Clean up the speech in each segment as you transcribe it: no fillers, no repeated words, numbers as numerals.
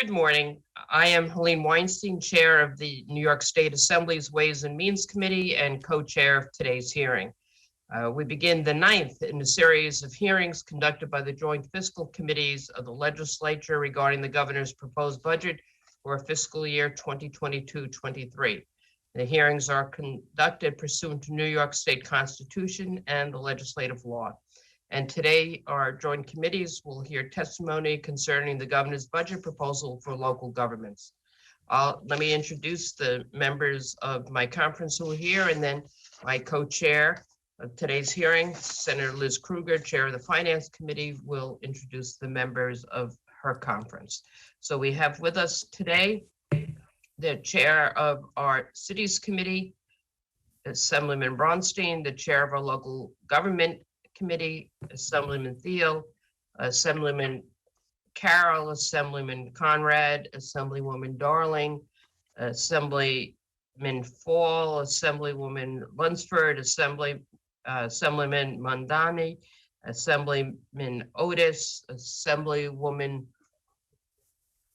Good morning. I am Helene Weinstein, Chair of the New York State Assembly's Ways and Means Committee and co-chair of today's hearing. We begin the ninth in a series of hearings conducted by the Joint Fiscal Committees of the Legislature regarding the governor's proposed budget for fiscal year 2022-23. The hearings are conducted pursuant to New York State Constitution and the legislative law. And today, our joint committees will hear testimony concerning the governor's budget proposal for local governments. Let me introduce the members of my conference who are here, and then my co-chair of today's hearing, Senator Liz Krueger, Chair of the Finance Committee, will introduce the members of her conference. So we have with us today the Chair of our Cities Committee, Assemblyman Braunstein, the Chair of our Local Government Committee, Assemblyman Thiel, Assemblyman Carroll, Assemblyman Conrad, Assemblywoman Darling, Assemblyman Fall, Assemblywoman Lunsford, Assemblyman Mondani, Assemblyman Otis, Assemblywoman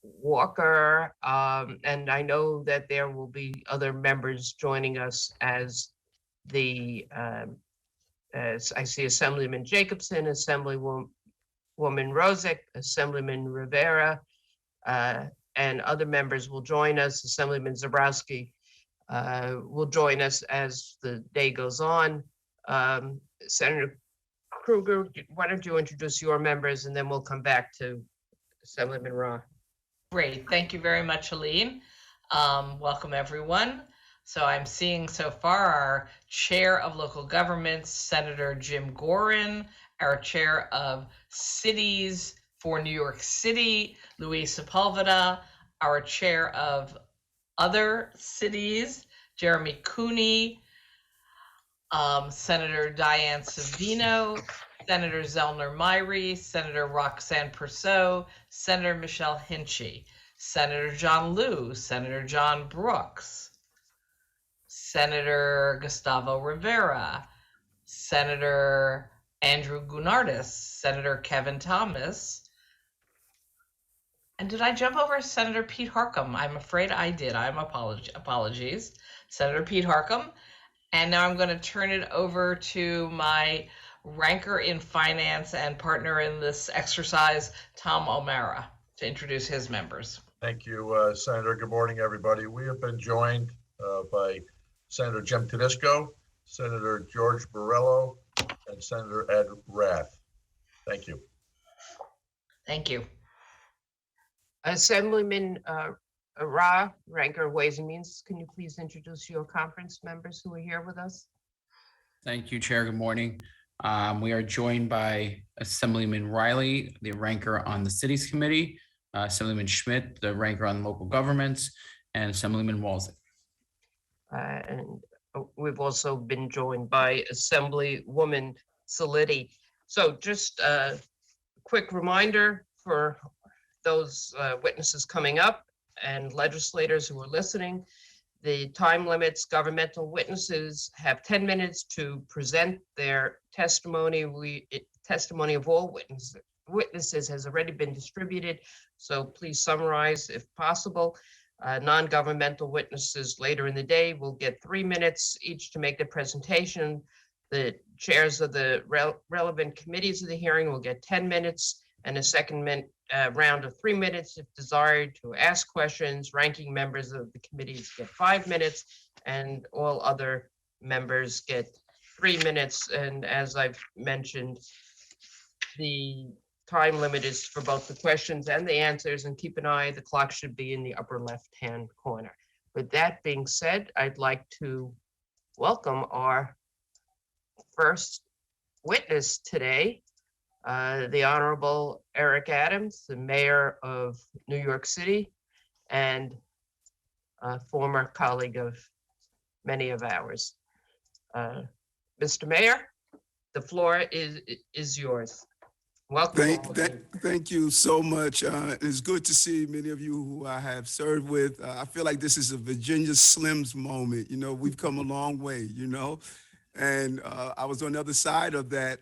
Walker, and I know that there will be other members joining us as I see Assemblyman Jacobson, Assemblywoman Rozek, Assemblyman Rivera, and other members will join us. Assemblyman Zabrowski will join us as the day goes on. Senator Krueger, why don't you introduce your members, and then we'll come back to Assemblyman Ra. Great, thank you very much, Helene. Welcome, everyone. So I'm seeing so far our Chair of Local Governments, Senator Jim Gorin, our Chair of Cities for New York City, Luis Sepulveda, our Chair of Other Cities, Jeremy Cooney, Senator Diane Savino, Senator Zellner Myrie, Senator Roxanne Persaud, Senator Michelle Hinchy, Senator John Liu, Senator John Brooks, Senator Gustavo Rivera, Senator Andrew Gounardes, Senator Kevin Thomas, and did I jump over Senator Pete Harckham? I'm afraid I did. Apologies. Senator Pete Harckham. And now I'm going to turn it over to my ranker in finance and partner in this exercise, Tom O'Mara, to introduce his members. Thank you, Senator. Good morning, everybody. We have been joined by Senator Jim Tedisco, Senator George Borrello, and Senator Ed Rath. Thank you. Thank you. Assemblyman Ra, Ranker of Ways and Means, can you please introduce your conference members who are here with us? Thank you, Chair. Good morning. We are joined by Assemblyman Riley, the ranker on the Cities Committee, Assemblyman Schmidt, the ranker on local governments, and Assemblyman Walzek. And we've also been joined by Assemblywoman Salitti. So just a quick reminder for those witnesses coming up and legislators who are listening, the time limits. Governmental witnesses have 10 minutes to present their testimony. Testimony of all witnesses has already been distributed, so please summarize if possible. Non-governmental witnesses later in the day will get 3 minutes each to make the presentation. The chairs of the relevant committees of the hearing will get 10 minutes and a second round of 3 minutes if desired to ask questions. Ranking members of the committees get 5 minutes and all other members get 3 minutes. And as I've mentioned, the time limit is for both the questions and the answers, and keep an eye, the clock should be in the upper left-hand corner. With that being said, I'd like to welcome our first witness today, the Honorable Eric Adams, the Mayor of New York City and a former colleague of many of ours. Mr. Mayor, the floor is yours. Welcome. Thank you so much. It's good to see many of you who I have served with. I feel like this is a Virginia Slims moment. You know, we've come a long way, you know, and I was on the other side of that,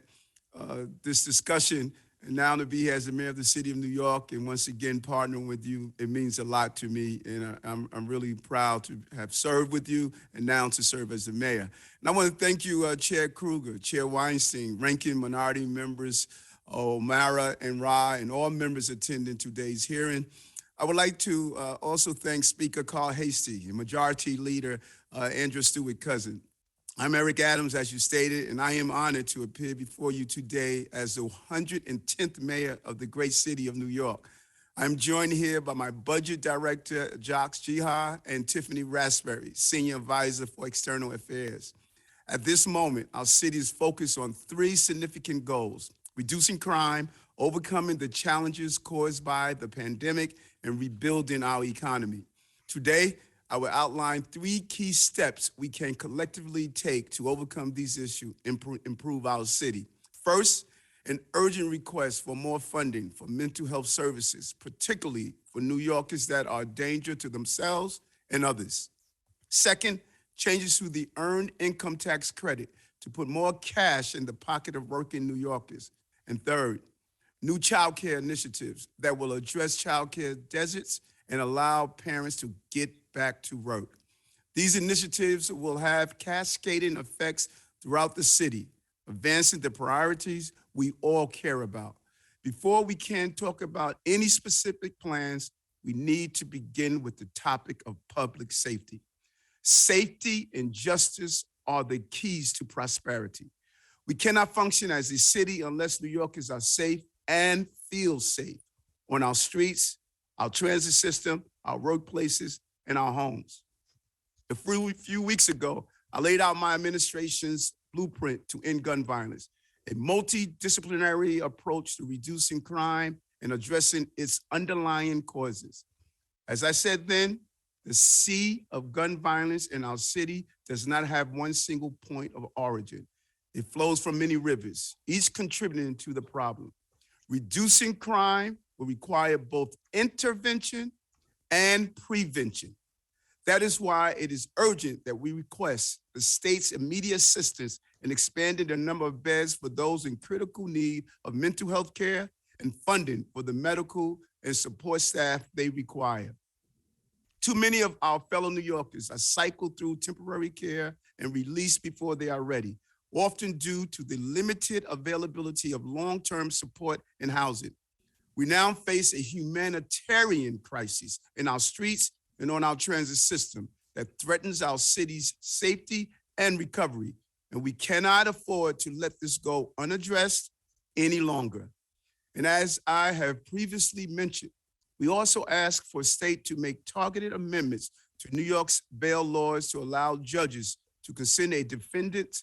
this discussion, And now to be here as the mayor of the city of New York and once again partnering with you, it means a lot to me. And I'm really proud to have served with you and now to serve as the mayor. And I want to thank you, Chair Kruger, Chair Weinstein, ranking minority members, O'Mara and Ra, and all members attending today's hearing. I would like to also thank Speaker Carl Hastie and Majority Leader Andrew Stewart-Cousin. I'm Eric Adams, as you stated, and I am honored to appear before you today as the 110th mayor of the great city of New York. I'm joined here by my budget director, Jacques Jihar, and Tiffany Raspberry, Senior Advisor for External Affairs. At this moment, our city is focused on 3 significant goals: reducing crime, overcoming the challenges caused by the pandemic, and rebuilding our economy. Today, I will outline 3 key steps we can collectively take to overcome these issues and improve our city. First, an urgent request for more funding for mental health services, particularly for New Yorkers that are a danger to themselves and others. Second, changes to the earned income tax credit to put more cash in the pocket of working New Yorkers. And third, new child care initiatives that will address child care deserts and allow parents to get back to work. These initiatives will have cascading effects throughout the city, advancing the priorities we all care about. Before we can talk about any specific plans, we need to begin with the topic of public safety. Safety and justice are the keys to prosperity. We cannot function as a city unless New Yorkers are safe and feel safe on our streets, our transit system, our workplaces, and our homes. A few weeks ago, I laid out my administration's blueprint to end gun violence, a multidisciplinary approach to reducing crime and addressing its underlying causes. As I said then, the sea of gun violence in our city does not have one single point of origin. It flows from many rivers, each contributing to the problem. Reducing crime will require both intervention and prevention. That is why it is urgent that we request the state's immediate assistance in expanding the number of beds for those in critical need of mental health care and funding for the medical and support staff they require. Too many of our fellow New Yorkers are cycled through temporary care and released before they are ready, often due to the limited availability of long-term support and housing. We now face a humanitarian crisis in our streets and on our transit system that threatens our city's safety and recovery, and we cannot afford to let this go unaddressed any longer. And as I have previously mentioned, we also ask for state to make targeted amendments to New York's bail laws to allow judges to consider a defendant's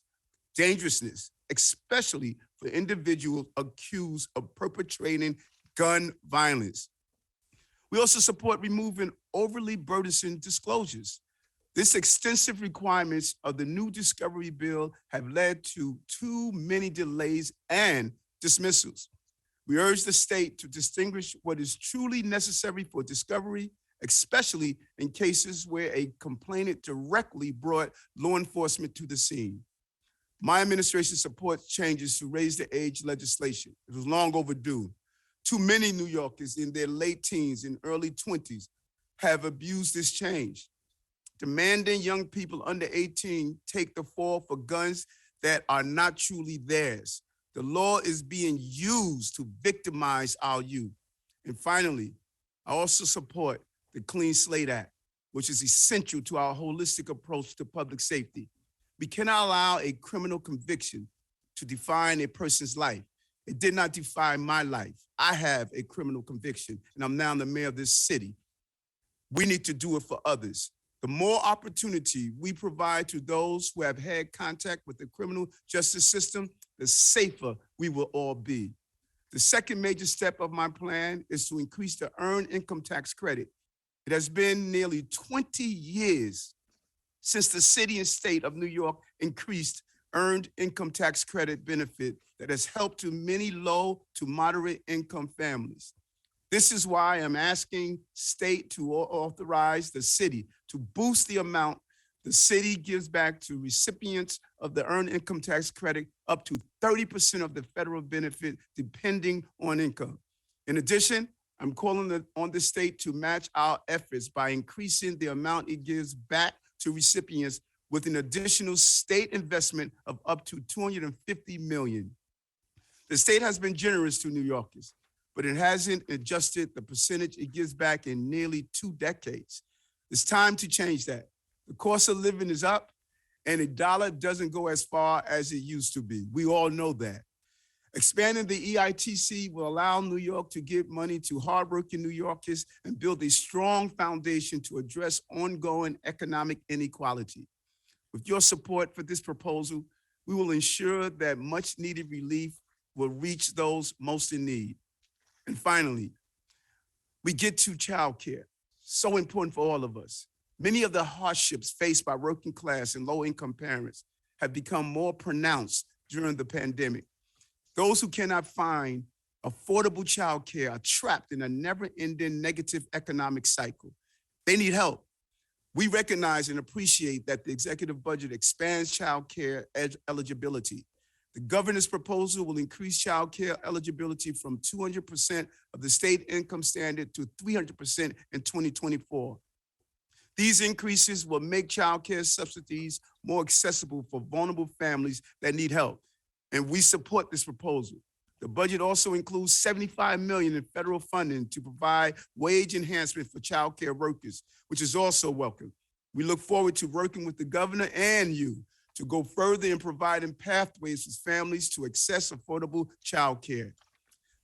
dangerousness, especially for individuals accused of perpetrating gun violence. We also support removing overly burdensome disclosures. This extensive requirements of the new discovery bill have led to too many delays and dismissals. We urge the state to distinguish what is truly necessary for discovery, especially in cases where a complainant directly brought law enforcement to the scene. My administration supports changes to raise the age legislation. It was long overdue. Too many New Yorkers in their late teens and early 20s have abused this change. Demanding young people under 18 take the fall for guns that are not truly theirs. The law is being used to victimize our youth. And finally, I also support the Clean Slate Act, which is essential to our holistic approach to public safety. We cannot allow a criminal conviction to define a person's life. It did not define my life. I have a criminal conviction, and I'm now the mayor of this city. We need to do it for others. The more opportunity we provide to those who have had contact with the criminal justice system, the safer we will all be. The second major step of my plan is to increase the earned income tax credit. It has been nearly 20 years since the city and state of New York increased earned income tax credit benefit that has helped to many low to moderate income families. This is why I'm asking state to authorize the city to boost the amount The city gives back to recipients of the Earned Income Tax Credit up to 30% of the federal benefit, depending on income. In addition, I'm calling on the state to match our efforts by increasing the amount it gives back to recipients with an additional state investment of up to $250 million. The state has been generous to New Yorkers, but it hasn't adjusted the percentage it gives back in nearly 2 decades. It's time to change that. The cost of living is up, and a dollar doesn't go as far as it used to be. We all know that. Expanding the EITC will allow New York to give money to hardworking New Yorkers and build a strong foundation to address ongoing economic inequality. With your support for this proposal, we will ensure that much needed relief will reach those most in need. And finally, we get to childcare, so important for all of us. Many of the hardships faced by working class and low-income parents have become more pronounced during the pandemic. Those who cannot find affordable childcare are trapped in a never-ending negative economic cycle. They need help. We recognize and appreciate that the executive budget expands childcare eligibility. The governor's proposal will increase childcare eligibility from 200% of the state income standard to 300% in 2024. These increases will make childcare subsidies more accessible for vulnerable families that need help, and we support this proposal. The budget also includes $75 million in federal funding to provide wage enhancement for childcare workers, which is also welcome. We look forward to working with the governor and you to go further in providing pathways for families to access affordable childcare.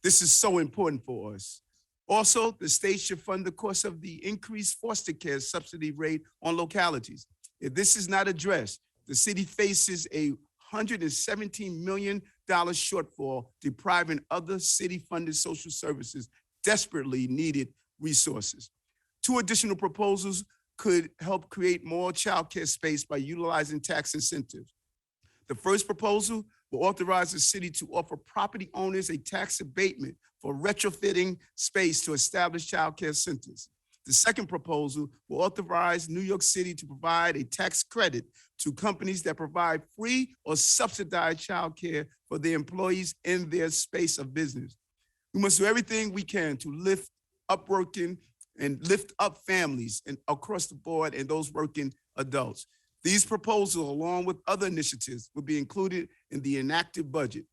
This is so important for us. Also, the state should fund the cost of the increased foster care subsidy rate on localities. If this is not addressed, the city faces a $117 million shortfall, depriving other city-funded social services desperately needed resources. 2 additional proposals could help create more childcare space by utilizing tax incentives. The first proposal will authorize the city to offer property owners a tax abatement for retrofitting space to establish childcare centers. The second proposal will authorize New York City to provide a tax credit to companies that provide free or subsidized childcare for their employees in their space of business. We must do everything we can to lift up working and lift up families and across the board and those working adults. These proposals, along with other initiatives, will be included in the enacted budget.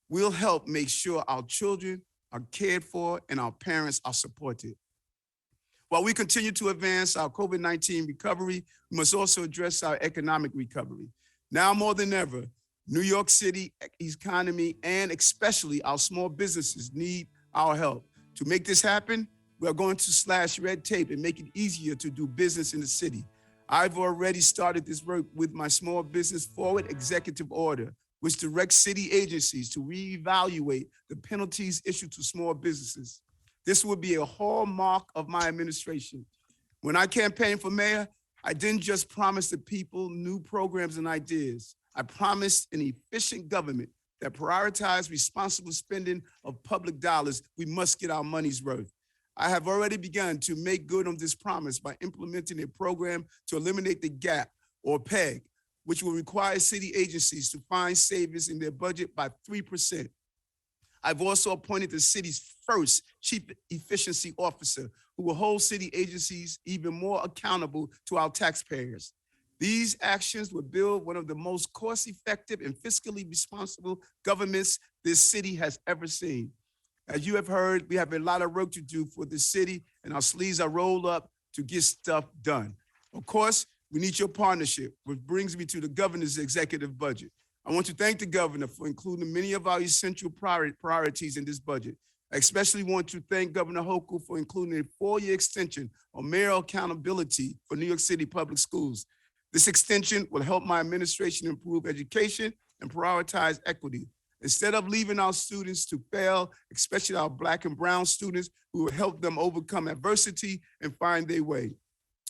We'll help make sure our children are cared for and our parents are supported. While we continue to advance our COVID-19 recovery, we must also address our economic recovery. Now more than ever, New York City economy and especially our small businesses need our help. To make this happen, we are going to slash red tape and make it easier to do business in the city. I've already started this work with my Small Business Forward executive order, which directs city agencies to reevaluate the penalties issued to small businesses. This will be a hallmark of my administration. When I campaigned for mayor, I didn't just promise the people new programs and ideas. I promised an efficient government that prioritized responsible spending of public dollars. We must get our money's worth. I have already begun to make good on this promise by implementing a program to eliminate the gap, or PEG, which will require city agencies to find savings in their budget by 3%. I've also appointed the city's first chief efficiency officer who will hold city agencies even more accountable to our taxpayers. These actions will build one of the most cost-effective and fiscally responsible governments this city has ever seen. As you have heard, we have a lot of work to do for the city, and our sleeves are rolled up to get stuff done. Of course, we need your partnership, which brings me to the governor's executive budget. I want to thank the governor for including many of our essential priorities in this budget. I especially want to thank Governor Hochul for including a 4-year extension on mayoral accountability for New York City public schools. This extension will help my administration improve education and prioritize equity. Instead of leaving our students to fail, especially our Black and Brown students, we will help them overcome adversity and find their way.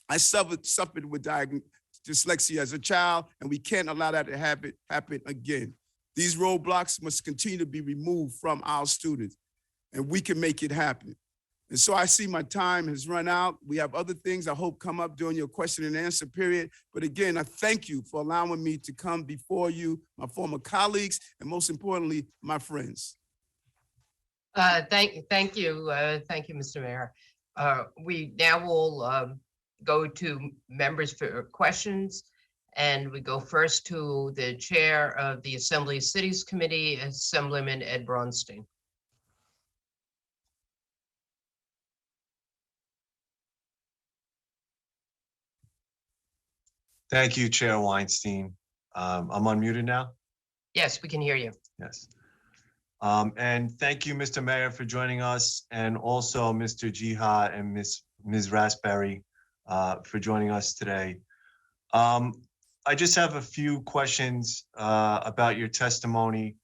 I suffered with dyslexia as a child, and we can't allow that to happen again. These roadblocks must continue to be removed from our students, and we can make it happen. And so I see my time has run out. We have other things I hope come up during your question and answer period. But again, I thank you for allowing me to come before you, my former colleagues, and most importantly, my friends. Thank you, Mr. Mayor. We now will go to members for questions. And we go first to the Chair of the Assembly Cities Committee, Assemblyman Ed Braunstein. Thank you, Chair Weinstein. I'm unmuted now? Yes, we can hear you. Yes. And thank you, Mr. Mayor, for joining us, and also Mr. Jihad and Ms. Raspberry for joining us today. I just have a few questions about your testimony.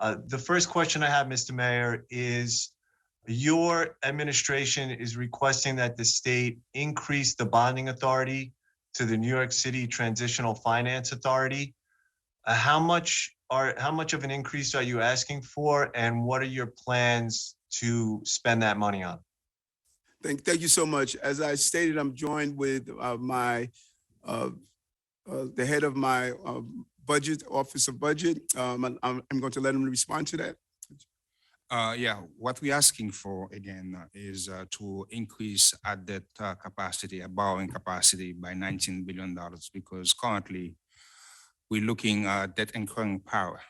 The first question I have, Mr. Mayor, is your administration is requesting that the state increase the bonding authority to the New York City Transitional Finance Authority. How much of an increase are you asking for, and what are your plans to spend that money on? Thank you so much. As I stated, I'm joined with the head of my budget, Office of Budget. I'm going to let him respond to that. Yeah, what we're asking for again is to increase our debt capacity, our borrowing capacity by $19 billion, because currently we're looking at debt incurring power,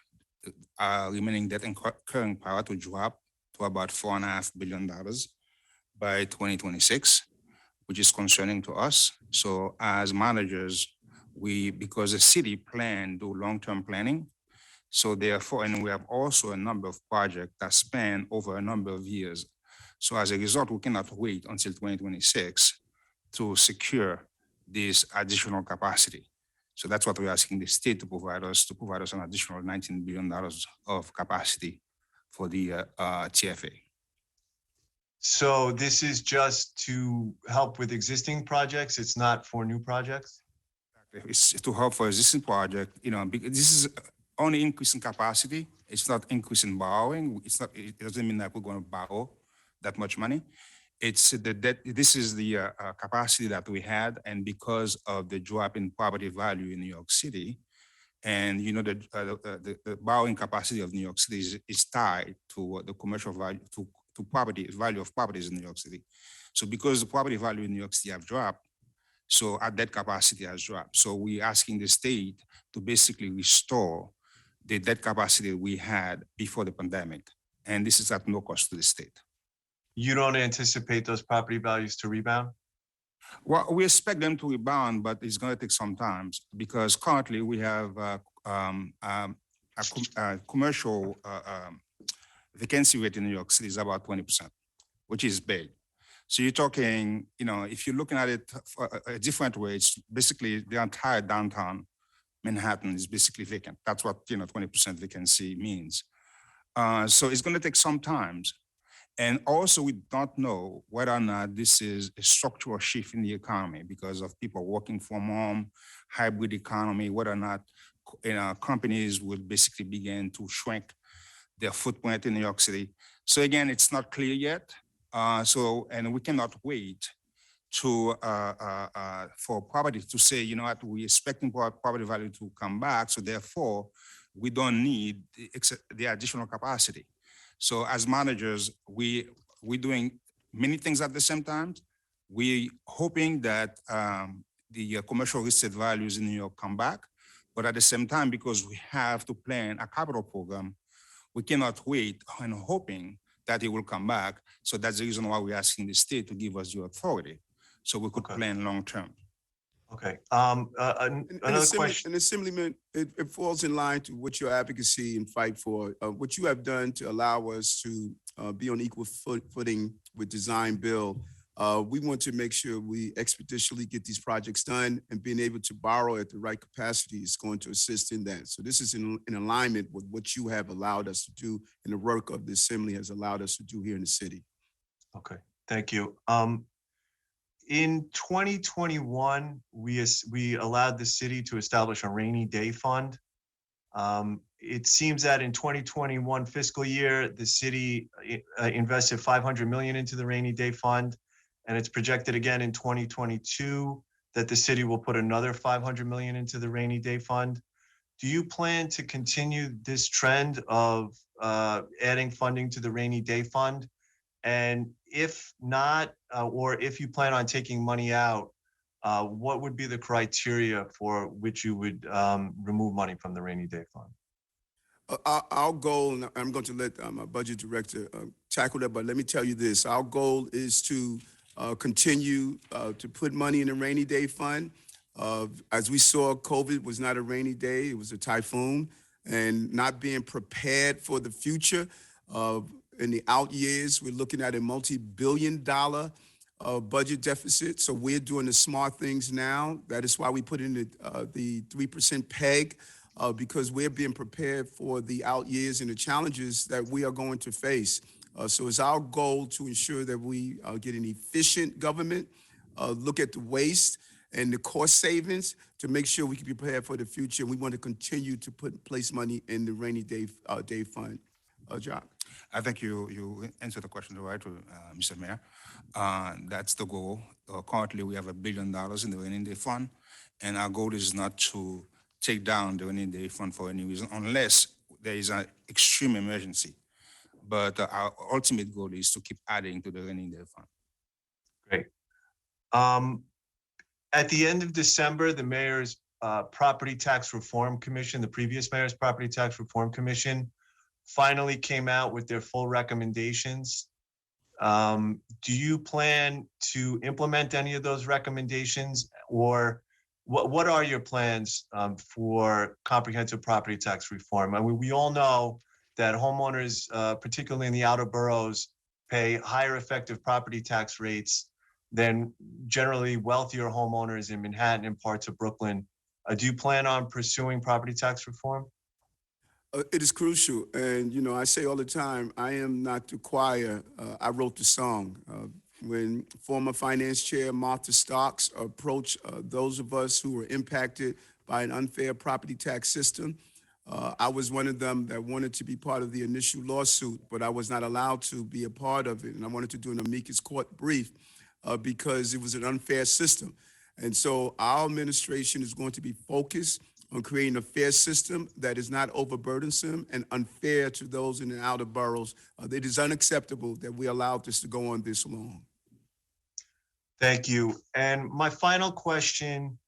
remaining debt incurring power to drop to about $4.5 billion by 2026, which is concerning to us. So as managers, because the city do long-term planning, so therefore, and we have also a number of projects that span over a number of years. So as a result, we cannot wait until 2026 to secure this additional capacity. So that's what we're asking the state to provide us an additional $19 billion of capacity for the TFA. So this is just to help with existing projects. It's not for new projects? It's to help for existing project, because this is only increasing capacity. It's not increasing borrowing. It doesn't mean that we're going to borrow that much money. It's the debt. This is the capacity that we had, and because of the drop in property value in New York City, and the borrowing capacity of New York City is tied to the commercial value, to value of properties in New York City. So because the property value in New York City have dropped, so our debt capacity has dropped. So we're asking the state to basically restore the debt capacity we had before the pandemic. And this is at no cost to the state. You don't anticipate those property values to rebound? Well, we expect them to rebound, but it's going to take some time, because currently we have a commercial vacancy rate in New York City is about 20%, which is big. So you're talking, if you're looking at it a different way, it's basically the entire downtown Manhattan is basically vacant. That's what 20% vacancy means. So it's going to take some time. And also, we don't know whether or not this is a structural shift in the economy because of people working from home, hybrid economy, whether or not companies would basically begin to shrink their footprint in New York City. So again, it's not clear yet. And we cannot wait to for property to say, we're expecting property value to come back. So therefore, we don't need the additional capacity. So as managers, we're doing many things at the same time. We're hoping that the commercial real estate values in New York come back, but at the same time, because we have to plan a capital program, we cannot wait and hoping that it will come back. So that's the reason why we're asking the state to give us the authority so we could plan long term. Okay. Another question. And Assemblyman, it falls in line to what your advocacy and fight for, what you have done to allow us to be on equal footing with Design Bill. We want to make sure we expeditiously get these projects done, and being able to borrow at the right capacity is going to assist in that. So this is in alignment with what you have allowed us to do and the work of the Assembly has allowed us to do here in the city. Okay, thank you. In 2021, we allowed the city to establish a rainy day fund. It seems that in 2021 fiscal year, the city invested 500 million into the rainy day fund, and it's projected again in 2022 that the city will put another 500 million into the rainy day fund. Do you plan to continue this trend of adding funding to the rainy day fund? And if not, or if you plan on taking money out, what would be the criteria for which you would remove money from the rainy day fund? Our goal, and I'm going to let my budget director tackle that, but let me tell you this. Our goal is to continue to put money in the rainy day fund. As we saw, COVID was not a rainy day, it was a typhoon. And not being prepared for the future, in the out years, we're looking at a multi-billion-dollar budget deficit. So we're doing the smart things now. That is why we put in the 3% peg, because we're being prepared for the out years and the challenges that we are going to face. So it's our goal to ensure that we get an efficient government, look at the waste and the cost savings to make sure we can be prepared for the future. We want to continue to place money in the rainy day fund. Jacques. I think you answered the question right, Mr. Mayor. That's the goal. Currently, we have $1 billion in the rainy day fund, and our goal is not to take down the rainy day fund for any reason, unless there is an extreme emergency. But our ultimate goal is to keep adding to the rainy day fund. Great. At the end of December, the mayor's property tax reform commission, the previous mayor's property tax reform commission, finally came out with their full recommendations. Do you plan to implement any of those recommendations, or what are your plans for comprehensive property tax reform? I mean, we all know that homeowners, particularly in the outer boroughs, pay higher effective property tax rates than generally wealthier homeowners in Manhattan and parts of Brooklyn. Do you plan on pursuing property tax reform? It is crucial. And, you know, I say all the time, I am not the choir. I wrote the song. When former finance chair Martha Starks approached those of us who were impacted by an unfair property tax system, I was one of them that wanted to be part of the initial lawsuit, but I was not allowed to be a part of it. And I wanted to do an amicus court brief because it was an unfair system. And so our administration is going to be focused on creating a fair system that is not overburdensome and unfair to those in the outer boroughs. It is unacceptable that we allowed this to go on this long. Thank you. And my final question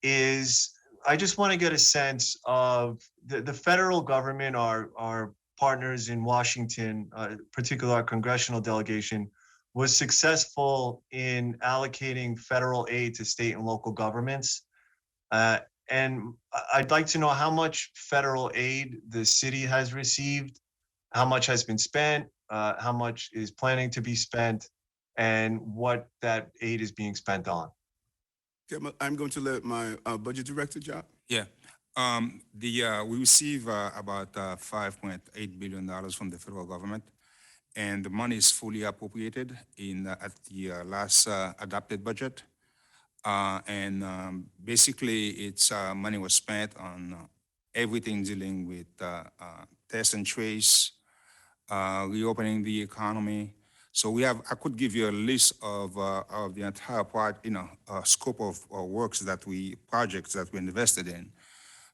is, I just want to get a sense of the federal government, our partners in Washington, particularly our congressional delegation, was successful in allocating federal aid to state and local governments. And I'd like to know how much federal aid the city has received, how much has been spent, how much is planning to be spent, and what that aid is being spent on. Okay, I'm going to let my budget director, Jacques. Yeah. We receive about $5.8 billion from the federal government, and the money is fully appropriated at the last adopted budget. Basically, it's money was spent on everything dealing with test and trace, reopening the economy. So I could give you a list of the entire scope of projects that we invested in.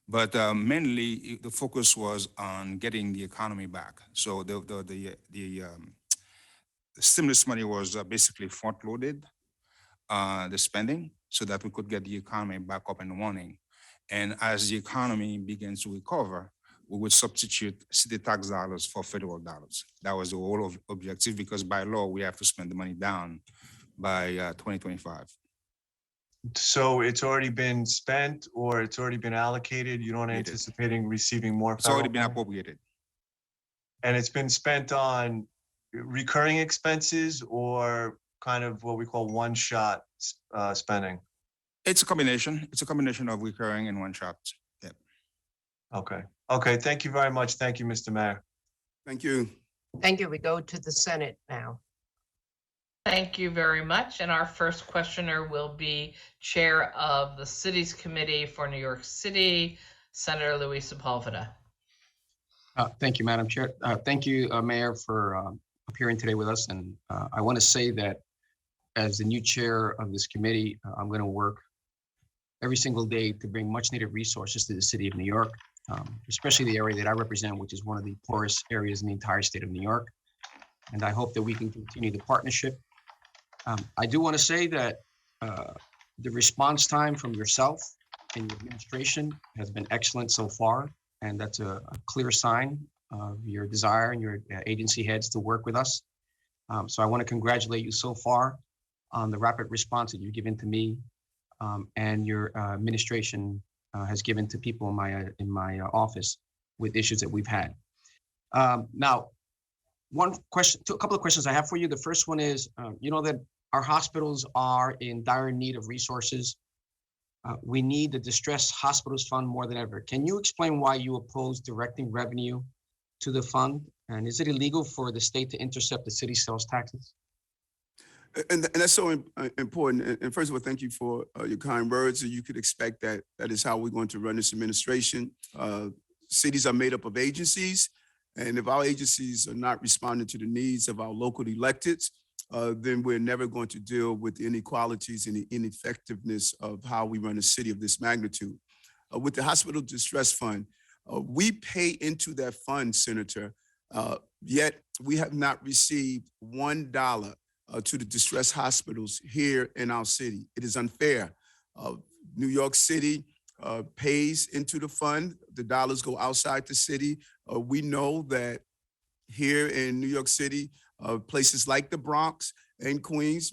But mainly the focus was on getting the economy back. So the stimulus money was basically front-loaded, the spending, so that we could get the economy back up and running. And as the economy begins to recover, we would substitute city tax dollars for federal dollars. That was the whole objective, because by law, we have to spend the money down by 2025. So it's already been spent, or it's already been allocated? You don't anticipating receiving more? It's already been appropriated. And it's been spent on recurring expenses, or kind of what we call one-shot spending? It's a combination. It's a combination of recurring and one-shot. Yep. Okay. Okay. Thank you very much. Thank you, Mr. Mayor. Thank you. Thank you. We go to the Senate now. Thank you very much. And our first questioner will be Chair of the Cities Committee for New York City, Senator Luis Sepulveda. Thank you, Madam Chair. Thank you, Mayor, for appearing today with us. And I want to say that as the new chair of this committee, I'm going to work every single day to bring much needed resources to the city of New York, especially the area that I represent, which is one of the poorest areas in the entire state of New York. And I hope that we can continue the partnership. I do want to say that the response time from yourself and your administration has been excellent so far. And that's a clear sign of your desire and your agency heads to work with us. So I want to congratulate you so far on the rapid response that you've given to me and your administration has given to people in my office with issues that we've had. Now, a couple of questions I have for you. The first one is, you know that our hospitals are in dire need of resources. We need the Distressed Hospitals Fund more than ever. Can you explain why you oppose directing revenue to the fund? And is it illegal for the state to intercept the city sales taxes? And that's so important. And first of all, thank you for your kind words. You could expect that is how we're going to run this administration. Cities are made up of agencies. And if our agencies are not responding to the needs of our local electeds, then we're never going to deal with the inequalities and the ineffectiveness of how we run a city of this magnitude. With the Hospital Distress Fund, we pay into that fund, Senator, yet we have not received $1 to the distressed hospitals here in our city. It is unfair. New York City pays into the fund. The dollars go outside the city. We know that here in New York City, places like the Bronx and Queens,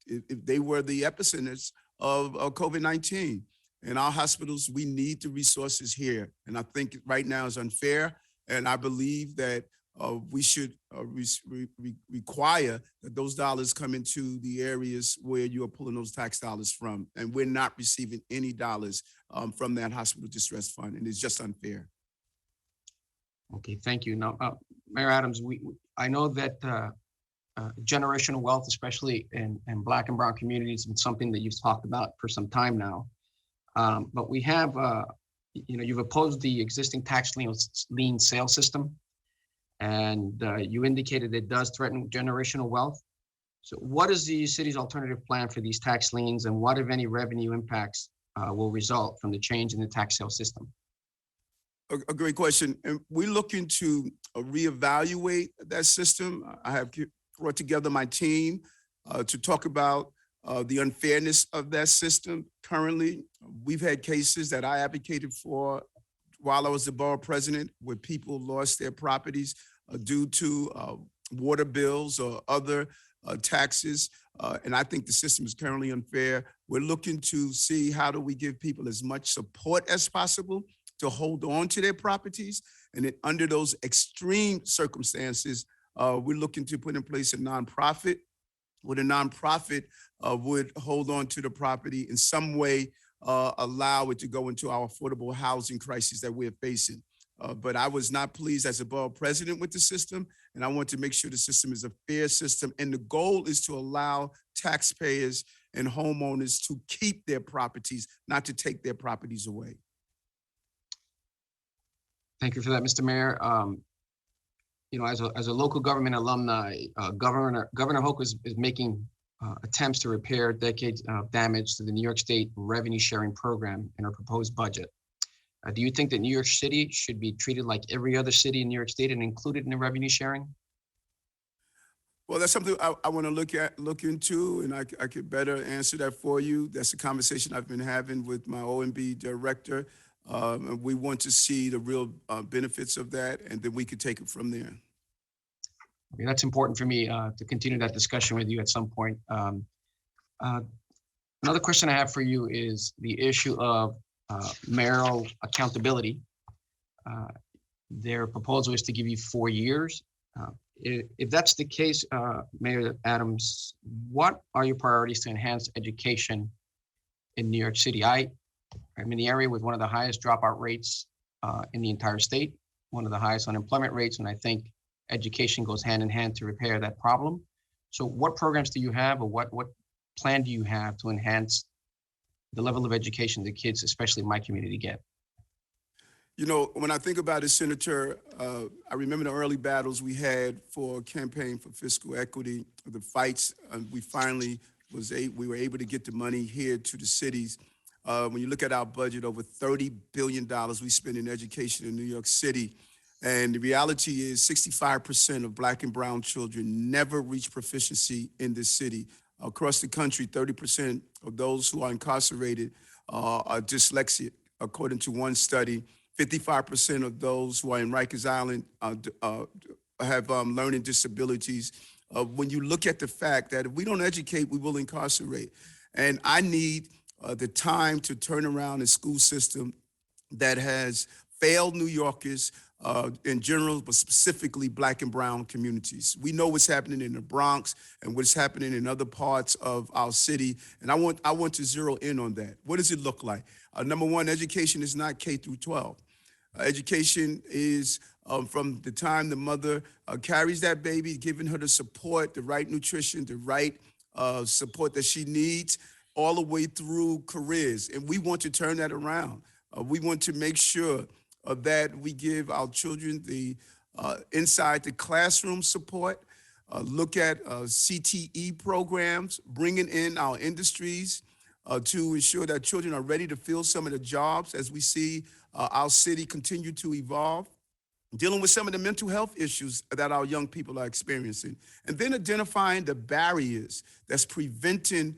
if they were the epicenters of COVID-19. In our hospitals, we need the resources here. And I think right now is unfair. And I believe that we should require that those dollars come into the areas where you are pulling those tax dollars from. And we're not receiving any dollars from that Hospital Distress Fund. And it's just unfair. Okay, thank you. Now, Mayor Adams, I know that generational wealth, especially in Black and Brown communities, is something that you've talked about for some time now. But we have, you've opposed the existing tax lien sale system, and you indicated it does threaten generational wealth. So what is the city's alternative plan for these tax liens, and what, if any, revenue impacts will result from the change in the tax sale system? A great question. And we're looking to reevaluate that system. I have brought together my team to talk about the unfairness of that system. Currently, we've had cases that I advocated for while I was the borough president, where people lost their properties due to water bills or other taxes. And I think the system is currently unfair. We're looking to see how do we give people as much support as possible to hold on to their properties. And then under those extreme circumstances, we're looking to put in place a nonprofit, where the nonprofit would hold on to the property in some way, allow it to go into our affordable housing crisis that we're facing. But I was not pleased as a borough president with the system, and I want to make sure the system is a fair system. And the goal is to allow taxpayers and homeowners to keep their properties, not to take their properties away. Thank you for that, Mr. Mayor. As a local government alumni, Governor Hochul is making attempts to repair decades of damage to the New York State revenue sharing program in our proposed budget. Do you think that New York City should be treated like every other city in New York State and included in the revenue sharing? Well, that's something I want to look into, and I could better answer that for you. That's a conversation I've been having with my OMB director. And we want to see the real benefits of that, and then we could take it from there. Okay, that's important for me to continue that discussion with you at some point. Another question I have for you is the issue of mayoral accountability. Their proposal is to give you 4 years. If that's the case, Mayor Adams, what are your priorities to enhance education in New York City? I'm in the area with one of the highest dropout rates in the entire state, one of the highest unemployment rates, and I think education goes hand in hand to repair that problem. So what programs do you have, or what plan do you have to enhance the level of education the kids, especially in my community, get? You know, when I think about it, Senator, I remember the early battles we had for campaign for fiscal equity, the fights. We finally we were able to get the money here to the cities. When you look at our budget, over $30 billion we spend in education in New York City. And the reality is 65% of Black and brown children never reach proficiency in this city. Across the country, 30% of those who are incarcerated are dyslexic, according to one study. 55% of those who are in Rikers Island have learning disabilities. When you look at the fact that if we don't educate, we will incarcerate. And I need the time to turn around a school system that has failed New Yorkers in general, but specifically Black and brown communities. We know what's happening in the Bronx and what's happening in other parts of our city. And I want to zero in on that. What does it look like? Number one, education is not K through 12. Education is from the time the mother carries that baby, giving her the support, the right nutrition, the right support that she needs, all the way through careers. And we want to turn that around. We want to make sure that we give our children the inside the classroom support, look at CTE programs, bringing in our industries to ensure that children are ready to fill some of the jobs as we see our city continue to evolve, dealing with some of the mental health issues that our young people are experiencing, and then identifying the barriers that's preventing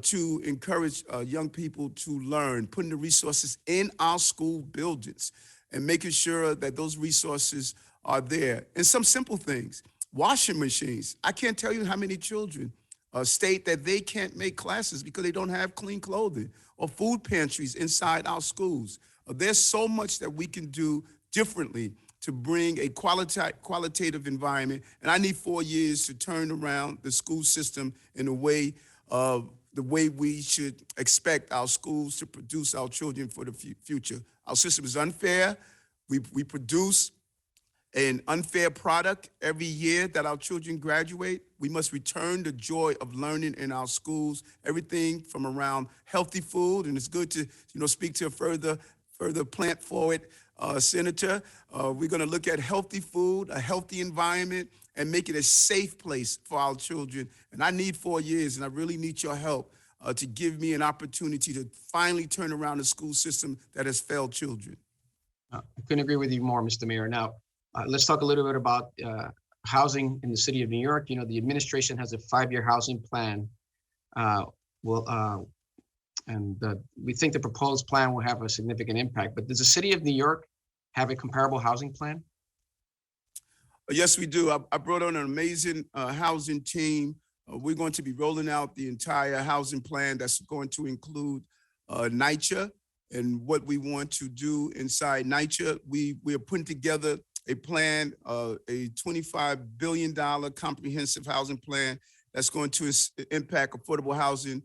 to encourage young people to learn, putting the resources in our school buildings and making sure that those resources are there. And some simple things, washing machines. I can't tell you how many children state that they can't make classes because they don't have clean clothing, or food pantries inside our schools. There's so much that we can do differently to bring a qualitative environment. And I need 4 years to turn around the school system in a way the way we should expect our schools to produce our children for the future. Our system is unfair. We produce an unfair product every year that our children graduate. We must return the joy of learning in our schools, everything from around healthy food. And it's good to speak to a further plant forward senator. We're going to look at healthy food, a healthy environment, and make it a safe place for our children. And I need 4 years, and I really need your help to give me an opportunity to finally turn around a school system that has failed children. I couldn't agree with you more, Mr. Mayor. Now, let's talk a little bit about housing in the city of New York. You know, the administration has a 5-year housing plan. We think the proposed plan will have a significant impact, but does the city of New York have a comparable housing plan? Yes, we do. I brought on an amazing housing team. We're going to be rolling out the entire housing plan that's going to include NYCHA and what we want to do inside NYCHA. We are putting together a plan, a $25 billion comprehensive housing plan that's going to impact affordable housing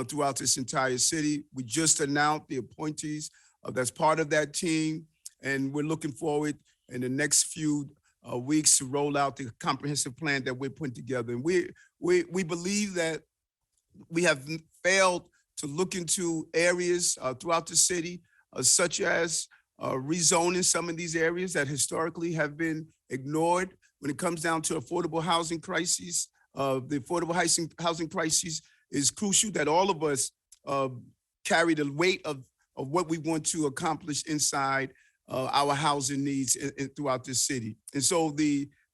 throughout this entire city. We just announced the appointees that's part of that team, and we're looking forward in the next few weeks to roll out the comprehensive plan that we're putting together. And we believe that we have failed to look into areas throughout the city, such as rezoning some of these areas that historically have been ignored when it comes down to affordable housing crises. The affordable housing crisis is crucial that all of us carry the weight of what we want to accomplish inside our housing needs throughout this city. And so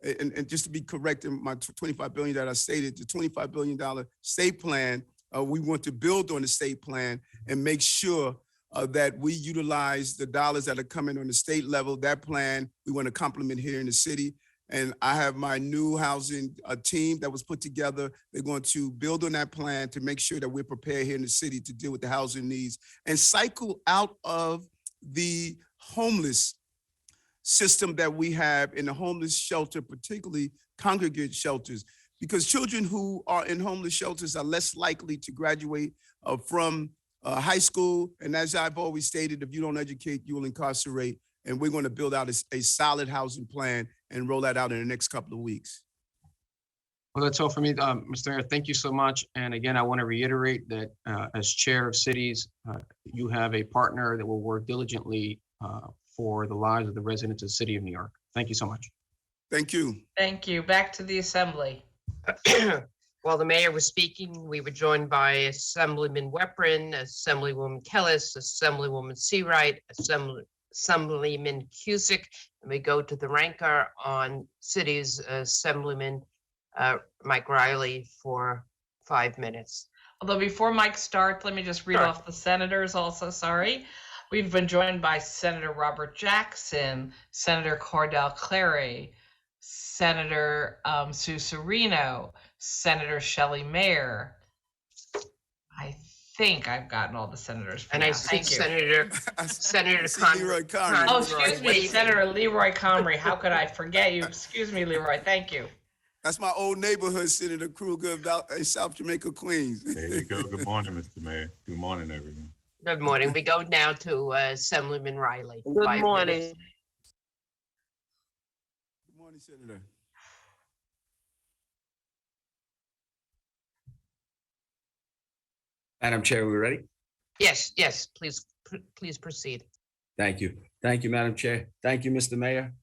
and just to be correct in my $25 billion that I stated, the $25 billion state plan, we want to build on the state plan and make sure that we utilize the dollars that are coming on the state level. That plan, we want to complement here in the city. And I have my new housing team that was put together. They're going to build on that plan to make sure that we're prepared here in the city to deal with the housing needs and cycle out of the homeless system that we have in the homeless shelter, particularly congregate shelters, because children who are in homeless shelters are less likely to graduate from high school. And as I've always stated, if you don't educate, you will incarcerate. And we're going to build out a solid housing plan and roll that out in the next couple of weeks. Well, that's all for me, Mr. Mayor. Thank you so much. And again, I want to reiterate that as chair of cities, you have a partner that will work diligently for the lives of the residents of the city of New York. Thank you so much. Thank you. Thank you. Back to the assembly. While the mayor was speaking, we were joined by Assemblyman Weprin, Assemblywoman Kellis, Assemblywoman Seawright, Assemblyman Cusick, and we go to the ranker on cities, Assemblyman Mike Riley for 5 minutes. Although before Mike starts, let me just read Sure. off the senators also, sorry. We've been joined by Senator Robert Jackson, Senator Cordell Clary, Senator Sue Serino, Senator Shelley Mayer. I think I've gotten all the senators for And I now. see Thank you. Senator I see Conrad. Leroy Conrad. Oh, Leroy excuse me, waving. Senator Leroy Comrie. How could I forget you? Excuse me, Leroy. Thank you. That's my old neighborhood, Senator Kruger of South Jamaica, Queens. There you go. Good morning, Mr. Mayor. Good morning, everyone. Good morning. We go now to Assemblyman Riley. Good 5 morning. minutes. Good morning, Senator. Madam Chair, we ready? Yes, yes, please proceed. Thank you. Thank you, Madam Chair. Thank you, Mr. Mayor,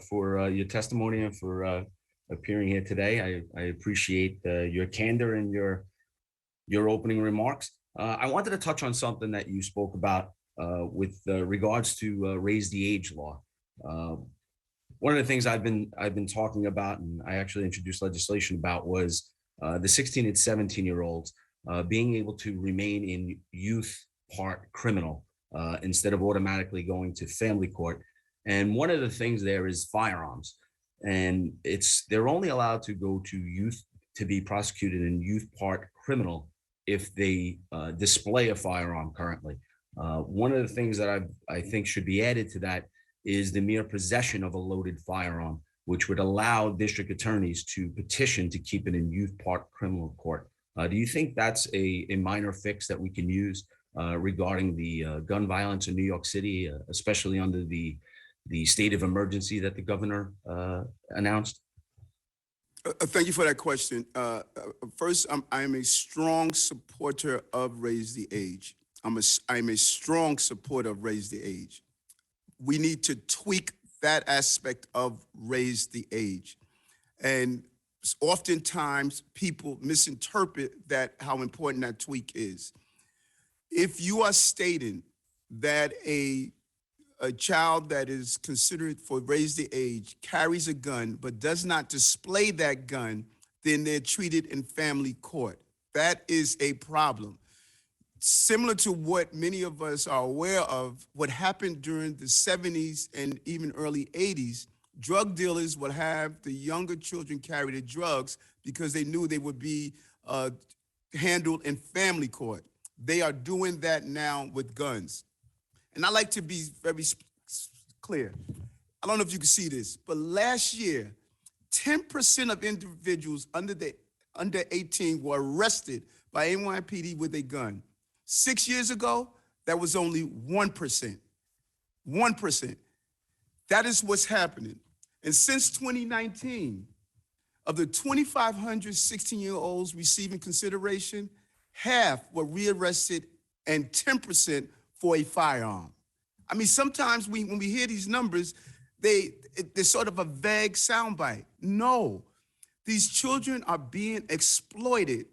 for your testimony and for appearing here today. I appreciate your candor and your opening remarks. I wanted to touch on something that you spoke about with regards to raise the age law. One of the things I've been talking about, and I actually introduced legislation about, was the 16 and 17-year-olds being able to remain in youth part criminal instead of automatically going to family court. And one of the things there is firearms, and they're only allowed to go to youth to be prosecuted in youth part criminal if they display a firearm currently. One of the things that I think should be added to that is the mere possession of a loaded firearm, which would allow district attorneys to petition to keep it in youth part criminal court. Do you think that's a minor fix that we can use regarding the gun violence in New York City, especially under the state of emergency that the governor announced? Thank you for that question. First, I'm a strong supporter of Raise the Age. I'm a strong supporter of Raise the Age. We need to tweak that aspect of Raise the Age. And oftentimes people misinterpret how important that tweak is. If you are stating that a child that is considered for Raise the Age carries a gun but does not display that gun, then they're treated in family court. That is a problem. Similar to what many of us are aware of, what happened during the 70s and even early 80s, drug dealers would have the younger children carry the drugs because they knew they would be handled in family court. They are doing that now with guns. And I like to be very clear. I don't know if you can see this, but last year, 10% of individuals under 18 were arrested by NYPD with a gun. 6 years ago, that was only 1%. 1%. That is what's happening. And since 2019, of the 2,500 16-year-olds receiving consideration, half were rearrested and 10% for a firearm. I mean, sometimes when we hear these numbers, they're sort of a vague soundbite. No, these children are being exploited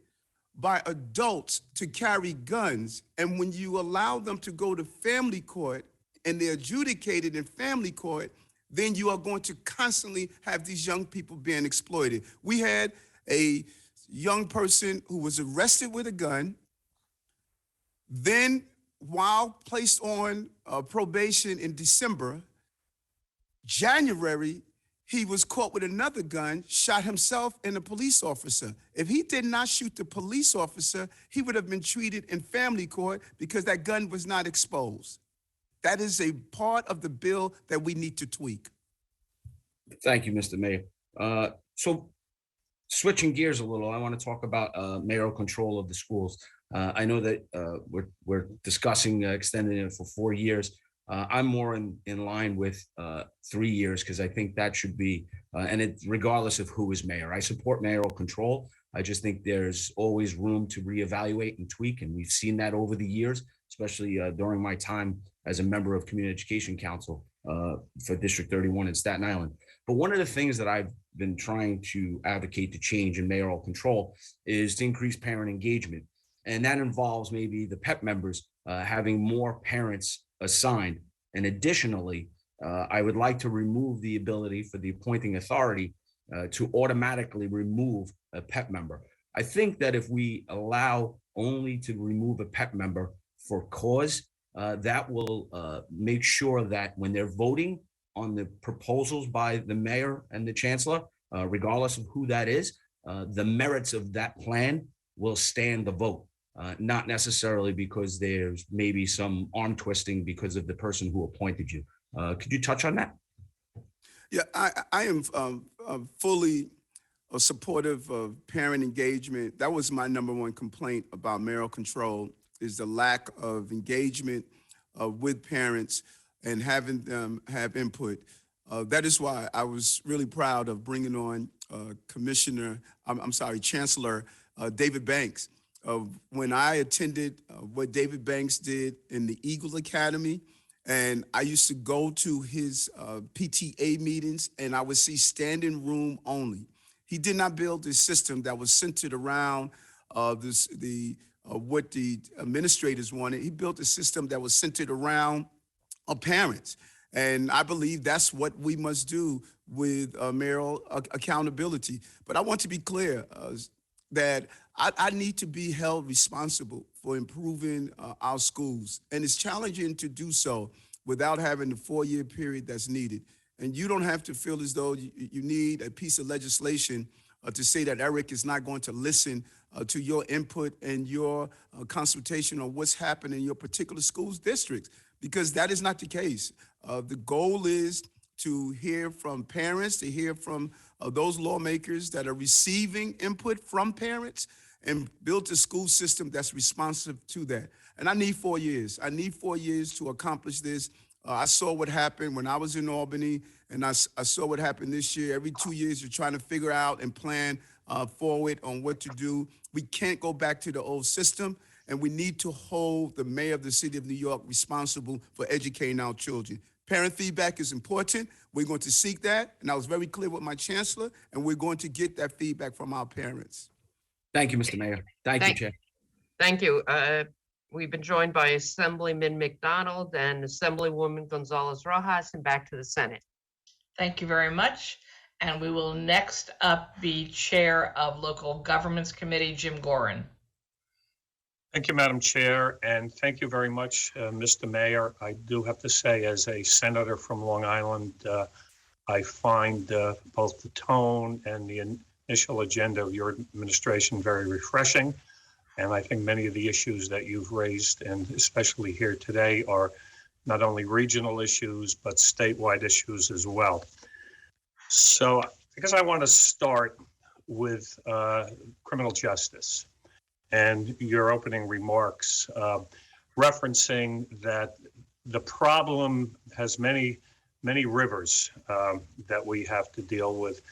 by adults to carry guns. And when you allow them to go to family court and they're adjudicated in family court, then you are going to constantly have these young people being exploited. We had a young person who was arrested with a gun, then while placed on probation in December, January, he was caught with another gun, shot himself and a police officer. If he did not shoot the police officer, he would have been treated in family court because that gun was not exposed. That is a part of the bill that we need to tweak. Thank you, Mr. Mayor. So switching gears a little, I want to talk about mayoral control of the schools. I know that we're discussing extending it for 4 years. I'm more in line with 3 years because I think that should be, and it regardless of who is mayor. I support mayoral control. I just think there's always room to reevaluate and tweak, and we've seen that over the years, especially during my time as a member of Community Education Council. for District 31 in Staten Island. But one of the things that I've been trying to advocate to change in mayoral control is to increase parent engagement. And that involves maybe the PEP members having more parents assigned. And additionally, I would like to remove the ability for the appointing authority to automatically remove a PEP member. I think that if we allow only to remove a PEP member for cause, that will make sure that when they're voting on the proposals by the mayor and the chancellor, regardless of who that is, the merits of that plan will stand the vote, not necessarily because there's maybe some arm twisting because of the person who appointed you. Could you touch on that? Yeah, I am fully supportive of parent engagement. That was my number one complaint about mayoral control, is the lack of engagement with parents and having them have input. That is why I was really proud of bringing on Chancellor David Banks. When I attended what David Banks did in the Eagle Academy, and I used to go to his PTA meetings, and I would see standing room only. He did not build a system that was centered around what the administrators wanted. He built a system that was centered around parents. And I believe that's what we must do with mayoral accountability. But I want to be clear that I need to be held responsible for improving our schools. And it's challenging to do so without having the 4-year period that's needed. And you don't have to feel as though you need a piece of legislation to say that Eric is not going to listen to your input and your consultation on what's happening in your particular school's districts, because that is not the case. The goal is to hear from parents, to hear from those lawmakers that are receiving input from parents, and build a school system that's responsive to that. And I need 4 years. I need 4 years to accomplish this. I saw what happened when I was in Albany, and I saw what happened this year. Every 2 years, you're trying to figure out and plan forward on what to do. We can't go back to the old system, and we need to hold the mayor of the city of New York responsible for educating our children. Parent feedback is important. We're going to seek that, and I was very clear with my chancellor, and we're going to get that feedback from our parents. Thank you, Mr. Mayor. Thank you, Chair. Thank you. We've been joined by Assemblyman McDonald and Assemblywoman Gonzalez Rojas, and back to the Senate. Thank you very much. And we will next up be Chair of Local Governments Committee, Jim Gorin. Thank you, Madam Chair, and thank you very much, Mr. Mayor. I do have to say, as a senator from Long Island, I find both the tone and the initial agenda of your administration very refreshing. And I think many of the issues that you've raised, and especially here today, are not only regional issues, but statewide issues as well. So I guess I want to start with criminal justice and your opening remarks, referencing that the problem has many rivers that we have to deal with.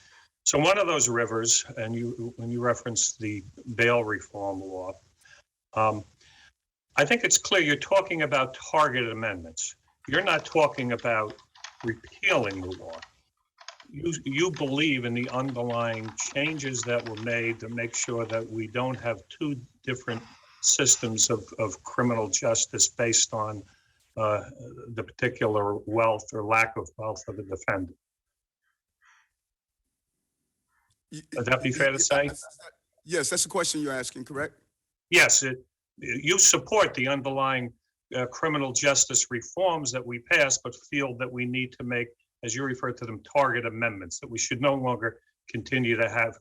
So one of those rivers, and when you referenced the bail reform law, I think it's clear you're talking about targeted amendments. You're not talking about repealing the law. You believe in the underlying changes that were made to make sure that we don't have two different systems of criminal justice based on the particular wealth or lack of wealth of the defendant. Would that be fair to say? Yes, that's the question you're asking, correct? Yes, you support the underlying criminal justice reforms that we passed, but feel that we need to make, as you refer to them, target amendments, that we should no longer continue to have,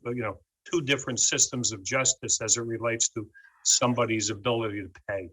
two different systems of justice as it relates to somebody's ability to pay.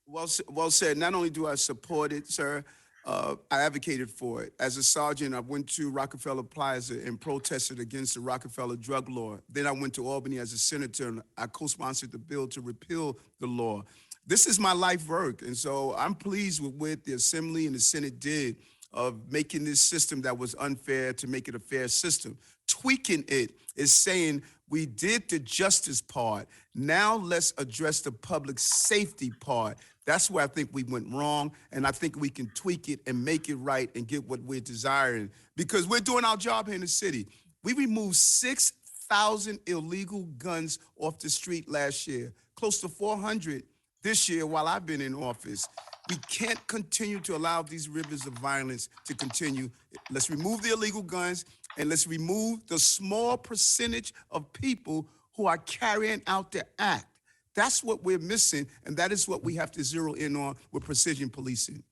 Well said. Not only do I support it, sir, I advocated for it. As a sergeant, I went to Rockefeller Plaza and protested against the Rockefeller drug law. Then I went to Albany as a senator, and I co-sponsored the bill to repeal the law. This is my life work, and so I'm pleased with what the Assembly and the Senate did of making this system that was unfair to make it a fair system. Tweaking it is saying We did the justice part. Now let's address the public safety part. That's where I think we went wrong, and I think we can tweak it and make it right and get what we're desiring, because we're doing our job here in the city. We removed 6,000 illegal guns off the street last year, close to 400 this year while I've been in office. We can't continue to allow these rivers of violence to continue. Let's remove the illegal guns, and let's remove the small percentage of people who are carrying out the act. That's what we're missing, and that is what we have to zero in on with precision policing.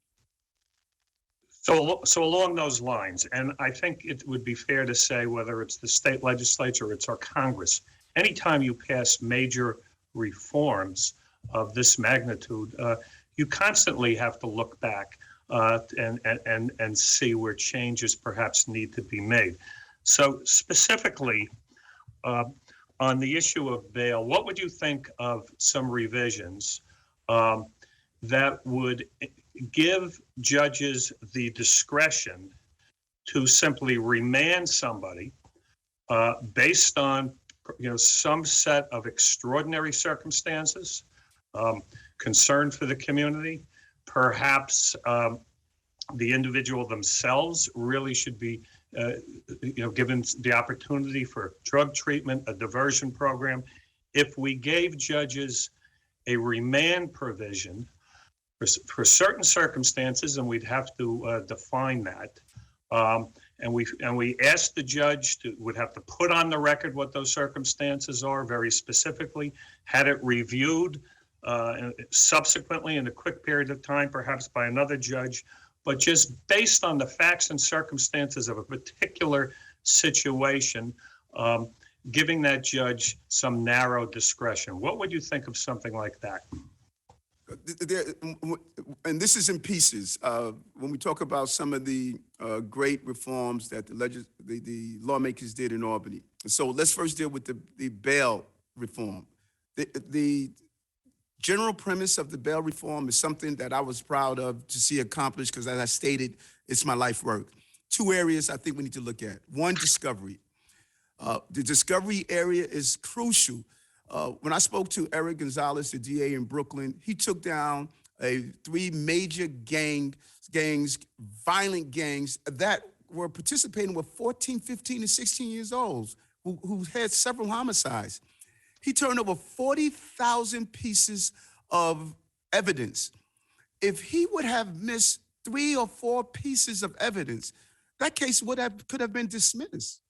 So along those lines, and I think it would be fair to say, whether it's the state legislature or it's our Congress, anytime you pass major reforms of this magnitude, you constantly have to look back and see where changes perhaps need to be made. So specifically, on the issue of bail, what would you think of some revisions that would give judges the discretion to simply remand somebody based on, some set of extraordinary circumstances, concern for the community, perhaps the individual themselves really should be given the opportunity for drug treatment, a diversion program. If we gave judges a remand provision for certain circumstances, and we'd have to define that, and we asked the judge would have to put on the record what those circumstances are very specifically, had it reviewed subsequently in a quick period of time, perhaps by another judge, but just based on the facts and circumstances of a particular situation, giving that judge some narrow discretion. What would you think of something like that? And this is in pieces. When we talk about some of the great reforms that the lawmakers did in Albany. So let's first deal with the bail reform. The general premise of the bail reform is something that I was proud of to see accomplished, because as I stated, it's my life work. Two areas I think we need to look at. One, discovery. The discovery area is crucial. When I spoke to Eric Gonzalez, the DA in Brooklyn, he took down 3 major gangs, violent gangs that were participating with 14, 15, and 16 years old who had several homicides. He turned over 40,000 pieces of evidence. If he would have missed 3 or 4 pieces of evidence, that case could have been dismissed.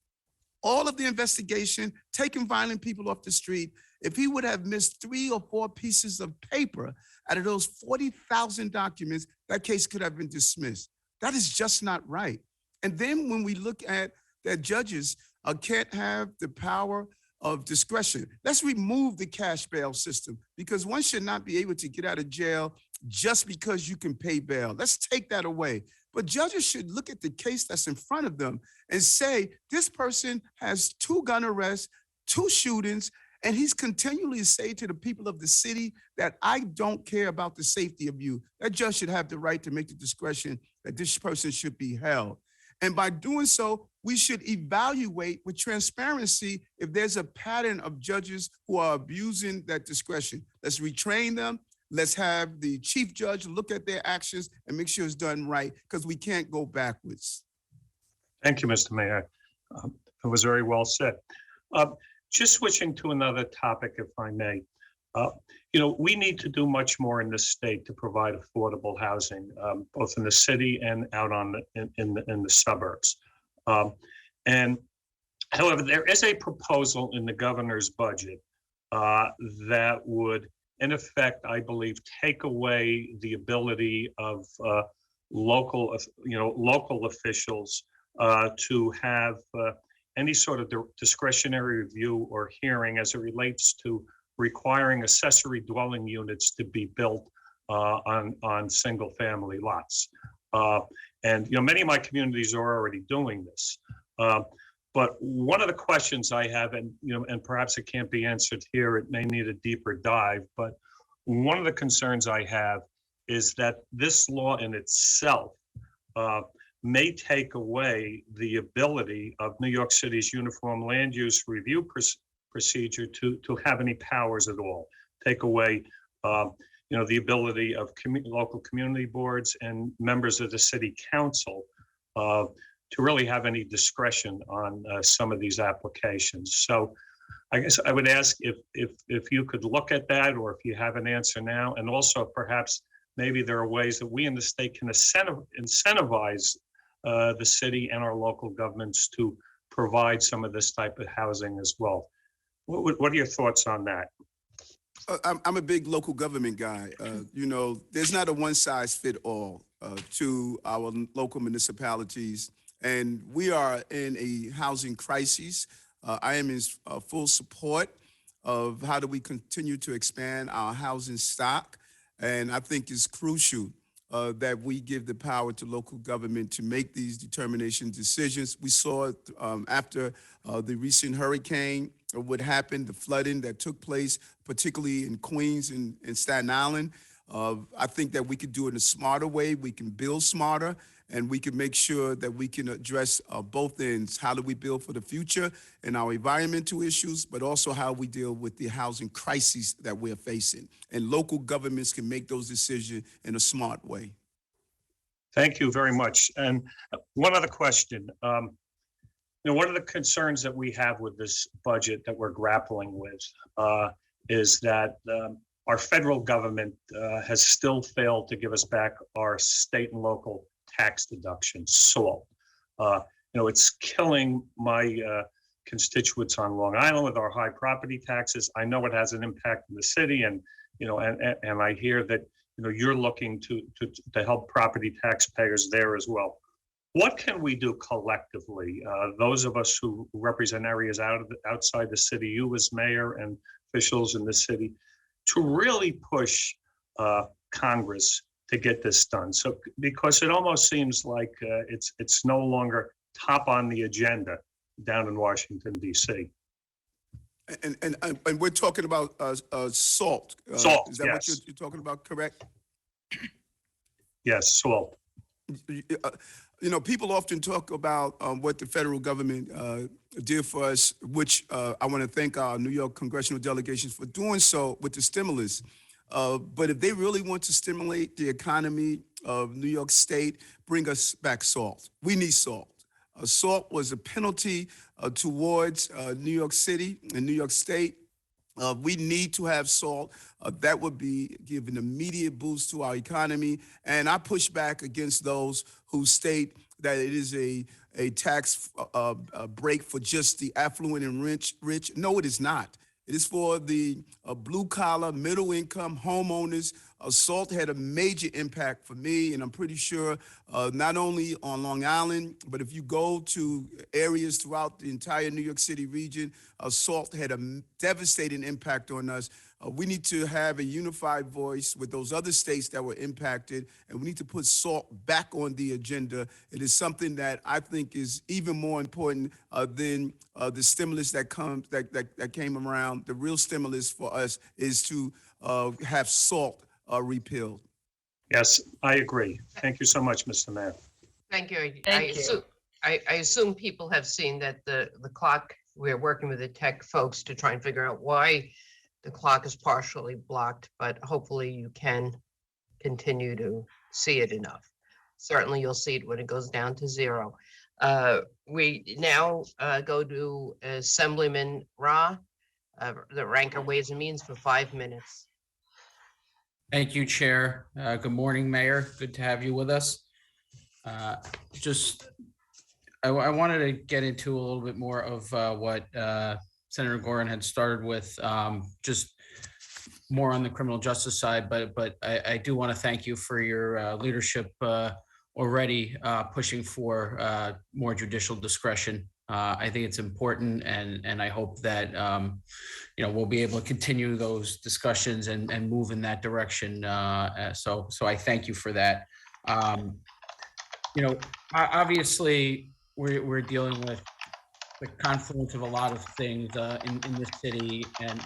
All of the investigation, taking violent people off the street, if he would have missed 3 or 4 pieces of paper out of those 40,000 documents, that case could have been dismissed. That is just not right. And then when we look at that judges can't have the power of discretion. Let's remove the cash bail system, because one should not be able to get out of jail just because you can pay bail. Let's take that away. But judges should look at the case that's in front of them and say, this person has 2 gun arrests, 2 shootings, and he's continually saying to the people of the city that I don't care about the safety of you. That judge should have the right to make the discretion that this person should be held. And by doing so, we should evaluate with transparency if there's a pattern of judges who are abusing that discretion. Let's retrain them. Let's have the chief judge look at their actions and make sure it's done right, because we can't go backwards. Thank you, Mr. Mayor. It was very well said. Just switching to another topic, if I may. We need to do much more in this state to provide affordable housing, both in the city and out in the suburbs. And however, there is a proposal in the governor's budget that would, in effect, I believe, take away the ability of local officials to have any sort of discretionary review or hearing as it relates to requiring accessory dwelling units to be built on single family lots. And many of my communities are already doing this. But one of the questions I have, and perhaps it can't be answered here, it may need a deeper dive, but one of the concerns I have is that this law in itself may take away the ability of New York City's Uniform Land Use Review procedure to have any powers at all. Take away, the ability of local community boards and members of the city council to really have any discretion on some of these applications. So I guess I would ask if you could look at that, or if you have an answer now, and also perhaps maybe there are ways that we in the state can incentivize the city and our local governments to provide some of this type of housing as well. What are your thoughts on that? I'm a big local government guy. There's not a one size fit all to our local municipalities, and we are in a housing crisis. I am in full support of how do we continue to expand our housing stock, and I think it's crucial that we give the power to local government to make these determination decisions. We saw it after the recent hurricane, what happened, the flooding that took place, particularly in Queens and Staten Island. I think that we could do it in a smarter way. We can build smarter, and we can make sure that we can address both ends. How do we build for the future and our environmental issues, but also how we deal with the housing crises that we're facing. And local governments can make those decisions in a smart way. Thank you very much. And one other question. One of the concerns that we have with this budget that we're grappling with is that our federal government has still failed to give us back our state and local tax deductions, SALT. It's killing my constituents on Long Island with our high property taxes. I know it has an impact in the city, and I hear that you're looking to help property taxpayers there as well. What can we do collectively, those of us who represent areas outside the city, you as mayor and officials in the city, to really push Congress to get this done? So, because it almost seems like it's no longer top on the agenda down in Washington, D.C. And we're talking about SALT. SALT, Is that yes. what you're talking about, correct? Yes, SALT. People often talk about what the federal government did for us, which I want to thank our New York congressional delegations for doing so with the stimulus. But if they really want to stimulate the economy of New York State, bring us back SALT. We need SALT. SALT was a penalty towards New York City and New York State. We need to have SALT. That would give an immediate boost to our economy. And I push back against those who state that it is a tax break for just the affluent and rich. No, it is not. It is for the blue collar, middle income homeowners. SALT had a major impact for me, and I'm pretty sure not only on Long Island, but if you go to areas throughout the entire New York City region, SALT had a devastating impact on us. We need to have a unified voice with those other states that were impacted, and we need to put SALT back on the agenda. It is something that I think is even more important than the stimulus that came around. The real stimulus for us is to have SALT repealed. Yes, I agree. Thank you so much, Mr. Mayor. Thank you. Thank you. I assume people have seen that the clock, we're working with the tech folks to try and figure out why the clock is partially blocked, but hopefully you can continue to see it enough. Certainly you'll see it when it goes down to 0. We now go to Assemblyman Ra, the Ranker Ways and Means, for 5 minutes. Thank you, Chair. Good morning, Mayor. Good to have you with us. I wanted to get into a little bit more of what Senator Gorin had started with, just more on the criminal justice side, but I do want to thank you for your leadership already pushing for more judicial discretion. I think it's important, and I hope that we'll be able to continue those discussions and move in that direction. So I thank you for that. Obviously we're dealing with the confluence of a lot of things in this city, and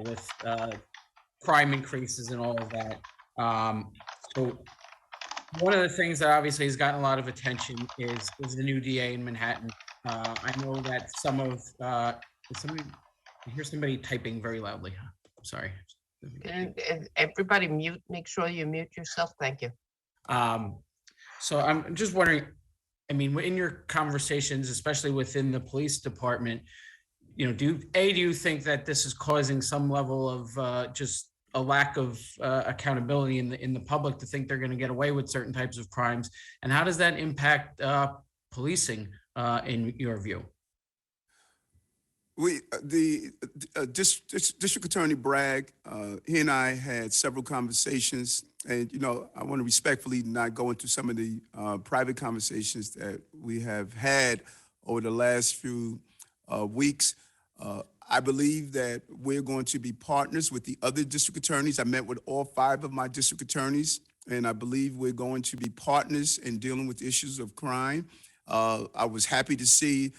with crime increases and all of that. So one of the things that obviously has gotten a lot of attention is the new DA in Manhattan. I know that some of Somebody, I hear somebody typing very loudly. Sorry. And everybody mute, make sure you mute yourself. Thank you. So I'm just wondering, I mean, in your conversations, especially within the police department, do you think that this is causing some level of just a lack of accountability in the public to think they're going to get away with certain types of crimes? And how does that impact policing in your view? District Attorney Bragg, he and I had several conversations, and I want to respectfully not go into some of the private conversations that we have had over the last few weeks. I believe that we're going to be partners with the other district attorneys. I met with all 5 of my district attorneys, and I believe we're going to be partners in dealing with issues of crime. I was happy to see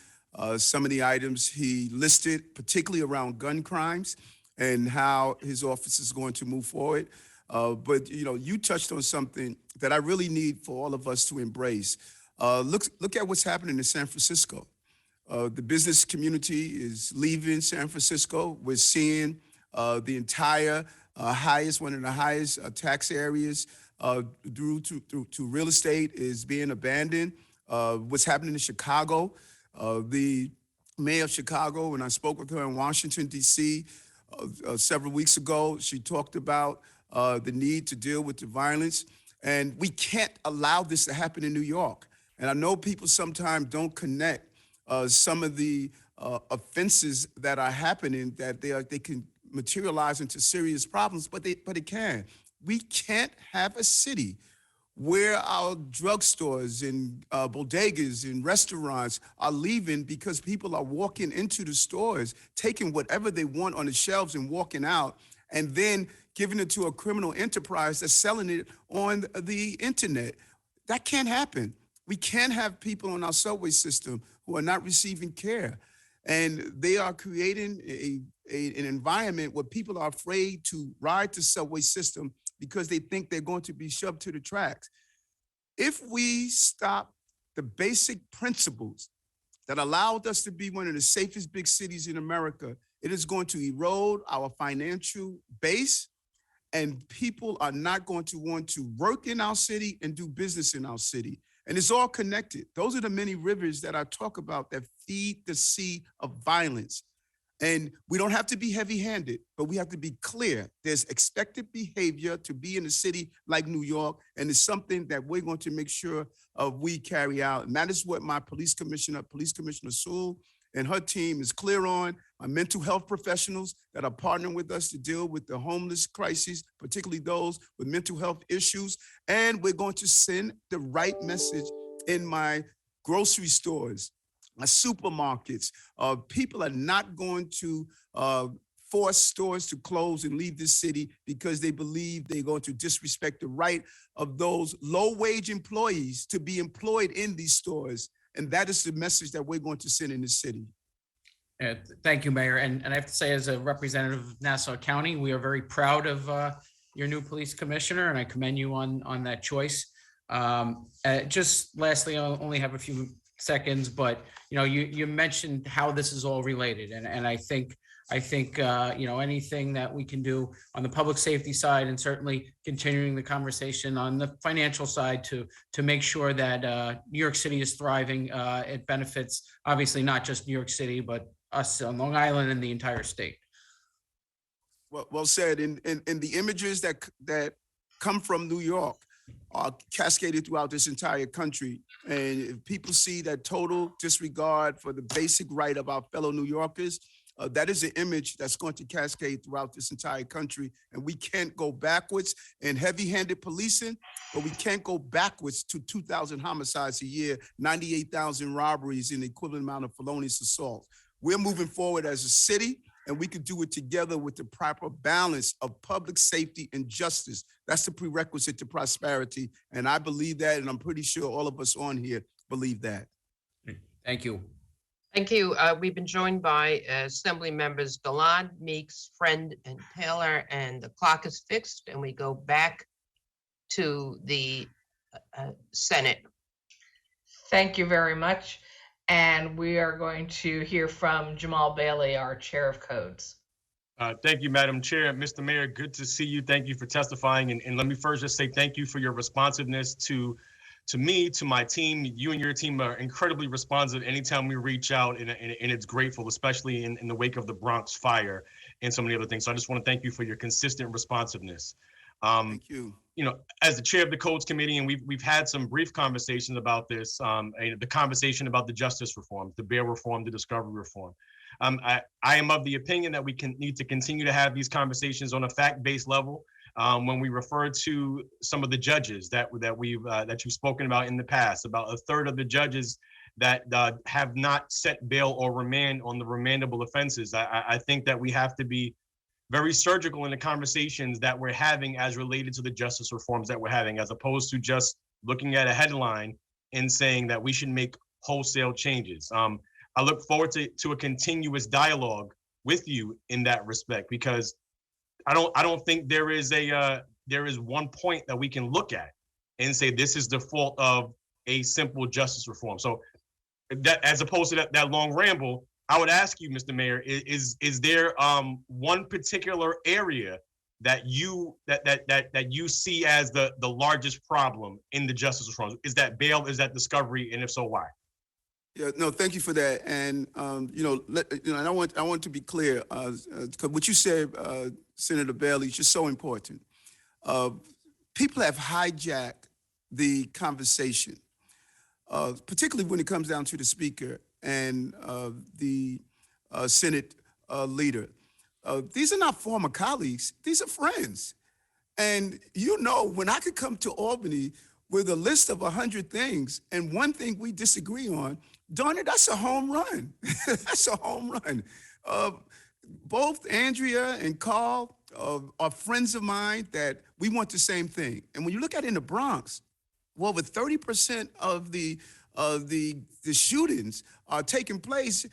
some of the items he listed, particularly around gun crimes and how his office is going to move forward. But you touched on something that I really need for all of us to embrace. Look at what's happening in San Francisco. The business community is leaving San Francisco. We're seeing the entire one of the highest tax areas due to real estate is being abandoned. What's happening in Chicago? The mayor of Chicago, when I spoke with her in Washington, D.C. Several weeks ago, she talked about the need to deal with the violence. And we can't allow this to happen in New York. And I know people sometimes don't connect some of the offenses that are happening, that they can materialize into serious problems, but it can. We can't have a city where our drugstores and bodegas and restaurants are leaving because people are walking into the stores, taking whatever they want on the shelves and walking out, and then giving it to a criminal enterprise that's selling it on the internet. That can't happen. We can't have people on our subway system who are not receiving care. And they are creating an environment where people are afraid to ride the subway system because they think they're going to be shoved to the tracks. If we stop the basic principles that allowed us to be one of the safest big cities in America, it is going to erode our financial base, and people are not going to want to work in our city and do business in our city. And it's all connected. Those are the many rivers that I talk about that feed the sea of violence. And we don't have to be heavy-handed, but we have to be clear. There's expected behavior to be in a city like New York, and it's something that we're going to make sure we carry out. And that is what my Police Commissioner Sewell, and her team is clear on. My mental health professionals that are partnering with us to deal with the homeless crisis, particularly those with mental health issues. And we're going to send the right message in my grocery stores, my supermarkets. People are not going to force stores to close and leave this city because they believe they're going to disrespect the right of those low-wage employees to be employed in these stores. And that is the message that we're going to send in the city. Thank you, Mayor. And I have to say, as a representative of Nassau County, we are very proud of your new police commissioner, and I commend you on that choice. Just lastly, I'll only have a few seconds, but you mentioned how this is all related, and I think anything that we can do on the public safety side, and certainly continuing the conversation on the financial side to make sure that New York City is thriving. It benefits obviously not just New York City, but us on Long Island and the entire state. Well said. And the images that come from New York are cascaded throughout this entire country. And if people see that total disregard for the basic right of our fellow New Yorkers, that is an image that's going to cascade throughout this entire country. And we can't go backwards in heavy-handed policing, but we can't go backwards to 2,000 homicides a year, 98,000 robberies, and the equivalent amount of felonious assault. We're moving forward as a city, and we can do it together with the proper balance of public safety and justice. That's the prerequisite to prosperity. And I believe that, and I'm pretty sure all of us on here believe that. Thank you. Thank you. We've been joined by Assembly members Gallant, Meeks, Friend, and Taylor, and the clock is fixed, and we go back to the Senate. Thank you very much. And we are going to hear from Jamal Bailey, our Chair of Codes. Thank you, Madam Chair. Mr. Mayor, good to see you. Thank you for testifying. And let me first just say thank you for your responsiveness to me, to my team. You and your team are incredibly responsive anytime we reach out, and it's grateful, especially in the wake of the Bronx fire and so many other things. So I just want to thank you for your consistent responsiveness. Thank you. You know, as the chair of the Codes Committee, and we've had some brief conversations about this, the conversation about the justice reform, the bail reform, the discovery reform. I am of the opinion that we need to continue to have these conversations on a fact-based level. When we refer to some of the judges that you've spoken about in the past, about a third of the judges that have not set bail or remand on the remandable offenses, I think that we have to be very surgical in the conversations that we're having as related to the justice reforms that we're having, as opposed to just looking at a headline and saying that we should make wholesale changes. I look forward to a continuous dialogue with you in that respect, because I don't think there is one point that we can look at and say this is the fault of a simple justice reform. So that, as opposed to that long ramble, I would ask you, Mr. Mayor, is there one particular area that you see as the largest problem in the justice reform? Is that bail? Is that discovery? And if so, why? Yeah, no, thank you for that. And and I want to be clear, 'cause what you said, Senator Bailey, is just so important. People have hijacked the conversation, particularly when it comes down to the speaker and the Senate leader. These are not former colleagues; these are friends. And when I could come to Albany with a list of 100 things and one thing we disagree on, darn it, that's a home run. That's a home run. Both Andrea and Carl are friends of mine that we want the same thing. And when you look at it in the Bronx, well, over 30% of the shootings are taking place.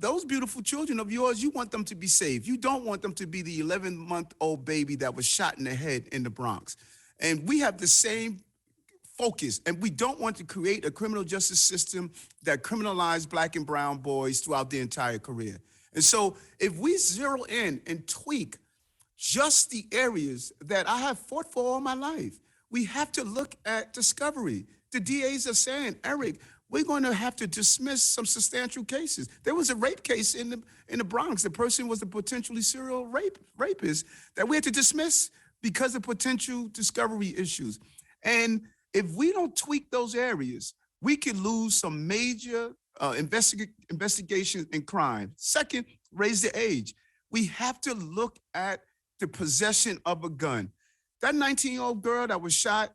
Those beautiful children of yours, you want them to be safe. You don't want them to be the 11-month-old baby that was shot in the head in the Bronx. And we have the same focus, and we don't want to create a criminal justice system that criminalizes Black and brown boys throughout their entire career. And so if we zero in and tweak just the areas that I have fought for all my life, we have to look at discovery. The DAs are saying, Eric, we're going to have to dismiss some substantial cases. There was a rape case in the Bronx. The person was a potentially serial rapist that we had to dismiss because of potential discovery issues. And if we don't tweak those areas, we could lose some major investigations in crime. Second, raise the age. We have to look at the possession of a gun. That 19-year-old girl that was shot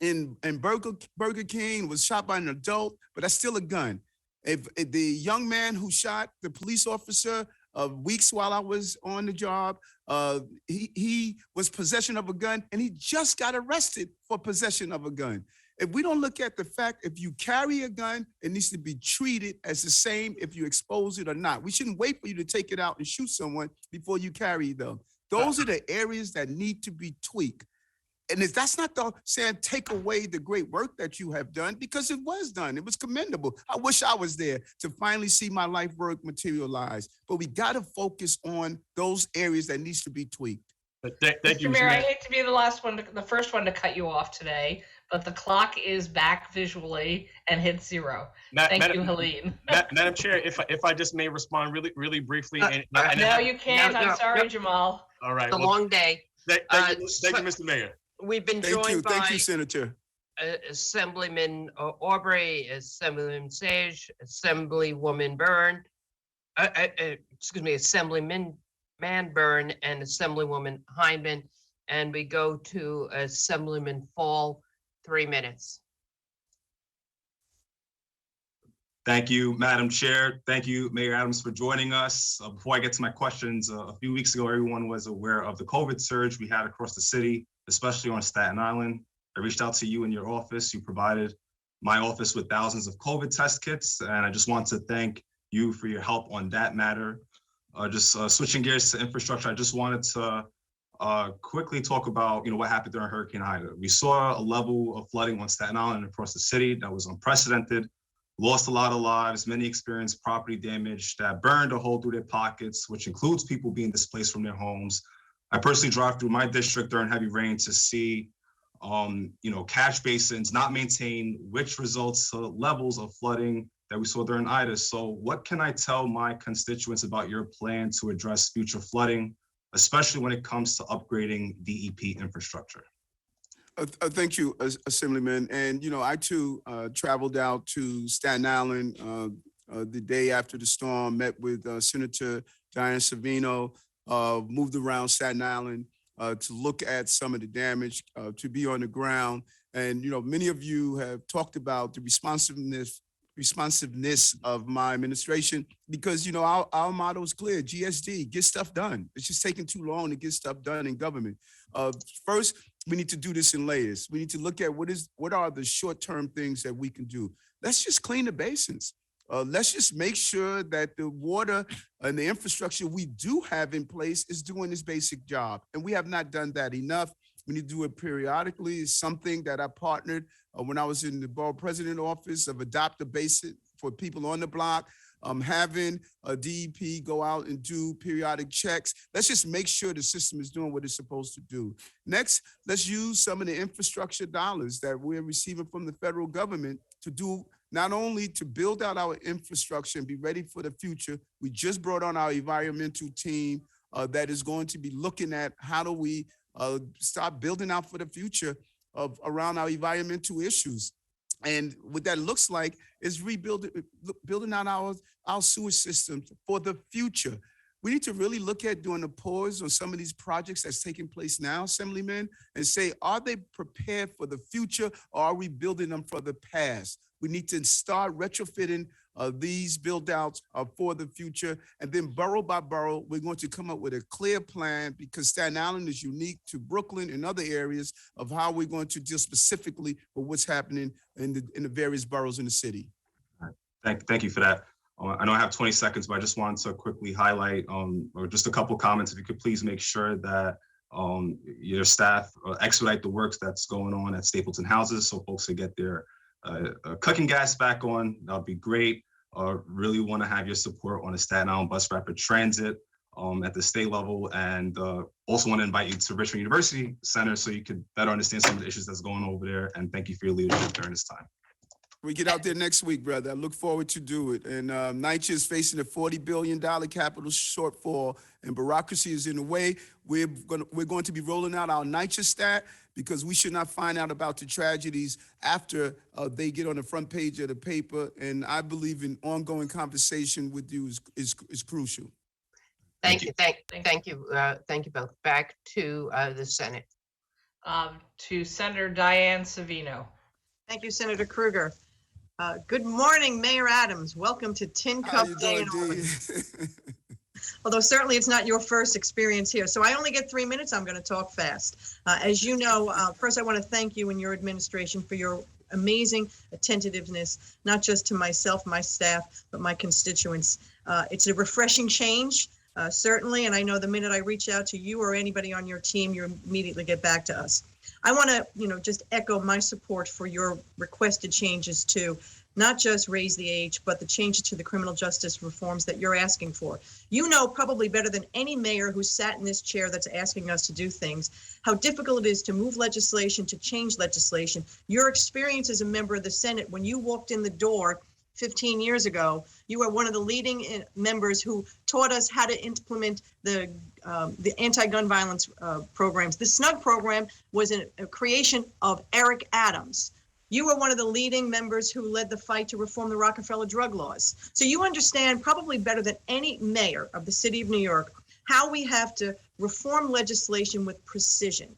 in Burger King was shot by an adult, but that's still a gun. If the young man who shot the police officer weeks while I was on the job, he was possession of a gun, and he just got arrested for possession of a gun. If we don't look at the fact, if you carry a gun, it needs to be treated as the same if you expose it or not. We shouldn't wait for you to take it out and shoot someone before you carry them. Those are the areas that need to be tweaked. And that's not saying take away the great work that you have done, because it was done. It was commendable. I wish I was there to finally see my life work materialize. But we got to focus on those areas that needs to be tweaked. Thank you, Mr. Mayor, I hate to be the first one to cut you off today, but the clock is back visually and hit 0. Thank you, Helene. Madam Chair, if I just may respond really briefly. No, you can't. I'm sorry, no. Jamal. All right. It's a long day. Thank you, Mr. Mayor. We've been joined by Thank you, Senator. Assemblyman Aubrey, Assemblyman Sage, Assemblywoman Byrne, Assemblyman Byrne, and Assemblywoman Hyndman. And we go to Assemblyman Fall, 3 minutes. Thank you, Madam Chair. Thank you, Mayor Adams, for joining us. Before I get to my questions, a few weeks ago, everyone was aware of the COVID surge we had across the city, especially on Staten Island. I reached out to you in your office. You provided my office with thousands of COVID test kits, and I just want to thank you for your help on that matter. Switching gears to infrastructure, I just wanted to quickly talk about what happened during Hurricane Ida. We saw a level of flooding on Staten Island and across the city that was unprecedented. lost a lot of lives. Many experienced property damage that burned a hole through their pockets, which includes people being displaced from their homes. I personally drive through my district during heavy rain to see, catch basins not maintained, which results to levels of flooding that we saw during Ida. So what can I tell my constituents about your plan to address future flooding, especially when it comes to upgrading DEP infrastructure? Thank you, Assemblyman. And, I too traveled out to Staten Island the day after the storm, met with Senator Diane Savino, moved around Staten Island to look at some of the damage, to be on the ground. And, many of you have talked about the responsiveness of my administration because, our motto is clear, GSD, get stuff done. It's just taking too long to get stuff done in government. First, we need to do this in layers. We need to look at what are the short-term things that we can do. Let's just clean the basins. Let's just make sure that the water and the infrastructure we do have in place is doing its basic job. And we have not done that enough. We need to do it periodically. It's something that I partnered when I was in the borough president office of Adopt a Basin for people on the block. Having a DEP go out and do periodic checks. Let's just make sure the system is doing what it's supposed to do. Next, let's use some of the infrastructure dollars that we're receiving from the federal government to do not only to build out our infrastructure and be ready for the future. We just brought on our environmental team that is going to be looking at how do we start building out for the future around our environmental issues. And what that looks like is building out our sewer systems for the future. We need to really look at doing a pause on some of these projects that's taking place now, Assemblyman, and say, are they prepared for the future or are we building them for the past? We need to start retrofitting these build outs for the future. And then borough by borough, we're going to come up with a clear plan because Staten Island is unique to Brooklyn and other areas of how we're going to deal specifically with what's happening in the various boroughs in the city. Thank you for that. I know I have 20 seconds, but I just wanted to quickly highlight or just a couple of comments. If you could please make sure that your staff expedite the works that's going on at Stapleton Houses so folks can get their cooking gas back on. That'll be great. Really want to have your support on the Staten Island Bus Rapid Transit at the state level, and also want to invite you to Richmond University Center so you can better understand some of the issues that's going over there. And thank you for your leadership during this time. We get out there next week, brother. I look forward to do it. And NYCHA is facing a $40 billion capital shortfall, and bureaucracy is in the way. We're going to be rolling out our NYCHA stat because we should not find out about the tragedies after they get on the front page of the paper. And I believe in ongoing conversation with you is crucial. Thank you. Thank you both. Back to the Senate. To Senator Diane Savino. Thank you, Senator Krueger. Good morning, Mayor Adams. Welcome to Tin Cup Day in Albany. Although certainly it's not your first experience here. So I only get 3 minutes. I'm going to talk fast. As you know, first I want to thank you and your administration for your amazing attentiveness, not just to myself, my staff, but my constituents. It's a refreshing change, certainly. And I know the minute I reach out to you or anybody on your team, you immediately get back to us. I want to, just echo my support for your requested changes to not just raise the age, but the changes to the criminal justice reforms that you're asking for. You know probably better than any mayor who sat in this chair that's asking us to do things, how difficult it is to move legislation, to change legislation. Your experience as a member of the Senate, when you walked in the door 15 years ago, you were one of the leading members who taught us how to implement the anti-gun violence programs. The SNUG program was a creation of Eric Adams. You were one of the leading members who led the fight to reform the Rockefeller drug laws. So you understand probably better than any mayor of the city of New York how we have to reform legislation with precision.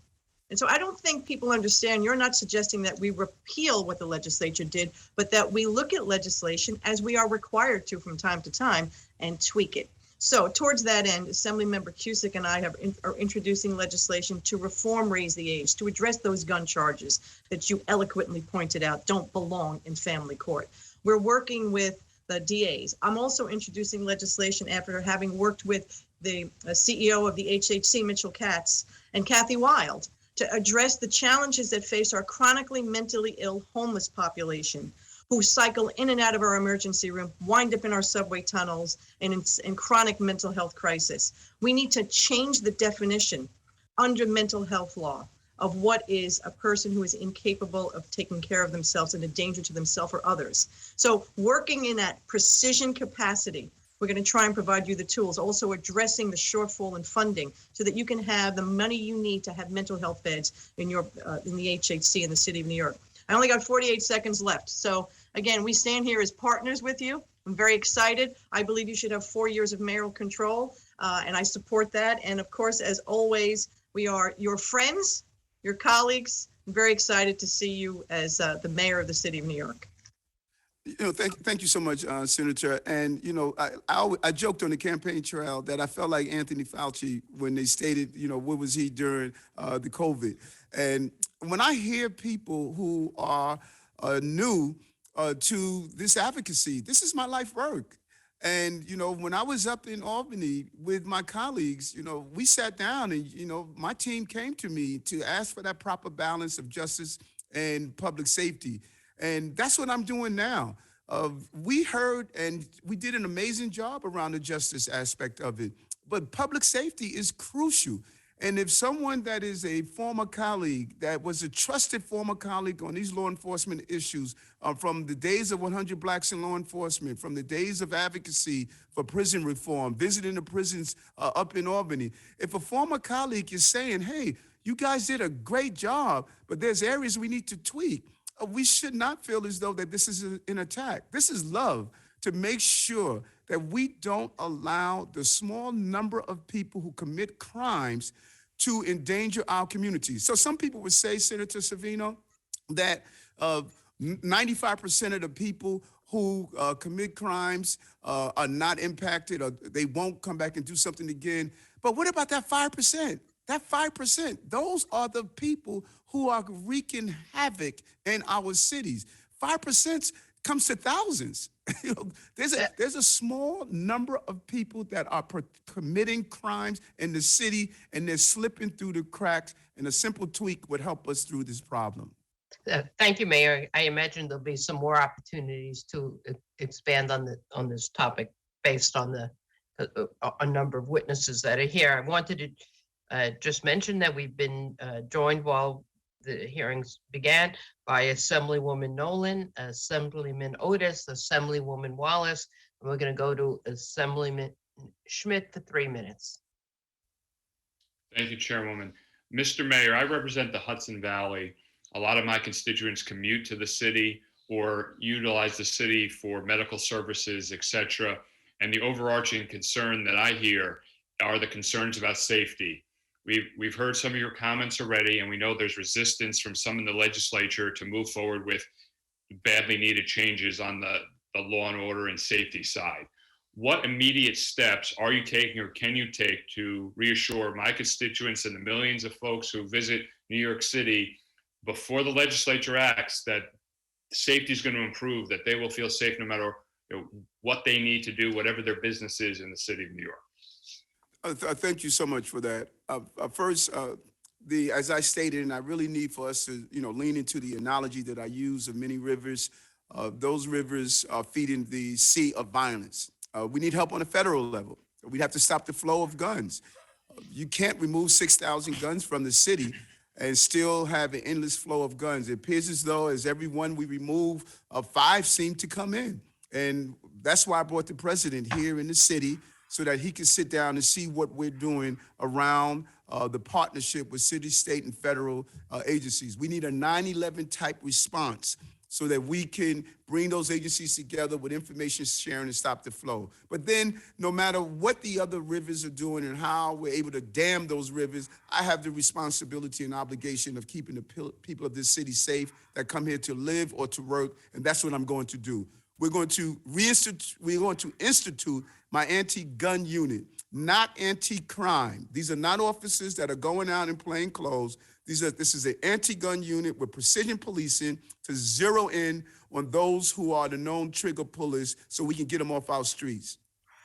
And so I don't think people understand, you're not suggesting that we repeal what the legislature did, but that we look at legislation as we are required to from time to time and tweak it. So towards that end, Assemblymember Cusick and I are introducing legislation to reform Raise the Age, to address those gun charges that you eloquently pointed out don't belong in family court. We're working with the DAs. I'm also introducing legislation after having worked with the CEO of the HHC, Mitchell Katz, and Kathy Wild, to address the challenges that face our chronically mentally ill homeless population, who cycle in and out of our emergency room, wind up in our subway tunnels, and in chronic mental health crisis. We need to change the definition under mental health law of what is a person who is incapable of taking care of themselves and a danger to themselves or others. So working in that precision capacity, we're going to try and provide you the tools, also addressing the shortfall in funding so that you can have the money you need to have mental health beds in your in the HHC in the city of New York. I only got 48 seconds left. So again, we stand here as partners with you. I'm very excited. I believe you should have 4 years of mayoral control, and I support that. And of course, as always, we are your friends, your colleagues. I'm very excited to see you as the mayor of the city of New York. You know, thank you so much, Senator. And, you know, I joked on the campaign trail that I felt like Anthony Fauci when they stated, you know, what was he during the COVID. And when I hear people who are new to this advocacy, this is my life work. And, you know, when I was up in Albany with my colleagues, you know, we sat down and, you know, my team came to me to ask for that proper balance of justice and public safety. And that's what I'm doing now. We heard and we did an amazing job around the justice aspect of it, but public safety is crucial. And if someone that is a former colleague, that was a trusted former colleague on these law enforcement issues, from the days of 100 Blacks in law enforcement, from the days of advocacy for prison reform, visiting the prisons up in Albany, if a former colleague is saying, hey, you guys did a great job, but there's areas we need to tweak, we should not feel as though that this is an attack. This is love to make sure that we don't allow the small number of people who commit crimes to endanger our communities. So some people would say, Senator Savino, that 95% of the people who commit crimes are not impacted, or they won't come back and do something again. But what about that 5%? That 5%, those are the people who are wreaking havoc in our cities. 5% comes to thousands. You know, there's a small number of people that are committing crimes in the city, and they're slipping through the cracks, and a simple tweak would help us through this problem. Thank you, Mayor. I imagine there'll be some more opportunities to expand on this topic based on a number of witnesses that are here. I wanted to just mention that we've been joined while the hearings began by Assemblywoman Nolan, Assemblyman Otis, Assemblywoman Wallace, and we're going to go to Assemblyman Schmidt for 3 minutes. Thank you, Chairwoman. Mr. Mayor, I represent the Hudson Valley. A lot of my constituents commute to the city or utilize the city for medical services, et cetera. And the overarching concern that I hear are the concerns about safety. We've heard some of your comments already, and we know there's resistance from some in the legislature to move forward with badly needed changes on the law and order and safety side. What immediate steps are you taking or can you take to reassure my constituents and the millions of folks who visit New York City before the legislature acts that safety is going to improve, that they will feel safe no matter what they need to do, whatever their business is in the city of New York? Thank you so much for that. First, as I stated, and I really need for us to, lean into the analogy that I use of many rivers. Those rivers are feeding the sea of violence. We need help on a federal level. We'd have to stop the flow of guns. You can't remove 6,000 guns from the city and still have an endless flow of guns. It appears as though as every one we remove, 5 seem to come in. And that's why I brought the president here in the city, so that he can sit down and see what we're doing around the partnership with city, state, and federal agencies. We need a 9/11 type response so that we can bring those agencies together with information sharing and stop the flow. But then no matter what the other rivers are doing and how we're able to dam those rivers, I have the responsibility and obligation of keeping the people of this city safe that come here to live or to work, and that's what I'm going to do. We're going to institute my anti-gun unit, not anti-crime. These are not officers that are going out in plain clothes. This is an anti-gun unit with precision policing to zero in on those who are the known trigger pullers so we can get them off our streets.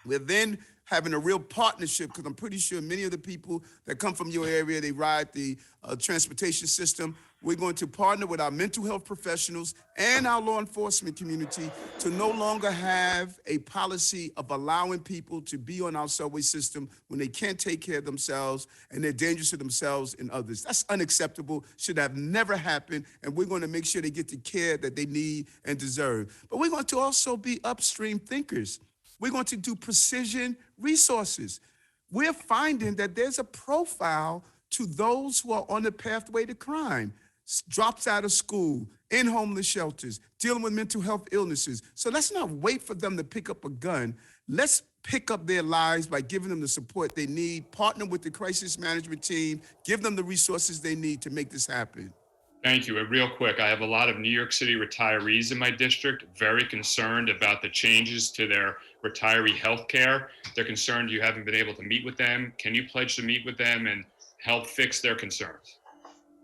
We're then having a real partnership, because I'm pretty sure many of the people that come from your area, they ride the transportation system. We're going to partner with our mental health professionals and our law enforcement community to no longer have a policy of allowing people to be on our subway system when they can't take care of themselves and they're dangerous to themselves and others. That's unacceptable, should have never happened, and we're going to make sure they get the care that they need and deserve. But we're going to also be upstream thinkers. We're going to do precision resources. We're finding that there's a profile to those who are on the pathway to crime, drops out of school, in homeless shelters, dealing with mental health illnesses. So let's not wait for them to pick up a gun. Let's pick up their lives by giving them the support they need, partner with the crisis management team, give them the resources they need to make this happen. Thank you. And real quick, I have a lot of New York City retirees in my district, very concerned about the changes to their retiree health care. They're concerned you haven't been able to meet with them. Can you pledge to meet with them and help fix their concerns?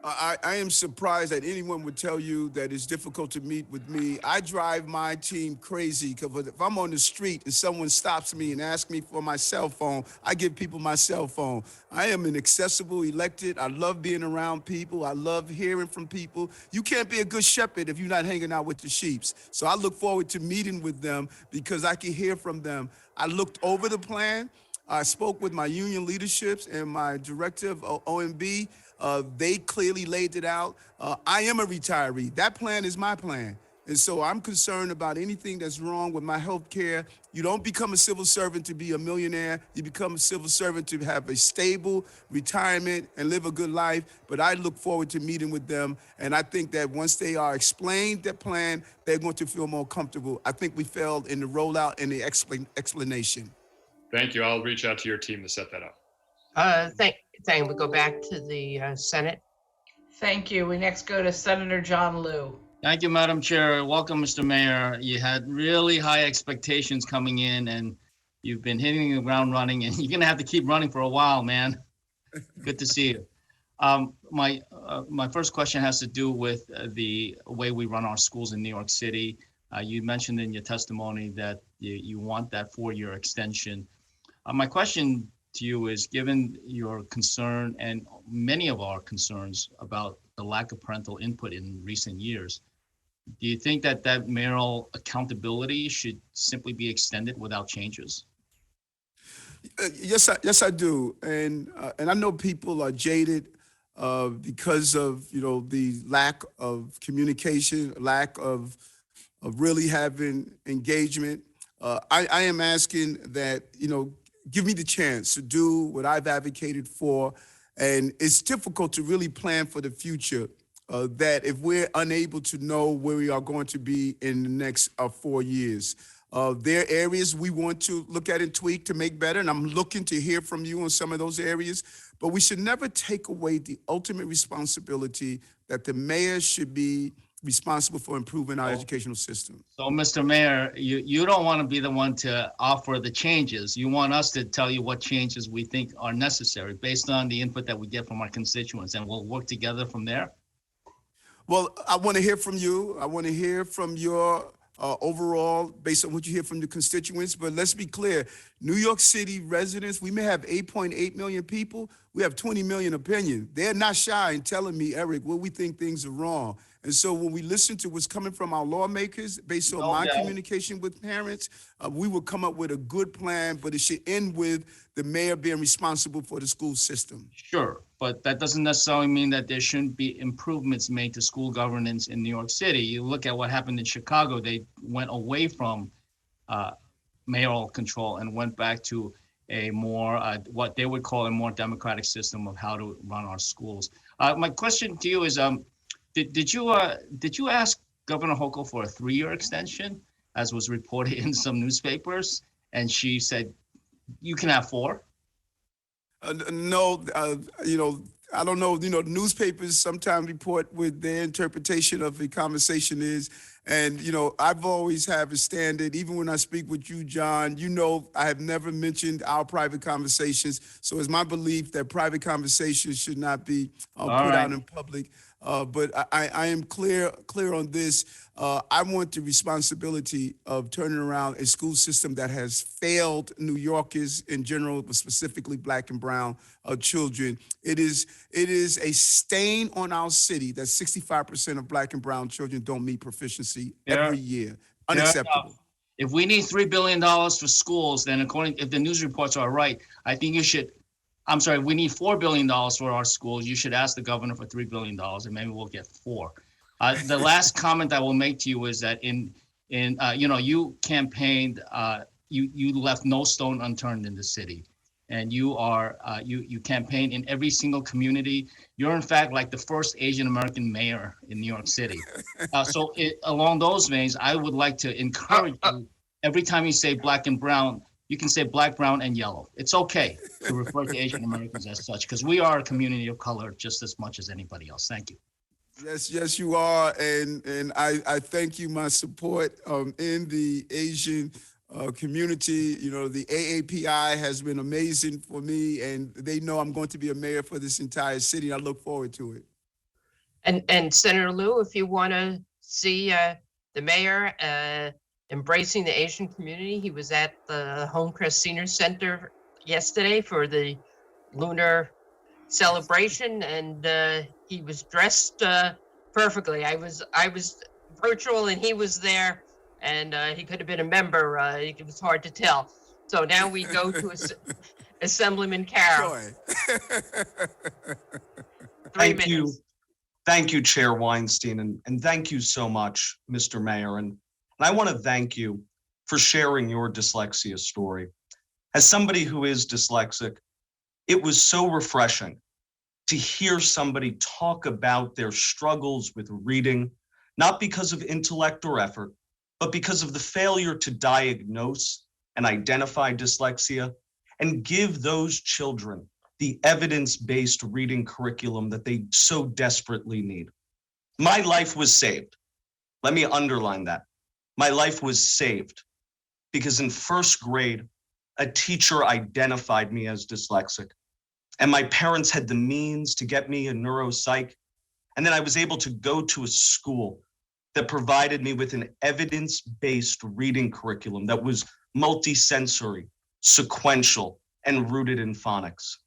I am surprised that anyone would tell you that it's difficult to meet with me. I drive my team crazy because if I'm on the street and someone stops me and asks me for my cell phone, I give people my cell phone. I am an accessible elected. I love being around people. I love hearing from people. You can't be a good shepherd if you're not hanging out with the sheeps. So I look forward to meeting with them because I can hear from them. I looked over the plan. I spoke with my union leaderships and my director of OMB. They clearly laid it out. I am a retiree. That plan is my plan. And so I'm concerned about anything that's wrong with my health care. You don't become a civil servant to be a millionaire. You become a civil servant to have a stable retirement and live a good life. But I look forward to meeting with them. And I think that once they are explained that plan, they're going to feel more comfortable. I think we failed in the rollout and the explanation. Thank you. I'll reach out to your team to set that up. We go back to the Senate. Thank you. We next go to Senator John Liu. Thank you, Madam Chair. Welcome, Mr. Mayor. You had really high expectations coming in and you've been hitting the ground running and you're gonna have to keep running for a while, man. Good to see you. My first question has to do with the way we run our schools in New York City. You mentioned in your testimony that you want that 4-year extension. My question to you is, given your concern and many of our concerns about the lack of parental input in recent years, do you think that mayoral accountability should simply be extended without changes? Yes, I do. And I know people are jaded because of, the lack of communication, lack of really having engagement. I am asking that, give me the chance to do what I've advocated for. And it's difficult to really plan for the future, that if we're unable to know where we are going to be in the next 4 years. There are areas we want to look at and tweak to make better, and I'm looking to hear from you on some of those areas. But we should never take away the ultimate responsibility that the mayor should be responsible for improving our educational system. So, Mr. Mayor, you don't want to be the one to offer the changes. You want us to tell you what changes we think are necessary based on the input that we get from our constituents, and we'll work together from there. Well, I want to hear from you. I want to hear from your overall, based on what you hear from the constituents. But let's be clear, New York City residents, we may have 8.8 million people. We have 20 million opinions. They're not shy in telling me, Eric, where we think things are wrong. And so when we listen to what's coming from our lawmakers, based on my communication with parents, we will come up with a good plan, but it should end with the mayor being responsible for the school system. Sure, but that doesn't necessarily mean that there shouldn't be improvements made to school governance in New York City. You look at what happened in Chicago, they went away from mayoral control and went back to a more, what they would call a more democratic system of how to run our schools. My question to you is, did you ask Governor Hochul for a 3-year extension, as was reported in some newspapers? And she said, you can have 4? No, I don't know. Newspapers sometimes report what their interpretation of the conversation is. And, you know, I've always have a standard, even when I speak with you, John, you know, I have never mentioned our private conversations. So it's my belief that private conversations should not be put out in public. But I am clear on this. I want the responsibility of turning around a school system that has failed New Yorkers in general, but specifically Black and brown children. It is a stain on our city that 65% of Black and brown children don't meet proficiency every year. Unacceptable. If we need $3 billion for schools, then if the news reports are right, I think you should, I'm sorry, we need $4 billion for our schools. You should ask the governor for $3 billion and maybe we'll get 4. The last comment I will make to you is that you campaigned, you left no stone unturned in the city. And you campaign in every single community. You're in fact like the first Asian American mayor in New York City. Along those veins, I would like to encourage you, every time you say Black and brown, you can say Black, brown, and yellow. It's okay to refer to Asian Americans as such, because we are a community of color just as much as anybody else. Thank you. Yes, you are. And I thank you, my support in the Asian community. You know, the AAPI has been amazing for me, and they know I'm going to be a mayor for this entire city. I look forward to it. And Senator Lieu, if you want to see the mayor embracing the Asian community, he was at the Homecrest Senior Center yesterday for the lunar celebration, and he was dressed perfectly. I was virtual, and he was there, and he could have been a member. It was hard to tell. So now we go to Assemblyman Carroll. Thank you. Thank you, Chair Weinstein, and thank you so much, Mr. Mayor. And I want to thank you for sharing your dyslexia story. As somebody who is dyslexic, it was so refreshing to hear somebody talk about their struggles with reading, not because of intellect or effort, but because of the failure to diagnose and identify dyslexia and give those children the evidence-based reading curriculum that they so desperately need. My life was saved. Let me underline that. My life was saved because in first grade, a teacher identified me as dyslexic, and my parents had the means to get me a neuropsych. And then I was able to go to a school that provided me with an evidence-based reading curriculum that was multisensory, sequential, and rooted in phonics.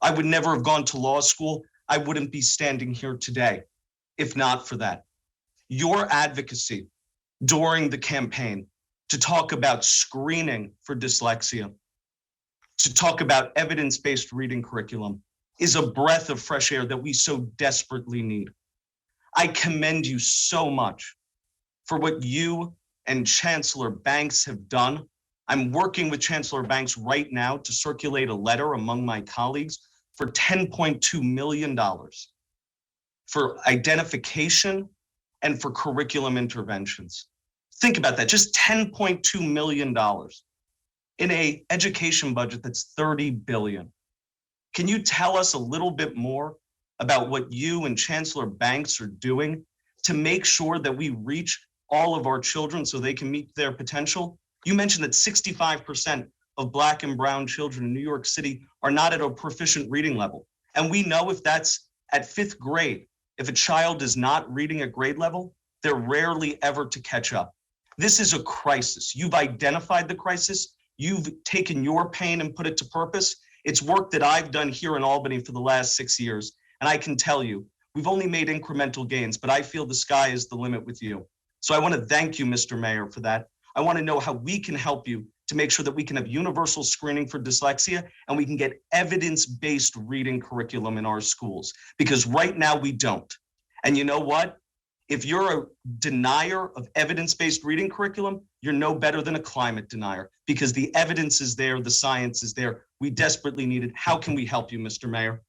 I would never have gone to law school. I wouldn't be standing here today if not for that. Your advocacy during the campaign to talk about screening for dyslexia, to talk about evidence-based reading curriculum is a breath of fresh air that we so desperately need. I commend you so much for what you and Chancellor Banks have done. I'm working with Chancellor Banks right now to circulate a letter among my colleagues for $10.2 million for identification and for curriculum interventions. Think about that, just $10.2 million in an education budget that's $30 billion. Can you tell us a little bit more about what you and Chancellor Banks are doing to make sure that we reach all of our children so they can meet their potential? You mentioned that 65% of Black and brown children in New York City are not at a proficient reading level. And we know if that's at 5th grade, if a child is not reading at grade level, they're rarely ever to catch up. This is a crisis. You've identified the crisis. You've taken your pain and put it to purpose. It's work that I've done here in Albany for the last 6 years. And I can tell you, we've only made incremental gains, but I feel the sky is the limit with you. So I want to thank you, Mr. Mayor, for that. I want to know how we can help you to make sure that we can have universal screening for dyslexia and we can get evidence-based reading curriculum in our schools, because right now we don't. And you know what? If you're a denier of evidence-based reading curriculum, you're no better than a climate denier, because the evidence is there, the science is there. We desperately need it. How can we help you, Mr. Mayor?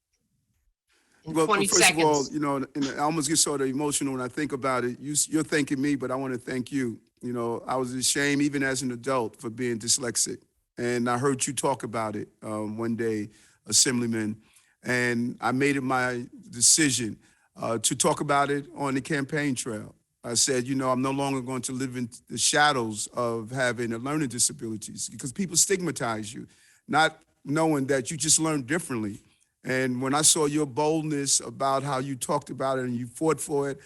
Well, first of all, you know, and I almost get sort of emotional when I think about it. You're thanking me, but I want to thank you. You know, I was ashamed even as an adult for being dyslexic. And I heard you talk about it one day, Assemblyman, and I made it my decision to talk about it on the campaign trail. I said, you know, I'm no longer going to live in the shadows of having a learning disabilities because people stigmatize you, not knowing that you just learn differently. And when I saw your boldness about how you talked about it and you fought for it,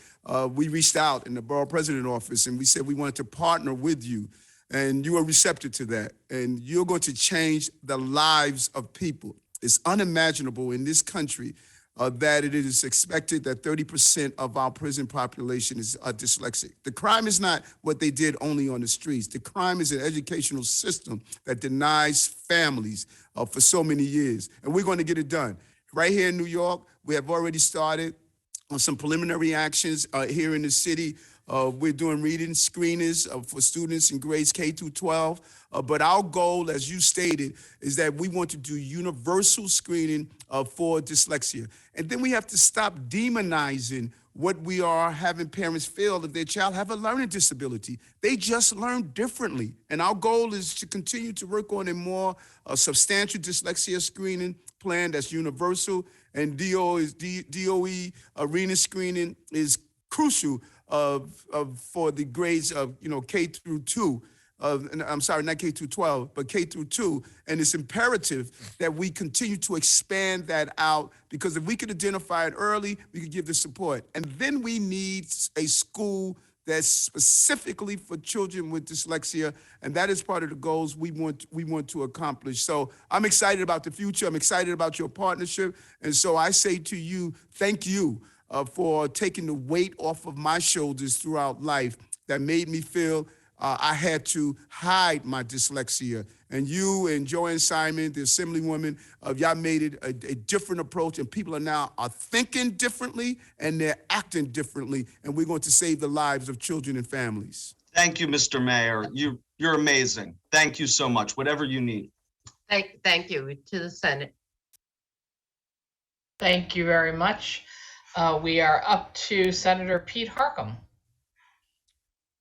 we reached out in the borough president office and we said we wanted to partner with you. And you were receptive to that. And you're going to change the lives of people. It's unimaginable in this country that it is expected that 30% of our prison population is dyslexic. The crime is not what they did only on the streets. The crime is an educational system that denies families for so many years. And we're going to get it done. Right here in New York, we have already started on some preliminary actions here in the city. We're doing reading screeners for students in grades K through 12. But our goal, as you stated, is that we want to do universal screening for dyslexia. And then we have to stop demonizing what we are having parents feel if their child have a learning disability. They just learn differently. And our goal is to continue to work on a more substantial dyslexia screening plan that's universal. And DOE arena screening is crucial for the grades of K through 2. I'm sorry, not K through 12, but K through 2. And it's imperative that we continue to expand that out because if we could identify it early, we could give the support. And then we need a school that's specifically for children with dyslexia. And that is part of the goals we want to accomplish. So I'm excited about the future. I'm excited about your partnership. And so I say to you, thank you for taking the weight off of my shoulders throughout life that made me feel I had to hide my dyslexia. And you and Joanne Simon, the Assemblywoman, y'all made it a different approach, and people are now thinking differently and they're acting differently, and we're going to save the lives of children and families. Thank you, Mr. Mayor. You're amazing. Thank you so much. Whatever you need. Thank you to the Senate. Thank you very much. We are up to Senator Pete Harkam.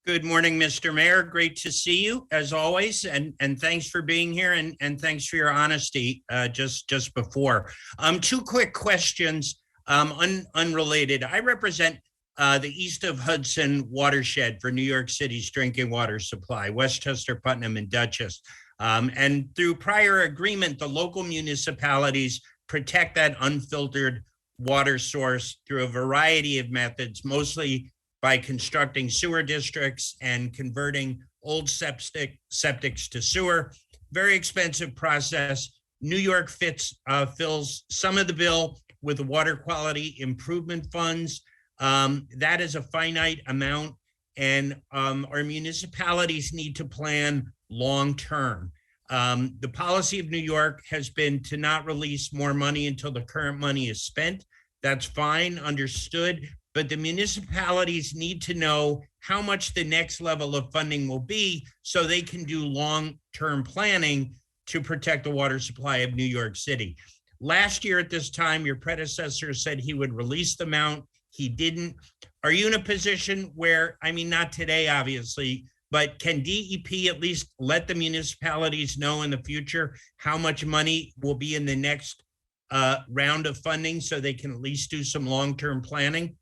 Good morning, Mr. Mayor. Great to see you as always, and thanks for being here and thanks for your honesty just before. Two quick questions, unrelated. I represent the East of Hudson watershed for New York City's drinking water supply, Westchester, Putnam, and Dutchess. And through prior agreement, the local municipalities protect that unfiltered water source through a variety of methods, mostly by constructing sewer districts and converting old septics to sewer. Very expensive process. New York fills some of the bill with the water quality improvement funds. That is a finite amount, and our municipalities need to plan long-term. The policy of New York has been to not release more money until the current money is spent. That's fine, understood. But the municipalities need to know how much the next level of funding will be so they can do long-term planning to protect the water supply of New York City. Last year at this time, your predecessor said he would release the amount. He didn't. Are you in a position where, I mean, not today, obviously, but can DEP at least let the municipalities know in the future how much money will be in the next round of funding so they can at least do some long-term planning?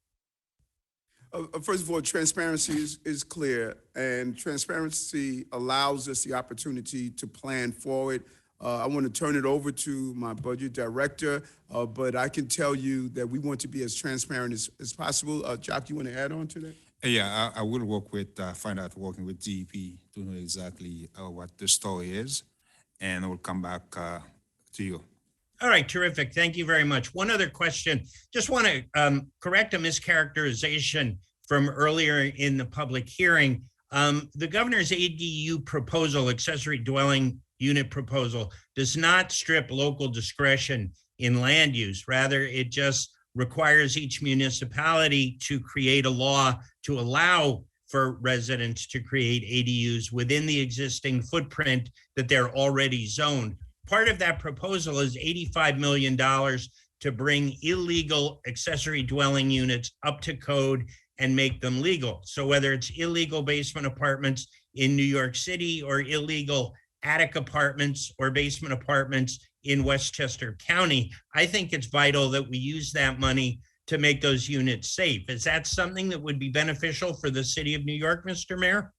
First of all, transparency is clear, and transparency allows us the opportunity to plan forward. I want to turn it over to my budget director, but I can tell you that we want to be as transparent as possible. Jock, you want to add on to that? Yeah, I will work with, working with DEP to know exactly what the story is, and I will come back to you. All right, terrific. Thank you very much. One other question. Just want to correct a mischaracterization from earlier in the public hearing. The governor's ADU proposal, accessory dwelling unit proposal, does not strip local discretion in land use. Rather, it just requires each municipality to create a law to allow for residents to create ADUs within the existing footprint that they're already zoned. Part of that proposal is $85 million to bring illegal accessory dwelling units up to code and make them legal. So whether it's illegal basement apartments in New York City or illegal attic apartments or basement apartments in Westchester County, I think it's vital that we use that money to make those units safe. Is that something that would be beneficial for the city of New York, Mr. Mayor?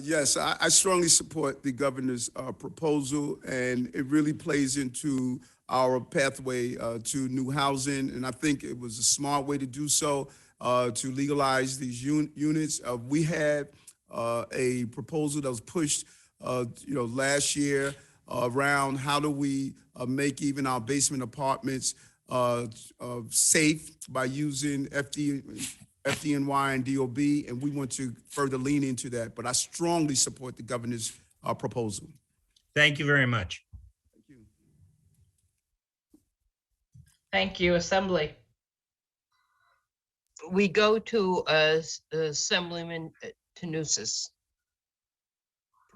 Yes, I strongly support the governor's proposal, and it really plays into our pathway to new housing. And I think it was a smart way to do so, to legalize these units. We had a proposal that was pushed, last year around how do we make even our basement apartments safe by using FDNY and DOB, and we want to further lean into that. But I strongly support the governor's proposal. Thank you very much. Thank you. Thank you, Assembly. We go to Assemblyman Tanusis.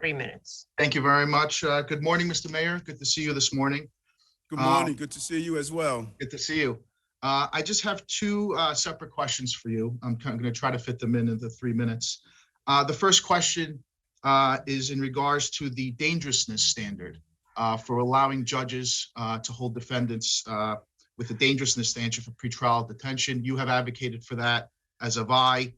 3 minutes. Thank you very much. Good morning, Mr. Mayor. Good to see you this morning. Good morning. Good to see you as well. Good to see you. I just have two separate questions for you. I'm going to try to fit them in the 3 minutes. The first question is in regards to the dangerousness standard for allowing judges to hold defendants with a dangerousness standard for pretrial detention. You have advocated for that, as have I.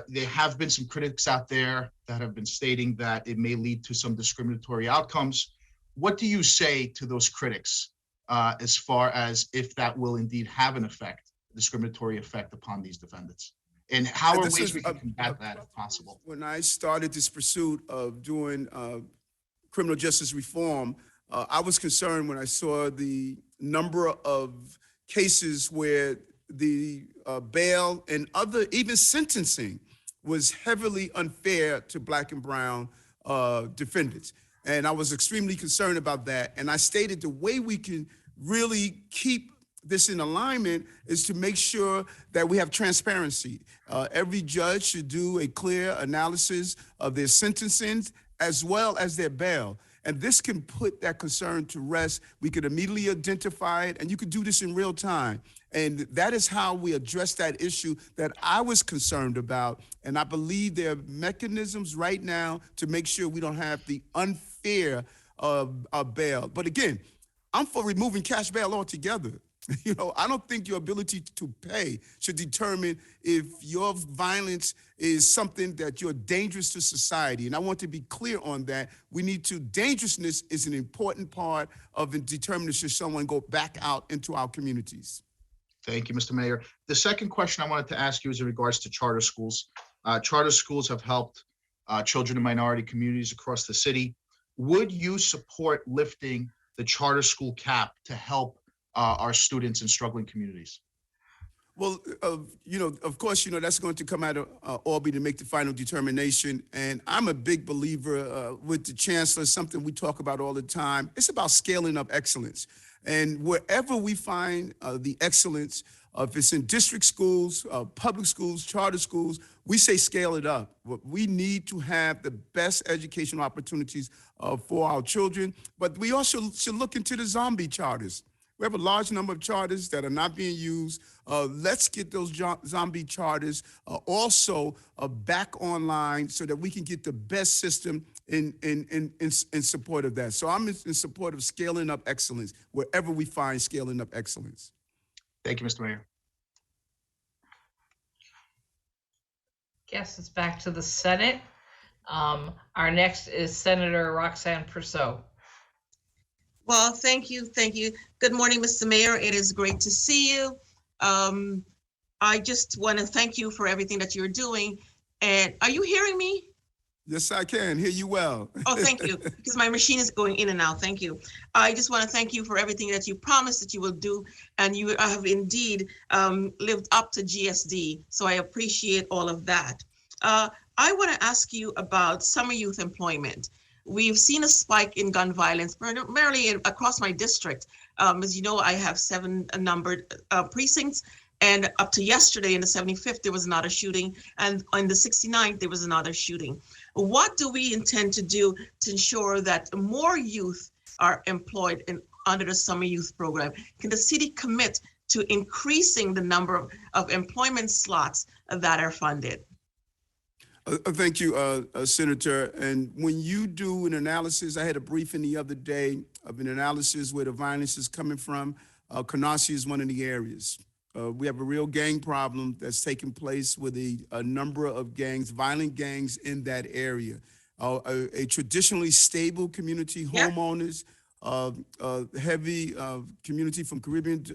There have been some critics out there that have been stating that it may lead to some discriminatory outcomes. What do you say to those critics as far as if that will indeed have an effect, discriminatory effect upon these defendants? And how are ways we can combat that if possible? When I started this pursuit of doing criminal justice reform, I was concerned when I saw the number of cases where the bail and other, even sentencing, was heavily unfair to Black and brown defendants. And I was extremely concerned about that. And I stated the way we can really keep this in alignment is to make sure that we have transparency. Every judge should do a clear analysis of their sentencing as well as their bail. And this can put that concern to rest. We could immediately identify it, and you could do this in real time. And that is how we address that issue that I was concerned about. And I believe there are mechanisms right now to make sure we don't have the unfair bail. But again, I'm for removing cash bail altogether. I don't think your ability to pay should determine if your violence is something that you're dangerous to society. And I want to be clear on that. Dangerousness is an important part of determining should someone go back out into our communities. Thank you, Mr. Mayor. The second question I wanted to ask you is in regards to charter schools. Charter schools have helped children in minority communities across the city. Would you support lifting the charter school cap to help our students in struggling communities? Well, of course, that's going to come out of Albany to make the final determination. And I'm a big believer with the chancellor, something we talk about all the time. It's about scaling up excellence. And wherever we find the excellence, if it's in district schools, public schools, charter schools, we say scale it up. We need to have the best educational opportunities for our children, but we also should look into the zombie charters. We have a large number of charters that are not being used. Let's get those zombie charters also back online so that we can get the best system in support of that. So I'm in support of scaling up excellence wherever we find scaling up excellence. Thank you, Mr. Mayor. Guess it's back to the Senate. Our next is Senator Roxanne Persaud. Well, thank you. Thank you. Good morning, Mr. Mayor. It is great to see you. I just want to thank you for everything that you're doing. And are you hearing me? Yes, I can hear you well. Oh, thank you, because my machine is going in and out. Thank you. I just want to thank you for everything that you promised that you will do, and you have indeed lived up to GSD. So I appreciate all of that. I want to ask you about summer youth employment. We've seen a spike in gun violence, primarily across my district. As you know, I have 7 numbered precincts, and up to yesterday in the 75th, there was another shooting, and on the 69th, there was another shooting. What do we intend to do to ensure that more youth are employed under the summer youth program? Can the city commit to increasing the number of employment slots that are funded? Thank you, Senator. And when you do an analysis, I had a briefing the other day of an analysis where the violence is coming from. Canarsie is one of the areas. We have a real gang problem that's taking place with a number of gangs, violent gangs in that area. A traditionally stable community, homeowners, heavy community from Caribbean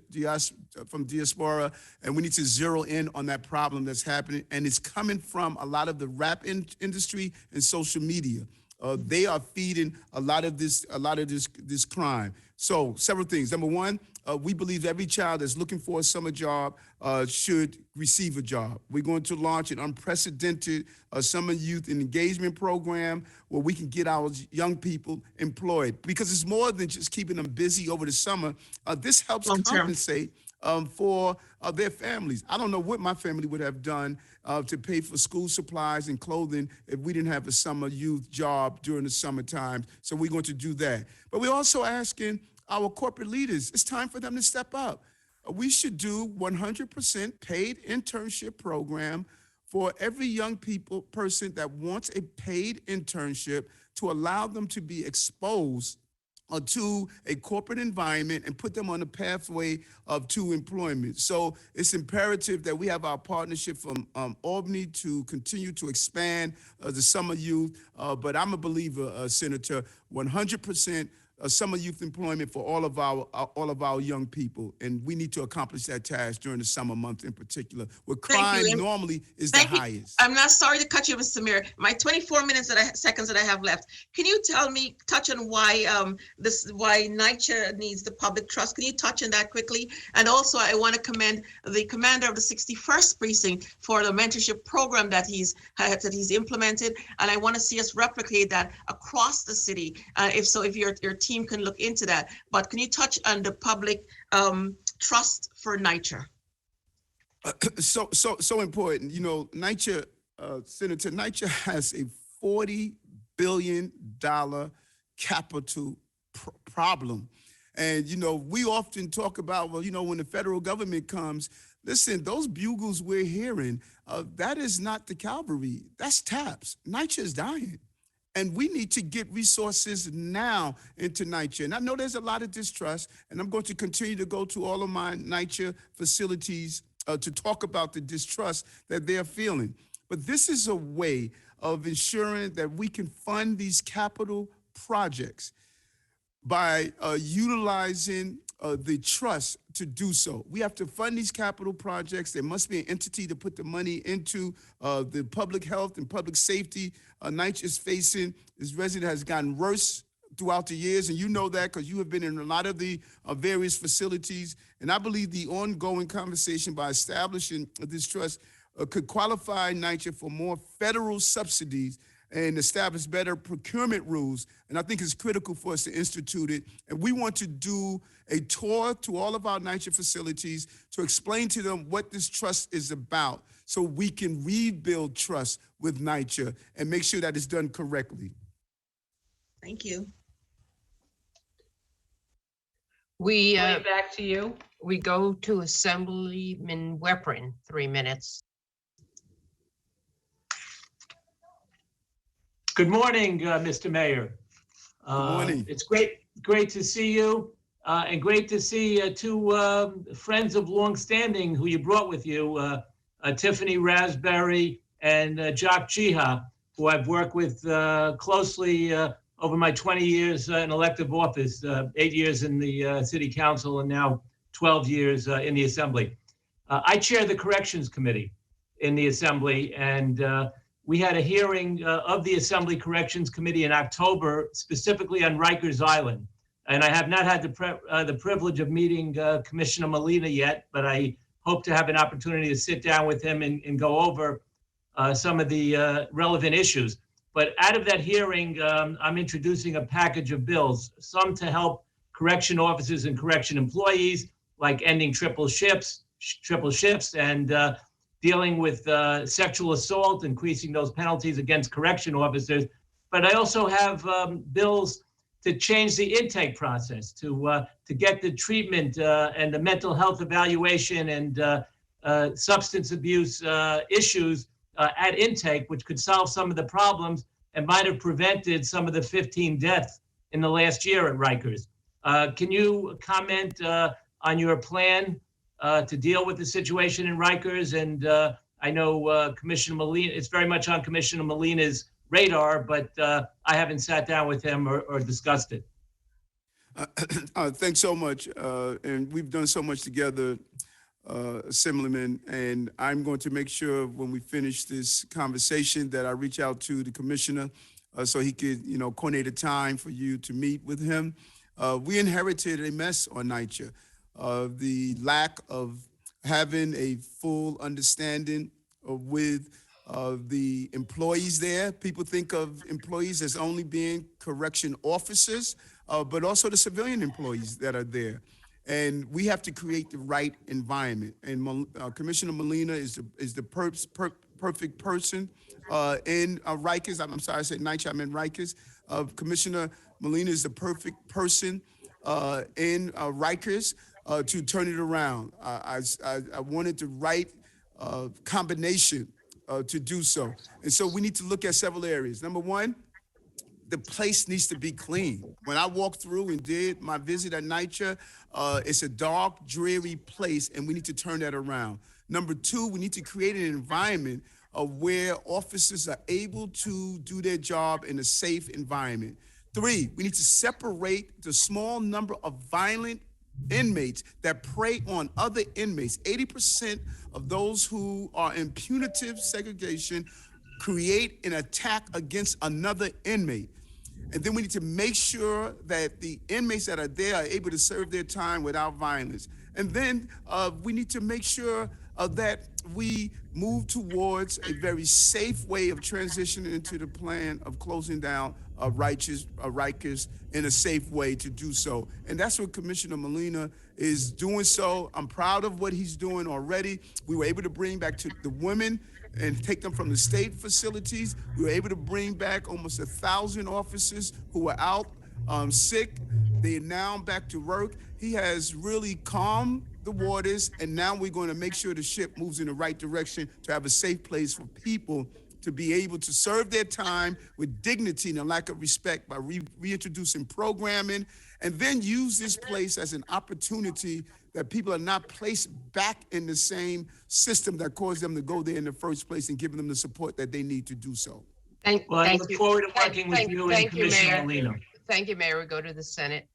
from diaspora, and we need to zero in on that problem that's happening, and it's coming from a lot of the rap industry and social media. They are feeding a lot of this crime. So several things. Number one, we believe every child that's looking for a summer job should receive a job. We're going to launch an unprecedented summer youth engagement program where we can get our young people employed, because it's more than just keeping them busy over the summer. This helps compensate for their families. I don't know what my family would have done to pay for school supplies and clothing if we didn't have a summer youth job during the summertime. So we're going to do that. But we're also asking our corporate leaders, it's time for them to step up. We should do 100% paid internship program for every young person that wants a paid internship, to allow them to be exposed to a corporate environment and put them on a pathway to employment. So it's imperative that we have our partnership from Albany to continue to expand the summer youth. But I'm a believer, Senator, 100% summer youth employment for all of our young people, and we need to accomplish that task during the summer month in particular, where crime normally is the highest. I'm not sorry to cut you, Mr. Mayor. My 24 seconds that I have left. Can you touch on why why NYCHA needs the public trust? Can you touch on that quickly? And also, I want to commend the commander of the 61st precinct for the mentorship program that he's implemented, and I want to see us replicate that across the city. If your team can look into that. But can you touch on the public trust for NYCHA? So important. You know, NYCHA, Senator, NYCHA has a $40 billion capital problem. And, you know, we often talk about, well, you know, when the federal government comes, listen, those bugles we're hearing, that is not the cavalry, that's TAPS. NYCHA is dying. And we need to get resources now into NYCHA. And I know there's a lot of distrust, and I'm going to continue to go to all of my NYCHA facilities to talk about the distrust that they're feeling. But this is a way of ensuring that we can fund these capital projects by utilizing the trust to do so. We have to fund these capital projects. There must be an entity to put the money into the public health and public safety. NYCHA is facing, this resident has gotten worse throughout the years, and you know that because you have been in a lot of the various facilities. And I believe the ongoing conversation by establishing this trust could qualify NYCHA for more federal subsidies and establish better procurement rules. And I think it's critical for us to institute it. And we want to do a tour to all of our NYCHA facilities to explain to them what this trust is about, so we can rebuild trust with NYCHA and make sure that it's done correctly. Thank you. Back to you. We go to Assemblyman Weprin, 3 minutes. Good morning, Mr. Mayor. Good morning. It's great to see you, and great to see two friends of longstanding who you brought with you, Tiffany Raspberry and Jock Jiha, who I've worked with closely over my 20 years in elective office, 8 years in the city council and now 12 years in the assembly. I chair the corrections committee in the assembly, and we had a hearing of the Assembly Corrections Committee in October, specifically on Rikers Island. And I have not had the privilege of meeting Commissioner Molina yet, but I hope to have an opportunity to sit down with him and go over some of the relevant issues. But out of that hearing, I'm introducing a package of bills, some to help correction officers and correction employees, like ending triple shifts, and dealing with sexual assault, increasing those penalties against correction officers. But I also have bills to change the intake process, to get the treatment and the mental health evaluation and substance abuse issues at intake, which could solve some of the problems and might have prevented some of the 15 deaths in the last year at Rikers. Can you comment on your plan to deal with the situation in Rikers. And I know Commissioner Molina, it's very much on Commissioner Molina's radar, but I haven't sat down with him or discussed it. Thanks so much. And we've done so much together, Assemblyman, and I'm going to make sure when we finish this conversation that I reach out to the commissioner so he could, coordinate a time for you to meet with him. We inherited a mess on NYCHA. The lack of having a full understanding with the employees there. People think of employees as only being correction officers, but also the civilian employees that are there. And we have to create the right environment. And Commissioner Molina is the perfect person in Rikers. I'm sorry, I said NYCHA, I meant Rikers. Commissioner Molina is the perfect person in Rikers to turn it around. I wanted the right combination to do so. And so we need to look at several areas. Number one, the place needs to be clean. When I walked through and did my visit at NYCHA, it's a dark, dreary place, and we need to turn that around. Number two, we need to create an environment where officers are able to do their job in a safe environment. Three, we need to separate the small number of violent inmates that prey on other inmates. 80% of those who are in punitive segregation create an attack against another inmate. And then we need to make sure that the inmates that are there are able to serve their time without violence. And then we need to make sure that we move towards a very safe way of transitioning into the plan of closing down Rikers in a safe way to do so. And that's what Commissioner Molina is doing so. I'm proud of what he's doing already. We were able to bring back to the women and take them from the state facilities. We were able to bring back almost 1,000 officers who were out sick. They are now back to work. He has really calmed the waters, and now we're going to make sure the ship moves in the right direction to have a safe place for people to be able to serve their time with dignity and a lack of respect by reintroducing programming, and then use this place as an opportunity that people are not placed back in the same system that caused them to go there in the first place, and giving them the support that they need to do so. I look forward to working with you and Commissioner Molina. Thank you, Mayor. We go to the Senate.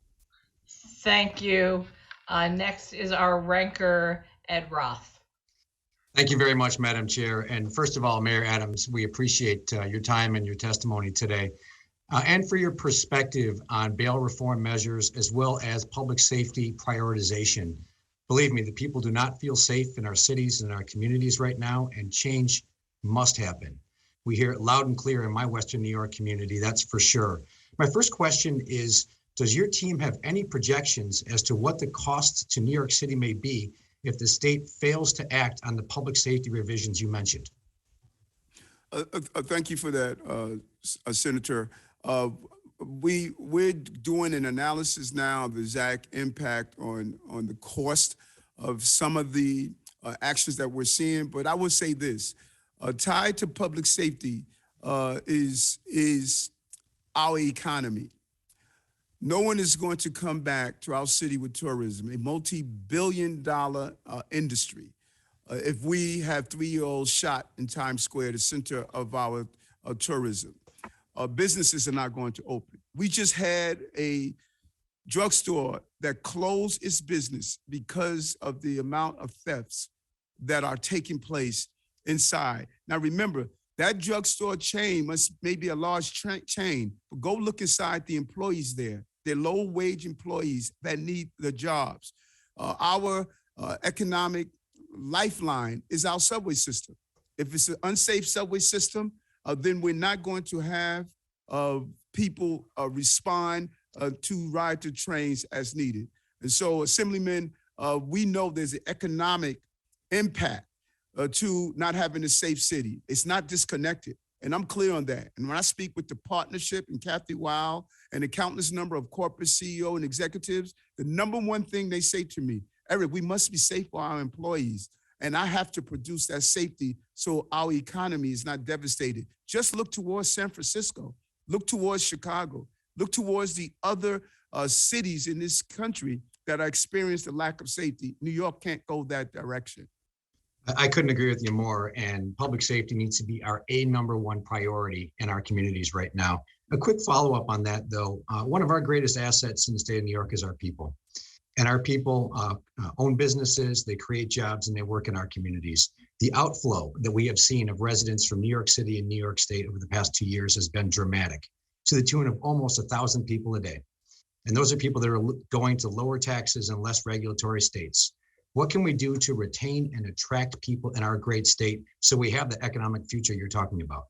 Thank you. Next is our ranker, Ed Roth. Thank you very much, Madam Chair. And first of all, Mayor Adams, we appreciate your time and your testimony today, and for your perspective on bail reform measures as well as public safety prioritization. Believe me, the people do not feel safe in our cities and our communities right now, and change must happen. We hear it loud and clear in my Western New York community, that's for sure. My first question is, does your team have any projections as to what the costs to New York City may be if the state fails to act on the public safety revisions you mentioned? Thank you for that, Senator. We're doing an analysis now of the exact impact on the cost of some of the actions that we're seeing. But I would say this, tied to public safety is our economy. No one is going to come back to our city with tourism, a multi-billion-dollar industry, if we have 3-year-olds shot in Times Square, the center of our tourism. Businesses are not going to open. We just had a drugstore that closed its business because of the amount of thefts that are taking place inside. Now remember, that drugstore chain may be a large chain, but go look inside the employees there. They're low-wage employees that need the jobs. Our economic lifeline is our subway system. If it's an unsafe subway system, then we're not going to have people respond to ride the trains as needed. And so, Assemblyman, we know there's an economic impact to not having a safe city. It's not disconnected. And I'm clear on that. And when I speak with the partnership and Kathy Weil and a countless number of corporate CEO and executives, the number one thing they say to me, Eric, we must be safe for our employees. And I have to produce that safety so our economy is not devastated. Just look towards San Francisco, look towards Chicago, look towards the other cities in this country that are experiencing the lack of safety. New York can't go that direction. I couldn't agree with you more, and public safety needs to be our #1 priority in our communities right now. A quick follow-up on that, though. One of our greatest assets in the state of New York is our people. And our people own businesses, they create jobs, and they work in our communities. The outflow that we have seen of residents from New York City and New York State over the past 2 years has been dramatic, to the tune of almost 1,000 people a day. And those are people that are going to lower taxes and less regulatory states. What can we do to retain and attract people in our great state so we have the economic future you're talking about?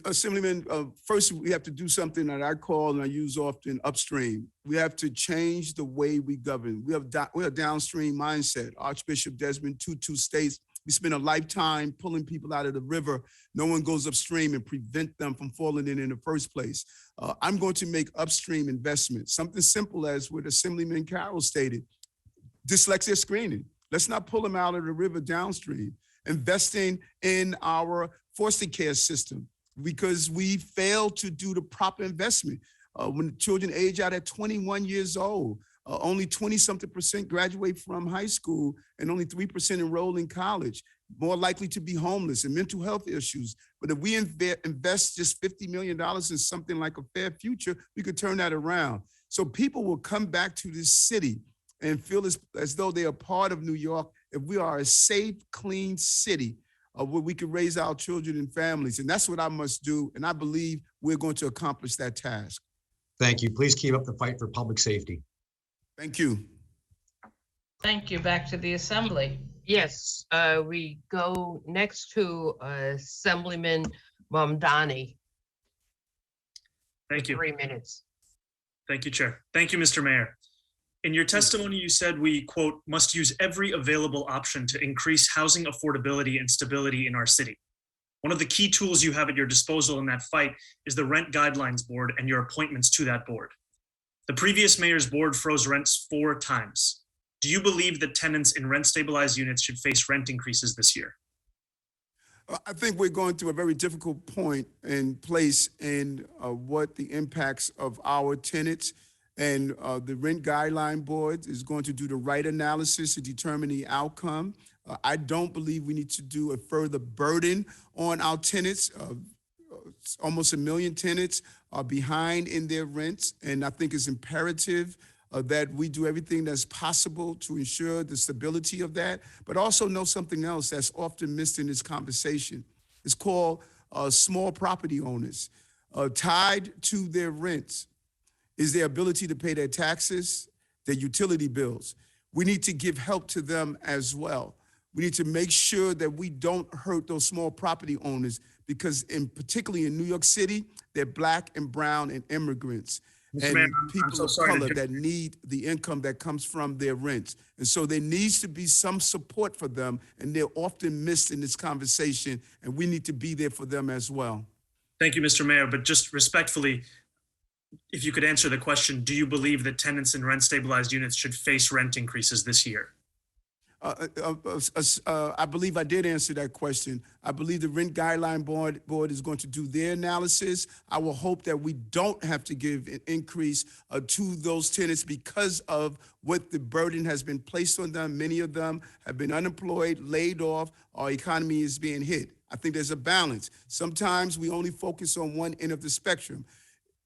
Assemblyman, first we have to do something that I call and I use often upstream. We have to change the way we govern. We're a downstream mindset. Archbishop Desmond Tutu states, we spend a lifetime pulling people out of the river. No one goes upstream and prevent them from falling in the first place. I'm going to make upstream investments, something simple as what Assemblyman Carroll stated, dyslexia screening. Let's not pull them out of the river downstream. Investing in our foster care system, because we failed to do the proper investment. When children age out at 21 years old, only 20-something% graduate from high school and only 3% enroll in college, more likely to be homeless and mental health issues. But if we invest just $50 million in something like a fair future, we could turn that around. So people will come back to this city and feel as though they are part of New York if we are a safe, clean city where we can raise our children and families. And that's what I must do. And I believe we're going to accomplish that task. Thank you. Please keep up the fight for public safety. Thank you. Thank you. Back to the Assembly. Yes, we go next to Assemblyman Mamdani. Thank you. 3 minutes. Thank you, Chair. Thank you, Mr. Mayor. In your testimony, you said we, quote, must use every available option to increase housing affordability and stability in our city. One of the key tools you have at your disposal in that fight is the Rent Guidelines Board and your appointments to that board. The previous mayor's board froze rents 4 times. Do you believe that tenants in rent-stabilized units should face rent increases this year? I think we're going through a very difficult point and place in what the impacts of our tenants and the Rent Guideline Board is going to do the right analysis to determine the outcome. I don't believe we need to do a further burden on our tenants. Almost 1 million tenants are behind in their rents, and I think it's imperative that we do everything that's possible to ensure the stability of that, but also know something else that's often missed in this conversation. It's called small property owners. Tied to their rents is their ability to pay their taxes, their utility bills. We need to give help to them as well. We need to make sure that we don't hurt those small property owners because particularly in New York City, they're Black and brown and immigrants. Mr. And Mayor, people I'm so of sorry to color that need the income that comes from their rents. And so there needs to be some support for them, and they're often missed in this conversation, and we need to be there for them as well. Thank you, Mr. Mayor, but just respectfully, if you could answer the question, do you believe that tenants in rent-stabilized units should face rent increases this year? I believe I did answer that question. I believe the Rent Guideline Board is going to do their analysis. I will hope that we don't have to give an increase to those tenants because of what the burden has been placed on them. Many of them have been unemployed, laid off, our economy is being hit. I think there's a balance. Sometimes we only focus on one end of the spectrum.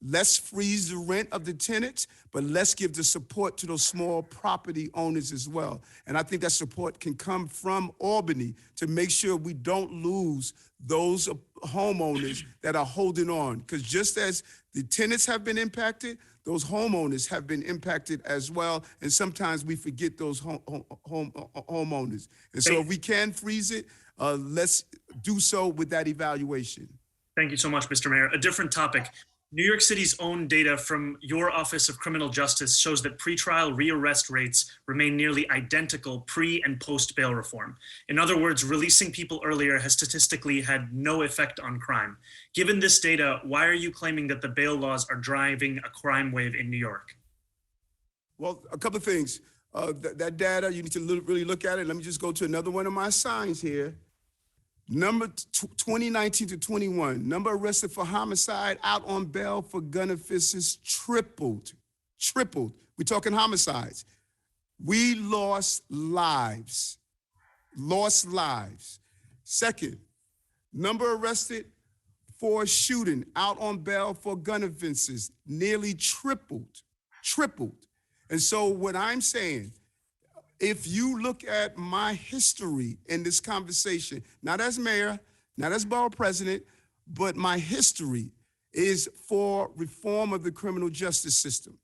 Let's freeze the rent of the tenants, but let's give the support to those small property owners as well. And I think that support can come from Albany to make sure we don't lose those homeowners that are holding on. Because just as the tenants have been impacted, those homeowners have been impacted as well. And sometimes we forget those homeowners. And so if we can freeze it, let's do so with that evaluation. Thank you so much, Mr. Mayor. A different topic. New York City's own data from your Office of Criminal Justice shows that pretrial rearrest rates remain nearly identical pre and post bail reform. In other words, releasing people earlier has statistically had no effect on crime. Given this data, why are you claiming that the bail laws are driving a crime wave in New York? Well, a couple of things. That data, you need to really look at it. Let me just go to another one of my signs here. Number 2019 to 21, number arrested for homicide out on bail for gun offenses tripled. We're talking homicides. We lost lives. Second, number arrested for shooting out on bail for gun offenses nearly tripled. And so what I'm saying, if you look at my history in this conversation, not as mayor, not as borough president, but my history is for reform of the criminal justice system.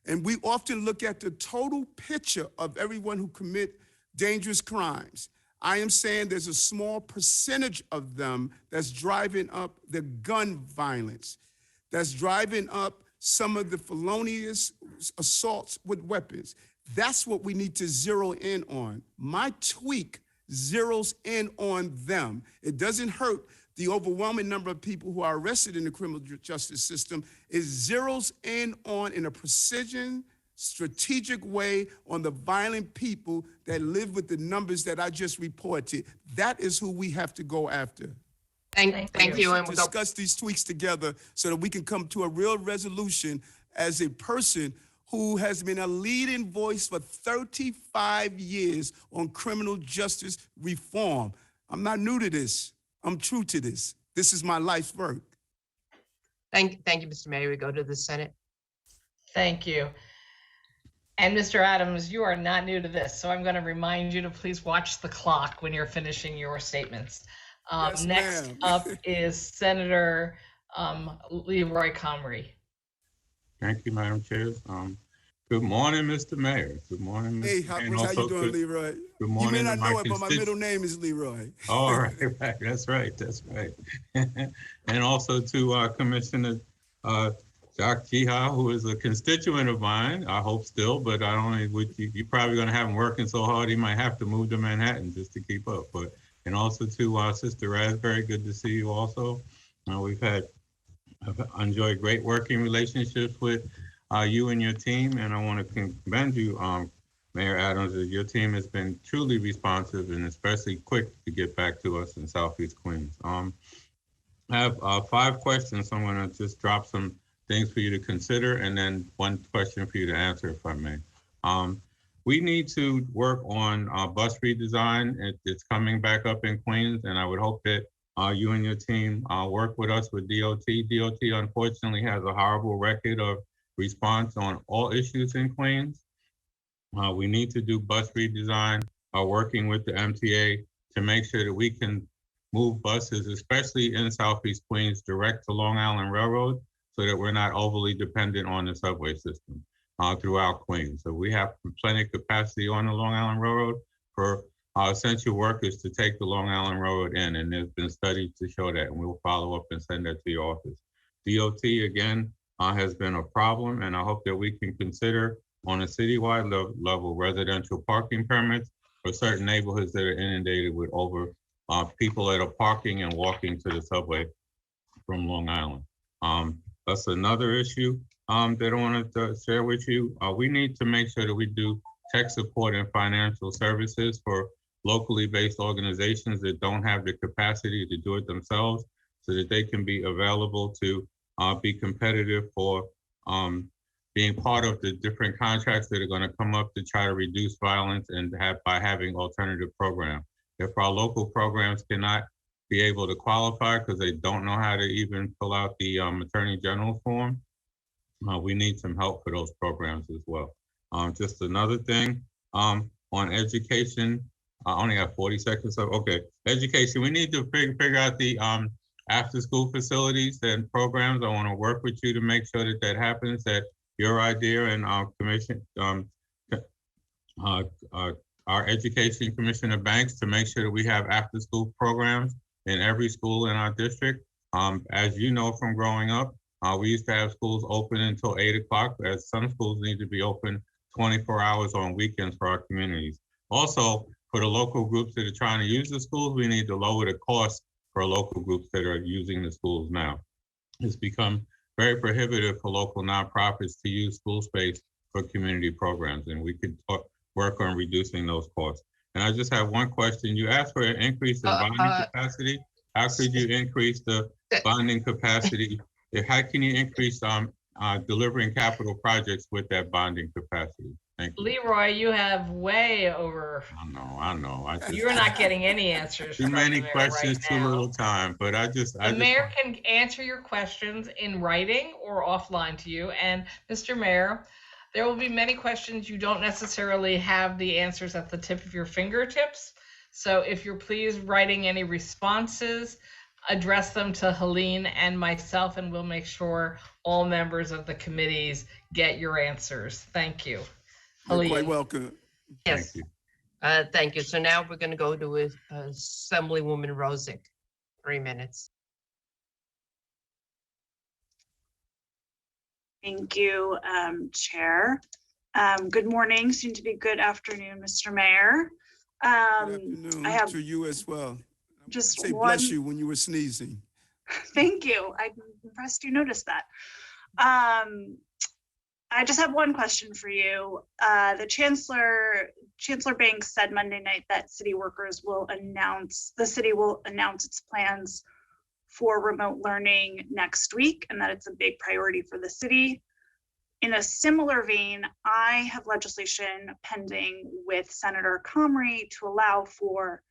And we often look at the total picture of everyone who commit dangerous crimes. I am saying there's a small percentage of them that's driving up the gun violence, that's driving up some of the felonious assaults with weapons. That's what we need to zero in on. My tweak zeroes in on them. It doesn't hurt the overwhelming number of people who are arrested in the criminal justice system. It zeroes in a precision, strategic way on the violent people that live with the numbers that I just reported. That is who we have to go after. Thank you. And we'll go Discuss these tweaks together so that we can come to a real resolution as a person who has been a leading voice for 35 years on criminal justice reform. I'm not new to this. I'm true to this. This is my life's work. Thank you, Mr. Mayor. We go to the Senate. Thank you. And Mr. Adams, you are not new to this, so I'm going to remind you to please watch the clock when you're finishing your statements. Yes, Next ma'am. up is Senator Leroy Comrie. Thank you, Madam Chair. Good morning, Mr. Mayor. Good morning, Mr. Hey, how you doing, Leroy? Good You morning. may not to my know it, but my middle name is Leroy. All right, right. That's right. And also to Commissioner Jacques Jiha, who is a constituent of mine, I hope still, but I don't know, you're probably going to have him working so hard, he might have to move to Manhattan just to keep up. And also to Sister Raspberry, good to see you also. I've enjoyed great working relationships with you and your team, and I want to commend you, Mayor Adams, that your team has been truly responsive and especially quick to get back to us in Southeast Queens. I have 5 questions, so I'm going to just drop some things for you to consider and then one question for you to answer, if I may. We need to work on bus redesign. It's coming back up in Queens, and I would hope that you and your team work with us with DOT. DOT unfortunately has a horrible record of response on all issues in Queens. We need to do bus redesign, working with the MTA to make sure that we can move buses, especially in Southeast Queens, direct to Long Island Railroad, so that we're not overly dependent on the subway system throughout Queens. So we have plenty of capacity on the Long Island Railroad for essential workers to take the Long Island Railroad in, and there's been studies to show that, and we'll follow up and send that to your office. DOT, again, has been a problem, and I hope that we can consider on a citywide level residential parking permits for certain neighborhoods that are inundated with over people that are parking and walking to the subway from Long Island. That's another issue that I wanted to share with you. We need to make sure that we do tech support and financial services for locally based organizations that don't have the capacity to do it themselves, so that they can be available to be competitive for being part of the different contracts that are going to come up to try to reduce violence and by having alternative programs. If our local programs cannot be able to qualify because they don't know how to even fill out the Attorney General form, we need some help for those programs as well. Just another thing on education, I only have 40 seconds. So, okay, education, we need to figure out the after school facilities and programs. I want to work with you to make sure that that happens, that your idea and our commission, our education commissioner Banks, to make sure that we have after school programs in every school in our district. As you know from growing up, we used to have schools open until 8 o'clock, as some schools need to be open 24 hours on weekends for our communities. Also, for the local groups that are trying to use the schools, we need to lower the cost for local groups that are using the schools now. It's become very prohibitive for local nonprofits to use school space for community programs, and we could work on reducing those costs. And I just have one question. You asked for an increase in bonding capacity. How could you increase the bonding capacity? How can you increase delivering capital projects with that bonding capacity. Thank you. Leroy, you have way over. I know. You're not getting any answers. Too from many the mayor questions, right too now. little time, but I just. The mayor can answer your questions in writing or offline to you. And Mr. Mayor, there will be many questions you don't necessarily have the answers at the tip of your fingertips. So if you're pleased writing any responses, address them to Helene and myself, and we'll make sure all members of the committees get your answers. Thank you. You're quite Helene. welcome. Yes. Thank you. So now we're going to go to Assemblywoman Rosick. 3 minutes. Thank you, Chair. Good morning, soon to be good afternoon, Mr. Mayor. Good I afternoon have to you as well. just Say one. bless you when you were sneezing. Thank you. I'm impressed you noticed that. I just have one question for you. The Chancellor Banks said Monday night that the city will announce its plans for remote learning next week, and that it's a big priority for the city. In a similar vein, I have legislation pending with Senator Comrie to allow for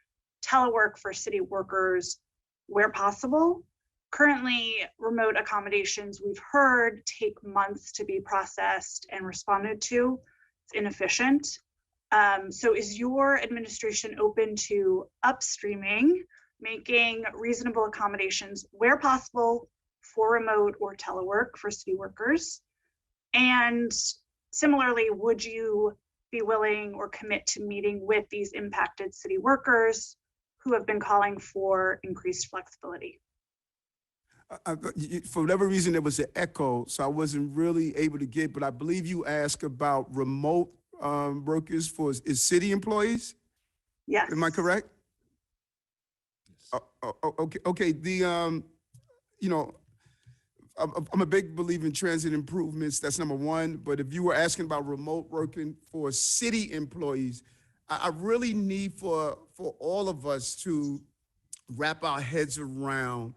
telework for city workers where possible. Currently, remote accommodations, we've heard, take months to be processed and responded to. It's inefficient. So is your administration open to upstreaming, making reasonable accommodations where possible for remote or telework for city workers? And similarly, would you be willing or commit to meeting with these impacted city workers who have been calling for increased flexibility? For whatever reason, there was an echo, so I wasn't really able to get, but I believe you asked about remote workers is city employees? Yes. Am I correct? Okay. I'm a big believer in transit improvements. That's number one. But if you were asking about remote working for city employees, I really need for all of us to wrap our heads around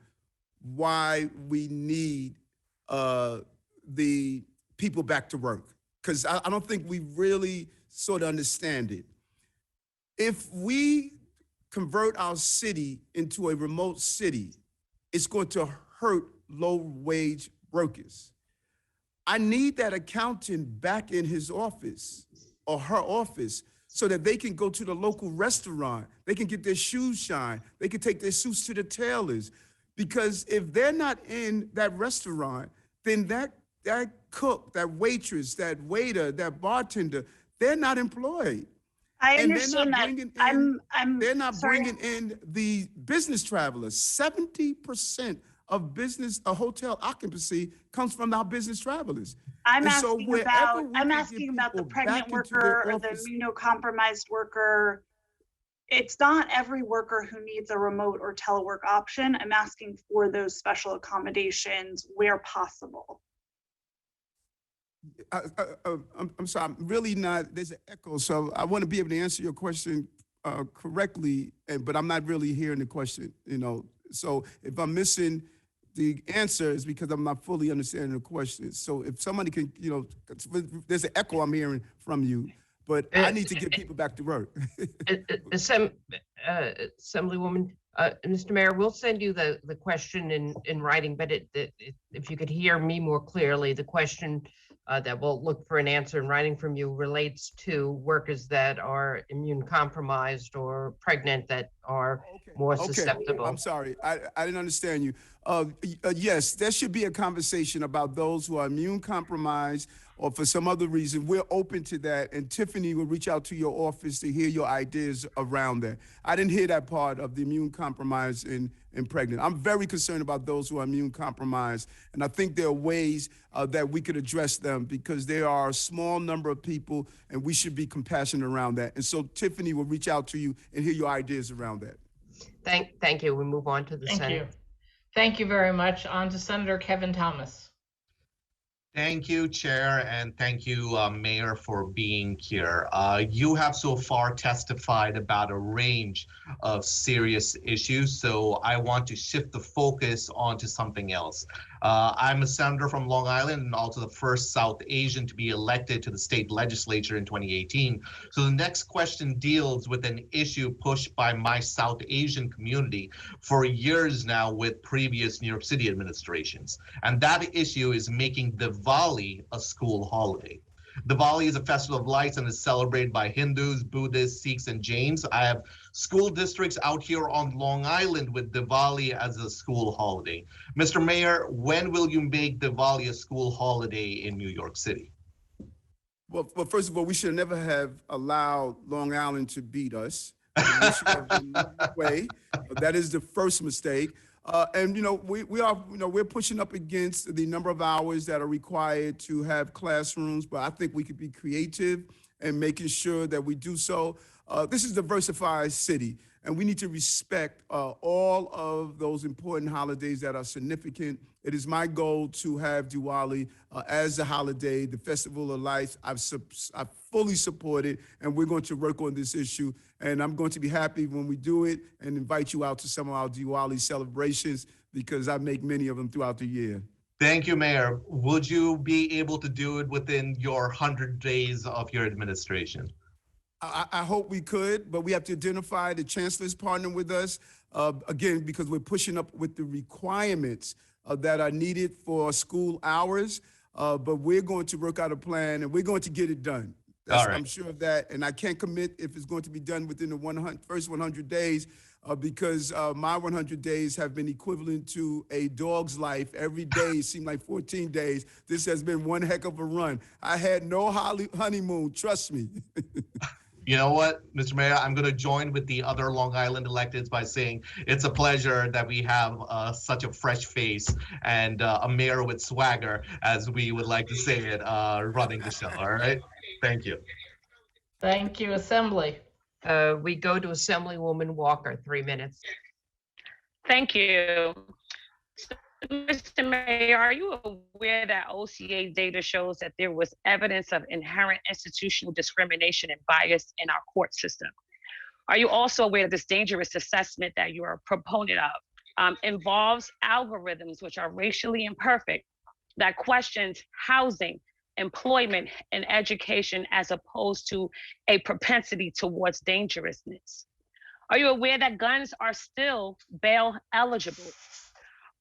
why we need the people back to work. Because I don't think we really sort of understand it. If we convert our city into a remote city, it's going to hurt low-wage workers. I need that accountant back in his office or her office so that they can go to the local restaurant. They can get their shoes shined. They can take their suits to the tailors. Because if they're not in that restaurant, then that cook, that waitress, that waiter, that bartender, they're not employed. I And understand that. they're not bringing in the business travelers. 70% of hotel occupancy comes from our business travelers. I'm And so asking wherever about, we I'm can asking get about the people pregnant back into their worker or the office- immunocompromised worker. It's not every worker who needs a remote or telework option. I'm asking for those special accommodations where possible. I'm sorry, I'm really not, there's an echo, so I want to be able to answer your question correctly, but I'm not really hearing the question, So if I'm missing the answer, it's because I'm not fully understanding the question. So if somebody can, there's an echo I'm hearing from you, but I need to get people back to work. Assemblywoman, Mr. Mayor, we'll send you the question in writing, but if you could hear me more clearly, the question that we'll look for an answer in writing from you relates to workers that are immune compromised or pregnant that are more susceptible. I'm sorry, I didn't understand you. Yes, there should be a conversation about those who are immune compromised or for some other reason. We're open to that, and Tiffany will reach out to your office to hear your ideas around that. I didn't hear that part of the immune compromised and pregnant. I'm very concerned about those who are immune compromised, and I think there are ways that we could address them because there are a small number of people, and we should be compassionate around that. And so Tiffany will reach out to you and hear your ideas around that. Thank you. We move on to the Thank Senate. you. Thank you very much. On to Senator Kevin Thomas. Thank you, Chair, and thank you, Mayor, for being here. You have so far testified about a range of serious issues, so I want to shift the focus onto something else. I'm a senator from Long Island and also the first South Asian to be elected to the state legislature in 2018. So the next question deals with an issue pushed by my South Asian community for years now with previous New York City administrations. And that issue is making Diwali a school holiday. Diwali is a festival of lights and is celebrated by Hindus, Buddhists, Sikhs, and Jains. I have school districts out here on Long Island with Diwali as a school holiday. Mr. Mayor, when will you make Diwali a school holiday in New York City? Well, first of all, we should never have allowed Long Island to beat us. We should have been way. That is the first mistake. And we're pushing up against the number of hours that are required to have classrooms, but I think we could be creative in making sure that we do so. This is a diversified city, and we need to respect all of those important holidays that are significant. It is my goal to have Diwali as a holiday, the Festival of Lights. I fully support it, and we're going to work on this issue. And I'm going to be happy when we do it and invite you out to some of our Diwali celebrations because I make many of them throughout the year. Thank you, Mayor. Would you be able to do it within your 100 days of your administration? I hope we could, but we have to identify the chancellor's partner with us, again, because we're pushing up with the requirements that are needed for school hours, but we're going to work out a plan and we're going to get it done. All right. I'm sure of that, and I can't commit if it's going to be done within the first 100 days because my 100 days have been equivalent to a dog's life. Every day seemed like 14 days. This has been one heck of a run. I had no honeymoon, trust me. You know what, Mr. Mayor, I'm going to join with the other Long Island electeds by saying it's a pleasure that we have such a fresh face and a mayor with swagger, as we would like to say it, running the show. All right. Thank you. Thank you, Assembly. We go to Assemblywoman Walker, 3 minutes. Thank you. Mr. Mayor, are you aware that OCA data shows that there was evidence of inherent institutional discrimination and bias in our court system? Are you also aware that this dangerous assessment that you are a proponent of involves algorithms which are racially imperfect, that questions housing, employment, and education as opposed to a propensity towards dangerousness? Are you aware that guns are still bail eligible?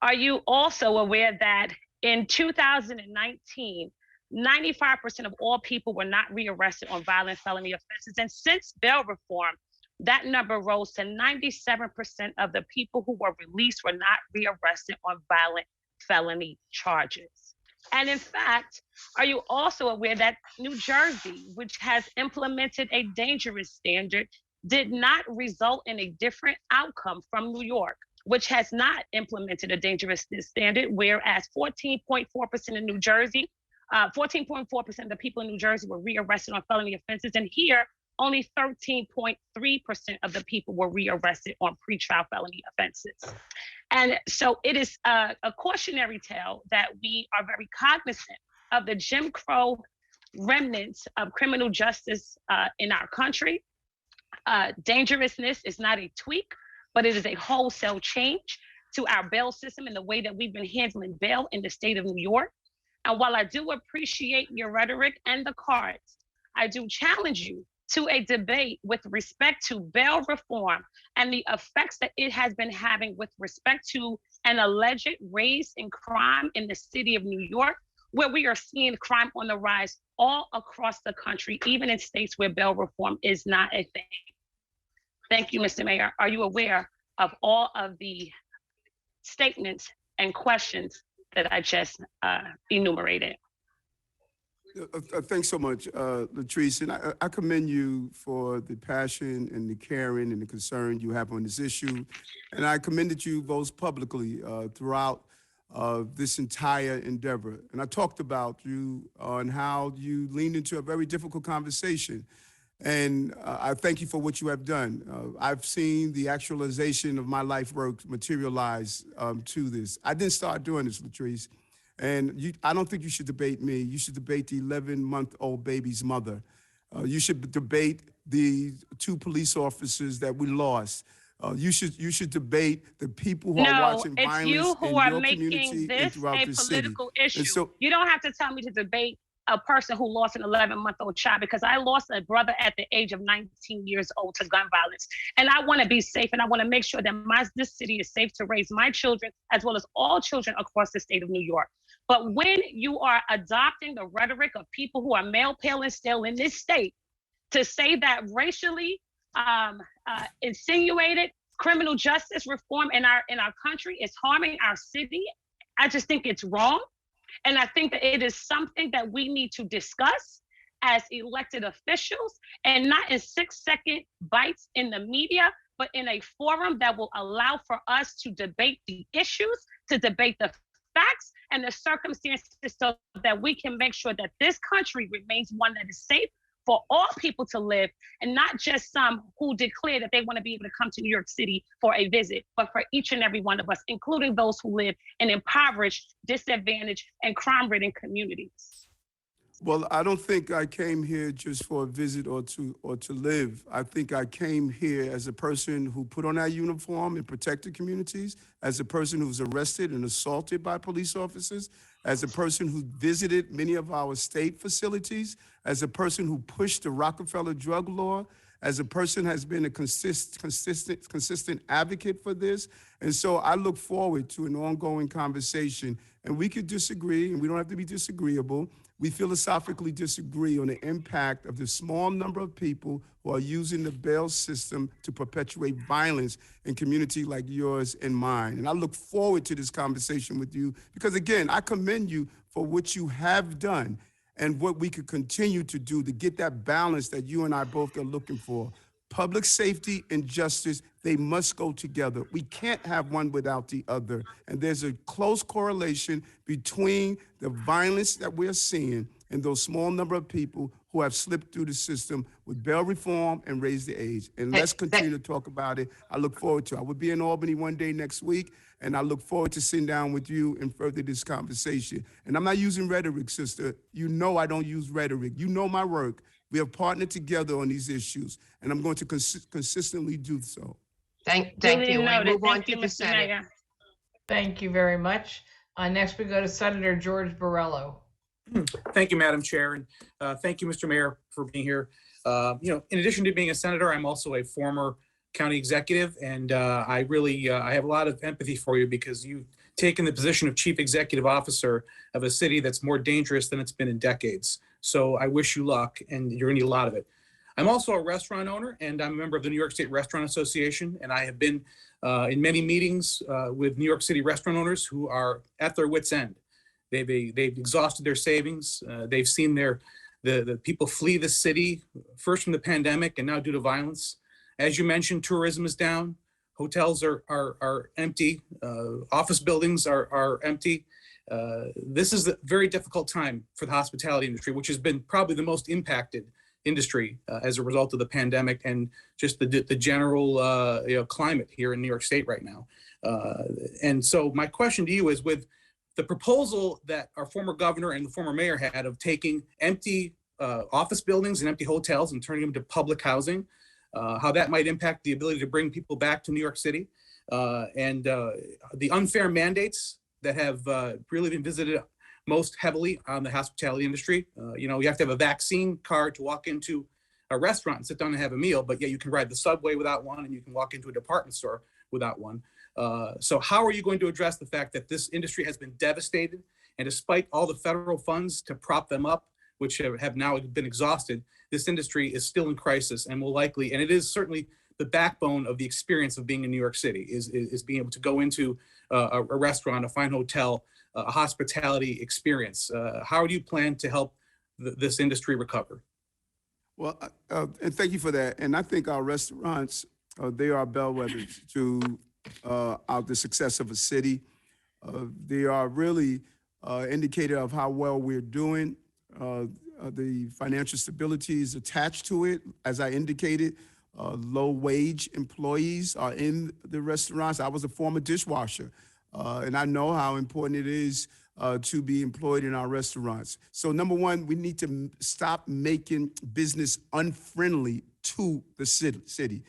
Are you also aware that in 2019, 95% of all people were not rearrested on violent felony offenses? And since bail reform, that number rose to 97% of the people who were released were not rearrested on violent felony charges. And in fact, are you also aware that New Jersey, which has implemented a dangerous standard, did not result in a different outcome from New York, which has not implemented a dangerousness standard, whereas 14.4% in New Jersey, 14.4% of the people in New Jersey were rearrested on felony offenses. And here, only 13.3% of the people were rearrested on pretrial felony offenses. And so it is a cautionary tale that we are very cognizant of the Jim Crow remnants of criminal justice in our country. Dangerousness is not a tweak, but it is a wholesale change to our bail system and the way that we've been handling bail in the state of New York. And while I do appreciate your rhetoric and the cards, I do challenge you to a debate with respect to bail reform and the effects that it has been having with respect to an alleged raise in crime in the city of New York, where we are seeing crime on the rise all across the country, even in states where bail reform is not a thing. Thank you, Mr. Mayor. Are you aware of all of the statements and questions that I just enumerated? Thanks so much, Latrice. And I commend you for the passion and the caring and the concern you have on this issue. And I commended you both publicly throughout this entire endeavor. And I talked about you on how you leaned into a very difficult conversation. And I thank you for what you have done. I've seen the actualization of my life work materialize to this. I didn't start doing this, Latrice. And I don't think you should debate me. You should debate the 11-month-old baby's mother. You should debate the 2 police officers that we lost. You should debate the people who are No, watching it's violence you in who are your making community and this throughout a the city. political issue. And so, You don't have to tell me to debate a person who lost an 11-month-old child, because I lost a brother at the age of 19 years old to gun violence. And I want to be safe, and I want to make sure that this city is safe to raise my children, as well as all children across the state of New York. But when you are adopting the rhetoric of people who are male, pale, and still in this state to say that racially insinuated criminal justice reform in our country is harming our city, I just think it's wrong. And I think that it is something that we need to discuss as elected officials, and not in 6-second bites in the media, but in a forum that will allow for us to debate the issues, to debate the facts and the circumstances, so that we can make sure that this country remains one that is safe for all people to live, and not just some who declare that they want to be able to come to New York City for a visit, but for each and every one of us, including those who live in impoverished, disadvantaged, and crime-ridden communities. well, I don't think I came here just for a visit or to live. I think I came here as a person who put on that uniform and protected communities, as a person who was arrested and assaulted by police officers, as a person who visited many of our state facilities, as a person who pushed the Rockefeller drug law, as a person has been a consistent advocate for this. And so I look forward to an ongoing conversation, and we could disagree, and we don't have to be disagreeable. We philosophically disagree on the impact of the small number of people who are using the bail system to perpetuate violence in communities like yours and mine. And I look forward to this conversation with you, because again, I commend you for what you have done and what we could continue to do to get that balance that you and I both are looking for. Public safety and justice, they must go together. We can't have one without the other. And there's a close correlation between the violence that we're seeing and those small number of people who have slipped through the system with bail reform and raise the age. And let's continue to talk about it. I look forward to it. I will be in Albany one day next week, and I look forward to sitting down with you and further this conversation. And I'm not using rhetoric, sister. You know I don't use rhetoric. You know my work. We have partnered together on these issues, and I'm going to consistently do so. Thank Duly you. We noted. move on Thank you, to the Mr. Senate. Mayor. Thank you very much. Next, we go to Senator George Borrello. Thank you, Madam Chair, and thank you, Mr. Mayor, for being here. In addition to being a senator, I'm also a former county executive, and I have a lot of empathy for you, because you've taken the position of chief executive officer of a city that's more dangerous than it's been in decades. So I wish you luck, and you're gonna need a lot of it. I'm also a restaurant owner, and I'm a member of the New York State Restaurant Association, and I have been in many meetings with New York City restaurant owners who are at their wits' end. They've exhausted their savings. They've seen the people flee the city, first from the pandemic and now due to violence. As you mentioned, tourism is down. Hotels are empty. Office buildings are empty. This is a very difficult time for the hospitality industry, which has been probably the most impacted industry as a result of the pandemic and just the general climate here in New York State right now. And so my question to you is, with the proposal that our former governor and the former mayor had of taking empty office buildings and empty hotels and turning them to public housing, how that might impact the ability to bring people back to New York City, and the unfair mandates that have really been visited most heavily on the hospitality industry. You have to have a vaccine card to walk into a restaurant and sit down and have a meal, but yet you can ride the subway without one, and you can walk into a department store without one. So how are you going to address the fact that this industry has been devastated, and despite all the federal funds to prop them up, which have now been exhausted, this industry is still in crisis and will likely, and it is certainly the backbone of the experience of being in New York City, is being able to go into a restaurant, a fine hotel, a hospitality experience. How do you plan to help this industry recover? Well, and thank you for that. And I think our restaurants, they are bellwethers to the success of a city. They are really indicator of how well we're doing. The financial stability is attached to it. As I indicated, low wage employees are in the restaurants. I was a former dishwasher, and I know how important it is to be employed in our restaurants. So number one, we need to stop making business unfriendly to the city.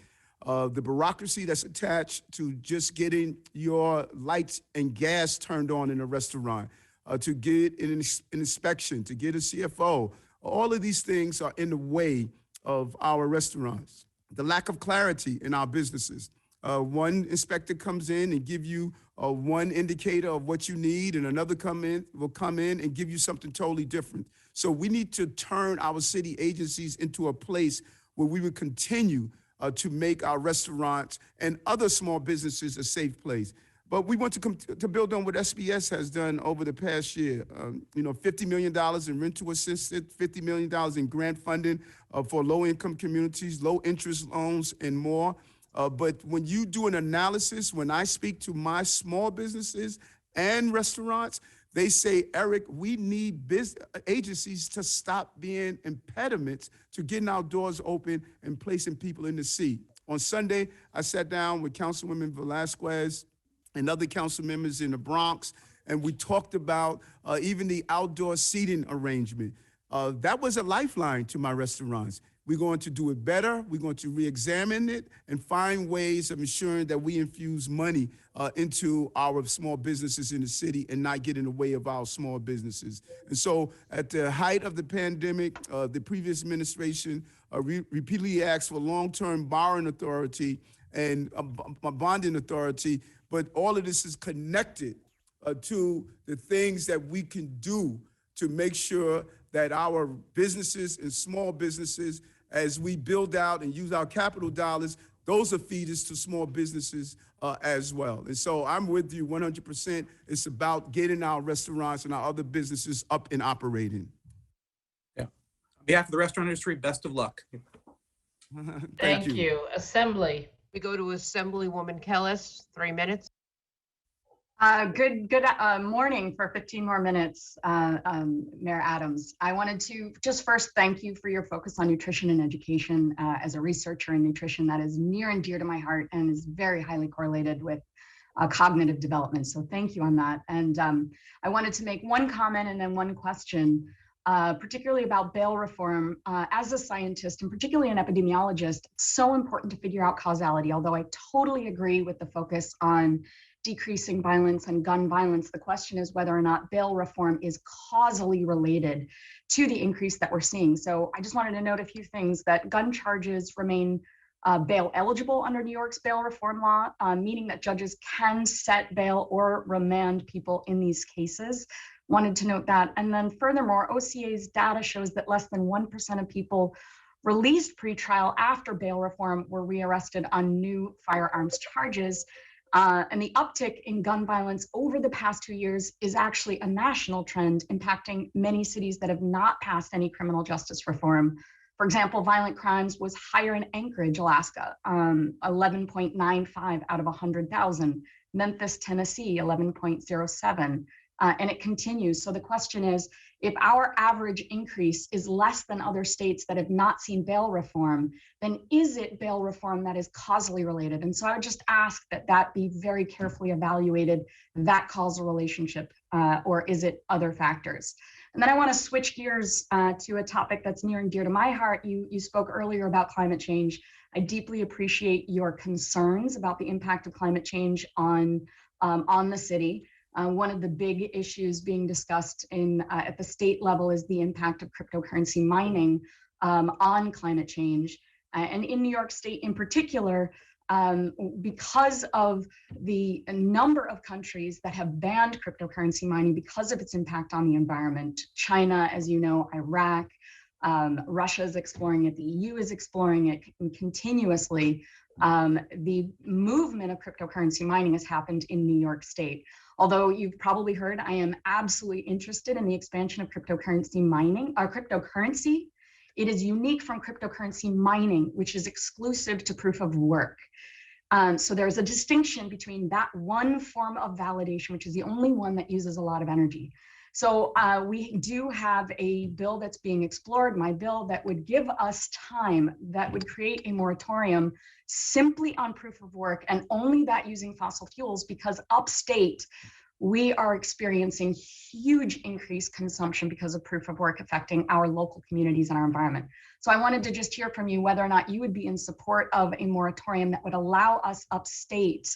the bureaucracy that's attached to just getting your lights and gas turned on in a restaurant, to get an inspection, to get a CFO. All of these things are in the way of our restaurants. The lack of clarity in our businesses. One inspector comes in and give you one indicator of what you need, and another will come in and give you something totally different. So we need to turn our city agencies into a place where we would continue to make our restaurants and other small businesses a safe place. But we want to build on what SBS has done over the past year. $50 million in rental assistance, $50 million in grant funding for low-income communities, low-interest loans, and more. But when you do an analysis, when I speak to my small businesses and restaurants, they say, Eric, we need agencies to stop being impediments to getting our doors open and placing people in the seat. On Sunday, I sat down with Councilwoman Velasquez and other council members in the Bronx, and we talked about even the outdoor seating arrangement. That was a lifeline to my restaurants. We're going to do it better. We're going to re-examine it and find ways of ensuring that we infuse money into our small businesses in the city and not get in the way of our small businesses. And so at the height of the pandemic, the previous administration repeatedly asked for long-term borrowing authority and bonding authority, but all of this is connected to the things that we can do to make sure that our businesses and small businesses, as we build out and use our capital dollars, those are feeders to small businesses as well. And so I'm with you 100%. It's about getting our restaurants and our other businesses up and operating. Yeah. On behalf of the restaurant industry, best of luck. Thank you. Assembly. We go to Assemblywoman Kellis, 3 minutes. Good morning for 15 more minutes, Mayor Adams. I wanted to just first thank you for your focus on nutrition and education. As a researcher in nutrition, that is near and dear to my heart and is very highly correlated with cognitive development. So thank you on that. And I wanted to make one comment and then one question, particularly about bail reform. As a scientist and particularly an epidemiologist, it's so important to figure out causality. Although I totally agree with the focus on decreasing violence and gun violence, the question is whether or not bail reform is causally related to the increase that we're seeing. So I just wanted to note a few things: that gun charges remain bail eligible under New York's bail reform law, meaning that judges can set bail or remand people in these cases. Wanted to note that. And then furthermore, OCA's data shows that less than 1% of people released pretrial after bail reform were rearrested on new firearms charges. And the uptick in gun violence over the past 2 years is actually a national trend impacting many cities that have not passed any criminal justice reform. For example, violent crimes was higher in Anchorage, Alaska, 11.95 out of 100,000. Memphis, Tennessee, 11.07. And it continues. So the question is, if our average increase is less than other states that have not seen bail reform, then is it bail reform that is causally related? And so I would just ask that that be very carefully evaluated, that causal relationship, or is it other factors? And then I want to switch gears to a topic that's near and dear to my heart. You spoke earlier about climate change. I deeply appreciate your concerns about the impact of climate change on the city. One of the big issues being discussed at the state level is the impact of cryptocurrency mining on climate change. And in New York State in particular, because of the number of countries that have banned cryptocurrency mining because of its impact on the environment, China, as you know, Iraq, Russia is exploring it, the EU is exploring it continuously. The movement of cryptocurrency mining has happened in New York State. Although you've probably heard, I am absolutely interested in the expansion of cryptocurrency mining, or cryptocurrency. It is unique from cryptocurrency mining, which is exclusive to proof of work. So there's a distinction between that one form of validation, which is the only one that uses a lot of energy. So we do have a bill that's being explored, my bill, that would give us time, that would create a moratorium simply on proof of work, and only that using fossil fuels, because upstate we are experiencing huge increased consumption because of proof of work affecting our local communities and our environment. So I wanted to just hear from you whether or not you would be in support of a moratorium that would allow us upstate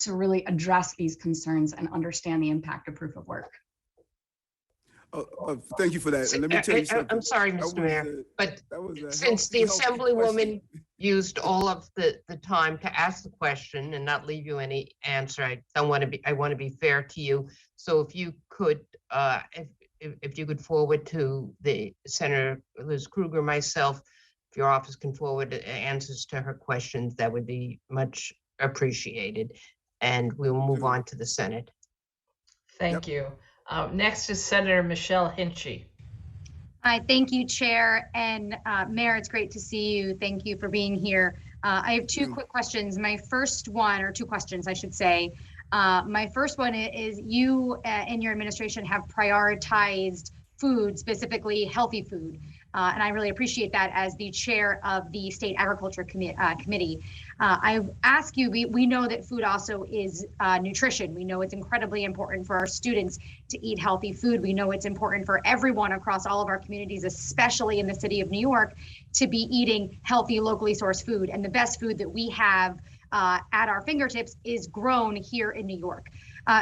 to really address these concerns and understand the impact of proof of work. Thank you for that. And let me tell you something. I'm sorry, That Mr. was Mayor, but that was a since the healthy Assemblywoman question. used all of the time to ask the question and not leave you any answer, I want to be fair to you. So if you could, if you could forward to the Senator Liz Krueger, myself, if your office can forward answers to her questions, that would be much appreciated. And we will move on to the Senate. Thank you. Next is Senator Michelle Hinchy. Hi, thank you, Chair. And Mayor, it's great to see you. Thank you for being here. I have two quick questions. My first one, or two questions, I should say. My first one is you and your administration have prioritized food, specifically healthy food. And I really appreciate that as the chair of the State Agriculture Committee. I ask you, we know that food also is nutrition. We know it's incredibly important for our students to eat healthy food. We know it's important for everyone across all of our communities, especially in the city of New York, to be eating healthy, locally sourced food. And the best food that we have at our fingertips is grown here in New York.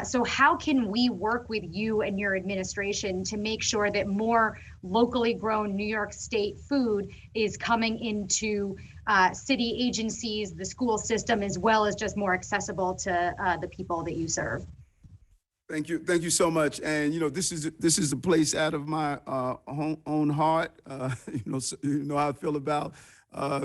So how can we work with you and your administration to make sure that more locally grown New York State food is coming into city agencies, the school system, as well as just more accessible to the people that you serve? Thank you so much. And this is a place out of my own heart. You know how I feel about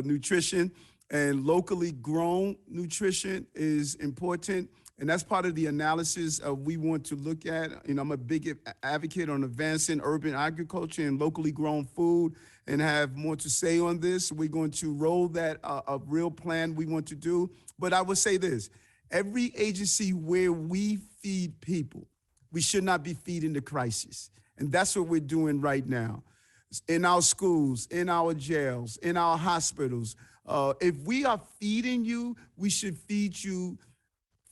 nutrition, and locally grown nutrition is important. And that's part of the analysis we want to look at. I'm a big advocate on advancing urban agriculture and locally grown food, and have more to say on this. We're going to roll that a real plan we want to do. But I would say this, every agency where we feed people, we should not be feeding the crisis. And that's what we're doing right now. In our schools, in our jails, in our hospitals. If we are feeding you, we should feed you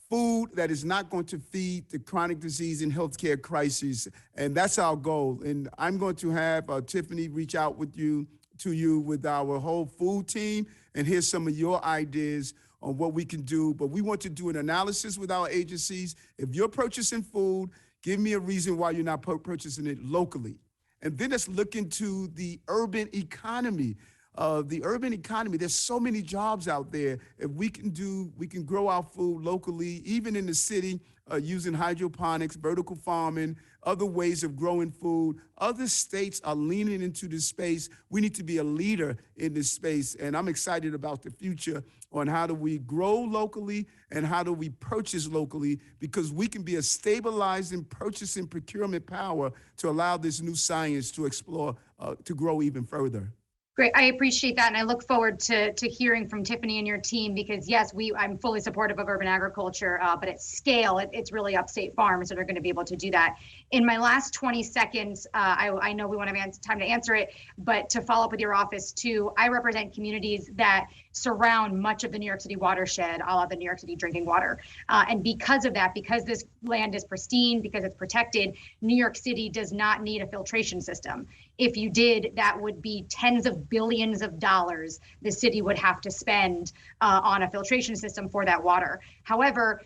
food that is not going to feed the chronic disease and healthcare crisis. And that's our goal. And I'm going to have Tiffany reach out to you with our whole food team and hear some of your ideas on what we can do. But we want to do an analysis with our agencies. If you're purchasing food, give me a reason why you're not purchasing it locally. And then let's look into the urban economy. There's so many jobs out there. If we can grow our food locally, even in the city, using hydroponics, vertical farming, other ways of growing food. Other states are leaning into this space. We need to be a leader in this space. And I'm excited about the future on how do we grow locally and how do we purchase locally, because we can be a stabilizing purchasing procurement power to allow this new science to explore, to grow even further. Great, I appreciate that, and I look forward to hearing from Tiffany and your team, because yes, I'm fully supportive of urban agriculture, but at scale, it's really upstate farms that are going to be able to do that. In my last 20 seconds, I know we want to have time to answer it, but to follow up with your office too, I represent communities that surround much of the New York City watershed, all of the New York City drinking water. And because of that, because this land is pristine, because it's protected, New York City does not need a filtration system. If you did, that would be tens of billions of dollars the city would have to spend on a filtration system for that water. However,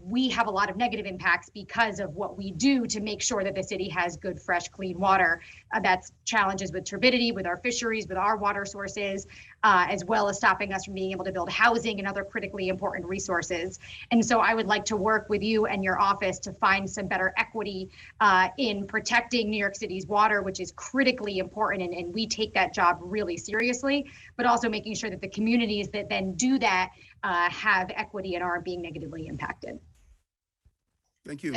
we have a lot of negative impacts because of what we do to make sure that the city has good, fresh, clean water. That's challenges with turbidity, with our fisheries, with our water sources, as well as stopping us from being able to build housing and other critically important resources. And so I would like to work with you and your office to find some better equity in protecting New York City's water, which is critically important, and we take that job really seriously, but also making sure that the communities that then do that have equity and aren't being negatively impacted. Thank you.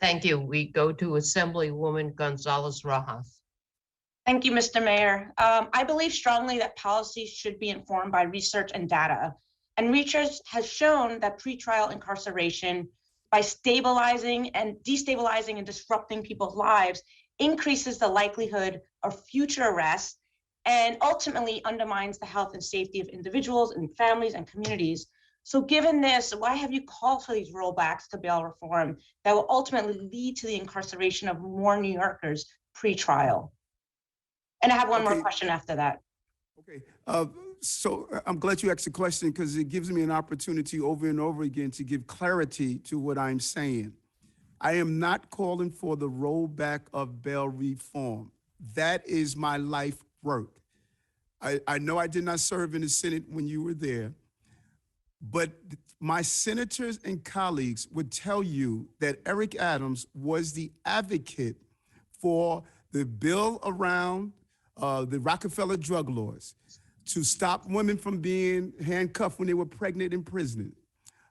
Thank you. We go to Assemblywoman Gonzalez Rojas. Thank you, Mr. Mayor. I believe strongly that policies should be informed by research and data. And research has shown that pretrial incarceration, by stabilizing and destabilizing and disrupting people's lives, increases the likelihood of future arrests and ultimately undermines the health and safety of individuals and families and communities. So given this, why have you called for these rollbacks to bail reform that will ultimately lead to the incarceration of more New Yorkers pre-trial? And I have one more question after that. Okay, so I'm glad you asked the question because it gives me an opportunity over and over again to give clarity to what I'm saying. I am not calling for the rollback of bail reform. That is my life work. I know I did not serve in the Senate when you were there, but my senators and colleagues would tell you that Eric Adams was the advocate for the bill around the Rockefeller drug laws to stop women from being handcuffed when they were pregnant in prison.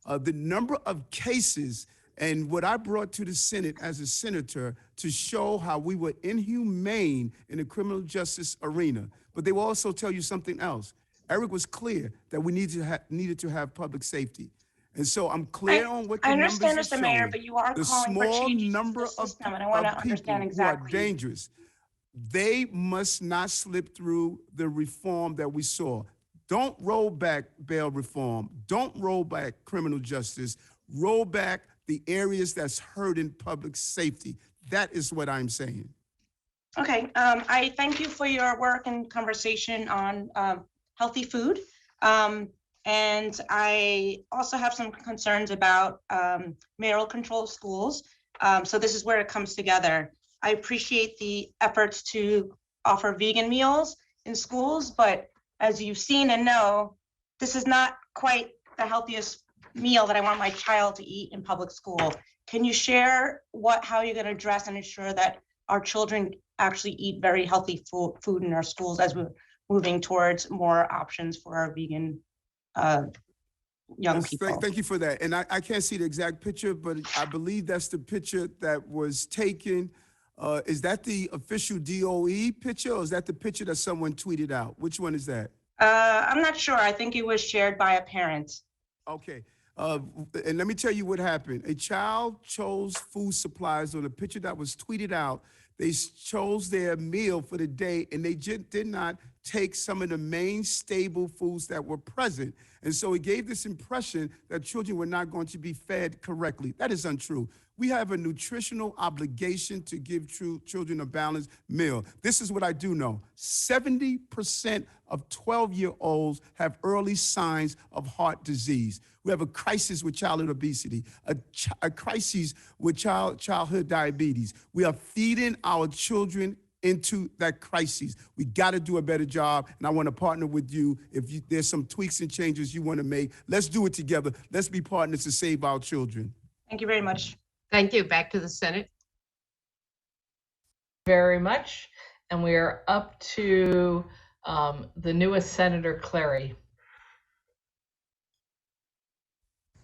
The number of cases and what I brought to the Senate as a senator to show how we were inhumane in the criminal justice arena. But they will also tell you something else. Eric was clear that we needed to have public safety. And so I'm clear on what the numbers are showing. I understand, Mr. Mayor, but you are The calling for small changes to number the system, and I want to understand people who are exactly. dangerous, they must not slip through the reform that we saw. Don't roll back bail reform. Don't roll back criminal justice. Roll back the areas that's hurting public safety. That is what I'm saying. Okay, I thank you for your work and conversation on healthy food. And I also have some concerns about mayoral control schools. So this is where it comes together. I appreciate the efforts to offer vegan meals in schools, but as you've seen and know, this is not quite the healthiest meal that I want my child to eat in public school. Can you share how you're going to address and ensure that our children actually eat very healthy food in our schools as we're moving towards more options for our vegan young Yes, people? Thank you for that. And I can't see the exact picture, but I believe that's the picture that was taken. Is that the official DOE picture or is that the picture that someone tweeted out? Which one is that? I'm not sure. I think it was shared by a parent. Okay. And let me tell you what happened. A child chose food supplies on a picture that was tweeted out. They chose their meal for the day and they did not take some of the main staple foods that were present. And so it gave this impression that children were not going to be fed correctly. That is untrue. We have a nutritional obligation to give children a balanced meal. This is what I do know. 70% of 12-year-olds have early signs of heart disease. We have a crisis with childhood obesity, a crisis with childhood diabetes. We are feeding our children into that crisis. We got to do a better job, and I want to partner with you. If there's some tweaks and changes you want to make, let's do it together. Let's be partners to save our children. Thank you very much. Thank you. Back to the Senate. Very much. And we are up to the newest Senator Clary.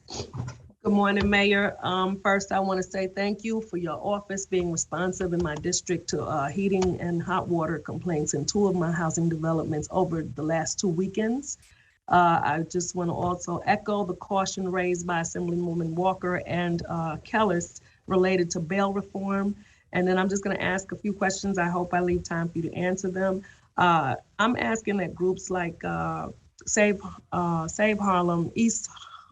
Good morning, Mayor. First, I want to say thank you for your office being responsive in my district to heating and hot water complaints in 2 of my housing developments over the last 2 weekends. I just want to also echo the caution raised by Assemblywoman Walker and Kellis related to bail reform. And then I'm just going to ask a few questions. I hope I leave time for you to answer them. I'm asking that groups like Save Harlem, East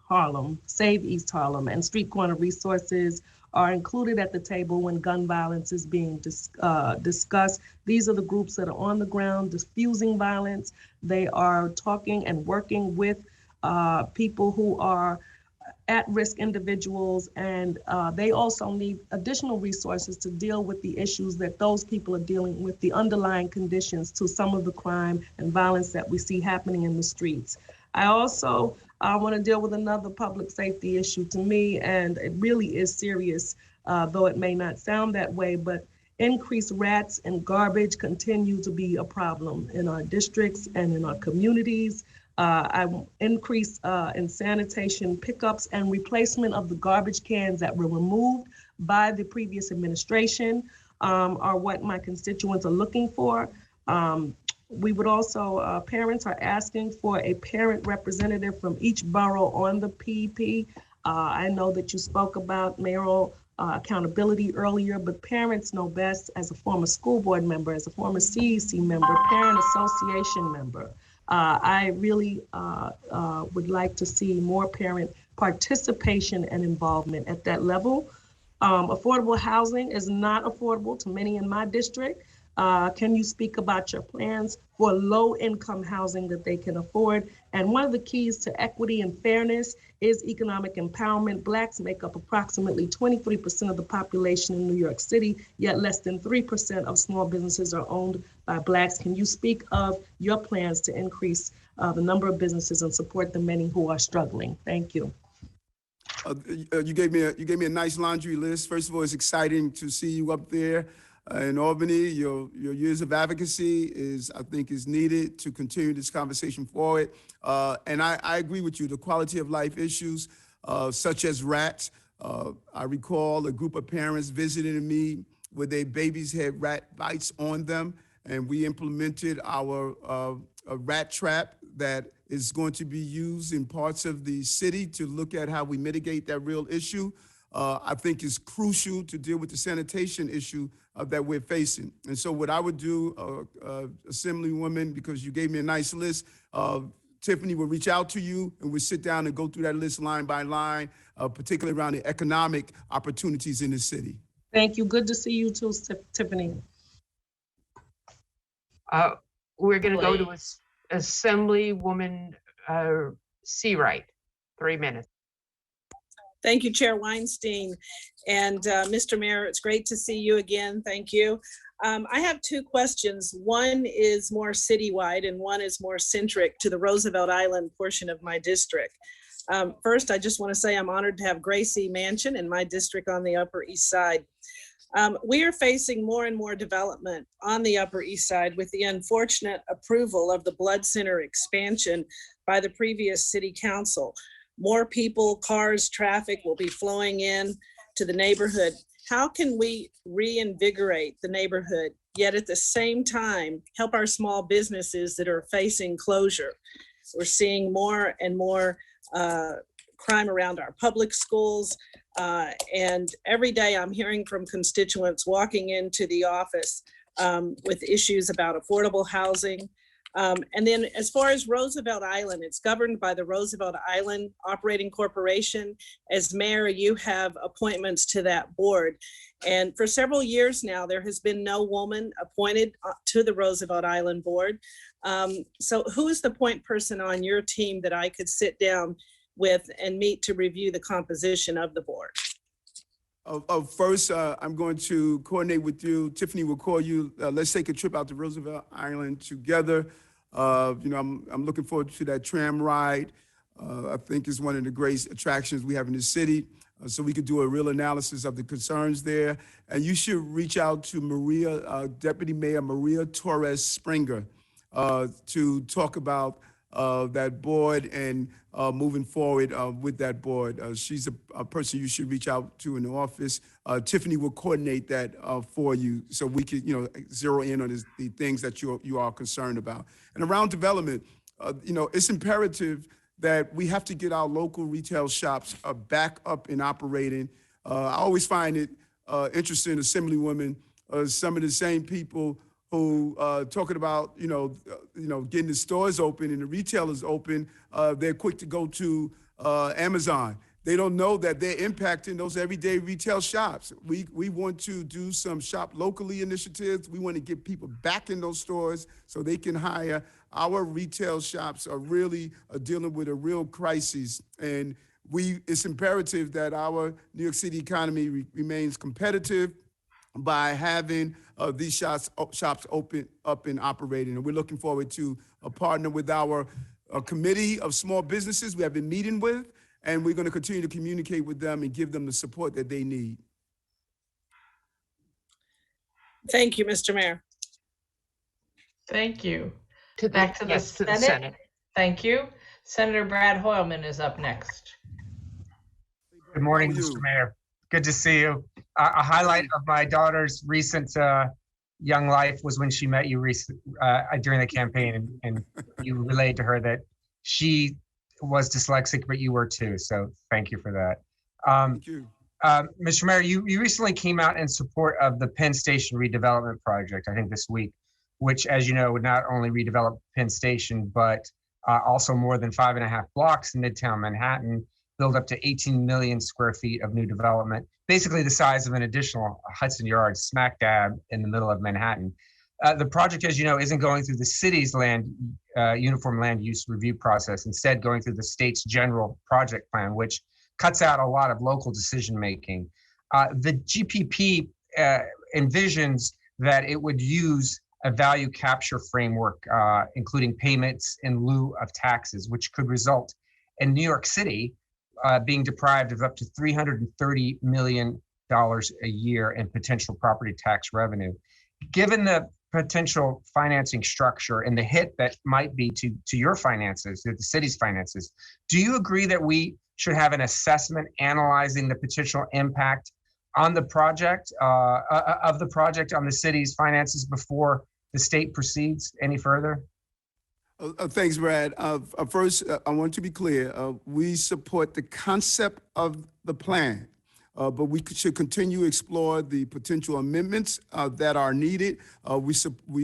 Harlem, Save East Harlem, and Street Corner Resources are included at the table when gun violence is being discussed. These are the groups that are on the ground diffusing violence. They are talking and working with people who are at-risk individuals, and they also need additional resources to deal with the issues that those people are dealing with, the underlying conditions to some of the crime and violence that we see happening in the streets. I also want to deal with another public safety issue to me, and it really is serious, though it may not sound that way, but increased rats and garbage continue to be a problem in our districts and in our communities. Increase in sanitation pickups and replacement of the garbage cans that were removed by the previous administration are what my constituents are looking for. We would also, parents are asking for a parent representative from each borough on the PEP. I know that you spoke about mayoral accountability earlier, but parents know best as a former school board member, as a former CEC member, parent association member. I really would like to see more parent participation and involvement at that level. Affordable housing is not affordable to many in my district. Can you speak about your plans for low-income housing that they can afford? And one of the keys to equity and fairness is economic empowerment. Blacks make up approximately 23% of the population in New York City, yet less than 3% of small businesses are owned by Blacks. Can you speak of your plans to increase the number of businesses and support the many who are struggling? Thank you. You gave me a nice laundry list. First of all, it's exciting to see you up there in Albany. Your years of advocacy I think is needed to continue this conversation forward. And I agree with you. The quality of life issues, such as rats. I recall a group of parents visiting me where their babies had rat bites on them, and we implemented our a rat trap that is going to be used in parts of the city to look at how we mitigate that real issue. I think is crucial to deal with the sanitation issue that we're facing. And so what I would do, Assemblywoman, because you gave me a nice list, Tiffany will reach out to you and we'll sit down and go through that list line by line, particularly around the economic opportunities in the city. Thank you. Good to see you too, Tiffany. We're going to go to Assemblywoman Seawright. 3 minutes. Thank you, Chair Weinstein. And Mr. Mayor, it's great to see you again. Thank you. I have two questions. One is more citywide and one is more centric to the Roosevelt Island portion of my district. First, I just want to say I'm honored to have Gracie Mansion in my district on the Upper East Side. We are facing more and more development on the Upper East Side with the unfortunate approval of the Blood Center expansion by the previous city council. More people, cars, traffic will be flowing in to the neighborhood. How can we reinvigorate the neighborhood, yet at the same time help our small businesses that are facing closure? We're seeing more and more crime around our public schools. And every day I'm hearing from constituents walking into the office with issues about affordable housing. And then as far as Roosevelt Island, it's governed by the Roosevelt Island Operating Corporation. As mayor, you have appointments to that board. And for several years now, there has been no woman appointed to the Roosevelt Island board. So who is the point person on your team that I could sit down with and meet to review the composition of the board? First, I'm going to coordinate with you. Tiffany will call you. Let's take a trip out to Roosevelt Island together. I'm looking forward to that tram ride. I think it's one of the great attractions we have in the city. So we could do a real analysis of the concerns there. And you should reach out to Deputy Mayor Maria Torres Springer to talk about that board and moving forward with that board. She's a person you should reach out to in the office. Tiffany will coordinate that for you so we could, zero in on the things that you are concerned about. And around development, it's imperative that we have to get our local retail shops back up and operating. I always find it interesting, Assemblywoman, some of the same people who talking about, getting the stores open and the retailers open, they're quick to go to Amazon. They don't know that they're impacting those everyday retail shops. We want to do some shop locally initiatives. We want to get people back in those stores so they can hire. Our retail shops are really dealing with a real crisis. And it's imperative that our New York City economy remains competitive by having these shops open up and operating. And we're looking forward to partner with our committee of small businesses we have been meeting with, and we're going to continue to communicate with them and give them the support that they need. Thank you, Mr. Mayor. Thank you. Back to the Senate. Thank you. Senator Brad Hoylman is up next. Good morning, Mr. Mayor. Good to see you. A highlight of my daughter's recent young life was when she met you during the campaign, and you relayed to her that she was dyslexic, but you were too. So thank you for that. Thank you. Mr. Mayor, you recently came out in support of the Penn Station redevelopment project, I think this week. which, as you know, would not only redevelop Penn Station, but also more than 5.5 blocks in Midtown Manhattan, build up to 18 million square feet of new development, basically the size of an additional Hudson Yards smack dab in the middle of Manhattan. The project, as you know, isn't going through the city's uniform land use review process, instead going through the state's general project plan, which cuts out a lot of local decision making. The GPP envisions that it would use a value capture framework, including payments in lieu of taxes, which could result in New York City being deprived of up to $330 million a year in potential property tax revenue. Given the potential financing structure and the hit that might be to your finances, to the city's finances, do you agree that we should have an assessment analyzing the potential impact on the project, of the project on the city's finances before the state proceeds any further? Thanks, Brad. First, I want to be clear. We support the concept of the plan, but we should continue to explore the potential amendments that are needed. We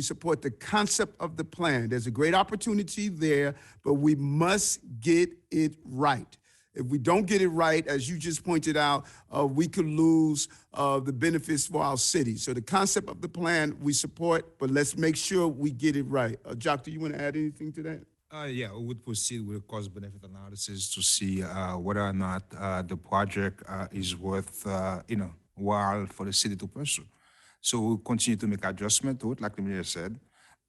support the concept of the plan. There's a great opportunity there, but we must get it right. If we don't get it right, as you just pointed out, we could lose the benefits for our city. So the concept of the plan we support, but let's make sure we get it right. Jock, do you want to add anything to that? Yeah, we would proceed with a cost-benefit analysis to see whether or not the project is worth, while for the city to pursue. So we'll continue to make adjustment to it, like the mayor said,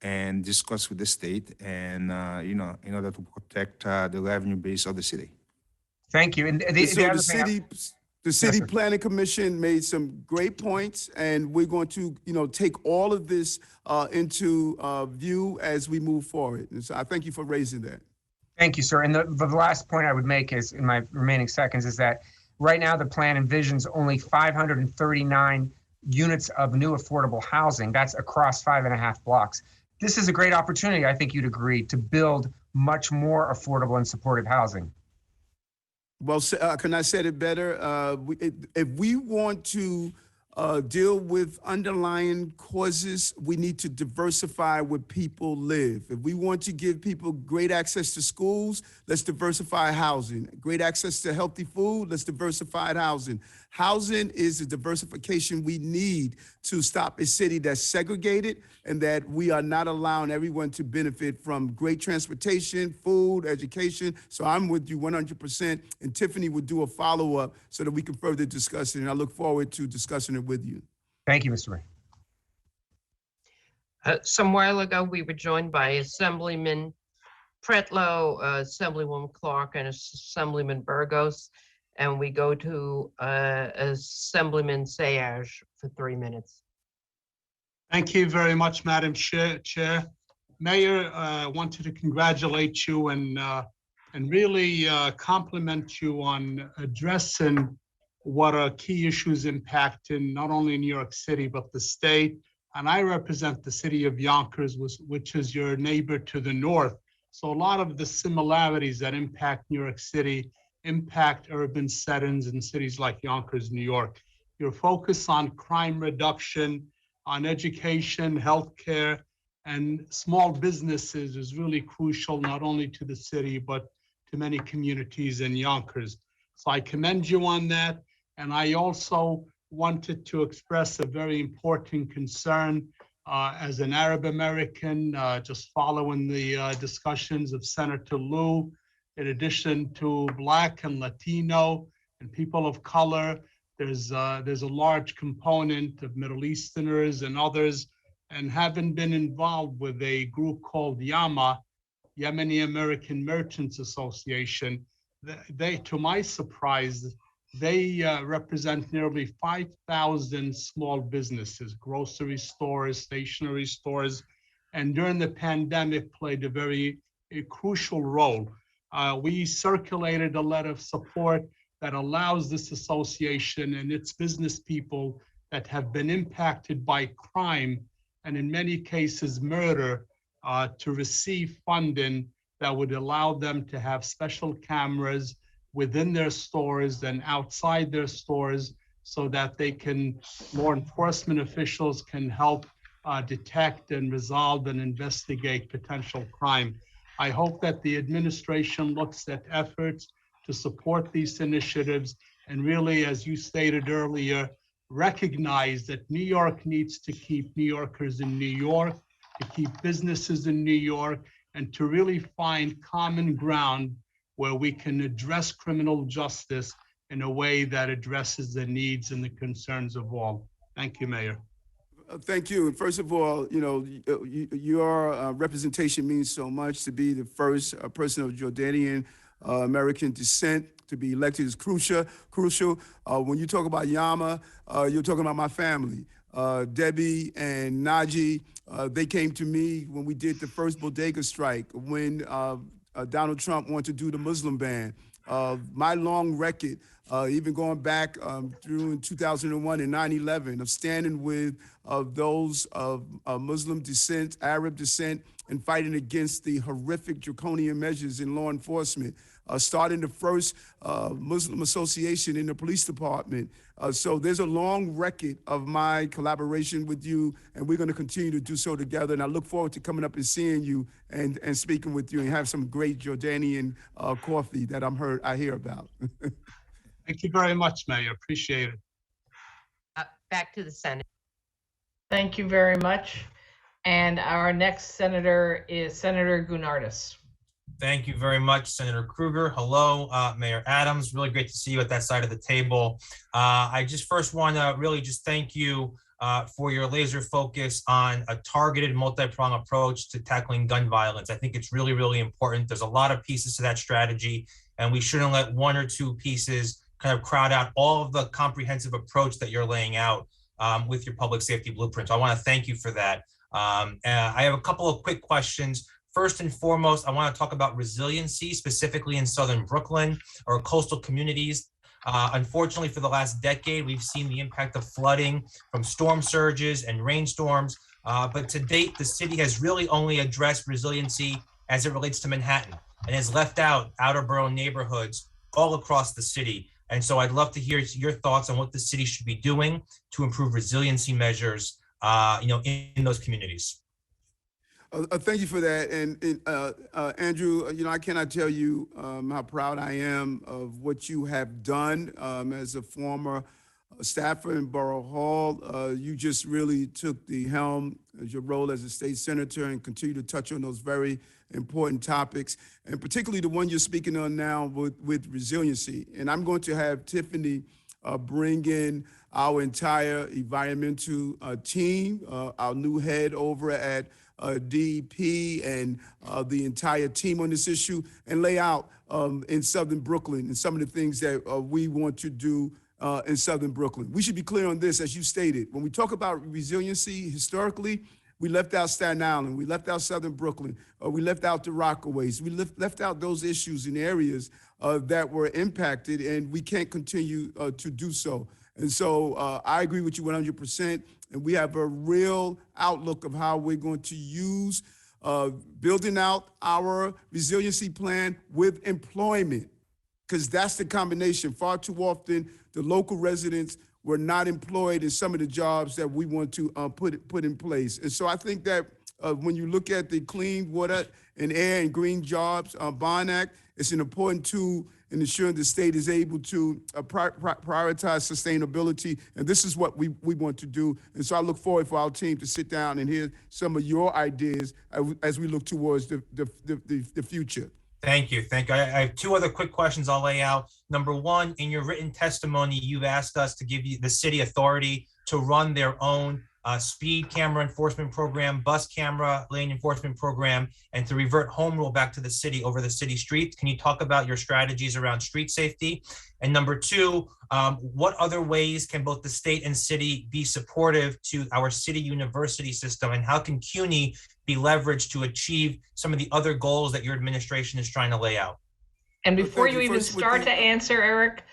and discuss with the state, and in order to protect the revenue base of the city. Thank you. And the city planning commission made some great points, and we're going to, take all of this into view as we move forward. And so I thank you for raising that. Thank you, sir. And the last point I would make is, in my remaining seconds, is that right now the plan envisions only 539 units of new affordable housing. That's across 5.5 blocks. This is a great opportunity, I think you'd agree, to build much more affordable and supportive housing. Well, can I say it better? If we want to deal with underlying causes, we need to diversify where people live. If we want to give people great access to schools, let's diversify housing. Great access to healthy food, let's diversify housing. Housing is the diversification we need to stop a city that's segregated and that we are not allowing everyone to benefit from great transportation, food, education. So I'm with you 100%, and Tiffany would do a follow-up so that we can further discuss it, and I look forward to discussing it with you. Thank you, Mr. Ray. Some while ago, we were joined by Assemblyman Pretlow, Assemblywoman Clark, and Assemblyman Burgos. And we go to Assemblyman Sayaj for 3 minutes. Thank you very much, Madam Chair. Mayor, I wanted to congratulate you and really compliment you on addressing what are key issues impacting not only New York City, but the state. And I represent the city of Yonkers, which is your neighbor to the north. So a lot of the similarities that impact New York City impact urban settings in cities like Yonkers, New York. Your focus on crime reduction, on education, healthcare, and small businesses is really crucial, not only to the city, but to many communities in Yonkers. So I commend you on that. And I also wanted to express a very important concern as an Arab American, just following the discussions of Senator Lieu. In addition to Black and Latino and people of color, there's a large component of Middle Easterners and others. And having been involved with a group called YAMA, Yemeni American Merchants Association, they, to my surprise, they represent nearly 5,000 small businesses, grocery stores, stationery stores, and during the pandemic played a crucial role. We circulated a letter of support that allows this association and its business people that have been impacted by crime and in many cases murder to receive funding that would allow them to have special cameras within their stores and outside their stores so that law enforcement officials can help detect and resolve and investigate potential crime. I hope that the administration looks at efforts to support these initiatives and really, as you stated earlier, recognize that New York needs to keep New Yorkers in New York, to keep businesses in New York, and to really find common ground where we can address criminal justice in a way that addresses the needs and the concerns of all. Thank you, Mayor. Thank you. And first of all, your representation means so much. To be the first person of Jordanian American descent to be elected is crucial. When you talk about Yama, you're talking about my family. Debbie and Naji, they came to me when we did the first bodega strike, when Donald Trump wanted to do the Muslim ban. My long record, even going back through in 2001 and 9/11, of standing with those of Muslim descent, Arab descent, and fighting against the horrific draconian measures in law enforcement, starting the first Muslim association in the police department. So there's a long record of my collaboration with you, and we're going to continue to do so together. And I look forward to coming up and seeing you and speaking with you and have some great Jordanian coffee that I hear about. Thank you very much, Mayor. Appreciate it. Back to the Senate. Thank you very much. And our next senator is Senator Gounardes. Thank you very much, Senator Krueger. Hello, Mayor Adams. Really great to see you at that side of the table. I just first want to really just thank you for your laser focus on a targeted multi-pronged approach to tackling gun violence. I think it's really, really important. There's a lot of pieces to that strategy, and we shouldn't let one or two pieces kind of crowd out all of the comprehensive approach that you're laying out with your public safety blueprint. So I want to thank you for that. I have a couple of quick questions. First and foremost, I want to talk about resiliency, specifically in Southern Brooklyn or coastal communities. Unfortunately, for the last decade, we've seen the impact of flooding from storm surges and rainstorms. But to date, the city has really only addressed resiliency as it relates to Manhattan and has left out outer borough neighborhoods all across the city. And so I'd love to hear your thoughts on what the city should be doing to improve resiliency measures, in those communities. Thank you for that. And Andrew, I cannot tell you how proud I am of what you have done as a former staffer in Borough Hall. You just really took the helm as your role as a state senator and continue to touch on those very important topics, and particularly the one you're speaking on now with resiliency. And I'm going to have Tiffany bring in our entire environmental team, our new head over at DEP, and the entire team on this issue, and lay out in Southern Brooklyn and some of the things that we want to do in Southern Brooklyn. We should be clear on this, as you stated. When we talk about resiliency, historically, we left out Staten Island, we left out Southern Brooklyn, we left out the Rockaways, we left out those issues in areas that were impacted, and we can't continue to do so. And so I agree with you 100%, and we have a real outlook of how we're going to use building out our resiliency plan with employment, because that's the combination. Far too often, the local residents were not employed in some of the jobs that we want to put in place. And so I think that when you look at the Clean Water and Air and Green Jobs Bond Act, it's an important tool in ensuring the state is able to prioritize sustainability. And this is what we want to do. And so I look forward for our team to sit down and hear some of your ideas as we look towards the future. Thank you. I have two other quick questions I'll lay out. Number one, in your written testimony, you've asked us to give you the city authority to run their own speed camera enforcement program, bus camera lane enforcement program, and to revert home rule back to the city over the city streets. Can you talk about your strategies around street safety? And number two, what other ways can both the state and city be supportive to our city university system, and how can CUNY be leveraged to achieve some of the other goals that your administration is trying to lay out? And before you even start to answer, Eric,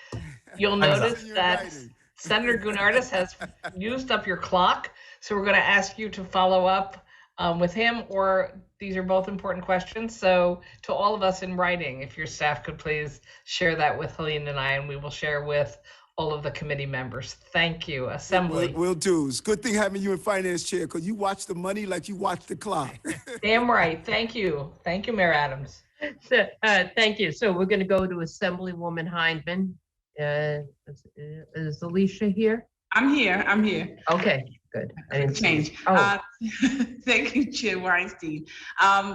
you'll notice that Senator Gounardes has used up your clock. So we're going to ask you to follow up with him, or these are both important questions. So to all of us in writing, if your staff could please share that with Helene and I, and we will share with all of the committee members. Thank you. Assembly. Will do. It's a good thing having you in finance chair because you watch the money like you watch the clock. Damn right. Thank you. Thank you, Mayor Adams. So, thank you. So we're going to go to Assemblywoman Hindman. Is Alicia here? I'm here. Okay, good. I didn't see- Change. Oh, Thank you, Chair Weinstein.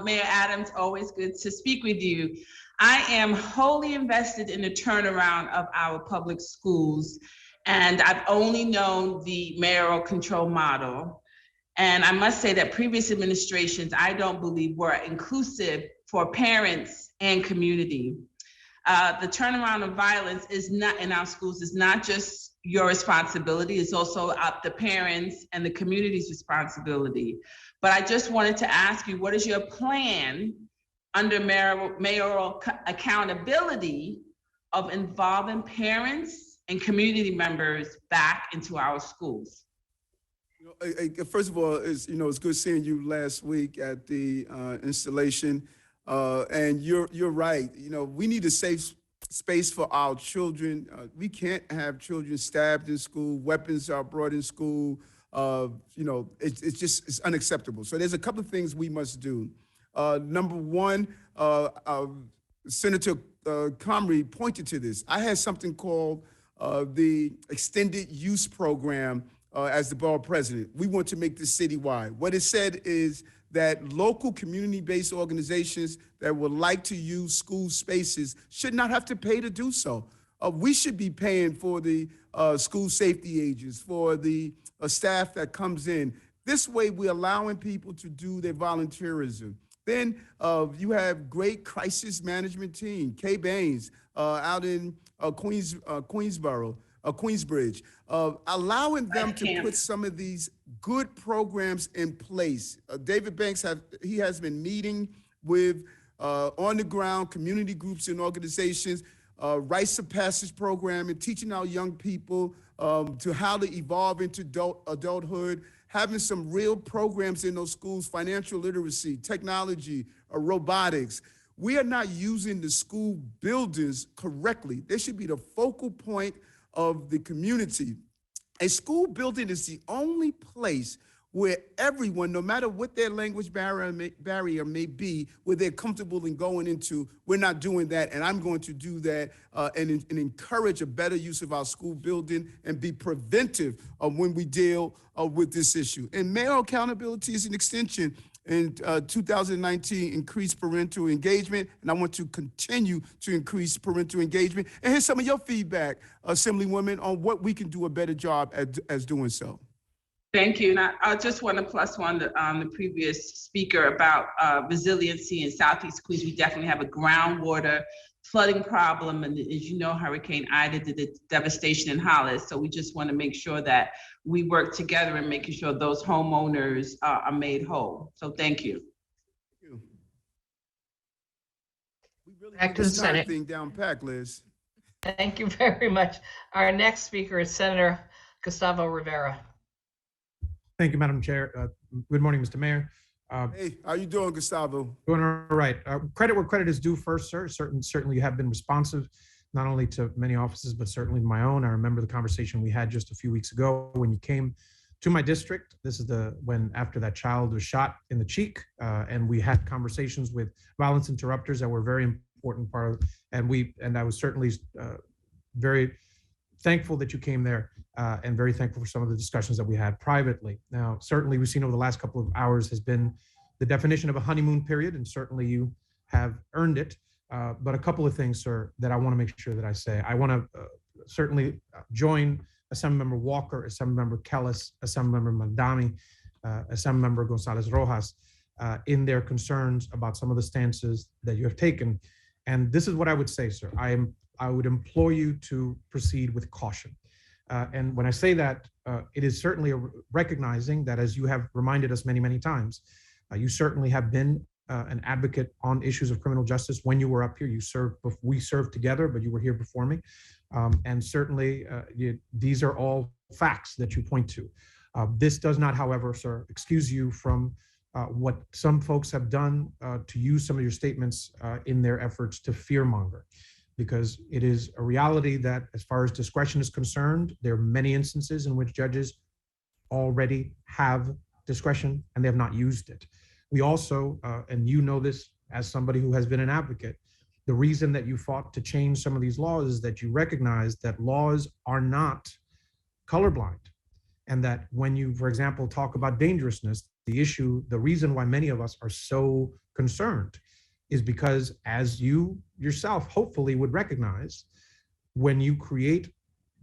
Mayor Adams, always good to speak with you. I am wholly invested in the turnaround of our public schools, and I've only known the mayoral control model. And I must say that previous administrations, I don't believe were inclusive for parents and community. The turnaround of violence is not in our schools, is not just your responsibility, it's also the parents and the community's responsibility. But I just wanted to ask you, what is your plan under mayoral accountability of involving parents and community members back into our schools? First of all, it's good seeing you last week at the installation. And you're right. We need a safe space for our children. We can't have children stabbed in school. Weapons are brought in school. It's unacceptable. So there's a couple of things we must do. Number one, Senator Comrie pointed to this. I had something called the Extended Use Program as the borough president. We want to make this citywide. What it said is that local community-based organizations that would like to use school spaces should not have to pay to do so. We should be paying for the school safety agents, for the staff that comes in. This way, we're allowing people to do their volunteerism. Then you have great crisis management team, Kay Baines out in Queensbridge, allowing them to put some of these good programs in place. David Banks has been meeting with on the ground community groups and organizations, Rites of Passage program, and teaching our young people to how to evolve into adulthood, having some real programs in those schools, financial literacy, technology, robotics. We are not using the school buildings correctly. They should be the focal point of the community. A school building is the only place where everyone, no matter what their language barrier may be, where they're comfortable in going into. We're not doing that, and I'm going to do that and encourage a better use of our school building and be preventive of when we deal with this issue. And mayoral accountability is an extension. In 2019, increased parental engagement, and I want to continue to increase parental engagement. And here's some of your feedback, Assemblywoman, on what we can do a better job as doing so. Thank you. And I just want to plus one the previous speaker about resiliency in Southeast Queens. We definitely have a groundwater flooding problem. And as you know, Hurricane Ida did the devastation in Hollis. So we just want to make sure that we work together in making sure those homeowners are made whole. So thank you. Back to the Senate. Thing down pack, Liz. Thank you very much. Our next speaker is Senator Gustavo Rivera. Thank you, Madam Chair. Good morning, Mr. Mayor. Hey, how you doing, Gustavo? Doing all right. Credit where credit is due first, sir. Certainly you have been responsive, not only to many offices, but certainly my own. I remember the conversation we had just a few weeks ago when you came to my district. This is when after that child was shot in the cheek, and we had conversations with violence interrupters that were very important part of, and I was certainly very thankful that you came there, and very thankful for some of the discussions that we had privately. Now, certainly we've seen over the last couple of hours has been the definition of a honeymoon period, and certainly you have earned it. But a couple of things, sir, that I want to make sure that I say. I want to certainly join Assemblymember Walker, Assemblymember Kellis, Assemblymember Mandami, Assemblymember Gonzalez Rojas in their concerns about some of the stances that you have taken. And this is what I would say, sir. I would implore you to proceed with caution. And when I say that, it is certainly recognizing that, as you have reminded us many, many times, you certainly have been an advocate on issues of criminal justice when you were up here. We served together, but you were here before me. And certainly these are all facts that you point to. This does not, however, sir, excuse you from what some folks have done to use some of your statements in their efforts to fearmonger. because it is a reality that as far as discretion is concerned, there are many instances in which judges already have discretion and they have not used it. We also, and you know this as somebody who has been an advocate, the reason that you fought to change some of these laws is that you recognize that laws are not colorblind. And that when you, for example, talk about dangerousness, the reason why many of us are so concerned is because, as you yourself hopefully would recognize, when you create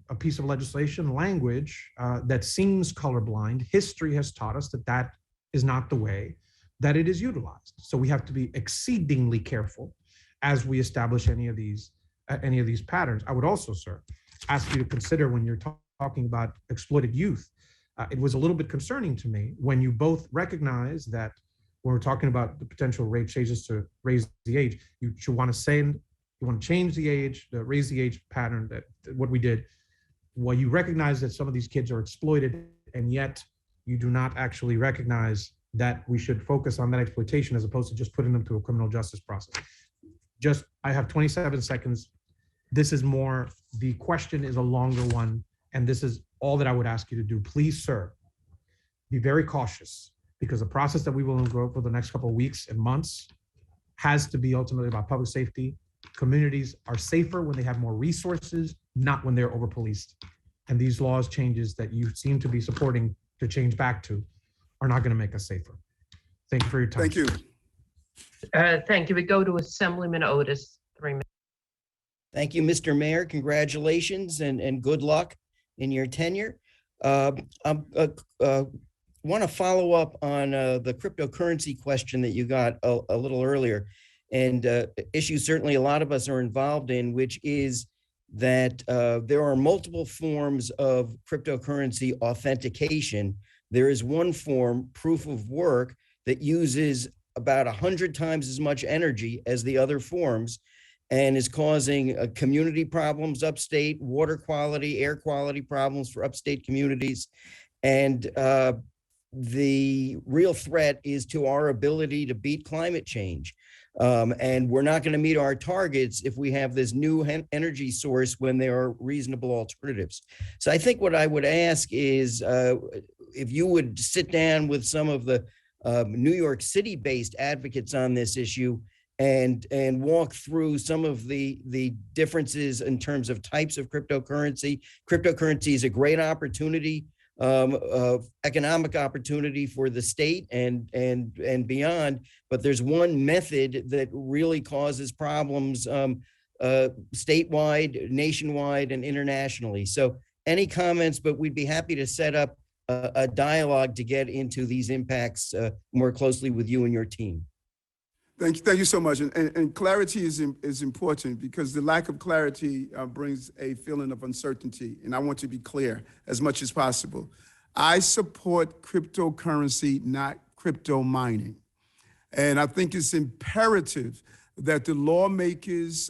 a piece of legislation, language that seems colorblind, history has taught us that that is not the way that it is utilized. So we have to be exceedingly careful as we establish any of these patterns. I would also, sir, ask you to consider when you're talking about exploited youth. It was a little bit concerning to me when you both recognize that when we're talking about the potential rate changes to raise the age, you should want to say, you want to change the age, raise the age pattern, that what we did. Well, you recognize that some of these kids are exploited, and yet you do not actually recognize that we should focus on that exploitation as opposed to just putting them through a criminal justice process. I have 27 seconds. This is more, the question is a longer one, and this is all that I would ask you to do. Please, sir, be very cautious, because the process that we will go for the next couple of weeks and months has to be ultimately about public safety. Communities are safer when they have more resources, not when they're over-policed. And these laws changes that you seem to be supporting to change back to are not going to make us safer. Thank you for your time. Thank you. Thank you. We go to Assemblyman Otis, 3 minutes. Thank you, Mr. Mayor. Congratulations and good luck in your tenure. I want to follow up on the cryptocurrency question that you got a little earlier, and issues certainly a lot of us are involved in, which is that there are multiple forms of cryptocurrency authentication. There is one form, proof of work, that uses about 100 times as much energy as the other forms and is causing community problems upstate, water quality, air quality problems for upstate communities. And the real threat is to our ability to beat climate change. And we're not going to meet our targets if we have this new energy source when there are reasonable alternatives. So I think what I would ask is if you would sit down with some of the New York City-based advocates on this issue and walk through some of the differences in terms of types of cryptocurrency. Cryptocurrency is a great opportunity, economic opportunity for the state and beyond, but there's one method that really causes problems statewide, nationwide, and internationally. So any comments, but we'd be happy to set up a dialogue to get into these impacts more closely with you and your team. Thank you so much. And clarity is important, because the lack of clarity brings a feeling of uncertainty. And I want to be clear as much as possible. I support cryptocurrency, not crypto mining. And I think it's imperative that the lawmakers,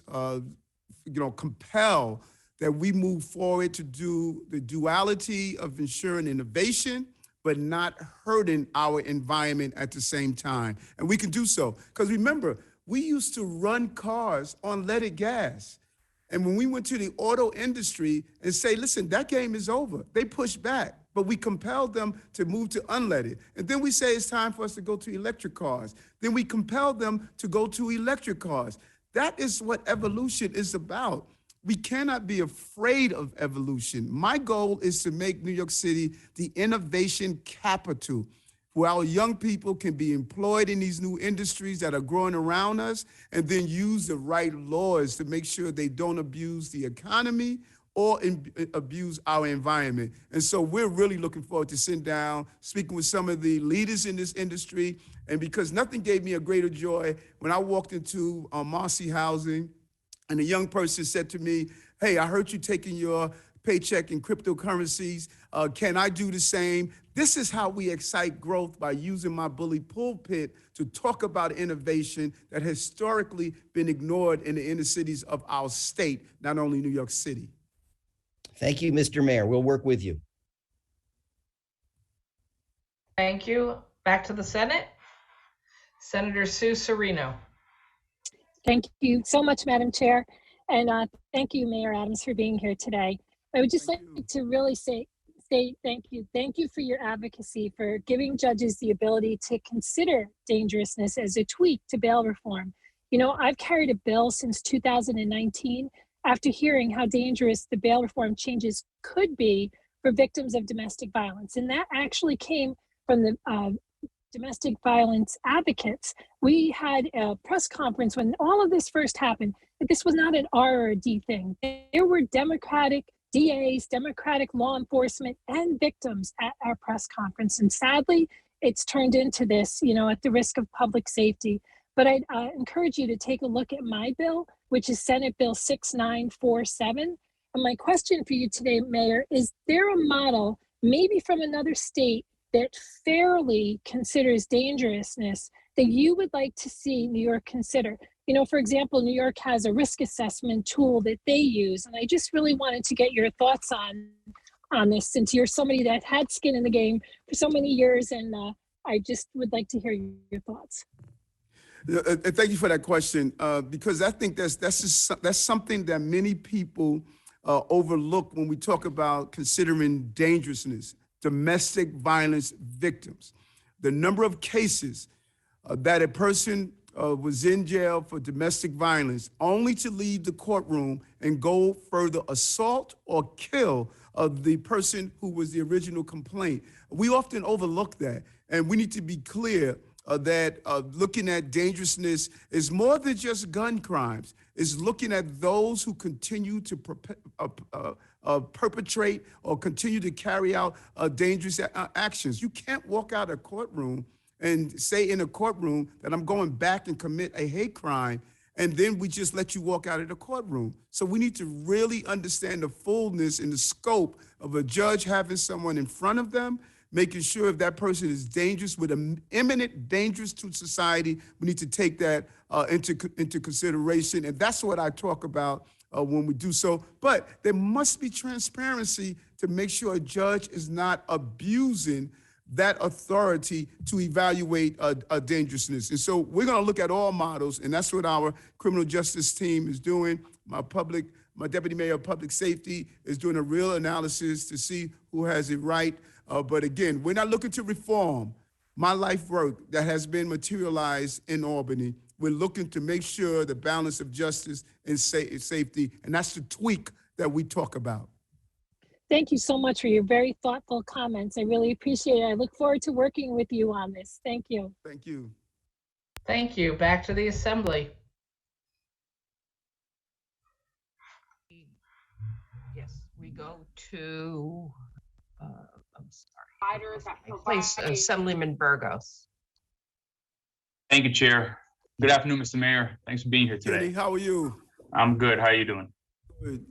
compel that we move forward to do the duality of ensuring innovation, but not hurting our environment at the same time. And we can do so, because remember, we used to run cars on leaded gas. And when we went to the auto industry and say, listen, that game is over, they pushed back, but we compelled them to move to unleaded. And then we say it's time for us to go to electric cars. Then we compelled them to go to electric cars. That is what evolution is about. We cannot be afraid of evolution. My goal is to make New York City the innovation capital, where our young people can be employed in these new industries that are growing around us, and then use the right laws to make sure they don't abuse the economy or abuse our environment. And so we're really looking forward to sitting down, speaking with some of the leaders in this industry. And because nothing gave me a greater joy when I walked into Marcy Housing, and a young person said to me, hey, I heard you taking your paycheck in cryptocurrencies. Can I do the same? This is how we excite growth, by using my bully pulpit to talk about innovation that has historically been ignored in the inner cities of our state, not only New York City. Thank you, Mr. Mayor. We'll work with you. Thank you. Back to the Senate. Senator Sue Serino. Thank you so much, Madam Chair. And thank you, Mayor Adams, for being here today. I would just like to really say thank you. Thank you for your advocacy for giving judges the ability to consider dangerousness as a tweak to bail reform. You know, I've carried a bill since 2019 after hearing how dangerous the bail reform changes could be for victims of domestic violence. And that actually came from the domestic violence advocates. We had a press conference when all of this first happened, but this was not an R or a D thing. There were Democratic DAs, Democratic law enforcement, and victims at our press conference. And sadly, it's turned into this, you know, at the risk of public safety. But I'd encourage you to take a look at my bill, which is Senate Bill 6947. And my question for you today, Mayor, is there a model, maybe from another state, that fairly considers dangerousness that you would like to see New York consider? You know, for example, New York has a risk assessment tool that they use, and I just really wanted to get your thoughts on this, since you're somebody that had skin in the game for so many years, and I just would like to hear your thoughts. Thank you for that question, because I think that's something that many people overlook when we talk about considering dangerousness, domestic violence victims. The number of cases that a person was in jail for domestic violence only to leave the courtroom and go further assault or kill the person who was the original complaint. We often overlook that, and we need to be clear that looking at dangerousness is more than just gun crimes. It's looking at those who continue to perpetrate or continue to carry out dangerous actions. You can't walk out of a courtroom and say in a courtroom that I'm going back and commit a hate crime, and then we just let you walk out of the courtroom. So we need to really understand the fullness and the scope of a judge having someone in front of them, making sure if that person is dangerous, with an imminent dangerous to society, we need to take that into consideration. And that's what I talk about when we do so. But there must be transparency to make sure a judge is not abusing that authority to evaluate a dangerousness. And so we're gonna look at all models, and that's what our criminal justice team is doing. My deputy mayor of public safety is doing a real analysis to see who has it right. But again, we're not looking to reform my life work that has been materialized in Albany. We're looking to make sure the balance of justice and safety, and that's the tweak that we talk about. Thank you so much for your very thoughtful comments. I really appreciate it. I look forward to working with you on this. Thank you. Thank you. Thank you. Back to the Assembly. Yes, we go to, I'm sorry. Place Assemblyman Burgos. Thank you, Chair. Good afternoon, Mr. Mayor. Thanks for being here today. Kenny, how are you? I'm good. How are you doing? Good.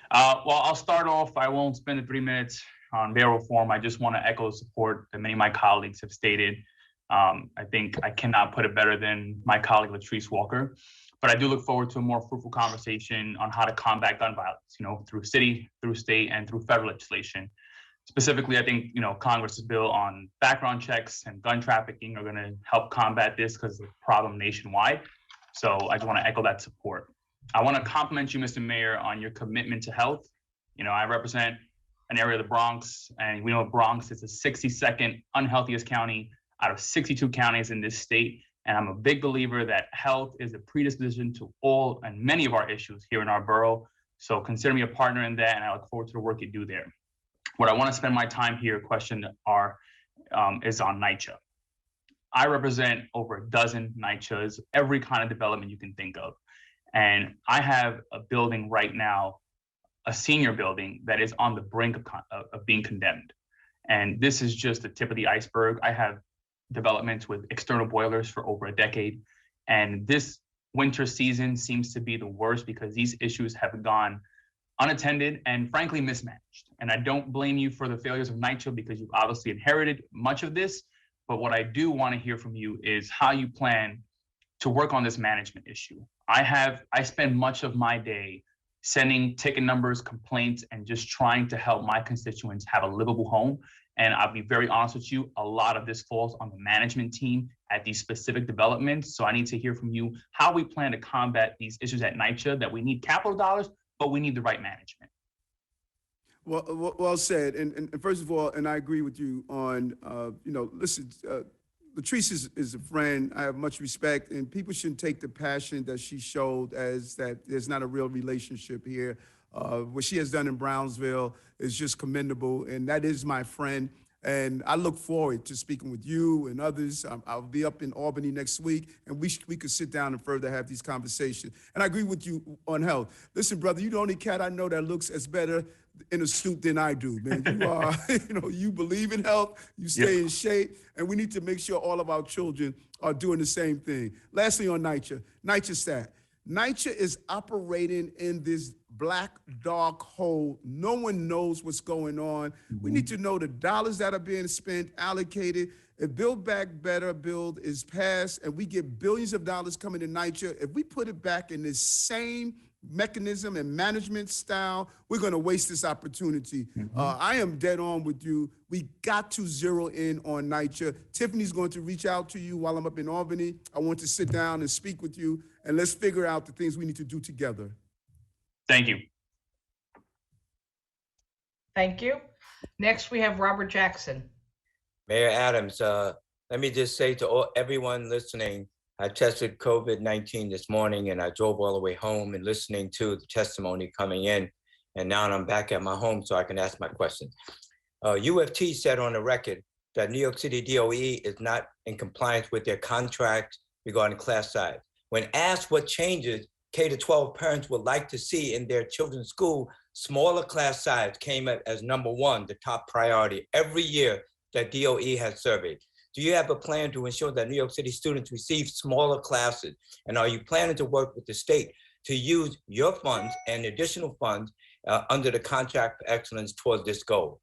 Well, I'll start off. I won't spend the 3 minutes on bail reform. I just want to echo the support that many of my colleagues have stated. I think I cannot put it better than my colleague Latrice Walker. But I do look forward to a more fruitful conversation on how to combat gun violence, you know, through city, through state, and through federal legislation. Specifically, I think, you know, Congress's bill on background checks and gun trafficking are going to help combat this because it's a problem nationwide. So I just want to echo that support. I want to compliment you, Mr. Mayor, on your commitment to health. You know, I represent an area of the Bronx, and we know Bronx is the 62nd unhealthiest county out of 62 counties in this state. And I'm a big believer that health is a predisposition to all and many of our issues here in our borough. So consider me a partner in that, and I look forward to the work you do there. What I want to spend my time here is on NYCHA. I represent over a dozen NYCHAs, every kind of development you can think of. And I have a building right now, a senior building that is on the brink of being condemned. And this is just the tip of the iceberg. I have developments with external boilers for over a decade. And this winter season seems to be the worst because these issues have gone unattended and frankly mismanaged. And I don't blame you for the failures of NYCHA because you've obviously inherited much of this. But what I do want to hear from you is how you plan to work on this management issue. I spend much of my day sending ticket numbers, complaints, and just trying to help my constituents have a livable home. And I'll be very honest with you, a lot of this falls on the management team at these specific developments. So I need to hear from you how we plan to combat these issues at NYCHA, that we need capital dollars, but we need the right management. Well said. And first of all, and I agree with you on, listen, Latrice is a friend. I have much respect, and people shouldn't take the passion that she showed as that there's not a real relationship here. What she has done in Brownsville is just commendable, and that is my friend. And I look forward to speaking with you and others. I'll be up in Albany next week, and we could sit down and further have these conversations. And I agree with you on health. Listen, brother, you're the only cat I know that looks as better in a suit than I do, man. You are, you believe in health, you stay in shape, and we need to make sure all of our children are doing the same thing. Lastly, on NYCHA stat. NYCHA is operating in this black, dark hole. No one knows what's going on. We need to know the dollars that are being spent, allocated. If Build Back Better build is passed and we get billions of dollars coming to NYCHA, if we put it back in this same mechanism and management style, we're going to waste this opportunity. I am dead on with you. We got to zero in on NYCHA. Tiffany's going to reach out to you while I'm up in Albany. I want to sit down and speak with you, and let's figure out the things we need to do together. Thank you. Thank you. Next, we have Robert Jackson. Mayor Adams, let me just say to everyone listening, I tested COVID-19 this morning, and I drove all the way home and listening to the testimony coming in. And now I'm back at my home so I can ask my question. UFT said on the record that New York City DOE is not in compliance with their contract regarding class size. When asked what changes K-12 parents would like to see in their children's school, smaller class size came up as number one, the top priority every year that DOE has surveyed. Do you have a plan to ensure that New York City students receive smaller classes? And are you planning to work with the state to use your funds and additional funds under the Contract for Excellence towards this goal?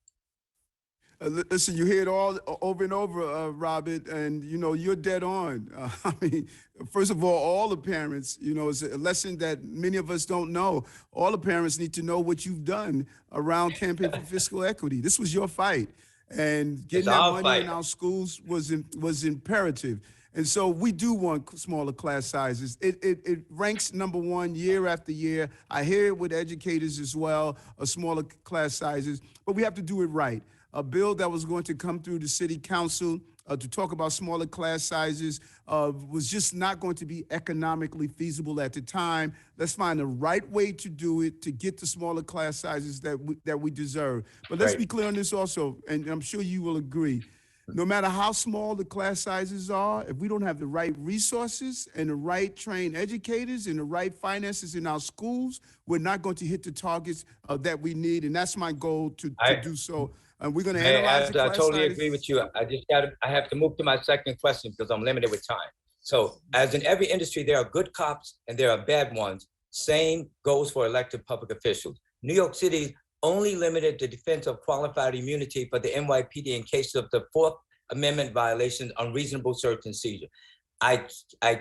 Listen, you hear it all over and over, Robert, and you're dead on. I mean, first of all the parents, it's a lesson that many of us don't know. All the parents need to know what you've done around Campaign for Fiscal Equity. This was your fight, and getting that money in our schools was imperative. And so we do want smaller class sizes. It ranks number one year after year. I hear it with educators as well, smaller class sizes, but we have to do it right. A bill that was going to come through the city council to talk about smaller class sizes was just not going to be economically feasible at the time. Let's find the right way to do it to get the smaller class sizes that we deserve. But let's be clear on this also, and I'm sure you will agree. No matter how small the class sizes are, if we don't have the right resources and the right trained educators and the right finances in our schools, we're not going to hit the targets that we need. And that's my goal to do so. And we're going to analyze the class I totally sizes. agree with you. I have to move to my second question because I'm limited with time. So as in every industry, there are good cops and there are bad ones. Same goes for elected public officials. New York City only limited the defense of qualified immunity for the NYPD in case of the Fourth Amendment violations, unreasonable search and seizure. I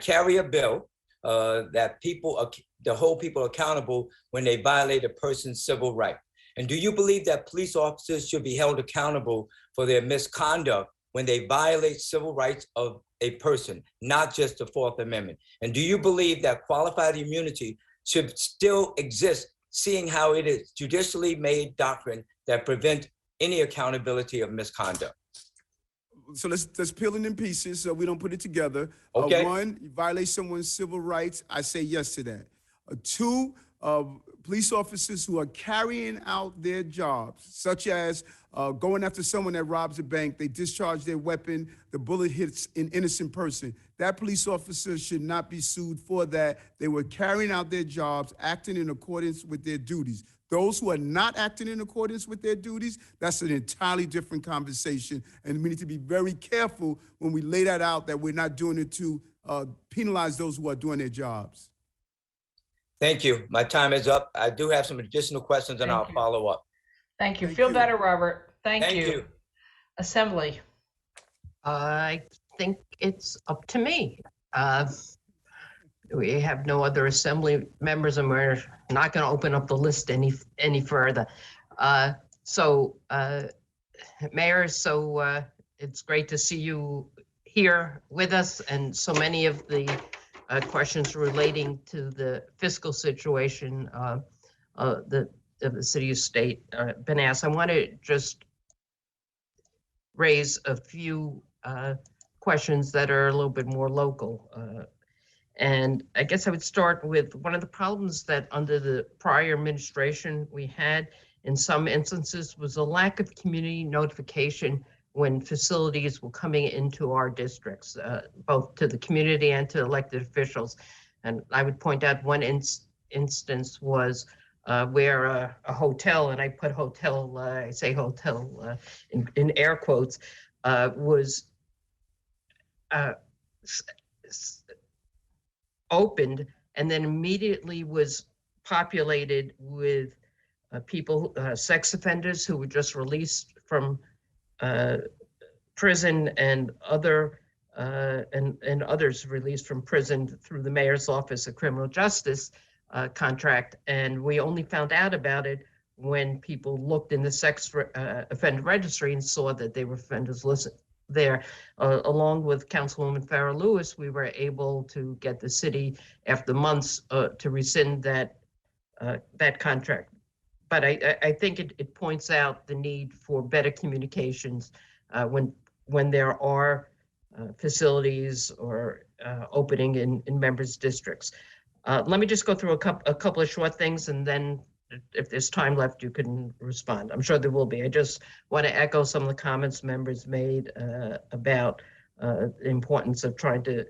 carry a bill that hold people accountable when they violate a person's civil right. And do you believe that police officers should be held accountable for their misconduct when they violate civil rights of a person, not just the Fourth Amendment? And do you believe that qualified immunity should still exist, seeing how it is judicially made doctrine that prevents any accountability of misconduct? So let's peel it in pieces so we don't put it together. Okay. One, you violate someone's civil rights. I say yes to that. Two, police officers who are carrying out their jobs, such as going after someone that robs a bank, they discharge their weapon, the bullet hits an innocent person. That police officer should not be sued for that. They were carrying out their jobs, acting in accordance with their duties. Those who are not acting in accordance with their duties, that's an entirely different conversation. And we need to be very careful when we lay that out, that we're not doing it to penalize those who are doing their jobs. Thank you. My time is up. I do have some additional questions and I'll follow up. Thank you. Feel better, Robert. Thank you. Assembly. I think it's up to me. We have no other assembly members and we're not going to open up the list any further. So Mayor, so it's great to see you here with us, and so many of the questions relating to the fiscal situation of the city of state been asked. I want to just raise a few questions that are a little bit more local. And I guess I would start with one of the problems that under the prior administration we had in some instances was a lack of community notification when facilities were coming into our districts, both to the community and to elected officials. And I would point out one instance was where a hotel, and I put hotel, I say hotel in air quotes, was opened and then immediately was populated with people, sex offenders who were just released from prison, and others released from prison through the mayor's office of criminal justice contract. And we only found out about it when people looked in the sex offender registry and saw that they were offenders listed there. Along with Councilwoman Farah Lewis, we were able to get the city after months to rescind that contract. But I think it points out the need for better communications when there are facilities or opening in members' districts. Let me just go through a couple of short things, and then if there's time left, you can respond. I'm sure there will be. I just want to echo some of the comments members made about the importance of trying to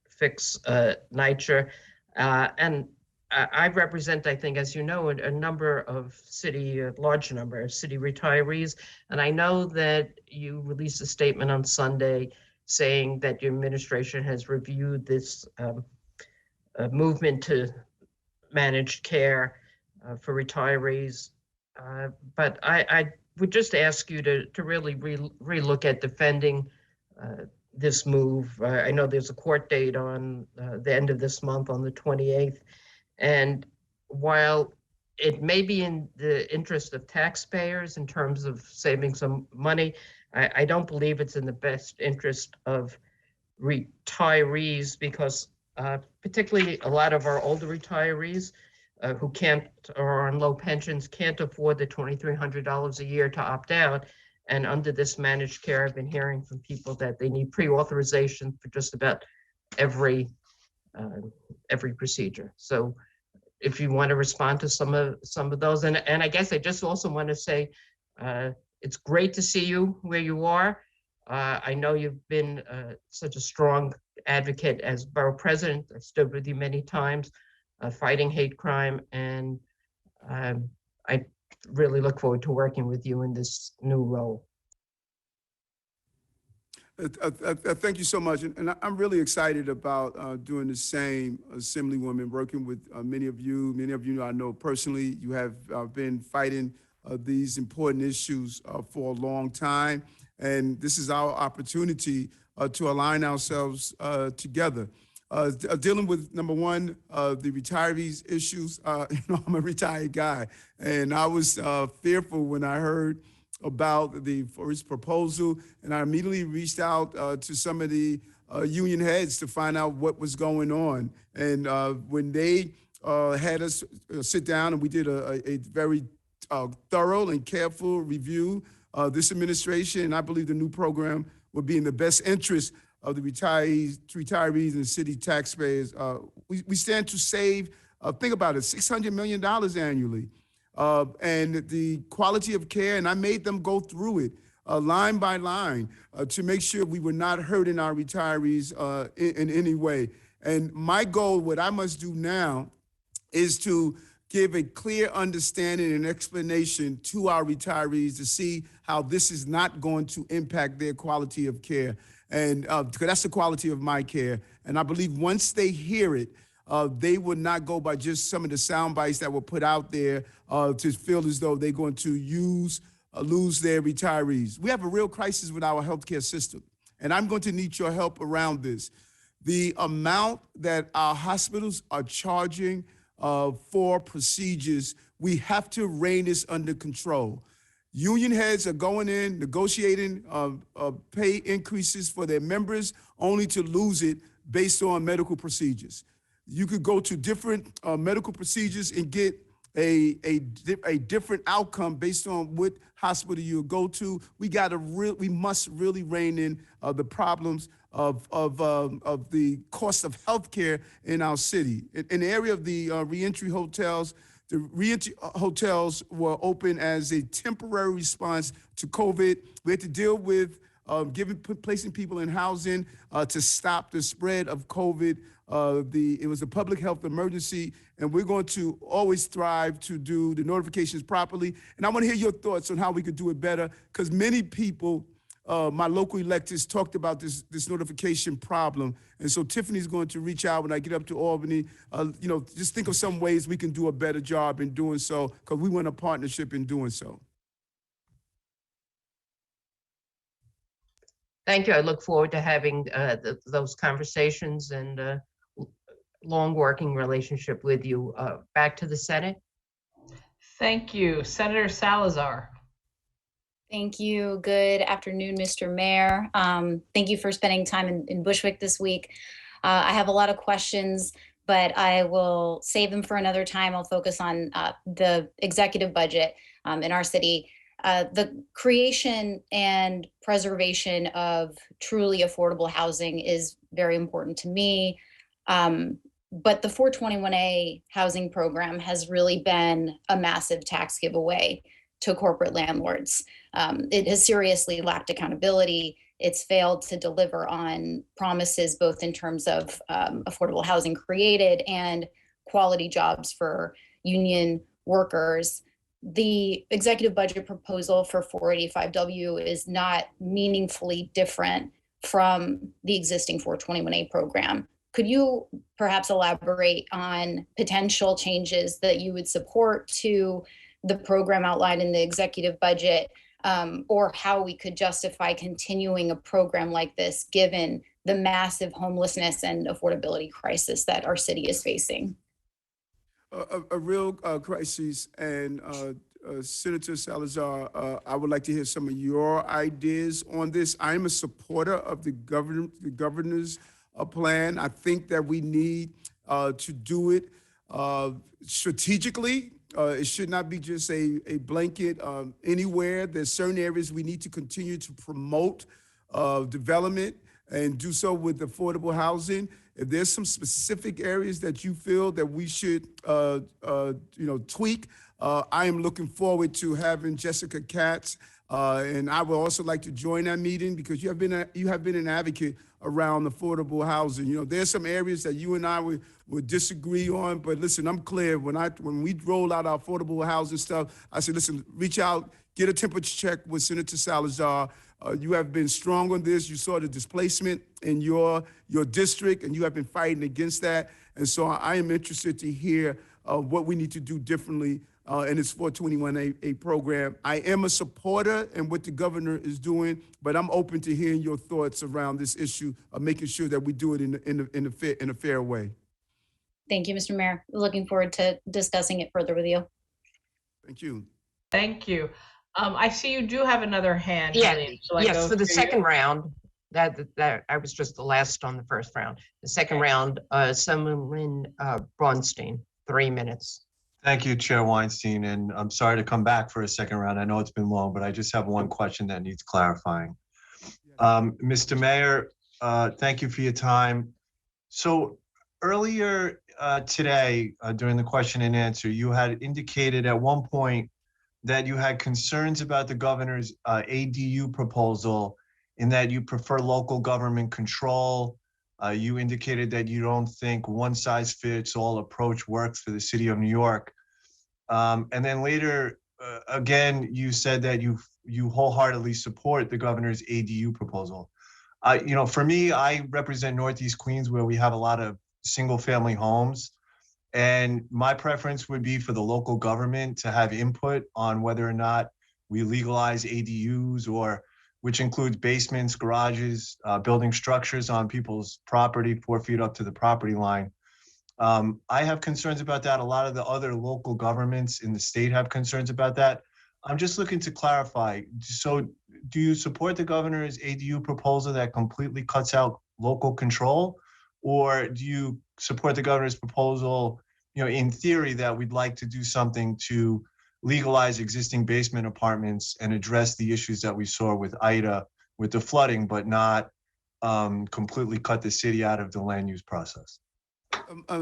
fix NYCHA. And I represent, I think, as you know, a number of large number of city retirees. And I know that you released a statement on Sunday saying that your administration has reviewed this movement to managed care for retirees. But I would just ask you to really relook at defending this move. I know there's a court date on the end of this month on the 28th. And while it may be in the interest of taxpayers in terms of saving some money, I don't believe it's in the best interest of retirees, because particularly a lot of our older retirees who can't, or are on low pensions, can't afford the $2,300 a year to opt out. And under this managed care, I've been hearing from people that they need pre-authorization for just about every procedure. So if you want to respond to some of those, and I guess I just also want to say it's great to see you where you are. I know you've been such a strong advocate as borough president. I stood with you many times fighting hate crime, and I really look forward to working with you in this new role. Thank you so much. And I'm really excited about doing the same, Assemblywoman, working with many of you I know personally. You have been fighting these important issues for a long time. And this is our opportunity to align ourselves together. Dealing with, number one, the retirees issues. I'm a retired guy, and I was fearful when I heard about the first proposal, and I immediately reached out to some of the union heads to find out what was going on. And when they had us sit down, and we did a very thorough and careful review this administration, and I believe the new program would be in the best interest of the retirees and city taxpayers. We stand to save, think about it, $600 million annually. And the quality of care, and I made them go through it line by line to make sure we were not hurting our retirees in any way. And my goal, what I must do now, is to give a clear understanding and explanation to our retirees to see how this is not going to impact their quality of care. And because that's the quality of my care. And I believe once they hear it, they would not go by just some of the sound bites that were put out there to feel as though they're going to lose their retirees. We have a real crisis with our healthcare system, and I'm going to need your help around this. The amount that our hospitals are charging for procedures, we have to rein this under control. Union heads are going in, negotiating pay increases for their members, only to lose it based on medical procedures. You could go to different medical procedures and get a different outcome based on what hospital you go to. We must really rein in the problems of the cost of healthcare in our city. In the area of the reentry hotels, the reentry hotels were open as a temporary response to COVID. We had to deal with placing people in housing to stop the spread of COVID. It was a public health emergency, and we're going to always strive to do the notifications properly. And I want to hear your thoughts on how we could do it better, because many people, my local electeds, talked about this notification problem. And so Tiffany's going to reach out when I get up to Albany. Just think of some ways we can do a better job in doing so, because we want a partnership in doing so. Thank you. I look forward to having those conversations and long working relationship with you. Back to the Senate. Thank you. Senator Salazar. Thank you. Good afternoon, Mr. Mayor. Thank you for spending time in Bushwick this week. I have a lot of questions, but I will save them for another time. I'll focus on the executive budget in our city. The creation and preservation of truly affordable housing is very important to me. But the 421A housing program has really been a massive tax giveaway to corporate landlords. It has seriously lacked accountability. It's failed to deliver on promises, both in terms of affordable housing created and quality jobs for union workers. The executive budget proposal for 485W is not meaningfully different from the existing 421A program. Could you perhaps elaborate on potential changes that you would support to the program outlined in the executive budget, or how we could justify continuing a program like this given the massive homelessness and affordability crisis that our city is facing? A real crisis, and Senator Salazar, I would like to hear some of your ideas on this. I'm a supporter of the governor's plan. I think that we need to do it strategically. It should not be just a blanket anywhere. There's certain areas we need to continue to promote development and do so with affordable housing. If there's some specific areas that you feel that we should, tweak, I am looking forward to having Jessica Katz, and I would also like to join that meeting, because you have been an advocate around affordable housing. There's some areas that you and I would disagree on, but listen, I'm clear. When we roll out our affordable housing stuff, I said, listen, reach out, get a temperature check with Senator Salazar. You have been strong on this. You saw the displacement in your district, and you have been fighting against that. And so I am interested to hear what we need to do differently in this 421A program. I am a supporter in what the governor is doing, but I'm open to hearing your thoughts around this issue of making sure that we do it in a fair way. Thank you, Mr. Mayor. Looking forward to discussing it further with you. Thank you. Thank you. I see you do have another hand. Yeah, Helene. Shall I go yes, for the through second you? round, that I was just the last on the first round. The second round, Senator Braunstein, 3 minutes. Thank you, Chair Weinstein, and I'm sorry to come back for a second round. I know it's been long, but I just have one question that needs clarifying. Mr. Mayor, thank you for your time. So earlier today, during the question and answer, you had indicated at one point that you had concerns about the governor's ADU proposal, in that you prefer local government control. You indicated that you don't think one size fits all approach works for the city of New York. And then later, again, you said that you wholeheartedly support the governor's ADU proposal. For me, I represent Northeast Queens, where we have a lot of single family homes. And my preference would be for the local government to have input on whether or not we legalize ADUs, or which includes basements, garages, building structures on people's property 4 feet up to the property line. I have concerns about that. A lot of the other local governments in the state have concerns about that. I'm just looking to clarify. So do you support the governor's ADU proposal that completely cuts out local control? Or do you support the governor's proposal, in theory, that we'd like to do something to legalize existing basement apartments and address the issues that we saw with Ida, with the flooding, but not completely cut the city out of the land use process?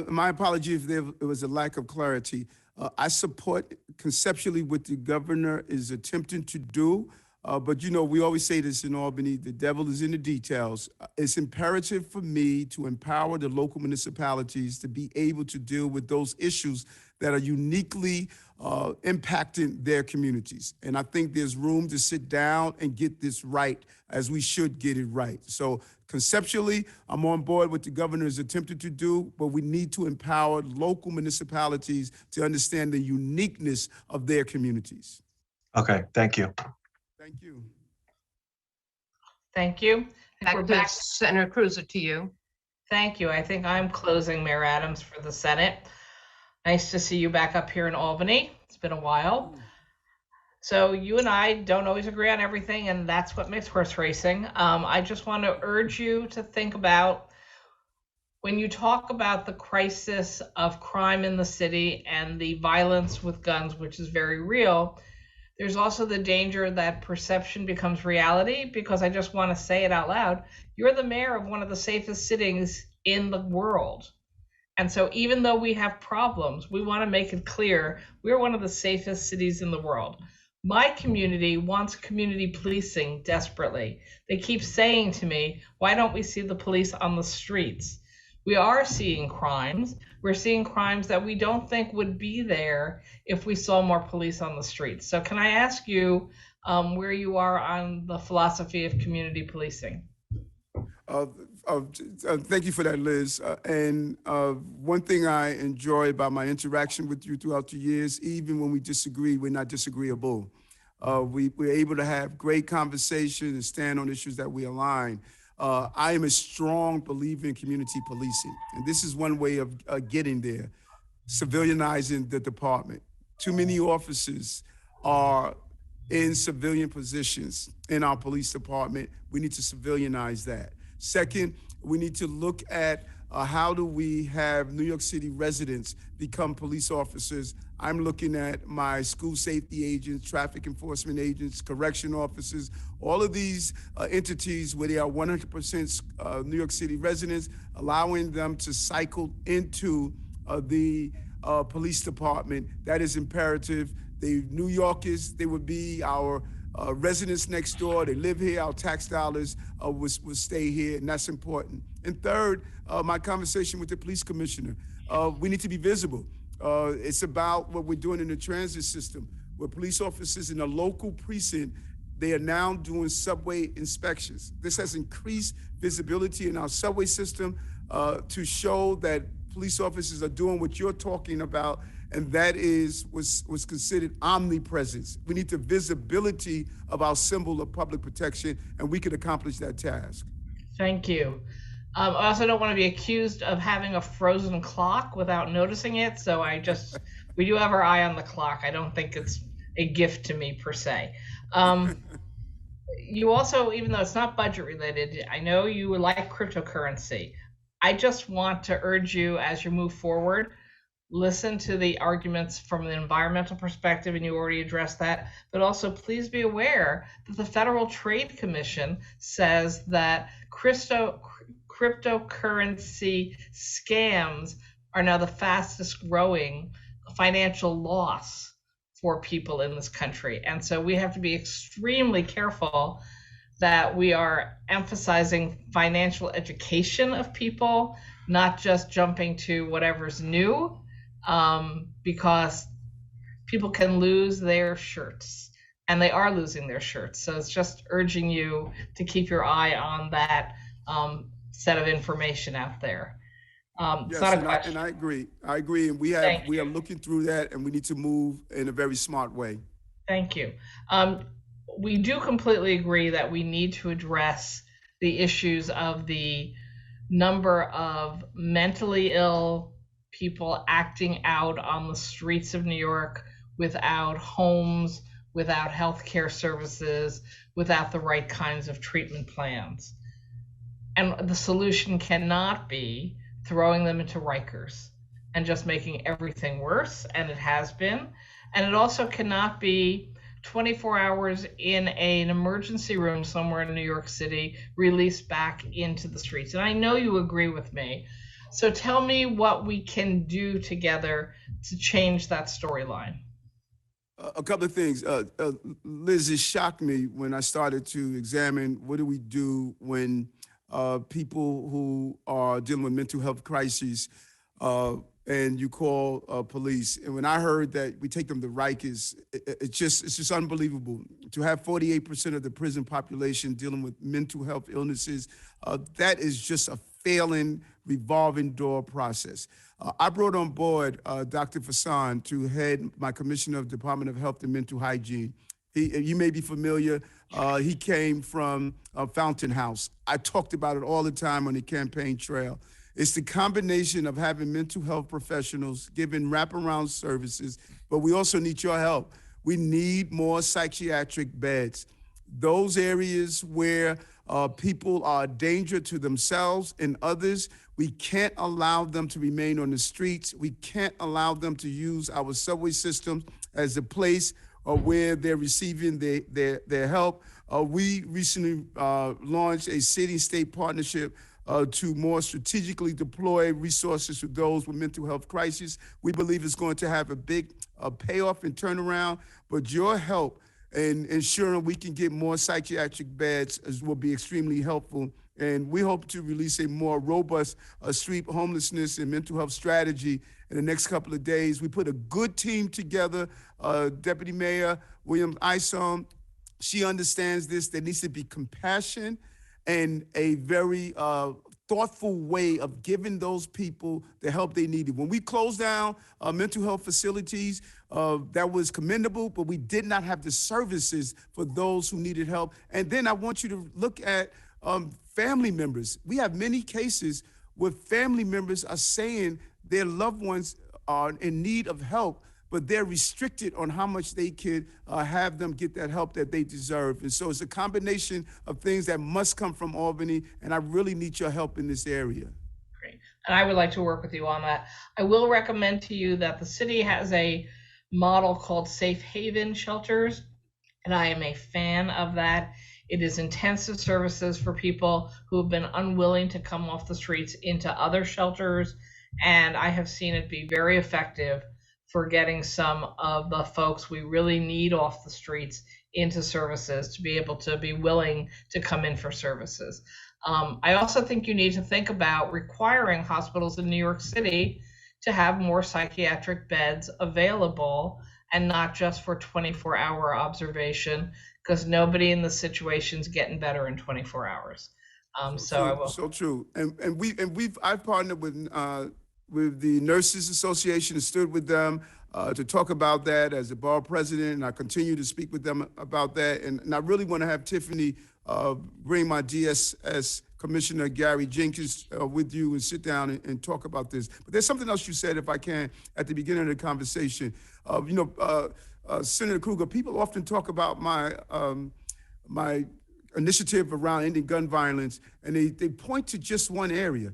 My apology if there was a lack of clarity. I support conceptually what the governor is attempting to do, but we always say this in Albany, the devil is in the details. It's imperative for me to empower the local municipalities to be able to deal with those issues that are uniquely impacting their communities. And I think there's room to sit down and get this right, as we should get it right. So conceptually, I'm on board with the governor is attempting to do, but we need to empower local municipalities to understand the uniqueness of their communities. Okay, thank you. Thank you. Thank you. Back to Senator Cruiser, to you. Thank you. I think I'm closing, Mayor Adams, for the Senate. Nice to see you back up here in Albany. It's been a while. So you and I don't always agree on everything, and that's what makes horse racing. I just want to urge you to think about, when you talk about the crisis of crime in the city and the violence with guns, which is very real, there's also the danger that perception becomes reality, because I just want to say it out loud. You're the mayor of one of the safest cities in the world. And so even though we have problems, we want to make it clear we're one of the safest cities in the world. My community wants community policing desperately. They keep saying to me, why don't we see the police on the streets? We are seeing crimes. We're seeing crimes that we don't think would be there if we saw more police on the streets. So can I ask you where you are on the philosophy of community policing? Thank you for that, Liz. And one thing I enjoy about my interaction with you throughout the years, even when we disagree, we're not disagreeable. We're able to have great conversation and stand on issues that we align. I am a strong believer in community policing, and this is one way of getting there, civilianizing the department. Too many officers are in civilian positions in our police department. We need to civilianize that. Second, we need to look at how do we have New York City residents become police officers. I'm looking at my school safety agents, traffic enforcement agents, correction officers, all of these entities where they are 100% New York City residents, allowing them to cycle into the police department. That is imperative. They New Yorkers, they would be our residents next door. They live here. Our tax dollars will stay here, and that's important. And third, my conversation with the police commissioner. We need to be visible. It's about what we're doing in the transit system, where police officers in a local precinct, they are now doing subway inspections. This has increased visibility in our subway system to show that police officers are doing what you're talking about, and that was considered omnipresence. We need the visibility of our symbol of public protection, and we can accomplish that task. Thank you. I also don't want to be accused of having a frozen clock without noticing it, so we do have our eye on the clock. I don't think it's a gift to me per se. You also, even though it's not budget related, I know you like cryptocurrency. I just want to urge you, as you move forward, listen to the arguments from the environmental perspective, and you already addressed that, but also please be aware that the Federal Trade Commission says that cryptocurrency scams are now the fastest growing financial loss for people in this country. And so we have to be extremely careful that we are emphasizing financial education of people, not just jumping to whatever's new, because people can lose their shirts, and they are losing their shirts. So it's just urging you to keep your eye on that set of information out there. It's not a question. And I agree. And we are looking through that, and we need to move in a very smart way. Thank you. We do completely agree that we need to address the issues of the number of mentally ill people acting out on the streets of New York without homes, without healthcare services, without the right kinds of treatment plans. And the solution cannot be throwing them into Rikers and just making everything worse, and it has been. And it also cannot be 24 hours in an emergency room somewhere in New York City, released back into the streets. And I know you agree with me. So tell me what we can do together to change that storyline. A couple of things. Liz, it shocked me when I started to examine what do we do when people who are dealing with mental health crises and you call police. And when I heard that we take them to Rikers, it's just unbelievable. To have 48% of the prison population dealing with mental health illnesses, that is just a failing revolving door process. I brought on board Dr. Fassan to head my Commissioner of Department of Health and Mental Hygiene. You may be familiar. He came from Fountain House. I talked about it all the time on the campaign trail. It's the combination of having mental health professionals giving wraparound services, but we also need your help. We need more psychiatric beds. Those areas where people are a danger to themselves and others, we can't allow them to remain on the streets. We can't allow them to use our subway systems as a place where they're receiving their help. We recently launched a city-state partnership to more strategically deploy resources to those with mental health crises. We believe it's going to have a big payoff and turnaround, but your help in ensuring we can get more psychiatric beds will be extremely helpful. And we hope to release a more robust street homelessness and mental health strategy in the next couple of days. We put a good team together. Deputy Mayor William Isom, she understands this. There needs to be compassion and a very thoughtful way of giving those people the help they needed. When we closed down mental health facilities, that was commendable, but we did not have the services for those who needed help. And then I want you to look at family members. We have many cases where family members are saying their loved ones are in need of help, but they're restricted on how much they could have them get that help that they deserve. And so it's a combination of things that must come from Albany, and I really need your help in this area. Great. And I would like to work with you on that. I will recommend to you that the city has a model called Safe Haven Shelters, and I am a fan of that. It is intensive services for people who have been unwilling to come off the streets into other shelters, and I have seen it be very effective for getting some of the folks we really need off the streets into services to be able to be willing to come in for services. I also think you need to think about requiring hospitals in New York City to have more psychiatric beds available and not just for 24-hour observation, because nobody in the situation's getting better in 24 hours. So true. I've partnered with the Nurses Association and stood with them to talk about that as a borough president, and I continue to speak with them about that. And I really want to have Tiffany bring my DSS Commissioner Gary Jenkins with you and sit down and talk about this. But there's something else you said, if I can, at the beginning of the conversation. Senator Krueger, people often talk about my initiative around ending gun violence, and they point to just one area.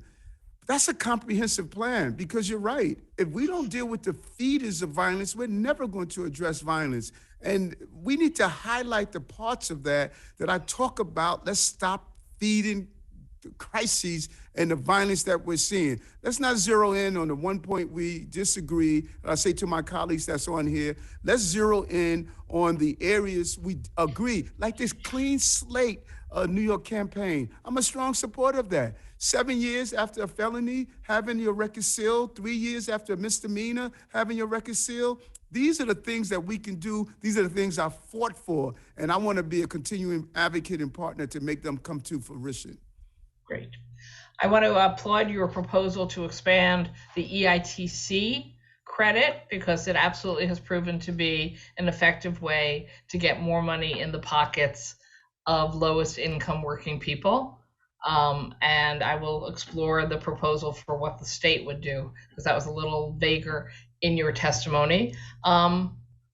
That's a comprehensive plan, because you're right. If we don't deal with the feeders of violence, we're never going to address violence. And we need to highlight the parts of that I talk about. Let's stop feeding the crises and the violence that we're seeing. Let's not zero in on the one point we disagree. I say to my colleagues that's on here, let's zero in on the areas we agree, like this clean slate New York campaign. I'm a strong supporter of that. 7 years after a felony, having your record sealed. 3 years after a misdemeanor, having your record sealed. These are the things that we can do. These are the things I fought for. And I want to be a continuing advocate and partner to make them come to fruition. Great. I want to applaud your proposal to expand the EITC credit, because it absolutely has proven to be an effective way to get more money in the pockets of lowest income working people. And I will explore the proposal for what the state would do, because that was a little vaguer in your testimony.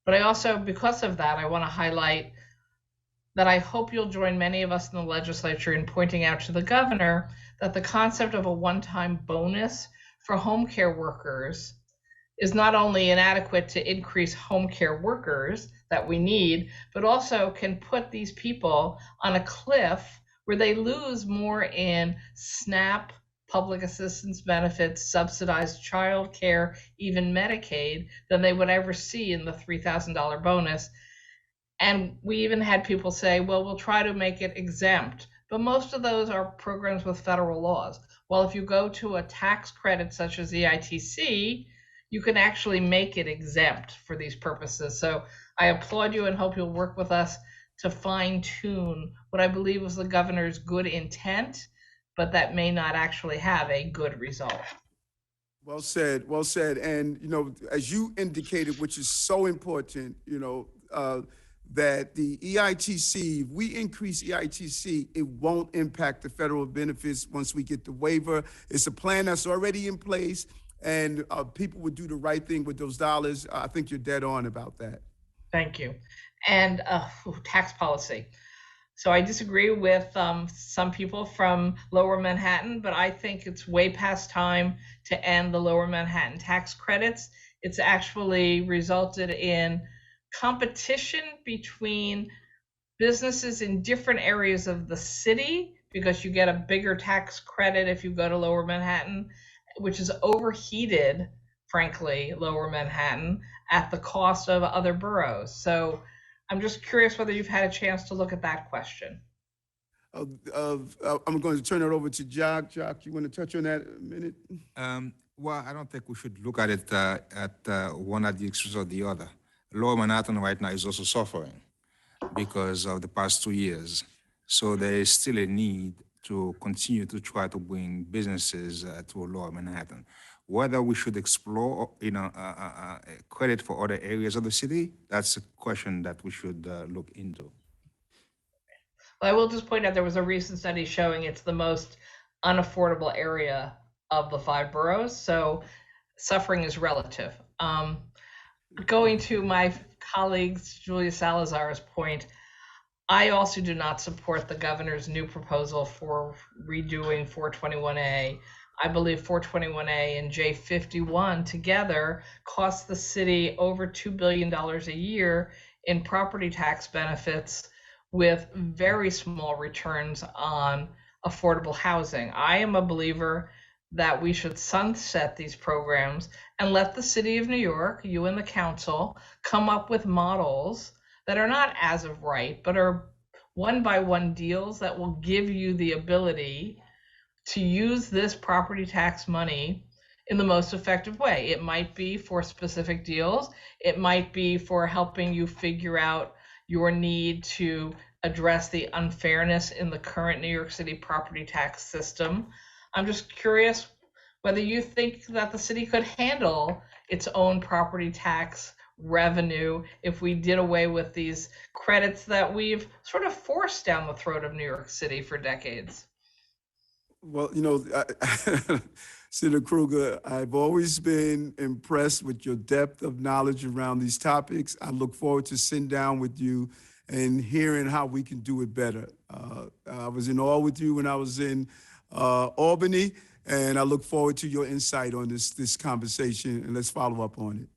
But I also, because of that, I want to highlight that I hope you'll join many of us in the legislature in pointing out to the governor that the concept of a one-time bonus for home care workers is not only inadequate to increase home care workers that we need, but also can put these people on a cliff where they lose more in SNAP, public assistance benefits, subsidized child care, even Medicaid, than they would ever see in the $3,000 bonus. And we even had people say, well, we'll try to make it exempt. But most of those are programs with federal laws. Well, if you go to a tax credit such as EITC, you can actually make it exempt for these purposes. So I applaud you and hope you'll work with us to fine tune what I believe was the governor's good intent, but that may not actually have a good result. Well said, well said. And, as you indicated, which is so important, that the EITC, if we increase EITC, it won't impact the federal benefits once we get the waiver. It's a plan that's already in place, and people would do the right thing with those dollars. I think you're dead on about that. Thank you. And tax policy. So I disagree with some people from Lower Manhattan, but I think it's way past time to end the Lower Manhattan tax credits. It's actually resulted in competition between businesses in different areas of the city because you get a bigger tax credit if you go to Lower Manhattan, which is overheated, frankly, Lower Manhattan at the cost of other boroughs. So I'm just curious whether you've had a chance to look at that question. I'm going to turn it over to Jock. Jock, you want to touch on that a minute? Well, I don't think we should look at it at one at the expense of the other. Lower Manhattan right now is also suffering because of the past 2 years. So there is still a need to continue to try to bring businesses to Lower Manhattan. Whether we should explore, credit for other areas of the city, that's a question that we should look into. Well, I will just point out there was a recent study showing it's the most unaffordable area of the 5 boroughs. So suffering is relative. Going to my colleagues, Julia Salazar's point, I also do not support the governor's new proposal for redoing 421A. I believe 421A and J51 together cost the city over $2 billion a year in property tax benefits with very small returns on affordable housing. I am a believer that we should sunset these programs and let the city of New York, you and the council, come up with models that are not as of right, but are one-by-one deals that will give you the ability to use this property tax money in the most effective way. It might be for specific deals. It might be for helping you figure out your need to address the unfairness in the current New York City property tax system. I'm just curious whether you think that the city could handle its own property tax revenue if we did away with these credits that we've sort of forced down the throat of New York City for decades. Well, Senator Krueger, I've always been impressed with your depth of knowledge around these topics. I look forward to sitting down with you and hearing how we can do it better. I was in awe with you when I was in Albany, and I look forward to your insight on this conversation, and let's follow up on it.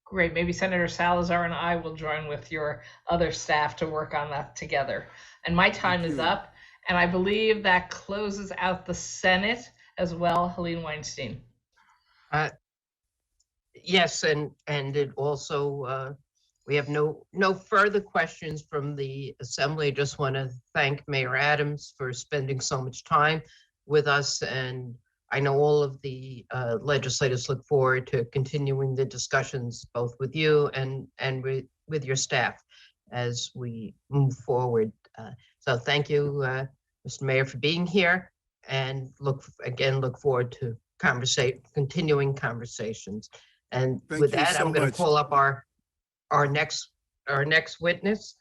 Great. Maybe Senator Salazar and I will join with your other staff to work on that together. And my time is up, and I believe that closes out the Senate as well. Helene Weinstein. Yes, and it also, we have no further questions from the Assembly. I just want to thank Mayor Adams for spending so much time with us, and I know all of the legislators look forward to continuing the discussions both with you and with your staff as we move forward. So thank you, Mr. Mayor, for being here, and look forward to continuing conversations. And with that, I'm going to call up our next witness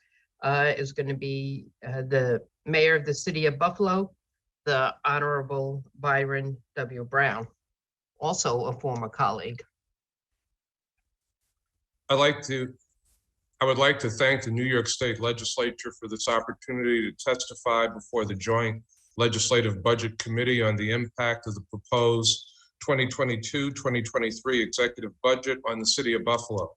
is going to be the Mayor of the City of Buffalo, the Honorable Byron W. Brown, also a former colleague. I'd like to I would like to thank the New York State Legislature for this opportunity to testify before the Joint Legislative Budget Committee on the impact of the proposed 2022-2023 executive budget on the city of Buffalo.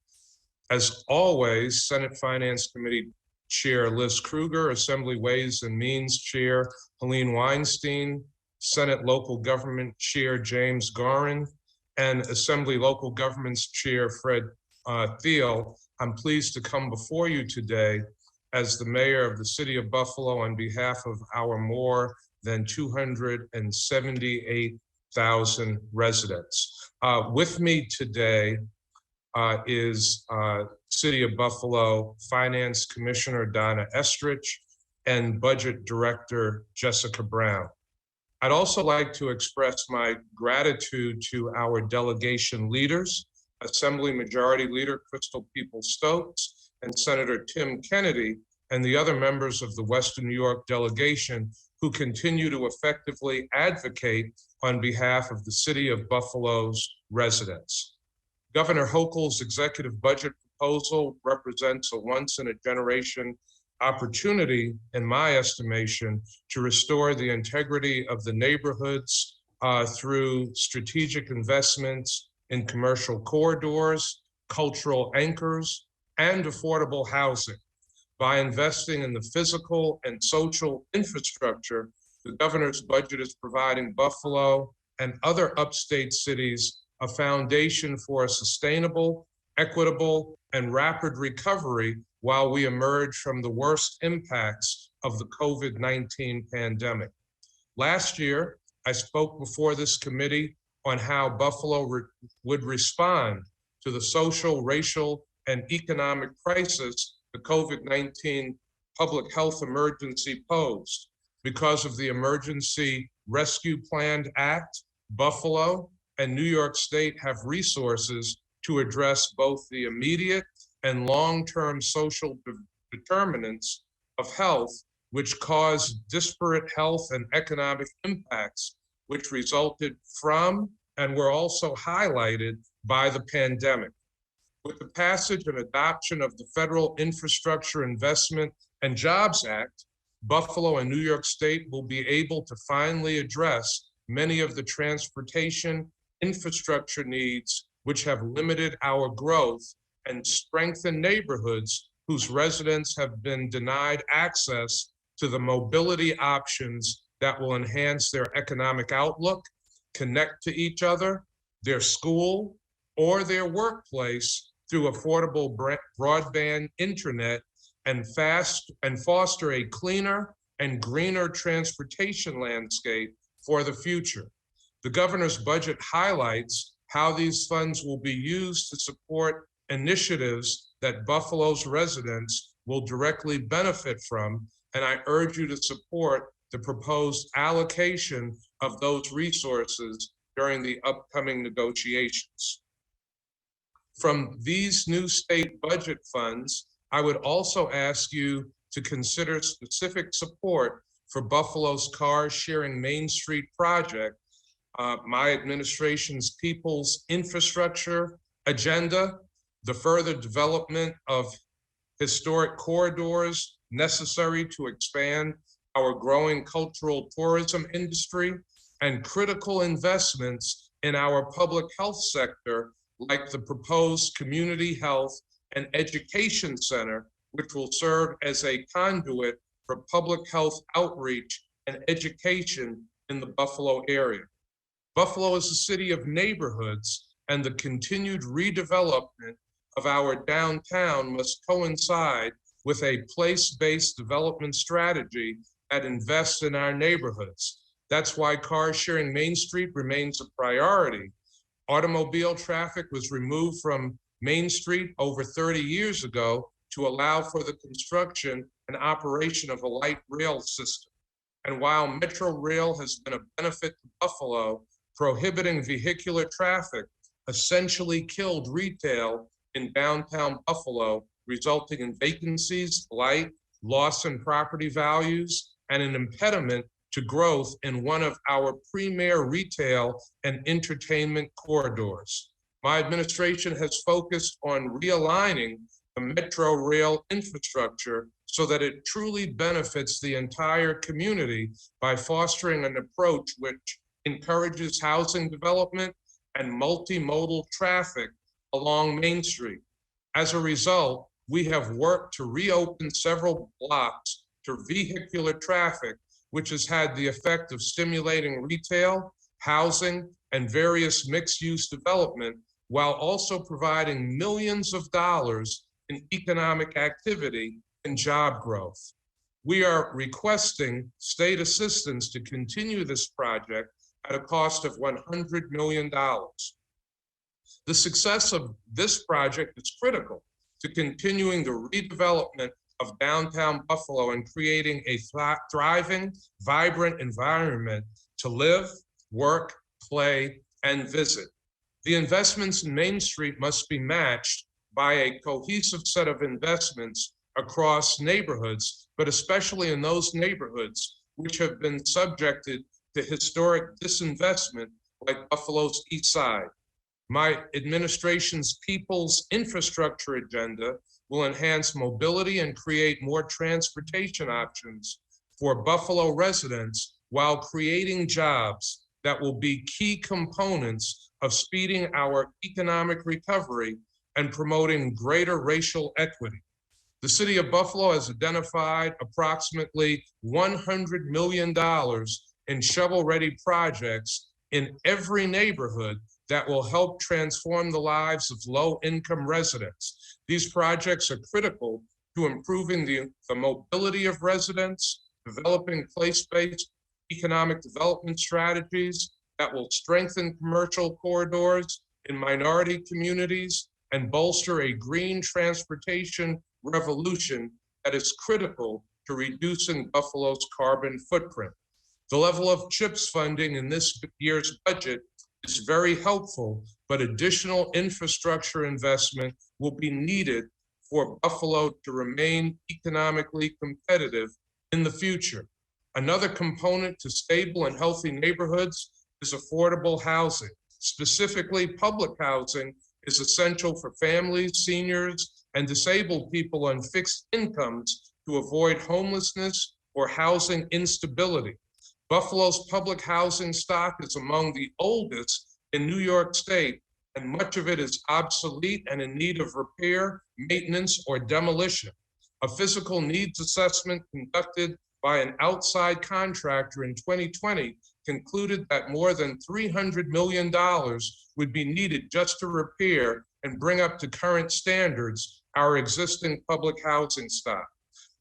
As always, Senate Finance Committee Chair Liz Krueger, Assembly Ways and Means Chair Helene Weinstein, Senate Local Government Chair James Gorin, and Assembly Local Governments Chair Fred Thiel, I'm pleased to come before you today as the mayor of the city of Buffalo on behalf of our more than 278,000 residents. With me today is City of Buffalo Finance Commissioner Donna Estrich and Budget Director Jessica Brown. I'd also like to express my gratitude to our delegation leaders, Assembly Majority Leader Crystal Peoples-Stokes and Senator Tim Kennedy, and the other members of the Western New York delegation who continue to effectively advocate on behalf of the city of Buffalo's residents. Governor Hochul's executive budget proposal represents a once-in-a-generation opportunity, in my estimation, to restore the integrity of the neighborhoods through strategic investments in commercial corridors, cultural anchors, and affordable housing. By investing in the physical and social infrastructure, the governor's budget is providing Buffalo and other upstate cities a foundation for a sustainable, equitable, and rapid recovery while we emerge from the worst impacts of the COVID-19 pandemic. Last year, I spoke before this committee on how Buffalo would respond to the social, racial, and economic crisis the COVID-19 public health emergency posed. Because of the Emergency Rescue Plan Act, Buffalo and New York State have resources to address both the immediate and long-term social determinants of health, which cause disparate health and economic impacts, which resulted from and were also highlighted by the pandemic. With the passage and adoption of the Federal Infrastructure Investment and Jobs Act, Buffalo and New York State will be able to finally address many of the transportation infrastructure needs which have limited our growth and strengthen neighborhoods whose residents have been denied access to the mobility options that will enhance their economic outlook, connect to each other, their school, or their workplace through affordable broadband internet and foster a cleaner and greener transportation landscape for the future. The governor's budget highlights how these funds will be used to support initiatives that Buffalo's residents will directly benefit from, and I urge you to support the proposed allocation of those resources during the upcoming negotiations. From these new state budget funds, I would also ask you to consider specific support for Buffalo's car sharing Main Street project, my administration's people's infrastructure agenda, the further development of historic corridors necessary to expand our growing cultural tourism industry, and critical investments in our public health sector, like the proposed Community Health and Education Center, which will serve as a conduit for public health outreach and education in the Buffalo area. Buffalo is a city of neighborhoods, and the continued redevelopment of our downtown must coincide with a place-based development strategy that invests in our neighborhoods. That's why car sharing Main Street remains a priority. Automobile traffic was removed from Main Street over 30 years ago to allow for the construction and operation of a light rail system. And while Metro Rail has been a benefit to Buffalo, prohibiting vehicular traffic essentially killed retail in downtown Buffalo, resulting in vacancies, blight, loss in property values, and an impediment to growth in one of our premier retail and entertainment corridors. My administration has focused on realigning the Metro Rail infrastructure so that it truly benefits the entire community by fostering an approach which encourages housing development and multimodal traffic along Main Street. As a result, we have worked to reopen several blocks to vehicular traffic, which has had the effect of stimulating retail, housing, and various mixed-use development, while also providing millions of dollars in economic activity and job growth. We are requesting state assistance to continue this project at a cost of $100 million. The success of this project is critical to continuing the redevelopment of downtown Buffalo and creating a thriving, vibrant environment to live, work, play, and visit. The investments in Main Street must be matched by a cohesive set of investments across neighborhoods, but especially in those neighborhoods which have been subjected to historic disinvestment, like Buffalo's East Side. My administration's People's Infrastructure Agenda will enhance mobility and create more transportation options for Buffalo residents while creating jobs that will be key components of speeding our economic recovery and promoting greater racial equity. The city of Buffalo has identified approximately $100 million in shovel-ready projects in every neighborhood that will help transform the lives of low-income residents. These projects are critical to improving the mobility of residents, developing place-based economic development strategies that will strengthen commercial corridors in minority communities and bolster a green transportation revolution that is critical to reducing Buffalo's carbon footprint. The level of CHIPS funding in this year's budget is very helpful, but additional infrastructure investment will be needed for Buffalo to remain economically competitive in the future. Another component to stable and healthy neighborhoods is affordable housing. Specifically, public housing is essential for families, seniors, and disabled people on fixed incomes to avoid homelessness or housing instability. Buffalo's public housing stock is among the oldest in New York State, and much of it is obsolete and in need of repair, maintenance, or demolition. A physical needs assessment conducted by an outside contractor in 2020 concluded that more than $300 million would be needed just to repair and bring up to current standards our existing public housing stock.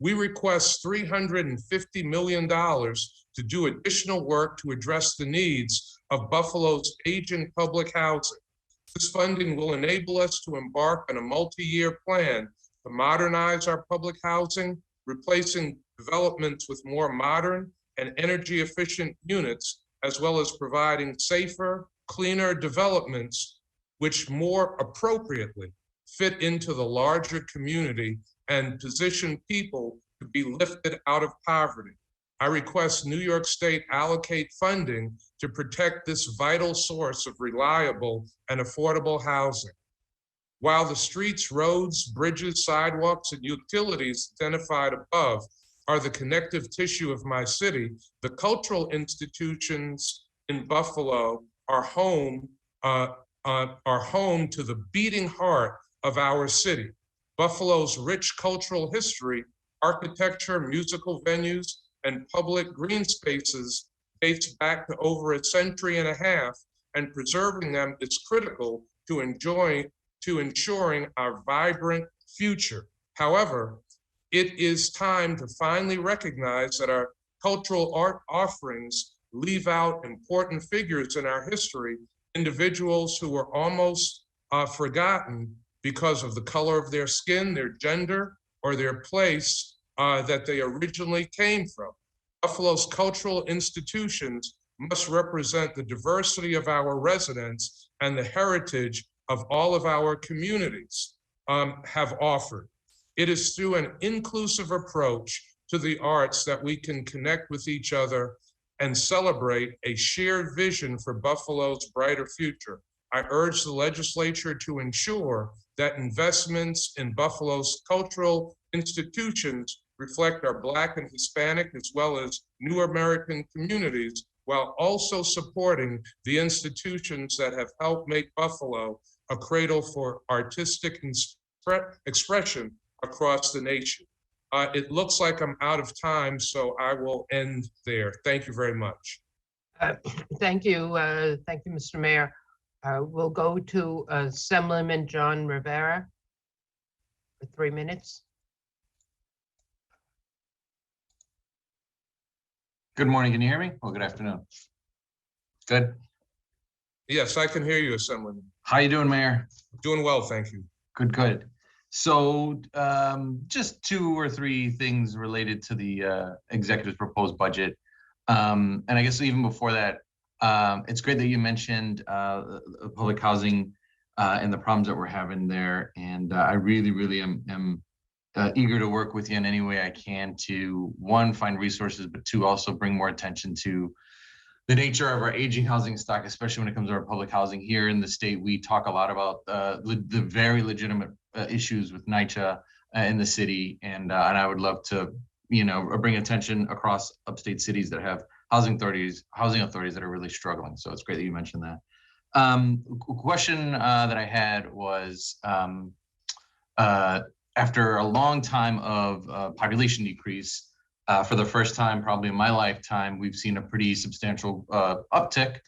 We request $350 million to do additional work to address the needs of Buffalo's aging public housing. This funding will enable us to embark on a multi-year plan to modernize our public housing, replacing developments with more modern and energy-efficient units, as well as providing safer, cleaner developments which more appropriately fit into the larger community and position people to be lifted out of poverty. I request New York State allocate funding to protect this vital source of reliable and affordable housing. While the streets, roads, bridges, sidewalks, and utilities identified above are the connective tissue of my city, the cultural institutions in Buffalo are home to the beating heart of our city. Buffalo's rich cultural history, architecture, musical venues, and public green spaces dates back to over a century and a half, and preserving them is critical to ensuring our vibrant future. However, it is time to finally recognize that our cultural art offerings leave out important figures in our history, individuals who were almost forgotten because of the color of their skin, their gender, or their place that they originally came from. Buffalo's cultural institutions must represent the diversity of our residents and the heritage of all of our communities have offered. It is through an inclusive approach to the arts that we can connect with each other and celebrate a shared vision for Buffalo's brighter future. I urge the legislature to ensure that investments in Buffalo's cultural institutions reflect our Black and Hispanic as well as New American communities, while also supporting the institutions that have helped make Buffalo a cradle for artistic expression across the nation. It looks like I'm out of time, so I will end there. Thank you very much. Thank you, Mr. Mayor. We'll go to Assemblyman John Rivera for 3 minutes. Good morning. Can you hear me? Well, good afternoon. Good. Yes, I can hear you, Assemblyman. How you doing, Mayor? Doing well, thank you. Good, good. So just 2 or 3 things related to the executive's proposed budget. And I guess even before that, it's great that you mentioned public housing and the problems that we're having there. And I really am eager to work with you in any way I can to, 1, find resources, but 2, also bring more attention to the nature of our aging housing stock, especially when it comes to our public housing here in the state. We talk a lot about the very legitimate issues with NYCHA in the city, and I would love to, bring attention across upstate cities that have housing authorities that are really struggling. So it's great that you mentioned that. Question that I had was, after a long time of population decrease, for the first time probably in my lifetime, we've seen a pretty substantial uptick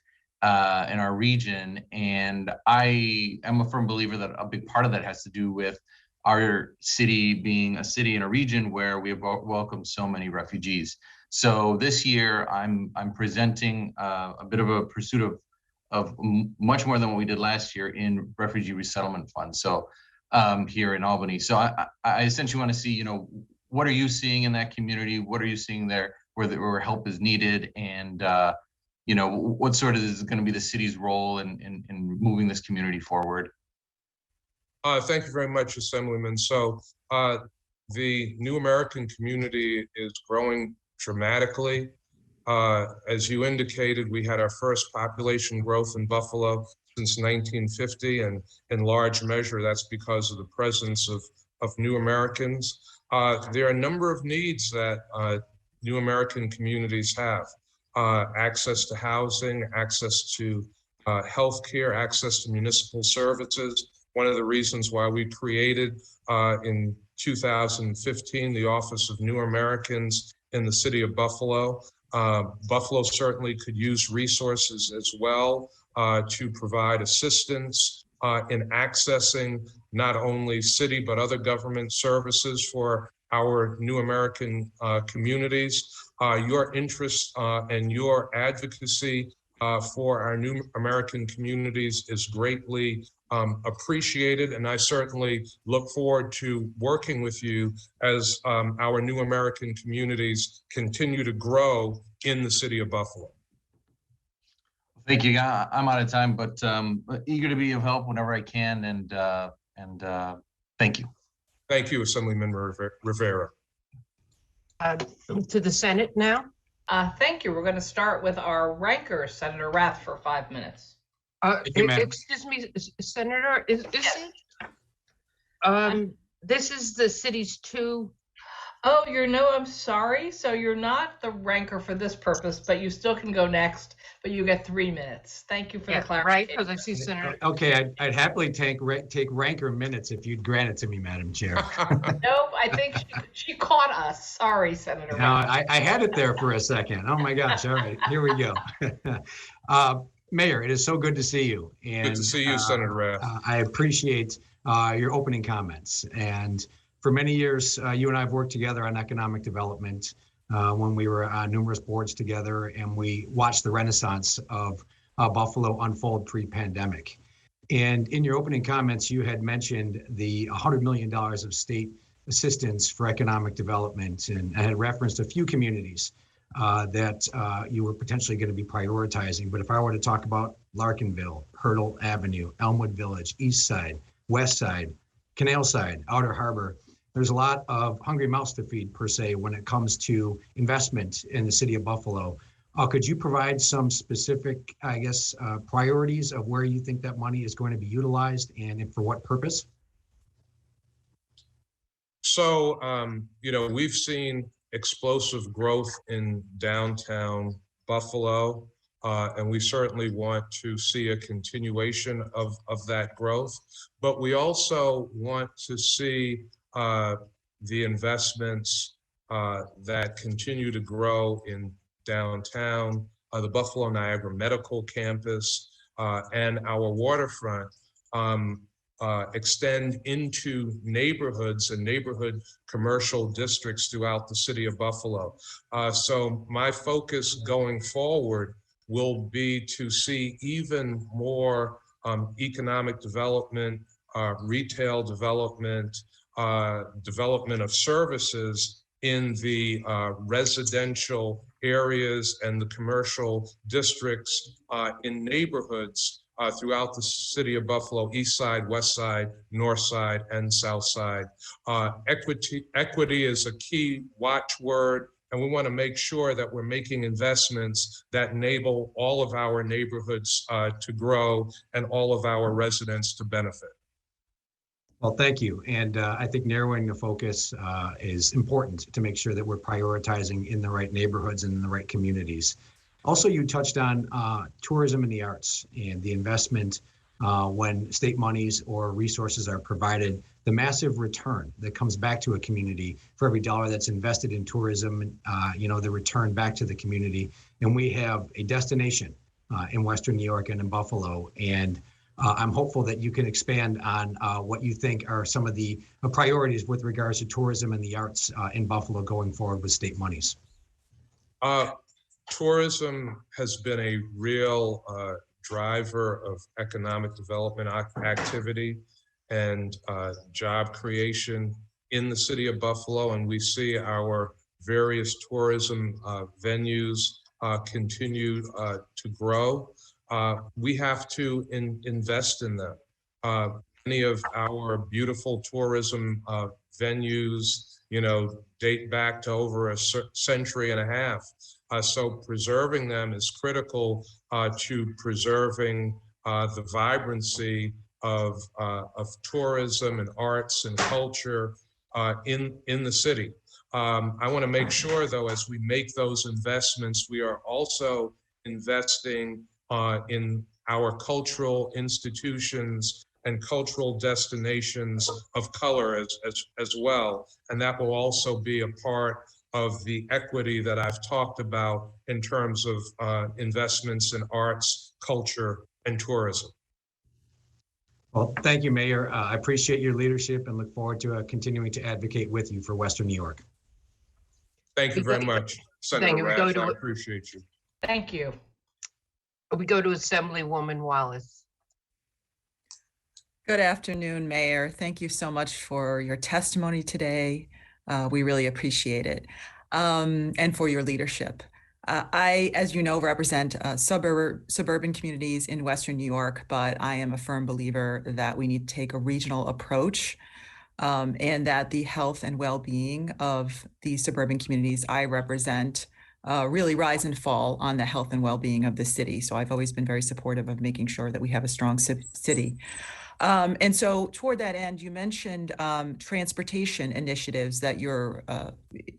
in our region. And I am a firm believer that a big part of that has to do with our city being a city in a region where we have welcomed so many refugees. So this year, I'm presenting a bit of a pursuit of much more than what we did last year in refugee resettlement funds. So here in Albany. So I essentially want to see, what are you seeing in that community? What are you seeing there where help is needed? And, what sort of is going to be the city's role in moving this community forward? Thank you very much, Assemblyman. So the New American community is growing dramatically. As you indicated, we had our first population growth in Buffalo since 1950, and in large measure, that's because of the presence of New Americans. There are a number of needs that New American communities have. Access to housing, access to healthcare, access to municipal services. One of the reasons why we created in 2015 the Office of New Americans in the city of Buffalo. Buffalo certainly could use resources as well to provide assistance in accessing not only city but other government services for our New American communities. Your interest and your advocacy for our New American communities is greatly appreciated, and I certainly look forward to working with you as our New American communities continue to grow in the city of Buffalo. Thank you. I'm out of time, but eager to be of help whenever I can, and thank you. Thank you, Assemblyman Rivera. To the Senate now. Thank you. We're going to start with our ranker, Senator Rath, for 5 minutes. Excuse me, Senator, is this it? This is the city's 2. Oh, I'm sorry. So you're not the ranker for this purpose, but you still can go next, but you get 3 minutes. Thank you for the clarification. Right, because I see Senator. Okay, I'd happily take ranker minutes if you'd grant it to me, Madam Chair. Nope, I think she caught us. Sorry, Senator. No, I had it there for a second. Oh my gosh, all right, here we go. Mayor, it is so good to see you. And, good to see you, Senator Rath. I appreciate your opening comments. And for many years, you and I have worked together on economic development when we were on numerous boards together, and we watched the renaissance of Buffalo unfold pre-pandemic. And in your opening comments, you had mentioned the $100 million of state assistance for economic development, and I had referenced a few communities that you were potentially going to be prioritizing. But if I were to talk about Larkinville, Hurdle Avenue, Elmwood Village, East Side, West Side, Canal Side, Outer Harbor, there's a lot of hungry mouths to feed, per se, when it comes to investment in the city of Buffalo. Could you provide some specific, I guess, priorities of where you think that money is going to be utilized and for what purpose? So, we've seen explosive growth in downtown Buffalo, and we certainly want to see a continuation of that growth. But we also want to see the investments that continue to grow in downtown, the Buffalo Niagara Medical Campus, and our waterfront extend into neighborhoods and neighborhood commercial districts throughout the city of Buffalo. So my focus going forward will be to see even more economic development, retail development, development of services in the residential areas and the commercial districts in neighborhoods throughout the city of Buffalo, east side, west side, north side, and south side. Equity is a key watchword, and we want to make sure that we're making investments that enable all of our neighborhoods to grow and all of our residents to benefit. Well, thank you. And I think narrowing the focus is important to make sure that we're prioritizing in the right neighborhoods and in the right communities. Also, you touched on tourism and the arts and the investment when state monies or resources are provided, the massive return that comes back to a community for every dollar that's invested in tourism, the return back to the community. And we have a destination in Western New York and in Buffalo. And I'm hopeful that you can expand on what you think are some of the priorities with regards to tourism and the arts in Buffalo going forward with state monies. Tourism has been a real driver of economic development activity and job creation in the city of Buffalo, and we see our various tourism venues continue to grow. We have to invest in them. Many of our beautiful tourism venues, date back to over a century and a half. So preserving them is critical to preserving the vibrancy of tourism and arts and culture in the city. I want to make sure, though, as we make those investments, we are also investing in our cultural institutions and cultural destinations of color as well. And that will also be a part of the equity that I've talked about in terms of investments in arts, culture, and tourism. Well, thank you, Mayor. I appreciate your leadership and look forward to continuing to advocate with you for Western New York. Thank you very much, Senator Rath. I appreciate you. Thank you. We go to Assemblywoman Wallace. Good afternoon, Mayor. Thank you so much for your testimony today. We really appreciate it, and for your leadership. I, as you know, represent suburban communities in Western New York, but I am a firm believer that we need to take a regional approach, and that the health and well-being of the suburban communities I represent really rise and fall on the health and well-being of the city. So I've always been very supportive of making sure that we have a strong city. And so toward that end, you mentioned transportation initiatives that you're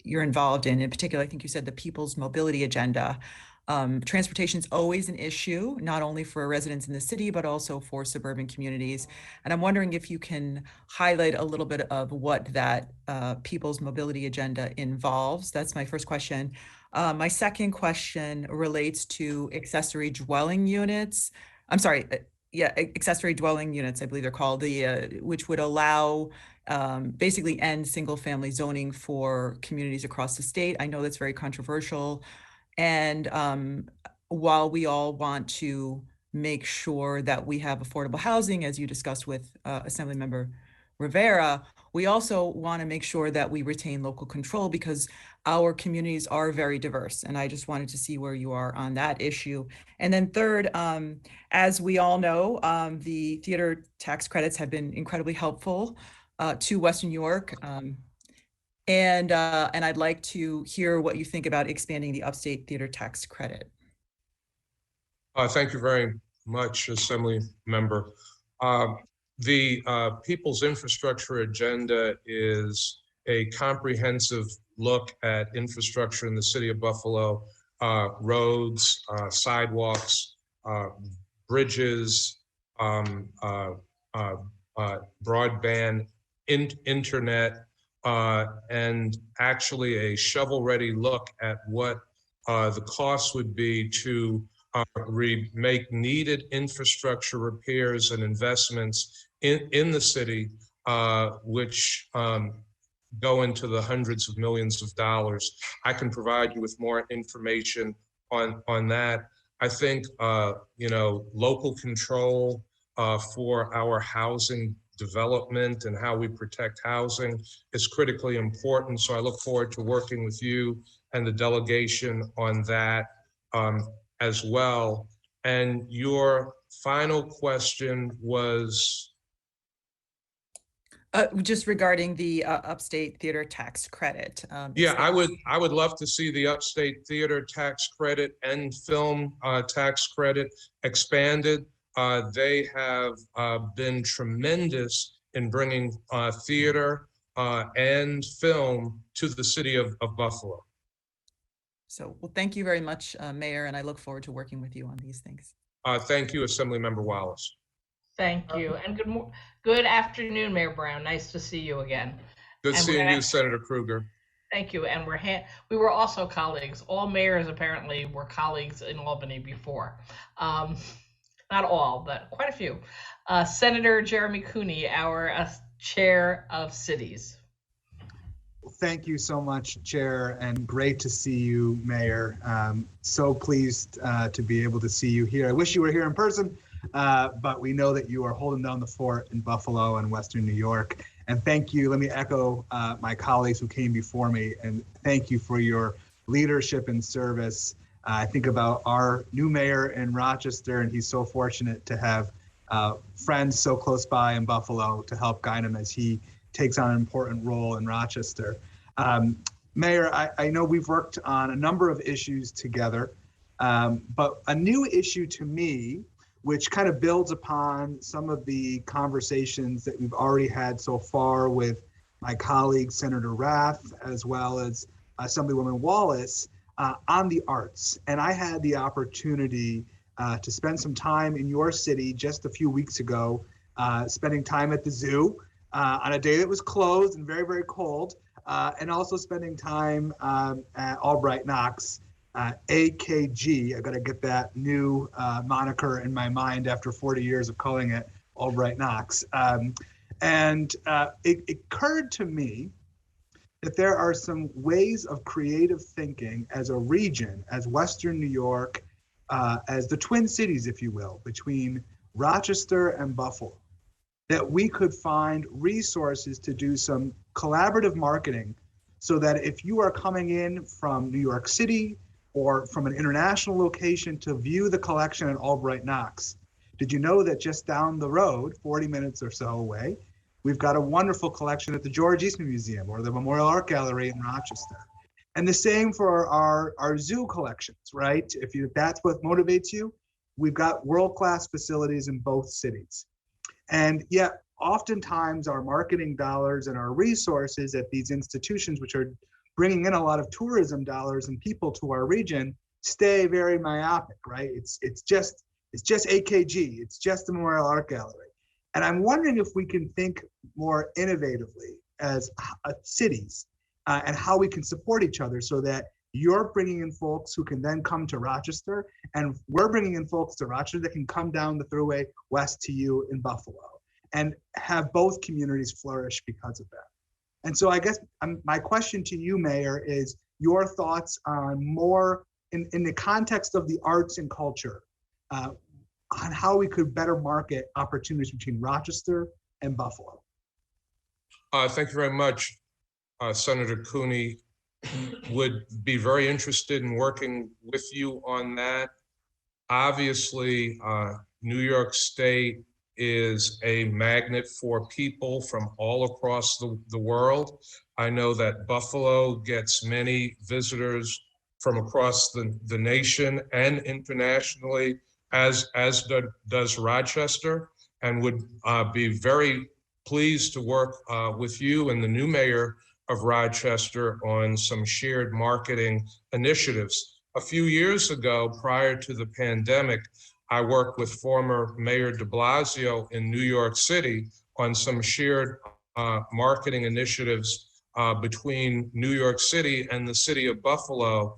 involved in. In particular, I think you said the People's Mobility Agenda. Transportation is always an issue, not only for residents in the city, but also for suburban communities. And I'm wondering if you can highlight a little bit of what that People's Mobility Agenda involves. That's my first question. My second question relates to accessory dwelling units. I'm sorry. Accessory dwelling units, I believe they're called, which would allow basically end single family zoning for communities across the state. I know that's very controversial. And while we all want to make sure that we have affordable housing, as you discussed with Assemblymember Rivera, we also want to make sure that we retain local control because our communities are very diverse. And I just wanted to see where you are on that issue. And then third, as we all know, the theater tax credits have been incredibly helpful to Western New York. And I'd like to hear what you think about expanding the upstate theater tax credit. Thank you very much, Assembly Member. The People's Infrastructure Agenda is a comprehensive look at infrastructure in the city of Buffalo, roads, sidewalks, bridges, broadband, internet, and actually a shovel-ready look at what the cost would be to make needed infrastructure repairs and investments in the city, which go into the hundreds of millions of dollars. I can provide you with more information on that. I think, local control for our housing development and how we protect housing is critically important. So I look forward to working with you and the delegation on that as well. And your final question was? Just regarding the upstate theater tax credit. Yeah, I would love to see the upstate theater tax credit and film tax credit expanded. They have been tremendous in bringing theater and film to the city of Buffalo. So, well, thank you very much, Mayor, and I look forward to working with you on these things. Thank you, Assemblymember Wallace. Thank you. And good afternoon, Mayor Brown. Nice to see you again. Good seeing you, Senator Krueger. Thank you. And we were also colleagues. All mayors apparently were colleagues in Albany before. Not all, but quite a few. Senator Jeremy Cooney, our chair of cities. Thank you so much, Chair, and great to see you, Mayor. So pleased to be able to see you here. I wish you were here in person, but we know that you are holding down the fort in Buffalo and Western New York. And thank you. Let me echo my colleagues who came before me, and thank you for your leadership and service. I think about our new mayor in Rochester, and he's so fortunate to have friends so close by in Buffalo to help guide him as he takes on an important role in Rochester. Mayor, I know we've worked on a number of issues together, but a new issue to me, which kind of builds upon some of the conversations that we've already had so far with my colleague, Senator Rath, as well as Assemblywoman Wallace, on the arts. And I had the opportunity to spend some time in your city just a few weeks ago, spending time at the zoo on a day that was closed and very, very cold, and also spending time at Albright Knox, AKG. I got to get that new moniker in my mind after 40 years of calling it Albright Knox. And it occurred to me that there are some ways of creative thinking as a region, as Western New York, as the Twin Cities, if you will, between Rochester and Buffalo, that we could find resources to do some collaborative marketing so that if you are coming in from New York City or from an international location to view the collection at Albright Knox, did you know that just down the road, 40 minutes or so away, we've got a wonderful collection at the George Eastman Museum or the Memorial Art Gallery in Rochester. And the same for our zoo collections, right? If that's what motivates you, we've got world-class facilities in both cities. And yet, oftentimes our marketing dollars and our resources at these institutions, which are bringing in a lot of tourism dollars and people to our region, stay very myopic, right? It's just AKG, it's just the Memorial Art Gallery. And I'm wondering if we can think more innovatively as cities and how we can support each other so that you're bringing in folks who can then come to Rochester, and we're bringing in folks to Rochester that can come down the Thruway west to you in Buffalo and have both communities flourish because of that. And so I guess my question to you, Mayor, is your thoughts on more in the context of the arts and culture, on how we could better market opportunities between Rochester and Buffalo. Thank you very much, Senator Cooney. Would be very interested in working with you on that. Obviously, New York State is a magnet for people from all across the world. I know that Buffalo gets many visitors from across the nation and internationally, as does Rochester, and would be very pleased to work with you and the new mayor of Rochester on some shared marketing initiatives. A few years ago, prior to the pandemic, I worked with former Mayor de Blasio in New York City on some shared marketing initiatives between New York City and the city of Buffalo,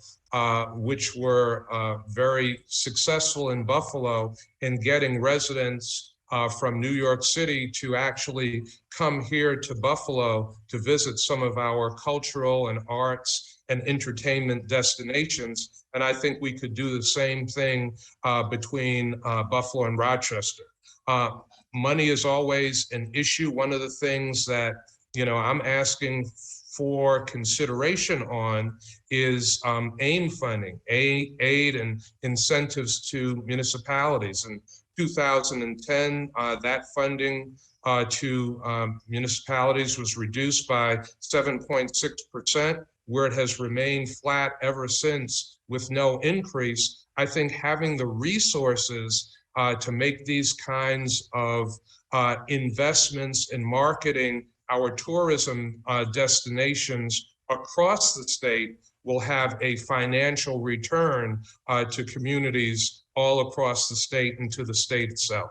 which were very successful in Buffalo in getting residents from New York City to actually come here to Buffalo to visit some of our cultural and arts and entertainment destinations. And I think we could do the same thing between Buffalo and Rochester. Money is always an issue. One of the things that, I'm asking for consideration on is AIM funding, aid and incentives to municipalities. In 2010, that funding to municipalities was reduced by 7.6%, where it has remained flat ever since with no increase. I think having the resources to make these kinds of investments in marketing our tourism destinations across the state will have a financial return to communities all across the state and to the state itself.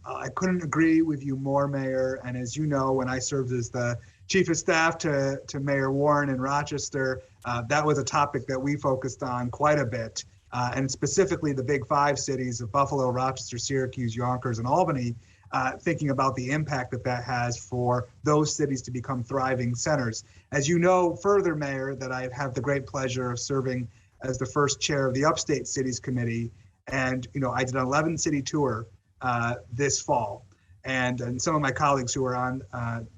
I couldn't agree with you more, Mayor. And as you know, when I served as the Chief of Staff to Mayor Warren in Rochester, that was a topic that we focused on quite a bit. And specifically the big 5 cities of Buffalo, Rochester, Syracuse, Yonkers, and Albany, thinking about the impact that has for those cities to become thriving centers. As you know further, Mayor, that I have the great pleasure of serving as the first chair of the Upstate Cities Committee. And, I did an 11-city tour this fall. And some of my colleagues who are on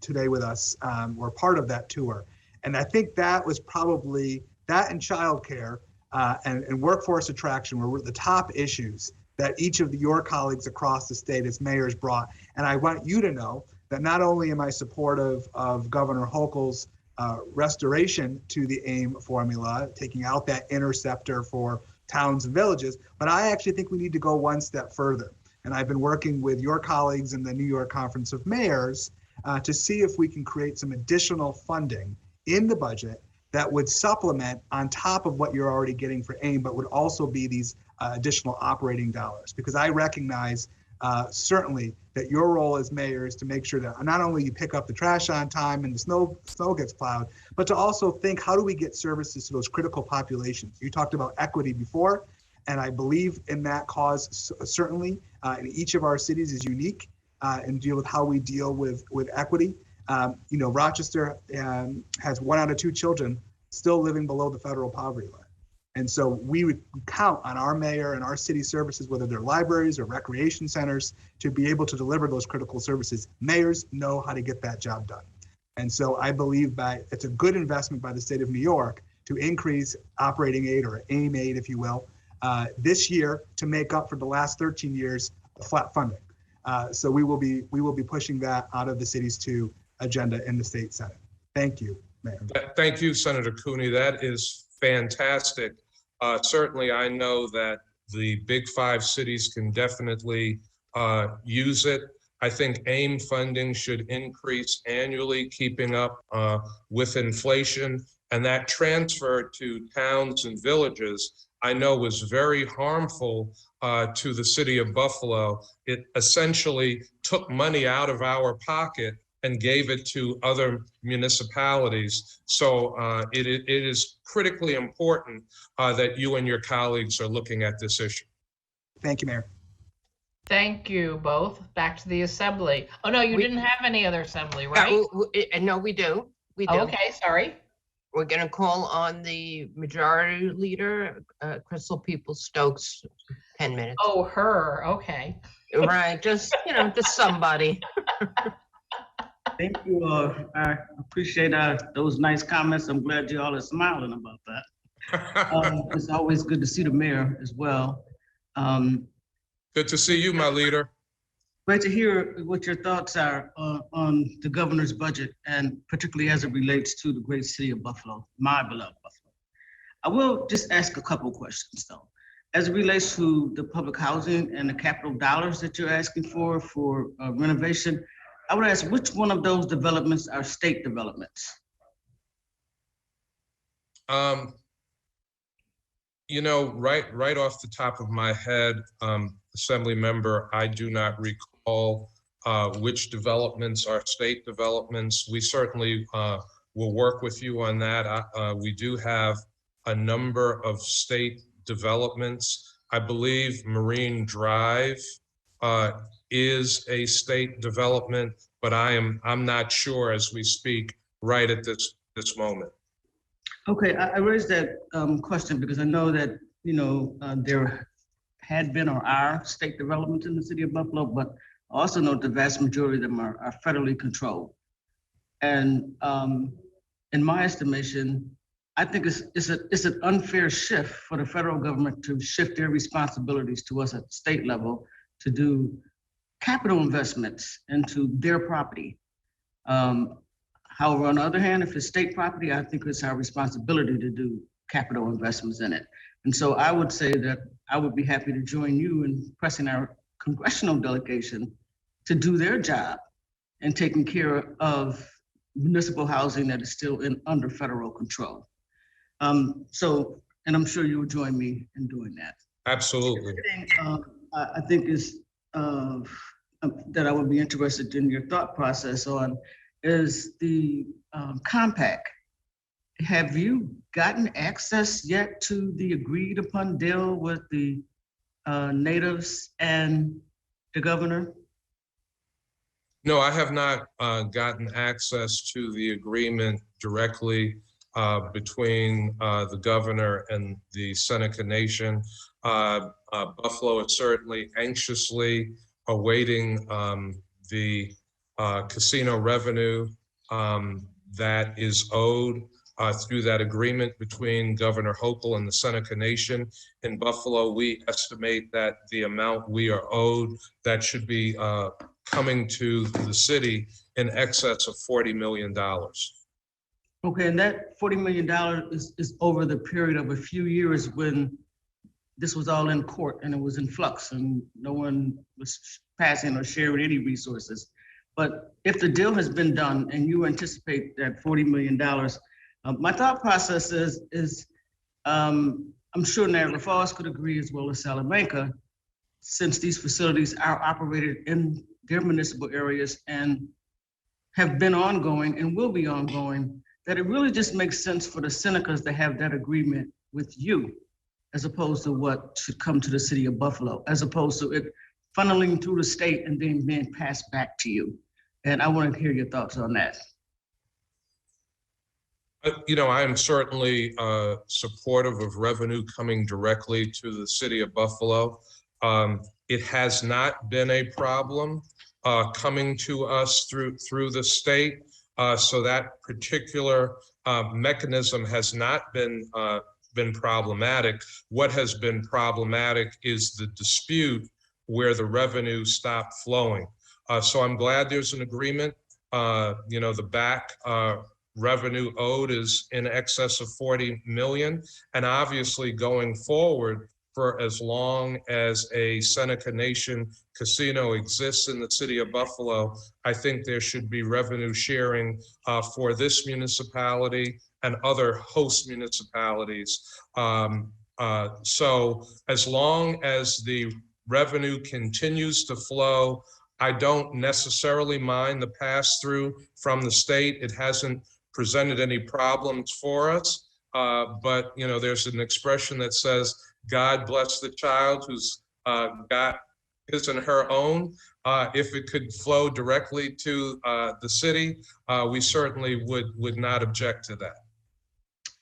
today with us were part of that tour. And I think that was probably, that and childcare and workforce attraction were the top issues that each of your colleagues across the state as mayors brought. And I want you to know that not only am I supportive of Governor Hochul's restoration to the AIM formula, taking out that interceptor for towns and villages, but I actually think we need to go one step further. And I've been working with your colleagues in the New York Conference of Mayors to see if we can create some additional funding in the budget that would supplement on top of what you're already getting for AIM, but would also be these additional operating dollars. Because I recognize certainly that your role as mayor is to make sure that not only you pick up the trash on time and the snow gets plowed, but to also think, how do we get services to those critical populations? You talked about equity before, and I believe in that cause certainly. And each of our cities is unique and deal with how we deal with equity. Rochester has 1 out of 2 children still living below the federal poverty line. And so we would count on our mayor and our city services, whether they're libraries or recreation centers, to be able to deliver those critical services. Mayors know how to get that job done. And so I believe it's a good investment by the state of New York to increase operating aid, or AIM aid, if you will, this year to make up for the last 13 years of flat funding. So we will be pushing that out of the city's 2 agenda in the state Senate. Thank you, Mayor. Thank you, Senator Cooney. That is fantastic. Certainly, I know that the big 5 cities can definitely use it. I think AIM funding should increase annually, keeping up with inflation. And that transfer to towns and villages, I know, was very harmful to the city of Buffalo. It essentially took money out of our pocket and gave it to other municipalities. So it is critically important that you and your colleagues are looking at this issue. Thank you, Mayor. Thank you both. Back to the assembly. Oh, no, you didn't have any other assembly, right? No, we do. We do. Oh, okay, sorry. We're going to call on the majority leader, Crystal Peoples-Stokes, 10 minutes. Oh, her. Okay. Right. Just, just somebody. Thank you. I appreciate those nice comments. I'm glad you all are smiling about that. It's always good to see the mayor as well. Good to see you, my leader. Great to hear what your thoughts are on the governor's budget, and particularly as it relates to the great city of Buffalo, my beloved Buffalo. I will just ask a couple questions though. As it relates to the public housing and the capital dollars that you're asking for renovation, I would ask which one of those developments are state developments? You know, right off the top of my head, Assembly Member, I do not recall which developments are state developments. We certainly will work with you on that. We do have a number of state developments. I believe Marine Drive is a state development, but I'm not sure as we speak right at this moment. Okay, I raised that question because I know that, there had been or are state developments in the city of Buffalo, but I also know the vast majority of them are federally controlled. And in my estimation, I think it's an unfair shift for the federal government to shift their responsibilities to us at the state level to do capital investments into their property. However, on the other hand, if it's state property, I think it's our responsibility to do capital investments in it. And so I would say that I would be happy to join you in pressing our congressional delegation to do their job in taking care of municipal housing that is still under federal control. And I'm sure you will join me in doing that. Absolutely. I think is that I would be interested in your thought process on is the compact. Have you gotten access yet to the agreed upon deal with the natives and the governor? No, I have not gotten access to the agreement directly between the governor and the Seneca Nation. Buffalo is certainly anxiously awaiting the casino revenue that is owed through that agreement between Governor Hochul and the Seneca Nation. In Buffalo, we estimate that the amount we are owed that should be coming to the city in excess of $40 million. Okay, and that $40 million is over the period of a few years when this was all in court and it was in flux and no one was passing or sharing any resources. But if the deal has been done and you anticipate that $40 million, my thought process is I'm sure Niagara Falls could agree as well as Salamanca, since these facilities are operated in their municipal areas and have been ongoing and will be ongoing, that it really just makes sense for the Senecas to have that agreement with you, as opposed to what should come to the city of Buffalo, as opposed to it funneling through the state and then being passed back to you. And I want to hear your thoughts on that. I am certainly supportive of revenue coming directly to the city of Buffalo. It has not been a problem coming to us through the state. So that particular mechanism has not been problematic. What has been problematic is the dispute where the revenue stopped flowing. So I'm glad there's an agreement. The back revenue owed is in excess of 40 million. And obviously going forward, for as long as a Seneca Nation casino exists in the city of Buffalo, I think there should be revenue sharing for this municipality and other host municipalities. So as long as the revenue continues to flow, I don't necessarily mind the pass-through from the state. It hasn't presented any problems for us. But there's an expression that says, God bless the child who's got his and her own. If it could flow directly to the city, we certainly would not object to that.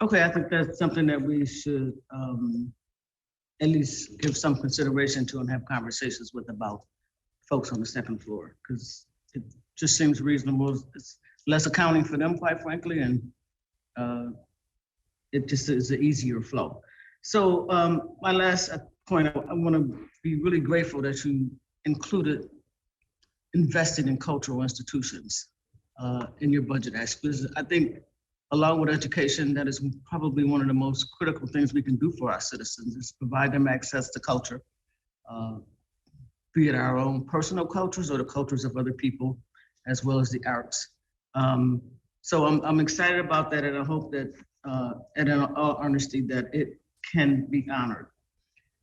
Okay, I think that's something that we should at least give some consideration to and have conversations with about folks on the second floor, because it just seems reasonable. It's less accounting for them, quite frankly, and it just is an easier flow. So my last point, I want to be really grateful that you included investing in cultural institutions in your budget, actually. I think along with education, that is probably one of the most critical things we can do for our citizens, is provide them access to culture, be it our own personal cultures or the cultures of other people, as well as the arts. So I'm excited about that, and I hope that and in all honesty, that it can be honored.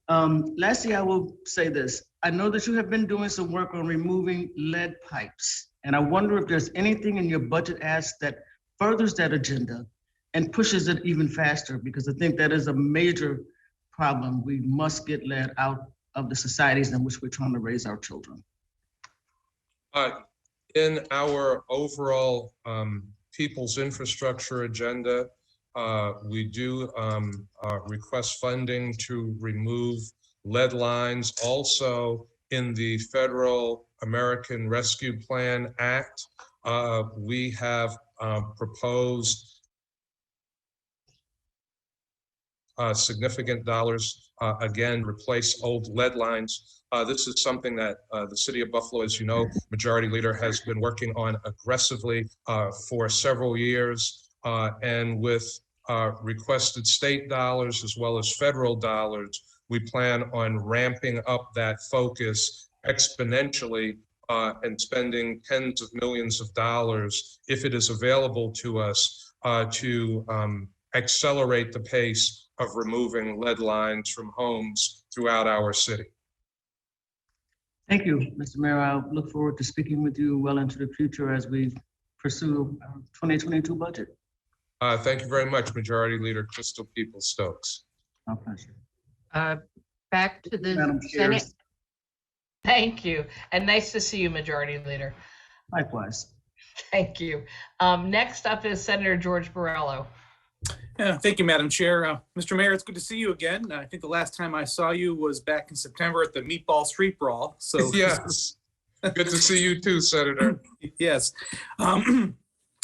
Lastly, I will say this. I know that you have been doing some work on removing lead pipes, and I wonder if there's anything in your budget ask that furthers that agenda and pushes it even faster, because I think that is a major problem. We must get lead out of the societies in which we're trying to raise our children. In our overall people's infrastructure agenda, we do request funding to remove lead lines. Also, in the Federal American Rescue Plan Act, we have proposed significant dollars, again, replace old lead lines. This is something that the city of Buffalo, as you know, Majority Leader has been working on aggressively for several years. And with requested state dollars as well as federal dollars, we plan on ramping up that focus exponentially and spending tens of millions of dollars, if it is available to us, to accelerate the pace of removing lead lines from homes throughout our city. Thank you, Mr. Mayor. I look forward to speaking with you well into the future as we pursue our 2022 budget. Thank you very much, Majority Leader Crystal Peoples-Stokes. My pleasure. Back to the Madam Chair. Senate. Thank you. And nice to see you, Majority Leader. Likewise. Thank you. Next up is Senator George Borrello. Yeah, thank you, Madam Chair. Mr. Mayor, it's good to see you again. I think the last time I saw you was back in September at the Meatball Street Brawl. So yes, good to see you too, Senator. Yes. I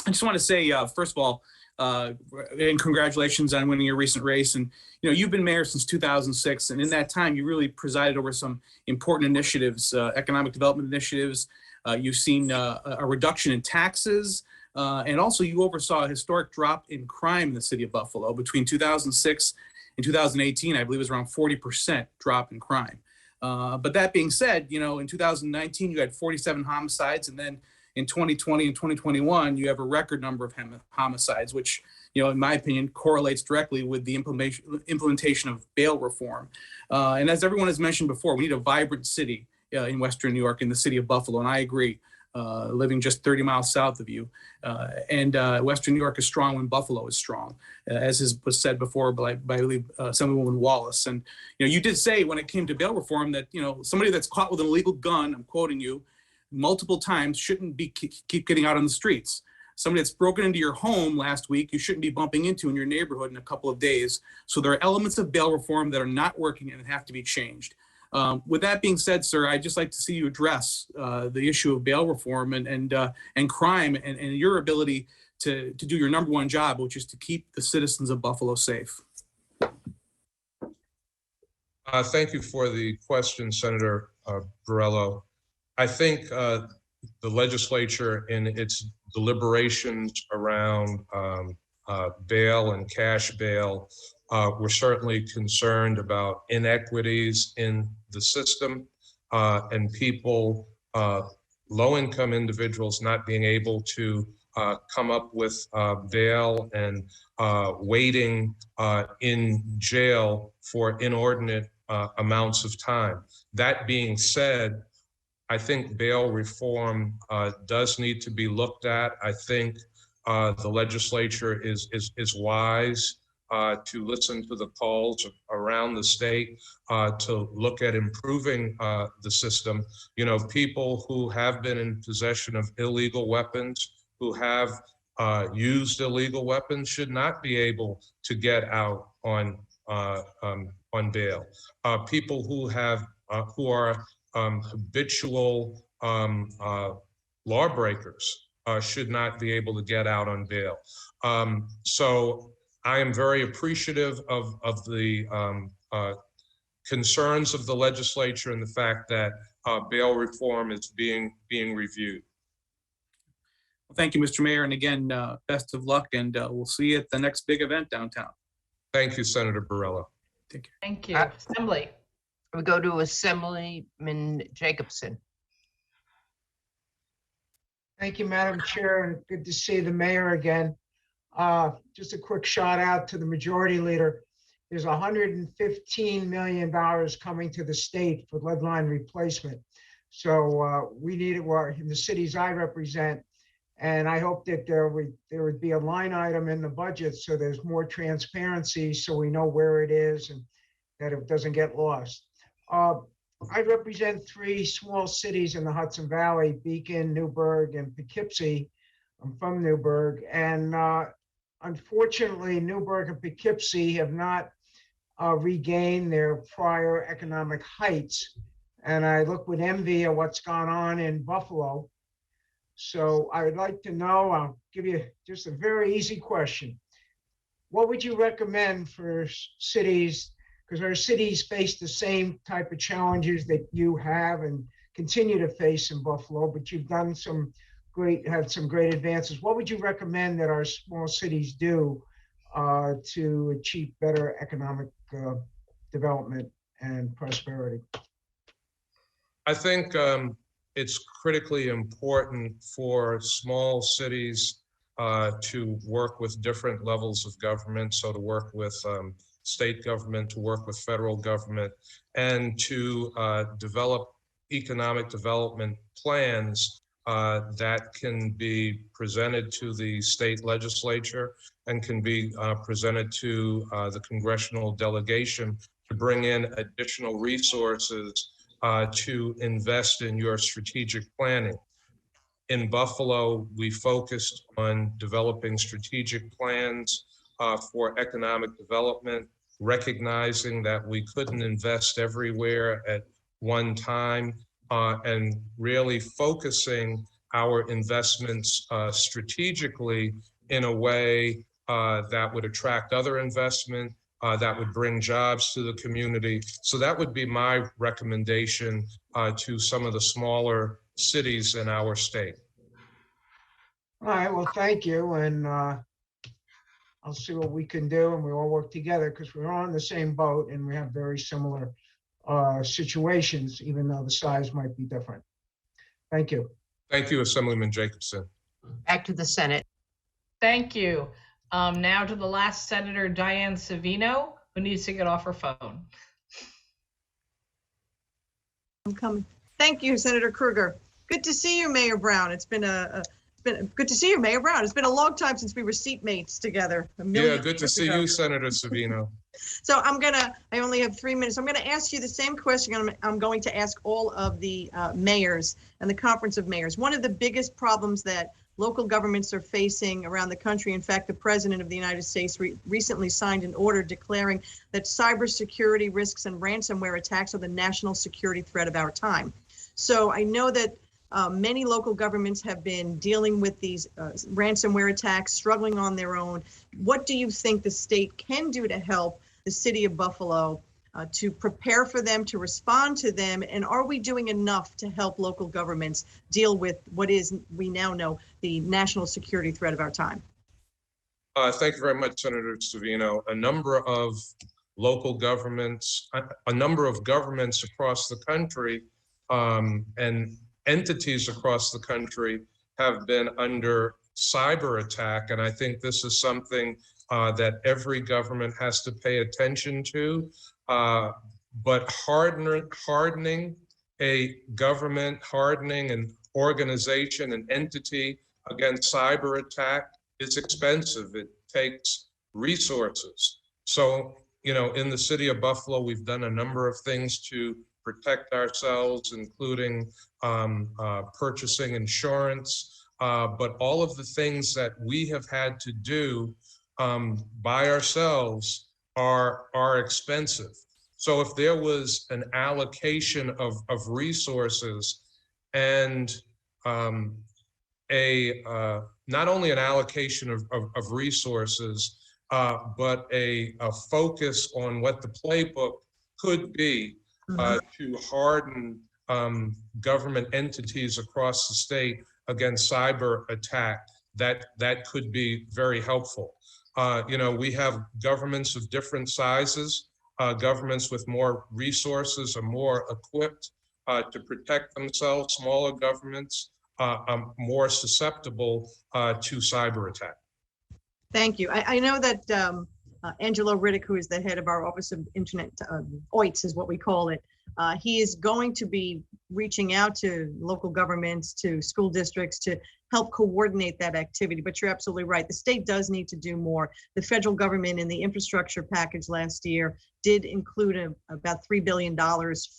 just want to say, first of all, and congratulations on winning your recent race. And, you know, you've been mayor since 2006. And in that time, you really presided over some important initiatives, economic development initiatives. You've seen a reduction in taxes. And also you oversaw a historic drop in crime in the city of Buffalo between 2006 and 2018. I believe it was around 40% drop in crime. But that being said, you know, in 2019, you had 47 homicides. And then in 2020 and 2021, you have a record number of homicides, which, you know, in my opinion, correlates directly with the implementation of bail reform. And as everyone has mentioned before, we need a vibrant city in Western New York, in the city of Buffalo. And I agree. Living just 30 miles south of you. Western New York is strong when Buffalo is strong, as was said before by I believe, Assemblywoman Wallace. And, you know, you did say when it came to bail reform that, you know, somebody that's caught with an illegal gun, I'm quoting you, multiple times shouldn't be keep getting out on the streets. Somebody that's broken into your home last week, you shouldn't be bumping into in your neighborhood in a couple of days. So there are elements of bail reform that are not working and have to be changed. With that being said, sir, I'd just like to see you address the issue of bail reform and crime and your ability to do your number one job, which is to keep the citizens of Buffalo safe. Thank you for the question, Senator Borrello. I think the legislature in its deliberations around bail and cash bail, we're certainly concerned about inequities in the system and people, low-income individuals not being able to come up with bail and waiting in jail for inordinate amounts of time. That being said, I think bail reform does need to be looked at. I think the legislature is wise to listen to the calls around the state to look at improving the system. You know, people who have been in possession of illegal weapons, who have used illegal weapons, should not be able to get out on bail. People who are habitual lawbreakers should not be able to get out on bail. So I am very appreciative of the concerns of the legislature and the fact that bail reform is being reviewed. Well, thank you, Mr. Mayor. And again, best of luck, and we'll see you at the next big event downtown. Thank you, Senator Borrello. Take care. Thank you. Assembly. We go to Assemblyman Jacobson. Thank you, Madam Chair, and good to see the mayor again. Just a quick shout out to the majority leader. There's $115 million coming to the state for lead line replacement. So we need it in the cities I represent. And I hope that there would be a line item in the budget so there's more transparency so we know where it is and that it doesn't get lost. I represent 3 small cities in the Hudson Valley, Beacon, Newburgh, and Poughkeepsie. I'm from Newburgh. And unfortunately, Newburgh and Poughkeepsie have not regained their prior economic heights. And I look with envy at what's gone on in Buffalo. So I would like to know, I'll give you just a very easy question. What would you recommend for cities, because our cities face the same type of challenges that you have and continue to face in Buffalo, but you've done had some great advances. What would you recommend that our small cities do to achieve better economic development and prosperity? I think it's critically important for small cities to work with different levels of government. So to work with state government, to work with federal government, and to develop economic development plans that can be presented to the state legislature and can be presented to the congressional delegation to bring in additional resources to invest in your strategic planning. In Buffalo, we focused on developing strategic plans for economic development, recognizing that we couldn't invest everywhere at one time, and really focusing our investments strategically in a way that would attract other investment, that would bring jobs to the community. So that would be my recommendation to some of the smaller cities in our state. All right, well, thank you. And I'll see what we can do, and we all work together because we're all in the same boat and we have very similar situations, even though the size might be different. Thank you. Thank you, Assemblyman Jacobson. Back to the Senate. Thank you. Now to the last Senator, Diane Savino, who needs to get off her phone. I'm coming. Thank you, Senator Krueger. Good to see you, Mayor Brown. It's been good to see you, Mayor Brown. It's been a long time since we were seatmates together. Yeah, good to see you, Senator Savino. So I only have 3 minutes. I'm gonna ask you the same question I'm going to ask all of the mayors and the Conference of Mayors. One of the biggest problems that local governments are facing around the country, in fact, the President of the United States recently signed an order declaring that cybersecurity risks and ransomware attacks are the national security threat of our time. So I know that many local governments have been dealing with these ransomware attacks, struggling on their own. What do you think the state can do to help the city of Buffalo to prepare for them, to respond to them? And are we doing enough to help local governments deal with what is, we now know, the national security threat of our time? Thank you very much, Senator Savino. A number of local governments, a number of governments across the country and entities across the country have been under cyber attack. And I think this is something that every government has to pay attention to. But hardening a government, hardening an organization, an entity against cyber attack is expensive. It takes resources. So, in the city of Buffalo, we've done a number of things to protect ourselves, including purchasing insurance, but all of the things that we have had to do by ourselves are expensive. So if there was an allocation of resources and not only an allocation of resources, but a focus on what the playbook could be to harden government entities across the state against cyber attack, that could be very helpful. We have governments of different sizes. Governments with more resources are more equipped to protect themselves. Smaller governments are more susceptible to cyber attack. Thank you. I know that Angelo Riddick, who is the head of our Office of Internet, OITS is what we call it, he is going to be reaching out to local governments, to school districts to help coordinate that activity. But you're absolutely right. The state does need to do more. The federal government in the infrastructure package last year did include about $3 billion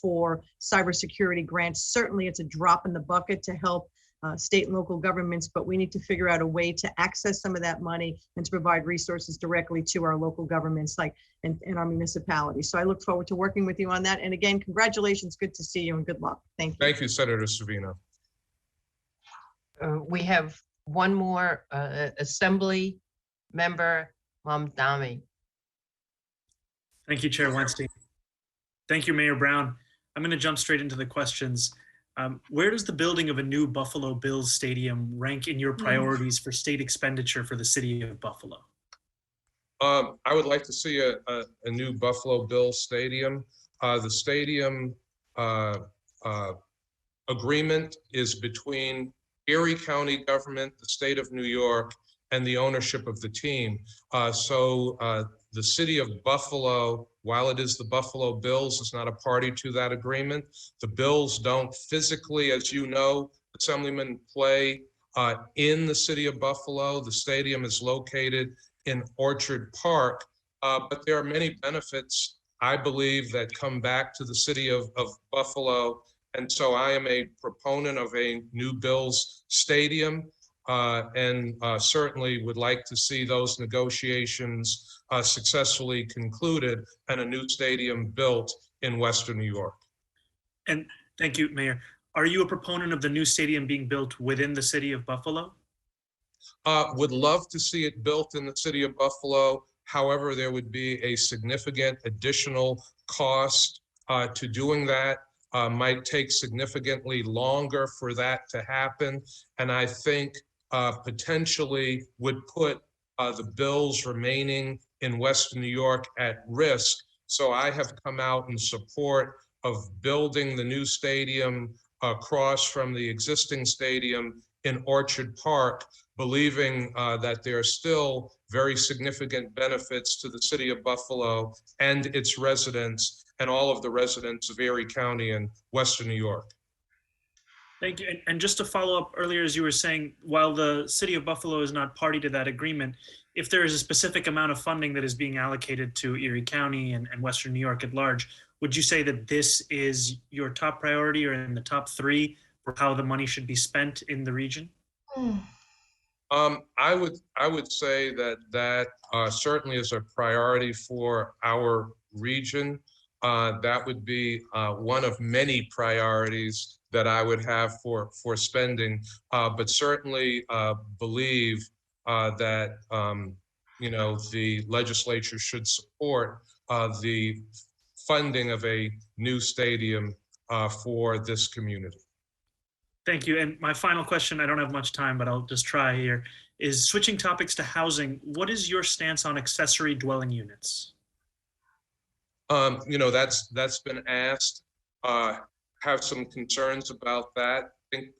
for cybersecurity grants. Certainly, it's a drop in the bucket to help state and local governments, but we need to figure out a way to access some of that money and to provide resources directly to our local governments and our municipalities. So I look forward to working with you on that. And again, congratulations. Good to see you and good luck. Thank you. Thank you, Senator Savino. We have one more Assembly member, Mamdani. Thank you, Chair Weinstein. Thank you, Mayor Brown. I'm going to jump straight into the questions. Where does the building of a new Buffalo Bills stadium rank in your priorities for state expenditure for the city of Buffalo? I would like to see a new Buffalo Bills stadium. The stadium agreement is between Erie County government, the state of New York, and the ownership of the team. So the city of Buffalo, while it is the Buffalo Bills, is not a party to that agreement. The Bills don't physically, as you know, Assemblyman, play in the city of Buffalo. The stadium is located in Orchard Park, but there are many benefits, I believe, that come back to the city of Buffalo. And so I am a proponent of a new Bills stadium and certainly would like to see those negotiations successfully concluded and a new stadium built in Western New York. And thank you, Mayor. Are you a proponent of the new stadium being built within the city of Buffalo? Would love to see it built in the city of Buffalo. However, there would be a significant additional cost to doing that. Might take significantly longer for that to happen. And I think potentially would put the Bills remaining in Western New York at risk. So I have come out in support of building the new stadium across from the existing stadium in Orchard Park, believing that there are still very significant benefits to the city of Buffalo and its residents and all of the residents of Erie County and Western New York. Thank you. And just to follow up earlier, as you were saying, while the city of Buffalo is not party to that agreement, if there is a specific amount of funding that is being allocated to Erie County and Western New York at large, would you say that this is your top priority or in the top three for how the money should be spent in the region? I would say that certainly is a priority for our region. That would be one of many priorities that I would have for spending, but certainly believe that the legislature should support the funding of a new stadium for this community. Thank you. And my final question, I don't have much time, but I'll just try here, is switching topics to housing. What is your stance on accessory dwelling units? That's been asked. Have some concerns about that. I think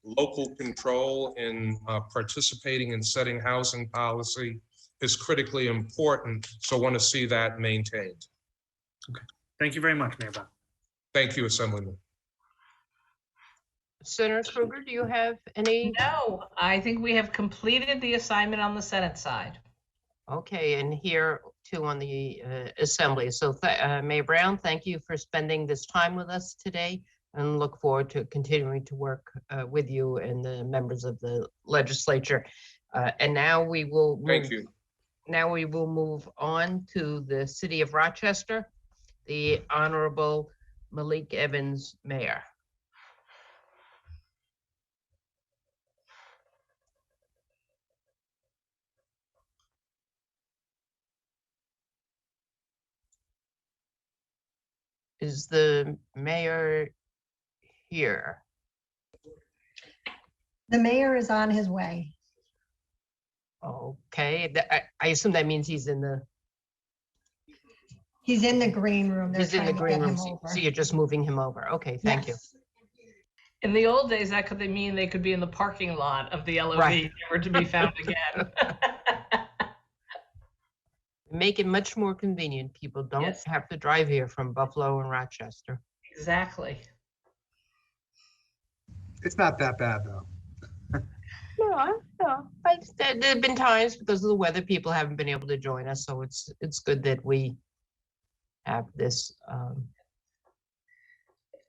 local control in participating in setting housing policy is critically important. So want to see that maintained. Okay. Thank you very much, Mayor Brown. Thank you, Assemblyman. Senator Krueger, do you have any? No, I think we have completed the assignment on the Senate side. Okay, and here too on the Assembly. So Mayor Brown, thank you for spending this time with us today and look forward to continuing to work with you and the members of the legislature. And now we will Thank you. Now we will move on to the City of Rochester, the Honorable Malik Evans, Mayor. Is the mayor here? The mayor is on his way. Okay, I assume that means he's in the. He's in the green room. They're He's in the trying to green get room, him so over. you're just moving him over. Okay, thank you. Yes. In the old days, that could mean they could be in the parking lot of the LOV, Right. never to be found again. make it much more convenient. People don't Yes. have to drive here from Buffalo and Rochester. Exactly. It's not that bad, though. No, there have been times because of the weather, people haven't been able to join us, so it's good that we have this.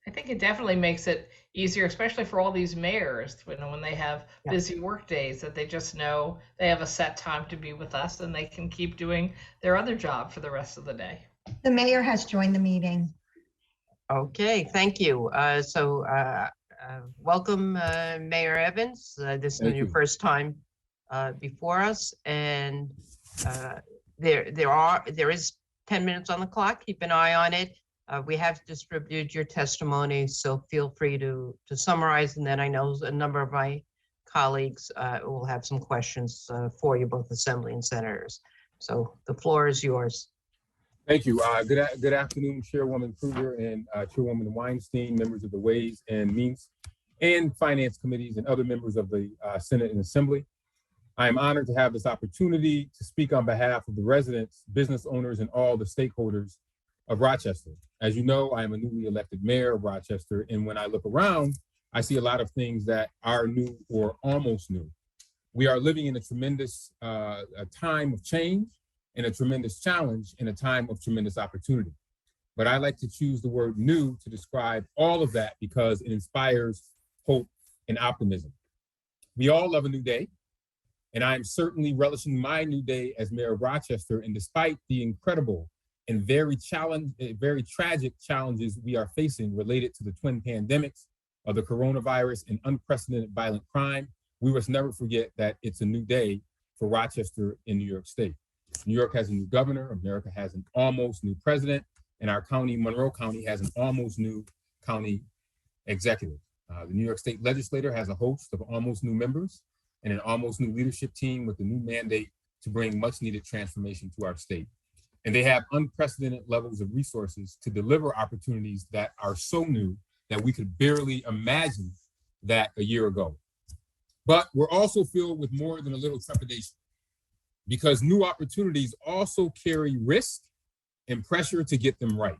I think it definitely makes it easier, especially for all these mayors, when they have busy work days, that they just know they have a set time to be with us and they can keep doing their other job for the rest of the day. The mayor has joined the meeting. Okay, thank you. Welcome, Mayor Evans. This is Thank your you. first time before us, and there is 10 minutes on the clock. Keep an eye on it. We have distributed your testimony, so feel free to summarize, and then I know a number of my colleagues will have some questions for you, both Assembly and Senators. So the floor is yours. Thank you. Good afternoon, Chairwoman Kruger and Chairwoman Weinstein, members of the Ways and Means and Finance Committees and other members of the Senate and Assembly. I am honored to have this opportunity to speak on behalf of the residents, business owners, and all the stakeholders of Rochester. As you know, I am a newly elected mayor of Rochester, and when I look around, I see a lot of things that are new or almost new. We are living in a tremendous a time of change and a tremendous challenge in a time of tremendous opportunity. But I like to choose the word new to describe all of that because it inspires hope and optimism. We all love a new day, and I am certainly relishing my new day as mayor of Rochester. And despite the incredible and very tragic challenges we are facing related to the twin pandemics of the coronavirus and unprecedented violent crime, we must never forget that it's a new day for Rochester in New York State. New York has a new governor, America has an almost new president, and our county, Monroe County, has an almost new county executive. The New York State Legislature has a host of almost new members and an almost new leadership team with a new mandate to bring much needed transformation to our state. And they have unprecedented levels of resources to deliver opportunities that are so new that we could barely imagine that a year ago. But we're also filled with more than a little trepidation, because new opportunities also carry risk and pressure to get them right.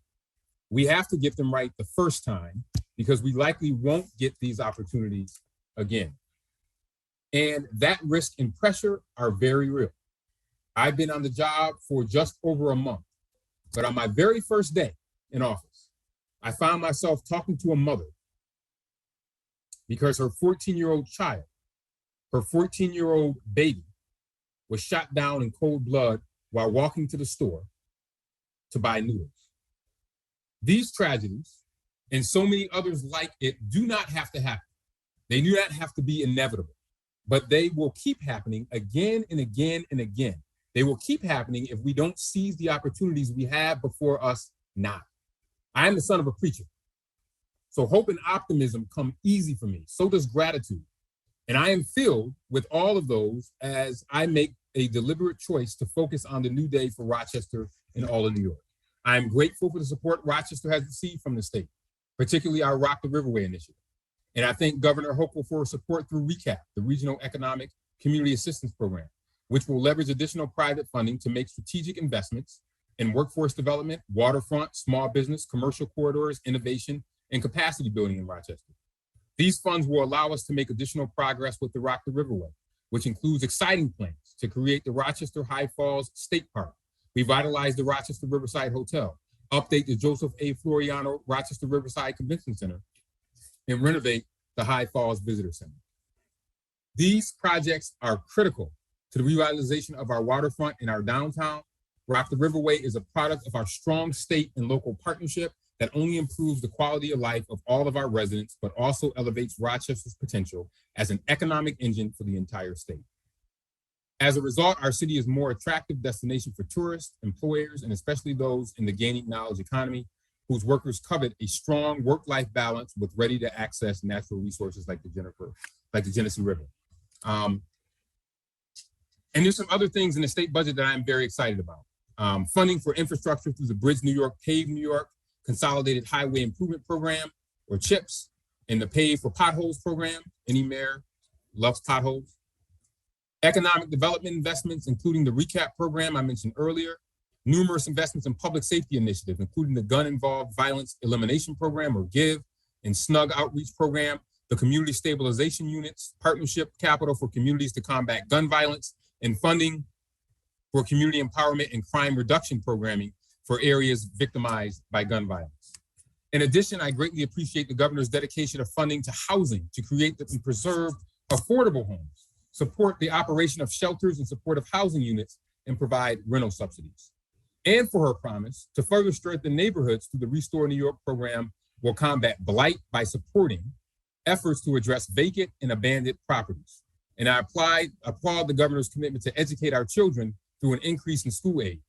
We have to get them right the first time because we likely won't get these opportunities again. And that risk and pressure are very real. I've been on the job for just over a month, but on my very first day in office, I found myself talking to a mother because her 14-year-old child, her 14-year-old baby, was shot down in cold blood while walking to the store to buy noodles. These tragedies and so many others like it do not have to happen. They do not have to be inevitable, but they will keep happening again and again and again. They will keep happening if we don't seize the opportunities we have before us now. I am the son of a preacher, so hope and optimism come easy for me. So does gratitude. And I am filled with all of those as I make a deliberate choice to focus on the new day for Rochester and all of New York. I am grateful for the support Rochester has received from the state, particularly our Rock the Riverway initiative. And I thank Governor Hochul for her support through RECAP, the Regional Economic Community Assistance Program, which will leverage additional private funding to make strategic investments in workforce development, waterfront, small business, commercial corridors, innovation, and capacity building in Rochester. These funds will allow us to make additional progress with the Rock the Riverway, which includes exciting plans to create the Rochester High Falls State Park, revitalize the Rochester Riverside Hotel, update the Joseph A. Floriano Rochester Riverside Convention Center, and renovate the High Falls Visitor Center. These projects are critical to the revitalization of our waterfront in our downtown. Rock the Riverway is a product of our strong state and local partnership that only improves the quality of life of all of our residents, but also elevates Rochester's potential as an economic engine for the entire state. As a result, our city is a more attractive destination for tourists, employers, and especially those in the gaining knowledge economy, whose workers covet a strong work-life balance with ready-to-access natural resources like the Genesee River. And there's some other things in the state budget that I'm very excited about. Funding for infrastructure through the Bridge New York, Pave New York, Consolidated Highway Improvement Program, or CHIPS, and the Pay for Potholes program. Any mayor loves potholes. Economic development investments, including the RECAP program I mentioned earlier, numerous investments in public safety initiatives, including the Gun Involved Violence Elimination Program, or GIVE, and SNUG outreach program, the Community Stabilization Units, partnership capital for communities to combat gun violence, and funding for community empowerment and crime reduction programming for areas victimized by gun violence. In addition, I greatly appreciate the governor's dedication of funding to housing to create and preserve affordable homes, support the operation of shelters and supportive housing units, and provide rental subsidies. And for her promise to further strengthen neighborhoods through the Restore New York program will combat blight by supporting efforts to address vacant and abandoned properties. And I applaud the governor's commitment to educate our children through an increase in school aid.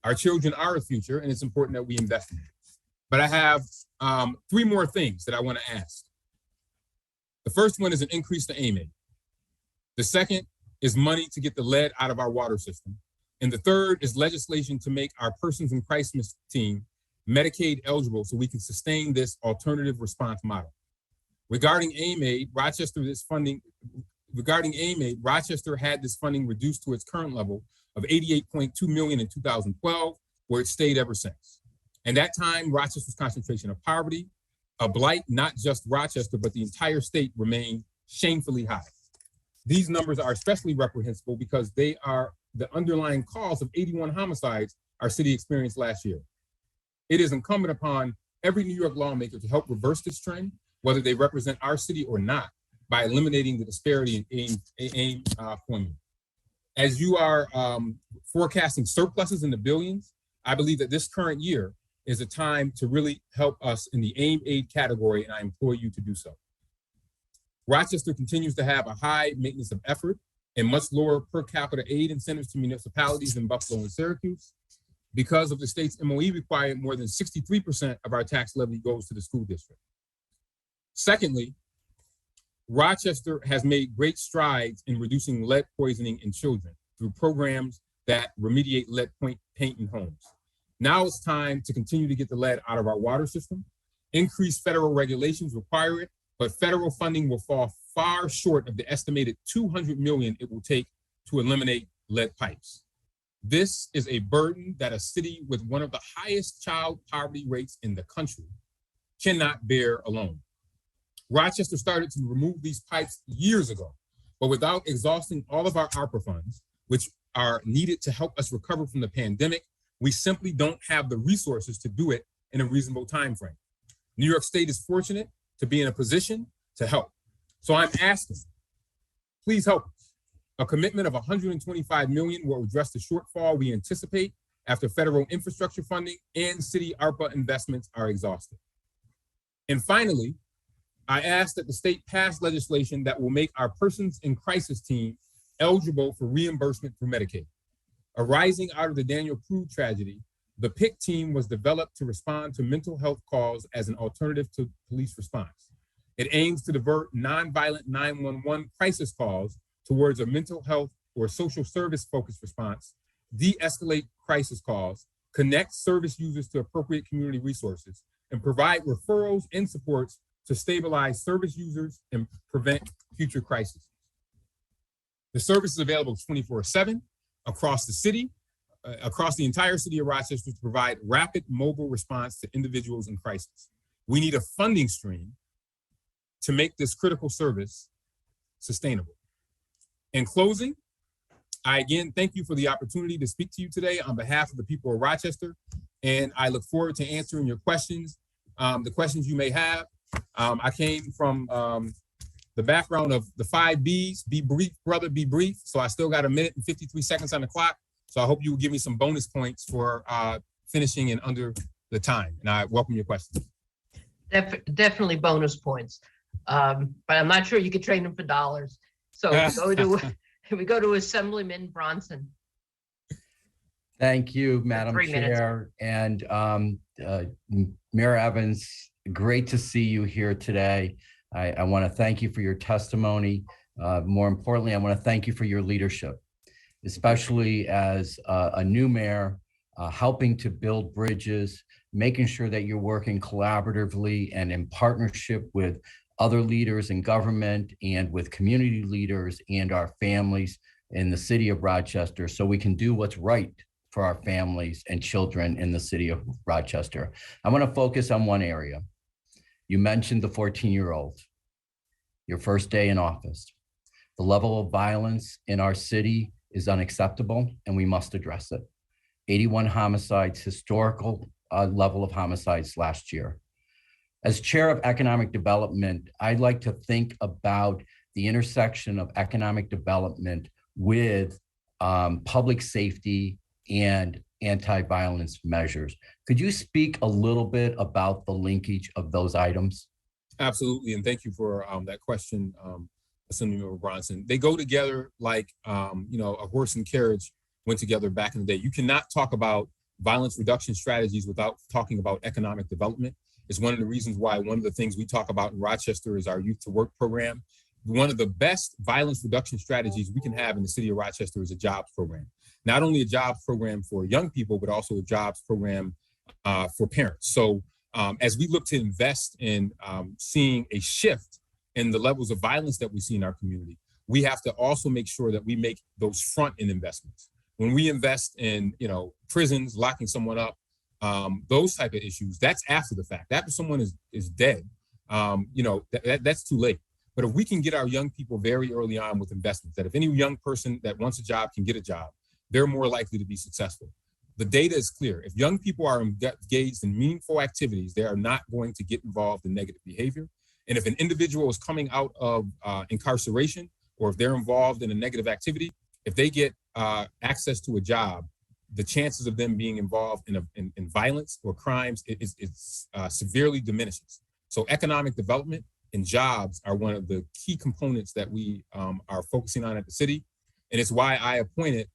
Our children are the future, and it's important that we invest in them. But I have 3 more things that I want to ask. The first one is an increase to AIM aid. The second is money to get the lead out of our water system. And the third is legislation to make our persons in crisis team Medicaid eligible so we can sustain this alternative response model. Regarding AIM aid, Rochester had this funding reduced to its current level of $88.2 million in 2012, where it stayed ever since. And that time, Rochester's concentration of poverty, a blight not just Rochester, but the entire state, remained shamefully high. These numbers are especially reprehensible because they are the underlying cause of 81 homicides our city experienced last year. It is incumbent upon every New York lawmaker to help reverse this trend, whether they represent our city or not, by eliminating the disparity in AIM formula. As you are forecasting surpluses in the billions, I believe that this current year is a time to really help us in the AIM aid category, and I implore you to do so. Rochester continues to have a high maintenance of effort and much lower per capita aid incentives to municipalities in Buffalo and Syracuse. Because of the state's MOE requirement, more than 63% of our tax levy goes to the school district. Secondly, Rochester has made great strides in reducing lead poisoning in children through programs that remediate lead paint in homes. Now it's time to continue to get the lead out of our water system. Increased federal regulations require it, but federal funding will fall far short of the estimated $200 million it will take to eliminate lead pipes. This is a burden that a city with one of the highest child poverty rates in the country cannot bear alone. Rochester started to remove these pipes years ago, but without exhausting all of our ARPA funds, which are needed to help us recover from the pandemic, we simply don't have the resources to do it in a reasonable time frame. New York State is fortunate to be in a position to help. So I'm asking, please help us. A commitment of $125 million will address the shortfall we anticipate after federal infrastructure funding and city ARPA investments are exhausted. And finally, I ask that the state pass legislation that will make our persons in crisis team eligible for reimbursement through Medicaid. Arising out of the Daniel Prude tragedy, the PIC team was developed to respond to mental health calls as an alternative to police response. It aims to divert nonviolent 911 crisis calls towards a mental health or social service focused response, de-escalate crisis calls, connect service users to appropriate community resources, and provide referrals and supports to stabilize service users and prevent future crises. The service is available 24/7 across the city, across the entire city of Rochester, to provide rapid mobile response to individuals in crisis. We need a funding stream to make this critical service sustainable. In closing, I again thank you for the opportunity to speak to you today on behalf of the people of Rochester, and I look forward to answering your questions, the questions you may have. I came from the background of the 5 B's, be brief, brother, be brief. So I still got 1 minute and 53 seconds on the clock. So I hope you will give me some bonus points for finishing in under the time. And I welcome your questions. Definitely bonus points. But I'm not sure you could trade them for dollars. So we go to Assemblyman Bronson. Thank you, Madam 3 minutes. Chair. And Mayor Evans, great to see you here today. I want to thank you for your testimony. More importantly, I want to thank you for your leadership, especially as a new mayor, helping to build bridges, making sure that you're working collaboratively and in partnership with other leaders in government and with community leaders and our families in the city of Rochester, so we can do what's right for our families and children in the city of Rochester. I want to focus on one area. You mentioned the 14-year-old, your first day in office. The level of violence in our city is unacceptable, and we must address it. 81 homicides, historical level of homicides last year. As chair of economic development, I'd like to think about the intersection of economic development with public safety and anti-violence measures. Could you speak a little bit about the linkage of those items? Absolutely, and thank you for that question, Assemblyman Bronson. They go together like a horse and carriage went together back in the day. You cannot talk about violence reduction strategies without talking about economic development. It's one of the reasons why one of the things we talk about in Rochester is our Youth to Work program. One of the best violence reduction strategies we can have in the city of Rochester is a jobs program. Not only a jobs program for young people, but also a jobs program for parents. So as we look to invest in seeing a shift in the levels of violence that we see in our community, we have to also make sure that we make those front-end investments. When we invest in, prisons, locking someone up, those type of issues, that's after the fact. After someone is dead, that's too late. But if we can get our young people very early on with investments, that if any young person that wants a job can get a job, they're more likely to be successful. The data is clear. If young people are engaged in meaningful activities, they are not going to get involved in negative behavior. And if an individual is coming out of incarceration, or if they're involved in a negative activity, if they get access to a job, the chances of them being involved in violence or crimes is severely diminishes. So economic development and jobs are one of the key components that we are focusing on at the city. And it's why I appointed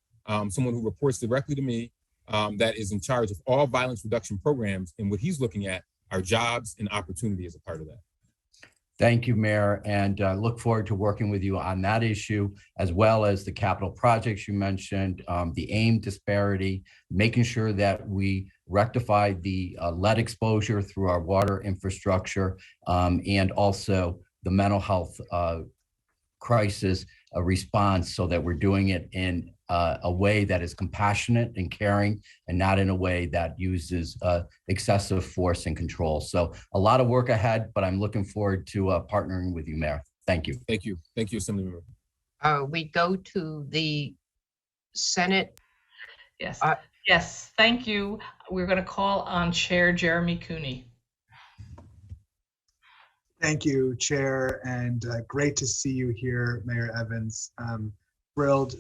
someone who reports directly to me that is in charge of all violence reduction programs. And what he's looking at are jobs and opportunity as a part of that. Thank you, Mayor, and look forward to working with you on that issue, as well as the capital projects you mentioned, the AIM disparity, making sure that we rectify the lead exposure through our water infrastructure, and also the mental health crisis response, so that we're doing it in a way that is compassionate and caring, and not in a way that uses excessive force and control. So a lot of work ahead, but I'm looking forward to partnering with you, Mayor. Thank you. Thank you. Thank you, Assemblymember. We go to the Senate. Yes. Yes. Thank you. We're going to call on Chair Jeremy Cooney. Thank you, Chair, and great to see you here, Mayor Evans. Thrilled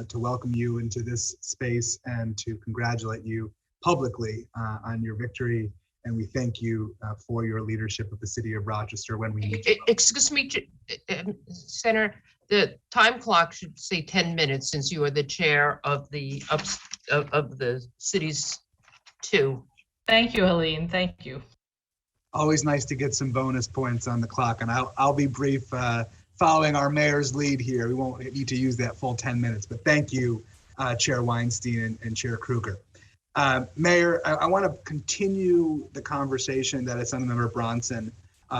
to welcome you into this space and to congratulate you publicly on your victory. And we thank you for your leadership of the city of Rochester when we need you. Excuse me, Senator, the time clock should say 10 minutes since you are the chair of the of the city's two. Thank you, Helene. Thank you. Always nice to get some bonus points on the clock, and I'll be brief. Following our mayor's lead here, we won't need to use that full 10 minutes, but thank you, Chair Weinstein and Chair Krueger. Mayor, I want to continue the conversation that Assemblymember Bronson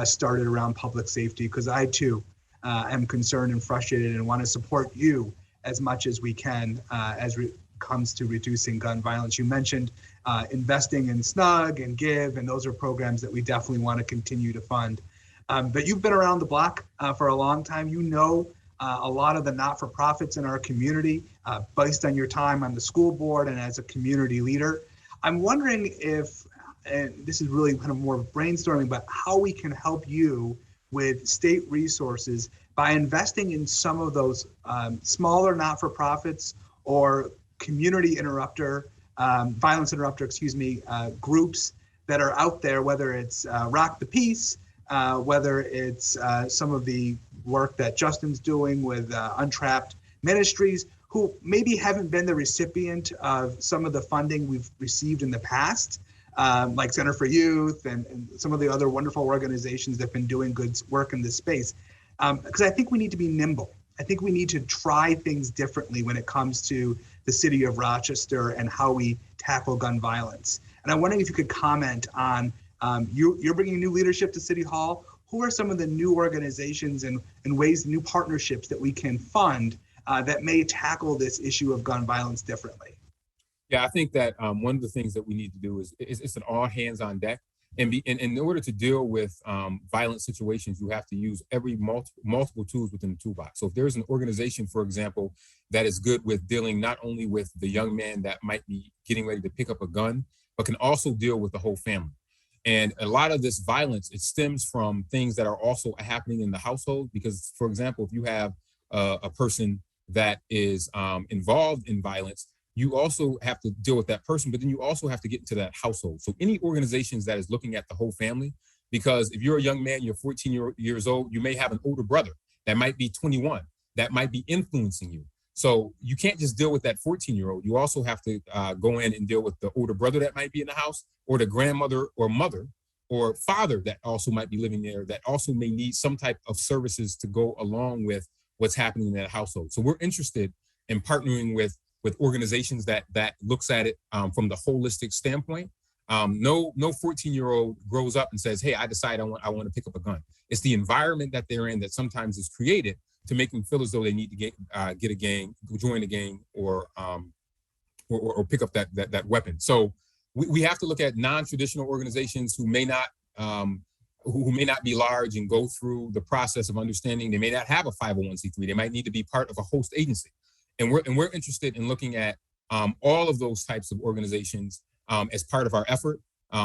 started around public safety, because I too am concerned and frustrated and want to support you as much as we can as it comes to reducing gun violence. You mentioned investing in SNUG and GIVE, and those are programs that we definitely want to continue to fund. But you've been around the block for a long time. You know a lot of the not-for-profits in our community based on your time on the school board and as a community leader. I'm wondering if, and this is really kind of more brainstorming, but how we can help you with state resources by investing in some of those smaller not-for-profits or community interrupter, violence interrupter, groups that are out there, whether it's Rock the Peace, whether it's some of the work that Justin's doing with Untrapped Ministries, who maybe haven't been the recipient of some of the funding we've received in the past, like Center for Youth and some of the other wonderful organizations that have been doing good work in this space. Because I think we need to be nimble. I think we need to try things differently when it comes to the city of Rochester and how we tackle gun violence. And I'm wondering if you could comment on, you're bringing new leadership to City Hall. Who are some of the new organizations and ways, new partnerships that we can fund that may tackle this issue of gun violence differently? Yeah, I think that one of the things that we need to do is it's an all hands on deck. And in order to deal with violent situations, you have to use multiple tools within the toolbox. So if there's an organization, for example, that is good with dealing not only with the young man that might be getting ready to pick up a gun, but can also deal with the whole family. And a lot of this violence, it stems from things that are also happening in the household. Because, for example, if you have a person that is involved in violence, you also have to deal with that person, but then you also have to get into that household. So any organizations that is looking at the whole family, because if you're a young man, you're 14 years old, you may have an older brother that might be 21, that might be influencing you. So you can't just deal with that 14-year-old. You also have to go in and deal with the older brother that might be in the house, or the grandmother or mother or father that also might be living there, that also may need some type of services to go along with what's happening in that household. So we're interested in partnering with organizations that looks at it from the holistic standpoint. No 14-year-old grows up and says, "Hey, I decide I want to pick up a gun." It's the environment that they're in that sometimes is created to make them feel as though they need to get a gang, join a gang, or pick up that weapon. So we have to look at non-traditional organizations who may not be large and go through the process of understanding. They may not have a 501c3. They might need to be part of a host agency. And we're interested in looking at all of those types of organizations as part of our effort.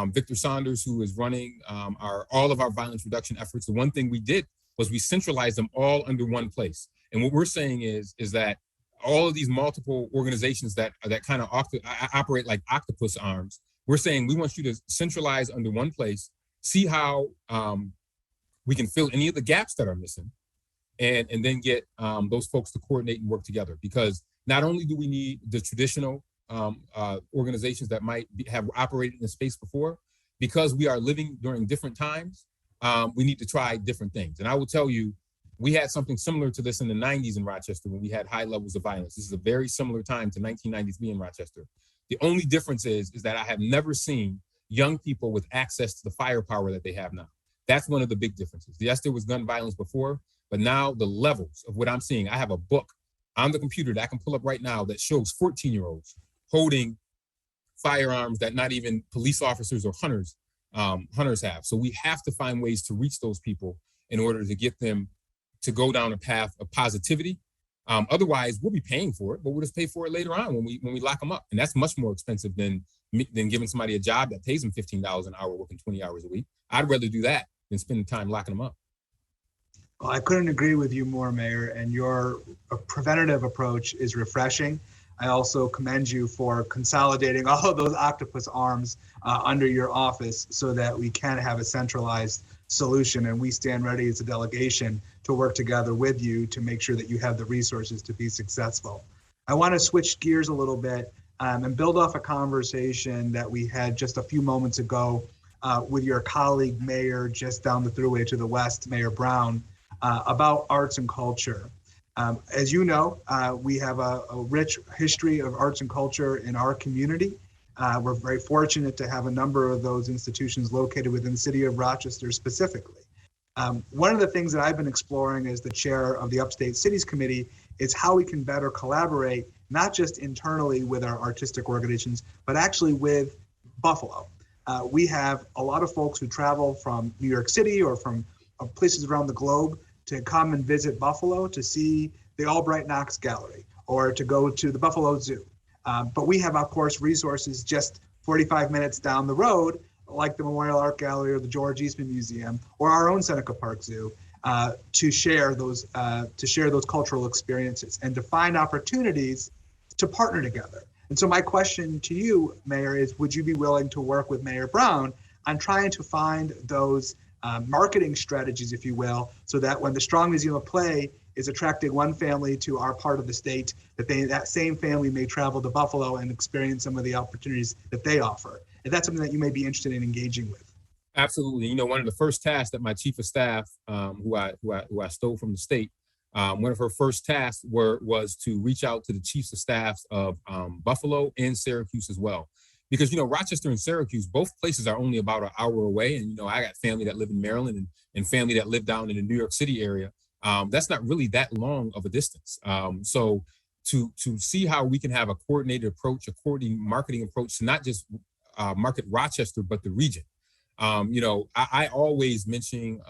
Victor Saunders, who is running all of our violence reduction efforts, the one thing we did was we centralized them all under one place. And what we're saying is that all of these multiple organizations that kind of operate like octopus arms, we're saying we want you to centralize under one place, see how we can fill any of the gaps that are missing, and then get those folks to coordinate and work together. Because not only do we need the traditional organizations that might have operated in the space before, because we are living during different times, we need to try different things. And I will tell you, we had something similar to this in the 90s in Rochester when we had high levels of violence. This is a very similar time to 1993 in Rochester. The only difference is that I have never seen young people with access to the firepower that they have now. That's one of the big differences. Yes, there was gun violence before, but now the levels of what I'm seeing, I have a book on the computer that I can pull up right now that shows 14-year-olds holding firearms that not even police officers or hunters have. So we have to find ways to reach those people in order to get them to go down a path of positivity. Otherwise, we'll be paying for it, but we'll just pay for it later on when we lock them up. And that's much more expensive than giving somebody a job that pays them $15 an hour working 20 hours a week. I'd rather do that than spend the time locking them up. Well, I couldn't agree with you more, Mayor, and your preventative approach is refreshing. I also commend you for consolidating all of those octopus arms under your office so that we can have a centralized solution, and we stand ready as a delegation to work together with you to make sure that you have the resources to be successful. I want to switch gears a little bit and build off a conversation that we had just a few moments ago with your colleague mayor just down the thruway to the west, Mayor Brown, about arts and culture. As you know, we have a rich history of arts and culture in our community. We're very fortunate to have a number of those institutions located within the city of Rochester specifically. One of the things that I've been exploring as the chair of the Upstate Cities Committee is how we can better collaborate, not just internally with our artistic organizations, but actually with Buffalo. We have a lot of folks who travel from New York City or from places around the globe to come and visit Buffalo to see the Albright Knox Gallery or to go to the Buffalo Zoo. But we have, of course, resources just 45 minutes down the road, like the Memorial Art Gallery or the George Eastman Museum or our own Seneca Park Zoo, to share those cultural experiences and to find opportunities to partner together. And so my question to you, Mayor, is would you be willing to work with Mayor Brown on trying to find those marketing strategies, if you will, so that when the Strong Museum of Play is attracting one family to our part of the state, that same family may travel to Buffalo and experience some of the opportunities that they offer. If that's something that you may be interested in engaging with. Absolutely. You know, one of the first tasks that my chief of staff, who I stole from the state, one of her first tasks was to reach out to the chiefs of staffs of Buffalo and Syracuse as well. Because, you know, Rochester and Syracuse, both places are only about an hour away. And, you know, I got family that live in Maryland and family that live down in the New York City area. That's not really that long of a distance. So to see how we can have a coordinated approach, a coordinated marketing approach to not just market Rochester, but the region. I always mention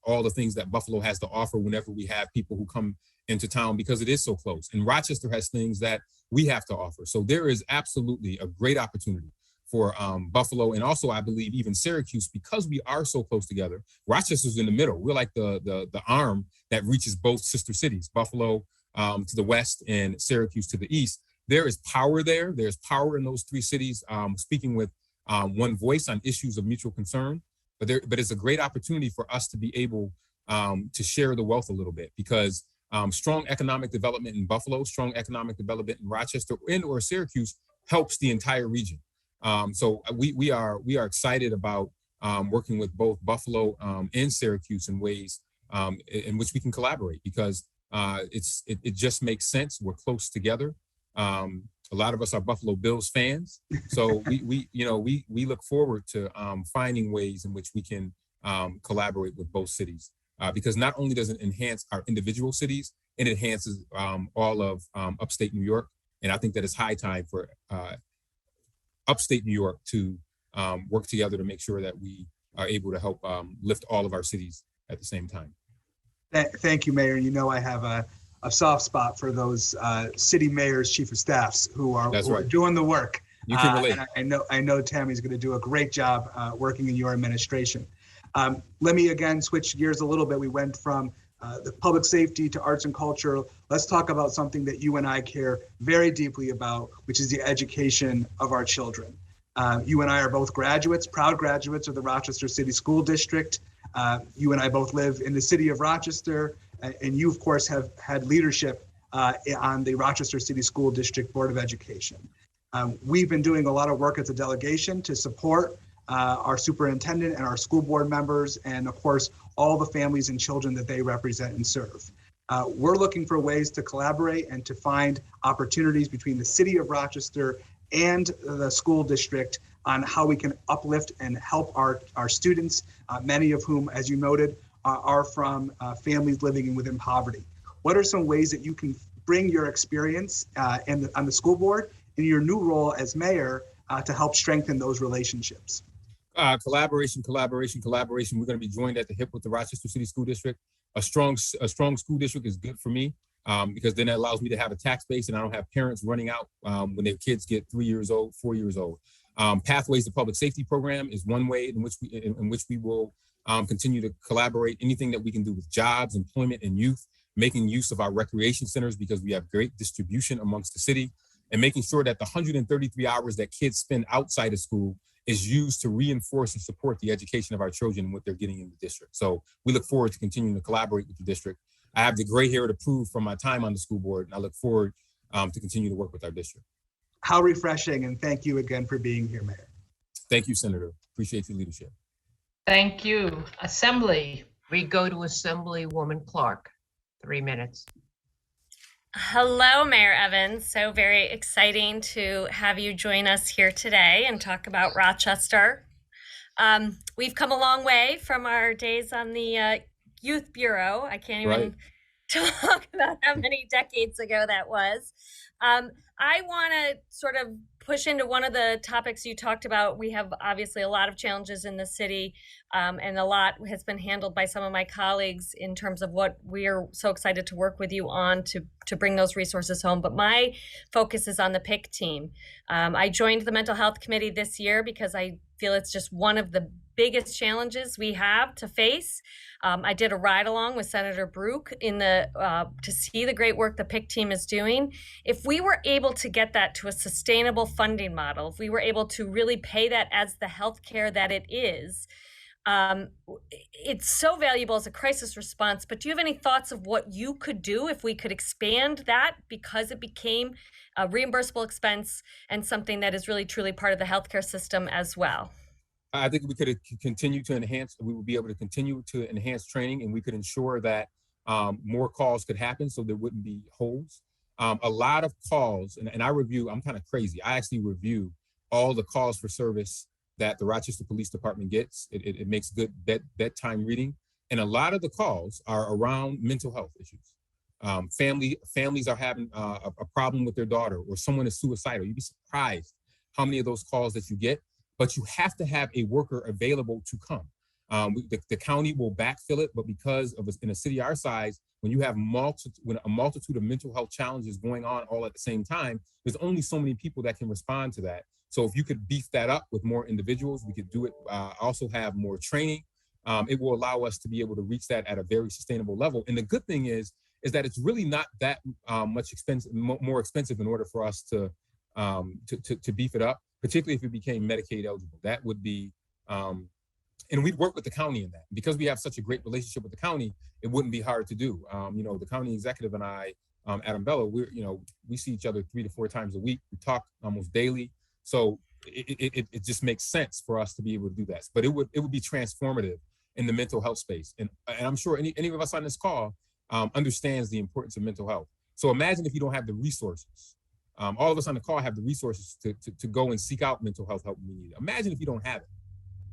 all the things that Buffalo has to offer whenever we have people who come into town because it is so close. And Rochester has things that we have to offer. So there is absolutely a great opportunity for Buffalo, and also I believe even Syracuse, because we are so close together. Rochester's in the middle. We're like the arm that reaches both sister cities, Buffalo to the west and Syracuse to the east. There is power there. There's power in those three cities speaking with one voice on issues of mutual concern. But it's a great opportunity for us to be able to share the wealth a little bit, because strong economic development in Buffalo, strong economic development in Rochester or Syracuse helps the entire region. So we are excited about working with both Buffalo and Syracuse in ways in which we can collaborate, because it just makes sense. We're close together. A lot of us are Buffalo Bills fans, so we look forward to finding ways in which we can collaborate with both cities, because not only does it enhance our individual cities, it enhances all of upstate New York, and I think that it's high time for upstate New York to work together to make sure that we are able to help lift all of our cities at the same time. Thank you, Mayor. You know, I have a soft spot for those city mayors, chief of staffs who are doing the work. You can relate. And I know Tammy's going to do a great job working in your administration. Let me again switch gears a little bit. We went from the public safety to arts and culture. Let's talk about something that you and I care very deeply about, which is the education of our children. You and I are both graduates, proud graduates of the Rochester City School District. You and I both live in the city of Rochester, and you, of course, have had leadership on the Rochester City School District Board of Education. We've been doing a lot of work as a delegation to support our superintendent and our school board members, and of course, all the families and children that they represent and serve. We're looking for ways to collaborate and to find opportunities between the city of Rochester and the school district on how we can uplift and help our students, many of whom, as you noted, are from families living within poverty. What are some ways that you can bring your experience on the school board in your new role as mayor to help strengthen those relationships? Collaboration. We're going to be joined at the hip with the Rochester City School District. A strong school district is good for me because then it allows me to have a tax base and I don't have parents running out when their kids get 3 years old, 4 years old. Pathways to Public Safety Program is one way in which we will continue to collaborate. Anything that we can do with jobs, employment, and youth, making use of our recreation centers because we have great distribution amongst the city, and making sure that the 133 hours that kids spend outside of school is used to reinforce and support the education of our children and what they're getting in the district. So we look forward to continuing to collaborate with the district. I have the gray hair to prove from my time on the school board, and I look forward to continue to work with our district. How refreshing, and thank you again for being here, Mayor. Thank you, Senator. Appreciate your leadership. Thank you. Assembly. We go to Assemblywoman Clark, 3 minutes. Hello, Mayor Evans. So very exciting to have you join us here today and talk about Rochester. We've come a long way from our days on the Youth Bureau. I can't even talk about how many decades ago that was. I want to sort of push into one of the topics you talked about. We have obviously a lot of challenges in the city, and a lot has been handled by some of my colleagues in terms of what we're so excited to work with you on to bring those resources home. But my focus is on the PIC team. I joined the Mental Health Committee this year because I feel it's just one of the biggest challenges we have to face. I did a ride along with Senator Brook to see the great work the PIC team is doing. If we were able to get that to a sustainable funding model, if we were able to really pay that as the healthcare that it is, it's so valuable as a crisis response. But do you have any thoughts of what you could do if we could expand that because it became a reimbursable expense and something that is really truly part of the healthcare system as well? I think we could continue to enhance, we would be able to continue to enhance training, and we could ensure that more calls could happen so there wouldn't be holes. A lot of calls, and I'm kind of crazy. I actually review all the calls for service that the Rochester Police Department gets. It makes good bedtime reading. And a lot of the calls are around mental health issues. Families are having a problem with their daughter, or someone is suicidal. You'd be surprised how many of those calls that you get, but you have to have a worker available to come. The county will backfill it, but because of in a city our size, when you have a multitude of mental health challenges going on all at the same time, there's only so many people that can respond to that. So if you could beef that up with more individuals, we could do it, also have more training. It will allow us to be able to reach that at a very sustainable level. And the good thing is that it's really not that much more expensive in order for us to beef it up, particularly if it became Medicaid eligible. That would be, and we'd work with the county in that. Because we have such a great relationship with the county, it wouldn't be hard to do. The county executive and I, Adam Bello, we see each other 3 to 4 times a week. We talk almost daily. So it just makes sense for us to be able to do that. But it would be transformative in the mental health space. And I'm sure any of us on this call understands the importance of mental health. So imagine if you don't have the resources. All of us on the call have the resources to go and seek out mental health help when we need it. Imagine if you don't have it.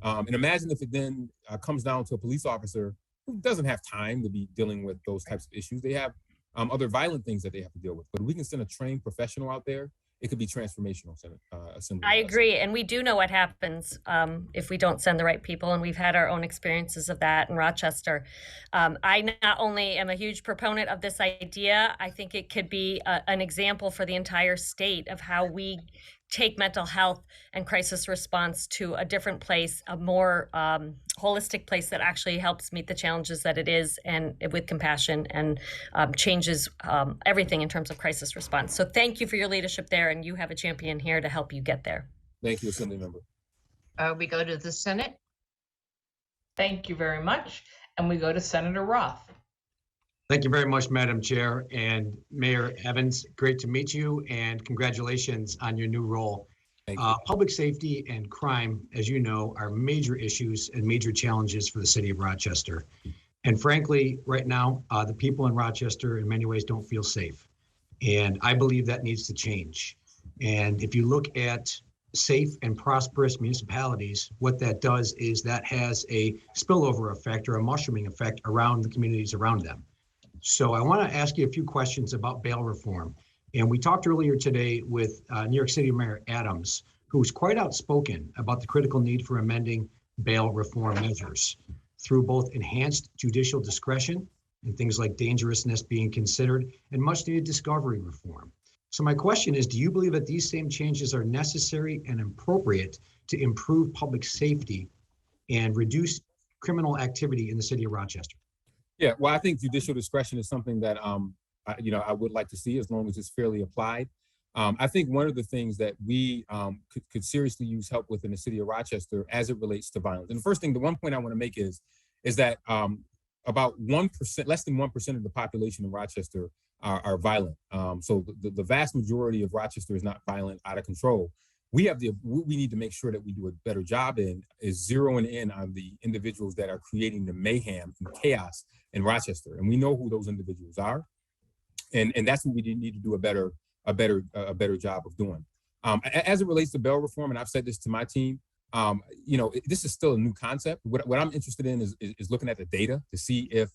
And imagine if it then comes down to a police officer who doesn't have time to be dealing with those types of issues. They have other violent things that they have to deal with. But we can send a trained professional out there. It could be transformational. I agree. And we do know what happens if we don't send the right people. And we've had our own experiences of that in Rochester. I not only am a huge proponent of this idea, I think it could be an example for the entire state of how we take mental health and crisis response to a different place, a more holistic place that actually helps meet the challenges that it is, and with compassion, and changes everything in terms of crisis response. So thank you for your leadership there, and you have a champion here to help you get there. Thank you, Assembly Member. We go to the Senate. Thank you very much. And we go to Senator Roth. Thank you very much, Madam Chair, and Mayor Evans. Great to meet you, and congratulations on your new role. Public safety and crime, as you know, are major issues and major challenges for the city of Rochester. And frankly, right now, the people in Rochester in many ways don't feel safe. And I believe that needs to change. And if you look at safe and prosperous municipalities, what that does is that has a spillover effect or a mushrooming effect around the communities around them. So I want to ask you a few questions about bail reform. And we talked earlier today with New York City Mayor Adams, who was quite outspoken about the critical need for amending bail reform measures through both enhanced judicial discretion and things like dangerousness being considered, and much needed discovery reform. So my question is, do you believe that these same changes are necessary and appropriate to improve public safety and reduce criminal activity in the city of Rochester? Yeah, well, I think judicial discretion is something that I would like to see, as long as it's fairly applied. I think one of the things that we could seriously use help with in the city of Rochester as it relates to violence. And the one point I want to make is that about 1%, less than 1% of the population in Rochester are violent. So the vast majority of Rochester is not violent, out of control. What we need to make sure that we do a better job in is zeroing in on the individuals that are creating the mayhem and chaos in Rochester. And we know who those individuals are. And that's what we need to do a better job of doing. As it relates to bail reform, and I've said this to my team, this is still a new concept. What I'm interested in is looking at the data to see if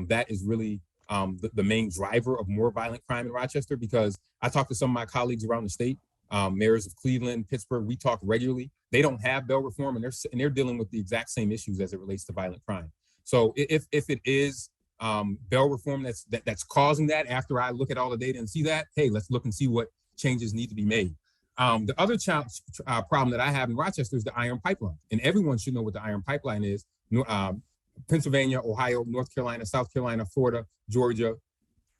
that is really the main driver of more violent crime in Rochester, because I talk to some of my colleagues around the state, mayors of Cleveland, Pittsburgh. We talk regularly. They don't have bail reform, and they're dealing with the exact same issues as it relates to violent crime. So if it is bail reform that's causing that, after I look at all the data and see that, hey, let's look and see what changes need to be made. The other problem that I have in Rochester is the iron pipeline, and everyone should know what the iron pipeline is. Pennsylvania, Ohio, North Carolina, South Carolina, Florida, Georgia,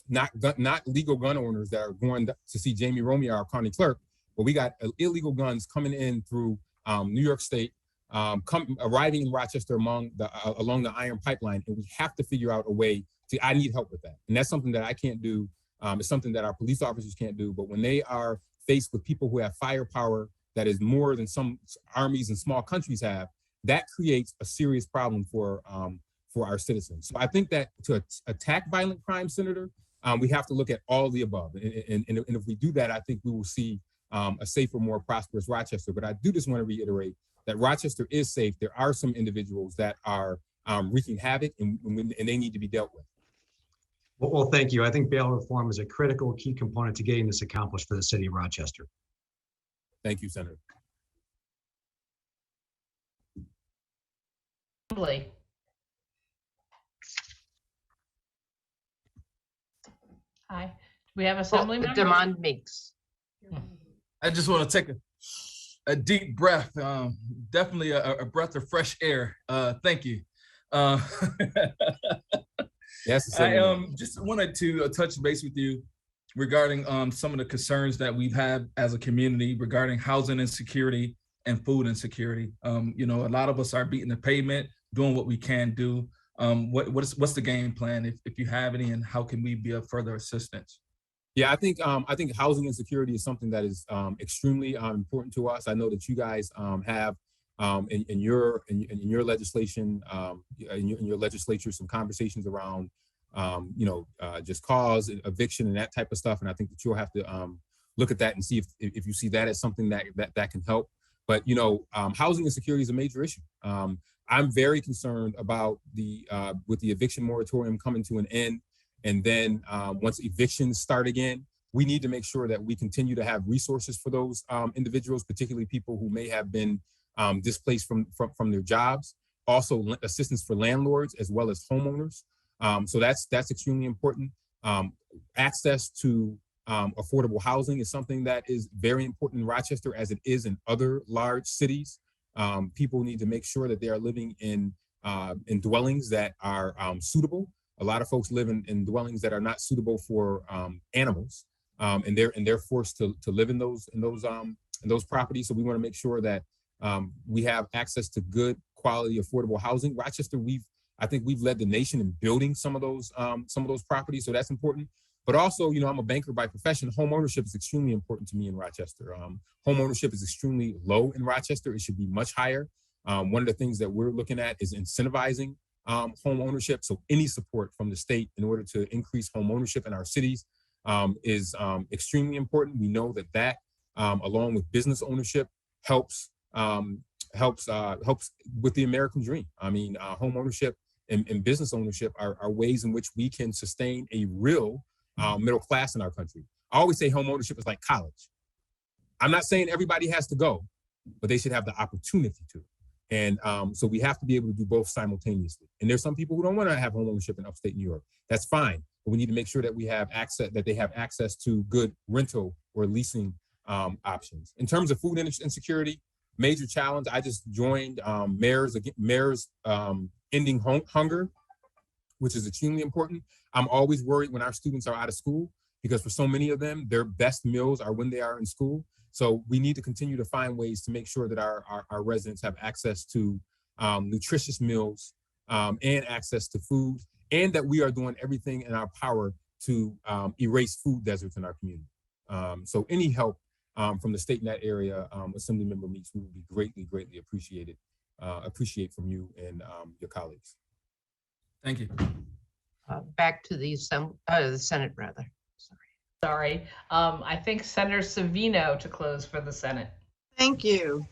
not legal gun owners that are going to see Jamie Romeo, our county clerk, but we got illegal guns coming in through New York State, arriving in Rochester along the iron pipeline, and we have to figure out a way I need help with that. And that's something that I can't do. It's something that our police officers can't do, but when they are faced with people who have firepower that is more than some armies and small countries have, that creates a serious problem for our citizens. So I think that to attack violent crime, Senator, we have to look at all the above. And if we do that, I think we will see a safer, more prosperous Rochester. But I do just want to reiterate that Rochester is safe. There are some individuals that are wreaking havoc, and they need to be dealt with. Well, thank you. I think bail reform is a critical key component to getting this accomplished for the city of Rochester. Thank you, Senator. Assembly. Hi, do we have assembly member? Demand Meeks. I just want to take a deep breath. Definitely a breath of fresh air. Thank you. Yes, I just wanted to touch base with you regarding some of the concerns that we've had as a community regarding housing insecurity and food insecurity. You know, a lot of us are beating the pavement, doing what we can do. What's the game plan if you have any, and how can we be of further assistance? Yeah, I think housing insecurity is something that is extremely important to us. I know that you guys have in your legislation, in your legislature, some conversations around just cause, eviction, and that type of stuff. And I think that you'll have to look at that and see if you see that as something that can help. But housing insecurity is a major issue. I'm very concerned about with the eviction moratorium coming to an end. And then once evictions start again, we need to make sure that we continue to have resources for those individuals, particularly people who may have been displaced from their jobs. Also assistance for landlords as well as homeowners. So that's extremely important. Access to affordable housing is something that is very important in Rochester, as it is in other large cities. People need to make sure that they are living in dwellings that are suitable. A lot of folks live in dwellings that are not suitable for animals, and they're forced to live in those properties. So we want to make sure that we have access to good quality, affordable housing. Rochester, I think we've led the nation in building some of those properties, so that's important. But also, I'm a banker by profession. Home ownership is extremely important to me in Rochester. Home ownership is extremely low in Rochester. It should be much higher. One of the things that we're looking at is incentivizing home ownership. So any support from the state in order to increase home ownership in our cities is extremely important. We know that along with business ownership helps with the American dream. I mean, home ownership and business ownership are ways in which we can sustain a real middle class in our country. I always say home ownership is like college. I'm not saying everybody has to go, but they should have the opportunity to. And so we have to be able to do both simultaneously. And there's some people who don't want to have home ownership in upstate New York. That's fine. But we need to make sure that they have access to good rental or leasing options. In terms of food insecurity, major challenge. I just joined Mayors Ending Hunger, which is extremely important. I'm always worried when our students are out of school, because for so many of them, their best meals are when they are in school. So we need to continue to find ways to make sure that our residents have access to nutritious meals and access to food, and that we are doing everything in our power to erase food deserts in our community. So any help from the state in that area, Assemblymember Meeks, we would be greatly appreciate from you and your colleagues. Thank you. Back to the Senate, rather. Sorry. I think Senator Savino to close for the Senate. Thank you.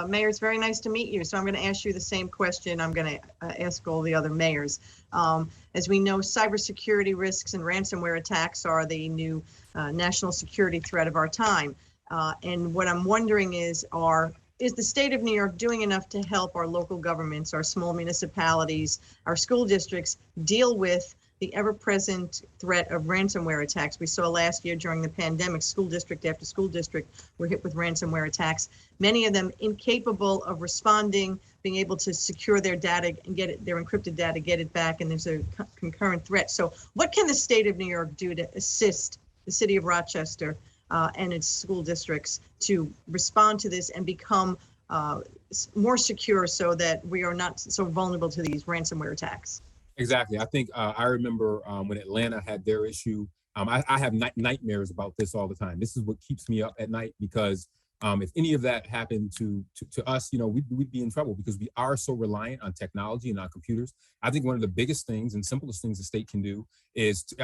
Mayor, it's very nice to meet you. So I'm going to ask you the same question I'm going to ask all the other mayors. As we know, cybersecurity risks and ransomware attacks are the new national security threat of our time. And what I'm wondering is the state of New York doing enough to help our local governments, our small municipalities, our school districts deal with the ever-present threat of ransomware attacks? We saw last year during the pandemic, school district after school district were hit with ransomware attacks, many of them incapable of responding, being able to secure their data and their encrypted data, get it back, and there's a concurrent threat. So what can the state of New York do to assist the city of Rochester and its school districts to respond to this and become more secure so that we are not so vulnerable to these ransomware attacks? Exactly. I think I remember when Atlanta had their issue. I have nightmares about this all the time. This is what keeps me up at night, because if any of that happened to us, we'd be in trouble, because we are so reliant on technology and on computers. I think one of the biggest things and simplest things the state can do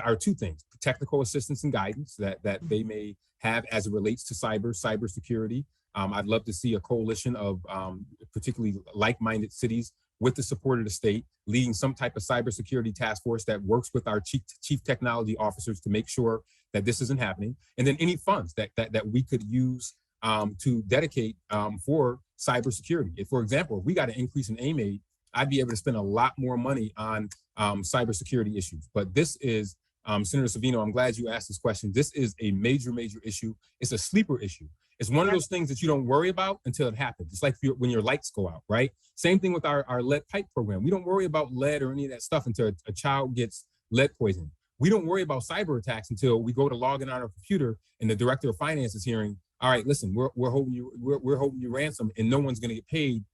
are two things: technical assistance and guidance that they may have as it relates to cybersecurity. I'd love to see a coalition of particularly like-minded cities with the support of the state, leading some type of cybersecurity task force that works with our chief technology officers to make sure that this isn't happening. And then any funds that we could use to dedicate for cybersecurity. If, for example, if we got an increase in AIM, I'd be able to spend a lot more money on cybersecurity issues. But this is, Senator Savino, I'm glad you asked this question. This is a major, major issue. It's a sleeper issue. It's one of those things that you don't worry about until it happens. It's like when your lights go out, right? Same thing with our lead pipe program. We don't worry about lead or any of that stuff until a child gets lead poisoning. We don't worry about cyber attacks until we go to log in on our computer and the director of finance is hearing, all right, listen, we're holding you ransom and no one's going to get paid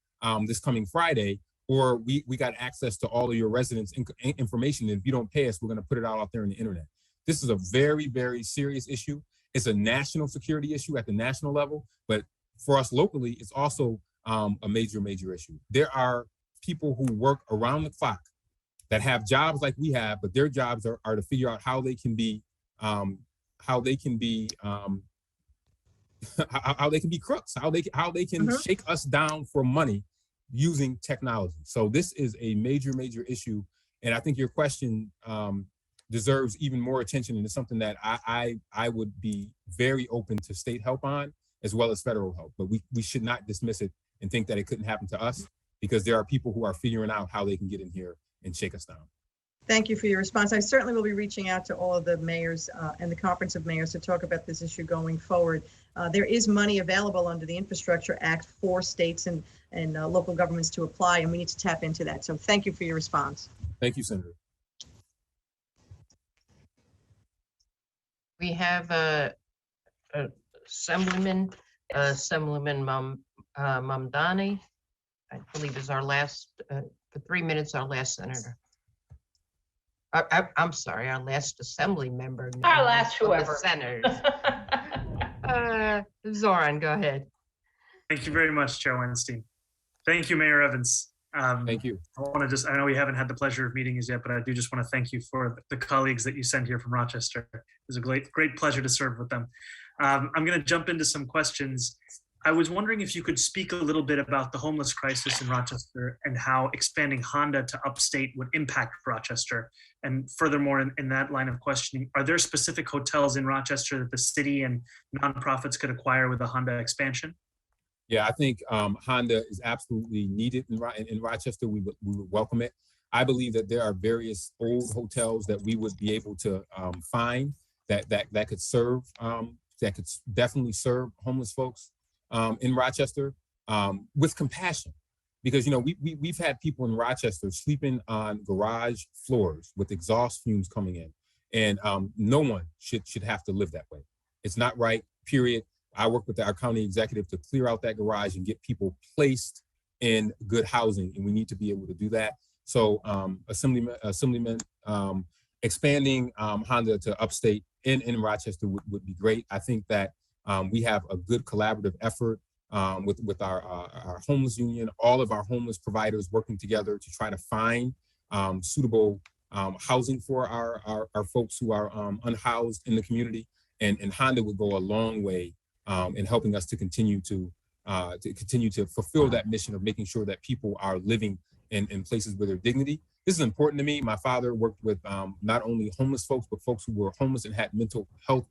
this coming Friday, or we got access to all of your residents' information. And if you don't pay us, we're going to put it out there on the internet. This is a very, very serious issue. It's a national security issue at the national level, but for us locally, it's also a major, major issue. There are people who work around the clock that have jobs like we have, but their jobs are to figure out how they can be crooks, how they can shake us down for money using technology. So this is a major, major issue. And I think your question deserves even more attention, and it's something that I would be very open to state help on, as well as federal help. But we should not dismiss it and think that it couldn't happen to us, because there are people who are figuring out how they can get in here and shake us down. Thank you for your response. I certainly will be reaching out to all of the mayors and the Conference of Mayors to talk about this issue going forward. There is money available under the Infrastructure Act for states and local governments to apply, and we need to tap into that. So thank you for your response. Thank you, Senator. We have Assemblyman Mamdani, I believe is our last, for 3 minutes, our last senator. I'm sorry, our last assembly member. Our last whoever. Senators. Zoran, go ahead. Thank you very much, Chair Weinstein. Thank you, Mayor Evans. Thank you. I know we haven't had the pleasure of meeting you yet, but I do just want to thank you for the colleagues that you sent here from Rochester. It was a great pleasure to serve with them. I'm going to jump into some questions. I was wondering if you could speak a little bit about the homeless crisis in Rochester and how expanding Honda to upstate would impact Rochester. And furthermore, in that line of questioning, are there specific hotels in Rochester that the city and nonprofits could acquire with a Honda expansion? Yeah, I think Honda is absolutely needed in Rochester. We would welcome it. I believe that there are various old hotels that we would be able to find that could serve, that could definitely serve homeless folks in Rochester with compassion. Because, you know, we've had people in Rochester sleeping on garage floors with exhaust fumes coming in, and no one should have to live that way. It's not right, period. I work with our county executive to clear out that garage and get people placed in good housing, and we need to be able to do that. So Assemblyman, expanding Honda to upstate in Rochester would be great. I think that we have a good collaborative effort with our homeless union, all of our homeless providers working together to try to find suitable housing for our folks who are unhoused in the community. And Honda would go a long way in helping us to continue to fulfill that mission of making sure that people are living in places with their dignity. This is important to me. My father worked with not only homeless folks, but folks who were homeless and had mental health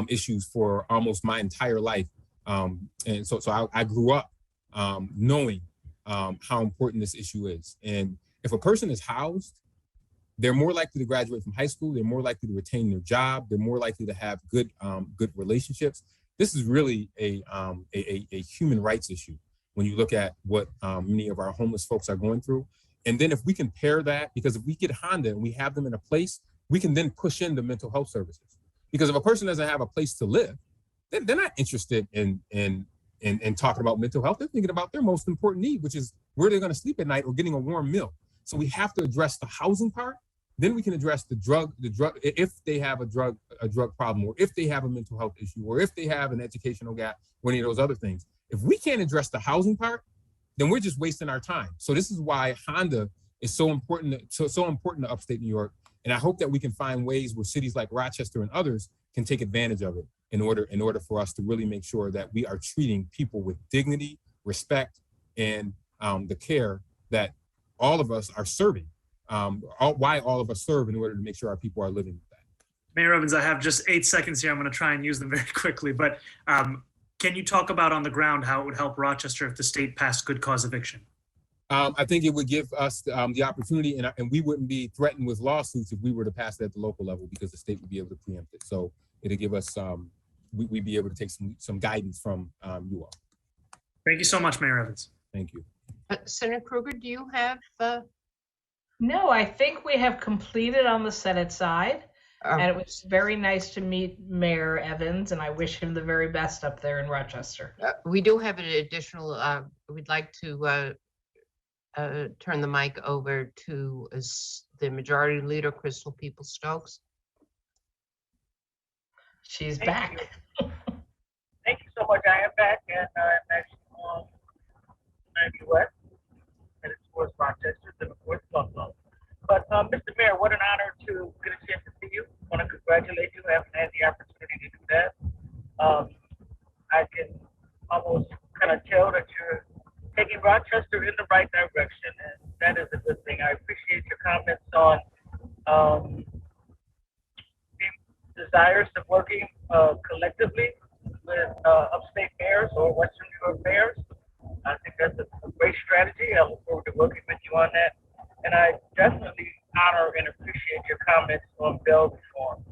issues for almost my entire life. And so I grew up knowing how important this issue is. And if a person is housed, they're more likely to graduate from high school. They're more likely to retain their job. They're more likely to have good relationships. This is really a human rights issue when you look at what many of our homeless folks are going through. And then if we can pair that, because if we get Honda and we have them in a place, we can then push in the mental health services. Because if a person doesn't have a place to live, then they're not interested in talking about mental health. They're thinking about their most important need, which is where they're going to sleep at night or getting a warm meal. So we have to address the housing part. Then we can address the drug, if they have a drug problem, or if they have a mental health issue, or if they have an educational gap, or any of those other things. If we can't address the housing part, then we're just wasting our time. So this is why Honda is so important to upstate New York. And I hope that we can find ways where cities like Rochester and others can take advantage of it in order for us to really make sure that we are treating people with dignity, respect, and the care that all of us are serving, why all of us serve in order to make sure our people are living with that. Mayor Evans, I have just 8 seconds here. I'm going to try and use them very quickly, but can you talk about on the ground how it would help Rochester if the state passed good cause eviction? I think it would give us the opportunity, and we wouldn't be threatened with lawsuits if we were to pass that at the local level, because the state would be able to preempt it. So it'll give us, we'd be able to take some guidance from you all. Thank you so much, Mayor Evans. Thank you. Senator Krueger, do you have? No, I think we have completed on the Senate side. And it was very nice to meet Mayor Evans, and I wish him the very best up there in Rochester. We do have an additional, we'd like to turn the mic over to the Majority Leader, Crystal Peoples-Stokes. She's back. Thank you so much. I am back, and I'm actually on 90 West, and it's towards Rochester, and of course Buffalo. But Mr. Mayor, what an honor to get a chance to see you. I want to congratulate you. I haven't had the opportunity to do that. I can almost kind of tell that you're taking Rochester in the right direction, and that is a good thing. I appreciate your comments on being desirous of working collectively with upstate mayors or Western New York mayors. I think that's a great strategy. I look forward to working with you on that. And I definitely honor and appreciate your comments on bail reform.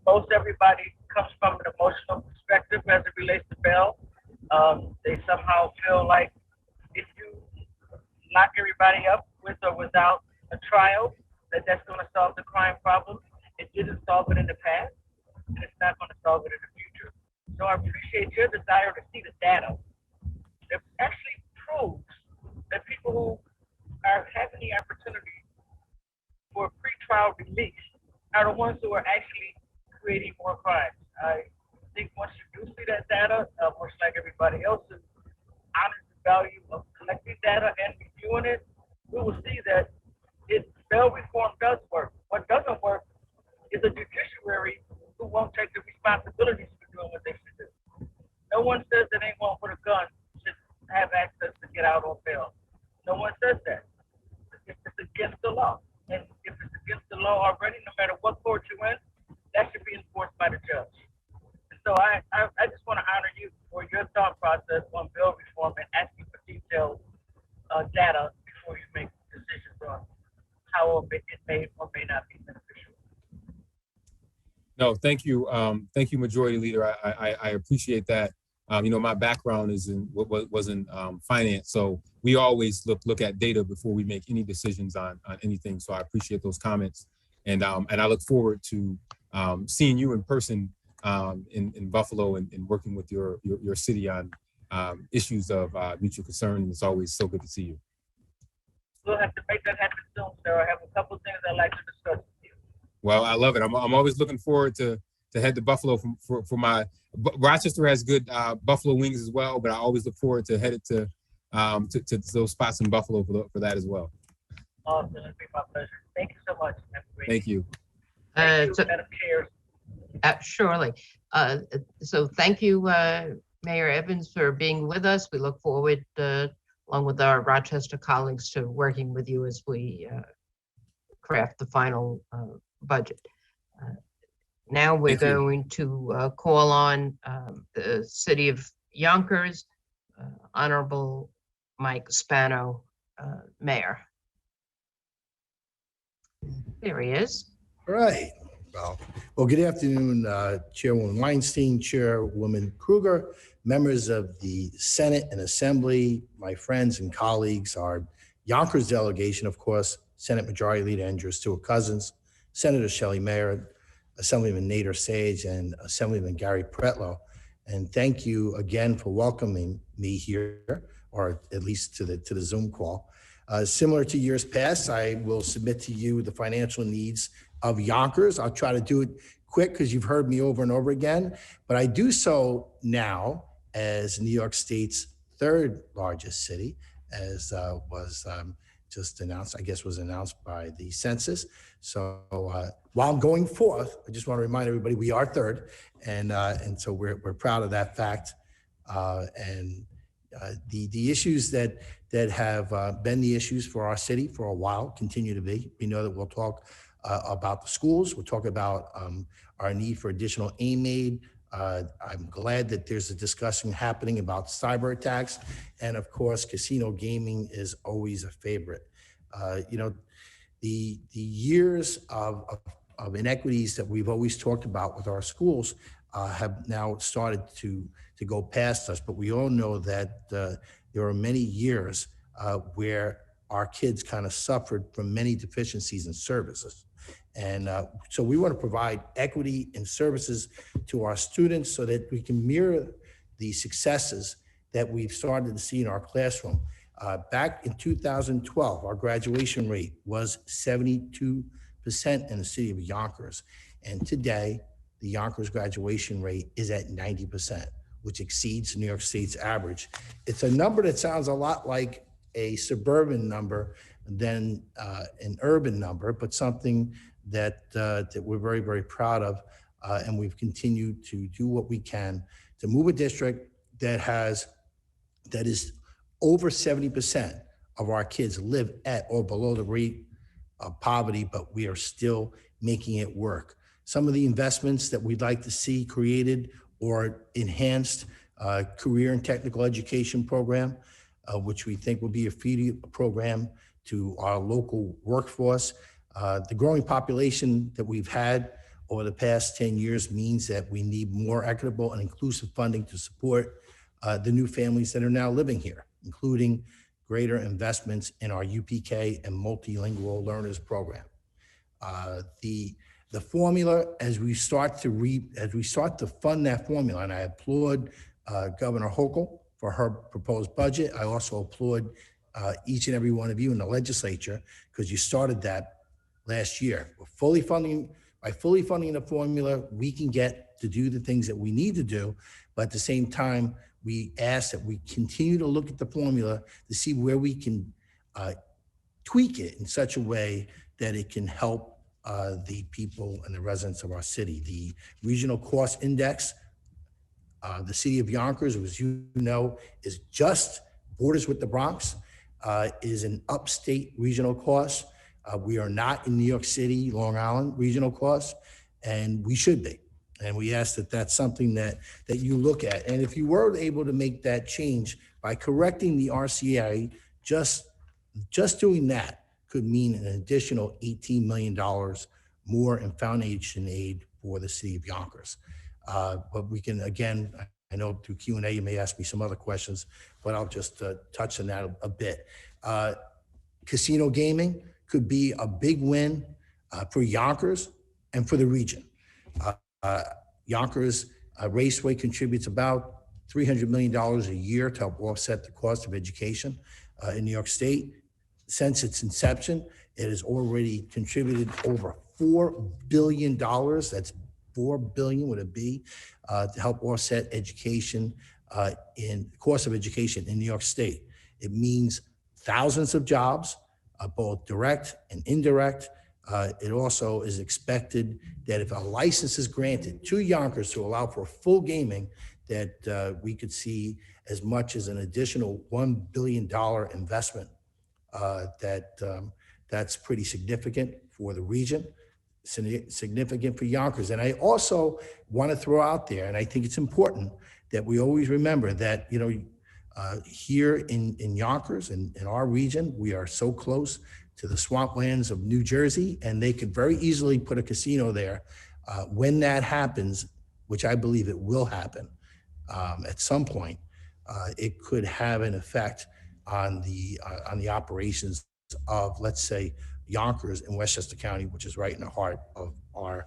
Most everybody comes from an emotional perspective as it relates to bail. They somehow feel like if you lock everybody up with or without a trial, that's going to solve the crime problem. It didn't solve it in the past, and it's not going to solve it in the future. So I appreciate your desire to see the data. It actually proves that people who are having the opportunity for pretrial release are the ones who are actually creating more crimes. I think once you do see that data, much like everybody else honors the value of collecting data and reviewing it, we will see that bail reform does work. What doesn't work is a judiciary who won't take the responsibilities for doing what they should do. No one says that anyone with a gun should have access to get out on bail. No one says that. It's against the law. And if it's against the law already, no matter what court you're in, that should be enforced by the judge. And so I just want to honor you for your thought process on bail reform and asking for detailed data before you make decisions on how it may or may not be beneficial. No, thank you. Thank you, Majority Leader. I appreciate that. My background is was in finance, so we always look at data before we make any decisions on anything. So I appreciate those comments, and I look forward to seeing you in person in Buffalo and working with your city on issues of mutual concern. It's always so good to see you. We'll have to make that happen soon, sir. I have a couple things I'd like to discuss with you. Well, I love it. I'm always looking forward to head to Buffalo for my. Rochester has good buffalo wings as well, but I always look forward to headed to those spots in Buffalo for that as well. Awesome, it'd be my pleasure. Thank you so much. Thank you. Thank you, Madam Chair. Surely. So thank you, Mayor Evans, for being with us. We look forward, along with our Rochester colleagues, to working with you as we craft the final budget. Now we're going to call on the City of Yonkers, Honorable Mike Spano, Mayor. There he is. All right. Well, good afternoon, Chairwoman Weinstein, Chairwoman Krueger, members of the Senate and Assembly, my friends and colleagues, our Yonkers delegation, of course, Senate Majority Leader Andrew Stewart-Cousins, Senator Shelley Mayer, Assemblyman Nader Sage, and Assemblyman Gary Pretlow. And thank you again for welcoming me here, or at least to the Zoom call. Similar to years past, I will submit to you the financial needs of Yonkers. I'll try to do it quick because you've heard me over and over again, but I do so now as New York State's third largest city, as was just announced, I guess was announced by the census. So while I'm going forth, I just want to remind everybody we are third, and so we're proud of that fact. And The issues that have been the issues for our city for a while continue to be. We know that we'll talk about the schools. We'll talk about our need for additional AIM aid. I'm glad that there's a discussion happening about cyber attacks, and of course, casino gaming is always a favorite. The years of inequities that we've always talked about with our schools have now started to go past us, but we all know that there are many years where our kids kind of suffered from many deficiencies in services. And so we want to provide equity in services to our students so that we can mirror the successes that we've started to see in our classroom. Back in 2012, our graduation rate was 72% in the city of Yonkers. And today, the Yonkers graduation rate is at 90%, which exceeds New York State's average. It's a number that sounds a lot like a suburban number than an urban number, but something that we're very, very proud of. And we've continued to do what we can to move a district that is over 70% of our kids live at or below the rate of poverty, but we are still making it work. Some of the investments that we'd like to see created or enhanced career and technical education program, which we think will be a feeder program to our local workforce. The growing population that we've had over the past 10 years means that we need more equitable and inclusive funding to support the new families that are now living here, including greater investments in our UPK and multilingual learners program. The formula, as we start to fund that formula, and I applaud Governor Hochul for her proposed budget. I also applaud each and every one of you in the legislature because you started that last year. By fully funding the formula, we can get to do the things that we need to do, but at the same time, we ask that we continue to look at the formula to see where we can tweak it in such a way that it can help the people and the residents of our city. The regional cost index, the city of Yonkers, as you know, is just borders with the Bronx, is an upstate regional cost. We are not in New York City, Long Island regional costs, and we should be. And we ask that that's something that you look at. And if you were able to make that change by correcting the RCA, just doing that could mean an additional $18 million more in foundation aid for the city of Yonkers. But we can, again, I know through Q&A you may ask me some other questions, but I'll just touch on that a bit. Casino gaming could be a big win for Yonkers and for the region. Yonkers Raceway contributes about $300 million a year to help offset the cost of education in New York State. Since its inception, it has already contributed over $4 billion. That's $4 billion with a B to help offset education in cost of education in New York State. It means thousands of jobs, both direct and indirect. It also is expected that if a license is granted to Yonkers to allow for full gaming, that we could see as much as an additional $1 billion investment. That's pretty significant for the region, significant for Yonkers. And I also want to throw out there, and I think it's important that we always remember that, here in Yonkers and in our region, we are so close to the swamplands of New Jersey, and they could very easily put a casino there. When that happens, which I believe it will happen at some point, it could have an effect on the operations of, let's say, Yonkers in Westchester County, which is right in the heart of our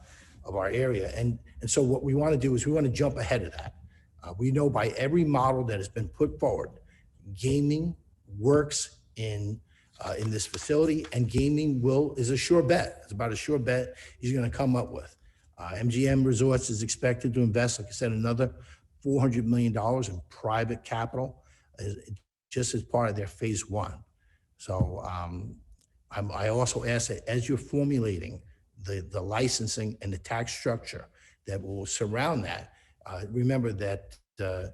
area. And so what we want to do is we want to jump ahead of that. We know by every model that has been put forward, gaming works in this facility, and gaming is a sure bet. It's about a sure bet he's going to come up with. MGM Resorts is expected to invest, like I said, another $400 million in private capital, just as part of their phase one. So I also ask that as you're formulating the licensing and the tax structure that will surround that, remember that the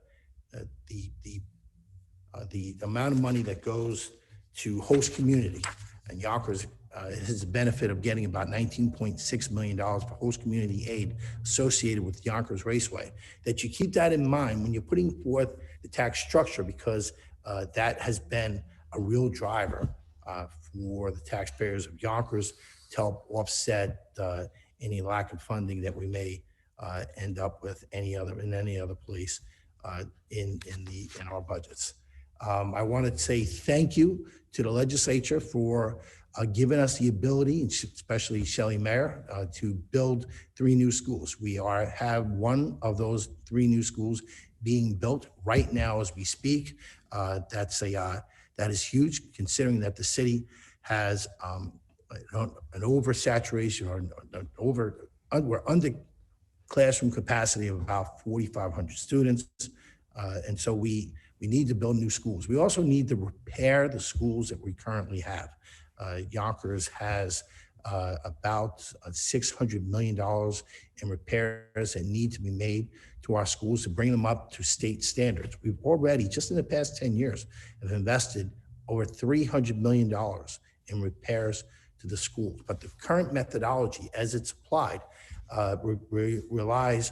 The amount of money that goes to host community, and Yonkers has the benefit of getting about $19.6 million for host community aid associated with Yonkers Raceway, that you keep that in mind when you're putting forth the tax structure, because that has been a real driver for the taxpayers of Yonkers to help offset any lack of funding that we may end up with in any other place in our budgets. I want to say thank you to the legislature for giving us the ability, especially Shelley Mayer, to build 3 new schools. We have one of those 3 new schools being built right now as we speak. That is huge, considering that the city has an oversaturation or we're under classroom capacity of about 4,500 students, and so we need to build new schools. We also need to repair the schools that we currently have. Yonkers has about $600 million in repairs that need to be made to our schools to bring them up to state standards. We've already, just in the past 10 years, have invested over $300 million in repairs to the schools. But the current methodology, as it's applied, relies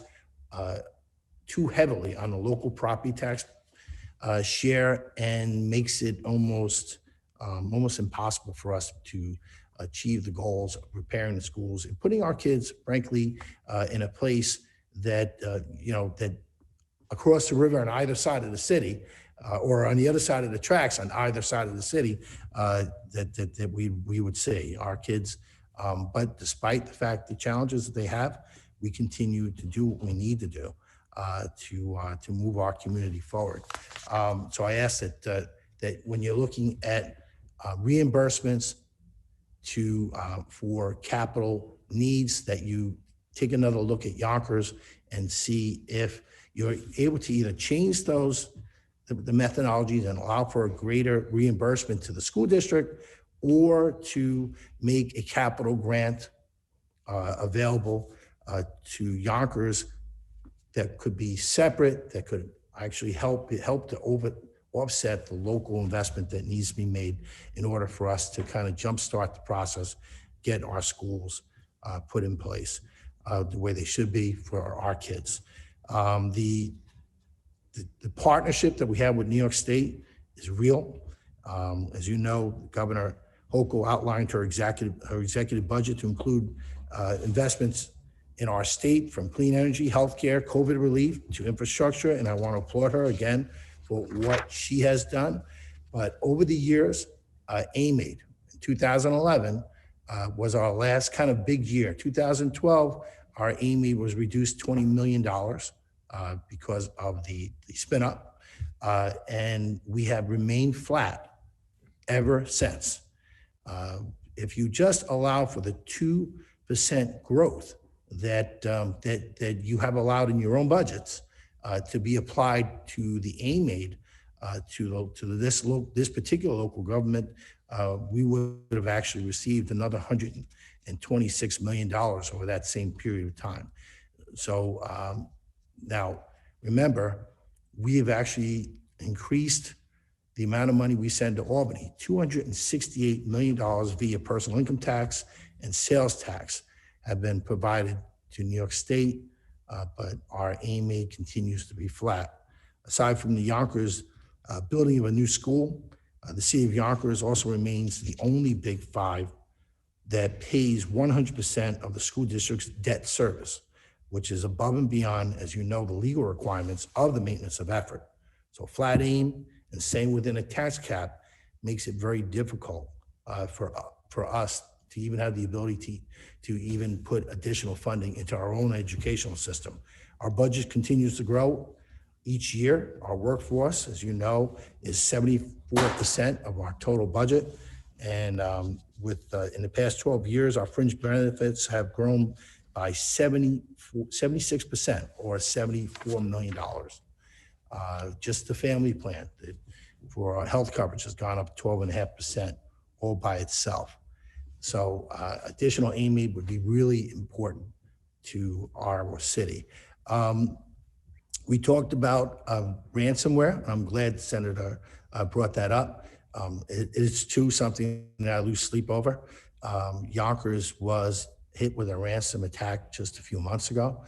too heavily on the local property tax share and makes it almost impossible for us to achieve the goals of repairing the schools and putting our kids, frankly, in a place that, that across the river on either side of the city, or on the other side of the tracks on either side of the city, that we would see our kids. But despite the fact, the challenges that they have, we continue to do what we need to do to move our community forward. So I ask that when you're looking at reimbursements for capital needs, that you take another look at Yonkers and see if you're able to either change the methodologies and allow for a greater reimbursement to the school district, or to make a capital grant available to Yonkers that could be separate, that could actually help to offset the local investment that needs to be made in order for us to kind of jumpstart the process, get our schools put in place the way they should be for our kids. The partnership that we have with New York State is real. As you know, Governor Hochul outlined her executive budget to include investments in our state, from clean energy, healthcare, COVID relief to infrastructure, and I want to applaud her again for what she has done. But over the years, AMAID in 2011 was our last kind of big year. 2012, our AMAID was reduced $20 million because of the spin up, and we have remained flat ever since. If you just allow for the 2% growth that you have allowed in your own budgets to be applied to the AMAID, to this particular local government, we would have actually received another $126 million over that same period of time. So now, remember, we have actually increased the amount of money we send to Albany, $268 million via personal income tax and sales tax have been provided to New York State, but our AMAID continues to be flat. Aside from the Yonkers building of a new school, the city of Yonkers also remains the only Big Five that pays 100% of the school district's debt service, which is above and beyond, as you know, the legal requirements of the maintenance of effort. So flat aim and staying within a tax cap makes it very difficult for us to even have the ability to even put additional funding into our own educational system. Our budget continues to grow each year. Our workforce, as you know, is 74% of our total budget. And in the past 12 years, our fringe benefits have grown by 76%, or $74 million. Just the family plan for our health coverage has gone up 12.5% all by itself. So additional AMAID would be really important to our city. We talked about ransomware. I'm glad Senator brought that up. It's too something that I lose sleep over. Yonkers was hit with a ransom attack just a few months ago.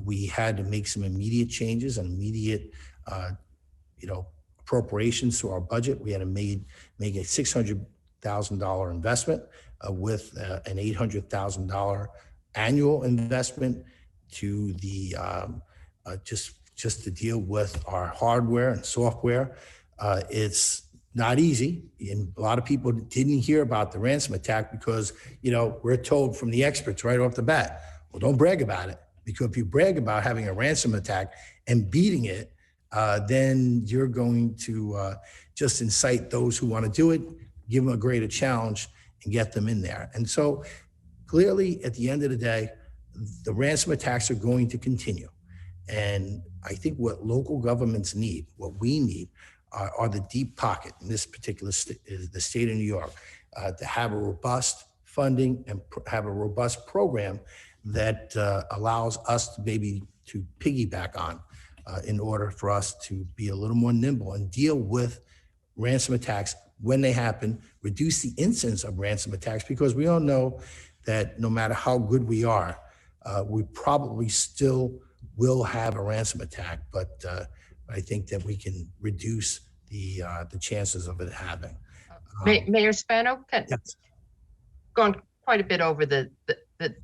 We had to make some immediate changes and immediate, appropriations to our budget. We had to make a $600,000 investment with an $800,000 annual investment to the just to deal with our hardware and software. It's not easy, and a lot of people didn't hear about the ransom attack because we're told from the experts right off the bat, well, don't brag about it, because if you brag about having a ransom attack and beating it, then you're going to just incite those who want to do it, give them a greater challenge, and get them in there. And so clearly, at the end of the day, the ransom attacks are going to continue. And I think what local governments need, what we need, are the deep pocket, in this particular the state of New York, to have a robust funding and have a robust program that allows us to maybe to piggyback on in order for us to be a little more nimble and deal with ransom attacks when they happen, reduce the incidence of ransom attacks, because we all know that no matter how good we are, we probably still will have a ransom attack, but I think that we can reduce the chances of it happening. Mayor Spano, gone quite a bit over the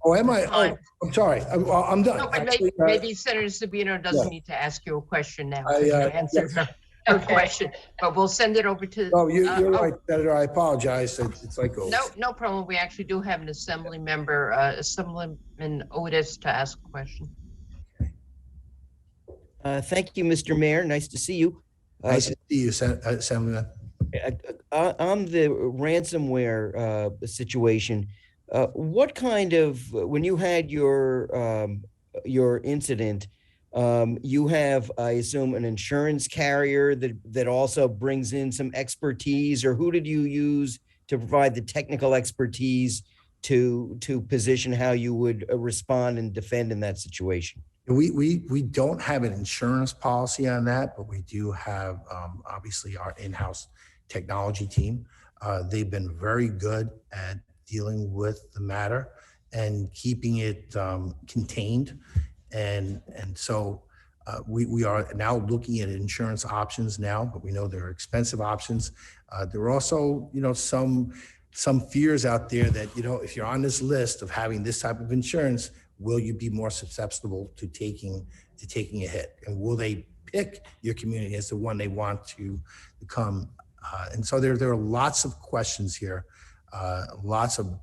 Oh, am I? time. Oh, I'm sorry. I'm done. No, but Actually, maybe Senator Sabino doesn't yeah. need to ask you a question now. I, You uh, answered her question, but we'll send it over to. Oh, you're right, Senator. I apologize. It's like, oh. No problem. We actually do have an assembly member, Assemblyman Otis, to ask a question. Thank you, Mr. Mayor. Nice to see you. Nice to see you, Assemblyman. On the ransomware situation, what kind of, when you had your incident, you have, I assume, an insurance carrier that also brings in some expertise, or who did you use to provide the technical expertise to position how you would respond and defend in that situation? We don't have an insurance policy on that, but we do have obviously our in-house technology team. They've been very good at dealing with the matter and keeping it contained. And so we are now looking at insurance options now, but we know there are expensive options. There are also, some fears out there that, if you're on this list of having this type of insurance, will you be more susceptible to taking a hit? And will they pick your community as the one they want to become? And so there are lots of questions here, lots of,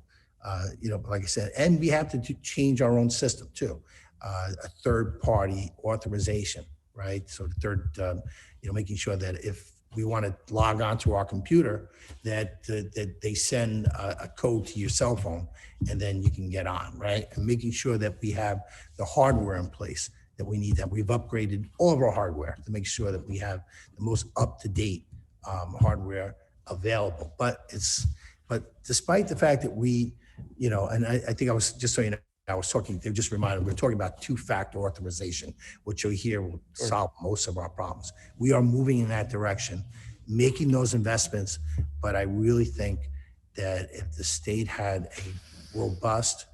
like I said, and we have to change our own system too. A third-party authorization, right? So the third, making sure that if we want to log onto our computer, that they send a code to your cell phone, and then you can get on, right? And making sure that we have the hardware in place that we need. That we've upgraded all of our hardware to make sure that we have the most up-to-date hardware available. But despite the fact that we, and I think I was just so you know. I was talking, they just reminded, we're talking about two-factor authorization, which you'll hear will solve most of our problems. We are moving in that direction, making those investments, but I really think that if the state had a robust,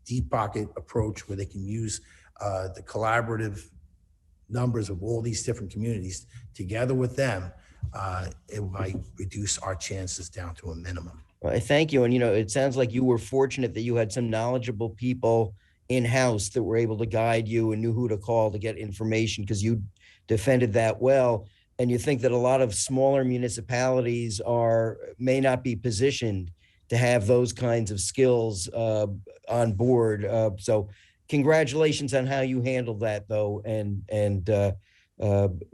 deep pocket approach where they can use the collaborative numbers of all these different communities together with them, it might reduce our chances down to a minimum. Well, thank you. And, it sounds like you were fortunate that you had some knowledgeable people in-house that were able to guide you and knew who to call to get information, because you defended that well. And you think that a lot of smaller municipalities may not be positioned to have those kinds of skills on board. So congratulations on how you handled that, though, and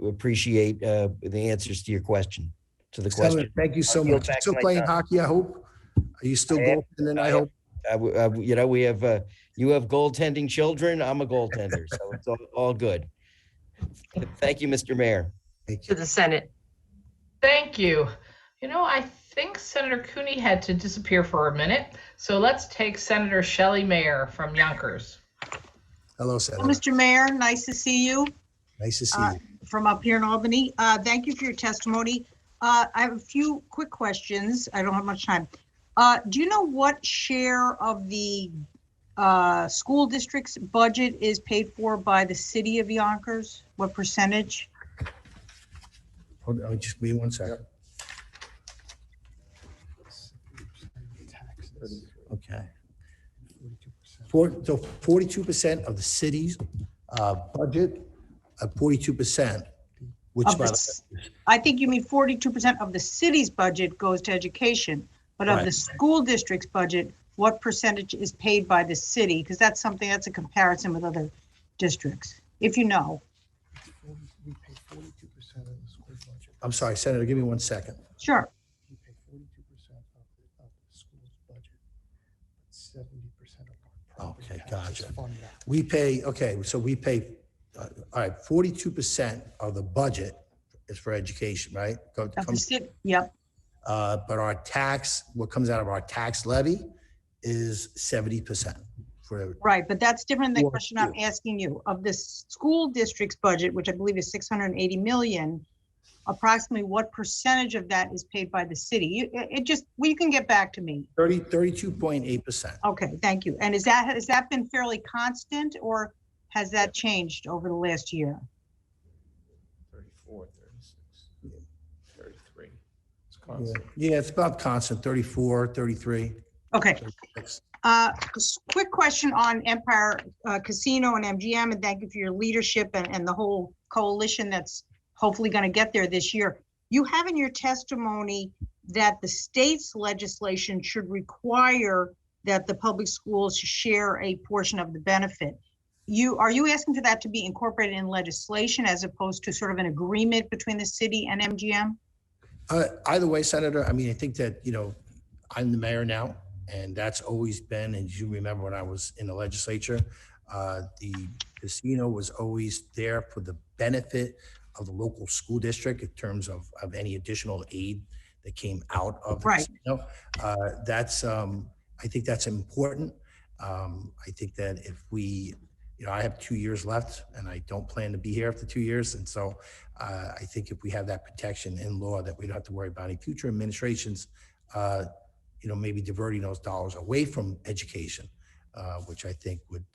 appreciate the answers to your question. To the question. Thank you so much. Still playing hockey, I hope. Are you still goaltending? I hope. We have you have goaltending children. I'm a goaltender, so it's all good. Thank you, Mr. Mayor. To the Senate. Thank you. I think Senator Cooney had to disappear for a minute, so let's take Senator Shelley Mayer from Yonkers. Hello, Well, Senator. Mr. Mayor, nice to see you Nice to see you. from up here in Albany. Thank you for your testimony. I have a few quick questions. I don't have much time. Do you know what share of the school district's budget is paid for by the city of Yonkers? What percentage? Hold on, just give me 1 second. Okay. So 42% of the city's budget, 42%, which Of by the the s- I think you mean 42% of the city's budget goes to education, but of the Right. school district's budget, what percentage is paid by the city? Because that's a comparison with other districts, if you know. I'm sorry, Senator, give me 1 second. Sure. Okay, gotcha. We pay, okay, so we pay, all right, 42% of the budget is for education, right? Of the city, yep. But our tax, what comes out of our tax levy is 70% for, Right, but that's different than the Or question I'm asking you. Of the school district's budget, which I believe is 680 million, approximately what percentage of that is paid by the city? You can get back to me. 32.8%. Okay, thank you. And has that been fairly constant or has that changed over the last year? 34, 36, 33. It's Yeah, constant. Yeah, it's about constant, 34, 33. Okay. 36. Quick question on Empire Casino and MGM, and thank you for your leadership and the whole coalition that's hopefully going to get there this year. You have in your testimony that the state's legislation should require that the public schools share a portion of the benefit. Are you asking for that to be incorporated in legislation as opposed to sort of an agreement between the city and MGM? Either way, Senator, I mean, I think that, I'm the mayor now, and that's always been, as you remember when I was in the legislature, the casino was always there for the benefit of the local school district in terms of any additional aid that came out of the Right. casino. I think that's important. I think that if we, I have 2 years left and I don't plan to be here after 2 years. And so I think if we have that protection in law that we don't have to worry about any future administrations, maybe diverting those dollars away from education, which I think would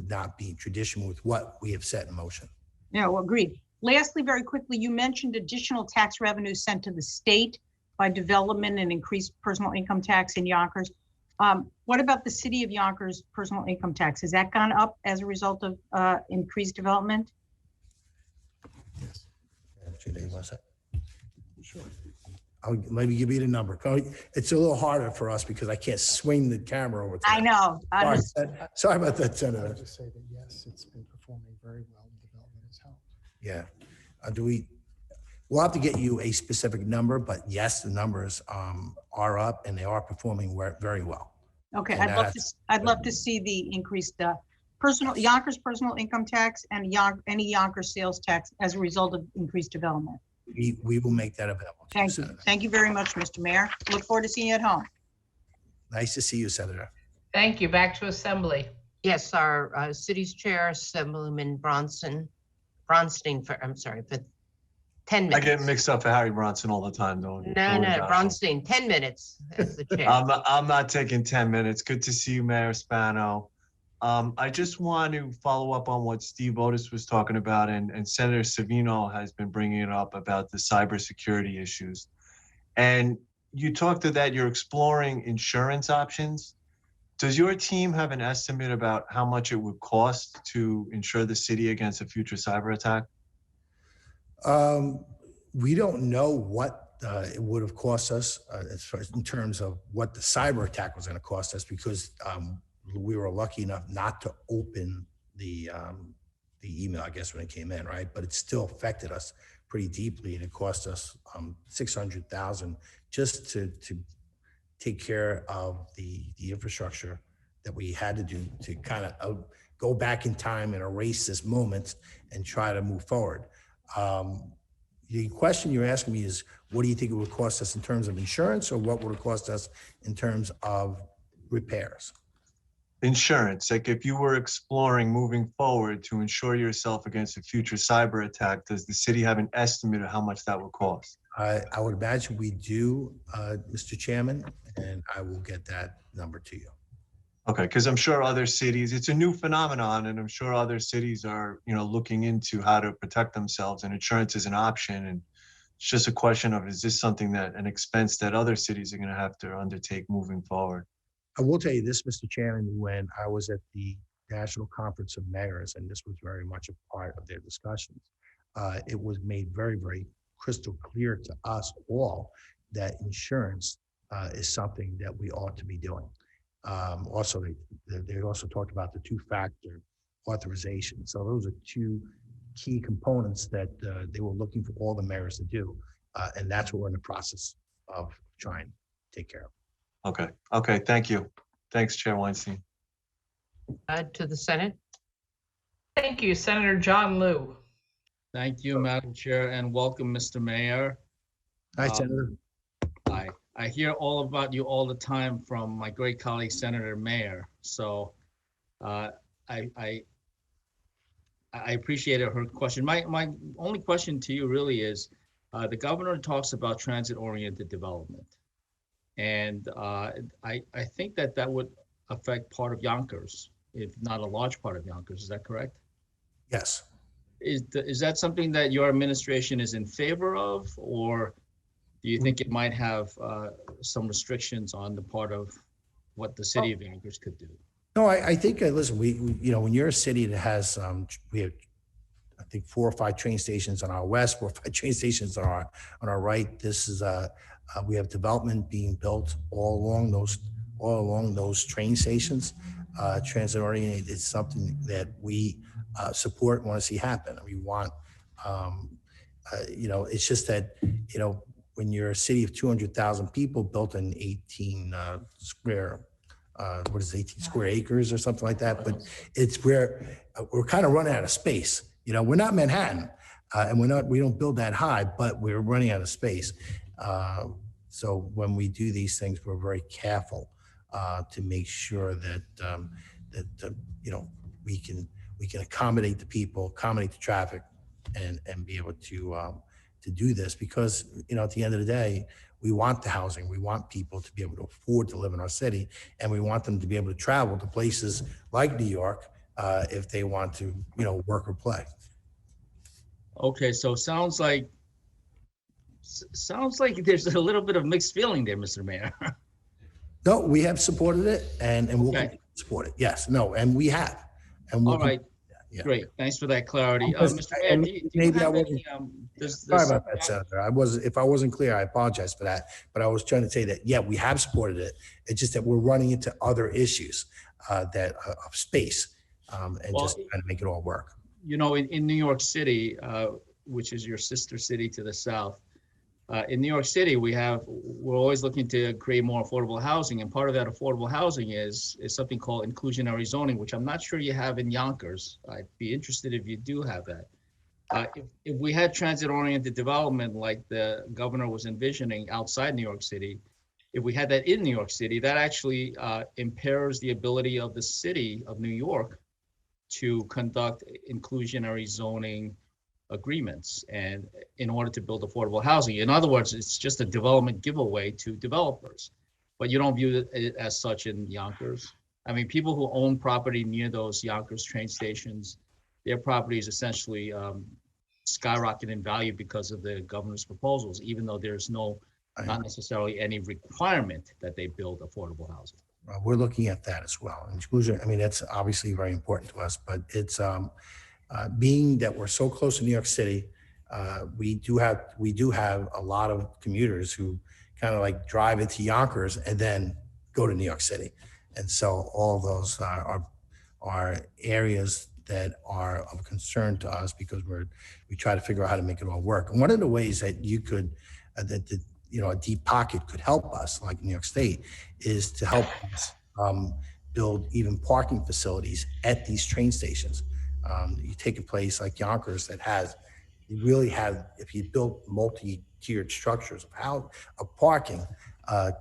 not be traditional with what we have set in motion. No, agreed. Lastly, very quickly, you mentioned additional tax revenues sent to the state by development and increased personal income tax in Yonkers. What about the city of Yonkers personal income tax? Has that gone up as a result of increased development? Judy, what's that? Sure. I'll maybe give you the number. It's a little harder for us because I can't swing the camera over. I know. Sorry about that, Senator. I'll just say that yes, it's been performing very well. Development has helped. Yeah. We'll have to get you a specific number, but yes, the numbers are up and they are performing very well. Okay, And I'd love to see the increased Yonkers personal income tax and any Yonkers sales tax as a result of increased development. We will make that available. to Thank you. Senator. Thank you very much, Mr. Mayor. Look forward to seeing you at home. Nice to see you, Senator. Thank you. Back to Assembly. Yes, our city's chair, Assemblyman Bronstein, for 10 minutes. I get mixed up for Harry Bronson all the time, though. No, Bronstein, 10 minutes as the chair. I'm not taking 10 minutes. Good to see you, Mayor Spano. I just want to follow up on what Steve Otis was talking about, and Senator Savino has been bringing it up about the cybersecurity issues. And you talked to that you're exploring insurance options. Does your team have an estimate about how much it would cost to insure the city against a future cyber attack? We don't know what it would have cost us as far as in terms of what the cyber attack was going to cost us, because we were lucky enough not to open the email, I guess, when it came in, right? But it still affected us pretty deeply, and it cost us $600,000 just to take care of the infrastructure that we had to do to kind of go back in time and erase this moment and try to move forward. The question you're asking me is, what do you think it would cost us in terms of insurance, or what would it cost us in terms of repairs? insurance? Like if you were exploring moving forward to insure yourself against a future cyber attack, does the city have an estimate of how much that would cost? I would imagine we do, Mr. Chairman, and I will get that number to you. Okay, because I'm sure other cities, it's a new phenomenon, and I'm sure other cities are, looking into how to protect themselves, and insurance is an option. And it's just a question of, is this something an expense that other cities are going to have to undertake moving forward? I will tell you this, Mr. Chairman, when I was at the National Conference of Mayors, and this was very much a part of their discussions, it was made very, very crystal clear to us all that insurance is something that we ought to be doing. Also, they also talked about the two-factor authorization. So those are two key components that they were looking for all the mayors to do. And that's what we're in the process of trying to take care of. Okay, thank you. Thanks, Chair Weinstein. To the Senate. Thank you, Senator John Liu. Thank you, Madam Chair, and welcome, Mr. Mayor. Hi, Senator. Hi. I hear all about you all the time from my great colleague, Senator Mayer. So I appreciated her question. My only question to you really is, the governor talks about transit-oriented development. And I think that would affect part of Yonkers, if not a large part of Yonkers. Is that correct? Yes. Is that something that your administration is in favor of, or do you think it might have some restrictions on the part of what the city of Yonkers could do? No, I think, listen, we when you're a city that has, we have, I think 4 or 5 train stations on our west, 4 or 5 train stations on our right. This is we have development being built all along those train stations. Transit oriented is something that we support and want to see happen. We want, it's just that, when you're a city of 200,000 people built in 18 square, 18 square acres or something like that, but it's where we're kind of running out of space. We're not Manhattan, and we don't build that high, but we're running out of space. So when we do these things, we're very careful to make sure that we can accommodate the people, accommodate the traffic, and be able to do this, because at the end of the day, we want the housing. We want people to be able to afford to live in our city, and we want them to be able to travel to places like New York if they want to work or play. Okay, so sounds like there's a little bit of mixed feeling there, Mr. Mayor. No, we have supported it, and we'll continue to support it. Yes, no, and we have. And all right. Yeah. Great. Thanks for that clarity. Mr. Mayor, do you have any, sorry about that, Senator. If I wasn't clear, I apologize for that. But I was trying to say that, yeah, we have supported it. It's just that we're running into other issues of space just trying to make it all work. In New York City, which is your sister city to the south, in New York City, we're always looking to create more affordable housing, and part of that affordable housing is something called inclusionary zoning, which I'm not sure you have in Yonkers. I'd be interested if you do have that. If we had transit-oriented development like the governor was envisioning outside New York City, if we had that in New York City, that actually impairs the ability of the city of New York to conduct inclusionary zoning agreements and in order to build affordable housing. In other words, it's just a development giveaway to developers, but you don't view it as such in Yonkers. I mean, people who own property near those Yonkers train stations, their property is essentially skyrocketing in value because of the governor's proposals, even though there's not necessarily any requirement that they build affordable housing. We're looking at that as well. Inclusion, I mean, that's obviously very important to us, but it's being that we're so close to New York City, we do have a lot of commuters who kind of like drive into Yonkers and then go to New York City. And so all those are areas that are of concern to us because we try to figure out how to make it all work. And one of the ways that you could, a deep pocket could help us, like New York State, is to help us build even parking facilities at these train stations. You take a place like Yonkers that if you build multi-tiered structures of how parking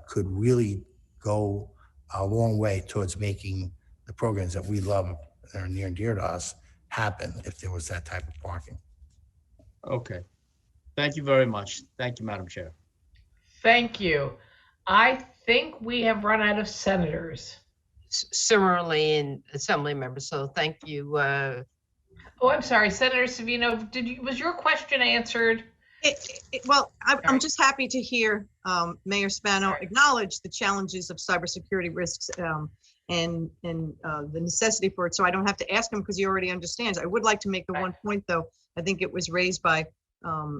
could really go a long way towards making the programs that we love that are near and dear to us happen if there was that type of parking. Okay. Thank you very much. Thank you, Madam Chair. Thank you. I think we have run out of senators. Similarly in assembly members, so thank you. Oh, I'm sorry, Senator Savino, was your question answered? Well, I'm just happy to hear Mayor Spano acknowledge the challenges of cybersecurity risks and the necessity for it. So I don't have to ask him because he already understands. I would like to make the one point, though. I think it was raised by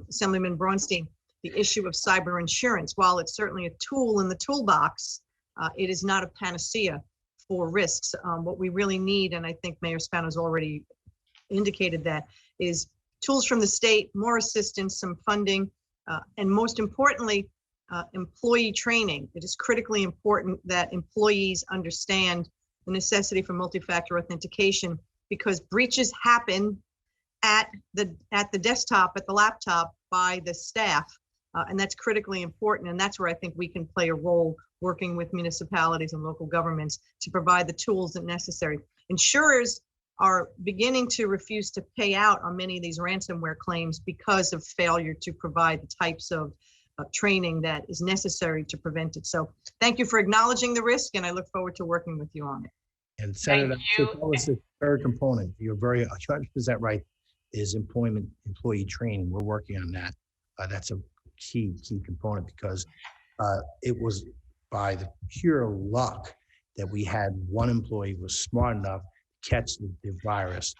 Assemblyman Braunstein, the issue of cyber insurance. While it's certainly a tool in the toolbox, it is not a panacea for risks. What we really need, and I think Mayor Spano's already indicated that, is tools from the state, more assistance, some funding, and most importantly, employee training. It is critically important that employees understand the necessity for multi-factor authentication, because breaches happen at the desktop, at the laptop, by the staff, and that's critically important. And that's where I think we can play a role, working with municipalities and local governments to provide the tools that necessary. Insurers are beginning to refuse to pay out on many of these ransomware claims because of failure to provide the types of training that is necessary to prevent it. So thank you for acknowledging the risk, and I look forward to working with you on it. And Senator, that was the third component. You're 100% right, is employee training. We're working on that. That's a key component, because it was by the pure luck that we had one employee who was smart enough to catch the virus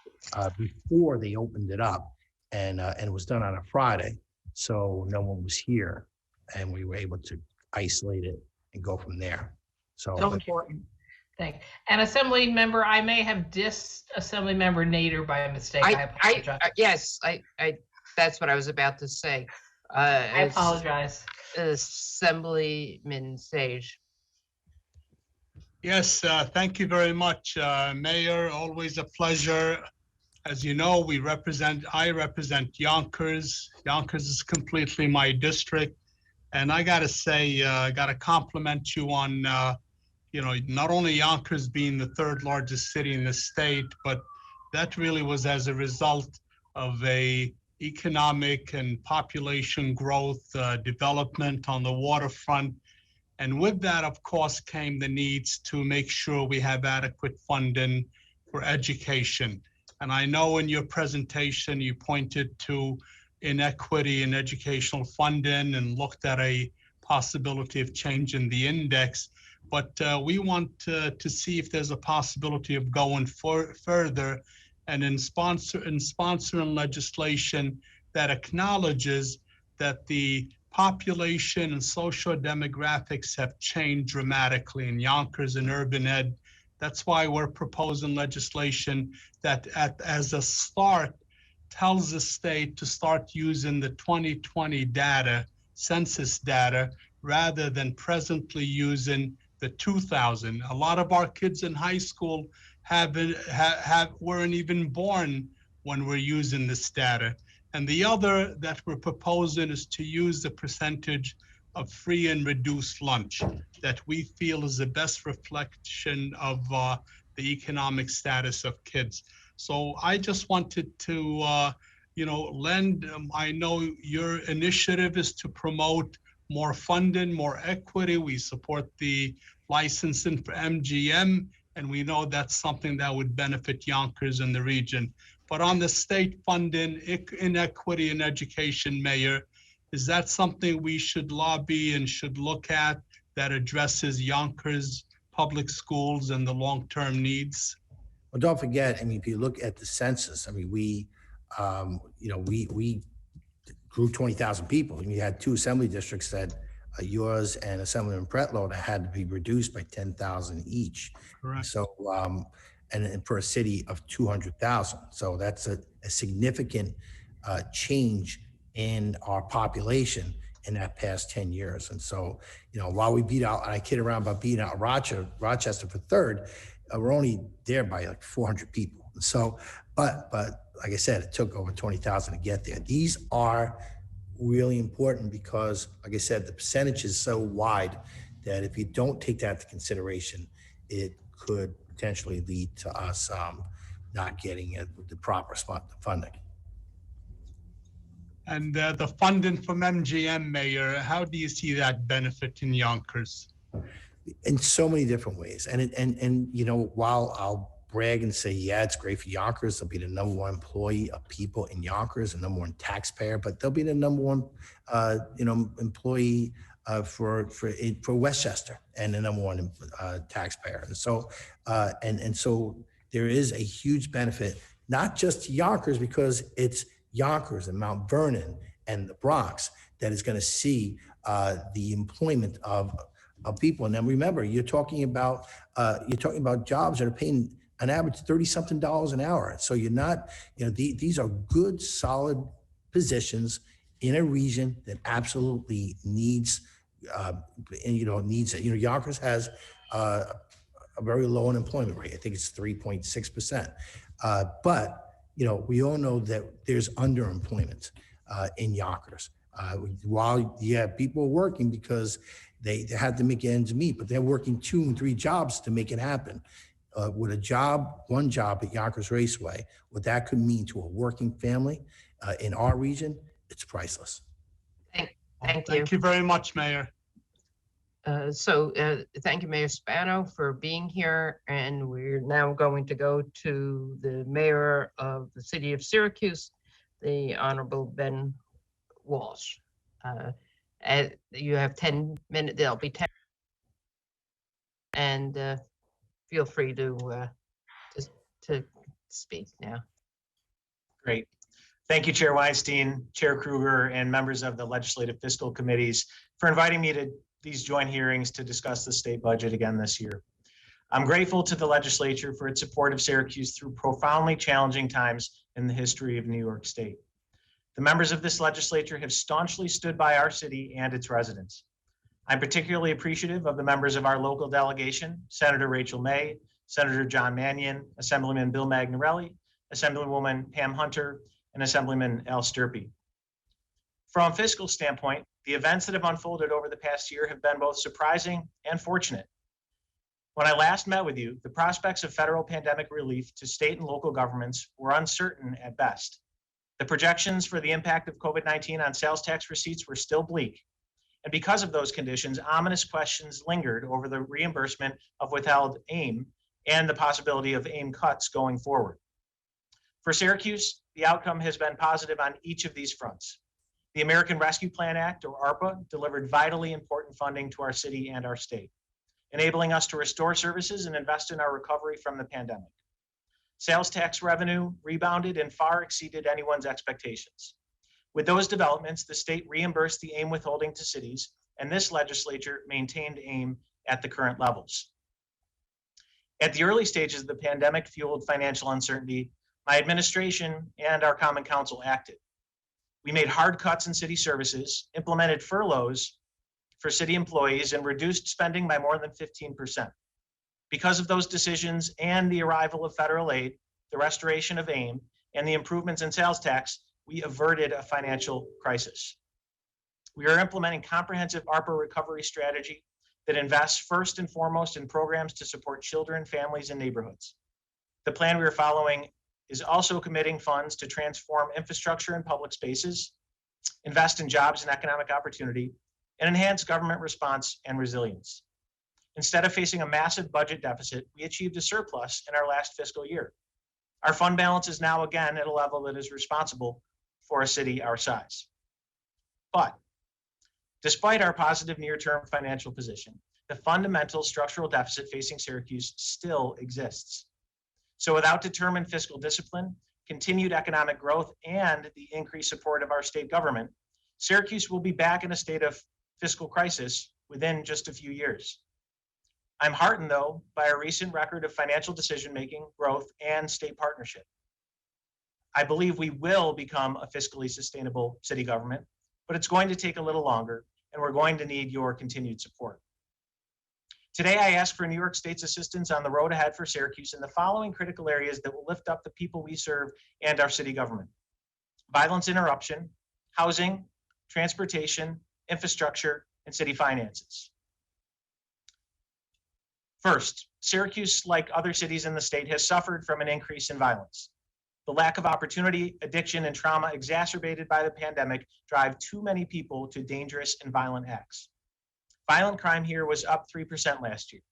before they opened it up, and it was done on a Friday, so no one was here, and we were able to isolate it and go from there. So important. Thanks. And Assembly Member, I may have dissed Assembly Member Nader by mistake. I apologize. Yes, that's what I was about to say. I apologize. Assemblyman Sage. Yes, thank you very much, Mayor. Always a pleasure. As you know, I represent Yonkers. Yonkers is completely my district. And I gotta say, I gotta compliment you on, not only Yonkers being the third largest city in the state, but that really was as a result of a economic and population growth, development on the waterfront. And with that, of course, came the needs to make sure we have adequate funding for education. And I know in your presentation, you pointed to inequity in educational funding and looked at a possibility of changing the index. But we want to see if there's a possibility of going further and in sponsoring legislation that acknowledges that the population and social demographics have changed dramatically in Yonkers and Urban Ed. That's why we're proposing legislation that as a start tells the state to start using the 2020 data, census data, rather than presently using the 2000. A lot of our kids in high school weren't even born when we're using this data. And the other that we're proposing is to use the percentage of free and reduced lunch that we feel is the best reflection of the economic status of kids. So I just wanted to, I know your initiative is to promote more funding, more equity. We support the licensing for MGM, and we know that's something that would benefit Yonkers and the region. But on the state funding, inequity in education, Mayor, is that something we should lobby and should look at that addresses Yonkers public schools and the long-term needs? Well, don't forget, if you look at the census, we grew 20,000 people. And you had two assembly districts that yours and Assemblyman Pretlow that had to be reduced by 10,000 each. Correct. So, and for a city of 200,000. So that's a significant change in our population in that past 10 years. And so, while we beat out, I kid around about beating out Rochester for third, we're only there by like 400 people. So, but like I said, it took over 20,000 to get there. These are really important because, like I said, the percentage is so wide that if you don't take that into consideration, it could potentially lead to us not getting it with the proper funding. And the funding from MGM, Mayor, how do you see that benefit in Yonkers? In so many different ways. And you know, while I'll brag and say, yeah, it's great for Yonkers, they'll be the number one employee of people in Yonkers, the number one taxpayer, but they'll be the number one, employee for Westchester and the number one taxpayer. And so, and so there is a huge benefit, not just to Yonkers, because it's Yonkers and Mount Vernon and the Bronx that is going to see the employment of people. And then remember, you're talking about jobs that are paying an average $30-something an hour. So you're not, these are good, solid positions in a region that absolutely needs, needs it. Yonkers has a very low unemployment rate. I think it's 3.6%. But we all know that there's underemployment in Yonkers. While people are working because they had to make ends meet, but they're working 2 and 3 jobs to make it happen. With one job at Yonkers Raceway, what that could mean to a working family in our region, it's priceless. Thank you. Thank you very much, Mayor. Thank you, Mayor Spano, for being here. And we're now going to go to the mayor of the city of Syracuse, the Honorable Ben Walsh. You have 10 minutes, there'll be 10. And feel free to speak now. Great. Thank you, Chair Weinstein, Chair Kruger, and members of the Legislative Fiscal Committees for inviting me to these joint hearings to discuss the state budget again this year. I'm grateful to the legislature for its support of Syracuse through profoundly challenging times in the history of New York State. The members of this legislature have staunchly stood by our city and its residents. I'm particularly appreciative of the members of our local delegation, Senator Rachel May, Senator John Mannion, Assemblyman Bill Magnarelli, Assemblywoman Pam Hunter, and Assemblyman Al Sturpey. From a fiscal standpoint, the events that have unfolded over the past year have been both surprising and fortunate. When I last met with you, the prospects of federal pandemic relief to state and local governments were uncertain at best. The projections for the impact of COVID-19 on sales tax receipts were still bleak. And because of those conditions, ominous questions lingered over the reimbursement of withheld AIM and the possibility of AIM cuts going forward. For Syracuse, the outcome has been positive on each of these fronts. The American Rescue Plan Act, or ARPA, delivered vitally important funding to our city and our state, enabling us to restore services and invest in our recovery from the pandemic. Sales tax revenue rebounded and far exceeded anyone's expectations. With those developments, the state reimbursed the AIM withholding to cities, and this legislature maintained AIM at the current levels. At the early stages of the pandemic-fueled financial uncertainty, my administration and our Common Council acted. We made hard cuts in city services, implemented furloughs for city employees, and reduced spending by more than 15%. Because of those decisions and the arrival of federal aid, the restoration of AIM, and the improvements in sales tax, we averted a financial crisis. We are implementing comprehensive ARPA recovery strategy that invests first and foremost in programs to support children, families, and neighborhoods. The plan we are following is also committing funds to transform infrastructure in public spaces, invest in jobs and economic opportunity, and enhance government response and resilience. Instead of facing a massive budget deficit, we achieved a surplus in our last fiscal year. Our fund balance is now again at a level that is responsible for a city our size. But despite our positive near-term financial position, the fundamental structural deficit facing Syracuse still exists. So without determined fiscal discipline, continued economic growth, and the increased support of our state government, Syracuse will be back in a state of fiscal crisis within just a few years. I'm heartened, though, by our recent record of financial decision-making, growth, and state partnership. I believe we will become a fiscally sustainable city government, but it's going to take a little longer, and we're going to need your continued support. Today, I ask for New York State's assistance on the road ahead for Syracuse in the following critical areas that will lift up the people we serve and our city government: violence interruption, housing, transportation, infrastructure, and city finances. First, Syracuse, like other cities in the state, has suffered from an increase in violence. The lack of opportunity, addiction, and trauma exacerbated by the pandemic drive too many people to dangerous and violent acts. Violent crime here was up 3% last year.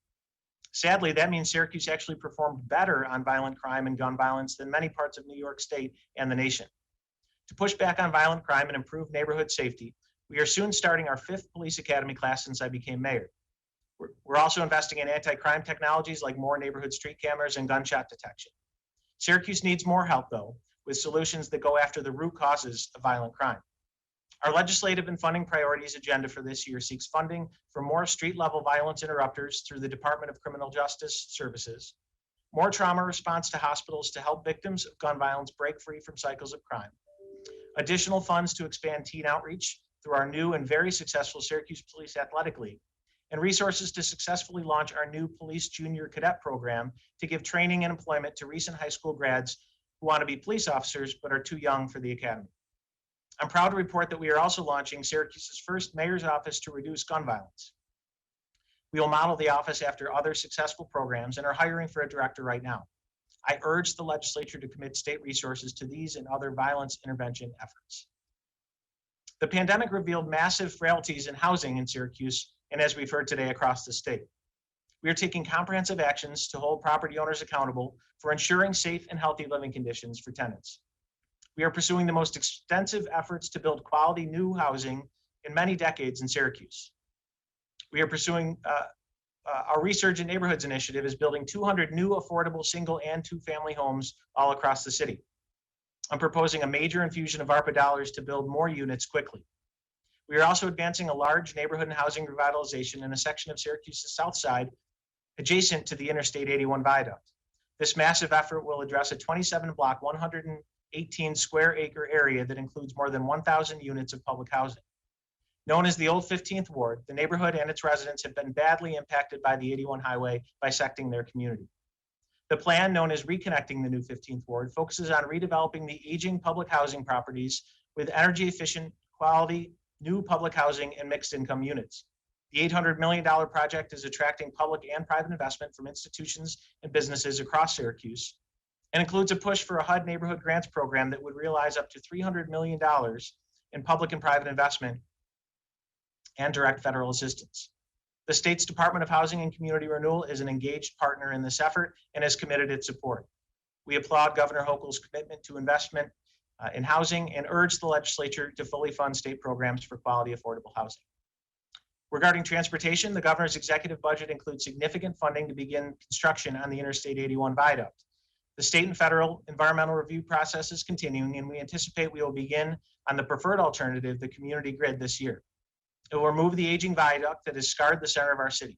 Sadly, that means Syracuse actually performed better on violent crime and gun violence than many parts of New York State and the nation. To push back on violent crime and improve neighborhood safety, we are soon starting our 5th police academy class since I became mayor. We're also investing in anti-crime technologies like more neighborhood street cameras and gunshot detection. Syracuse needs more help, though, with solutions that go after the root causes of violent crime. Our legislative and funding priorities agenda for this year seeks funding for more street-level violence interrupters through the Department of Criminal Justice Services, more trauma response to hospitals to help victims of gun violence break free from cycles of crime, additional funds to expand teen outreach through our new and very successful Syracuse Police Athletic League, and resources to successfully launch our new Police Junior Cadet Program to give training and employment to recent high school grads who want to be police officers but are too young for the academy. I'm proud to report that we are also launching Syracuse's first mayor's office to reduce gun violence. We will model the office after other successful programs and are hiring for a director right now. I urge the legislature to commit state resources to these and other violence intervention efforts. The pandemic revealed massive frailties in housing in Syracuse, and as we've heard today, across the state. We are taking comprehensive actions to hold property owners accountable for ensuring safe and healthy living conditions for tenants. We are pursuing the most extensive efforts to build quality new housing in many decades in Syracuse. We are pursuing our Resurgent Neighborhoods initiative is building 200 new affordable single and two-family homes all across the city. I'm proposing a major infusion of ARPA dollars to build more units quickly. We are also advancing a large neighborhood and housing revitalization in a section of Syracuse's south side adjacent to the Interstate 81 viaduct. This massive effort will address a 27-block, 118 square acre area that includes more than 1,000 units of public housing. Known as the Old 15th Ward, the neighborhood and its residents have been badly impacted by the 81 highway bisecting their community. The plan, known as Reconnecting the New 15th Ward, focuses on redeveloping the aging public housing properties with energy efficient, quality, new public housing and mixed income units. The $800 million project is attracting public and private investment from institutions and businesses across Syracuse and includes a push for a HUD neighborhood grants program that would realize up to $300 million in public and private investment and direct federal assistance. The state's Department of Housing and Community Renewal is an engaged partner in this effort and has committed its support. We applaud Governor Hochul's commitment to investment in housing and urge the legislature to fully fund state programs for quality affordable housing. Regarding transportation, the governor's executive budget includes significant funding to begin construction on the Interstate 81 viaduct. The state and federal environmental review process is continuing, and we anticipate we will begin on the preferred alternative, the community grid, this year. It will remove the aging viaduct that has scarred the center of our city.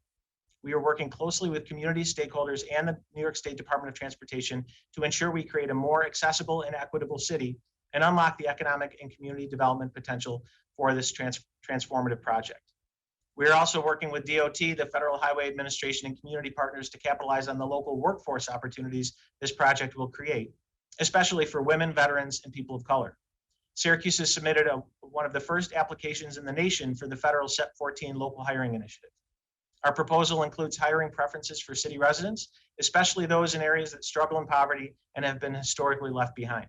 We are working closely with community stakeholders and the New York State Department of Transportation to ensure we create a more accessible and equitable city and unlock the economic and community development potential for this transformative project. We are also working with DOT, the Federal Highway Administration, and community partners to capitalize on the local workforce opportunities this project will create, especially for women, veterans, and people of color. Syracuse has submitted one of the first applications in the nation for the federal SEP 14 local hiring initiative. Our proposal includes hiring preferences for city residents, especially those in areas that struggle in poverty and have been historically left behind.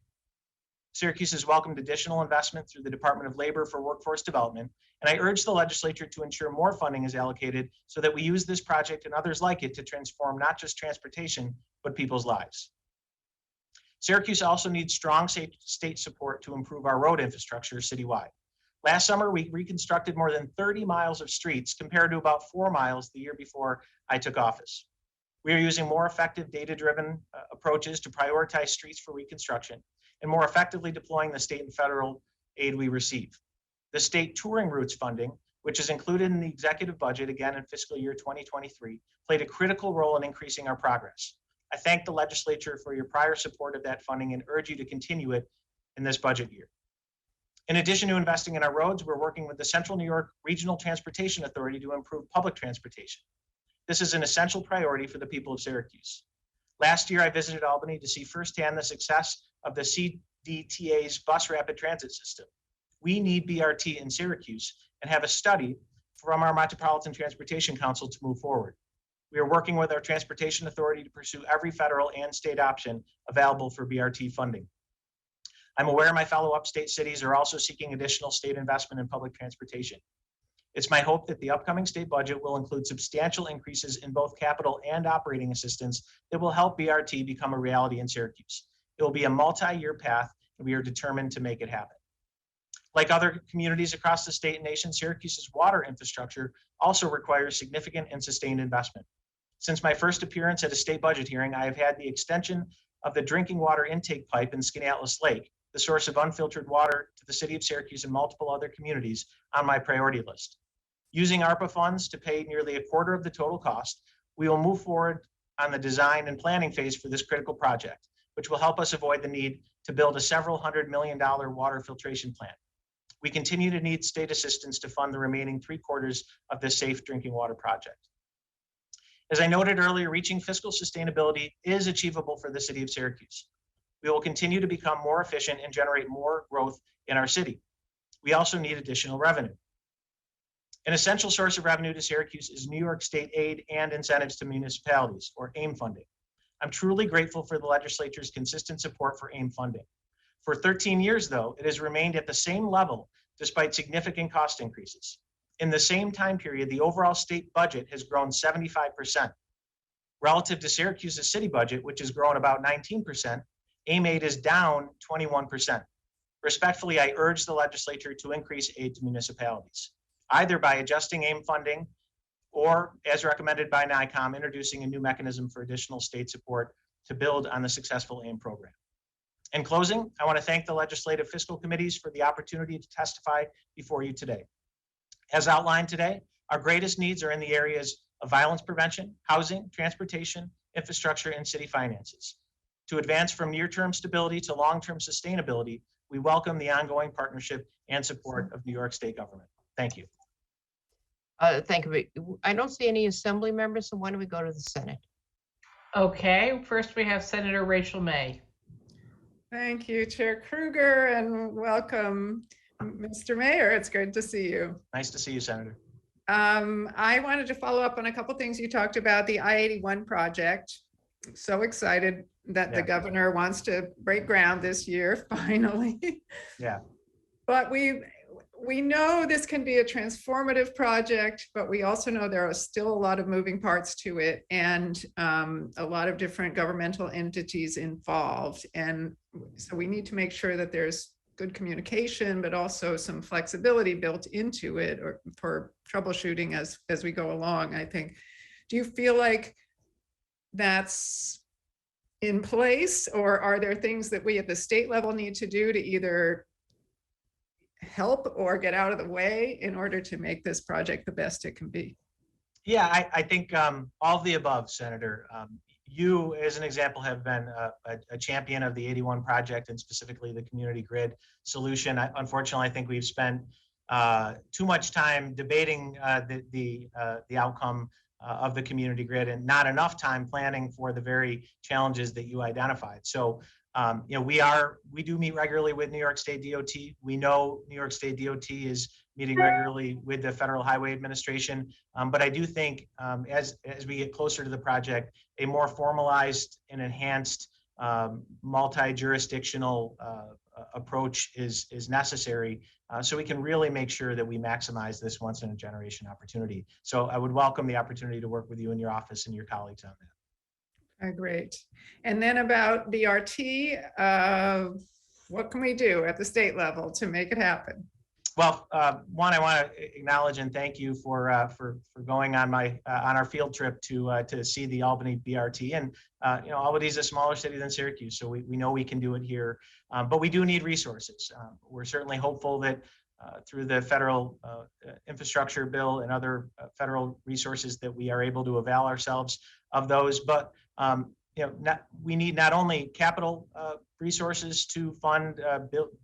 Syracuse has welcomed additional investment through the Department of Labor for Workforce Development, and I urge the legislature to ensure more funding is allocated so that we use this project and others like it to transform not just transportation, but people's lives. Syracuse also needs strong state support to improve our road infrastructure citywide. Last summer, we reconstructed more than 30 miles of streets compared to about 4 miles the year before I took office. We are using more effective data-driven approaches to prioritize streets for reconstruction and more effectively deploying the state and federal aid we receive. The state touring routes funding, which is included in the executive budget again in fiscal year 2023, played a critical role in increasing our progress. I thank the legislature for your prior support of that funding and urge you to continue it in this budget year. In addition to investing in our roads, we're working with the Central New York Regional Transportation Authority to improve public transportation. This is an essential priority for the people of Syracuse. Last year, I visited Albany to see firsthand the success of the CDTA's bus rapid transit system. We need BRT in Syracuse and have a study from our Metropolitan Transportation Council to move forward. We are working with our transportation authority to pursue every federal and state option available for BRT funding. I'm aware my fellow upstate cities are also seeking additional state investment in public transportation. It's my hope that the upcoming state budget will include substantial increases in both capital and operating assistance that will help BRT become a reality in Syracuse. It will be a multi-year path, and we are determined to make it happen. Like other communities across the state and nation, Syracuse's water infrastructure also requires significant and sustained investment. Since my first appearance at a state budget hearing, I have had the extension of the drinking water intake pipe in Skaneateles Lake, the source of unfiltered water to the city of Syracuse and multiple other communities, on my priority list. Using ARPA funds to pay nearly a quarter of the total cost, we will move forward on the design and planning phase for this critical project, which will help us avoid the need to build a several $100 million water filtration plant. We continue to need state assistance to fund the remaining 3/4 of this safe drinking water project. As I noted earlier, reaching fiscal sustainability is achievable for the city of Syracuse. We will continue to become more efficient and generate more growth in our city. We also need additional revenue. An essential source of revenue to Syracuse is New York State aid and incentives to municipalities, or AIM funding. I'm truly grateful for the legislature's consistent support for AIM funding. For 13 years, though, it has remained at the same level despite significant cost increases. In the same time period, the overall state budget has grown 75%. Relative to Syracuse's city budget, which has grown about 19%, AIM aid is down 21%. Respectfully, I urge the legislature to increase aid to municipalities, either by adjusting AIM funding or, as recommended by NICOM, introducing a new mechanism for additional state support to build on the successful AIM program. In closing, I want to thank the legislative fiscal committees for the opportunity to testify before you today. As outlined today, our greatest needs are in the areas of violence prevention, housing, transportation, infrastructure, and city finances. To advance from near-term stability to long-term sustainability, we welcome the ongoing partnership and support of New York State government. Thank you. Thank you. I don't see any assembly members, so why don't we go to the Senate? Okay, first we have Senator Rachel May. Thank you, Chair Kruger, and welcome, Mr. Mayor. It's great to see you. Nice to see you, Senator. I wanted to follow up on a couple things you talked about, the I-81 project. So excited that the governor wants to break ground this year, finally. Yeah. But we know this can be a transformative project, but we also know there are still a lot of moving parts to it and a lot of different governmental entities involved. And so we need to make sure that there's good communication, but also some flexibility built into it or for troubleshooting as we go along, I think. Do you feel like that's in place, or are there things that we at the state level need to do to either help or get out of the way in order to make this project the best it can be? Yeah, I think all of the above, Senator. You, as an example, have been a champion of the 81 project and specifically the community grid solution. Unfortunately, I think we've spent too much time debating the outcome of the community grid and not enough time planning for the very challenges that you identified. So, we do meet regularly with New York State DOT. We know New York State DOT is meeting regularly with the Federal Highway Administration. But I do think as we get closer to the project, a more formalized and enhanced multi-jurisdictional approach is necessary so we can really make sure that we maximize this once in a generation opportunity. So I would welcome the opportunity to work with you in your office and your colleagues on that. Great. And then about BRT, what can we do at the state level to make it happen? Well, one, I want to acknowledge and thank you for going on our field trip to see the Albany BRT. And Albany is a smaller city than Syracuse, so we know we can do it here. But we do need resources. We're certainly hopeful that through the federal infrastructure bill and other federal resources that we are able to avail ourselves of those. But we need not only capital resources to fund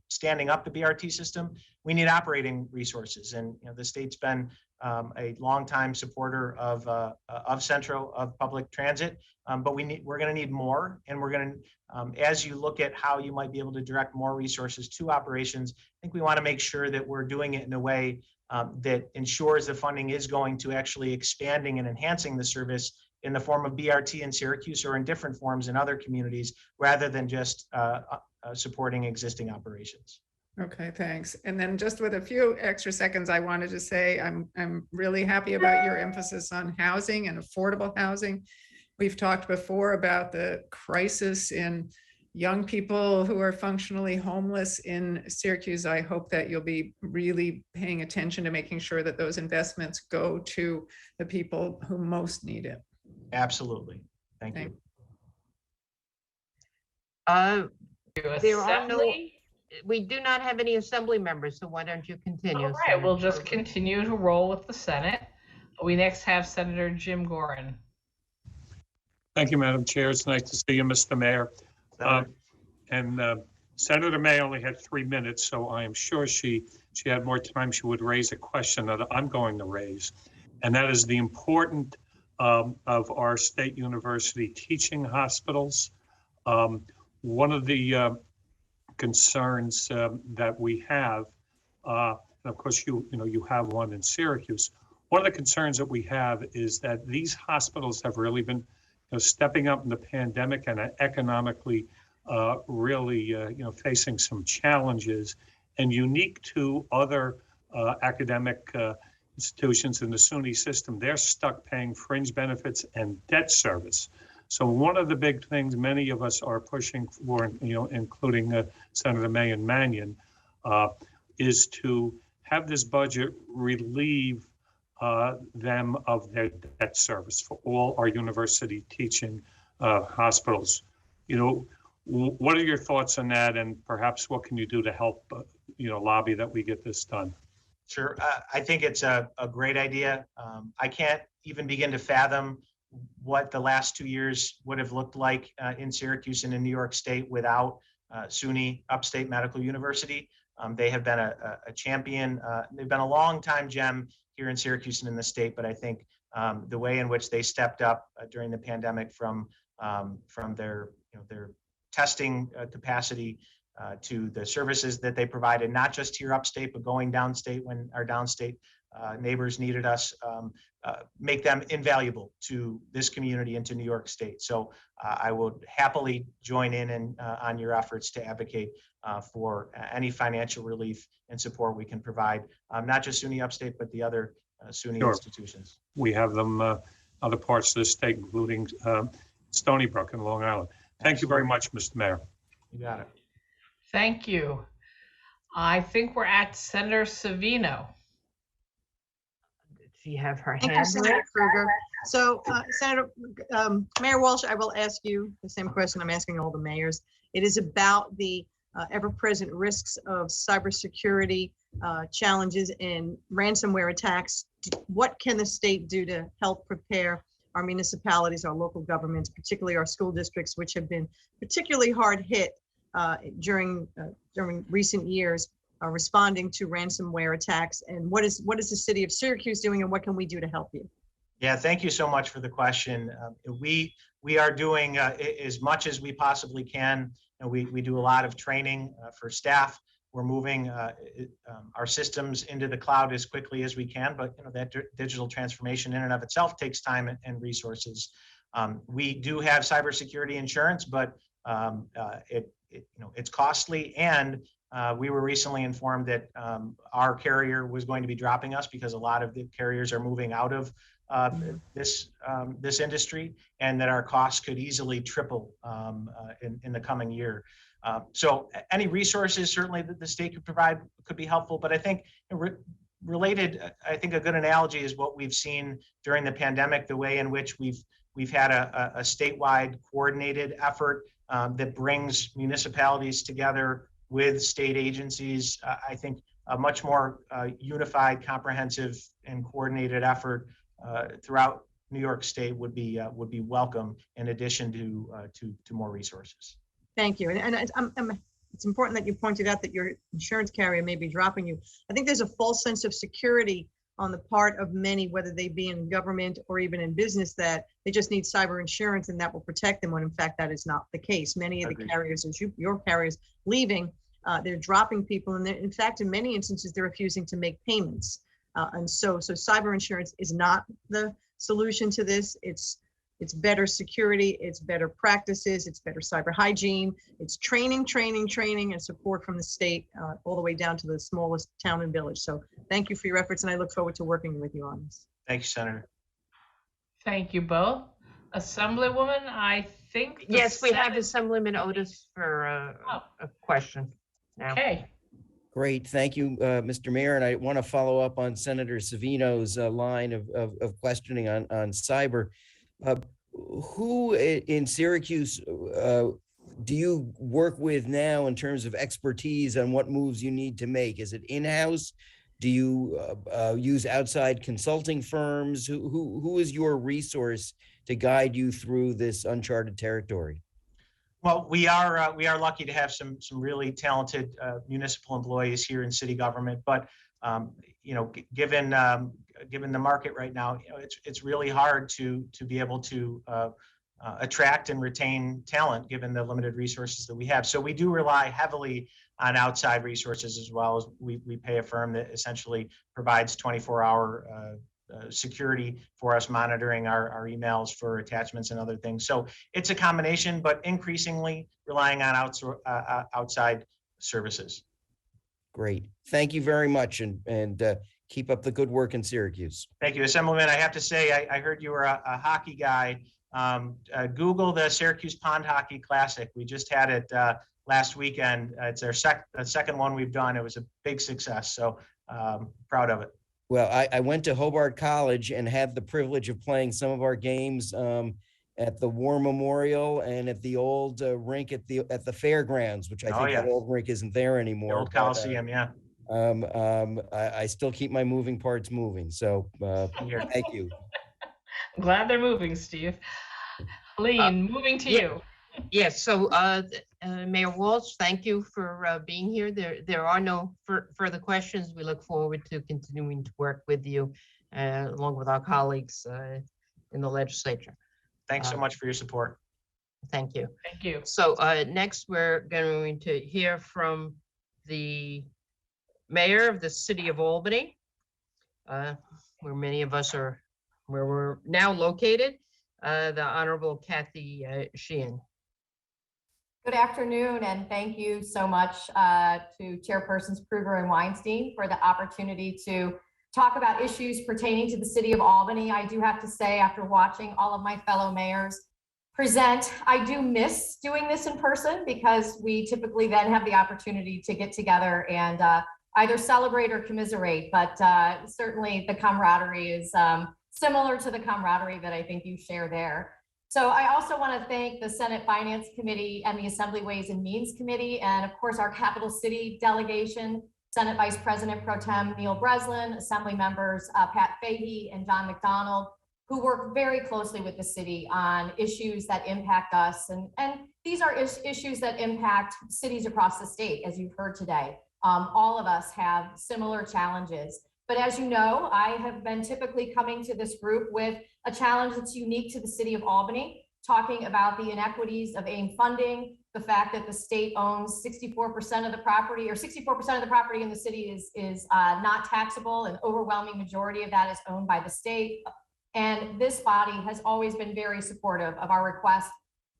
standing up the BRT system, we need operating resources. And the state's been a longtime supporter of Centro, of public transit, but we're going to need more. And we're going to, as you look at how you might be able to direct more resources to operations, I think we want to make sure that we're doing it in a way that ensures the funding is going to actually expanding and enhancing the service in the form of BRT in Syracuse or in different forms in other communities, rather than just supporting existing operations. Okay, thanks. And then just with a few extra seconds, I wanted to say I'm really happy about your emphasis on housing and affordable housing. We've talked before about the crisis in young people who are functionally homeless in Syracuse. I hope that you'll be really paying attention to making sure that those investments go to the people who most need it. Absolutely. Thank you. There are no, we do not have any assembly members, so why don't you continue? All right, we'll just continue to roll with the Senate. We next have Senator Jim Gorin. Thank you, Madam Chair. It's nice to see you, Mr. Mayor. Senator May only had 3 minutes, so I am sure she had more time, she would raise a question that I'm going to raise. And that is the importance of our state university teaching hospitals. One of the concerns that we have, and of course you have one in Syracuse. One of the concerns that we have is that these hospitals have really been stepping up in the pandemic and are economically really facing some challenges. And unique to other academic institutions in the SUNY system, they're stuck paying fringe benefits and debt service. So one of the big things many of us are pushing for, including Senator May and Mannion, is to have this budget relieve them of their debt service for all our university teaching hospitals. What are your thoughts on that, and perhaps what can you do to help, lobby that we get this done? Sure. I think it's a great idea. I can't even begin to fathom what the last 2 years would have looked like in Syracuse and in New York State without SUNY Upstate Medical University. They have been a champion. They've been a long time gem here in Syracuse and in the state, but I think the way in which they stepped up during the pandemic from their testing capacity to the services that they provided, not just here upstate, but going downstate when our downstate neighbors needed us, make them invaluable to this community and to New York State. So I would happily join in on your efforts to advocate for any financial relief and support we can provide, not just SUNY Upstate, but the other SUNY Sure. institutions. We have them other parts of the state, including Stony Brook and Long Island. Thank you very much, Mr. Mayor. You got it. Thank you. I think we're at Senator Savino. She have her Thank you, hand Senator raised. Krueger. So, Senator, Mayor Walsh, I will ask you the same question I'm asking all the mayors. It is about the ever-present risks of cybersecurity challenges and ransomware attacks. What can the state do to help prepare our municipalities, our local governments, particularly our school districts, which have been particularly hard hit during recent years, responding to ransomware attacks? And what is the city of Syracuse doing, and what can we do to help you? Yeah, thank you so much for the question. We are doing as much as we possibly can, and we do a lot of training for staff. We're moving our systems into the cloud as quickly as we can, but that digital transformation in and of itself takes time and resources. We do have cybersecurity insurance, but it's costly, and we were recently informed that our carrier was going to be dropping us because a lot of the carriers are moving out of this industry, and that our costs could easily triple in the coming year. So any resources certainly that the state could provide could be helpful, but I think related, I think a good analogy is what we've seen during the pandemic, the way in which we've had a statewide coordinated effort that brings municipalities together with state agencies. I think a much more unified, comprehensive, and coordinated effort throughout New York State would be welcome, in addition to more resources. Thank you. And it's important that you pointed out that your insurance carrier may be dropping you. I think there's a false sense of security on the part of many, whether they be in government or even in business, that they just need cyber insurance and that will protect them, when in fact that is not the case. Many of the carriers, as your carriers leaving, they're dropping people, and in fact, in many instances, they're refusing to make payments. And so cyber insurance is not the solution to this. It's It's better security, it's better practices, it's better cyber hygiene, it's training, and support from the state all the way down to the smallest town and village. So thank you for your efforts, and I look forward to working with you on this. Thank you, Senator. Thank you both. Assemblywoman, I think. the Yes, we have Senate- Assemblyman Otis for a question now. Okay. Great, thank you, Mr. Mayor. And I want to follow up on Senator Savino's line of questioning on cyber. Who in Syracuse do you work with now in terms of expertise on what moves you need to make? Is it in-house? Do you use outside consulting firms? Who is your resource to guide you through this uncharted territory? Well, we are lucky to have some really talented municipal employees here in city government, but given the market right now, it's really hard to be able to attract and retain talent given the limited resources that we have. So we do rely heavily on outside resources, as well as we pay a firm that essentially provides 24-hour security for us, monitoring our emails for attachments and other things. So it's a combination, but increasingly relying on outside services. Great. Thank you very much, and keep up the good work in Syracuse. Thank you, Assemblyman. I have to say, I heard you were a hockey guy. Google the Syracuse Pond Hockey Classic. We just had it last weekend. It's our second one we've done. It was a big success, so proud of it. Well, I went to Hobart College and had the privilege of playing some of our games at the War Memorial and at the old rink at the fairgrounds, which I think that old rink isn't there anymore. The old Coliseum, yeah. I still keep my moving parts moving. So thank you. I'm glad they're moving, Steve. Lean, moving to you. Yes, so Mayor Walsh, thank you for being here. There are no further questions. We look forward to continuing to work with you along with our colleagues in the legislature. Thanks so much for your support. Thank you. Thank you. So next, we're going to hear from the mayor of the city of Albany, where many of us are, where we're now located, the Honorable Kathy Sheehan. Good afternoon, and thank you so much to Chairpersons Kruger and Weinstein for the opportunity to talk about issues pertaining to the city of Albany. I do have to say, after watching all of my fellow mayors present, I do miss doing this in person, because we typically then have the opportunity to get together and either celebrate or commiserate, but certainly the camaraderie is similar to the camaraderie that I think you share there. So I also want to thank the Senate Finance Committee and the Assembly Ways and Means Committee, and of course our Capital City delegation, Senate Vice President Pro Tem Neil Breslin, Assembly members Pat Fahey and John McDonald, who work very closely with the city on issues that impact us. And these are issues that impact cities across the state, as you've heard today. All of us have similar challenges. But as you know, I have been typically coming to this group with a challenge that's unique to the city of Albany, talking about the inequities of AIM funding, the fact that the state owns 64% of the property, or 64% of the property in the city is not taxable. An overwhelming majority of that is owned by the state. And this body has always been very supportive of our request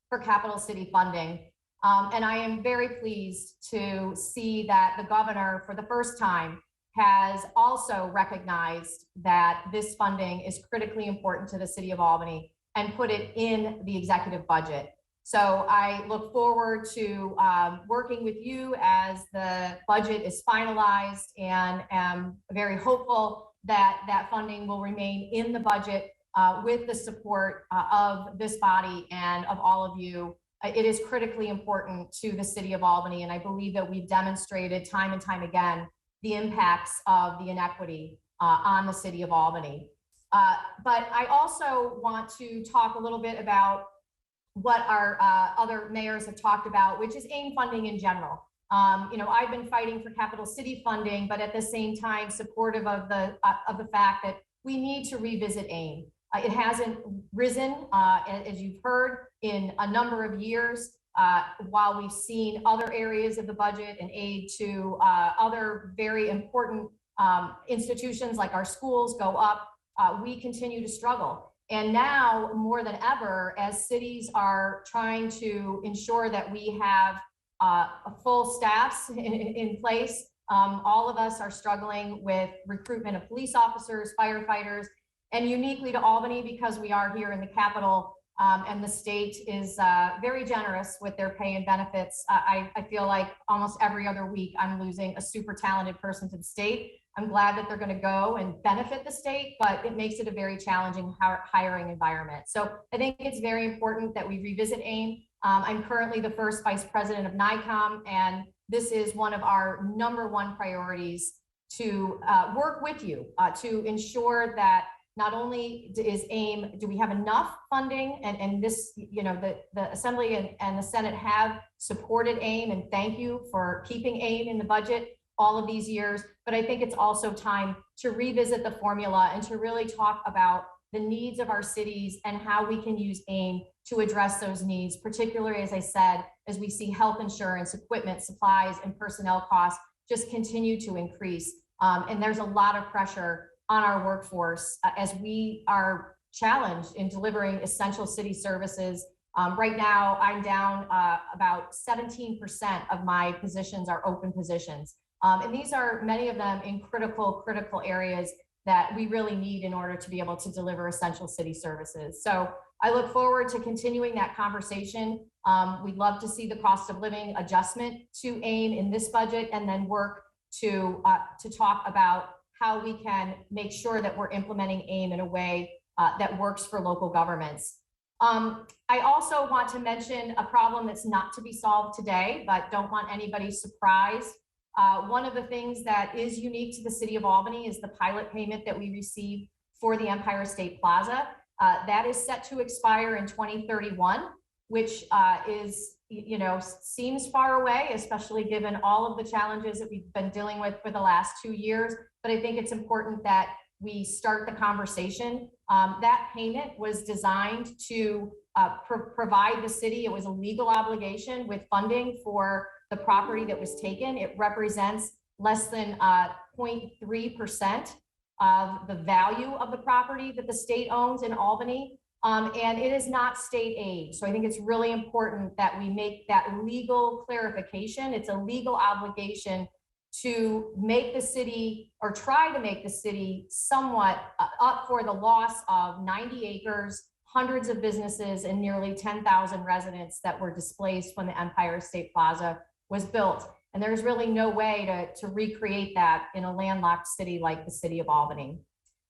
for capital city funding. And I am very pleased to see that the governor, for the first time, has also recognized that this funding is critically important to the city of Albany and put it in the executive budget. So I look forward to working with you as the budget is finalized, and am very hopeful that that funding will remain in the budget with the support of this body and of all of you. It is critically important to the city of Albany, and I believe that we've demonstrated time and time again the impacts of the inequity on the city of Albany. But I also want to talk a little bit about what our other mayors have talked about, which is AIM funding in general. I've been fighting for capital city funding, but at the same time supportive of the fact that we need to revisit AIM. It hasn't risen, as you've heard, in a number of years. While we've seen other areas of the budget and aid to other very important institutions like our schools go up, we continue to struggle. And now more than ever, as cities are trying to ensure that we have full staffs in place, all of us are struggling with recruitment of police officers, firefighters, and uniquely to Albany, because we are here in the capital, and the state is very generous with their pay and benefits. I feel like almost every other week I'm losing a super talented person to the state. I'm glad that they're going to go and benefit the state, but it makes it a very challenging hiring environment. So I think it's very important that we revisit AIM. I'm currently the first vice president of NICOM, and this is one of our #1 priorities to work with you to ensure that not only is AIM, do we have enough funding, and this, you know, the Assembly and the Senate have supported AIM, and thank you for keeping AIM in the budget all of these years. But I think it's also time to revisit the formula and to really talk about the needs of our cities and how we can use AIM to address those needs, particularly, as I said, as we see health insurance, equipment, supplies, and personnel costs just continue to increase. And there's a lot of pressure on our workforce as we are challenged in delivering essential city services. Right now, I'm down about 17% of my positions are open positions. And these are many of them in critical areas that we really need in order to be able to deliver essential city services. So I look forward to continuing that conversation. We'd love to see the cost of living adjustment to AIM in this budget, and then work to talk about how we can make sure that we're implementing AIM in a way that works for local governments. I also want to mention a problem that's not to be solved today, but don't want anybody surprised. One of the things that is unique to the city of Albany is the pilot payment that we received for the Empire State Plaza. That is set to expire in 2031, which is, you know, seems far away, especially given all of the challenges that we've been dealing with for the last 2 years. But I think it's important that we start the conversation. That payment was designed to provide the city, it was a legal obligation with funding for the property that was taken. It represents less than 0.3% of the value of the property that the state owns in Albany. And it is not state aid. So I think it's really important that we make that legal clarification. It's a legal obligation to make the city, or try to make the city, somewhat up for the loss of 90 acres, hundreds of businesses, and nearly 10,000 residents that were displaced when the Empire State Plaza was built. And there's really no way to recreate that in a landlocked city like the city of Albany.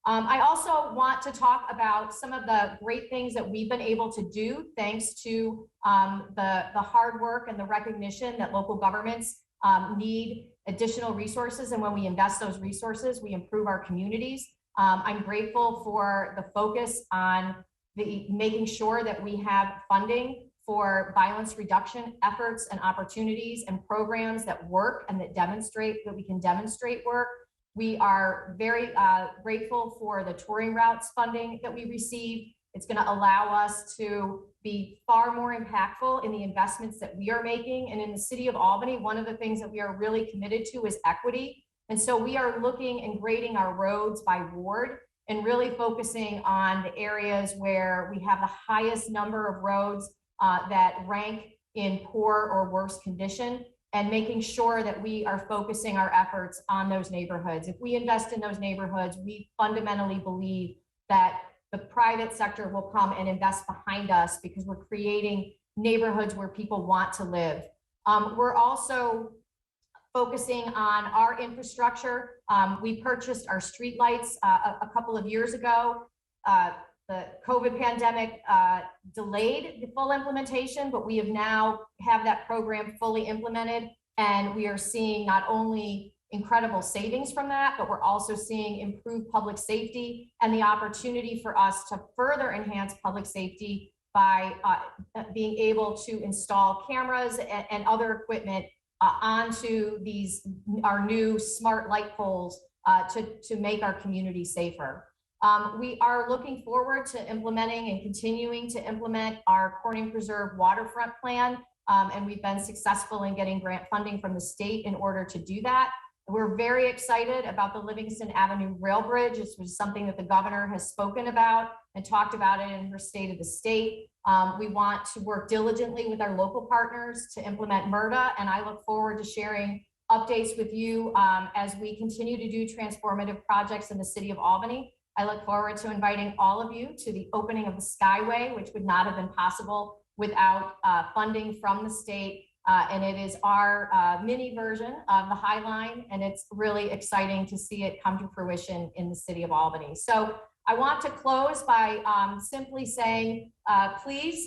I also want to talk about some of the great things that we've been able to do thanks to the hard work and the recognition that local governments need additional resources. And when we invest those resources, we improve our communities. I'm grateful for the focus on making sure that we have funding for violence reduction efforts and opportunities and programs that work and that we can demonstrate work. We are very grateful for the touring routes funding that we receive. It's going to allow us to be far more impactful in the investments that we are making. And in the city of Albany, one of the things that we are really committed to is equity. And so we are looking and grading our roads by ward and really focusing on the areas where we have the highest number of roads that rank in poor or worse condition, and making sure that we are focusing our efforts on those neighborhoods. If we invest in those neighborhoods, we fundamentally believe that the private sector will come and invest behind us because we're creating neighborhoods where people want to live. We're also focusing on our infrastructure. We purchased our streetlights a couple of years ago. The COVID pandemic delayed the full implementation, but we have now have that program fully implemented, and we are seeing not only incredible savings from that, but we're also seeing improved public safety and the opportunity for us to further enhance public safety by being able to install cameras and other equipment onto our new smart light poles to make our community safer. We are looking forward to implementing and continuing to implement our Corning Preserve waterfront plan, and we've been successful in getting grant funding from the state in order to do that. We're very excited about the Livingston Avenue Rail Bridge. This was something that the governor has spoken about and talked about it in her State of the State. We want to work diligently with our local partners to implement MRTA, and I look forward to sharing updates with you as we continue to do transformative projects in the city of Albany. I look forward to inviting all of you to the opening of the Skyway, which would not have been possible without funding from the state. And it is our mini version of the High Line, and it's really exciting to see it come to fruition in the city of Albany. So I want to close by simply saying, please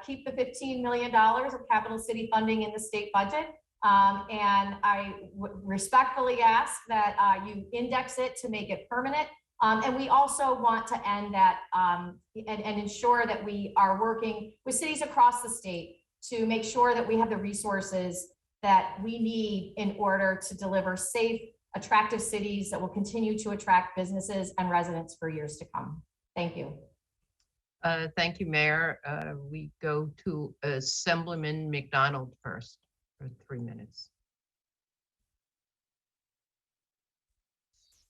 keep the $15 million of capital city funding in the state budget. And I respectfully ask that you index it to make it permanent. And we also want to end that and ensure that we are working with cities across the state to make sure that we have the resources that we need in order to deliver safe, attractive cities that will continue to attract businesses and residents for years to come. Thank you. Thank you, Mayor. We go to Assemblyman McDonald first for 3 minutes.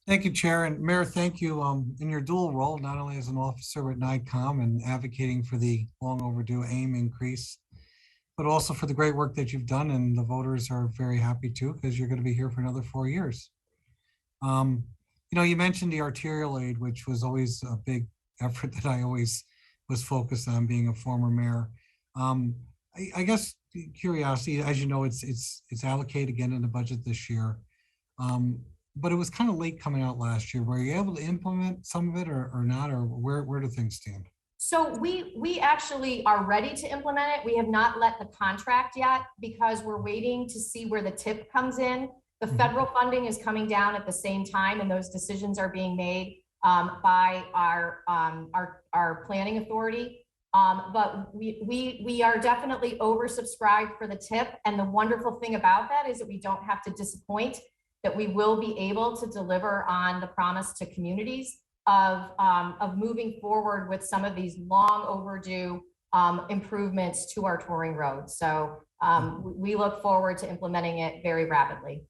Thank you, Chair. And Mayor, thank you in your dual role, not only as an officer at NICOM and advocating for the long overdue AIM increase, but also for the great work that you've done. And the voters are very happy too, because you're going to be here for another 4 years. You know, you mentioned the arterial aid, which was always a big effort that I always was focused on, being a former mayor. I guess curiosity, as you know, it's allocated again in the budget this year. But it was kind of late coming out last year. Were you able to implement some of it or not, or where do things stand? So we actually are ready to implement it. We have not let the contract yet because we're waiting to see where the tip comes in. The federal funding is coming down at the same time, and those decisions are being made by our planning authority. But we are definitely oversubscribed for the tip. And the wonderful thing about that is that we don't have to disappoint, that we will be able to deliver on the promise to communities of moving forward with some of these long overdue improvements to our touring roads. So we look forward to implementing it very rapidly.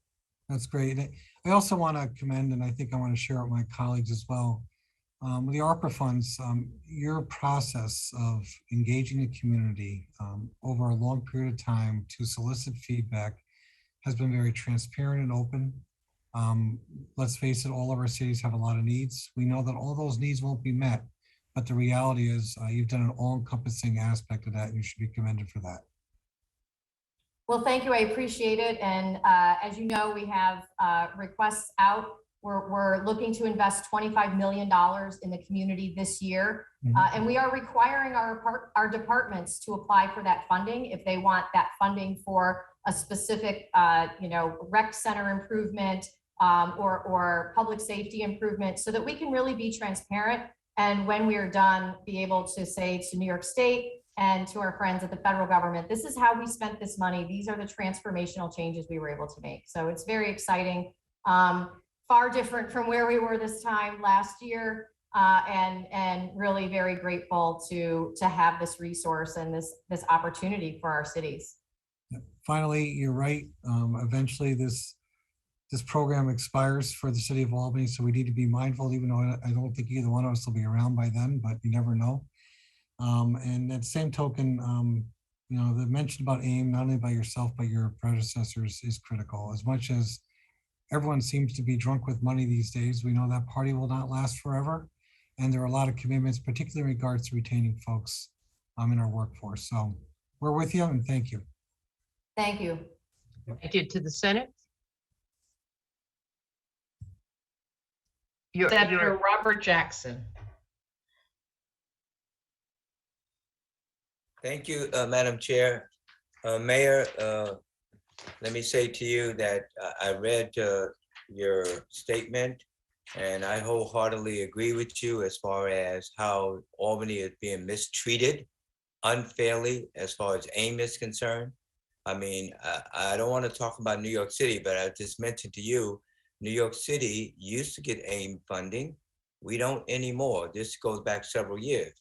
That's great. I also want to commend, and I think I want to share with my colleagues as well, with the ARPA funds, your process of engaging the community over a long period of time to solicit feedback has been very transparent and open. Let's face it, all of our cities have a lot of needs. We know that all those needs won't be met, but the reality is you've done an all-encompassing aspect of that, and you should be commended for that. Well, thank you. I appreciate it. And as you know, we have requests out. We're looking to invest $25 million in the community this year. And we are requiring our departments to apply for that funding if they want that funding for a specific, rec center improvement or public safety improvement, so that we can really be transparent. And when we are done, be able to say to New York State and to our friends at the federal government, this is how we spent this money. These are the transformational changes we were able to make. So it's very exciting. Far different from where we were this time last year, and really very grateful to have this resource and this opportunity for our cities. Finally, you're right. Eventually this program expires for the city of Albany, so we need to be mindful, even though I don't think either one of us will be around by then, but you never know. And at the same token, the mention about AIM, not only by yourself, but your predecessors, is critical. As much as everyone seems to be drunk with money these days, we know that party will not last forever. And there are a lot of commitments, particularly in regards to retaining folks in our workforce. So we're with you, and thank you. Thank you. Thank you. To the Senate. Senator Robert Jackson. Thank you, Madam Chair. Mayor, let me say to you that I read your statement, and I wholeheartedly agree with you as far as how Albany is being mistreated unfairly as far as AIM is concerned. I mean, I don't want to talk about New York City, but I just mentioned to you, New York City used to get AIM funding. We don't anymore. This goes back several years.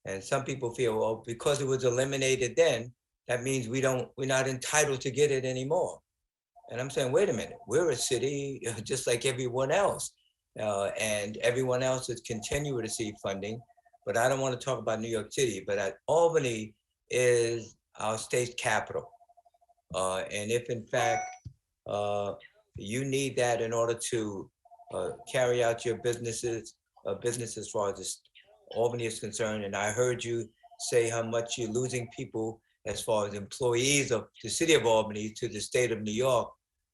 And some people feel, well, because it was eliminated then, that means we're not entitled to get it anymore. And I'm saying, wait a minute, we're a city just like everyone else. And everyone else is continuing to receive funding. But I don't want to talk about New York City, but Albany is our state's capital. And if in fact you need that in order to carry out your businesses as far as Albany is concerned, and I heard you say how much you're losing people as far as employees of the city of Albany to the state of New York.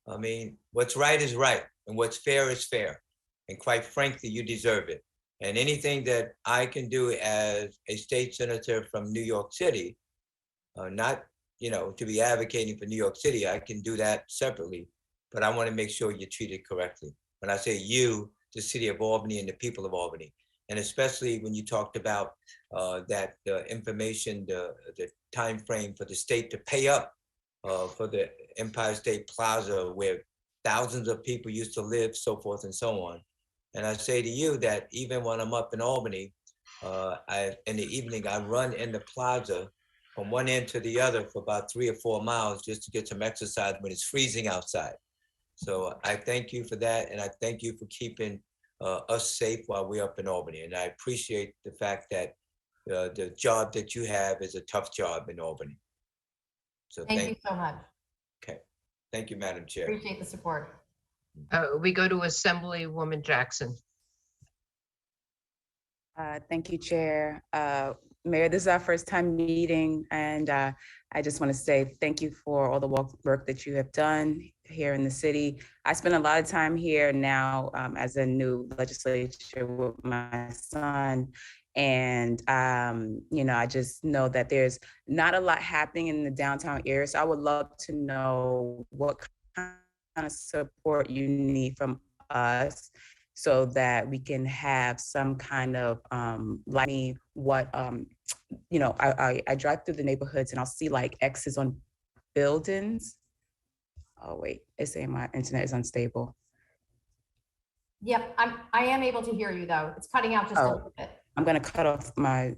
I mean, what's right is right, and what's fair is fair. And quite frankly, you deserve it. And anything that I can do as a state senator from New York City, not, to be advocating for New York City, I can do that separately, but I want to make sure you're treated correctly. When I say you, the city of Albany and the people of Albany, and especially when you talked about that information, the time frame for the state to pay up for the Empire State Plaza, where thousands of people used to live, so forth and so on. And I say to you that even when I'm up in Albany, in the evening, I run in the plaza from one end to the other for about 3 or 4 miles just to get some exercise when it's freezing outside. So I thank you for that, and I thank you for keeping us safe while we're up in Albany. And I appreciate the fact that the job that you have is a tough job in Albany. So Thank you so much. Okay. Thank you, Madam Chair. Appreciate the support. We go to Assemblywoman Jackson. Thank you, Chair. Mayor, this is our first time meeting, and I just want to say thank you for all the work that you have done here in the city. I spend a lot of time here now as a new legislator with my son. And, I just know that there's not a lot happening in the downtown area. So I would love to know what kind of support you need from us so that we can have some kind of I drive through the neighborhoods and I'll see like X's on buildings. Oh wait, it's saying my internet is unstable. Yep, I am able to hear you though. It's cutting out just a little bit. I'm gonna cut off my.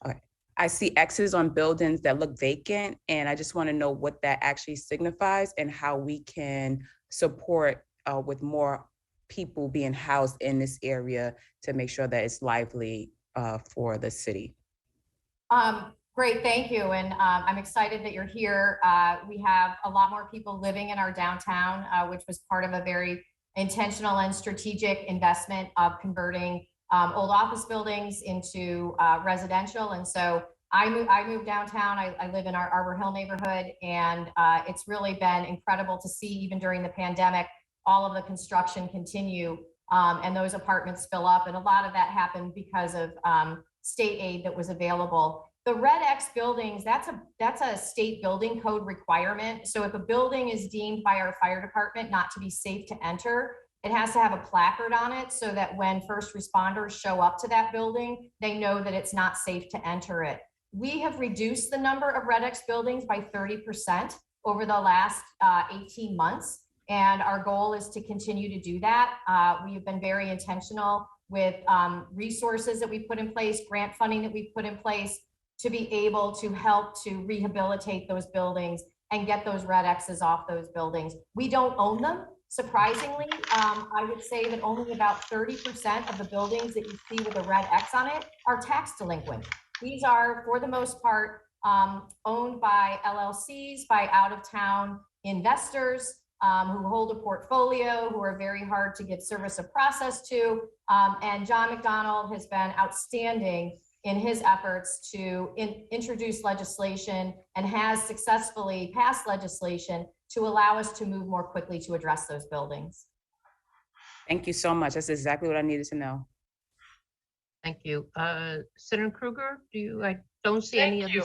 Okay, I see X's on buildings that look vacant, and I just want to know what that actually signifies and how we can support with more people being housed in this area to make sure that it's lively for the city. Great, thank you. And I'm excited that you're here. We have a lot more people living in our downtown, which was part of a very intentional and strategic investment of converting old office buildings into residential. And so I moved downtown. I live in our Arbor Hill neighborhood, and it's really been incredible to see, even during the pandemic, all of the construction continue and those apartments fill up. And a lot of that happened because of state aid that was available. The Red X buildings, that's a state building code requirement. So if a building is deemed by our fire department not to be safe to enter, it has to have a placard on it so that when first responders show up to that building, they know that it's not safe to enter it. We have reduced the number of Red X buildings by 30% over the last 18 months. And our goal is to continue to do that. We have been very intentional with resources that we put in place, grant funding that we put in place to be able to help to rehabilitate those buildings and get those Red X's off those buildings. We don't own them. Surprisingly, I would say that only about 30% of the buildings that you see with a Red X on it are tax delinquent. These are, for the most part, owned by LLCs, by out-of-town investors who hold a portfolio, who are very hard to get service of process to. And John McDonald has been outstanding in his efforts to introduce legislation and has successfully passed legislation to allow us to move more quickly to address those buildings. Thank you so much. That's exactly what I needed to know. Thank you. Senator Krueger, I don't see any other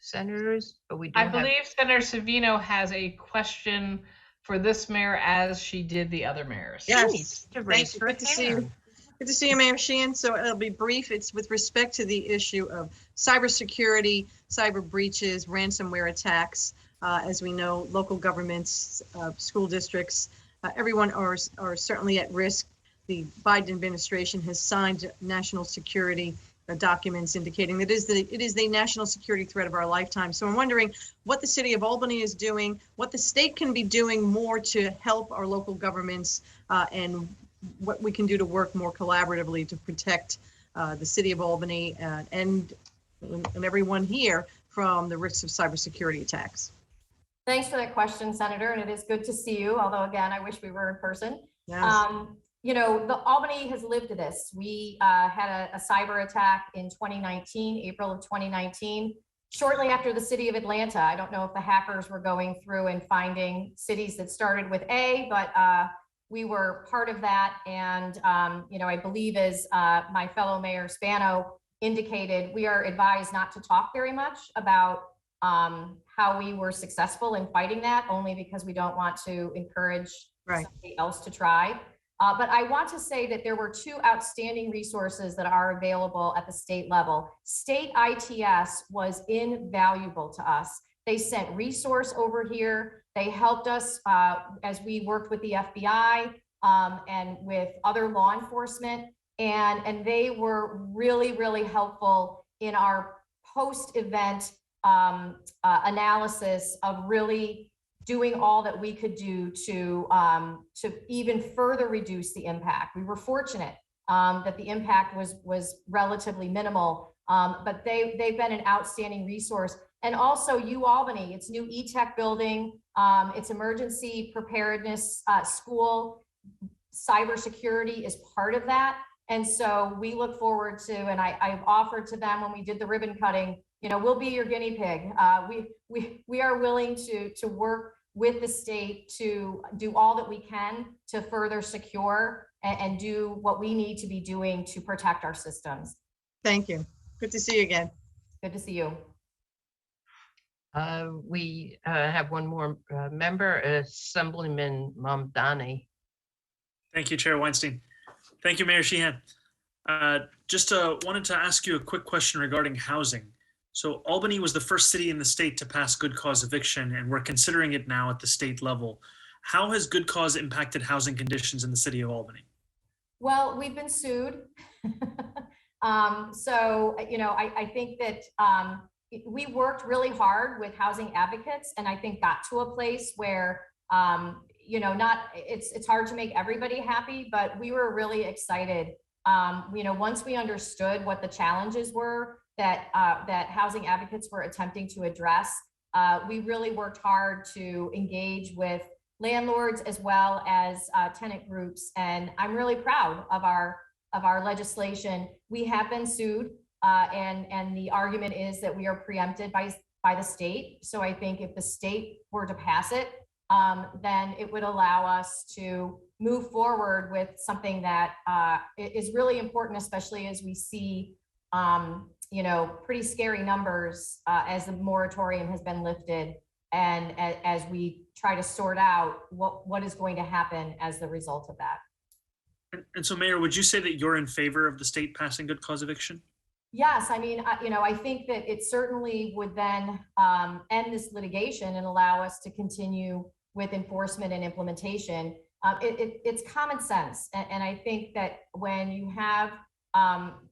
senators, but we do I have. believe Senator Savino has a question for this mayor as she did the other mayors. Yes. To Thank raise you. her Good to see you. hand. Good to see you, Mayor Sheehan. So it'll be brief. It's with respect to the issue of cybersecurity, cyber breaches, ransomware attacks. As we know, local governments, school districts, everyone are certainly at risk. The Biden administration has signed national security documents indicating that it is the national security threat of our lifetime. So I'm wondering what the city of Albany is doing, what the state can be doing more to help our local governments, and what we can do to work more collaboratively to protect the city of Albany and everyone here from the risks of cybersecurity attacks. Thanks for that question, Senator, and it is good to see you, although again, I wish we were in person. Yes. You know, the Albany has lived this. We had a cyber attack in 2019, April of 2019, shortly after the city of Atlanta. I don't know if the hackers were going through and finding cities that started with A, but we were part of that. And, you know, I believe as my fellow Mayor Spano indicated, we are advised not to talk very much about how we were successful in fighting that, only because we don't want to encourage somebody else to try. But I want to say that there were two outstanding resources that are available at the state level. State ITS was invaluable to us. They sent resource over here. They helped us as we worked with the FBI and with other law enforcement. And they were really, really helpful in our post-event analysis of really doing all that we could do to even further reduce the impact. We were fortunate that the impact was relatively minimal, but they've been an outstanding resource. And also UAlbany, its new e-tech building, its emergency preparedness school, cybersecurity is part of that. And so we look forward to, and I've offered to them when we did the ribbon cutting, you know, we'll be your guinea pig. We are willing to work with the state to do all that we can to further secure and do what we need to be doing to protect our systems. Thank you. Good to see you again. Good to see you. We have one more member, Assemblyman Mamdani. Thank you, Chair Weinstein. Thank you, Mayor Sheehan. Just wanted to ask you a quick question regarding housing. So Albany was the first city in the state to pass good cause eviction, and we're considering it now at the state level. How has good cause impacted housing conditions in the city of Albany? Well, we've been sued. So, you know, I think that we worked really hard with housing advocates, and I think got to a place where, you know, it's hard to make everybody happy, but we were really excited. You know, once we understood what the challenges were that housing advocates were attempting to address, we really worked hard to engage with landlords as well as tenant groups. And I'm really proud of our legislation. We have been sued, and the argument is that we are preempted by the state. So I think if the state were to pass it, then it would allow us to move forward with something that is really important, especially as we see you know, pretty scary numbers as the moratorium has been lifted, and as we try to sort out what is going to happen as the result of that. And so, Mayor, would you say that you're in favor of the state passing good cause eviction? Yes, I mean, you know, I think that it certainly would then end this litigation and allow us to continue with enforcement and implementation. It's common sense, and I think that when you have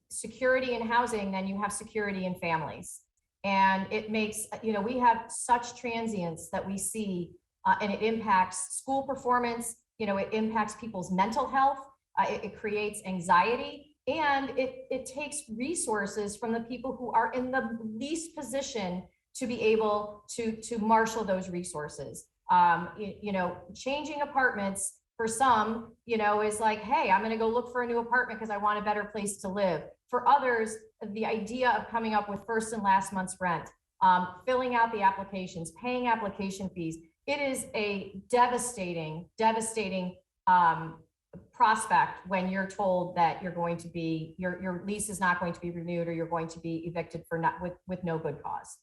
security in housing, then you have security in families. And it makes, you know, we have such transients that we see, and it impacts school performance, you know, it impacts people's mental health, it creates anxiety, and it takes resources from the people who are in the least position to be able to marshal those resources. You know, changing apartments for some, you know, is like, hey, I'm going to go look for a new apartment because I want a better place to live. For others, the idea of coming up with first and last month's rent, filling out the applications, paying application fees, it is a devastating prospect when you're told that you're going to be, your lease is not going to be renewed, or you're going to be evicted for with no good cause.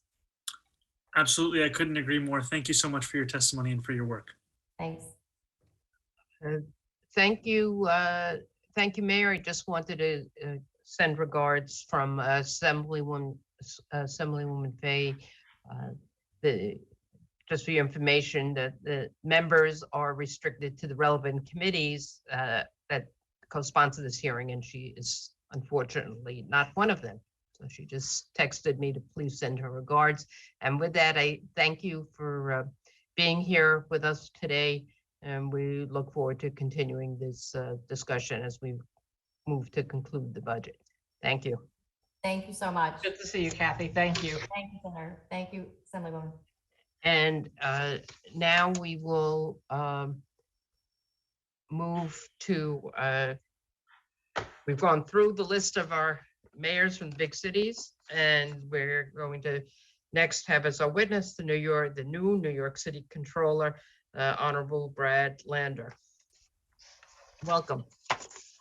Absolutely, I couldn't agree more. Thank you so much for your testimony and for your work. Thanks. Thank you, Mayor. I just wanted to send regards from Assemblywoman Fay. Just for your information, that the members are restricted to the relevant committees that co-sponsor this hearing, and she is unfortunately not one of them. So she just texted me to please send her regards. And with that, I thank you for being here with us today. And we look forward to continuing this discussion as we move to conclude the budget. Thank you. Thank you so much. Good to see you, Kathy. Thank you. Thank you, Senator. Thank you, Assemblywoman. And now we will move to, we've gone through the list of our mayors from the big cities, and we're going to next have as our witness the new New York City Controller, Honorable Brad Lander. Welcome.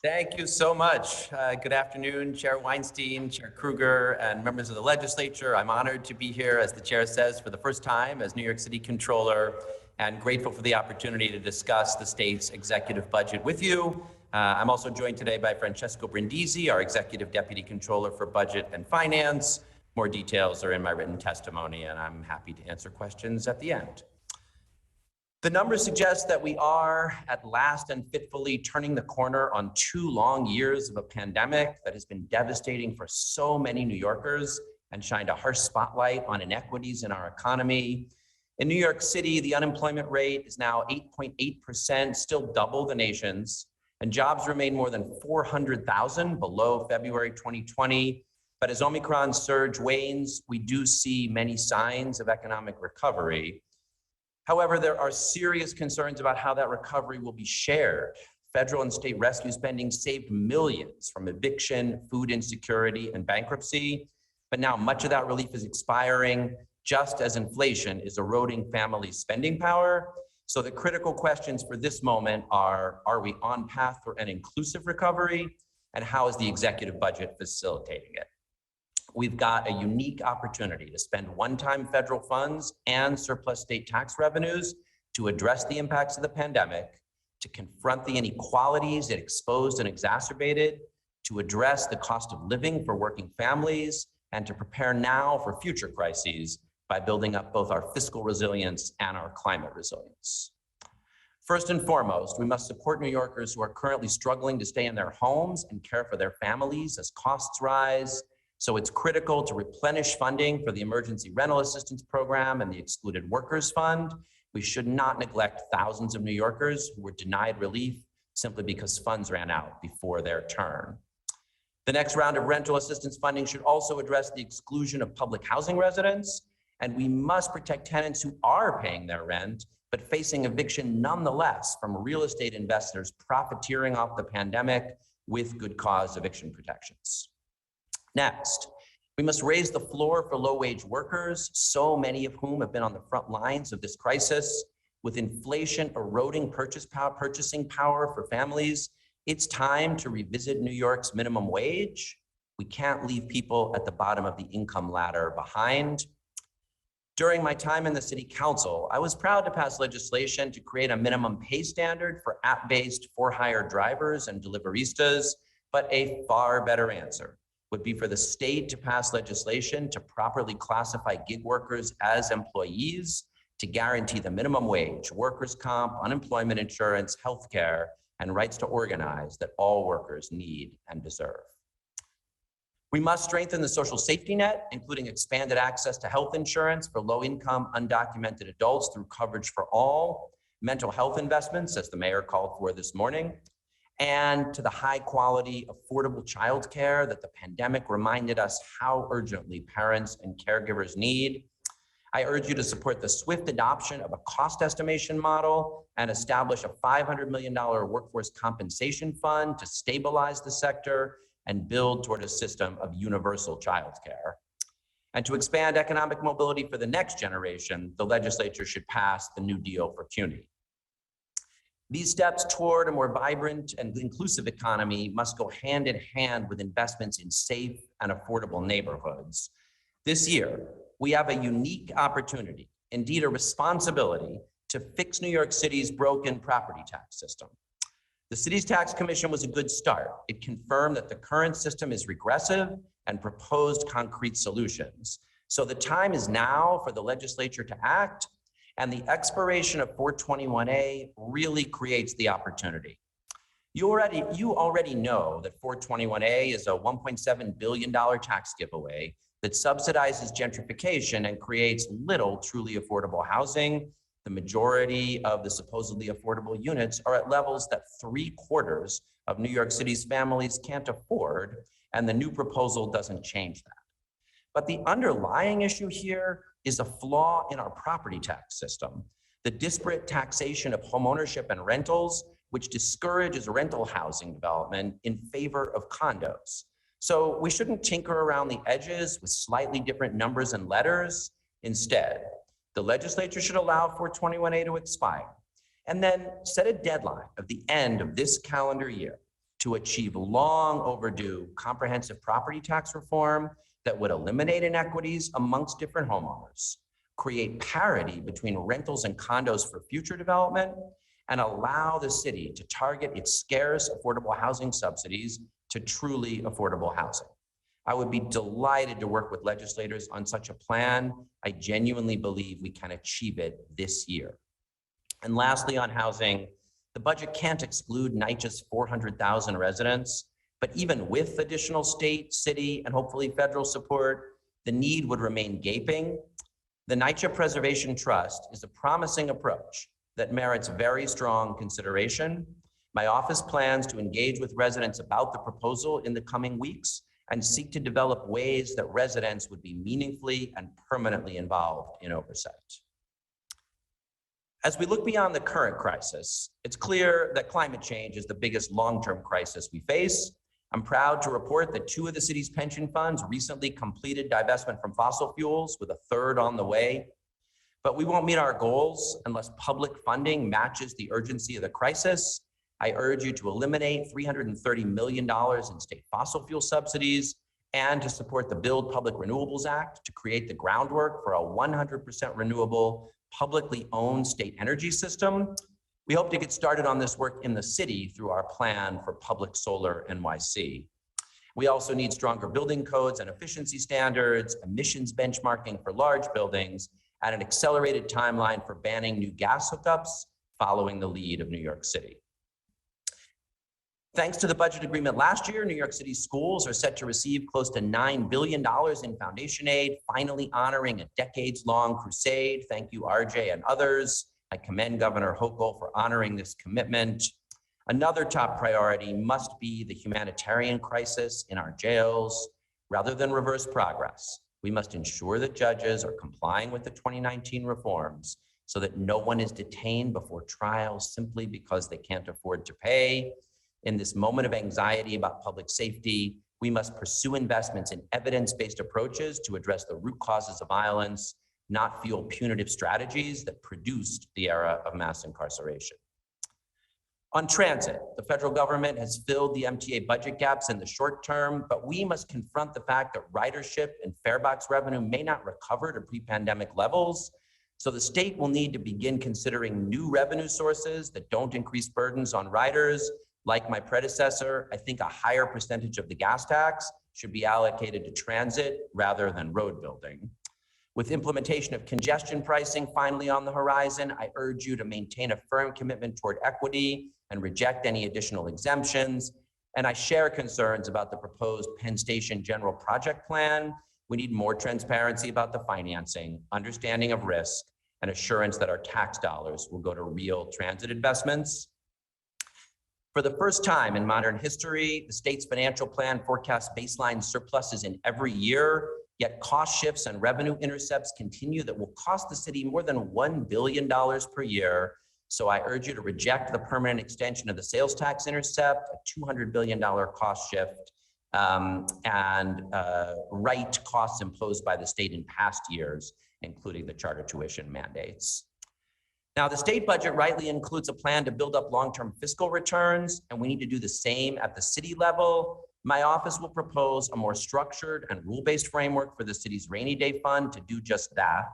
Thank you so much. Good afternoon, Chair Weinstein, Chair Kruger, and members of the legislature. I'm honored to be here, as the chair says, for the first time as New York City Controller, and grateful for the opportunity to discuss the state's executive budget with you. I'm also joined today by Francesco Brindisi, our Executive Deputy Controller for Budget and Finance. More details are in my written testimony, and I'm happy to answer questions at the end. The numbers suggest that we are at last and fitfully turning the corner on 2 long years of a pandemic that has been devastating for so many New Yorkers and shined a harsh spotlight on inequities in our economy. In New York City, the unemployment rate is now 8.8%, still double the nation's, and jobs remain more than 400,000 below February 2020. But as Omicron surge wanes, we do see many signs of economic recovery. However, there are serious concerns about how that recovery will be shared. Federal and state rescue spending saved millions from eviction, food insecurity, and bankruptcy. But now much of that relief is expiring, just as inflation is eroding family spending power. So the critical questions for this moment are we on path for an inclusive recovery? And how is the executive budget facilitating it? We've got a unique opportunity to spend one-time federal funds and surplus state tax revenues to address the impacts of the pandemic, to confront the inequalities it exposed and exacerbated, to address the cost of living for working families, and to prepare now for future crises by building up both our fiscal resilience and our climate resilience. First and foremost, we must support New Yorkers who are currently struggling to stay in their homes and care for their families as costs rise. So it's critical to replenish funding for the Emergency Rental Assistance Program and the Excluded Workers Fund. We should not neglect thousands of New Yorkers who were denied relief simply because funds ran out before their turn. The next round of rental assistance funding should also address the exclusion of public housing residents, and we must protect tenants who are paying their rent, but facing eviction nonetheless from real estate investors profiteering off the pandemic with good cause eviction protections. Next, we must raise the floor for low-wage workers, so many of whom have been on the front lines of this crisis. With inflation eroding purchasing power for families, it's time to revisit New York's minimum wage. We can't leave people at the bottom of the income ladder behind. During my time in the City Council, I was proud to pass legislation to create a minimum pay standard for app-based for-hire drivers and deliveristas, but a far better answer would be for the state to pass legislation to properly classify gig workers as employees, to guarantee the minimum wage, workers' comp, unemployment insurance, healthcare, and rights to organize that all workers need and deserve. We must strengthen the social safety net, including expanded access to health insurance for low-income, undocumented adults through coverage for all, mental health investments, as the mayor called for this morning, and to the high-quality, affordable childcare that the pandemic reminded us how urgently parents and caregivers need. I urge you to support the swift adoption of a cost estimation model and establish a $500 million workforce compensation fund to stabilize the sector and build toward a system of universal childcare. And to expand economic mobility for the next generation, the legislature should pass the New Deal for CUNY. These steps toward a more vibrant and inclusive economy must go hand in hand with investments in safe and affordable neighborhoods. This year, we have a unique opportunity, indeed a responsibility, to fix New York City's broken property tax system. The city's tax commission was a good start. It confirmed that the current system is regressive and proposed concrete solutions. So the time is now for the legislature to act, and the expiration of 421A really creates the opportunity. You already know that 421A is a $1.7 billion tax giveaway that subsidizes gentrification and creates little truly affordable housing. The majority of the supposedly affordable units are at levels that 3/4 of New York City's families can't afford, and the new proposal doesn't change that. But the underlying issue here is a flaw in our property tax system. The disparate taxation of homeownership and rentals, which discourages rental housing development in favor of condos. So we shouldn't tinker around the edges with slightly different numbers and letters. Instead, the legislature should allow 421A to expire and then set a deadline of the end of this calendar year to achieve long overdue comprehensive property tax reform that would eliminate inequities amongst different homeowners, create parity between rentals and condos for future development, and allow the city to target its scarce affordable housing subsidies to truly affordable housing. I would be delighted to work with legislators on such a plan. I genuinely believe we can achieve it this year. And lastly, on housing, the budget can't exclude NYCHA's 400,000 residents, but even with additional state, city, and hopefully federal support, the need would remain gaping. The NYCHA Preservation Trust is a promising approach that merits very strong consideration. My office plans to engage with residents about the proposal in the coming weeks and seek to develop ways that residents would be meaningfully and permanently involved in oversight. As we look beyond the current crisis, it's clear that climate change is the biggest long-term crisis we face. I'm proud to report that 2 of the city's pension funds recently completed divestment from fossil fuels, with a 3rd on the way. But we won't meet our goals unless public funding matches the urgency of the crisis. I urge you to eliminate $330 million in state fossil fuel subsidies and to support the Build Public Renewables Act to create the groundwork for a 100% renewable, publicly owned state energy system. We hope to get started on this work in the city through our plan for Public Solar NYC. We also need stronger building codes and efficiency standards, emissions benchmarking for large buildings, and an accelerated timeline for banning new gas hookups following the lead of New York City. Thanks to the budget agreement last year, New York City schools are set to receive close to $9 billion in foundation aid, finally honoring a decades-long crusade. Thank you, RJ and others. I commend Governor Hochul for honoring this commitment. Another top priority must be the humanitarian crisis in our jails. Rather than reverse progress, we must ensure that judges are complying with the 2019 reforms so that no one is detained before trial simply because they can't afford to pay. In this moment of anxiety about public safety, we must pursue investments in evidence-based approaches to address the root causes of violence, not fuel punitive strategies that produced the era of mass incarceration. On transit, the federal government has filled the MTA budget gaps in the short term, but we must confront the fact that ridership and farebox revenue may not recover to pre-pandemic levels. So the state will need to begin considering new revenue sources that don't increase burdens on riders. Like my predecessor, I think a higher percentage of the gas tax should be allocated to transit rather than road building. With implementation of congestion pricing finally on the horizon, I urge you to maintain a firm commitment toward equity and reject any additional exemptions. And I share concerns about the proposed Penn Station General Project Plan. We need more transparency about the financing, understanding of risk, and assurance that our tax dollars will go to real transit investments. For the first time in modern history, the state's financial plan forecasts baseline surpluses in every year, yet cost shifts and revenue intercepts continue that will cost the city more than $1 billion per year. So I urge you to reject the permanent extension of the sales tax intercept, a $200 billion cost shift, and right costs imposed by the state in past years, including the charter tuition mandates. Now, the state budget rightly includes a plan to build up long-term fiscal returns, and we need to do the same at the city level. My office will propose a more structured and rule-based framework for the city's rainy day fund to do just that.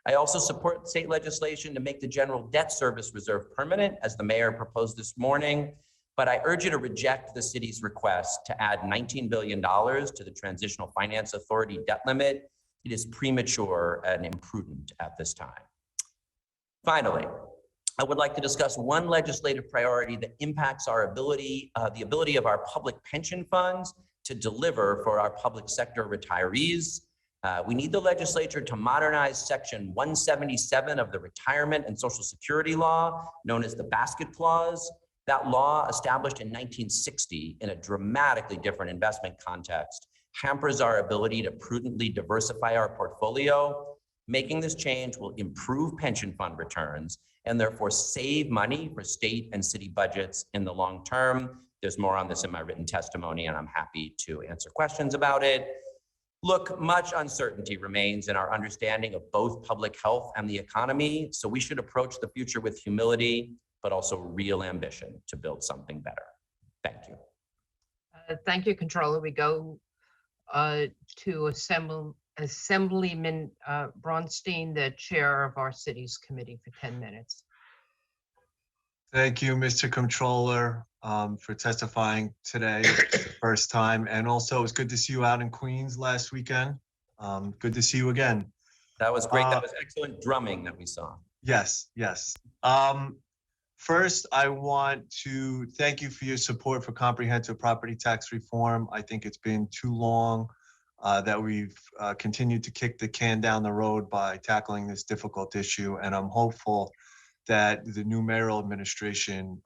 I also support state legislation to make the general debt service reserve permanent, as the mayor proposed this morning, but I urge you to reject the city's request to add $19 billion to the Transitional Finance Authority debt limit. It is premature and imprudent at this time. Finally, I would like to discuss one legislative priority that impacts our ability, the ability of our public pension funds to deliver for our public sector retirees. We need the legislature to modernize Section 177 of the Retirement and Social Security Law, known as the Basket Clause. That law, established in 1960 in a dramatically different investment context, hampers our ability to prudently diversify our portfolio. Making this change will improve pension fund returns and therefore save money for state and city budgets in the long term. There's more on this in my written testimony, and I'm happy to answer questions about it. Look, much uncertainty remains in our understanding of both public health and the economy, so we should approach the future with humility, but also real ambition to build something better. Thank you. Thank you, Controller. We go to Assemblyman Braunstein, the chair of our city's committee, for 10 minutes. Thank you, Mr. Controller, for testifying today the first time. And also, it was good to see you out in Queens last weekend. Good to see you again. That was great. That was excellent drumming that we saw. Yes, yes. First, I want to thank you for your support for comprehensive property tax reform. I think it's been too long that we've continued to kick the can down the road by tackling this difficult issue. And I'm hopeful that the new mayoral administration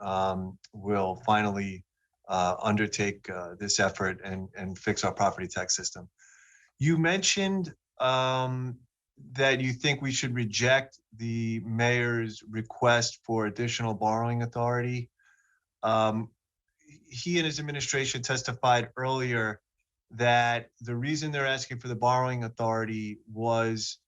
will finally undertake this effort and fix our property tax system. You mentioned that you think we should reject the mayor's request for additional borrowing authority. He and his administration testified earlier that the reason they're asking for the borrowing authority was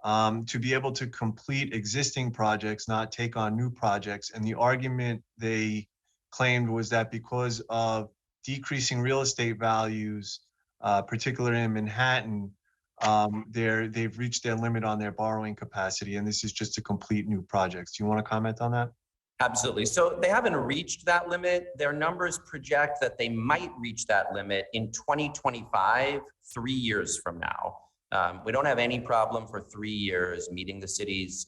to be able to complete existing projects, not take on new projects. And the argument they claimed was that because of decreasing real estate values, particularly in Manhattan, they've reached their limit on their borrowing capacity, and this is just to complete new projects. Do you want to comment on that? Absolutely. So they haven't reached that limit. Their numbers project that they might reach that limit in 2025, 3 years from now. We don't have any problem for 3 years meeting the city's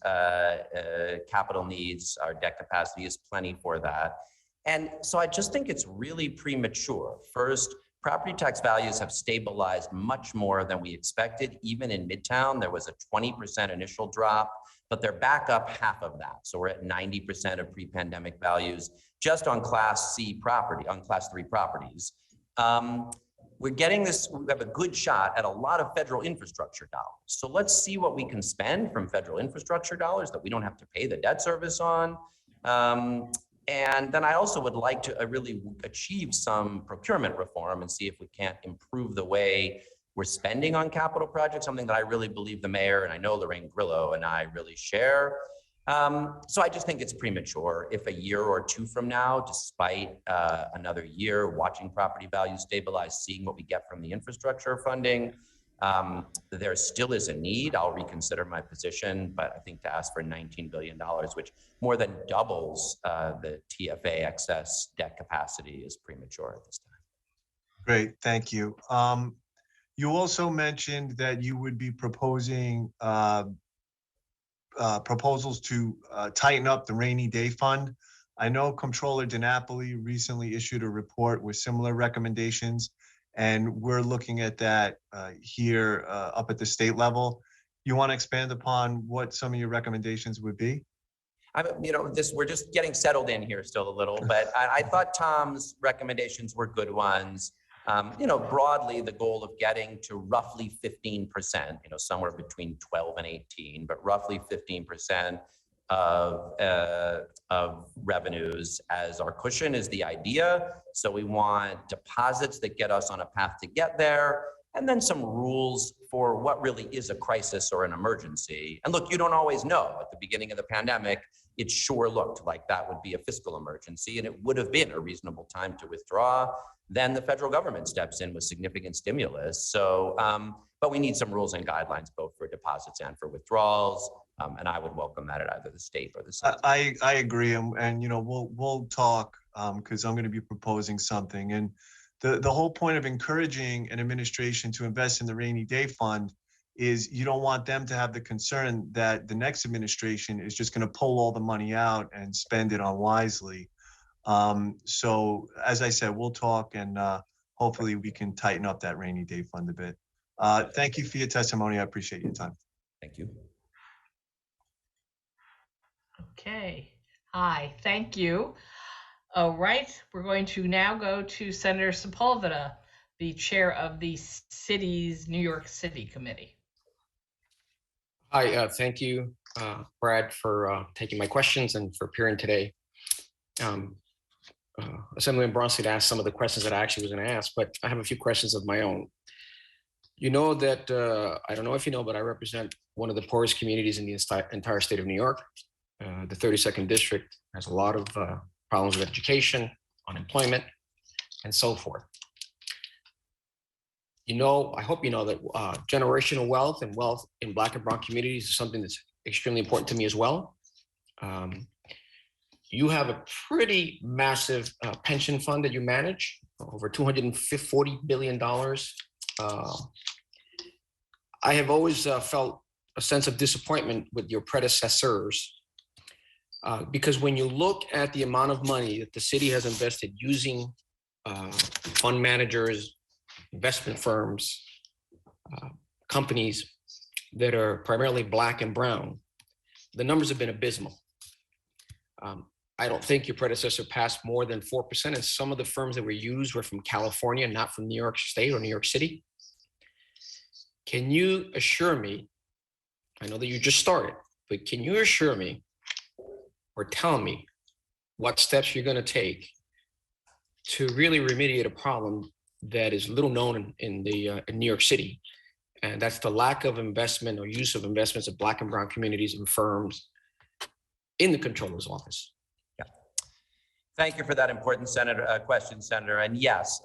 capital needs. Our debt capacity is plenty for that. And so I just think it's really premature. First, property tax values have stabilized much more than we expected. Even in Midtown, there was a 20% initial drop, but they're back up half of that. So we're at 90% of pre-pandemic values just on Class C property, on Class 3 properties. We're getting this, we have a good shot at a lot of federal infrastructure dollars. So let's see what we can spend from federal infrastructure dollars that we don't have to pay the debt service on. And then I also would like to really achieve some procurement reform and see if we can't improve the way we're spending on capital projects, something that I really believe the mayor, and I know Lorraine Grillo and I really share. So I just think it's premature. If a year or two from now, despite another year watching property values stabilize, seeing what we get from the infrastructure funding, there still is a need, I'll reconsider my position, but I think to ask for $19 billion, which more than doubles the TFA excess debt capacity, is premature at this time. Great, thank you. You also mentioned that you would be proposing proposals to tighten up the rainy day fund. I know Comptroller DiNapoli recently issued a report with similar recommendations, and we're looking at that here up at the state level. You want to expand upon what some of your recommendations would be? We're just getting settled in here still a little, but I thought Tom's recommendations were good ones. Broadly, the goal of getting to roughly 15%, somewhere between 12 and 18, but roughly 15% of revenues as our cushion is the idea. So we want deposits that get us on a path to get there, and then some rules for what really is a crisis or an emergency. And look, you don't always know. At the beginning of the pandemic, it sure looked like that would be a fiscal emergency, and it would have been a reasonable time to withdraw. Then the federal government steps in with significant stimulus. So, but we need some rules and guidelines both for deposits and for withdrawals. And I would welcome that at either the state or the city. I agree, and we'll talk because I'm going to be proposing something. And the whole point of encouraging an administration to invest in the rainy day fund is you don't want them to have the concern that the next administration is just going to pull all the money out and spend it unwisely. So as I said, we'll talk, and hopefully we can tighten up that rainy day fund a bit. Thank you for your testimony. I appreciate your time. Thank you. Okay. Hi, thank you. All right, we're going to now go to Senator Sepulveda, the chair of the city's New York City Committee. Hi, thank you, Brad, for taking my questions and for appearing today. Assemblyman Bronstein asked some of the questions that I actually was going to ask, but I have a few questions of my own. You know that, I don't know if you know, but I represent one of the poorest communities in the entire state of New York. The 32nd district has a lot of problems with education, unemployment, and so forth. You know, I hope you know that generational wealth and wealth in Black and Brown communities is something that's extremely important to me as well. You have a pretty massive pension fund that you manage, over $240 billion. I have always felt a sense of disappointment with your predecessors because when you look at the amount of money that the city has invested using fund managers, investment firms, companies that are primarily Black and brown, the numbers have been abysmal. I don't think your predecessor passed more than 4%, and some of the firms that were used were from California, not from New York State or New York City. Can you assure me, I know that you just started, but can you assure me or tell me what steps you're going to take to really remediate a problem that is little known in New York City, and that's the lack of investment or use of investments of Black and brown communities and firms in the Comptroller's office? Yeah. Thank you for that important question, Senator. And yes,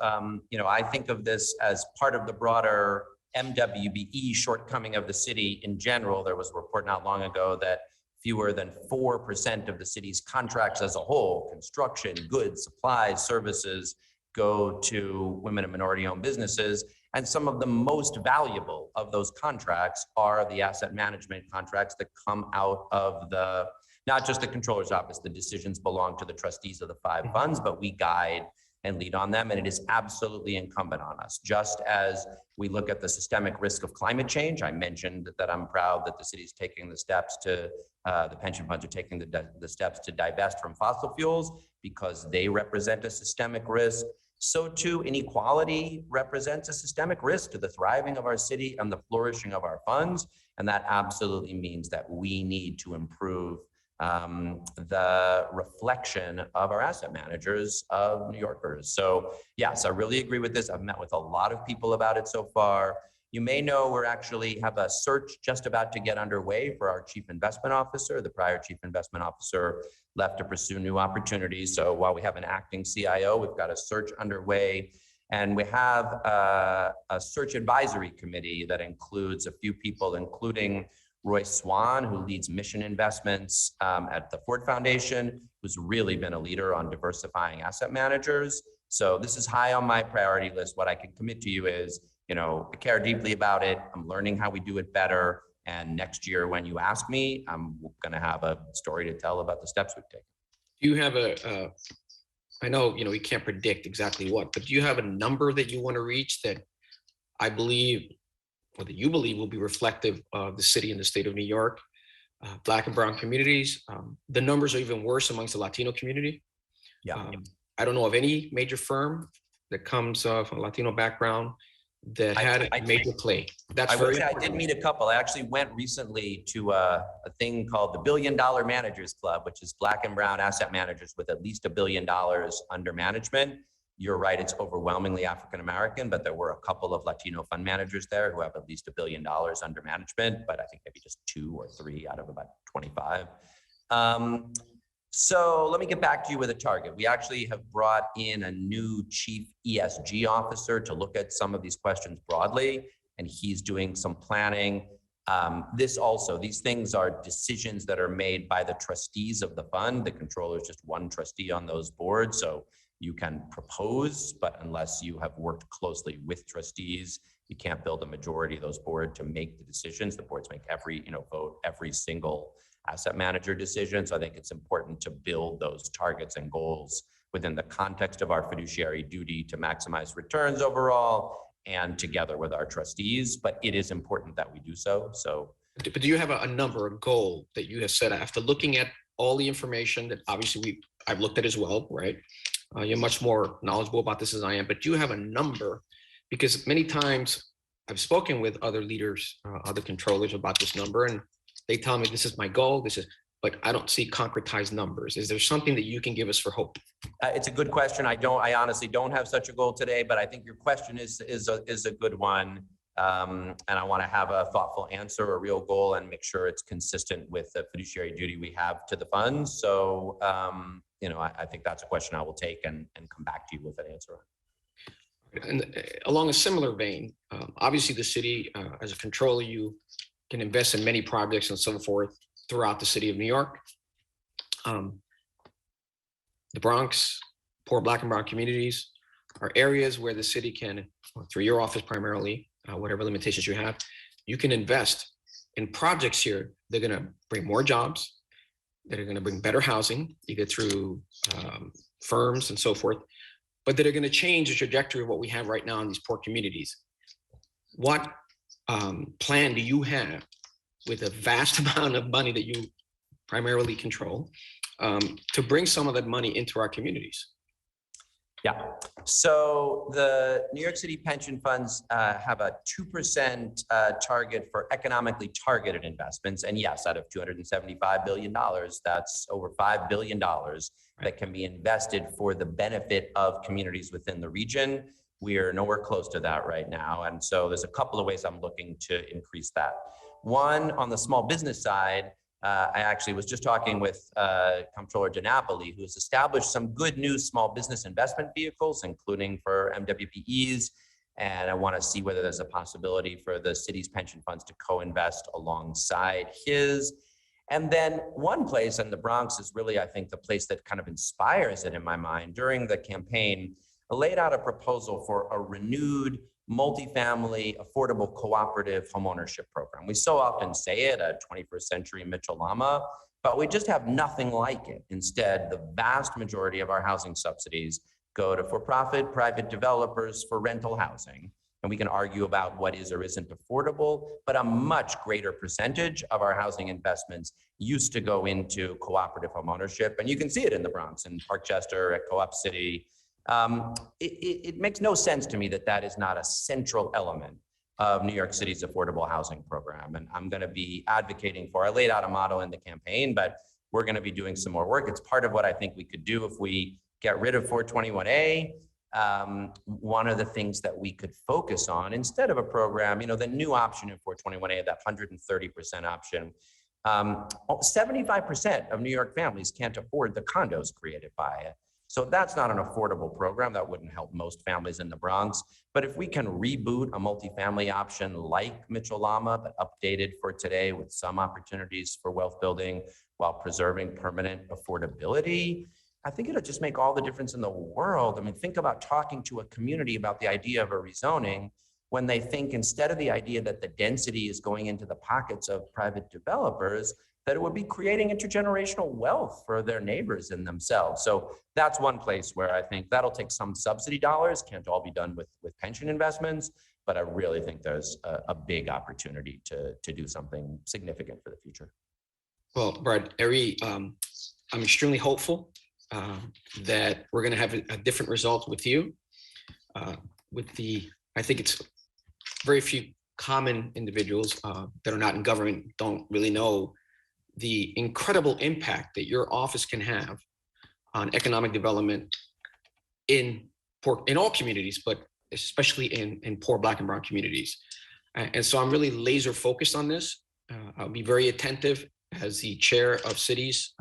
you know, I think of this as part of the broader MWBE shortcoming of the city in general. There was a report not long ago that fewer than 4% of the city's contracts as a whole, construction, goods, supplies, services, go to women and minority-owned businesses. And some of the most valuable of those contracts are the asset management contracts that come out of the, not just the Comptroller's office, the decisions belong to the trustees of the 5 funds, but we guide and lead on them. And it is absolutely incumbent on us. Just as we look at the systemic risk of climate change, I mentioned that I'm proud that the city is taking the steps to, the pension funds are taking the steps to divest from fossil fuels because they represent a systemic risk. So too, inequality represents a systemic risk to the thriving of our city and the flourishing of our funds. And that absolutely means that we need to improve the reflection of our asset managers of New Yorkers. So yes, I really agree with this. I've met with a lot of people about it so far. You may know we're actually have a search just about to get underway for our chief investment officer. The prior chief investment officer left to pursue new opportunities. So while we have an acting CIO, we've got a search underway. And we have a search advisory committee that includes a few people, including Roy Swan, who leads mission investments at the Ford Foundation, who's really been a leader on diversifying asset managers. So this is high on my priority list. What I can commit to you is, you know, I care deeply about it. I'm learning how we do it better. And next year, when you ask me, I'm going to have a story to tell about the steps we've taken. Do you have a, I know, you know, we can't predict exactly what, but do you have a number that you want to reach that I believe, or that you believe will be reflective of the city and the state of New York, Black and brown communities? The numbers are even worse amongst the Latino community. Yeah. I don't know of any major firm that comes from a Latino background that had a major play. That's very I did meet a couple. I actually went recently to a thing called the $1 Billion Managers Club, which is Black and brown asset managers with at least $1 billion under management. You're right, it's overwhelmingly African-American, but there were a couple of Latino fund managers there who have at least $1 billion under management, but I think maybe just 2 or 3 out of about 25. So let me get back to you with a target. We actually have brought in a new chief ESG officer to look at some of these questions broadly, and he's doing some planning. These things are decisions that are made by the trustees of the fund. The Comptroller is just one trustee on those boards, so you can propose, but unless you have worked closely with trustees You can't build a majority of those boards to make the decisions. The boards make vote every single asset manager decision. So I think it's important to build those targets and goals within the context of our fiduciary duty to maximize returns overall and together with our trustees. But it is important that we do so. But do you have a number, a goal that you have set after looking at all the information that obviously I've looked at as well, right? You're much more knowledgeable about this as I am, but do you have a number? Because many times I've spoken with other leaders, other controllers about this number, and they tell me this is my goal, but I don't see concretized numbers. Is there something that you can give us for hope? It's a good question. I honestly don't have such a goal today, but I think your question is a good one. And I want to have a thoughtful answer, a real goal, and make sure it's consistent with the fiduciary duty we have to the funds. So, I think that's a question I will take and come back to you with an answer on. And along a similar vein, obviously the city, as a controller, you can invest in many projects and so forth throughout the city of New York. The Bronx, poor Black and brown communities are areas where the city can, through your office primarily, whatever limitations you have, you can invest in projects here. They're going to bring more jobs, that are going to bring better housing, either through firms and so forth, but that are going to change the trajectory of what we have right now in these poor communities. What plan do you have with a vast amount of money that you primarily control to bring some of that money into our communities? Yeah, so the New York City pension funds have a 2% target for economically targeted investments. And yes, out of $275 billion, that's over $5 billion that can be invested for the benefit of communities within the region. We are nowhere close to that right now. And so there's a couple of ways I'm looking to increase that. One, on the small business side, I actually was just talking with Comptroller DiNapoli, who has established some good news small business investment vehicles, including for MWPEs. And I want to see whether there's a possibility for the city's pension funds to co-invest alongside his. And then one place, and the Bronx is really, I think, the place that kind of inspires it in my mind. During the campaign, I laid out a proposal for a renewed multifamily, affordable, cooperative homeownership program. We so often say it, a 21st century Mitchell-Lama, but we just have nothing like it. Instead, the vast majority of our housing subsidies go to for-profit private developers for rental housing. And we can argue about what is or isn't affordable, but a much greater percentage of our housing investments used to go into cooperative homeownership. And you can see it in the Bronx, in Parkchester, at Co-op City. It makes no sense to me that that is not a central element of New York City's affordable housing program. And I'm going to be advocating for, I laid out a model in the campaign, but we're going to be doing some more work. It's part of what I think we could do if we get rid of 421A. One of the things that we could focus on instead of a program, the new option in 421A, that 130% option, 75% of New York families can't afford the condos created by it. So that's not an affordable program. That wouldn't help most families in the Bronx. But if we can reboot a multifamily option like Mitchell-Lama, but updated for today with some opportunities for wealth building while preserving permanent affordability, I think it'll just make all the difference in the world. I mean, think about talking to a community about the idea of a rezoning when they think instead of the idea that the density is going into the pockets of private developers, that it would be creating intergenerational wealth for their neighbors and themselves. So that's one place where I think that'll take some subsidy dollars, can't all be done with pension investments, but I really think there's a big opportunity to do something significant for the future. Well, Brad, I'm extremely hopeful that we're going to have a different result with you. I think it's very few common individuals that are not in government don't really know the incredible impact that your office can have on economic development in all communities, but especially in poor Black and brown communities. And so I'm really laser focused on this. I'll be very attentive as the chair of cities.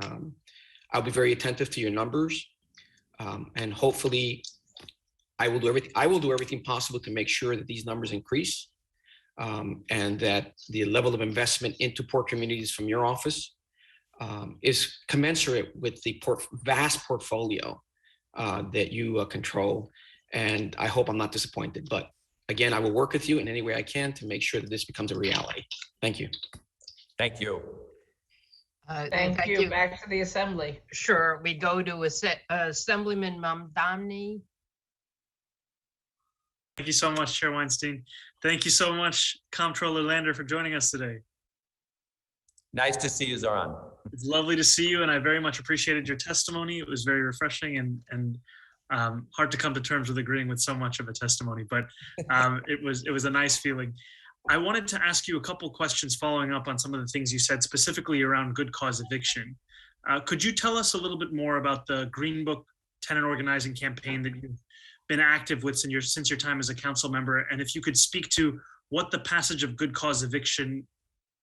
I'll be very attentive to your numbers. And hopefully I will do everything possible to make sure that these numbers increase. And that the level of investment into poor communities from your office is commensurate with the vast portfolio that you control. And I hope I'm not disappointed, but Again, I will work with you in any way I can to make sure that this becomes a reality. Thank you. Thank you. Thank you. Back to the assembly. Sure, we go to Assemblyman Mamdani. Thank you so much, Chair Weinstein. Thank you so much, Comptroller Lander, for joining us today. Nice to see you, Zoran. It's lovely to see you, and I very much appreciated your testimony. It was very refreshing and hard to come to terms with agreeing with so much of a testimony, but it was a nice feeling. I wanted to ask you a couple questions following up on some of the things you said, specifically around good cause eviction. Could you tell us a little bit more about the Green Book tenant organizing campaign that you've been active with since your time as a council member? And if you could speak to what the passage of good cause eviction,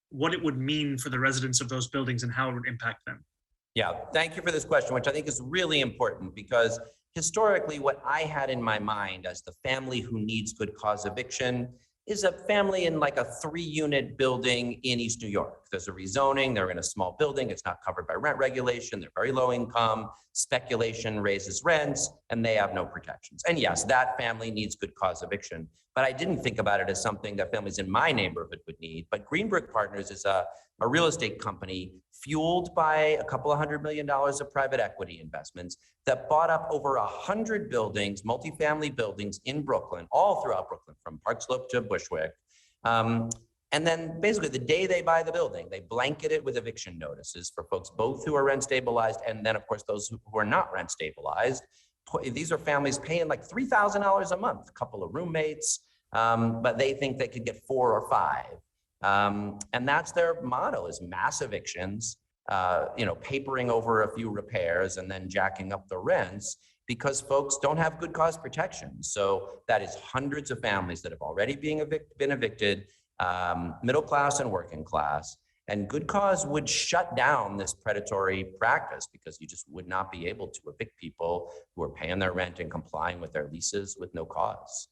what it would mean for the residents of those buildings and how it would impact them. Yeah, thank you for this question, which I think is really important because historically what I had in my mind as the family who needs good cause eviction is a family in like a 3-unit building in East New York. There's a rezoning, they're in a small building, it's not covered by rent regulation, they're very low income, speculation raises rents, and they have no protections. And yes, that family needs good cause eviction, but I didn't think about it as something that families in my neighborhood would need. But Green Brick Partners is a real estate company fueled by a couple of $100 million of private equity investments that bought up over 100 buildings, multifamily buildings in Brooklyn, all throughout Brooklyn, from Park Slope to Bushwick. And then basically the day they buy the building, they blanket it with eviction notices for folks both who are rent stabilized and then of course those who are not rent stabilized. These are families paying like $3,000 a month, a couple of roommates, but they think they could get 4 or 5. And that's their motto, is mass evictions, papering over a few repairs and then jacking up the rents because folks don't have good cause protection. So that is hundreds of families that have already been evicted, middle class and working class. And good cause would shut down this predatory practice because you just would not be able to evict people who are paying their rent and complying with their leases with no cause.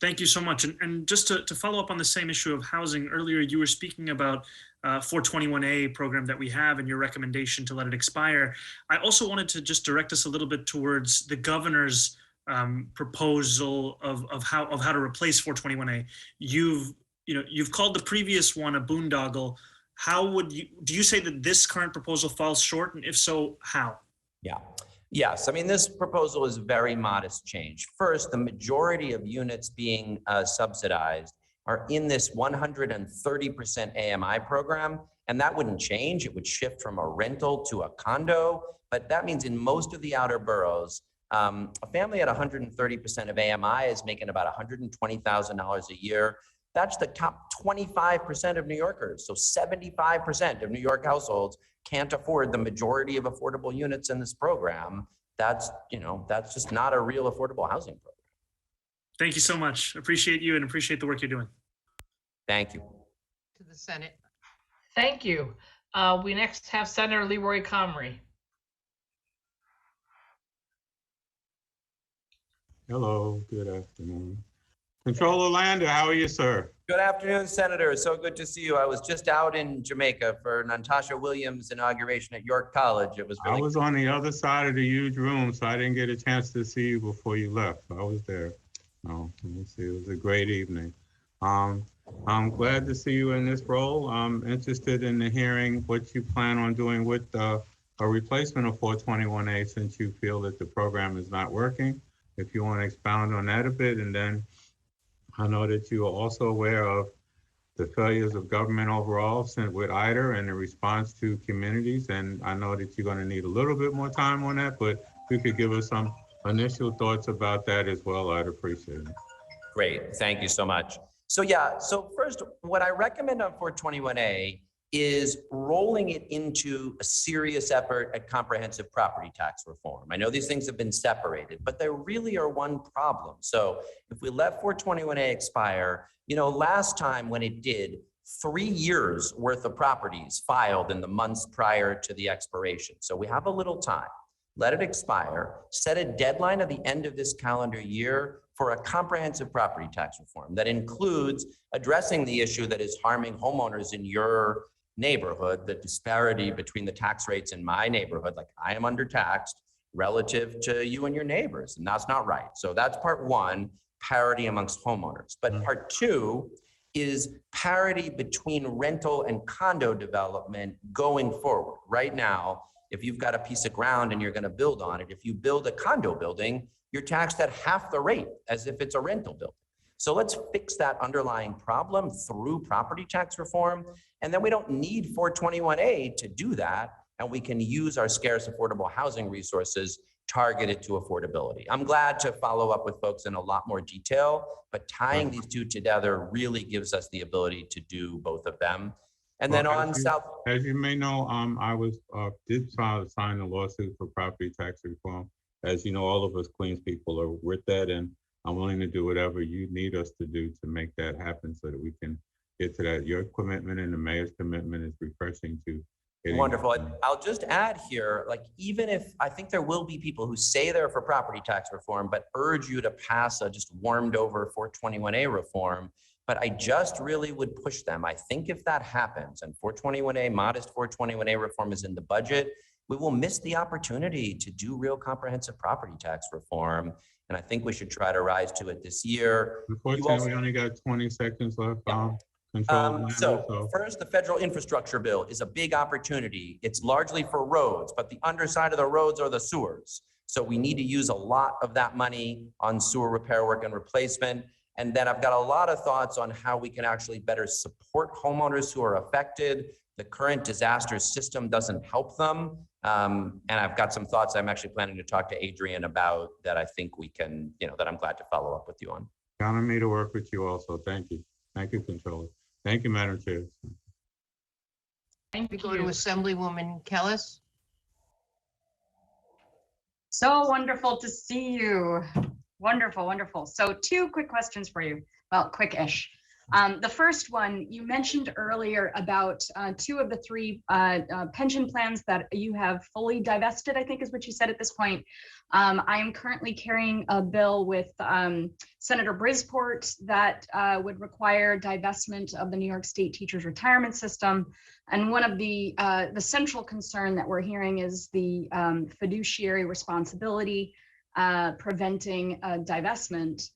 Thank you so much. And just to follow up on the same issue of housing, earlier you were speaking about 421A program that we have and your recommendation to let it expire. I also wanted to just direct us a little bit towards the governor's proposal of how to replace 421A. You've called the previous one a boondoggle. Do you say that this current proposal falls short? And if so, how? Yeah. Yes, I mean, this proposal is very modest change. First, the majority of units being subsidized are in this 130% AMI program, and that wouldn't change. It would shift from a rental to a condo, but that means in most of the outer boroughs, a family at 130% of AMI is making about $120,000 a year. That's the top 25% of New Yorkers. So 75% of New York households can't afford the majority of affordable units in this program. That's just not a real affordable housing program. Thank you so much. Appreciate you and appreciate the work you're doing. Thank you. To the Senate. Thank you. We next have Senator Leroy Comrie. Hello, good afternoon. Controller Lander, how are you, sir? Good afternoon, Senator. So good to see you. I was just out in Jamaica for Natasha Williams' inauguration at York College. It was really I was on the other side of the huge room, so I didn't get a chance to see you before you left. I was there. Oh, let me see. It was a great evening. I'm glad to see you in this role. I'm interested in hearing what you plan on doing with a replacement of 421A since you feel that the program is not working. If you want to expound on that a bit, and then I know that you are also aware of the failures of government overall with IDER and the response to communities. And I know that you're going to need a little bit more time on that, but if you could give us some initial thoughts about that as well, I'd appreciate it. Great. Thank you so much. So first, what I recommend on 421A is rolling it into a serious effort at comprehensive property tax reform. I know these things have been separated, but they really are one problem. So if we let 421A expire, last time when it did, 3 years worth of properties filed in the months prior to the expiration. So we have a little time. Let it expire, set a deadline at the end of this calendar year for a comprehensive property tax reform that includes addressing the issue that is harming homeowners in your neighborhood, the disparity between the tax rates in my neighborhood, like I am undertaxed relative to you and your neighbors, and that's not right. So that's part one. parity amongst homeowners. But part two is parity between rental and condo development going forward. Right now, if you've got a piece of ground and you're going to build on it, if you build a condo building, you're taxed at half the rate as if it's a rental building. So let's fix that underlying problem through property tax reform. And then we don't need 421A to do that. And we can use our scarce affordable housing resources targeted to affordability. I'm glad to follow up with folks in a lot more detail, but tying these two together really gives us the ability to do both of them. And then on South. As you may know, I did sign a lawsuit for property tax reform. As you know, all of us Queens people are with that, and I'm willing to do whatever you need us to do to make that happen so that we can get to that. Your commitment and the mayor's commitment is refreshing to. Wonderful. I'll just add here, like, even if I think there will be people who say they're for property tax reform, but urge you to pass a just warmed over 421A reform. But I just really would push them. I think if that happens and 421A, modest 421A reform is in the budget, we will miss the opportunity to do real comprehensive property tax reform. And I think we should try to rise to it this year. Unfortunately, we only got 20 seconds left. So first, the federal infrastructure bill is a big opportunity. It's largely for roads, but the underside of the roads are the sewers. So we need to use a lot of that money on sewer repair work and replacement. And then I've got a lot of thoughts on how we can actually better support homeowners who are affected. The current disaster system doesn't help them. And I've got some thoughts I'm actually planning to talk to Adrian about that I think we can, that I'm glad to follow up with you on. Count on me to work with you also. Thank you. Thank you, Controller. Thank you, Madam Chair. We go to Assemblywoman Kellis. So wonderful to see you. Wonderful, wonderful. So 2 quick questions for you. Well, quick-ish. The first one, you mentioned earlier about 2 of the 3 pension plans that you have fully divested, I think is what you said at this point. I am currently carrying a bill with Senator Brisport that would require divestment of the New York State Teachers Retirement System. And one of the central concern that we're hearing is the fiduciary responsibility preventing divestment.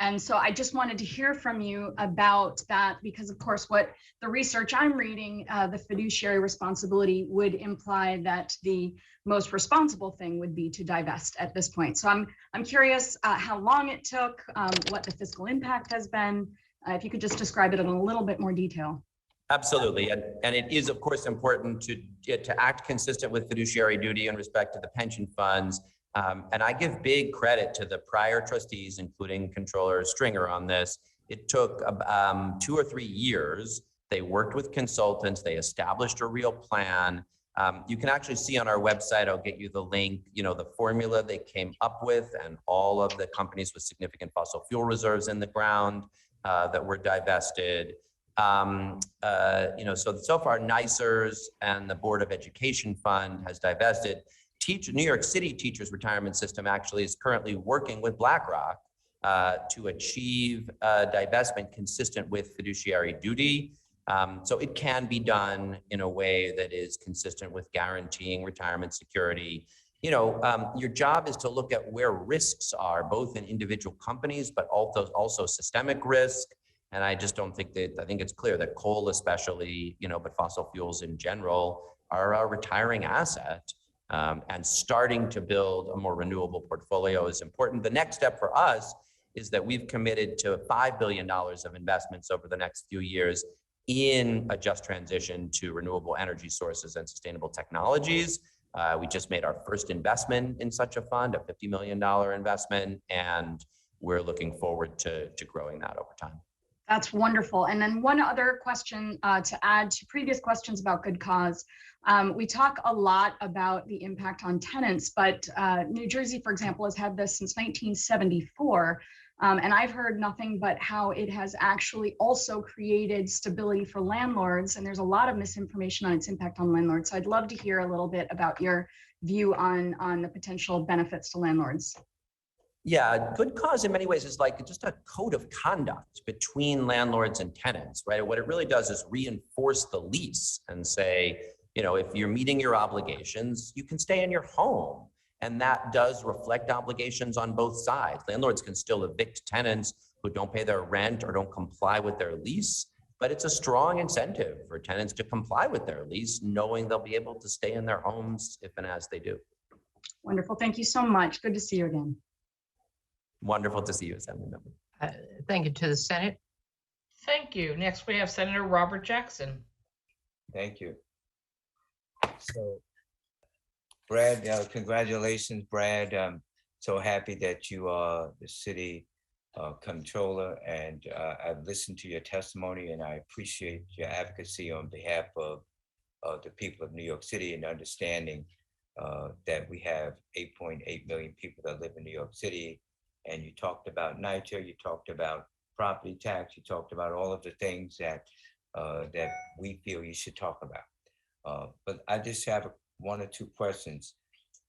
And so I just wanted to hear from you about that, because of course, what the research I'm reading, the fiduciary responsibility would imply that the most responsible thing would be to divest at this point. So I'm curious how long it took, what the fiscal impact has been. If you could just describe it in a little bit more detail. Absolutely. And it is, of course, important to act consistent with fiduciary duty in respect to the pension funds. And I give big credit to the prior trustees, including Controller Stringer, on this. It took 2 or 3 years. They worked with consultants. They established a real plan. You can actually see on our website, I'll get you the link, the formula they came up with and all of the companies with significant fossil fuel reserves in the ground that were divested. So far, NYSERS and the Board of Education Fund has divested. New York City Teachers Retirement System actually is currently working with BlackRock to achieve divestment consistent with fiduciary duty. So it can be done in a way that is consistent with guaranteeing retirement security. Your job is to look at where risks are, both in individual companies, but also systemic risk. And I just don't think I think it's clear that coal especially, but fossil fuels in general are a retiring asset. And starting to build a more renewable portfolio is important. The next step for us is that we've committed to $5 billion of investments over the next few years in a just transition to renewable energy sources and sustainable technologies. We just made our first investment in such a fund, a $50 million investment, and we're looking forward to growing that over time. That's wonderful. And then one other question to add to previous questions about good cause. We talk a lot about the impact on tenants, but New Jersey, for example, has had this since 1974. And I've heard nothing but how it has actually also created stability for landlords. And there's a lot of misinformation on its impact on landlords. So I'd love to hear a little bit about your view on the potential benefits to landlords. Yeah, good cause in many ways is like just a code of conduct between landlords and tenants, right? What it really does is reinforce the lease and say, if you're meeting your obligations, you can stay in your home. And that does reflect obligations on both sides. Landlords can still evict tenants who don't pay their rent or don't comply with their lease, but it's a strong incentive for tenants to comply with their lease, knowing they'll be able to stay in their homes if and as they do. Wonderful. Thank you so much. Good to see you again. Wonderful to see you, Assembly Member. Thank you to the Senate. Thank you. Next, we have Senator Robert Jackson. Thank you. So, Brad, congratulations, Brad. I'm so happy that you are the city controller, and I've listened to your testimony, and I appreciate your advocacy on behalf of the people of New York City and understanding that we have 8.8 million people that live in New York City. And you talked about NYCHA, you talked about property tax, you talked about all of the things that that we feel you should talk about. But I just have one or two questions.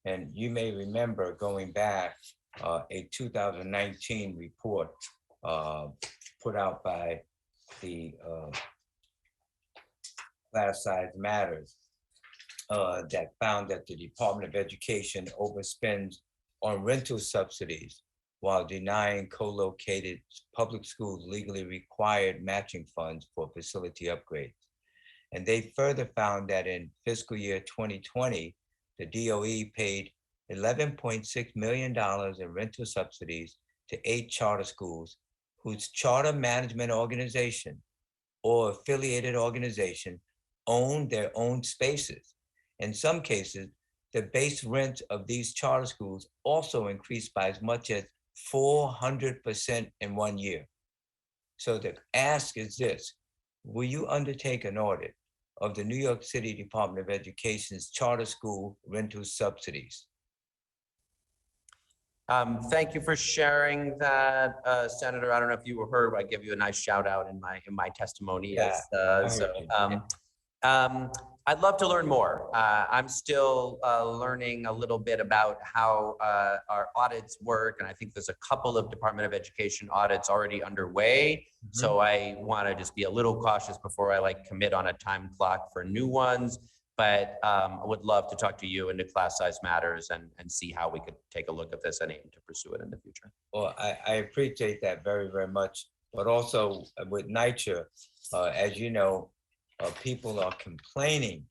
And you may remember going back a 2019 report put out by the Class Size Matters that found that the Department of Education overspends on rental subsidies while denying co-located public schools legally required matching funds for facility upgrades. And they further found that in fiscal year 2020, the DOE paid $11.6 million in rental subsidies to 8 charter schools whose charter management organization or affiliated organization owned their own spaces. In some cases, the base rent of these charter schools also increased by as much as 400% in 1 year. So the ask is this: will you undertake an audit of the New York City Department of Education's charter school rental subsidies? Thank you for sharing that, Senator. I don't know if you heard, I give you a nice shout out in my testimony. Yeah, I'd love to learn more. I'm still learning a little bit about how our audits work, and I think there's a couple of Department of Education audits already underway. So I want to just be a little cautious before I commit on a time clock for new ones. But I would love to talk to you and to Class Size Matters and see how we could take a look at this and aim to pursue it in the future. Well, I appreciate that very, very much. But also with NYCHA, as you know, people are complaining,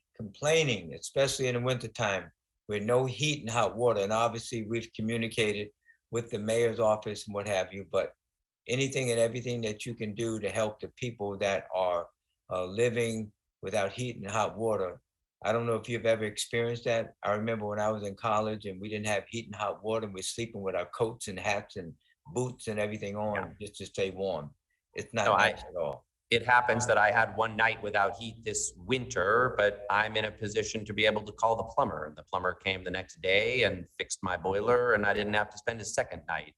especially in the wintertime, with no heat and hot water. And obviously we've communicated with the mayor's office and what have you, but anything and everything that you can do to help the people that are living without heat and hot water. I don't know if you've ever experienced that. I remember when I was in college and we didn't have heat and hot water, and we're sleeping with our coats and hats and boots and everything on just to stay warm. It's not nice at all. It happens that I had one night without heat this winter, but I'm in a position to be able to call the plumber. And the plumber came the next day and fixed my boiler, and I didn't have to spend a second night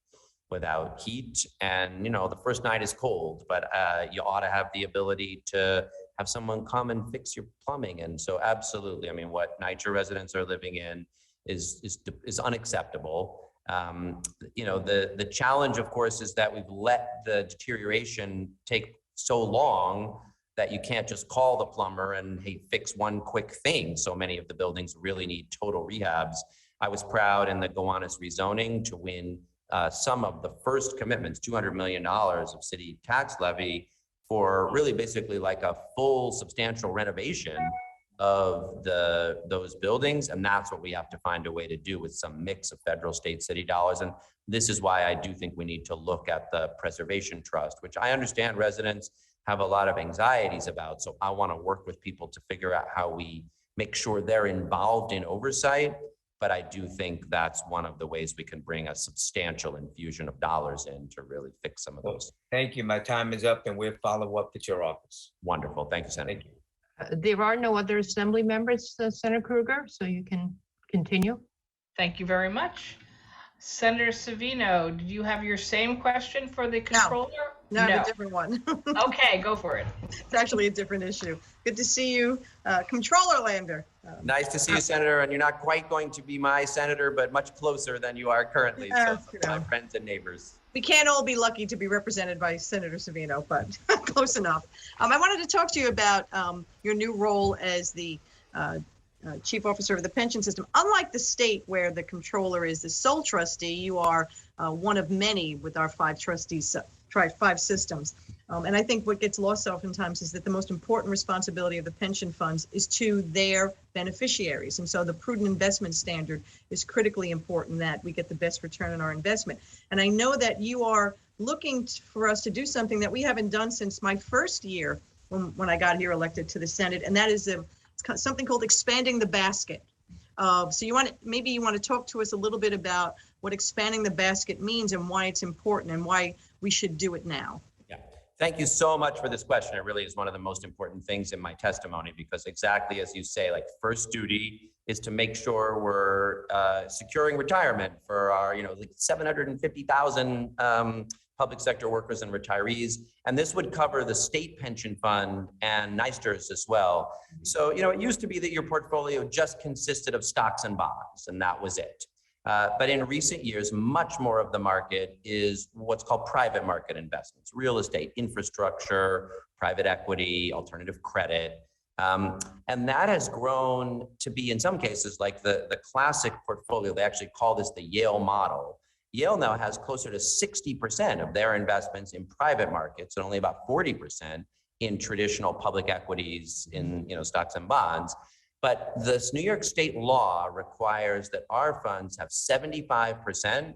without heat. And, the first night is cold, but you ought to have the ability to have someone come and fix your plumbing. And so absolutely, what NYCHA residents are living in is unacceptable. The challenge, of course, is that we've let the deterioration take so long that you can't just call the plumber and hey, fix one quick thing. So many of the buildings really need total rehabs. I was proud in the Gowanus rezoning to win some of the first commitments, $200 million of city tax levy for really basically a full substantial renovation of those buildings. And that's what we have to find a way to do with some mix of federal, state, city dollars. And this is why I do think we need to look at the Preservation Trust, which I understand residents have a lot of anxieties about. So I want to work with people to figure out how we make sure they're involved in oversight. But I do think that's one of the ways we can bring a substantial infusion of dollars in to really fix some of those. Thank you. My time is up, and we'll follow up at your office. Wonderful. Thank you, Senator. Thank you. There are no other assembly members, Senator Krueger, so you can continue. Thank you very much. Senator Savino, did you have your same question for the controller? No, a different one. Okay, go for it. It's actually a different issue. Good to see you, Controller Lander. Nice to see you, Senator. And you're not quite going to be my senator, but much closer than you are currently. So my friends and neighbors. We can't all be lucky to be represented by Senator Savino, but close enough. I wanted to talk to you about your new role as the chief officer of the pension system. Unlike the state where the controller is the sole trustee, you are one of many with our 5 trustees, 5 systems. And I think what gets lost oftentimes is that the most important responsibility of the pension funds is to their beneficiaries. And so the prudent investment standard is critically important, that we get the best return on our investment. And I know that you are looking for us to do something that we haven't done since my first year when I got here elected to the Senate, and that is something called expanding the basket. So maybe you want to talk to us a little bit about what expanding the basket means and why it's important and why we should do it now. Yeah, thank you so much for this question. It really is one of the most important things in my testimony, because exactly as you say, like, first duty is to make sure we're securing retirement for our, like 750,000 public sector workers and retirees. And this would cover the state pension fund and NYSTERS as well. So, it used to be that your portfolio just consisted of stocks and bonds, and that was it. But in recent years, much more of the market is what's called private market investments: real estate, infrastructure, private equity, alternative credit. And that has grown to be, in some cases, like the classic portfolio. They actually call this the Yale model. Yale now has closer to 60% of their investments in private markets and only about 40% in traditional public equities, in stocks and bonds. But this New York State law requires that our funds have 75%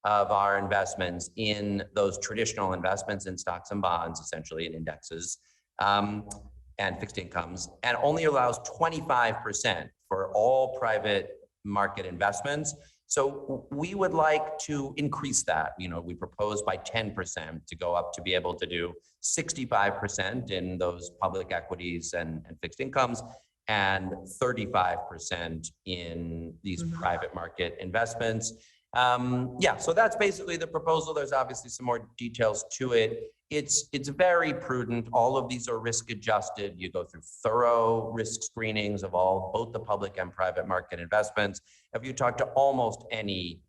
of our investments in those traditional investments in stocks and bonds, essentially in indexes, and fixed incomes, and only allows 25% for all private market investments. So we would like to increase that. We propose by 10% to go up to be able to do 65% in those public equities and fixed incomes, and 35% in these private market investments. So that's basically the proposal. There's obviously some more details to it. It's very prudent. All of these are risk adjusted. You go through thorough risk screenings of both the public and private market investments. If you talk to almost any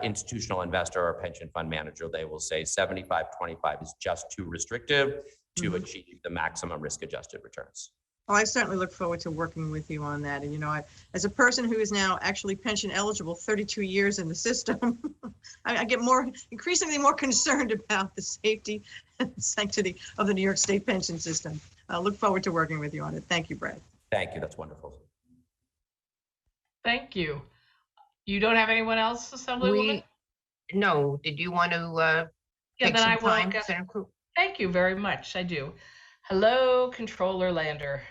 institutional investor or pension fund manager, they will say 75-25 is just too restrictive to achieve the maximum risk adjusted returns. Well, I certainly look forward to working with you on that. And, as a person who is now actually pension eligible, 32 years in the system, I get increasingly more concerned about the safety and sanctity of the New York State pension system. I look forward to working with you on it. Thank you, Brad. Thank you. That's wonderful. Thank you. You don't have anyone else, Assemblywoman? No. Did you want to take then some I will time, get- Senator Krueger? Thank you very much. I do. Hello, Controller Lander.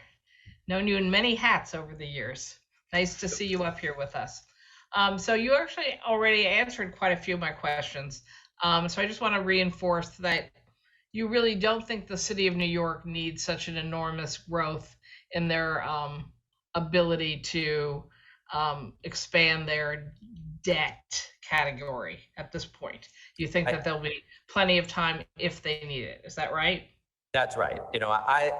Known you in many hats over the years. Nice to see you up here with us. So you actually already answered quite a few of my questions. So I just want to reinforce that you really don't think the city of New York needs such an enormous growth in their ability to expand their debt category at this point. You think that there'll be plenty of time if they need it. Is that right? That's right.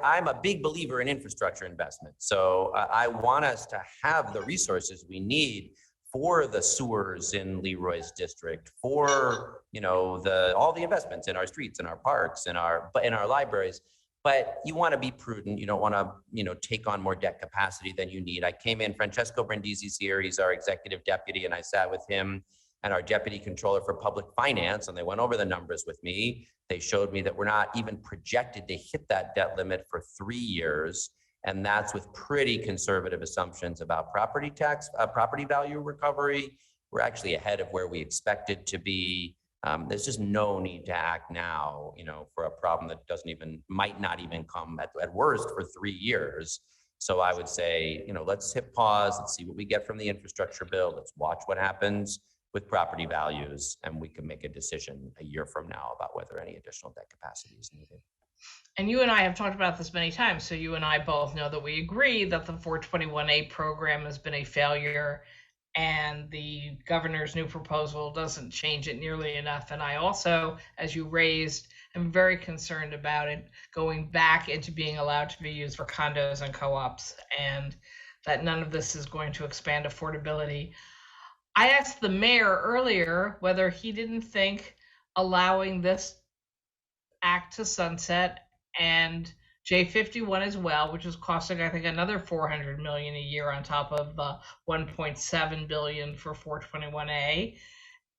I'm a big believer in infrastructure investment. So I want us to have the resources we need for the sewers in Leroy's district, for all the investments in our streets, in our parks, in our libraries. But you want to be prudent. You don't want to take on more debt capacity than you need. I came in, Francesco Brindisi's here. He's our executive deputy, and I sat with him and our deputy controller for public finance, and they went over the numbers with me. They showed me that we're not even projected to hit that debt limit for 3 years. And that's with pretty conservative assumptions about property value recovery. We're actually ahead of where we expected to be. There's just no need to act now, for a problem that might not even come at worst for 3 years. So I would say, let's hit pause. Let's see what we get from the infrastructure bill. Let's watch what happens with property values, and we can make a decision a year from now about whether any additional debt capacity is needed. And you and I have talked about this many times, so you and I both know that we agree that the 421A program has been a failure, and the governor's new proposal doesn't change it nearly enough. And I also, as you raised, am very concerned about it going back into being allowed to be used for condos and co-ops, and that none of this is going to expand affordability. I asked the mayor earlier whether he didn't think allowing this act to sunset and J51 as well, which is costing, I think, another 400 million a year on top of 1.7 billion for 421A,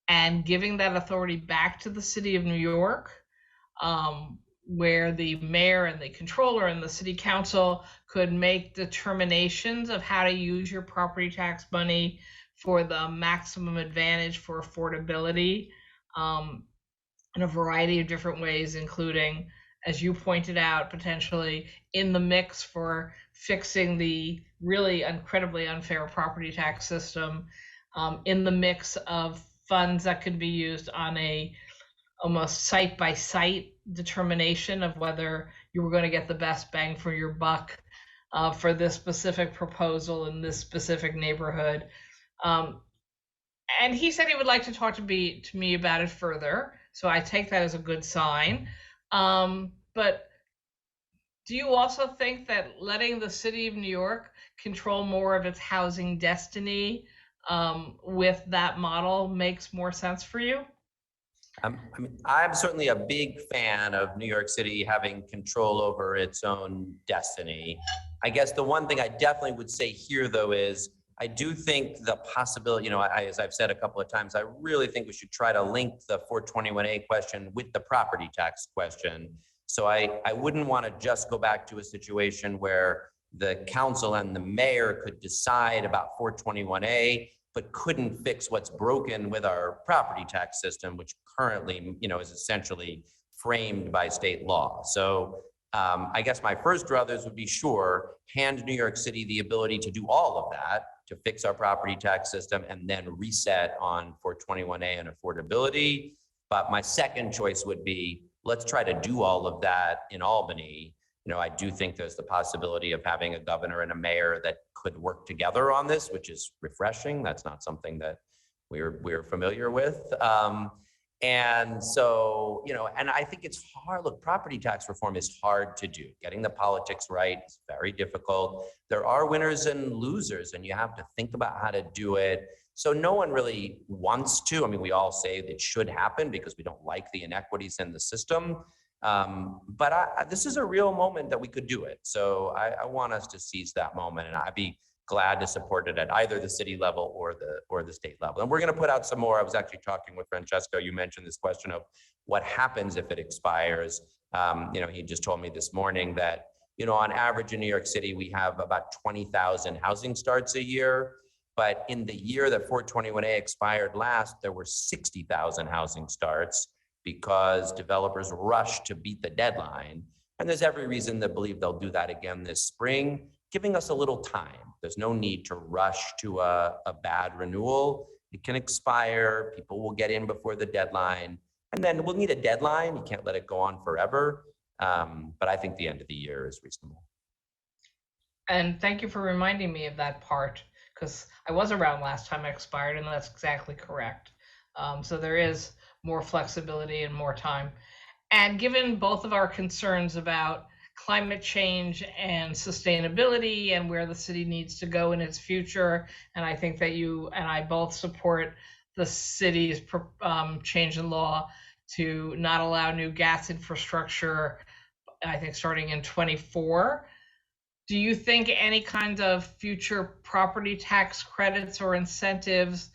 and giving that authority back to the city of New York, where the mayor and the controller and the city council could make determinations of how to use your property tax money for the maximum advantage for affordability, in a variety of different ways, including, as you pointed out, potentially in the mix for fixing the really incredibly unfair property tax system, in the mix of funds that could be used on a almost site by site determination of whether you were going to get the best bang for your buck for this specific proposal in this specific neighborhood. And he said he would like to talk to me about it further. So I take that as a good sign. But do you also think that letting the city of New York control more of its housing destiny with that model makes more sense for you? I mean, I'm certainly a big fan of New York City having control over its own destiny. I guess the one thing I definitely would say here, though, is I do think the possibility, as I've said a couple of times, I really think we should try to link the 421A question with the property tax question. So I wouldn't want to just go back to a situation where the council and the mayor could decide about 421A, but couldn't fix what's broken with our property tax system, which currently, is essentially framed by state law. So I guess my first druthers would be, sure, hand New York City the ability to do all of that, to fix our property tax system and then reset on 421A and affordability. But my second choice would be, let's try to do all of that in Albany. I do think there's the possibility of having a governor and a mayor that could work together on this, which is refreshing. That's not something that we're familiar with. And so, and I think it's hard. Look, property tax reform is hard to do. Getting the politics right is very difficult. There are winners and losers, and you have to think about how to do it. So no one really wants to. I mean, we all say that it should happen because we don't like the inequities in the system. But this is a real moment that we could do it. So I want us to seize that moment, and I'd be glad to support it at either the city level or the state level. And we're going to put out some more. I was actually talking with Francesco. You mentioned this question of what happens if it expires. He just told me this morning that, on average in New York City, we have about 20,000 housing starts a year. But in the year that 421A expired last, there were 60,000 housing starts because developers rushed to beat the deadline. And there's every reason to believe they'll do that again this spring, giving us a little time. There's no need to rush to a bad renewal. It can expire, people will get in before the deadline, and then we'll need a deadline. You can't let it go on forever. But I think the end of the year is reasonable. And thank you for reminding me of that part, because I was around last time it expired, and that's exactly correct. So there is more flexibility and more time. And given both of our concerns about climate change and sustainability and where the city needs to go in its future, and I think that you and I both support the city's change in law to not allow new gas infrastructure, I think starting in 24. Do you think any kind of future property tax credits or incentives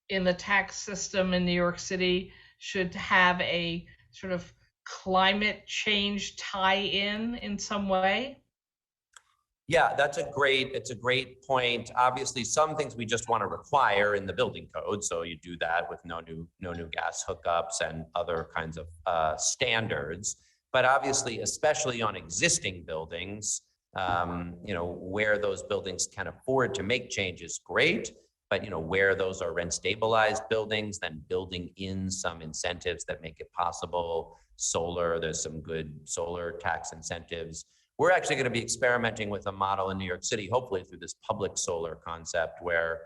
in the tax system in New York City should have a sort of climate change tie-in in some way? Yeah, it's a great point. Obviously, some things we just want to require in the building code. So you do that with no new gas hookups and other kinds of standards. But obviously, especially on existing buildings, where those buildings can afford to make changes, great. But where those are rent stabilized buildings, then building in some incentives that make it possible. Solar, there's some good solar tax incentives. We're actually going to be experimenting with a model in New York City, hopefully through this public solar concept, where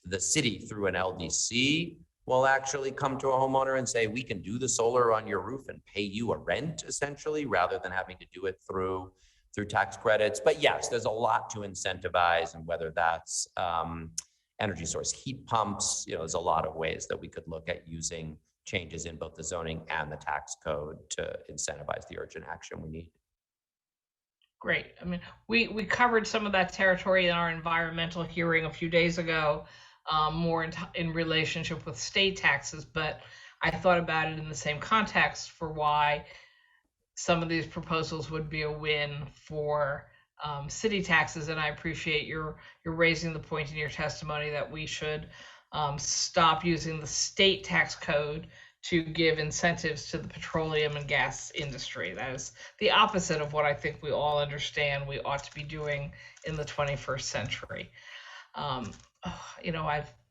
the city through an LDC will actually come to a homeowner and say, we can do the solar on your roof and pay you a rent, essentially, rather than having to do it through tax credits. But yes, there's a lot to incentivize, and whether that's energy source heat pumps, there's a lot of ways that we could look at using changes in both the zoning and the tax code to incentivize the urgent action we need. Great. I mean, we covered some of that territory in our environmental hearing a few days ago, more in relationship with state taxes, but I thought about it in the same context for why some of these proposals would be a win for city taxes. And I appreciate you're raising the point in your testimony that we should stop using the state tax code to give incentives to the petroleum and gas industry. That is the opposite of what I think we all understand we ought to be doing in the 21st century. I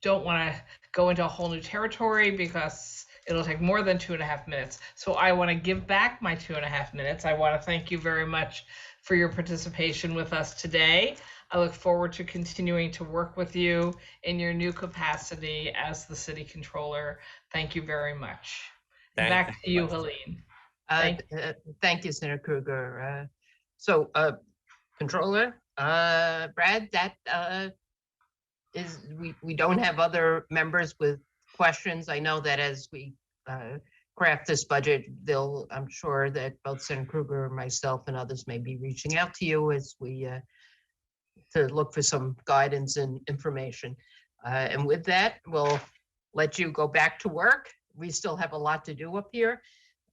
don't want to go into a whole new territory because it'll take more than 2.5 minutes. So I want to give back my 2.5 minutes. I want to thank you very much for your participation with us today. I look forward to continuing to work with you in your new capacity as the city controller. Thank you very much. Back to you, Helene. Thank you, Senator Krueger. Controller, Brad, that is, we don't have other members with questions. I know that as we craft this budget, I'm sure that both Senator Krueger, myself, and others may be reaching out to you as we to look for some guidance and information. And with that, we'll let you go back to work. We still have a lot to do up here.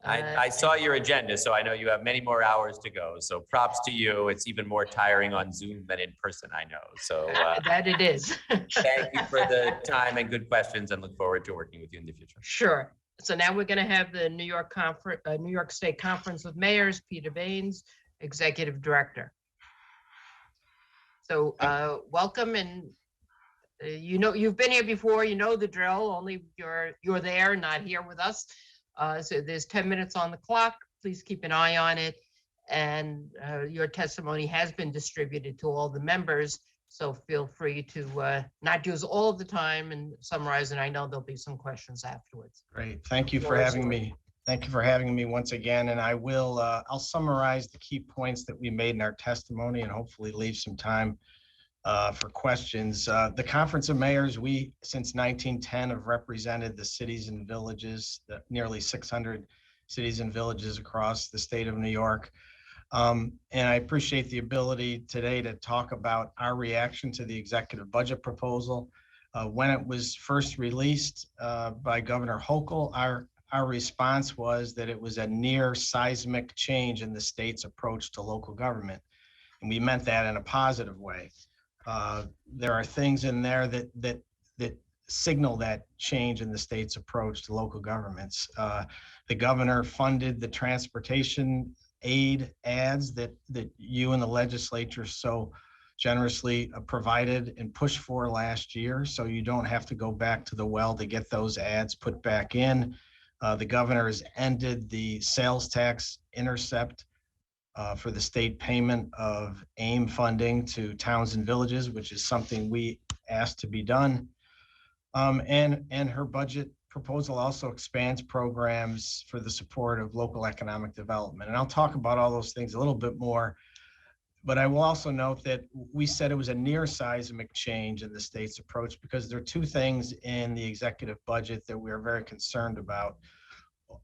I saw your agenda, so I know you have many more hours to go. So props to you. It's even more tiring on Zoom than in person, I know. So that it is. Thank you for the time and good questions, and look forward to working with you in the future. Sure. So now we're going to have the New York State Conference of Mayors, Peter Baines, Executive Director. So welcome, and you've been here before, you know the drill, only you're there, not here with us. So there's 10 minutes on the clock. Please keep an eye on it. And your testimony has been distributed to all the members. So feel free to not use all of the time and summarize. And I know there'll be some questions afterwards. Great. Thank you for having me. Thank you for having me once again. And I'll summarize the key points that we made in our testimony and hopefully leave some time for questions. The Conference of Mayors, we, since 1910, have represented the cities and villages, nearly 600 cities and villages across the state of New York. And I appreciate the ability today to talk about our reaction to the executive budget proposal. When it was first released by Governor Hochul, our response was that it was a near seismic change in the state's approach to local government. And we meant that in a positive way. There are things in there that signal that change in the state's approach to local governments. The governor funded the transportation aid ads that you and the legislature so generously provided and pushed for last year. So you don't have to go back to the well to get those ads put back in. The governor has ended the sales tax intercept for the state payment of AIM funding to towns and villages, which is something we asked to be done. And her budget proposal also expands programs for the support of local economic development. And I'll talk about all those things a little bit more, but I will also note that we said it was a near seismic change in the state's approach because there are two things in the executive budget that we are very concerned about.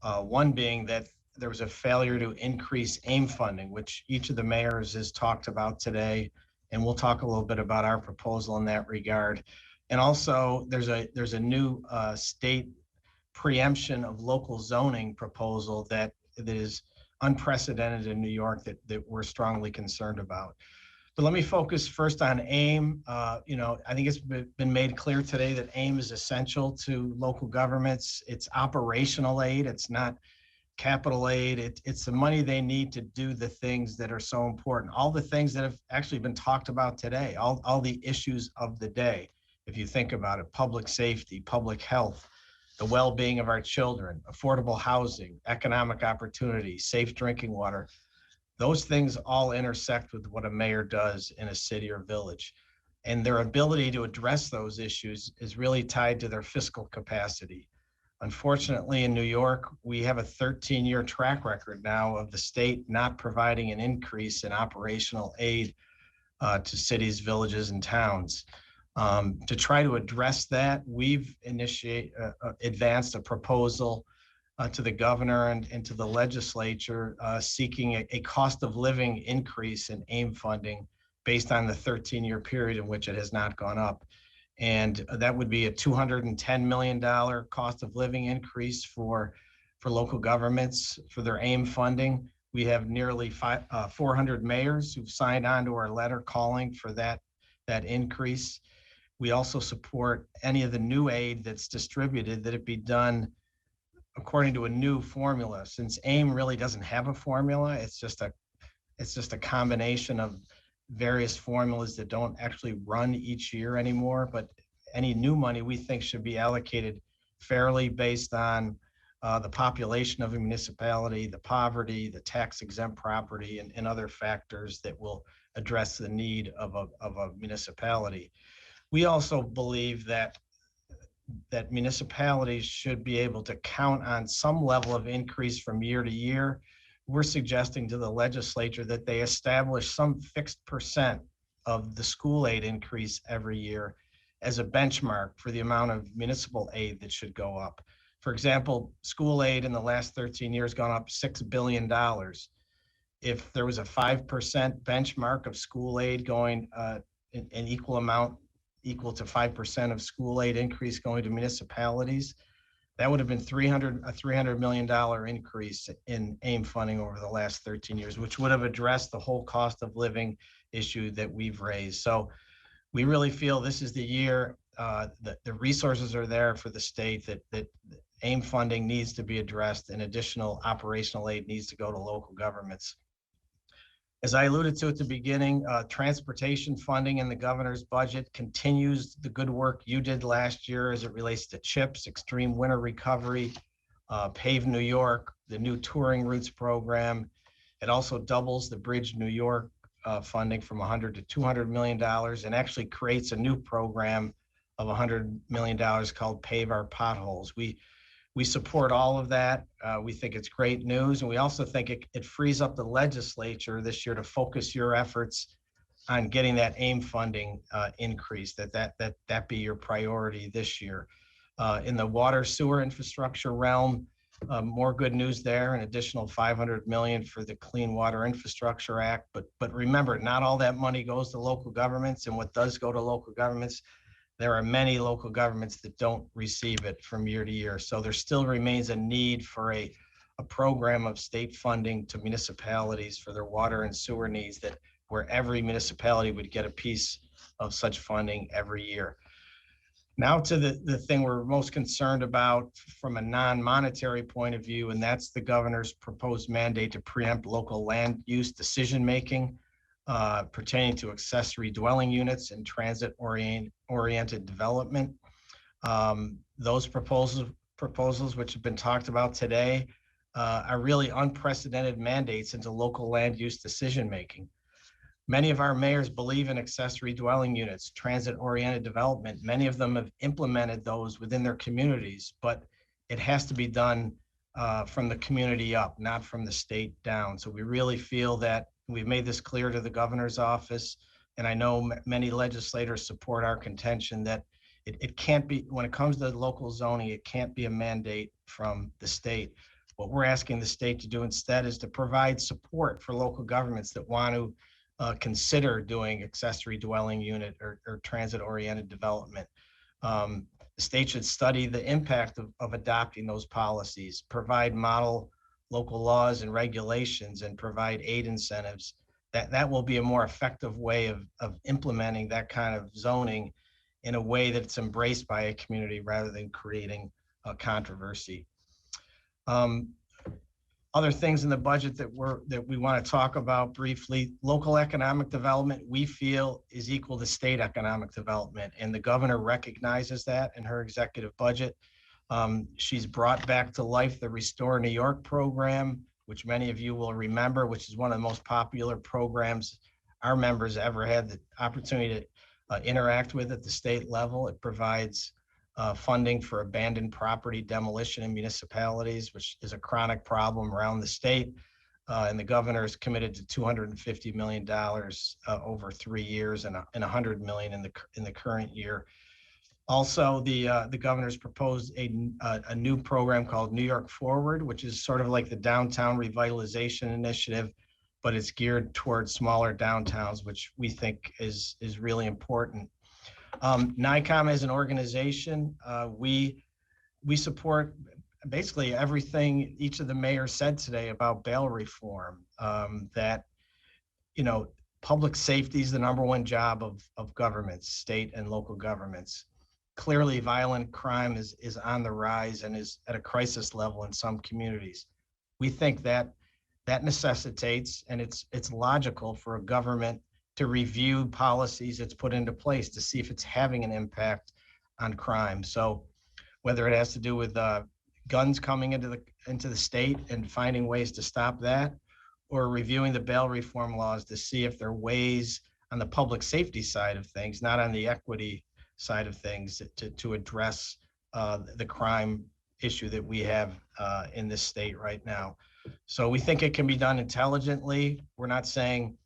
One being that there was a failure to increase AIM funding, which each of the mayors has talked about today. And we'll talk a little bit about our proposal in that regard. And also there's a new state preemption of local zoning proposal that is unprecedented in New York that we're strongly concerned about. But let me focus first on AIM. I think it's been made clear today that AIM is essential to local governments. It's operational aid. It's not capital aid. It's the money they need to do the things that are so important. All the things that have actually been talked about today, all the issues of the day. If you think about it, public safety, public health, the well-being of our children, affordable housing, economic opportunity, safe drinking water. Those things all intersect with what a mayor does in a city or village. And their ability to address those issues is really tied to their fiscal capacity. Unfortunately, in New York, we have a 13-year track record now of the state not providing an increase in operational aid to cities, villages, and towns. To try to address that, we've advanced a proposal to the governor and to the legislature seeking a cost of living increase in AIM funding based on the 13-year period in which it has not gone up. And that would be a $210 million cost of living increase for local governments for their AIM funding. We have nearly 400 mayors who've signed on to our letter calling for that increase. We also support any of the new aid that's distributed, that it be done according to a new formula. Since AIM really doesn't have a formula, it's just a combination of various formulas that don't actually run each year anymore. But any new money we think should be allocated fairly based on the population of a municipality, the poverty, the tax exempt property, and other factors that will address the need of a municipality. We also believe that municipalities should be able to count on some level of increase from year to year. We're suggesting to the legislature that they establish some fixed percent of the school aid increase every year as a benchmark for the amount of municipal aid that should go up. For example, school aid in the last 13 years gone up $6 billion. If there was a 5% benchmark of school aid going an equal amount, equal to 5% of school aid increase going to municipalities, that would have been a $300 million increase in AIM funding over the last 13 years, which would have addressed the whole cost of living issue that we've raised. So we really feel this is the year that the resources are there for the state, that AIM funding needs to be addressed, and additional operational aid needs to go to local governments. As I alluded to at the beginning, transportation funding in the governor's budget continues the good work you did last year as it relates to CHIPS, extreme winter recovery, Pave New York, the new touring routes program. It also doubles the Bridge New York funding from $100 to $200 million, and actually creates a new program of $100 million called Pave Our Potholes. We support all of that. We think it's great news. And we also think it frees up the legislature this year to focus your efforts on getting that AIM funding increase, that be your priority this year. In the water sewer infrastructure realm, more good news there, an additional $500 million for the Clean Water Infrastructure Act. But remember, not all that money goes to local governments, and what does go to local governments, there are many local governments that don't receive it from year to year. So there still remains a need for a program of state funding to municipalities for their water and sewer needs, that where every municipality would get a piece of such funding every year. Now to the thing we're most concerned about from a non-monetary point of view, and that's the governor's proposed mandate to preempt local land use decision-making pertaining to accessory dwelling units and transit-oriented development. Those proposals which have been talked about today are really unprecedented mandates into local land use decision-making. Many of our mayors believe in accessory dwelling units, transit-oriented development. Many of them have implemented those within their communities, but it has to be done from the community up, not from the state down. So we really feel that we've made this clear to the governor's office, and I know many legislators support our contention that it can't be, when it comes to local zoning, it can't be a mandate from the state. What we're asking the state to do instead is to provide support for local governments that want to consider doing accessory dwelling unit or transit-oriented development. The state should study the impact of adopting those policies, provide model local laws and regulations, and provide aid incentives. That will be a more effective way of implementing that kind of zoning in a way that's embraced by a community rather than creating a controversy. Other things in the budget that we want to talk about briefly: local economic development, we feel, is equal to state economic development, and the governor recognizes that in her executive budget. She's brought back to life the Restore New York program, which many of you will remember, which is one of the most popular programs our members ever had the opportunity to interact with at the state level. It provides funding for abandoned property demolition in municipalities, which is a chronic problem around the state. And the governor is committed to $250 million over 3 years and $100 million in the current year. Also, the governor's proposed a new program called New York Forward, which is sort of like the downtown revitalization initiative, but it's geared towards smaller downtowns, which we think is really important. NICOM as an organization, we support basically everything each of the mayors said today about bail reform, that, you know, public safety is the #1 job of governments, state and local governments. Clearly, violent crime is on the rise and is at a crisis level in some communities. We think that necessitates, and it's logical for a government to review policies it's put into place to see if it's having an impact on crime. So whether it has to do with guns coming into the state and finding ways to stop that, or reviewing the bail reform laws to see if there are ways on the public safety side of things, not on the equity side of things, to address the crime issue that we have in this state right now. So we think it can be done intelligently. We're not saying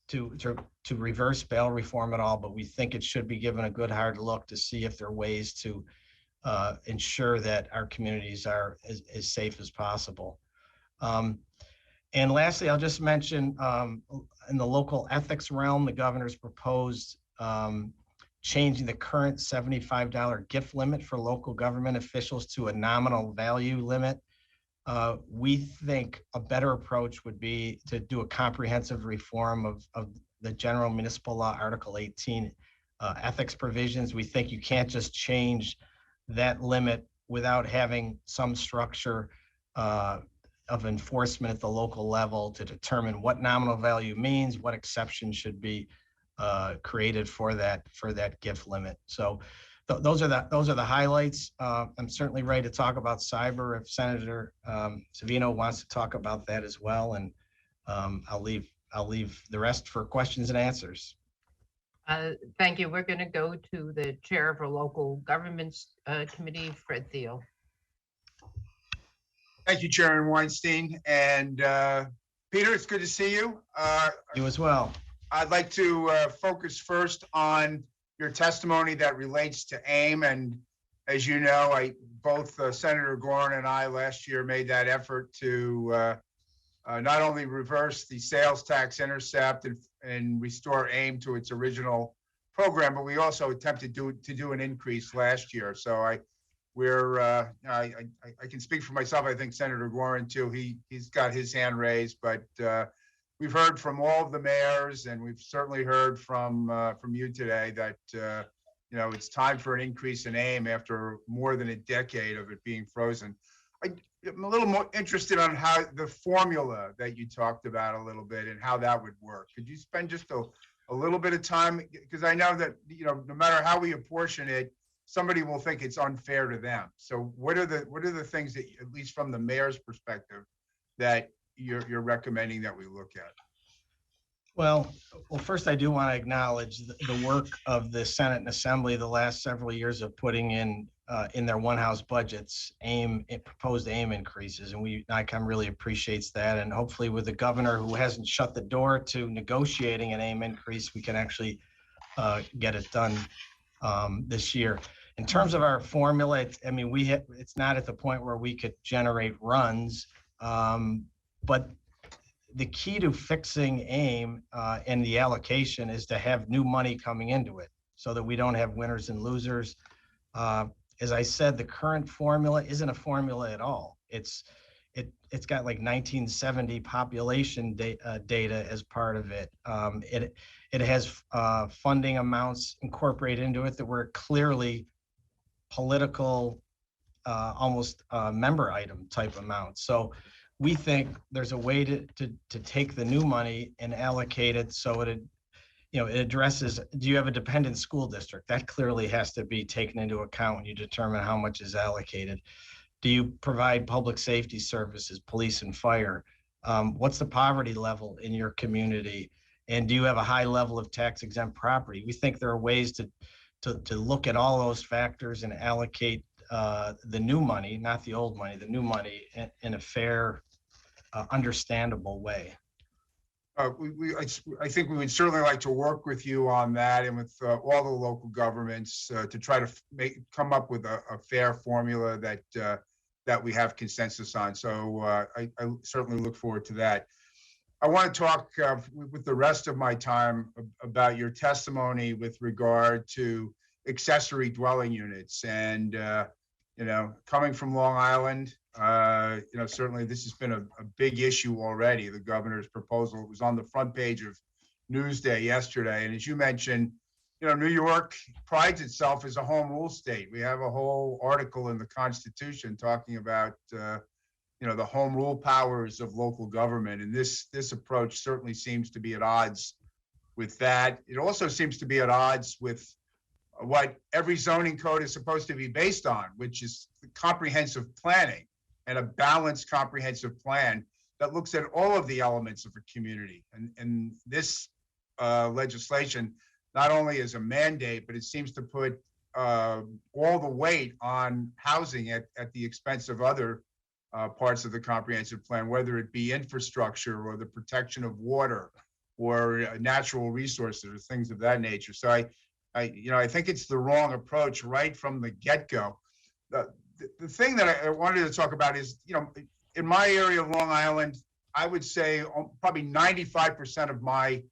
to reverse bail reform at all, but we think it should be given a good hard look to see if there are ways to ensure that our communities are as safe as possible. And lastly, I'll just mention in the local ethics realm, the governor's proposed changing the current $75 gift limit for local government officials to a nominal value limit. We think a better approach would be to do a comprehensive reform of the general municipal law, Article 18 ethics provisions. We think you can't just change that limit without having some structure of enforcement at the local level to determine what nominal value means, what exceptions should be created for that gift limit. So those are the highlights. I'm certainly ready to talk about cyber if Senator Savino wants to talk about that as well, and I'll leave the rest for questions and answers. Thank you. We're going to go to the chair of our local governments committee, Fred Thiel. Thank you, Chairman Weinstein. And Peter, it's good to see you. You as well. I'd like to focus first on your testimony that relates to AIM. And as you know, both Senator Gorin and I last year made that effort to not only reverse the sales tax intercept and restore AIM to its original program, but we also attempted to do an increase last year. So I can speak for myself. I think Senator Gorin too, he's got his hand raised, but we've heard from all of the mayors, and we've certainly heard from you today that it's time for an increase in AIM after more than a decade of it being frozen. I'm a little more interested on how the formula that you talked about a little bit and how that would work. Could you spend just a little bit of time? Because I know that, no matter how we apportion it, somebody will think it's unfair to them. So what are the things that, at least from the mayor's perspective, that you're recommending that we look at? Well, first I do want to acknowledge the work of the Senate and Assembly the last several years of putting in their one-house budgets proposed AIM increases, and NICOM really appreciates that. And hopefully, with the governor who hasn't shut the door to negotiating an AIM increase, we can actually get it done this year. In terms of our formula, it's not at the point where we could generate runs, but the key to fixing AIM and the allocation is to have new money coming into it so that we don't have winners and losers. As I said, the current formula isn't a formula at all. It's got like 1970 population data as part of it. It has funding amounts incorporated into it that were clearly political, almost member item type amounts. So we think there's a way to take the new money and allocate it so it addresses, do you have a dependent school district? That clearly has to be taken into account when you determine how much is allocated. Do you provide public safety services, police and fire? What's the poverty level in your community? And do you have a high level of tax exempt property? We think there are ways to look at all those factors and allocate the new money, not the old money, the new money in a fair, understandable way. I think we would certainly like to work with you on that and with all the local governments to try to come up with a fair formula that we have consensus on. So I certainly look forward to that. I want to talk with the rest of my time about your testimony with regard to accessory dwelling units. And, coming from Long Island, certainly this has been a big issue already. The governor's proposal was on the front page of Newsday yesterday. And as you mentioned, New York prides itself as a home rule state. We have a whole article in the Constitution talking about, the home rule powers of local government. And this approach certainly seems to be at odds with that. It also seems to be at odds with what every zoning code is supposed to be based on, which is comprehensive planning and a balanced comprehensive plan that looks at all of the elements of a community. And this legislation not only is a mandate, but it seems to put all the weight on housing at the expense of other parts of the comprehensive plan, whether it be infrastructure or the protection of water or natural resources or things of that nature. So I think it's the wrong approach right from the get-go. The thing that I wanted to talk about is, in my area of Long Island, I would say probably 95% of my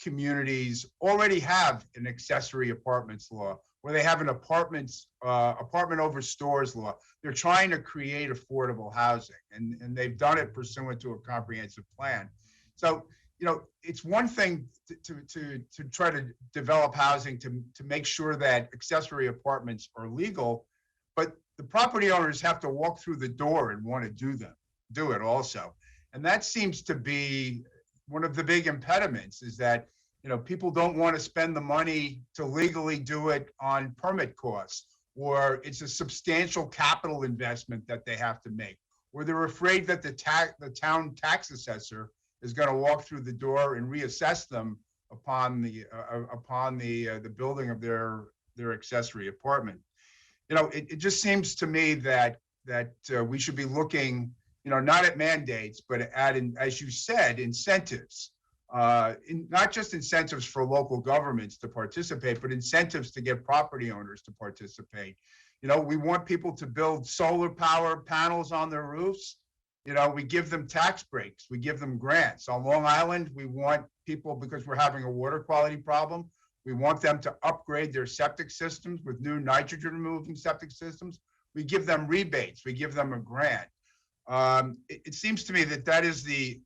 communities already have an accessory apartments law, where they have an apartment over stores law. They're trying to create affordable housing, and they've done it pursuant to a comprehensive plan. So, it's one thing to try to develop housing to make sure that accessory apartments are legal, but the property owners have to walk through the door and want to do it also. And that seems to be one of the big impediments, is that people don't want to spend the money to legally do it on permit costs, or it's a substantial capital investment that they have to make, or they're afraid that the town tax assessor is going to walk through the door and reassess them upon the building of their accessory apartment. It just seems to me that we should be looking, not at mandates, but at, as you said, incentives. Not just incentives for local governments to participate, but incentives to get property owners to participate. We want people to build solar power panels on their roofs. We give them tax breaks, we give them grants. On Long Island, we want people, because we're having a water quality problem, we want them to upgrade their septic systems with new nitrogen removing septic systems. We give them rebates, we give them a grant. It seems to me that is the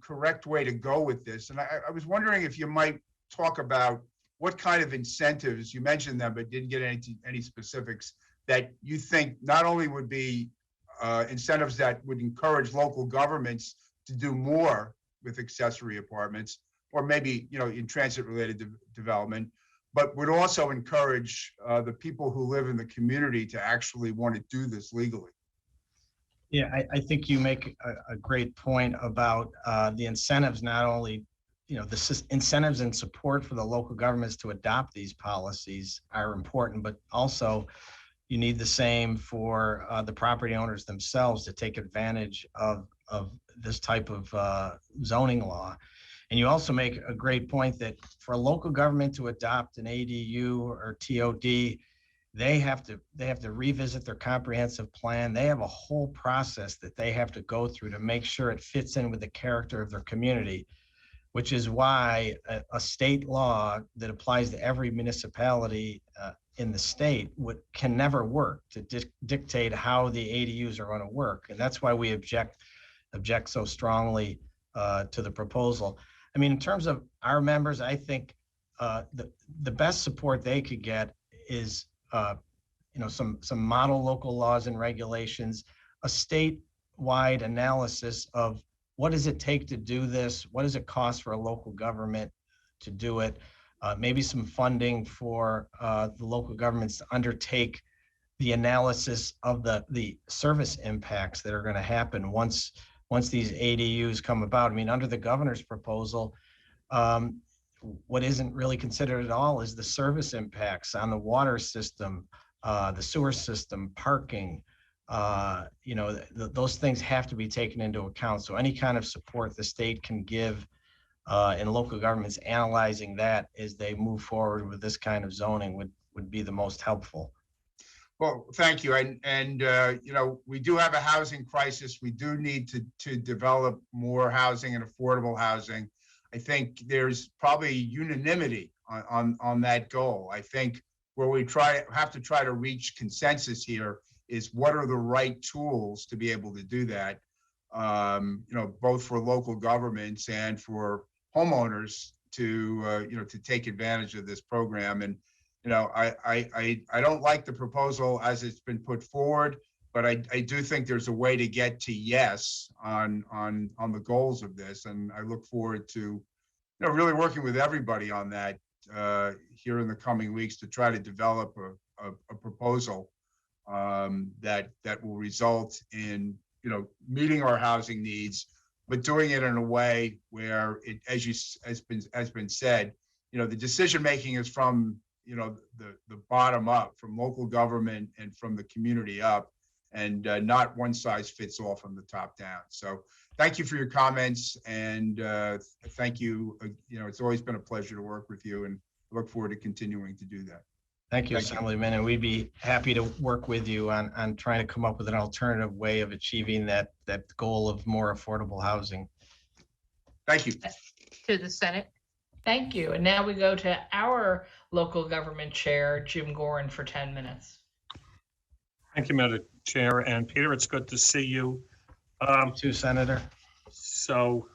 correct way to go with this. And I was wondering if you might talk about what kind of incentives, you mentioned them, but didn't get any specifics, that you think not only would be incentives that would encourage local governments to do more with accessory apartments, or maybe, in transit-related development, but would also encourage the people who live in the community to actually want to do this legally. Yeah, I think you make a great point about the incentives, not only, the incentives and support for the local governments to adopt these policies are important, but also you need the same for the property owners themselves to take advantage of this type of zoning law. And you also make a great point that for a local government to adopt an ADU or TOD, they have to revisit their comprehensive plan. They have a whole process that they have to go through to make sure it fits in with the character of their community, which is why a state law that applies to every municipality in the state can never work to dictate how the ADUs are going to work. And that's why we object so strongly to the proposal. I mean, in terms of our members, I think the best support they could get is some model local laws and regulations, a statewide analysis of what does it take to do this? What does it cost for a local government to do it? Maybe some funding for the local governments to undertake the analysis of the service impacts that are going to happen once these ADUs come about. I mean, under the governor's proposal, what isn't really considered at all is the service impacts on the water system, the sewer system, parking, those things have to be taken into account. So any kind of support the state can give and local governments analyzing that as they move forward with this kind of zoning would be the most helpful. Well, thank you. We do have a housing crisis. We do need to develop more housing and affordable housing. I think there's probably unanimity on that goal. I think where we have to try to reach consensus here is what are the right tools to be able to do that, both for local governments and for homeowners to take advantage of this program. And I don't like the proposal as it's been put forward, but I do think there's a way to get to yes on the goals of this. And I look forward to, really working with everybody on that here in the coming weeks to try to develop a proposal that will result in, meeting our housing needs, but doing it in a way where it, has been said, the decision-making is from, the bottom up, from local government and from the community up, and not one size fits all from the top down. So thank you for your comments, and thank you. It's always been a pleasure to work with you, and I look forward to continuing to do that. Thank you, Assemblyman, and we'd be happy to work with you on trying to come up with an alternative way of achieving that goal of more affordable housing. Thank you. To the Senate. Thank you. And now we go to our local government chair, Jim Gorin, for 10 minutes. Thank you, Madam Chair. And Peter, it's good to see you. You too, Senator. So,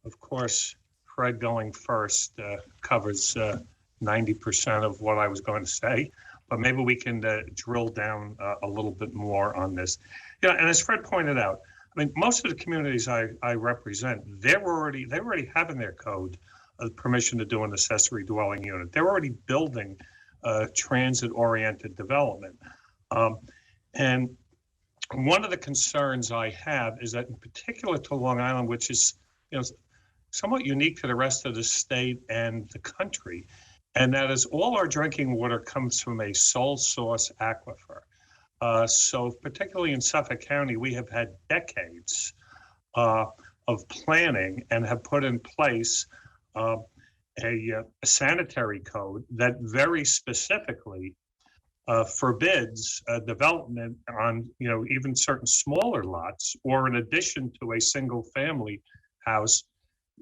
of course, Fred going first covers 90% of what I was going to say, but maybe we can drill down a little bit more on this. And as Fred pointed out, I mean, most of the communities I represent, they already have in their code permission to do an accessory dwelling unit. They're already building transit-oriented development. And one of the concerns I have is that, in particular to Long Island, which is somewhat unique to the rest of the state and the country, and that is all our drinking water comes from a sole source aquifer. So particularly in Suffolk County, we have had decades of planning and have put in place a sanitary code that very specifically forbids development on, even certain smaller lots or in addition to a single family house,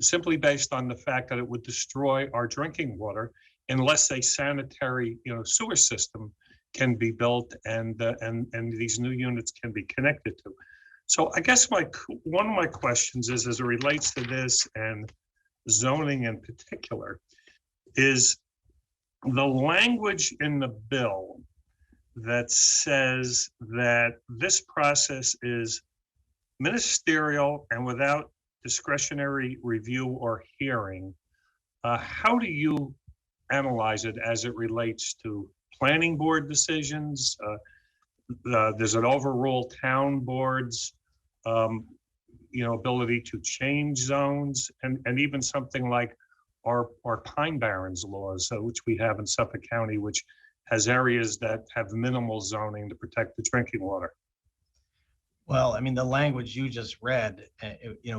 simply based on the fact that it would destroy our drinking water unless a sanitary, sewer system can be built and these new units can be connected to. So I guess one of my questions is, as it relates to this and zoning in particular, is the language in the bill that says that this process is ministerial and without discretionary review or hearing. How do you analyze it as it relates to planning board decisions? Does it overrule town boards, ability to change zones, and even something like our Pine Barrens laws, which we have in Suffolk County, which has areas that have minimal zoning to protect the drinking water? Well, I mean, the language you just read,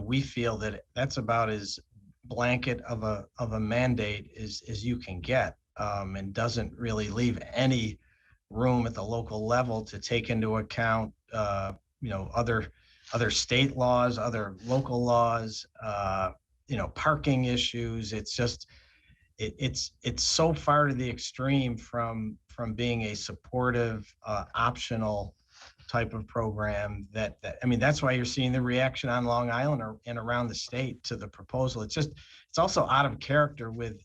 we feel that that's about as blanket of a mandate as you can get, and doesn't really leave any room at the local level to take into account, other state laws, other local laws, parking issues. It's just, it's so far to the extreme from being a supportive, optional type of program that that's why you're seeing the reaction on Long Island and around the state to the proposal. It's also out of character with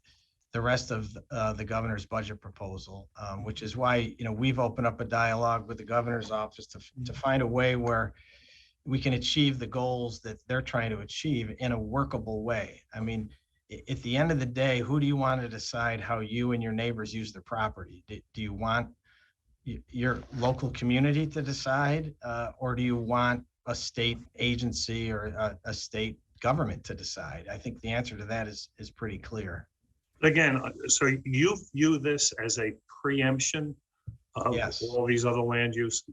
the rest of the governor's budget proposal, which is why we've opened up a dialogue with the governor's office to find a way where we can achieve the goals that they're trying to achieve in a workable way. I mean, at the end of the day, who do you want to decide how you and your neighbors use their property? Do you want your local community to decide, or do you want a state agency or a state government to decide? I think the answer to that is pretty clear. Again, so you view this as a preemption of Yes. all these other land use?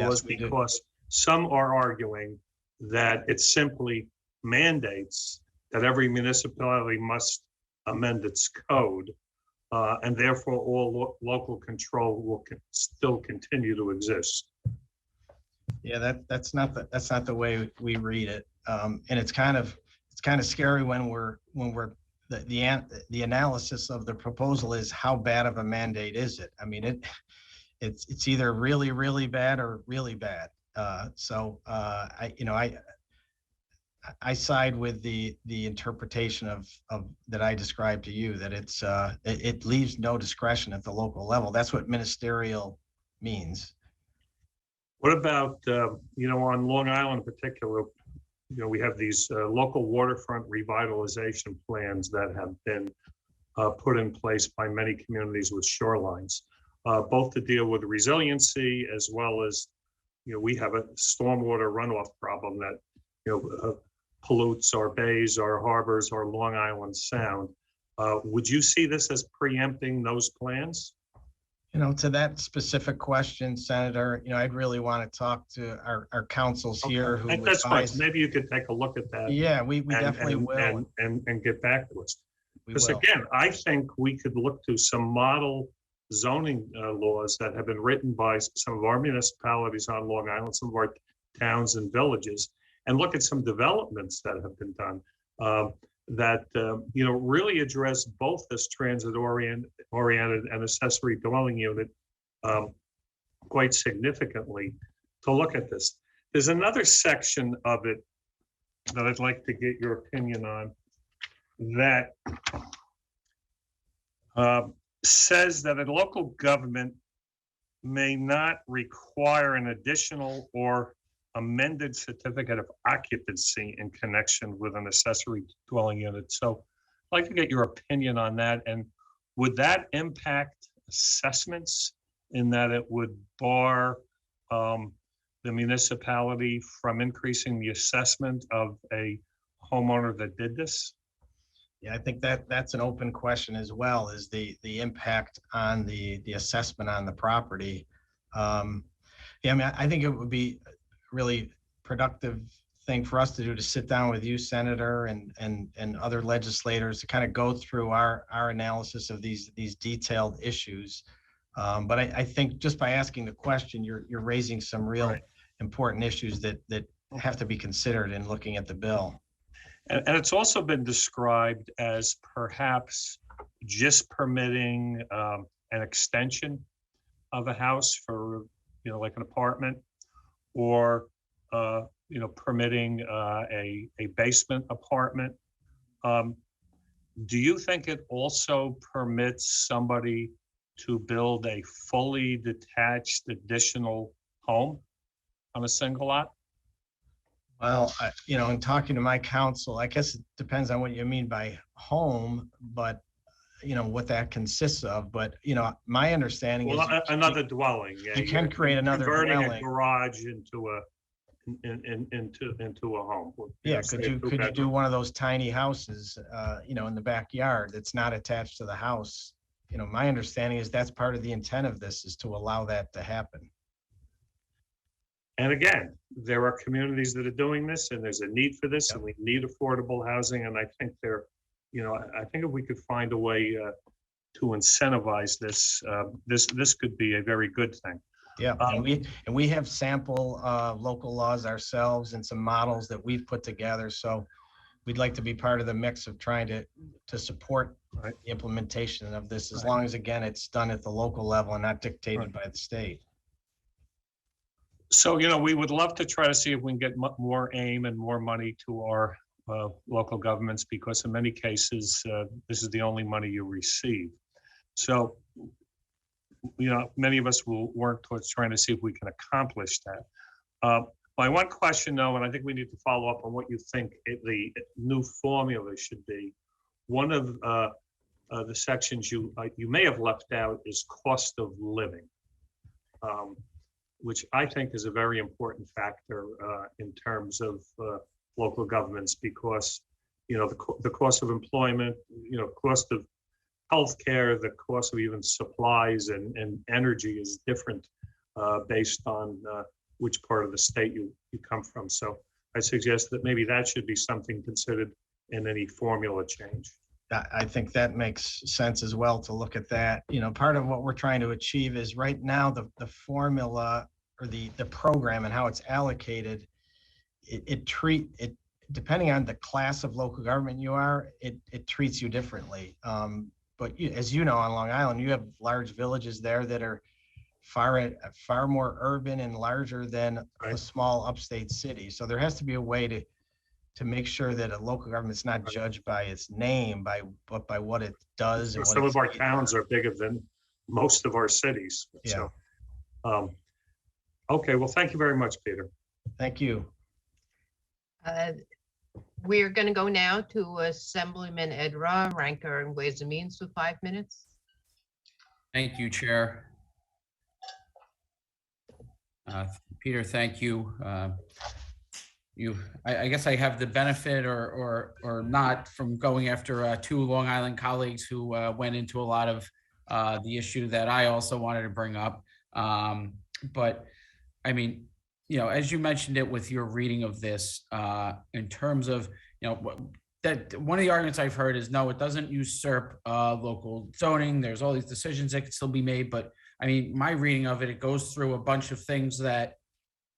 was we do. because some are arguing that it simply mandates that every municipality must amend its code, and therefore all local control will still continue to exist. Yeah, that's not the way we read it. And it's kind of scary when the analysis of the proposal is how bad of a mandate is it? I mean, it's either really, really bad or really bad. I side with the interpretation of that I described to you, that it leaves no discretion at the local level. That's what ministerial means. What about, on Long Island in particular, we have these local waterfront revitalization plans that have been put in place by many communities with shorelines, both to deal with resiliency as well as, we have a stormwater runoff problem that, pollutes our bays, our harbors, our Long Island Sound. Would you see this as preempting those plans? To that specific question, Senator, I'd really want to talk to our councils here who That's fine. advise. Maybe you could take a look at that. Yeah, we definitely will. And get back to us. We Because will. again, I think we could look to some model zoning laws that have been written by some of our municipalities on Long Island, some of our towns and villages, and look at some developments that have been done that really address both this transit-oriented and accessory dwelling unit quite significantly to look at this. There's another section of it that I'd like to get your opinion on that says that a local government may not require an additional or amended certificate of occupancy in connection with an accessory dwelling unit. So I'd like to get your opinion on that. And would that impact assessments in that it would bar the municipality from increasing the assessment of a homeowner that did this? Yeah, I think that's an open question as well, is the impact on the assessment on the property. I think it would be really productive thing for us to do to sit down with you, Senator, and other legislators to kind of go through our analysis of these detailed issues. But I think just by asking the question, you're raising some real important issues that have to be considered in looking at the bill. And it's also been described as perhaps just permitting an extension of a house for, like an apartment, or, permitting a basement apartment. Do you think it also permits somebody to build a fully detached additional home on a single lot? Well, in talking to my counsel, I guess it depends on what you mean by home, but what that consists of. But my understanding is another dwelling. Yeah, you can create another converting dwelling. a garage into a home. Yeah, could you do one of those tiny houses, in the backyard that's not attached to the house? My understanding is that's part of the intent of this, is to allow that to happen. And again, there are communities that are doing this, and there's a need for this, and we need affordable housing. And I think I think if we could find a way to incentivize this, this could be a very good thing. Yeah, and we have sample local laws ourselves and some models that we've put together. So we'd like to be part of the mix of trying to support the implementation of this, as long as, again, it's done at the local level and not dictated by the state. So, we would love to try to see if we can get more aim and more money to our local governments, because in many cases, this is the only money you receive. So, many of us will work towards trying to see if we can accomplish that. My one question, though, and I think we need to follow up on what you think the new formula should be. One of the sections you may have left out is cost of living, which I think is a very important factor in terms of local governments, because the cost of employment, cost of healthcare, the cost of even supplies and energy is different based on which part of the state you come from. So I suggest that maybe that should be something considered in any formula change. I think that makes sense as well to look at that. You know, part of what we're trying to achieve is right now the formula or the program and how it's allocated, it depending on the class of local government you are, it treats you differently. But as you know, on Long Island, you have large villages there that are far more urban and larger than a small upstate city. So there has to be a way to make sure that a local government's not judged by its name, but by what it does. And Some of our towns are bigger than most of our cities. Yeah. So, okay, well, thank you very much, Peter. Thank you. We're going to go now to Assemblyman Ed Ra, Ranker and Ways and Means, for 5 minutes. Thank you, Chair. Peter, thank you. I guess I have the benefit or not from going after two Long Island colleagues who went into a lot of the issue that I also wanted to bring up. But I mean, you know, as you mentioned it with your reading of this, in terms of, you know, that one of the arguments I've heard is, no, it doesn't usurp local zoning. There's all these decisions that can still be made. But I mean, my reading of it, it goes through a bunch of things that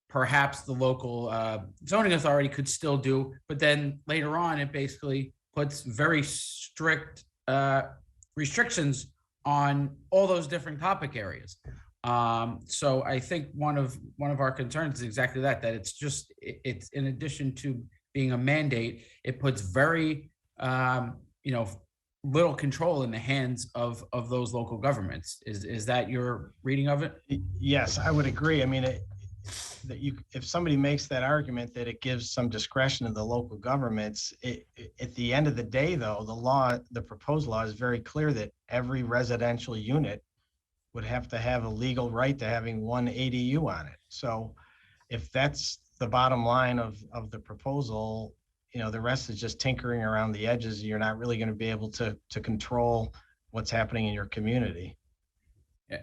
perhaps the local zoning authority could still do, but then later on, it basically puts very strict restrictions on all those different topic areas. So I think one of our concerns is exactly that it's in addition to being a mandate, it puts very, you know, little control in the hands of those local governments. Is that your reading of it? Yes, I would agree. I mean, if somebody makes that argument that it gives some discretion to the local governments, at the end of the day, though, the proposed law is very clear that every residential unit would have to have a legal right to having one ADU on it. So if that's the bottom line of the proposal, you know, the rest is just tinkering around the edges. You're not really going to be able to control what's happening in your community.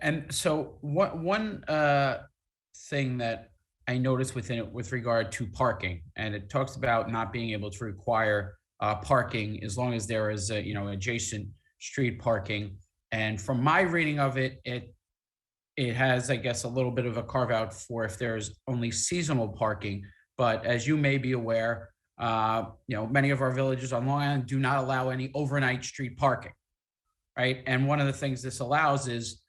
And so one thing that I noticed within it with regard to parking, and it talks about not being able to require parking as long as there is you know, adjacent street parking. And from my reading of it, it has, I guess, a little bit of a carve out for if there's only seasonal parking. But as you may be aware, you know, many of our villages on Long Island do not allow any overnight street parking, right? And one of the things this allows is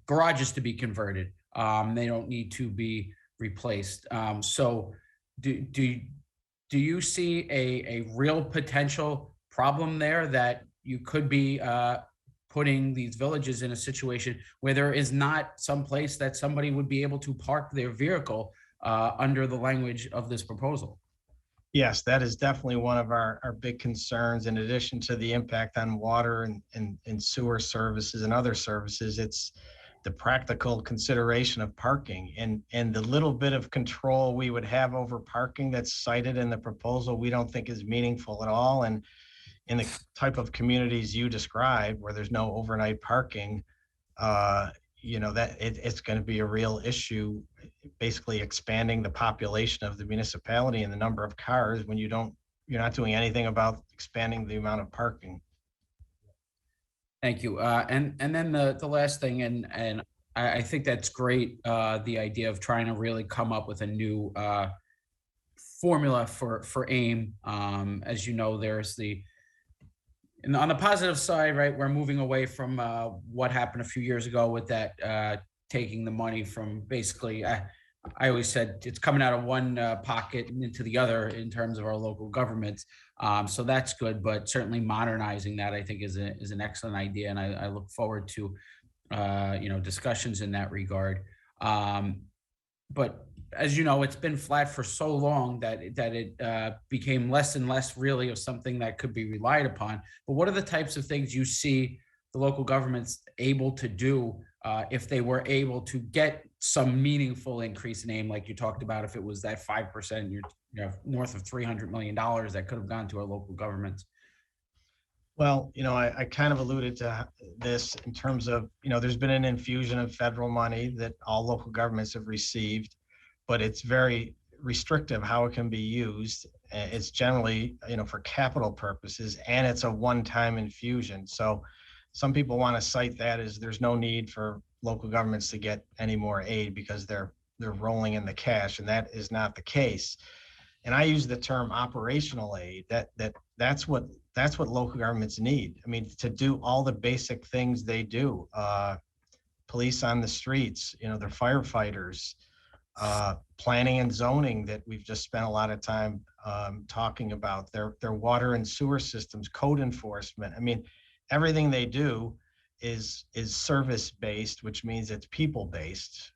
garages to be converted. They don't need to be replaced. So do you see a real potential problem there that you could be putting these villages in a situation where there is not some place that somebody would be able to park their vehicle under the language of this proposal? Yes, that is definitely one of our big concerns. In addition to the impact on water and sewer services and other services, it's the practical consideration of parking and the little bit of control we would have over parking that's cited in the proposal, we don't think is meaningful at all. And in the type of communities you described where there's no overnight parking, you know, that it's going to be a real issue, basically expanding the population of the municipality and the number of cars when you're not doing anything about expanding the amount of parking. Thank you. And then the last thing, and I think that's great, the idea of trying to really come up with a new formula for AIM. As you know, there's and on the positive side, right, we're moving away from what happened a few years ago with that taking the money from basically, I always said it's coming out of one pocket and into the other in terms of our local governments. So that's good, but certainly modernizing that I think is an excellent idea, and I look forward to you know, discussions in that regard. But as you know, it's been flat for so long that it became less and less really of something that could be relied upon. But what are the types of things you see the local governments able to do if they were able to get some meaningful increase in AIM, like you talked about, if it was that 5%, you know, north of $300 million that could have gone to our local governments? Well, you know, I kind of alluded to this in terms of, you know, there's been an infusion of federal money that all local governments have received. but it's very restrictive how it can be used. It's generally, for capital purposes, and it's a one-time infusion. So some people want to cite that as there's no need for local governments to get any more aid because they're rolling in the cash, and that is not the case. And I use the term operational aid. That's what local governments need. I mean, to do all the basic things they do. Police on the streets, they're firefighters, planning and zoning that we've just spent a lot of time talking about, their water and sewer systems, code enforcement. I mean, everything they do is service-based, which means it's people-based.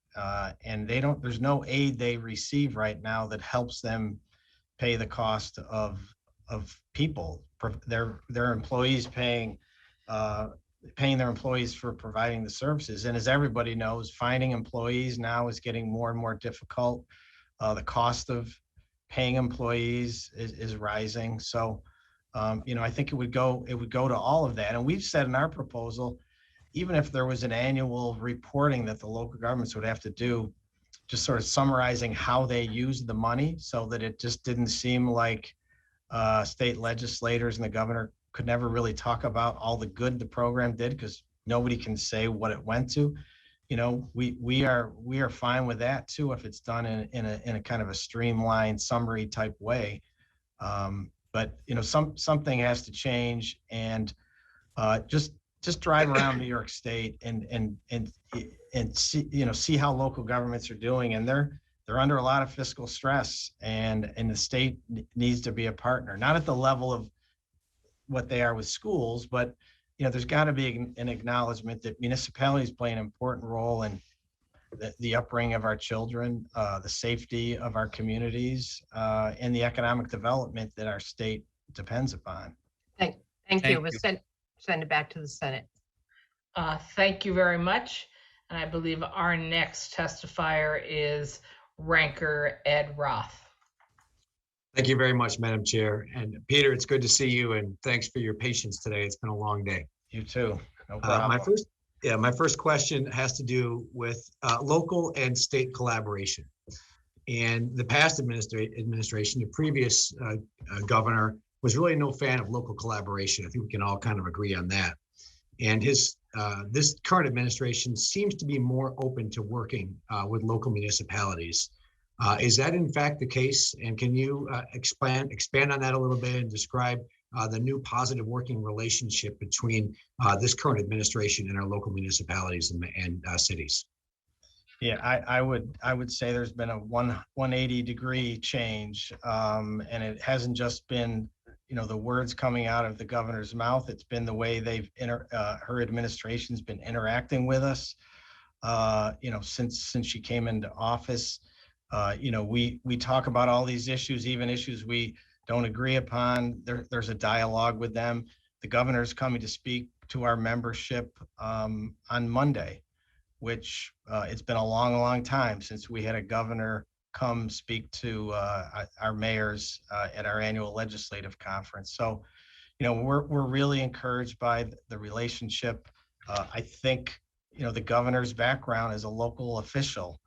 And there's no aid they receive right now that helps them pay the cost of people, their employees paying their employees for providing the services. And as everybody knows, finding employees now is getting more and more difficult. The cost of paying employees is rising. So, I think it would go to all of that. And we've said in our proposal, even if there was an annual reporting that the local governments would have to do, just sort of summarizing how they use the money so that it just didn't seem like state legislators and the governor could never really talk about all the good the program did because nobody can say what it went to. We are fine with that too if it's done in a kind of a streamlined summary type way. But something has to change, and just drive around New York State and see how local governments are doing, and they're under a lot of fiscal stress, and the state needs to be a partner, not at the level of what they are with schools, but there's got to be an acknowledgement that municipalities play an important role in the upbringing of our children, the safety of our communities, and the economic development that our state depends upon. Thank you. We'll send it back to the Senate. Thank you very much. And I believe our next testifier is Ranker Ed Roth. Thank you very much, Madam Chair. And Peter, it's good to see you, and thanks for your patience today. It's been a long day. You too. No problem. My first question has to do with local and state collaboration. And the past administration, the previous governor, was really no fan of local collaboration. I think we can all kind of agree on that. And this current administration seems to be more open to working with local municipalities. Is that in fact the case? And can you expand on that a little bit and describe the new positive working relationship between this current administration and our local municipalities and cities? Yeah, I would say there's been a 180-degree change, and it hasn't just been the words coming out of the governor's mouth. It's been the way her administration's been interacting with us, since she came into office. We talk about all these issues, even issues we don't agree upon. There's a dialogue with them. The governor's coming to speak to our membership on Monday, which it's been a long time since we had a governor come speak to our mayors at our annual legislative conference. So, we're really encouraged by the relationship. I think, the governor's background as a local official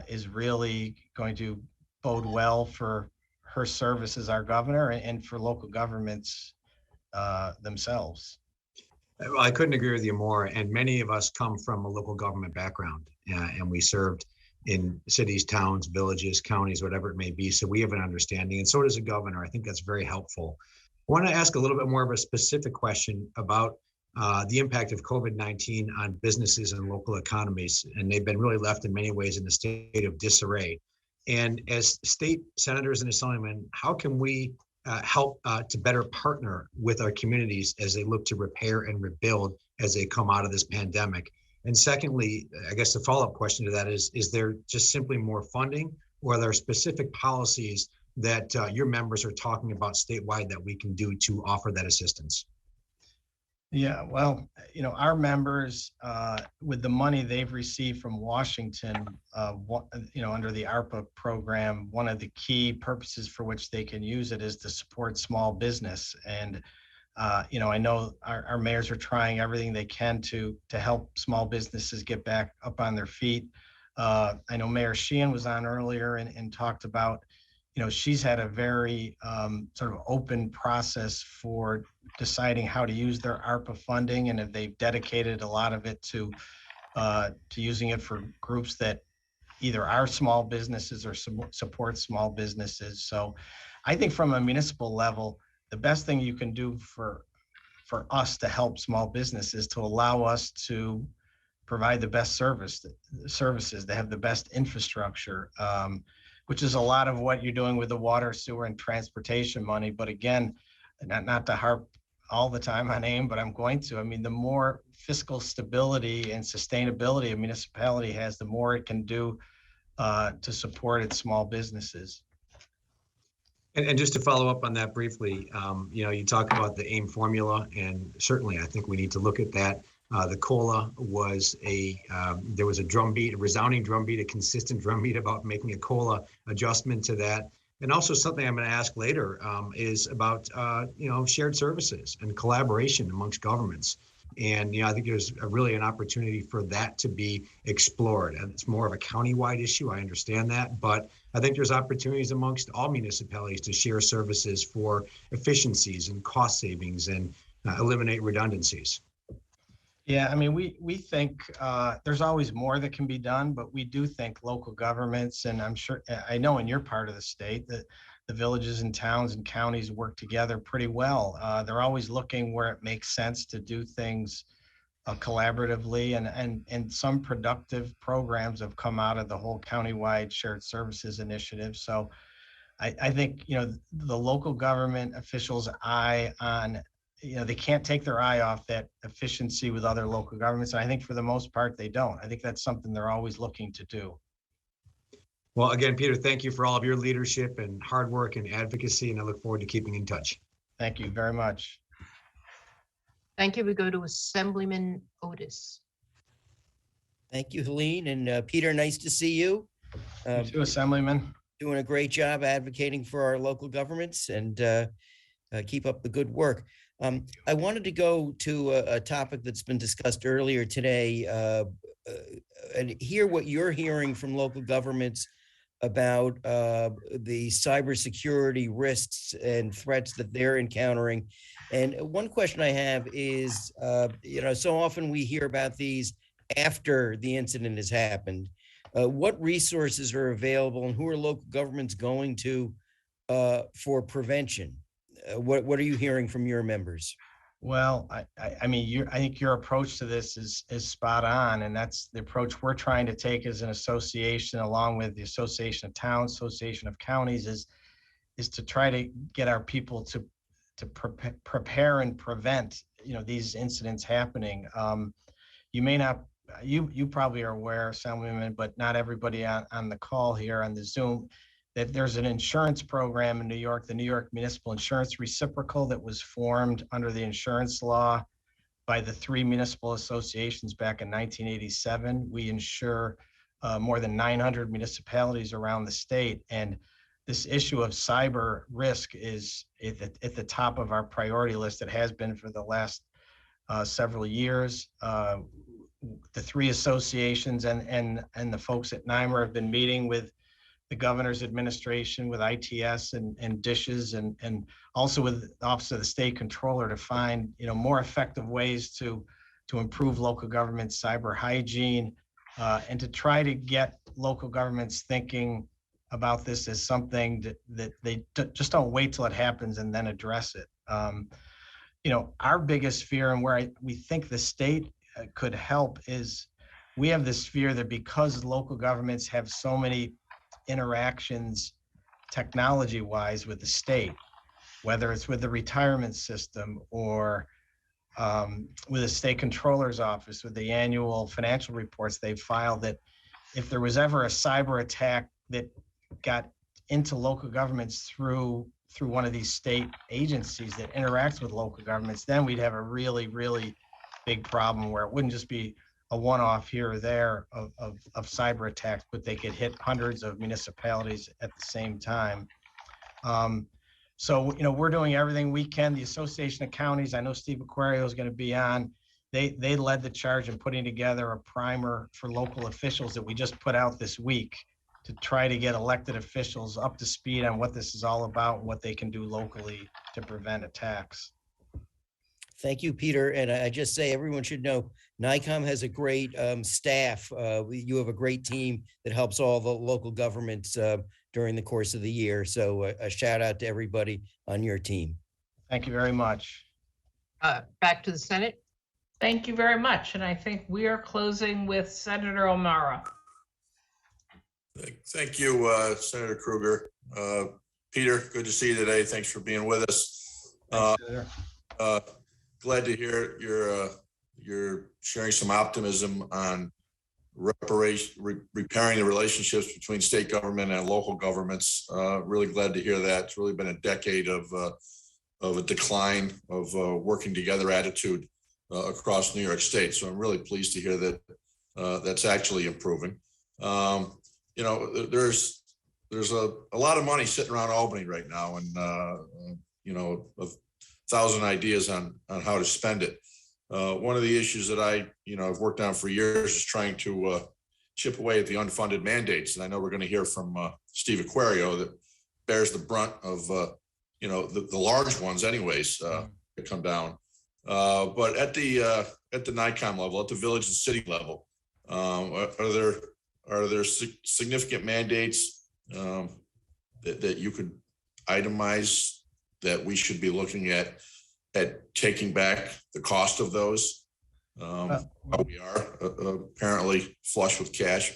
is really going to bode well for her service as our governor and for local governments themselves. Well, I couldn't agree with you more. And many of us come from a local government background, and we served in cities, towns, villages, counties, whatever it may be. So we have an understanding, and so does the governor. I think that's very helpful. I want to ask a little bit more of a specific question about the impact of COVID-19 on businesses and local economies. And they've been really left in many ways in a state of disarray. And as state senators and assemblymen, how can we help to better partner with our communities as they look to repair and rebuild as they come out of this pandemic? And secondly, I guess the follow-up question to that is there just simply more funding, or are there specific policies that your members are talking about statewide that we can do to offer that assistance? Yeah, well, our members, with the money they've received from Washington, under the ARPA program, one of the key purposes for which they can use it is to support small business. And, I know our mayors are trying everything they can to help small businesses get back up on their feet. I know Mayor Sheehan was on earlier and talked about, she's had a very sort of open process for deciding how to use their ARPA funding, and if they've dedicated a lot of it to using it for groups that either are small businesses or support small businesses. So I think from a municipal level, the best thing you can do for us to help small businesses to allow us to provide the best services, they have the best infrastructure, which is a lot of what you're doing with the water, sewer, and transportation money. But again, not to harp all the time on AIM, but I'm going to. I mean, the more fiscal stability and sustainability a municipality has, the more it can do to support its small businesses. And just to follow up on that briefly, you talk about the AIM formula, and certainly I think we need to look at that. The COLA was there was a drumbeat, a resounding drumbeat, a consistent drumbeat about making a COLA adjustment to that. And also something I'm going to ask later is about, shared services and collaboration amongst governments. And, I think there's really an opportunity for that to be explored. And it's more of a countywide issue. I understand that. But I think there's opportunities amongst all municipalities to share services for efficiencies and cost savings and eliminate redundancies. Yeah, I mean, we think there's always more that can be done, but we do think local governments, and I know in your part of the state that the villages and towns and counties work together pretty well. They're always looking where it makes sense to do things collaboratively, and some productive programs have come out of the whole countywide shared services initiative. So I think, the local government officials' eye on, they can't take their eye off that efficiency with other local governments. And I think for the most part, they don't. I think that's something they're always looking to do. Well, again, Peter, thank you for all of your leadership and hard work and advocacy, and I look forward to keeping in touch. Thank you very much. Thank you. We go to Assemblyman Otis. Thank you, Helene. And Peter, nice to see you. You too, Assemblyman. Doing a great job advocating for our local governments, and keep up the good work. I wanted to go to a topic that's been discussed earlier today and hear what you're hearing from local governments about the cybersecurity risks and threats that they're encountering. And one question I have is, so often we hear about these after the incident has happened. What resources are available, and who are local governments going to for prevention? What are you hearing from your members? Well, I mean, I think your approach to this is spot on, and that's the approach we're trying to take as an association, along with the Association of Towns, Association of Counties, is to try to get our people to prepare and prevent, these incidents happening. You may not, you probably are aware, Assemblyman, but not everybody on the call here on the Zoom, that there's an insurance program in New York, the New York Municipal Insurance Reciprocal, that was formed under the insurance law by the 3 municipal associations back in 1987. We insure more than 900 municipalities around the state. And this issue of cyber risk is at the top of our priority list. It has been for the last several years. The 3 associations and the folks at NYMER have been meeting with the governor's administration, with ITS and dishes, and also with the Office of the State Controller to find, more effective ways to improve local government cyber hygiene, and to try to get local governments thinking about this as something that they just don't wait till it happens and then address it. Our biggest fear, and where we think the state could help, is we have this fear that because local governments have so many interactions technology wise with the state, whether it's with the retirement system or with the state controller's office, with the annual financial reports they file, that if there was ever a cyber attack that got into local governments through one of these state agencies that interacts with local governments, then we'd have a really, really big problem where it wouldn't just be a one-off here or there of cyber attacks, but they could hit hundreds of municipalities at the same time. So, we're doing everything we can. The Association of Counties, I know Steve Aquario is going to be on, they led the charge in putting together a primer for local officials that we just put out this week to try to get elected officials up to speed on what this is all about and what they can do locally to prevent attacks. Thank you, Peter. And I just say, everyone should know, NICOM has a great staff. You have a great team that helps all the local governments during the course of the year. So a shout out to everybody on your team. Thank you very much. Back to the Senate. Thank you very much. And I think we are closing with Senator O'Mara. Thank you, Senator Krueger. Peter, good to see you today. Thanks for being with us. Glad to hear you're sharing some optimism on repairing the relationships between state government and local governments. Really glad to hear that. It's really been a decade of a decline of working together attitude across New York State. So I'm really pleased to hear that that's actually improving. You know, there's a lot of money sitting around Albany right now, and you know, 1,000 ideas on how to spend it. One of the issues that I've worked on for years is trying to chip away at the unfunded mandates. And I know we're going to hear from Steve Aquario that bears the brunt of the large ones anyways that come down. But at the NICOM level, at the village and city level, are there significant mandates that you could itemize that we should be looking at taking back the cost of those? We are apparently flush with cash.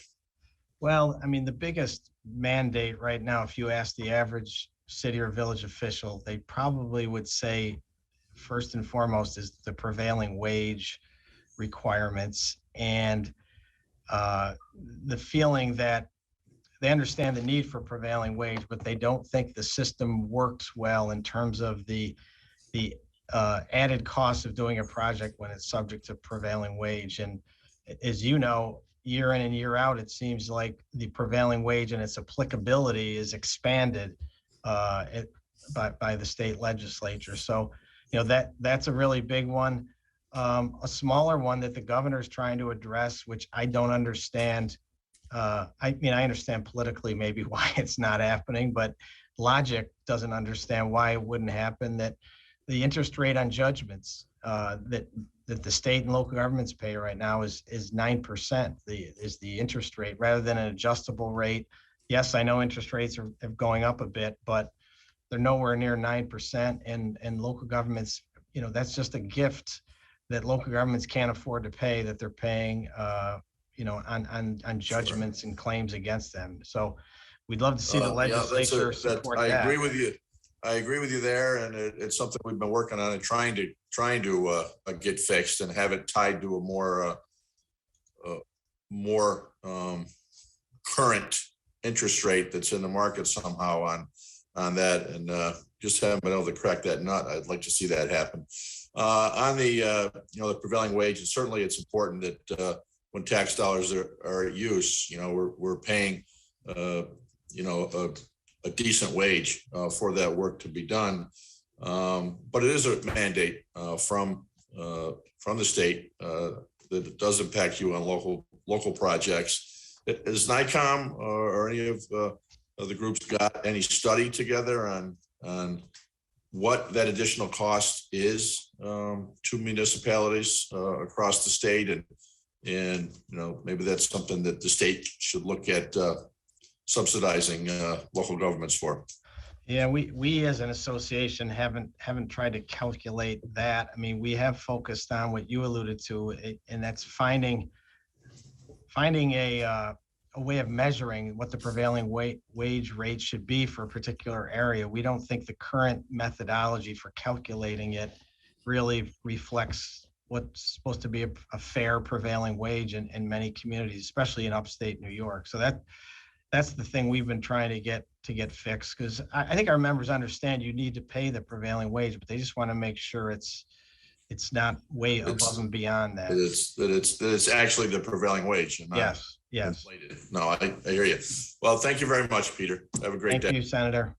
Well, I mean, the biggest mandate right now, if you ask the average city or village official, they probably would say first and foremost is the prevailing wage requirements, and the feeling that they understand the need for prevailing wage, but they don't think the system works well in terms of the added cost of doing a project when it's subject to prevailing wage. And as you know, year in and year out, it seems like the prevailing wage and its applicability is expanded by the state legislature. So, you know, that's a really big one. A smaller one that the governor is trying to address, which I don't understand. I mean, I understand politically maybe why it's not happening, but logic doesn't understand why it wouldn't happen. That the interest rate on judgments that the state and local governments pay right now is 9%. Is the interest rate rather than an adjustable rate. Yes, I know interest rates are going up a bit, but they're nowhere near 9%. And local governments, you know, that's just a gift that local governments can't afford to pay, that they're paying, you know, on judgments and claims against them. So we'd love to see the legislature support that. I agree with you. I agree with you there, and it's something we've been working on and trying to get fixed and have it tied to a more current interest rate that's in the market somehow on that, and just haven't been able to crack that nut. I'd like to see that happen. On the the prevailing wage, and certainly it's important that when tax dollars are at use, you know, we're paying a decent wage for that work to be done. But it is a mandate from the state that it does impact you on local projects. Is NICOM or any of the groups got any study together on what that additional cost is to municipalities across the state, and you know, maybe that's something that the state should look at subsidizing local governments for? Yeah, we as an association haven't tried to calculate that. I mean, we have focused on what you alluded to, and that's finding a way of measuring what the prevailing wage rate should be for a particular area. We don't think the current methodology for calculating it really reflects what's supposed to be a fair prevailing wage in many communities, especially in upstate New York. So that's the thing we've been trying to get fixed, because I think our members understand you need to pay the prevailing wage, but they just want to make sure it's not way above and beyond that. That it's actually the prevailing wage. And yes. Inflated. No, I hear you. Well, thank you very much, Peter. Have a great day. Thank you, Senator.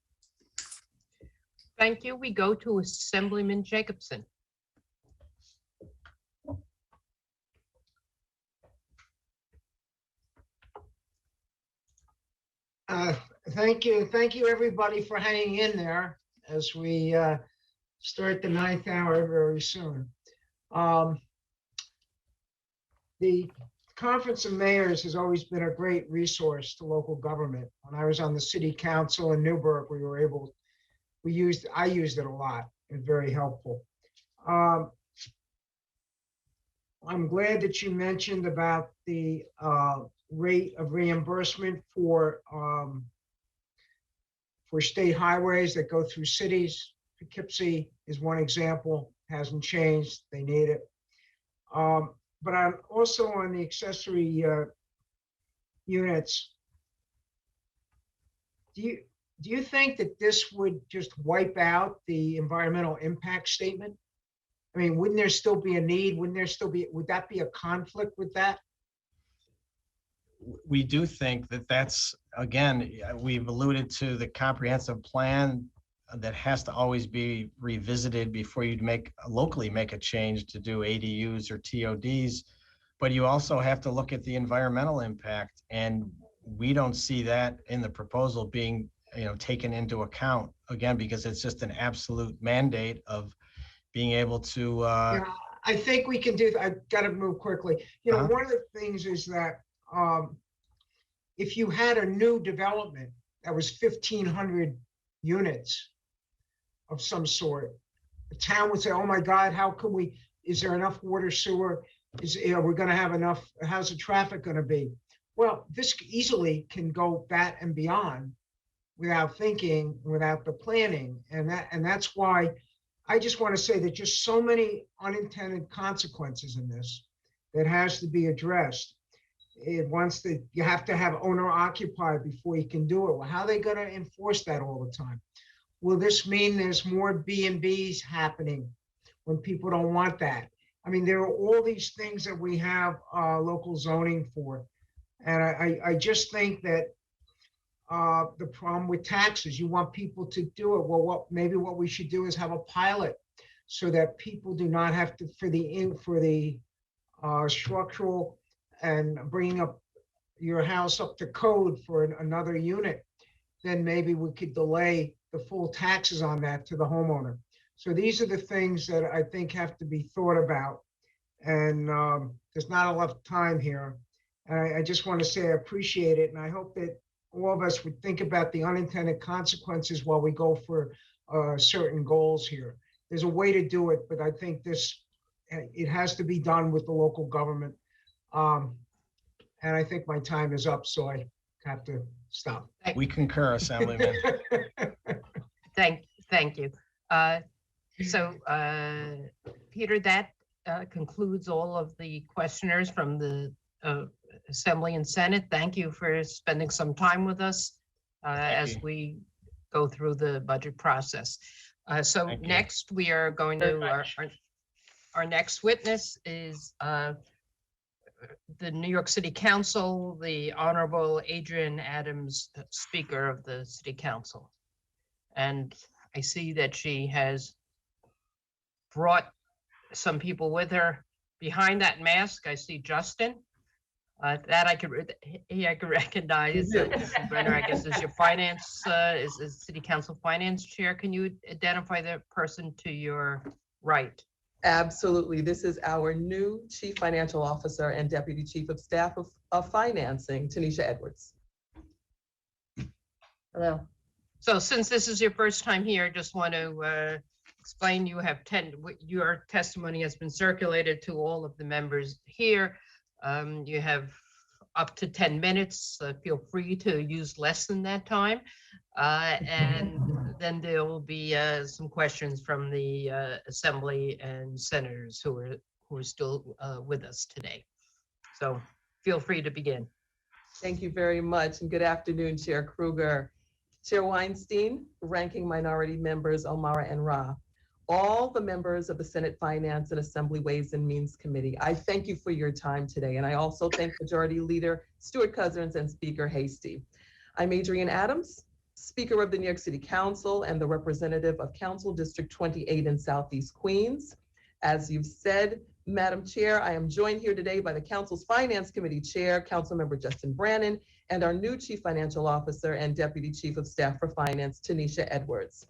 Thank you. We go to Assemblyman Jacobson. Thank you. Thank you, everybody, for hanging in there as we start the 9th hour very soon. The Conference of Mayors has always been a great resource to local government. When I was on the city council in Newburgh, I used it a lot and very helpful. I'm glad that you mentioned about the rate of reimbursement for state highways that go through cities. Poughkeepsie is one example, hasn't changed, they need it. But I'm also on the accessory units. Do you think that this would just wipe out the environmental impact statement? I mean, wouldn't there still be a need? Would that be a conflict with that? We do think that that's, again, we've alluded to the comprehensive plan that has to always be revisited before you locally make a change to do ADUs or TODs. But you also have to look at the environmental impact, and we don't see that in the proposal being, taken into account, again, because it's just an absolute mandate of being able to. Yeah, I think we can do that. I've got to move quickly. One of the things is that if you had a new development that was 1,500 units of some sort, the town would say, oh my God, how can we, is there enough water, sewer? We're going to have enough, how's the traffic going to be? Well, this easily can go that and beyond without thinking, without the planning. And that's why I just want to say that just so many unintended consequences in this that has to be addressed. You have to have owner occupied before you can do it. Well, how are they going to enforce that all the time? Will this mean there's more B&Bs happening when people don't want that? I mean, there are all these things that we have local zoning for. And I just think that the problem with taxes, you want people to do it. Well, maybe what we should do is have a pilot so that people do not have to, for the structural and bringing up your house up to code for another unit, then maybe we could delay the full taxes on that to the homeowner. So these are the things that I think have to be thought about. And there's not enough time here. And I just want to say I appreciate it. And I hope that all of us would think about the unintended consequences while we go for certain goals here. There's a way to do it, but I think it has to be done with the local government. And I think my time is up, so I have to stop. We concur, Assemblyman. Thank you. So, Peter, that concludes all of the questioners from the Assembly and Senate. Thank you for spending some time with us as we go through the budget process. So next we are going to, our next witness is the New York City Council, the Honorable Adrienne Adams, Speaker of the City Council. And I see that she has brought some people with her. Behind that mask, I see Justin. That I could recognize. Mr. Brenner, I guess, is your finance, is City Council Finance Chair. Can you identify the person to your right? Absolutely. This is our new Chief Financial Officer and Deputy Chief of Staff of Financing, Tanisha Edwards. Hello. So since this is your first time here, I just want to explain your testimony has been circulated to all of the members here. You have up to 10 minutes. Feel free to use less than that time. And then there will be some questions from the Assembly and senators who are still with us today. So feel free to begin. Thank you very much, and good afternoon, Chair Krueger, Chair Weinstein, Ranking Minority Members O'Mara and Ra, all the members of the Senate Finance and Assembly Ways and Means Committee. I thank you for your time today, and I also thank Majority Leader Stuart Cousins and Speaker Hasty. I'm Adrienne Adams, Speaker of the New York City Council and the representative of Council District 28 in Southeast Queens. As you've said, Madam Chair, I am joined here today by the Council's Finance Committee Chair, Councilmember Justin Brannan, and our new Chief Financial Officer and Deputy Chief of Staff for Finance, Tanisha Edwards.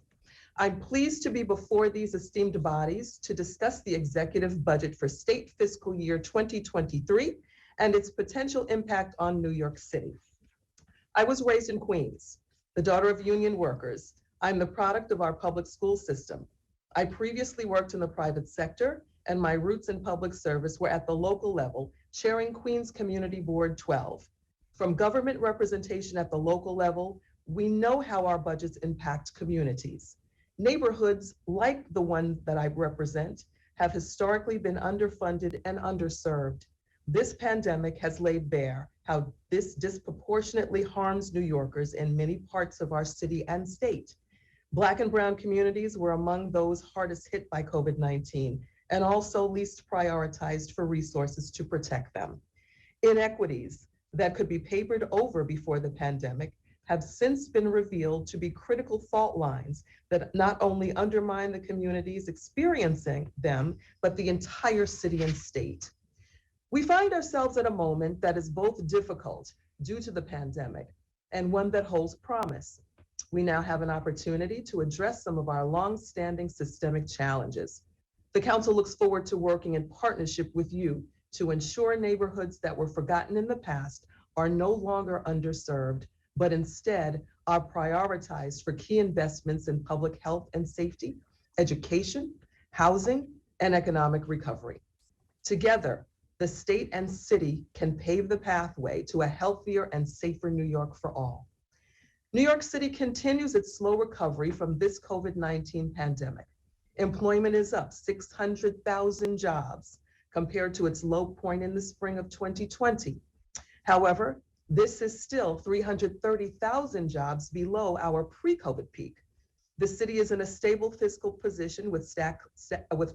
I'm pleased to be before these esteemed bodies to discuss the executive budget for state fiscal year 2023 and its potential impact on New York City. I was raised in Queens, the daughter of union workers. I'm the product of our public school system. I previously worked in the private sector, and my roots in public service were at the local level, chairing Queens Community Board 12. From government representation at the local level, we know how our budgets impact communities. Neighborhoods like the one that I represent have historically been underfunded and underserved. This pandemic has laid bare how this disproportionately harms New Yorkers in many parts of our city and state. Black and brown communities were among those hardest hit by COVID-19 and also least prioritized for resources to protect them. Inequities that could be papered over before the pandemic have since been revealed to be critical fault lines that not only undermine the communities experiencing them, but the entire city and state. We find ourselves at a moment that is both difficult due to the pandemic and one that holds promise. We now have an opportunity to address some of our long-standing systemic challenges. The Council looks forward to working in partnership with you to ensure neighborhoods that were forgotten in the past are no longer underserved, but instead are prioritized for key investments in public health and safety, education, housing, and economic recovery. Together, the state and city can pave the pathway to a healthier and safer New York for all. New York City continues its slow recovery from this COVID-19 pandemic. Employment is up 600,000 jobs compared to its low point in the spring of 2020. However, this is still 330,000 jobs below our pre-COVID peak. The city is in a stable fiscal position with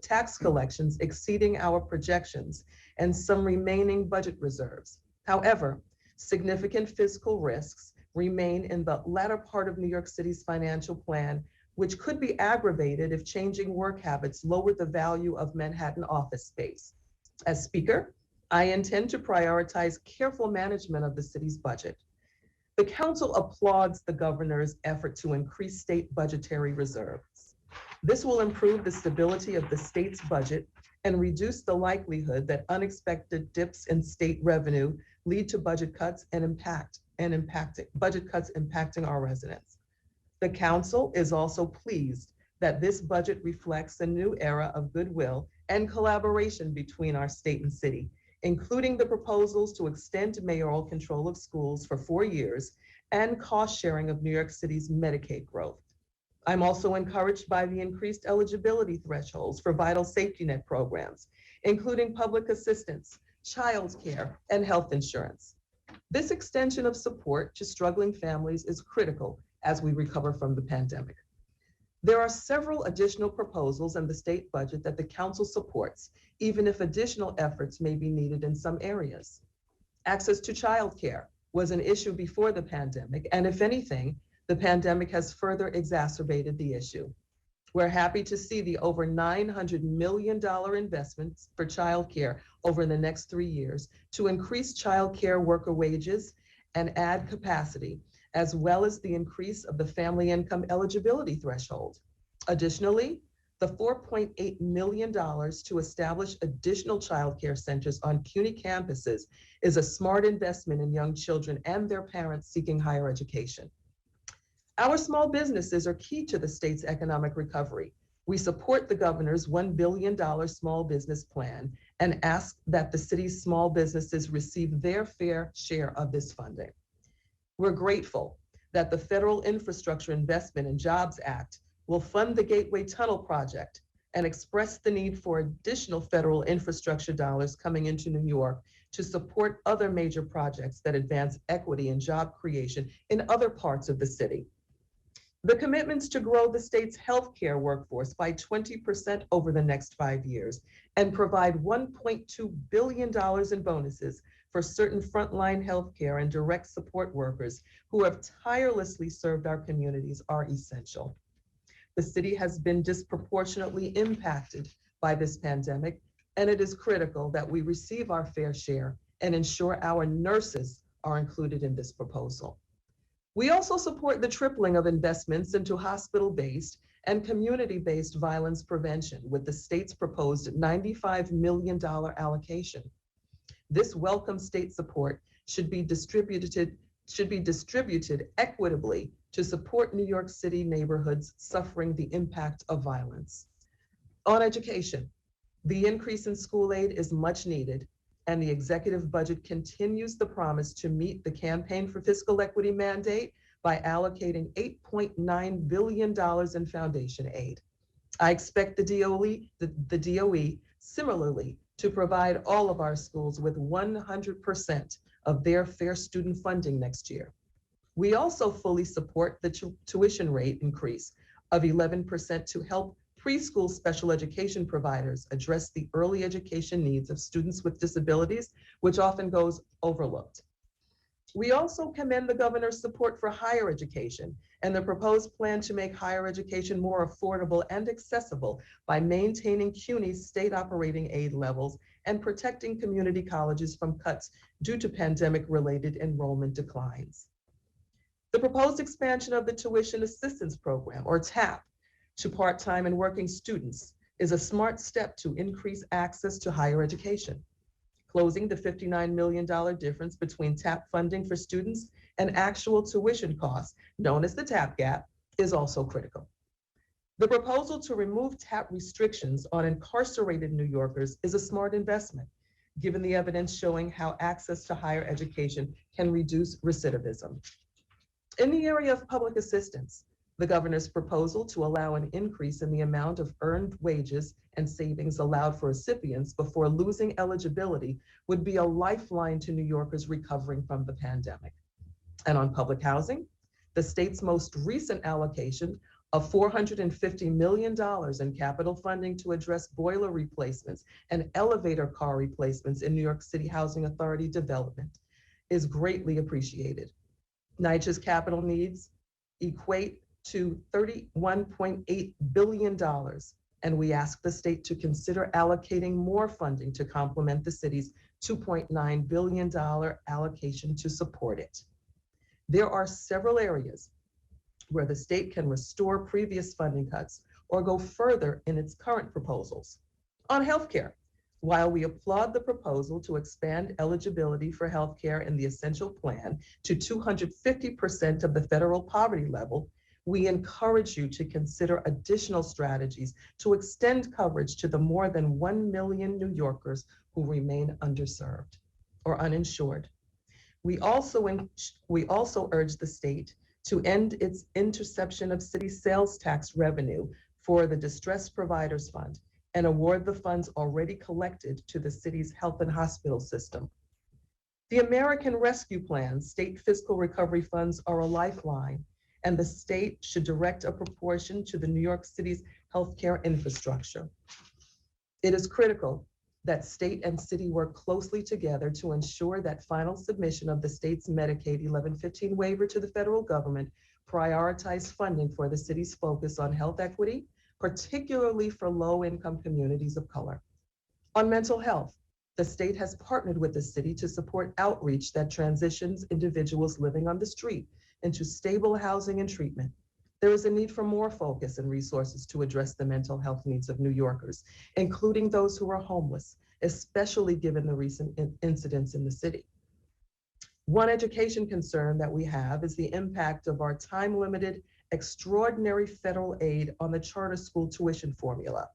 tax collections exceeding our projections and some remaining budget reserves. However, significant fiscal risks remain in the latter part of New York City's financial plan, which could be aggravated if changing work habits lower the value of Manhattan office space. As Speaker, I intend to prioritize careful management of the city's budget. The Council applauds the governor's effort to increase state budgetary reserves. This will improve the stability of the state's budget and reduce the likelihood that unexpected dips in state revenue lead to budget cuts budget cuts impacting our residents. The Council is also pleased that this budget reflects a new era of goodwill and collaboration between our state and city, including the proposals to extend mayoral control of schools for 4 years and cost sharing of New York City's Medicaid growth. I'm also encouraged by the increased eligibility thresholds for vital safety net programs, including public assistance, childcare, and health insurance. This extension of support to struggling families is critical as we recover from the pandemic. There are several additional proposals in the state budget that the Council supports, even if additional efforts may be needed in some areas. Access to childcare was an issue before the pandemic, and if anything, the pandemic has further exacerbated the issue. We're happy to see the over $900 million investments for childcare over the next 3 years to increase childcare worker wages and add capacity, as well as the increase of the family income eligibility threshold. Additionally, the $4.8 million to establish additional childcare centers on CUNY campuses is a smart investment in young children and their parents seeking higher education. Our small businesses are key to the state's economic recovery. We support the governor's $1 billion small business plan and ask that the city's small businesses receive their fair share of this funding. We're grateful that the Federal Infrastructure Investment and Jobs Act will fund the Gateway Tunnel project and express the need for additional federal infrastructure dollars coming into New York to support other major projects that advance equity and job creation in other parts of the city. The commitments to grow the state's healthcare workforce by 20% over the next 5 years and provide $1.2 billion in bonuses for certain frontline healthcare and direct support workers who have tirelessly served our communities are essential. The city has been disproportionately impacted by this pandemic, and it is critical that we receive our fair share and ensure our nurses are included in this proposal. We also support the tripling of investments into hospital-based and community-based violence prevention with the state's proposed $95 million allocation. This welcome state support should be distributed equitably to support New York City neighborhoods suffering the impact of violence. On education, the increase in school aid is much needed, and the executive budget continues the promise to meet the Campaign for Fiscal Equity mandate by allocating $8.9 billion in foundation aid. I expect the DOE similarly to provide all of our schools with 100% of their fair student funding next year. We also fully support the tuition rate increase of 11% to help preschool special education providers address the early education needs of students with disabilities, which often goes overlooked. We also commend the governor's support for higher education and the proposed plan to make higher education more affordable and accessible by maintaining CUNY's state operating aid levels and protecting community colleges from cuts due to pandemic-related enrollment declines. The proposed expansion of the Tuition Assistance Program, or TAP, to part-time and working students is a smart step to increase access to higher education. Closing the $59 million difference between TAP funding for students and actual tuition costs, known as the TAP gap, is also critical. The proposal to remove TAP restrictions on incarcerated New Yorkers is a smart investment, given the evidence showing how access to higher education can reduce recidivism. In the area of public assistance, the governor's proposal to allow an increase in the amount of earned wages and savings allowed for recipients before losing eligibility would be a lifeline to New Yorkers recovering from the pandemic. And on public housing, the state's most recent allocation of $450 million in capital funding to address boiler replacements and elevator car replacements in New York City Housing Authority development is greatly appreciated. NYCHA's capital needs equate to $31.8 billion, and we ask the state to consider allocating more funding to complement the city's $2.9 billion allocation to support it. There are several areas where the state can restore previous funding cuts or go further in its current proposals. On healthcare, while we applaud the proposal to expand eligibility for healthcare in the essential plan to 250% of the federal poverty level, we encourage you to consider additional strategies to extend coverage to the more than 1 million New Yorkers who remain underserved or uninsured. We also urge the state to end its interception of city sales tax revenue for the Distressed Providers Fund and award the funds already collected to the city's health and hospital system. The American Rescue Plan state fiscal recovery funds are a lifeline, and the state should direct a proportion to the New York City's healthcare infrastructure. It is critical that state and city work closely together to ensure that final submission of the state's Medicaid 1115 waiver to the federal government prioritize funding for the city's focus on health equity, particularly for low-income communities of color. On mental health, the state has partnered with the city to support outreach that transitions individuals living on the street into stable housing and treatment. There is a need for more focus and resources to address the mental health needs of New Yorkers, including those who are homeless, especially given the recent incidents in the city. One education concern that we have is the impact of our time-limited extraordinary federal aid on the charter school tuition formula.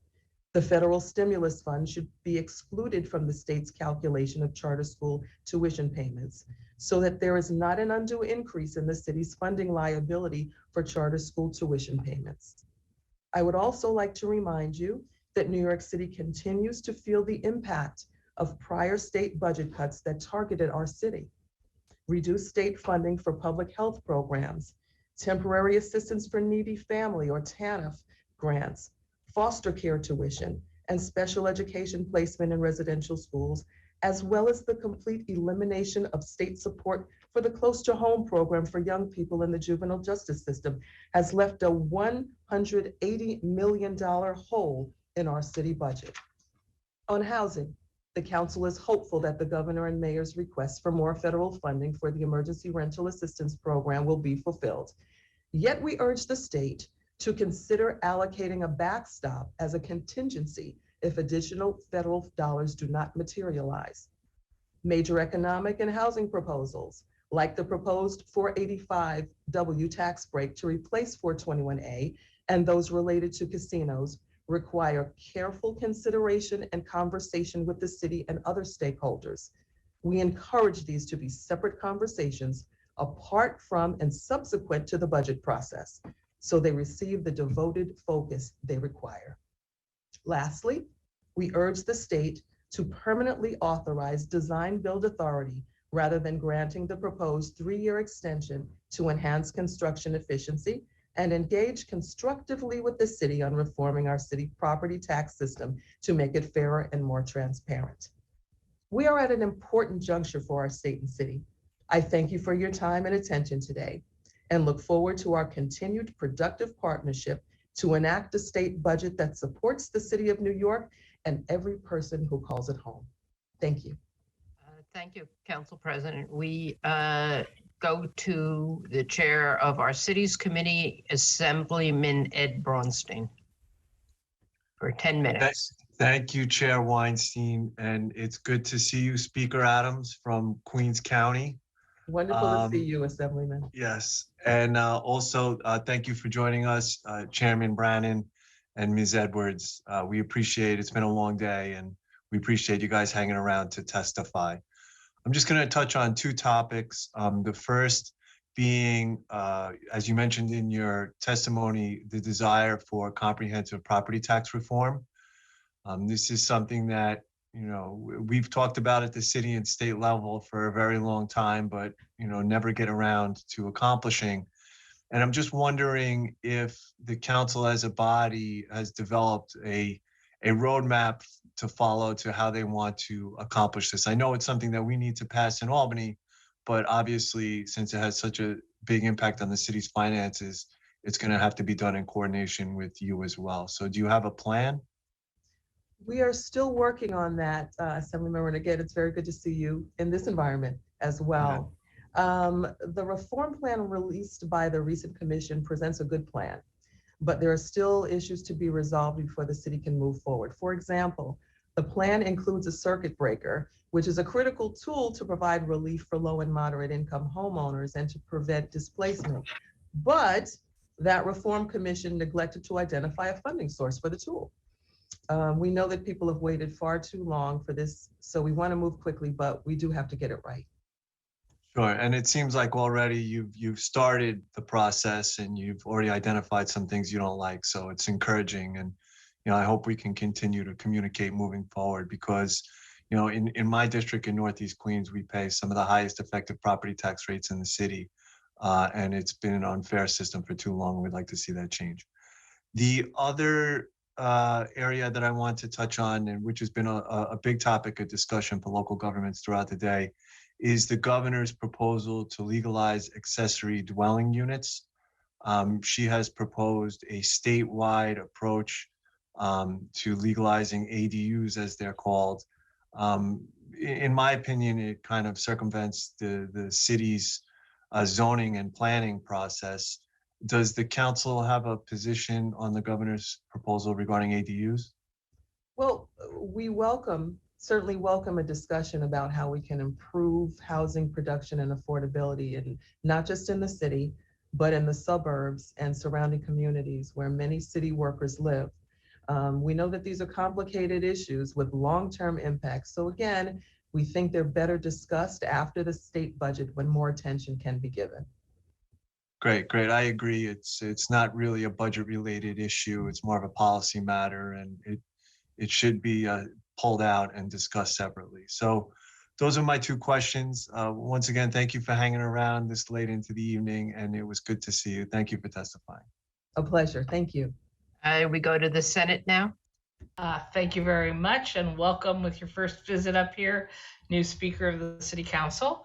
The federal stimulus fund should be excluded from the state's calculation of charter school tuition payments so that there is not an undue increase in the city's funding liability for charter school tuition payments. I would also like to remind you that New York City continues to feel the impact of prior state budget cuts that targeted our city. Reduced state funding for public health programs, temporary assistance for needy family or TANF grants, foster care tuition, and special education placement in residential schools, as well as the complete elimination of state support for the Close to Home program for young people in the juvenile justice system, has left a $180 million hole in our city budget. On housing, the council is hopeful that the governor and mayor's request for more federal funding for the Emergency Rental Assistance Program will be fulfilled. Yet we urge the state to consider allocating a backstop as a contingency if additional federal dollars do not materialize. Major economic and housing proposals, like the proposed 485W tax break to replace 421A and those related to casinos, require careful consideration and conversation with the city and other stakeholders. We encourage these to be separate conversations apart from and subsequent to the budget process, so they receive the devoted focus they require. Lastly, we urge the state to permanently authorize design build authority rather than granting the proposed 3-year extension to enhance construction efficiency and engage constructively with the city on reforming our city property tax system to make it fairer and more transparent. We are at an important juncture for our state and city. I thank you for your time and attention today and look forward to our continued productive partnership to enact a state budget that supports the city of New York and every person who calls it home. Thank you. Thank you, Council President. We go to the chair of our cities committee, Assemblyman Ed Braunstein, for 10 minutes. Thank you, Chair Weinstein, and it's good to see you, Speaker Adams from Queens County. Wonderful to see you, Assemblyman. Yes, and also thank you for joining us, Chairman Brannan and Ms. Edwards. We appreciate it. It's been a long day, and we appreciate you guys hanging around to testify. I'm just going to touch on 2 topics. The first being, as you mentioned in your testimony, the desire for comprehensive property tax reform. This is something that, you know, we've talked about at the city and state level for a very long time, but, you know, never get around to accomplishing. And I'm just wondering if the council as a body has developed a roadmap to follow to how they want to accomplish this. I know it's something that we need to pass in Albany, but obviously, since it has such a big impact on the city's finances, it's going to have to be done in coordination with you as well. So do you have a plan? We are still working on that, Assemblymember, and again, it's very good to see you in this environment as well. The reform plan released by the recent commission presents a good plan, but there are still issues to be resolved before the city can move forward. For example, the plan includes a circuit breaker, which is a critical tool to provide relief for low and moderate income homeowners and to prevent displacement. But that reform commission neglected to identify a funding source for the tool. We know that people have waited far too long for this, so we want to move quickly, but we do have to get it right. Sure, and it seems like already you've started the process and you've already identified some things you don't like, so it's encouraging. And you know, I hope we can continue to communicate moving forward because, you know, in my district in Northeast Queens, we pay some of the highest effective property tax rates in the city, and it's been an unfair system for too long. We'd like to see that change. The other area that I want to touch on, and which has been a big topic of discussion for local governments throughout the day, is the governor's proposal to legalize accessory dwelling units. She has proposed a statewide approach to legalizing ADUs, as they're called. In my opinion, it kind of circumvents the city's zoning and planning process. Does the council have a position on the governor's proposal regarding ADUs? Well, we certainly welcome a discussion about how we can improve housing production and affordability, and not just in the city, but in the suburbs and surrounding communities where many city workers live. We know that these are complicated issues with long-term impacts. So again, we think they're better discussed after the state budget when more attention can be given. Great. I agree. It's not really a budget-related issue. It's more of a policy matter, and it should be pulled out and discussed separately. So those are my 2 questions. Once again, thank you for hanging around this late into the evening, and it was good to see you. Thank you for testifying. A pleasure. Thank you. We go to the Senate now. Thank you very much, and welcome with your first visit up here, new Speaker of the City Council.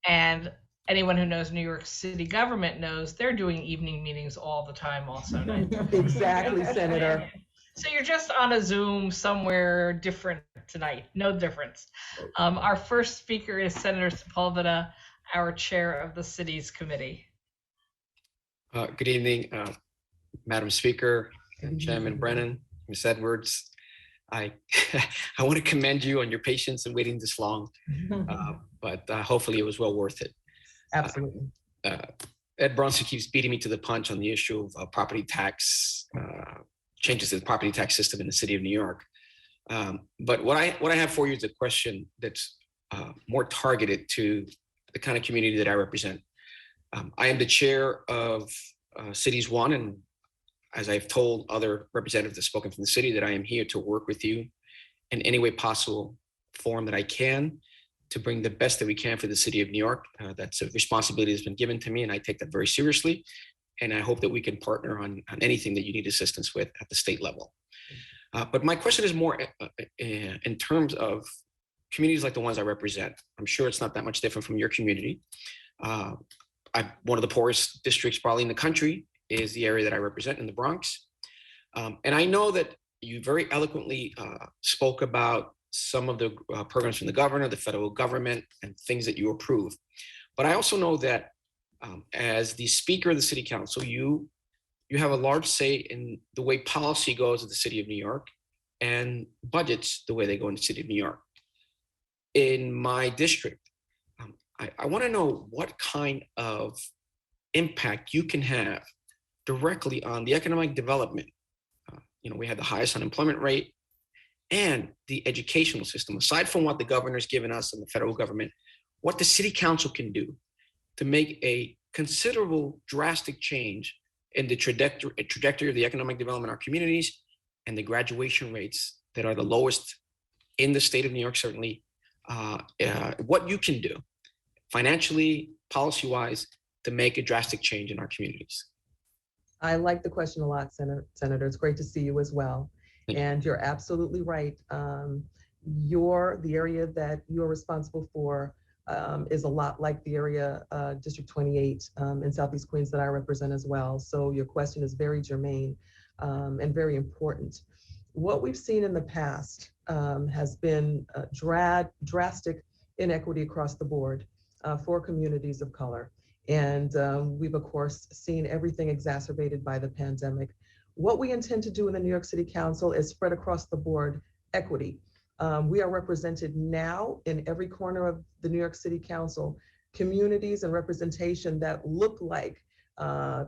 And anyone who knows New York City government knows they're doing evening meetings all the time also. Exactly, Senator. So you're just on a Zoom somewhere different tonight. No difference. Our first speaker is Senator Sepulveda, our chair of the city's committee. Good evening, Madam Speaker, Chairman Brennan, Ms. Edwards. I I want to commend you on your patience in waiting this long, but hopefully it was well worth it. Absolutely. Ed Bronson keeps beating me to the punch on the issue of property tax, changes to the property tax system in the city of New York. But what I have for you is a question that's more targeted to the kind of community that I represent. I am the chair of Cities One, and as I've told other representatives that have spoken from the city, that I am here to work with you in any way possible, form that I can, to bring the best that we can for the city of New York. That's a responsibility that's been given to me, and I take that very seriously. And I hope that we can partner on anything that you need assistance with at the state level. But my question is more in terms of communities like the ones I represent. I'm sure it's not that much different from your community. One of the poorest districts probably in the country is the area that I represent in the Bronx. And I know that you very eloquently spoke about some of the programs from the governor, the federal government, and things that you approve. But I also know that as the speaker of the city council, you have a large say in the way policy goes in the city of New York and budgets the way they go in the city of New York. In my district, I want to know what kind of impact you can have directly on the economic development. We had the highest unemployment rate and the educational system, aside from what the governor's given us and the federal government, what the city council can do to make a considerable drastic change in the trajectory of the economic development of our communities and the graduation rates that are the lowest in the state of New York, certainly, what you can do financially, policy-wise, to make a drastic change in our communities. I like the question a lot, Senator. It's great to see you as well. And you're absolutely right. The area that you're responsible for is a lot like the area, District 28 in Southeast Queens that I represent as well. So your question is very germane and very important. What we've seen in the past has been drastic inequity across the board for communities of color. And we've, of course, seen everything exacerbated by the pandemic. What we intend to do in the New York City Council is spread across the board equity. We are represented now in every corner of the New York City Council, communities and representation that look like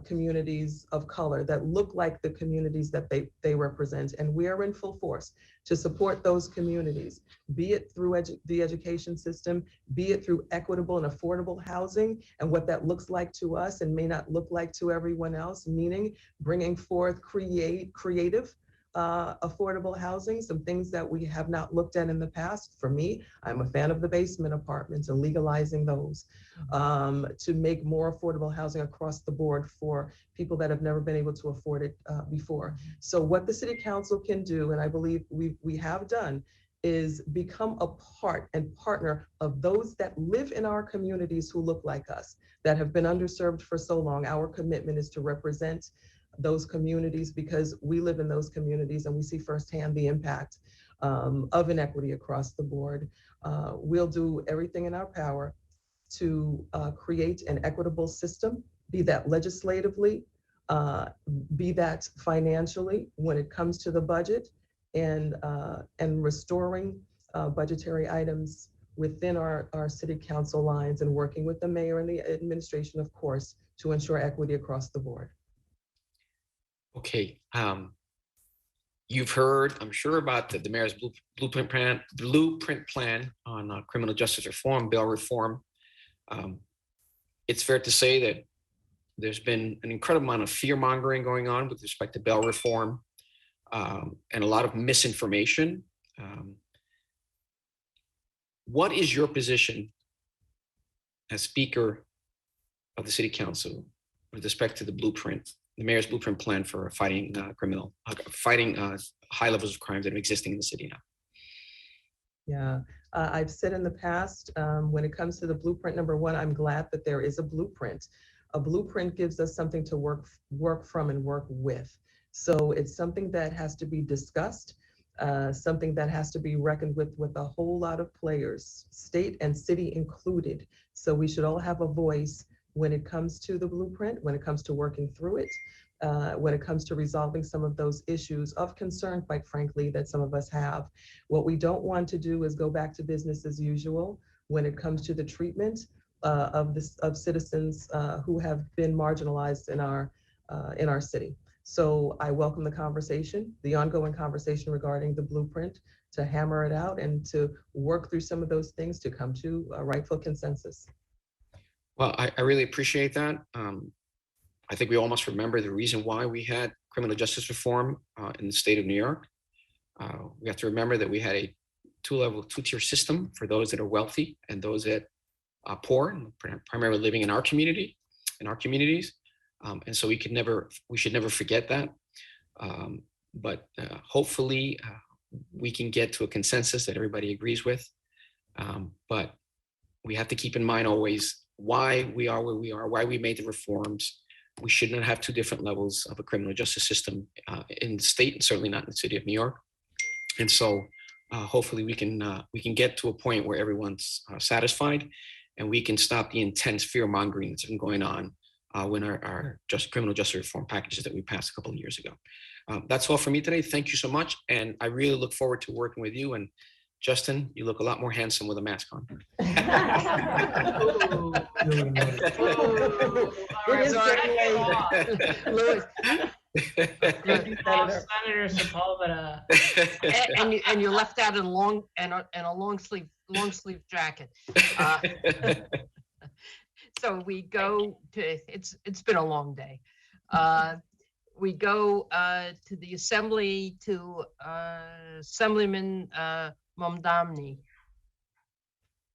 communities of color, that look like the communities that they represent. And we are in full force to support those communities, be it through the education system, be it through equitable and affordable housing, and what that looks like to us and may not look like to everyone else, meaning bringing forth creative affordable housing, some things that we have not looked at in the past. For me, I'm a fan of the basement apartments and legalizing those to make more affordable housing across the board for people that have never been able to afford it before. So what the City Council can do, and I believe we have done, is become a part and partner of those that live in our communities who look like us, that have been underserved for so long. Our commitment is to represent those communities because we live in those communities and we see firsthand the impact of inequity across the board. We'll do everything in our power to create an equitable system, be that legislatively, be that financially when it comes to the budget, and restoring budgetary items within our city council lines, and working with the mayor and the administration, of course, to ensure equity across the board. Okay, you've heard, I'm sure, about the mayor's blueprint plan on criminal justice reform, bail reform. It's fair to say that there's been an incredible amount of fear mongering going on with respect to bail reform and a lot of misinformation. What is your position as Speaker of the City Council with respect to the mayor's blueprint plan for fighting high levels of crime that are existing in the city now? Yeah, I've said in the past, when it comes to the blueprint, number one, I'm glad that there is a blueprint. A blueprint gives us something to work from and work with. So it's something that has to be discussed. something that has to be reckoned with a whole lot of players, state and city included. So we should all have a voice when it comes to the blueprint, when it comes to working through it, when it comes to resolving some of those issues of concern, quite frankly, that some of us have. What we don't want to do is go back to business as usual when it comes to the treatment of citizens who have been marginalized in our city. So I welcome the conversation, the ongoing conversation regarding the blueprint, to hammer it out and to work through some of those things to come to a rightful consensus. Well, I really appreciate that. I think we all must remember the reason why we had criminal justice reform in the state of New York. We have to remember that we had a two-tier system for those that are wealthy and those that are poor, and primarily living in our community, in our communities. And so we should never forget that. But hopefully we can get to a consensus that everybody agrees with. But we have to keep in mind always why we are where we are, why we made the reforms. We should not have two different levels of a criminal justice system in the state, and certainly not in the city of New York. And so hopefully we can get to a point where everyone's satisfied, and we can stop the intense fear mongering that's been going on when our criminal justice reform packages that we passed a couple of years ago. That's all for me today. Thank you so much. And I really look forward to working with you. And Justin, you look a lot more handsome with a mask on. Senator Sepulveda. And you left out in a long sleeve jacket. So we go to, it's been a long day. We go to the assembly to Assemblyman Momdani.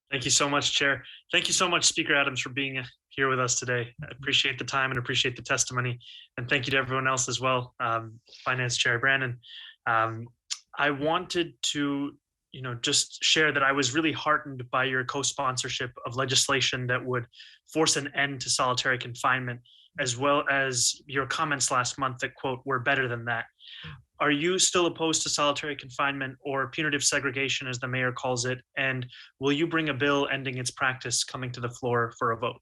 Thank you so much, Chair. Thank you so much, Speaker Adams, for being here with us today. I appreciate the time and appreciate the testimony. And thank you to everyone else as well. Finance Chair Brannon. I wanted to just share that I was really heartened by your co-sponsorship of legislation that would force an end to solitary confinement, as well as your comments last month that, quote, "we're better than that." Are you still opposed to solitary confinement, or punitive segregation, as the mayor calls it? And will you bring a bill ending its practice coming to the floor for a vote?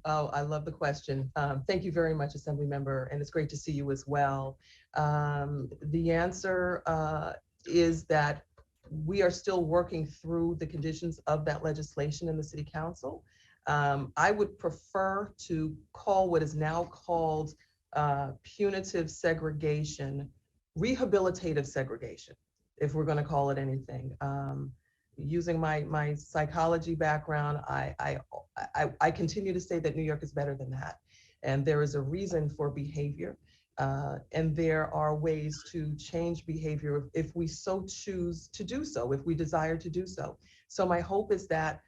Oh, I love the question. Thank you very much, Assembly Member, and it's great to see you as well. The answer is that we are still working through the conditions of that legislation in the City Council. I would prefer to call what is now called punitive segregation, rehabilitative segregation, if we're going to call it anything. Using my psychology background, I continue to say that New York is better than that. And there is a reason for behavior. And there are ways to change behavior if we so choose to do so, if we desire to do so. So my hope is that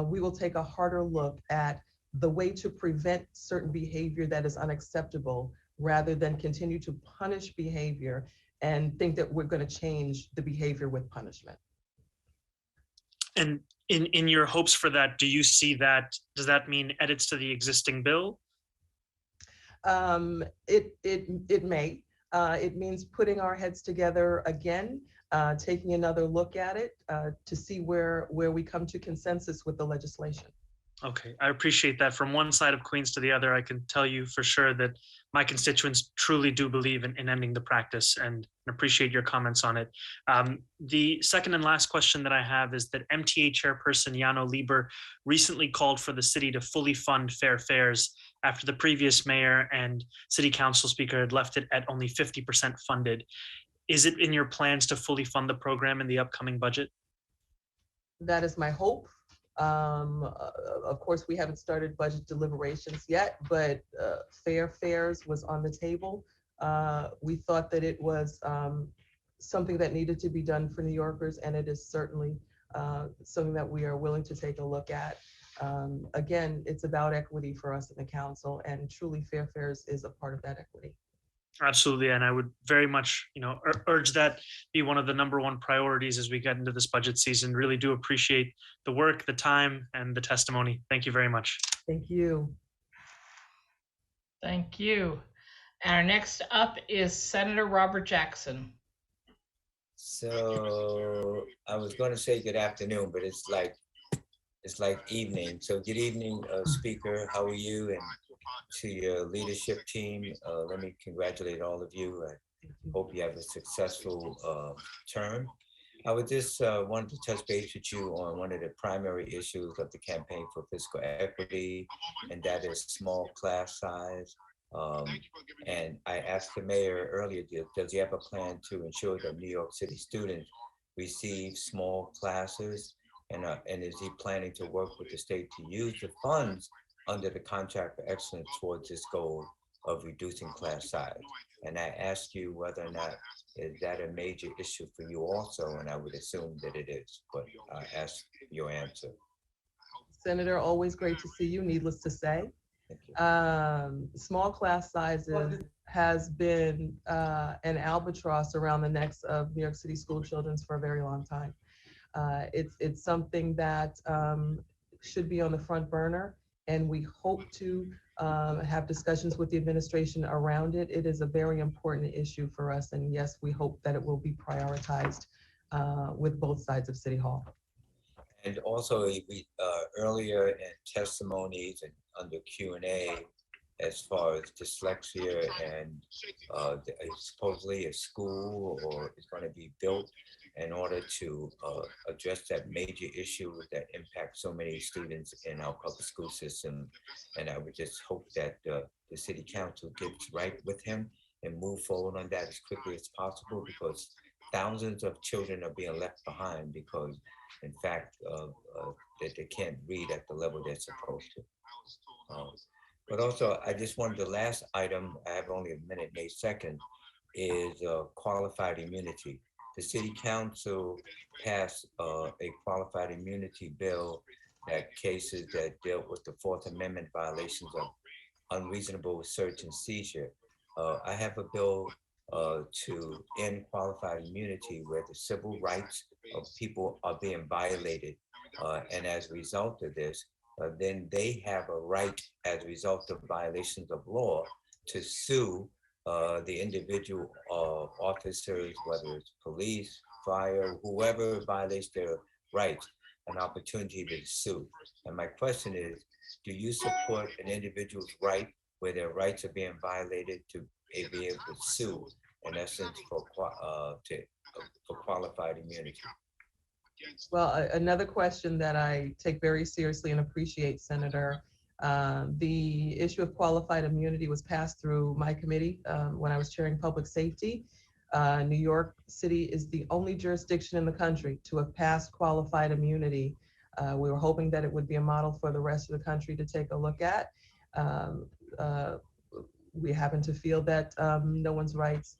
we will take a harder look at the way to prevent certain behavior that is unacceptable, rather than continue to punish behavior and think that we're going to change the behavior with punishment. And in your hopes for that, do you see that, does that mean edits to the existing bill? It may. It means putting our heads together again, taking another look at it to see where we come to consensus with the legislation. Okay, I appreciate that. From one side of Queens to the other, I can tell you for sure that my constituents truly do believe in ending the practice, and appreciate your comments on it. The second and last question that I have is that MTA Chairperson Jano Lieber recently called for the city to fully fund fair fares after the previous mayor and city council speaker had left it at only 50% funded. Is it in your plans to fully fund the program in the upcoming budget? That is my hope. Of course, we haven't started budget deliberations yet, but fair fares was on the table. We thought that it was something that needed to be done for New Yorkers, and it is certainly something that we are willing to take a look at. Again, it's about equity for us in the council, and truly fair fares is a part of that equity. Absolutely, and I would very much, urge that be one of the #1 priorities as we get into this budget season. Really do appreciate the work, the time, and the testimony. Thank you very much. Thank you. Thank you. And our next up is Senator Robert Jackson. So I was going to say good afternoon, but it's like evening. So good evening, speaker. How are you? And to your leadership team, let me congratulate all of you. I hope you have a successful term. I would just wanted to touch base with you on one of the primary issues of the campaign for fiscal equity, and that is small class size. And I asked the mayor earlier, does he have a plan to ensure that New York City students receive small classes? And is he planning to work with the state to use the funds under the Contract for Excellence towards this goal of reducing class size? And I asked you whether or not is that a major issue for you also, and I would assume that it is, but I asked your answer. Senator, always great to see you, needless to say. Small class sizes has been an albatross around the necks of New York City school children for a very long time. It's something that should be on the front burner, and we hope to have discussions with the administration around it. It is a very important issue for us, and yes, we hope that it will be prioritized with both sides of City Hall. And also, we earlier in testimonies and under Q&A, as far as dyslexia and supposedly a school or is going to be built in order to address that major issue that impacts so many students in our public school system. And I would just hope that the city council gets right with him and move forward on that as quickly as possible, because thousands of children are being left behind because, in fact, that they can't read at the level they're supposed to. But also, I just wanted the last item, I have only a minute, May 2nd, is qualified immunity. The city council passed a qualified immunity bill that cases that dealt with the Fourth Amendment violations of unreasonable search and seizure. I have a bill to end qualified immunity where the civil rights of people are being violated. And as a result of this, then they have a right, as a result of violations of law, to sue the individual officers, whether it's police, fire, whoever violates their rights, an opportunity to sue. And my question is, do you support an individual's right where their rights are being violated to be able to sue, in essence, for qualified immunity? Well, another question that I take very seriously and appreciate, Senator, the issue of qualified immunity was passed through my committee when I was chairing public safety. New York City is the only jurisdiction in the country to have passed qualified immunity. We were hoping that it would be a model for the rest of the country to take a look at. We happen to feel that no one's rights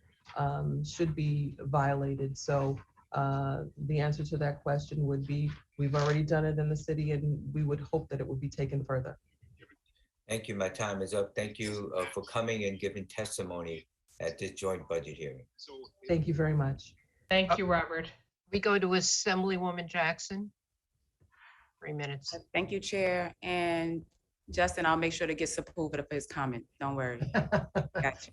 should be violated. So the answer to that question would be, we've already done it in the city, and we would hope that it would be taken further. Thank you. My time is up. Thank you for coming and giving testimony at this joint budget hearing. Thank you very much. Thank you, Robert. We go to Assemblywoman Jackson. 3 minutes. Thank you, Chair. And Justin, I'll make sure to get Sepulveda for his comment. Don't worry. Gotcha.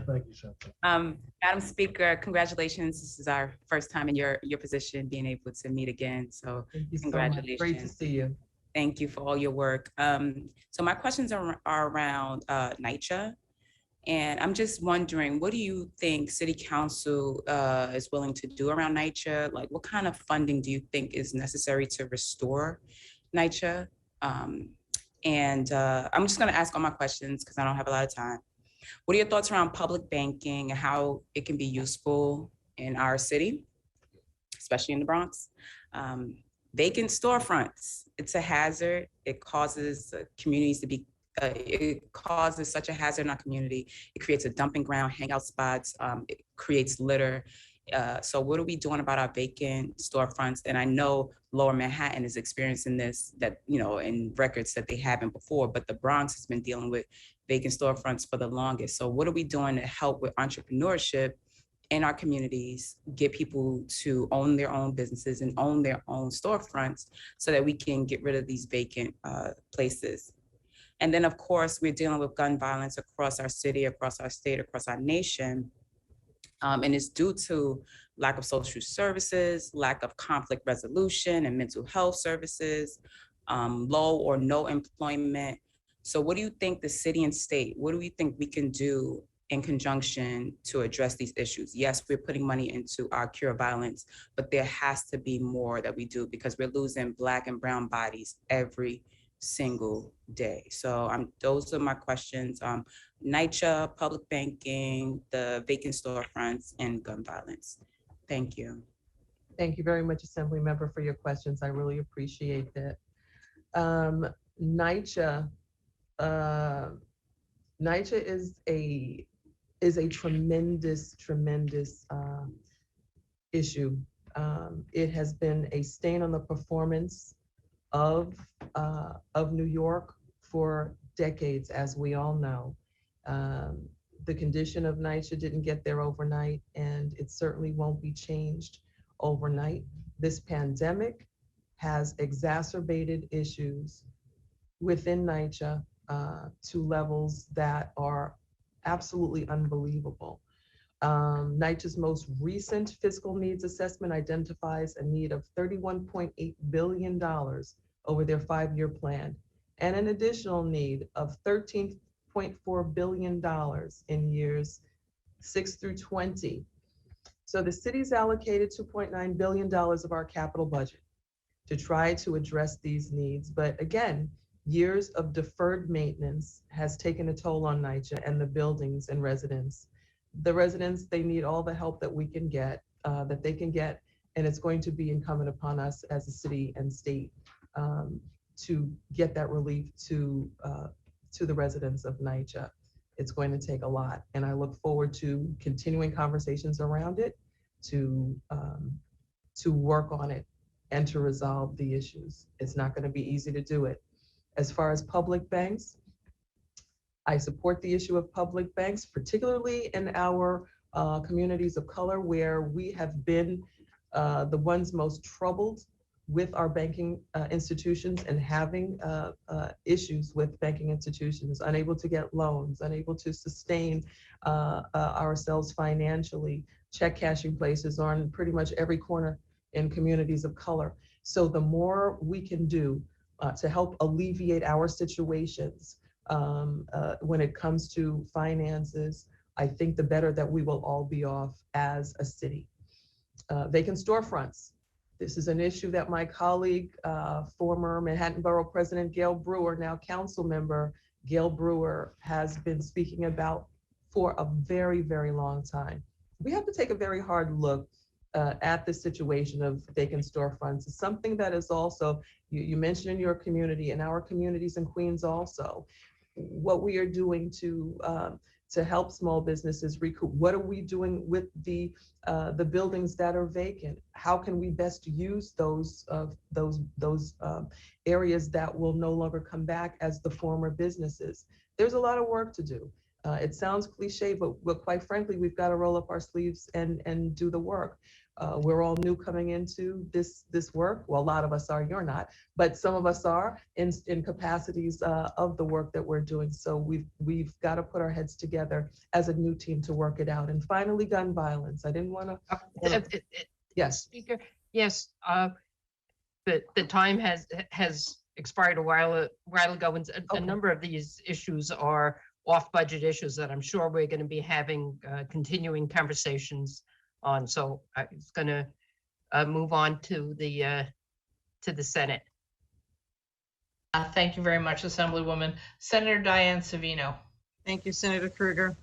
Thank you, Shanta. Madam Speaker, congratulations. This is our first time in your position, being able to meet again. So Thank you so much. congratulations. Great to see you. Thank you for all your work. So my questions are around NYCHA. And I'm just wondering, what do you think City Council is willing to do around NYCHA? Like, what kind of funding do you think is necessary to restore NYCHA? And I'm just gonna ask all my questions because I don't have a lot of time. What are your thoughts around public banking and how it can be useful in our city, especially in the Bronx? Vacant storefronts, it's a hazard. It causes communities to be, it causes such a hazard in our community. It creates a dumping ground, hangout spots, it creates litter. So what are we doing about our vacant storefronts? And I know Lower Manhattan is experiencing this, that, you know, in records that they haven't before, but the Bronx has been dealing with vacant storefronts for the longest. So what are we doing to help with entrepreneurship in our communities, get people to own their own businesses and own their own storefronts so that we can get rid of these vacant places? And then, of course, we're dealing with gun violence across our city, across our state, across our nation. And it's due to lack of social services, lack of conflict resolution and mental health services, low or no employment. So what do you think the city and state, what do we think we can do in conjunction to address these issues? Yes, we're putting money into our cure violence, but there has to be more that we do because we're losing Black and brown bodies every single day. So those are my questions. NYCHA, public banking, the vacant storefronts, and gun violence. Thank you. Thank you very much, Assembly Member, for your questions. I really appreciate that. NYCHA is a tremendous issue. It has been a stain on the performance of New York for decades, as we all know. The condition of NYCHA didn't get there overnight, and it certainly won't be changed overnight. This pandemic has exacerbated issues within NYCHA to levels that are absolutely unbelievable. NYCHA's most recent fiscal needs assessment identifies a need of $31.8 billion over their 5-year plan, and an additional need of $13.4 billion in years 6 through 20. So the city's allocated $2.9 billion of our capital budget to try to address these needs. But again, years of deferred maintenance has taken a toll on NYCHA and the buildings and residents. The residents, they need all the help that we can get, that they can get, and it's going to be incumbent upon us as a city and state to get that relief to the residents of NYCHA. It's going to take a lot, and I look forward to continuing conversations around it, to work on it and to resolve the issues. It's not going to be easy to do it. As far as public banks, I support the issue of public banks, particularly in our communities of color, where we have been the ones most troubled with our banking institutions and having issues with banking institutions, unable to get loans, unable to sustain ourselves financially. Check cashing places are on pretty much every corner in communities of color. So the more we can do to help alleviate our situations when it comes to finances, I think the better that we will all be off as a city. Vacant storefronts. This is an issue that my colleague, former Manhattan Borough President Gail Brewer, now council member Gail Brewer, has been speaking about for a very, very long time. We have to take a very hard look at the situation of vacant storefronts. It's something that is also, you mentioned in your community, in our communities in Queens also, what we are doing to help small businesses recoup. What are we doing with the buildings that are vacant? How can we best use those areas that will no longer come back as the former businesses? There's a lot of work to do. It sounds cliche, but quite frankly, we've got to roll up our sleeves and do the work. We're all new coming into this work. Well, a lot of us are, you're not, but some of us are in capacities of the work that we're doing. So we've got to put our heads together as a new team to work it out. And finally, gun violence. I didn't want to. Yes. Speaker, yes, the time has expired a while ago, and a number of these issues are off-budget issues that I'm sure we're going to be having continuing conversations on. So I was going to move on to the Senate. Thank you very much, Assemblywoman. Senator Diane Savino. Thank you, Senator Krueger.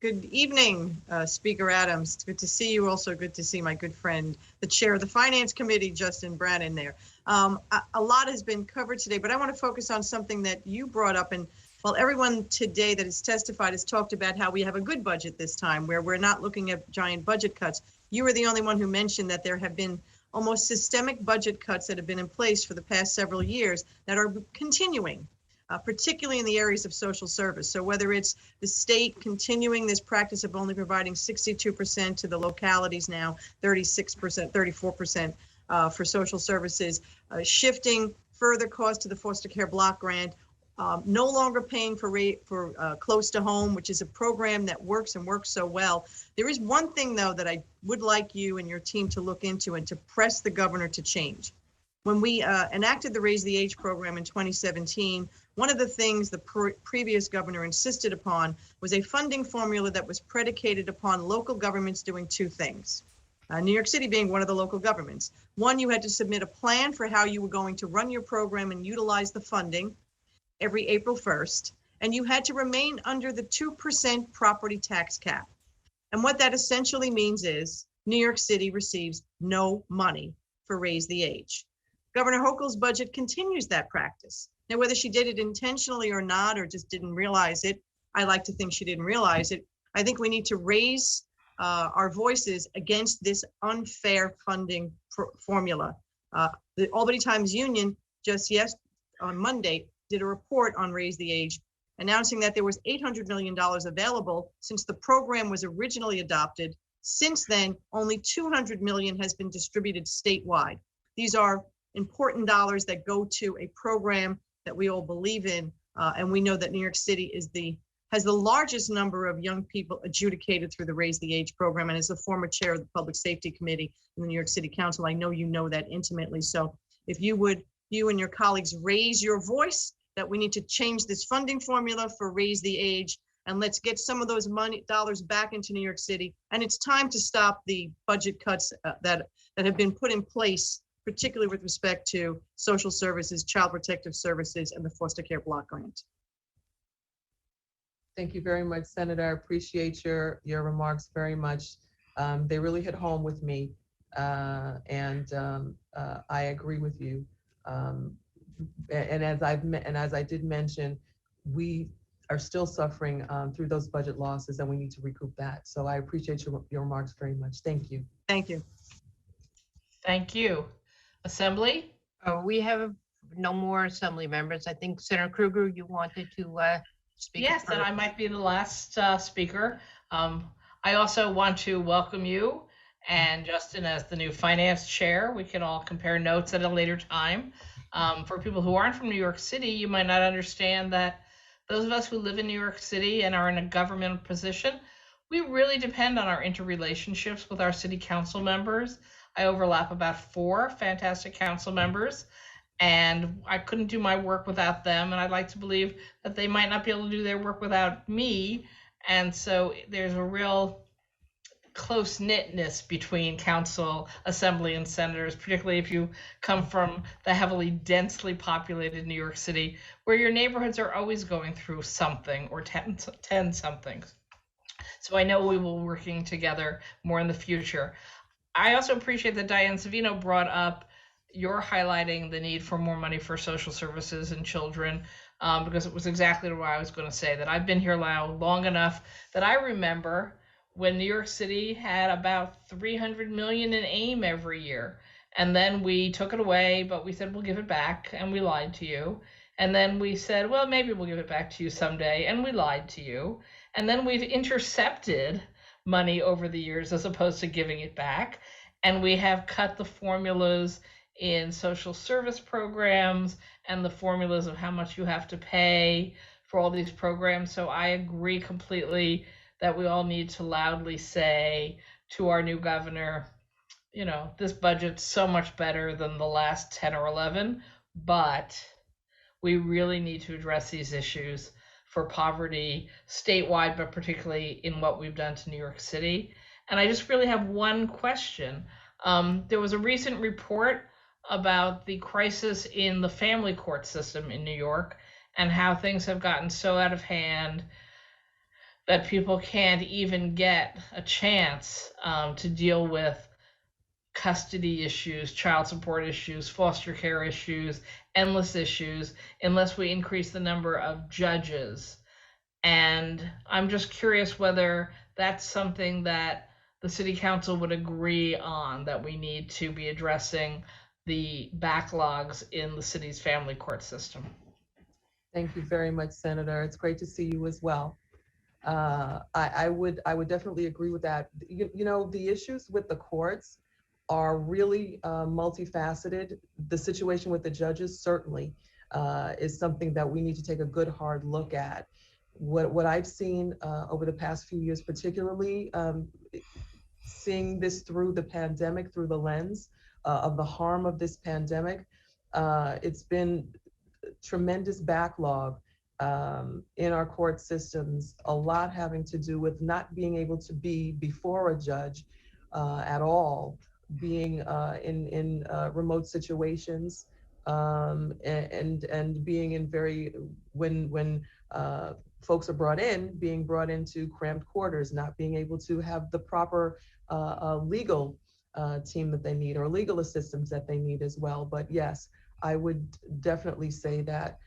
Good evening, Speaker Adams. It's good to see you. Also good to see my good friend, the chair of the Finance Committee, Justin Brannan there. A lot has been covered today, but I want to focus on something that you brought up. And while everyone today that has testified has talked about how we have a good budget this time, where we're not looking at giant budget cuts, you were the only one who mentioned that there have been almost systemic budget cuts that have been in place for the past several years that are continuing, particularly in the areas of social service. So whether it's the state continuing this practice of only providing 62% to the localities now, 36%, 34% for social services, shifting further costs to the foster care block grant, no longer paying for close to home, which is a program that works and works so well. There is one thing though that I would like you and your team to look into and to press the governor to change. When we enacted the Raise the Age program in 2017, one of the things the previous governor insisted upon was a funding formula that was predicated upon local governments doing two things. New York City being one of the local governments. One, you had to submit a plan for how you were going to run your program and utilize the funding every April 1st, and you had to remain under the 2% property tax cap. And what that essentially means is New York City receives no money for Raise the Age. Governor Hochul's budget continues that practice. Now, whether she did it intentionally or not, or just didn't realize it, I like to think she didn't realize it. I think we need to raise our voices against this unfair funding formula. The Albany Times Union just on Monday did a report on Raise the Age, announcing that there was $800 million available since the program was originally adopted. Since then, only $200 million has been distributed statewide. These are important dollars that go to a program that we all believe in, and we know that New York City has the largest number of young people adjudicated through the Raise the Age program. And as a former chair of the Public Safety Committee in the New York City Council, I know you know that intimately. So if you and your colleagues raise your voice that we need to change this funding formula for Raise the Age, and let's get some of those dollars back into New York City. And it's time to stop the budget cuts that have been put in place, particularly with respect to social services, child protective services, and the foster care block grant. Thank you very much, Senator. I appreciate your remarks very much. They really hit home with me, and I agree with you. And as I did mention, we are still suffering through those budget losses, and we need to recoup that. So I appreciate your remarks very much. Thank you. Thank you. Thank you. Assembly? We have no more assembly members. I think Senator Krueger, you wanted to speak. Yes, and I might be the last speaker. I also want to welcome you and Justin as the new finance chair. We can all compare notes at a later time. For people who aren't from New York City, you might not understand that those of us who live in New York City and are in a government position, we really depend on our interrelationships with our city council members. I overlap about 4 fantastic council members, and I couldn't do my work without them. And I'd like to believe that they might not be able to do their work without me. And so there's a real close-knitness between council, assembly, and senators, particularly if you come from the heavily densely populated New York City, where your neighborhoods are always going through something or 10 somethings. So I know we will be working together more in the future. I also appreciate that Diane Savino brought up your highlighting the need for more money for social services and children, because it was exactly what I was going to say, that I've been here now long enough that I remember when New York City had about 300 million in AIM every year. And then we took it away, but we said, we'll give it back, and we lied to you. And then we said, well, maybe we'll give it back to you someday, and we lied to you. And then we've intercepted money over the years as opposed to giving it back. And we have cut the formulas in social service programs and the formulas of how much you have to pay for all these programs. So I agree completely that we all need to loudly say to our new governor, you know, this budget's so much better than the last 10 or 11, but we really need to address these issues for poverty statewide, but particularly in what we've done to New York City. And I just really have one question. There was a recent report about the crisis in the family court system in New York and how things have gotten so out of hand that people can't even get a chance to deal with custody issues, child support issues, foster care issues, endless issues, unless we increase the number of judges. And I'm just curious whether that's something that the city council would agree on, that we need to be addressing the backlogs in the city's family court system. Thank you very much, Senator. It's great to see you as well. I would definitely agree with that. You know, the issues with the courts are really multifaceted. The situation with the judges, certainly. is something that we need to take a good hard look at. What I've seen over the past few years, particularly seeing this through the pandemic, through the lens of the harm of this pandemic, it's been tremendous backlog in our court systems, a lot having to do with not being able to be before a judge at all, being in remote situations, and being in when folks are brought in, being brought into cramped quarters, not being able to have the proper legal team that they need or legal assistance that they need as well. But yes, I would definitely say that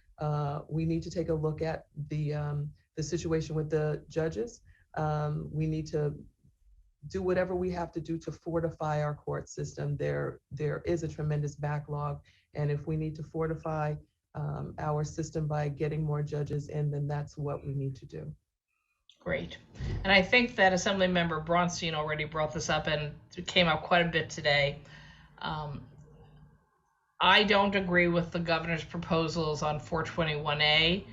we need to take a look at the situation with the judges. We need to do whatever we have to do to fortify our court system. There is a tremendous backlog, and if we need to fortify our system by getting more judges in, then that's what we need to do. Great. And I think that Assemblymember Braunstein already brought this up, and it came up quite a bit today. I don't agree with the governor's proposals on 421A,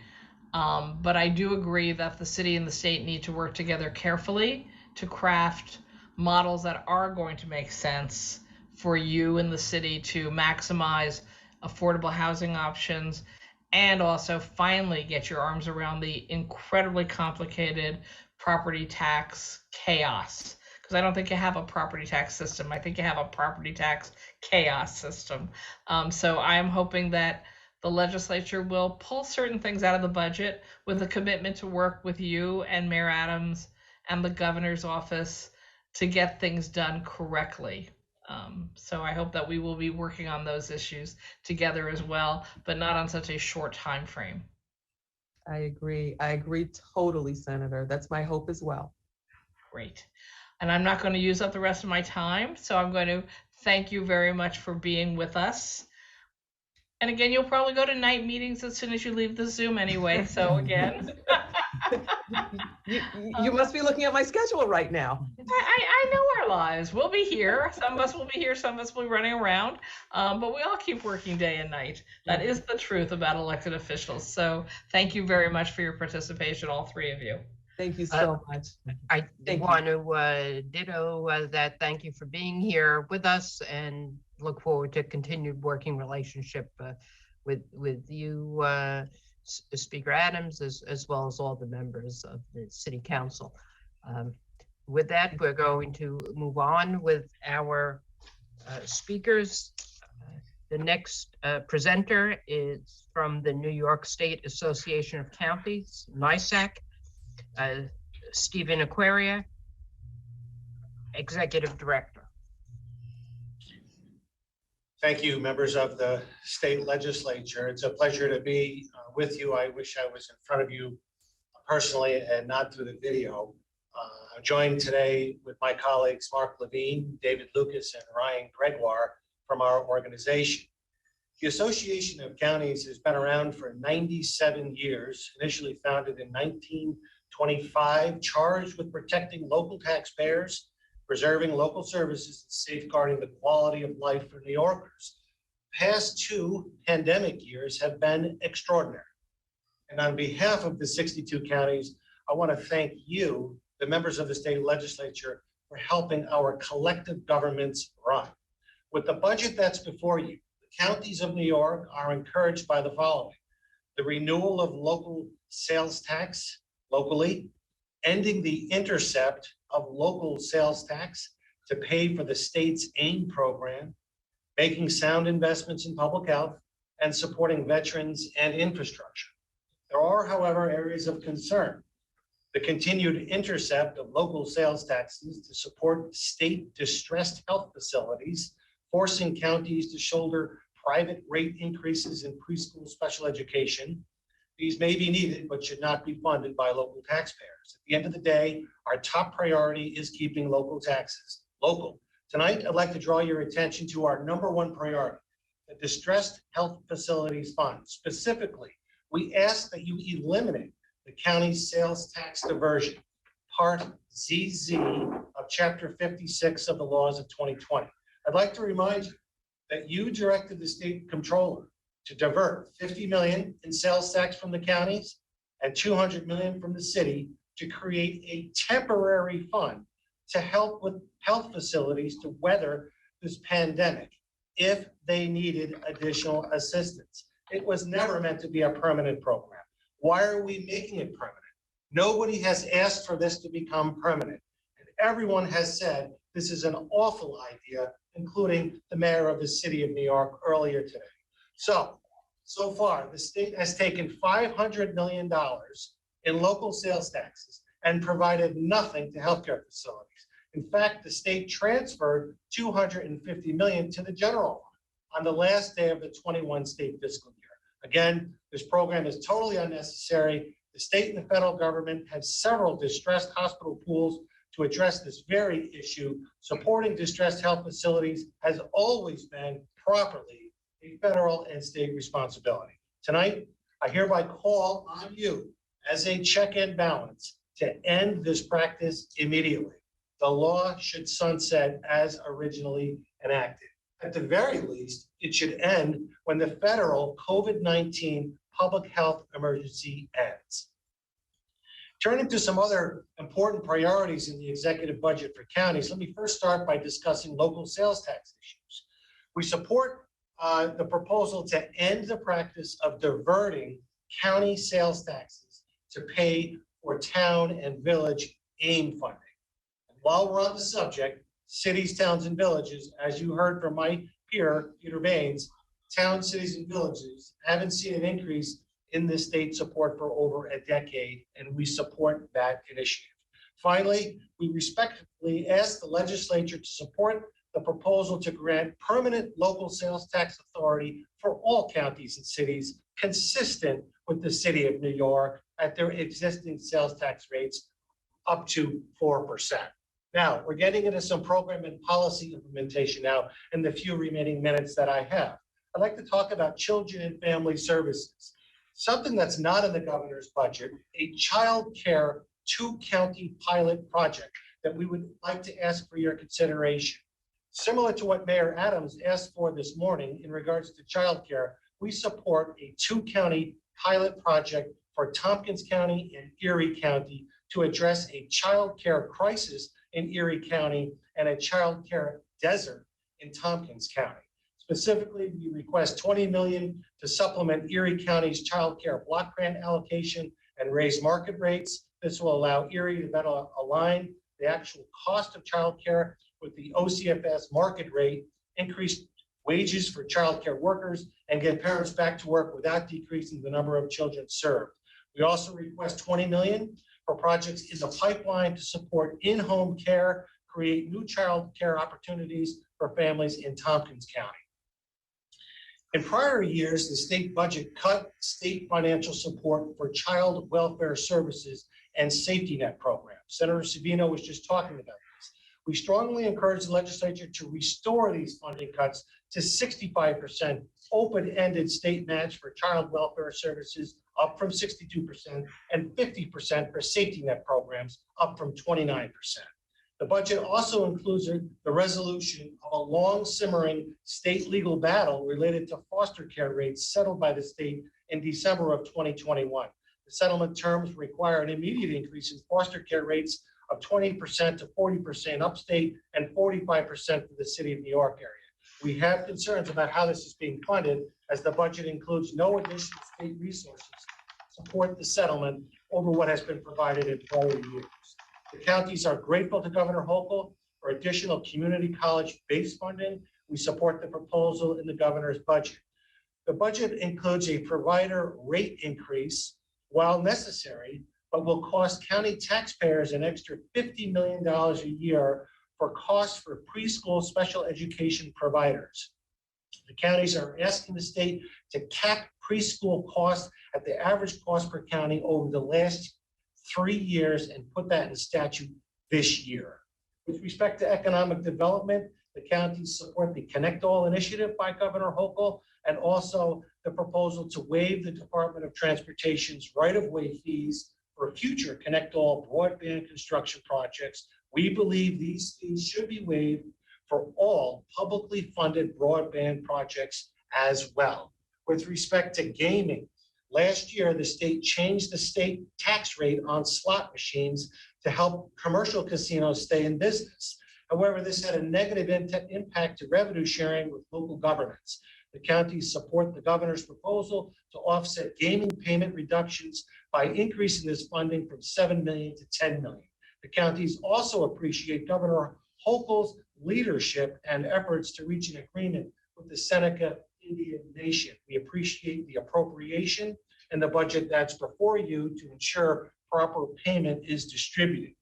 but I do agree that the city and the state need to work together carefully to craft models that are going to make sense for you in the city to maximize affordable housing options, and also finally get your arms around the incredibly complicated property tax chaos. Because I don't think you have a property tax system. I think you have a property tax chaos system. So I am hoping that the legislature will pull certain things out of the budget with a commitment to work with you and Mayor Adams and the governor's office to get things done correctly. So I hope that we will be working on those issues together as well, but not on such a short time frame. I agree. I agree totally, Senator. That's my hope as well. Great. And I'm not going to use up the rest of my time, so I'm going to thank you very much for being with us. And again, you'll probably go to night meetings as soon as you leave the Zoom anyway. So again, you must be looking at my schedule right now. I know our lives. We'll be here. Some of us will be here. Some of us will be running around. But we all keep working day and night. That is the truth about elected officials. So thank you very much for your participation, all three of you. Thank you so much. I want to ditto that. Thank you for being here with us, and look forward to continued working relationship with you, Speaker Adams, as well as all the members of the City Council. With that, we're going to move on with our speakers. The next presenter is from the New York State Association of Counties, NYSAC. Stephen Aquaria, Executive Director. Thank you, members of the state legislature. It's a pleasure to be with you. I wish I was in front of you personally and not through the video. I'm joined today with my colleagues, Mark Levine, David Lucas, and Ryan Gregoire from our organization. The Association of Counties has been around for 97 years, initially founded in 1925, charged with protecting local taxpayers, preserving local services, and safeguarding the quality of life for New Yorkers. Past 2 pandemic years have been extraordinary. And on behalf of the 62 counties, I want to thank you, the members of the state legislature, for helping our collective governments run. With the budget that's before you, the counties of New York are encouraged by the following: the renewal of local sales tax locally, ending the intercept of local sales tax to pay for the state's AIM program, making sound investments in public health, and supporting veterans and infrastructure. There are, however, areas of concern. The continued intercept of local sales taxes to support state distressed health facilities, forcing counties to shoulder private rate increases in preschool special education. These may be needed, but should not be funded by local taxpayers. At the end of the day, our top priority is keeping local taxes local. Tonight, I'd like to draw your attention to our #1 priority, the Distressed Health Facilities Fund. Specifically, we ask that you eliminate the county's sales tax diversion, Part ZZ of Chapter 56 of the laws of 2020. I'd like to remind you that you directed the state comptroller to divert 50 million in sales tax from the counties and 200 million from the city to create a temporary fund to help with health facilities to weather this pandemic if they needed additional assistance. It was never meant to be a permanent program. Why are we making it permanent? Nobody has asked for this to become permanent. And everyone has said this is an awful idea, including the mayor of the city of New York earlier today. So far, the state has taken $500 million in local sales taxes and provided nothing to healthcare facilities. In fact, the state transferred $250 million to the general fund on the last day of the 21 state fiscal year. Again, this program is totally unnecessary. The state and the federal government have several distressed hospital pools to address this very issue. Supporting distressed health facilities has always been properly a federal and state responsibility. Tonight, I hereby call on you as a check and balance to end this practice immediately. The law should sunset as originally enacted. At the very least, it should end when the federal COVID-19 public health emergency ends. Turning to some other important priorities in the executive budget for counties, let me first start by discussing local sales tax issues. We support the proposal to end the practice of diverting county sales taxes to pay for town and village AIM funding. And while we're on the subject, cities, towns, and villages, as you heard from my peer, Peter Baines, towns, cities, and villages haven't seen an increase in this state support for over a decade, and we support that initiative. Finally, we respectfully ask the legislature to support the proposal to grant permanent local sales tax authority for all counties and cities consistent with the city of New York at their existing sales tax rates up to 4%. Now, we're getting into some program and policy implementation now in the few remaining minutes that I have. I'd like to talk about children and family services. Something that's not in the governor's budget, a child care 2-county pilot project that we would like to ask for your consideration. Similar to what Mayor Adams asked for this morning in regards to childcare, we support a 2-county pilot project for Tompkins County and Erie County to address a childcare crisis in Erie County and a childcare desert in Tompkins County. Specifically, we request $20 million to supplement Erie County's childcare block grant allocation and raise market rates. This will allow Erie to better align the actual cost of childcare with the OCFS market rate, increase wages for childcare workers, and get parents back to work without decreasing the number of children served. We also request $20 million for projects in the pipeline to support in-home care, create new child care opportunities for families in Tompkins County. In prior years, the state budget cut state financial support for child welfare services and safety net programs. Senator Savino was just talking about this. We strongly encourage the legislature to restore these funding cuts to 65% open-ended state match for child welfare services, up from 62%, and 50% for safety net programs, up from 29%. The budget also includes the resolution of a long simmering state legal battle related to foster care rates settled by the state in December of 2021. The settlement terms require an immediate increase in foster care rates of 20% to 40% upstate and 45% for the city of New York area. We have concerns about how this is being funded, as the budget includes no additional state resources to support the settlement over what has been provided in prior years. The counties are grateful to Governor Hochul for additional community college base funding. We support the proposal in the governor's budget. The budget includes a provider rate increase while necessary, but will cost county taxpayers an extra $50 million a year for costs for preschool special education providers. The counties are asking the state to cap preschool costs at the average cost per county over the last 3 years and put that in statute this year. With respect to economic development, the counties support the Connect All initiative by Governor Hochul and also the proposal to waive the Department of Transportation's right-of-way fees for future Connect All broadband construction projects. We believe these fees should be waived for all publicly funded broadband projects as well. With respect to gaming, last year, the state changed the state tax rate on slot machines to help commercial casinos stay in business. However, this had a negative impact to revenue sharing with local governments. The counties support the governor's proposal to offset gaming payment reductions by increasing this funding from 7 million to 10 million. The counties also appreciate Governor Hochul's leadership and efforts to reach an agreement with the Seneca Indian Nation. We appreciate the appropriation and the budget that's before you to ensure proper payment is distributed.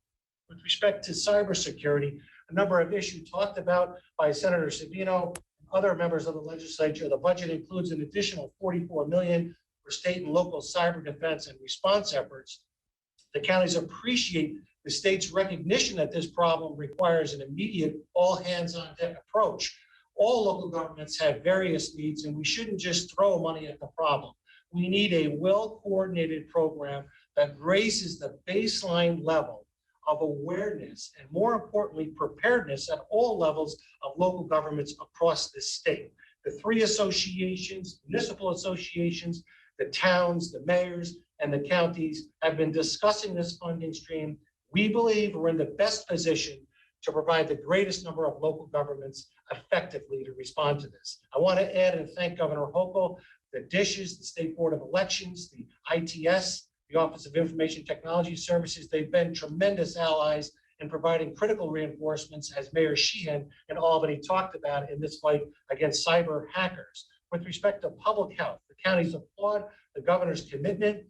With respect to cybersecurity, a number of issues talked about by Senator Savino and other members of the legislature. The budget includes an additional 44 million for state and local cyber defense and response efforts. The counties appreciate the state's recognition that this problem requires an immediate all-hands-on-deck approach. All local governments have various needs, and we shouldn't just throw money at the problem. We need a well-coordinated program that raises the baseline level of awareness and, more importantly, preparedness at all levels of local governments across the state. The three associations, municipal associations, the towns, the mayors, and the counties have been discussing this funding stream. We believe we're in the best position to provide the greatest number of local governments effectively to respond to this. I want to add and thank Governor Hochul, the DISHs, the State Board of Elections, the ITS, the Office of Information Technology Services. They've been tremendous allies in providing critical reinforcements, as Mayor Sheehan in Albany talked about in this fight against cyber hackers. With respect to public health, the counties applaud the governor's commitment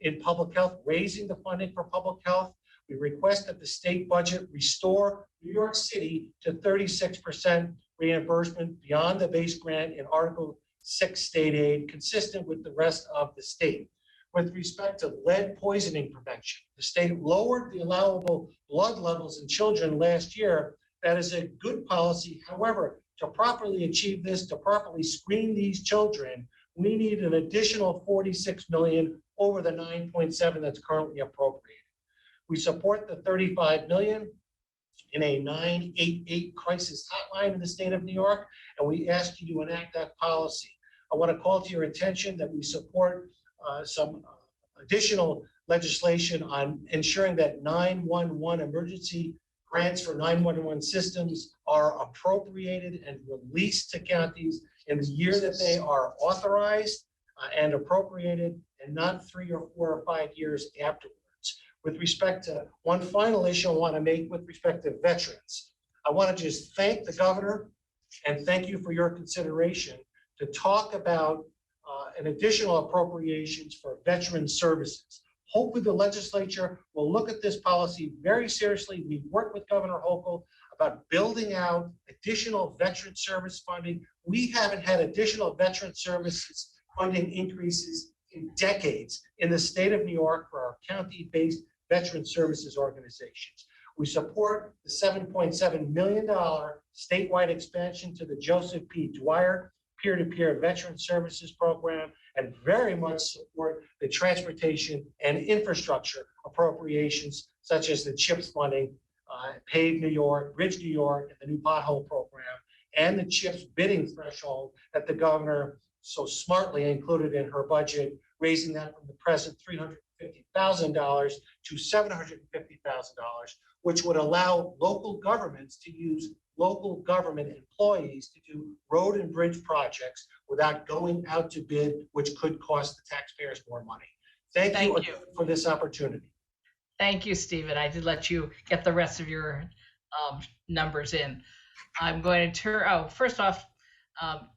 in public health, raising the funding for public health. We request that the state budget restore New York City to 36% reimbursement beyond the base grant in Article 6 state aid, consistent with the rest of the state. With respect to lead poisoning prevention, the state lowered the allowable blood levels in children last year. That is a good policy. However, to properly achieve this, to properly screen these children, we need an additional 46 million over the 9.7 that's currently appropriated. We support the 35 million in a 988 crisis hotline in the state of New York, and we ask you to enact that policy. I want to call to your attention that we support some additional legislation on ensuring that 911 emergency grants for 911 systems are appropriated and released to counties in the year that they are authorized and appropriated, and not 3 or 4 or 5 years afterwards. With respect to one final issue I want to make with respect to veterans, I want to just thank the governor and thank you for your consideration to talk about an additional appropriations for veteran services. Hopefully the legislature will look at this policy very seriously. We've worked with Governor Hochul about building out additional veteran service funding. We haven't had additional veteran services funding increases in decades in the state of New York for our county-based veteran services organizations. We support the $7.7 million statewide expansion to the Joseph P. Dwyer peer-to-peer veteran services program, and very much support the transportation and infrastructure appropriations, such as the CHIPS funding, Pave New York, Bridge New York, and the new pothole program, and the CHIPS bidding threshold that the governor so smartly included in her budget, raising that from the present $350,000 to $750,000, which would allow local governments to use local government employees to do road and bridge projects without going out to bid, which could cost the taxpayers more money. Thank you for this opportunity. Thank you, Stephen. I did let you get the rest of your numbers in. I'm going to turn, first off,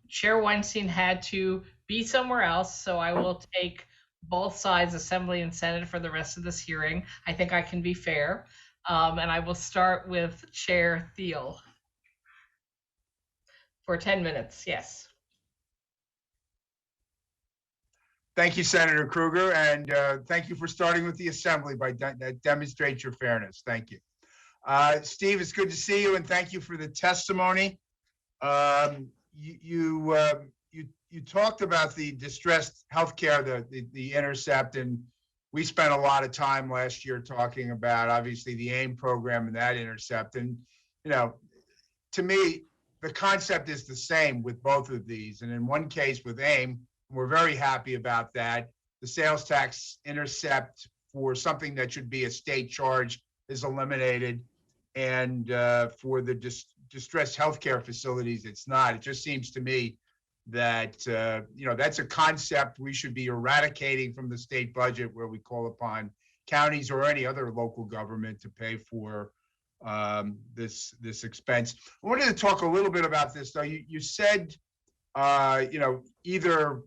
Chair Weinstein had to be somewhere else, so I will take both sides, Assembly and Senate, for the rest of this hearing. I think I can be fair. And I will start with Chair Thiel. For 10 minutes, yes. Thank you, Senator Krueger, and thank you for starting with the Assembly. That demonstrates your fairness. Thank you. Steve, it's good to see you, and thank you for the testimony. You talked about the distressed healthcare, the Intercept, and we spent a lot of time last year talking about, obviously, the AIM program and that Intercept. And, you know, to me, the concept is the same with both of these. And in one case with AIM, We're very happy about that. The sales tax intercept for something that should be a state charge is eliminated. And for the distressed healthcare facilities, it's not. It just seems to me that, that's a concept we should be eradicating from the state budget, where we call upon counties or any other local government to pay for this expense. I wanted to talk a little bit about this, though. You said, either,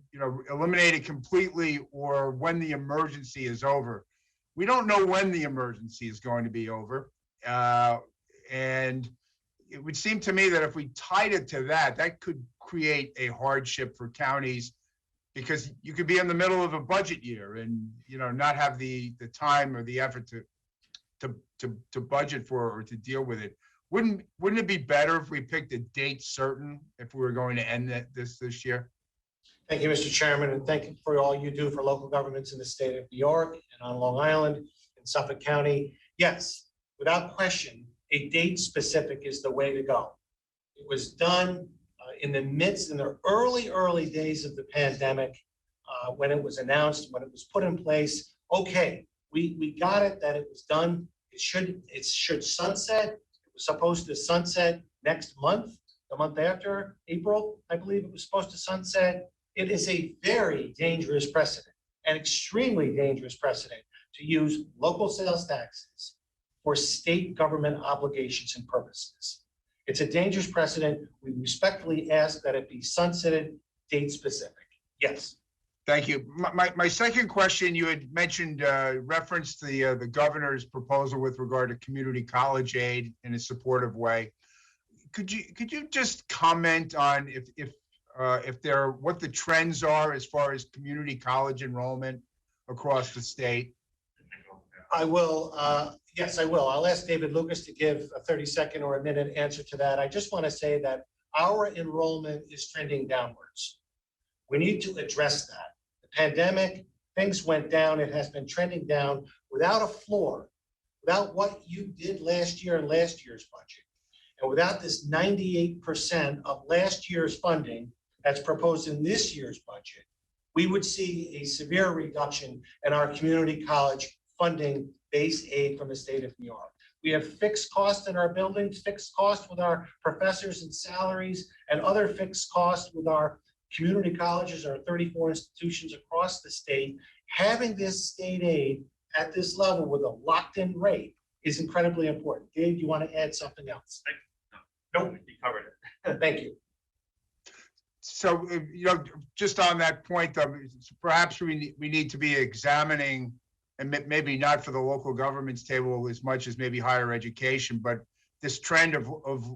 eliminate it completely or when the emergency is over. We don't know when the emergency is going to be over. And it would seem to me that if we tied it to that, that could create a hardship for counties, because you could be in the middle of a budget year and, not have the time or the effort to budget for or to deal with it. Wouldn't it be better if we picked a date certain if we were going to end this year? Thank you, Mr. Chairman, and thank you for all you do for local governments in the state of New York and on Long Island and Suffolk County. Yes, without question, a date specific is the way to go. It was done in the early days of the pandemic, when it was announced, when it was put in place. Okay, we got it that it was done. It should sunset. It was supposed to sunset next month, the month after, April, I believe it was supposed to sunset. It is a very dangerous precedent, an extremely dangerous precedent, to use local sales taxes for state government obligations and purposes. It's a dangerous precedent. We respectfully ask that it be sunsetted, date specific. Yes. Thank you. My second question, you had mentioned, referenced the governor's proposal with regard to community college aid in a supportive way. Could you just comment on what the trends are as far as community college enrollment across the state? I will. Yes, I will. I'll ask David Lucas to give a 30-second or a minute answer to that. I just want to say that our enrollment is trending downwards. We need to address that. The pandemic, things went down. It has been trending down without a floor, without what you did last year in last year's budget, and without this 98% of last year's funding that's proposed in this year's budget. We would see a severe reduction in our community college funding base aid from the state of New York. We have fixed costs in our buildings, fixed costs with our professors and salaries, and other fixed costs with our community colleges, our 34 institutions across the state. Having this state aid at this level with a locked-in rate is incredibly important. Dave, you want to add something else? No, you covered it. Thank you. So, just on that point, though, perhaps we need to be examining, and maybe not for the local government's table as much as maybe higher education, but this trend of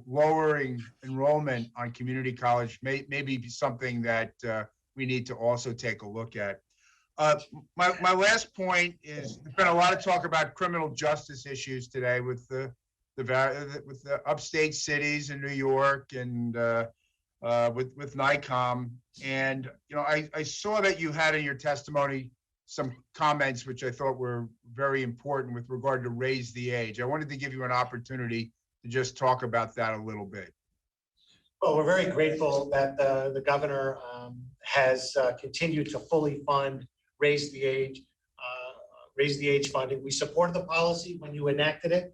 lowering enrollment on community college may be something that we need to also take a look at. My last point is, there's been a lot of talk about criminal justice issues today with the upstate cities in New York and with NICOM. And, I saw that you had in your testimony some comments which I thought were very important with regard to raise the age. I wanted to give you an opportunity to just talk about that a little bit. Well, we're very grateful that the governor has continued to fully fund raise the age funding. We supported the policy when you enacted it.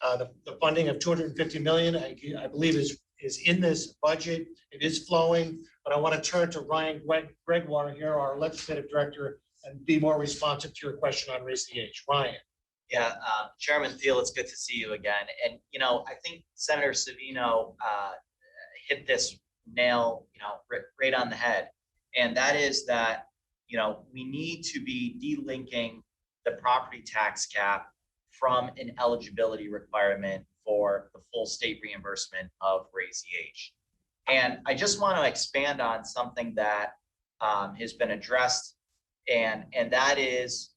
The funding of $250 million, I believe, is in this budget. It is flowing, but I want to turn to Ryan Gregoire here, our legislative director, and be more responsive to your question on raise the age. Ryan. Yeah, Chairman Thiel, it's good to see you again. And, I think Senator Savino hit this nail, right on the head. And that is that, we need to be delinking the property tax cap from an eligibility requirement for the full state reimbursement of raise the age. And I just want to expand on something that has been addressed, and that is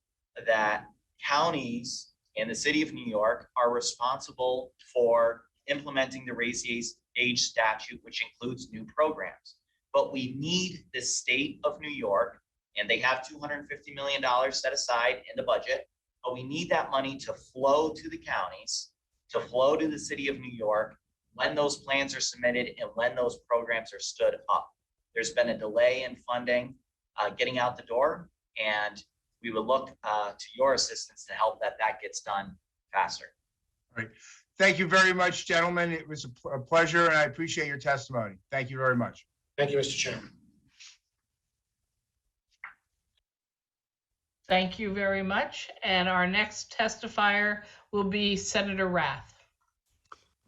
that counties and the city of New York are responsible for implementing the raise the age statute, which includes new programs. But we need the state of New York, and they have $250 million set aside in the budget, but we need that money to flow to the counties, to flow to the city of New York when those plans are submitted and when those programs are stood up. There's been a delay in funding. getting out the door. And we would look to your assistance to help that gets done faster. All right. Thank you very much, gentlemen. It was a pleasure, and I appreciate your testimony. Thank you very much. Thank you, Mr. Chairman. Thank you very much. And our next testifier will be Senator Rath.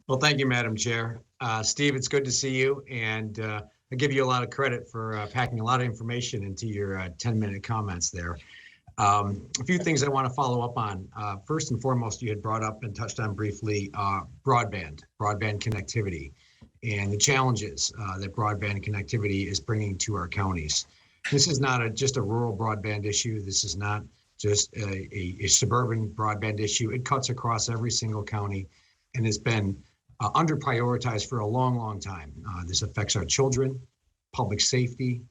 Well, thank you, Madam Chair. Steve, it's good to see you, and I give you a lot of credit for packing a lot of information into your 10-minute comments there. A few things I want to follow up on. First and foremost, you had brought up and touched on briefly broadband connectivity, and the challenges that broadband connectivity is bringing to our counties. This is not just a rural broadband issue. This is not just a suburban broadband issue. It cuts across every single county and has been under prioritized for a long, long time. This affects our children, public safety,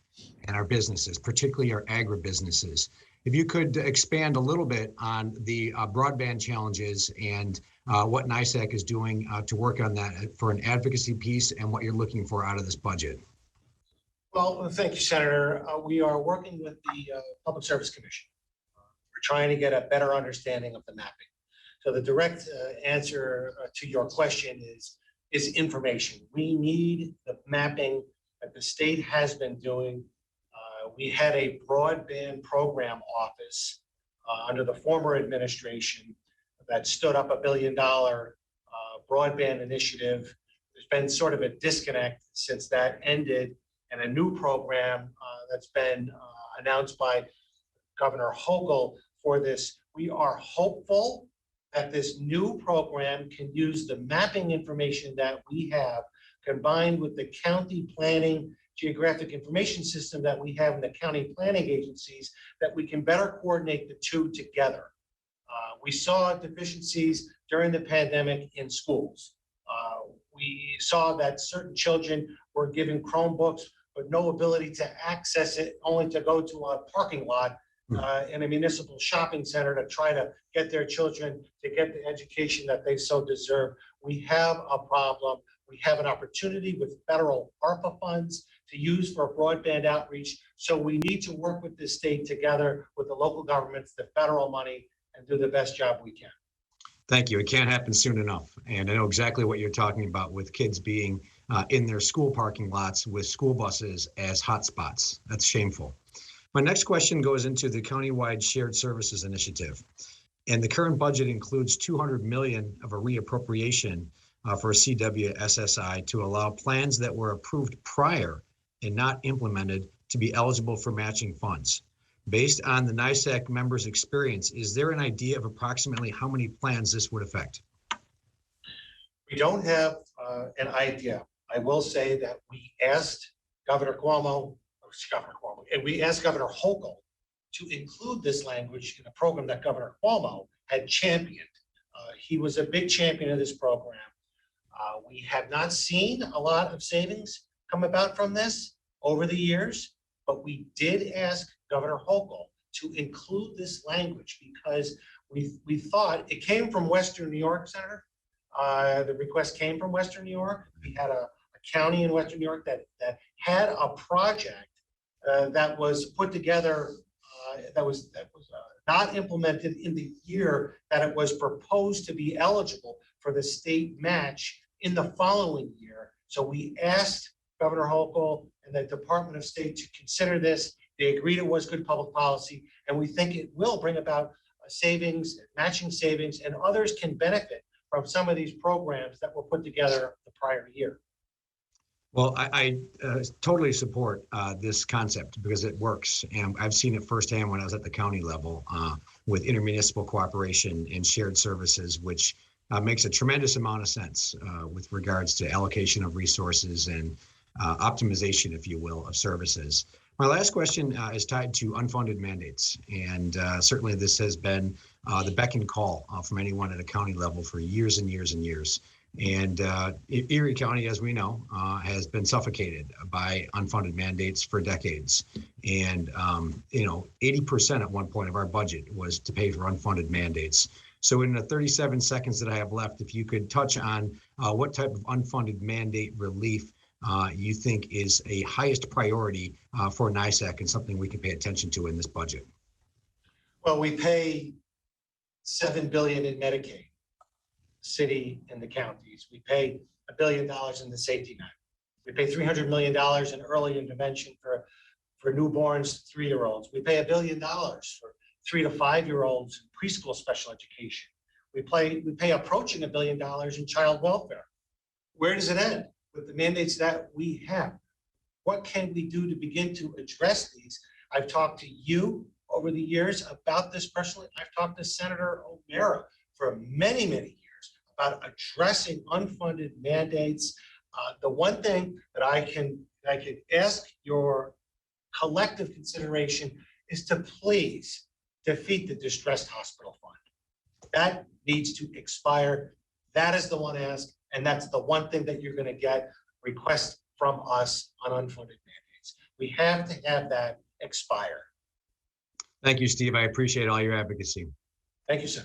and our businesses, particularly our agribusinesses. If you could expand a little bit on the broadband challenges and what NISAC is doing to work on that for an advocacy piece and what you're looking for out of this budget. Well, thank you, Senator. We are working with the Public Service Commission. We're trying to get a better understanding of the mapping. So the direct answer to your question is information. We need the mapping that the state has been doing. We had a broadband program office under the former administration that stood up $1 billion broadband initiative. There's been sort of a disconnect since that ended, and a new program that's been announced by Governor Hochul for this. We are hopeful that this new program can use the mapping information that we have combined with the county planning geographic information system that we have in the county planning agencies, that we can better coordinate the two together. We saw deficiencies during the pandemic in schools. We saw that certain children were given Chromebooks, but no ability to access it, only to go to a parking lot in a municipal shopping center to try to get their children to get the education that they so deserve. We have a problem. We have an opportunity with federal ARPA funds to use for broadband outreach. So we need to work with the state together with the local governments, the federal money, and do the best job we can. Thank you. It can't happen soon enough. And I know exactly what you're talking about with kids being in their school parking lots with school buses as hotspots. That's shameful. My next question goes into the countywide shared services initiative. And the current budget includes $200 million of a reappropriation for CWSSI to allow plans that were approved prior and not implemented to be eligible for matching funds. Based on the NISAC members' experience, is there an idea of approximately how many plans this would affect? We don't have an idea. I will say that we asked Governor Cuomo, and we asked Governor Hochul to include this language in a program that Governor Cuomo had championed. He was a big champion of this program. We have not seen a lot of savings come about from this over the years, but we did ask Governor Hochul to include this language because we thought it came from Western New York, Senator. The request came from Western New York. We had a county in Western New York that had a project that was put together that was not implemented in the year that it was proposed to be eligible for the state match in the following year. So we asked Governor Hochul and the Department of State to consider this. They agreed it was good public policy, and we think it will bring about savings, matching savings, and others can benefit from some of these programs that were put together the prior year. Well, I totally support this concept because it works. And I've seen it firsthand when I was at the county level with intermunicipal cooperation and shared services, which makes a tremendous amount of sense with regards to allocation of resources and optimization, if you will, of services. My last question is tied to unfunded mandates. And certainly this has been the beck and call from anyone at a county level for years and years and years. And Erie County, as we know, has been suffocated by unfunded mandates for decades. And, 80% at one point of our budget was to pay for unfunded mandates. So in the 37 seconds that I have left, if you could touch on what type of unfunded mandate relief you think is a highest priority for NISAC and something we can pay attention to in this budget? Well, we pay $7 billion in Medicaid, city and the counties. We pay $1 billion in the safety net. We pay $300 million in early intervention for newborns, 3-year-olds. We pay $1 billion for 3 to 5-year-olds in preschool special education. We pay approaching $1 billion in child welfare. Where does it end? With the mandates that we have. What can we do to begin to address these? I've talked to you over the years about this personally. I've talked to Senator O'Mara for many, many years about addressing unfunded mandates. The one thing that I can ask your collective consideration is to please defeat the distressed hospital fund. That needs to expire. That is the one ask, and that's the one thing that you're going to get requests from us on unfunded mandates. We have to have that expire. Thank you, Steve. I appreciate all your advocacy. Thank you, sir.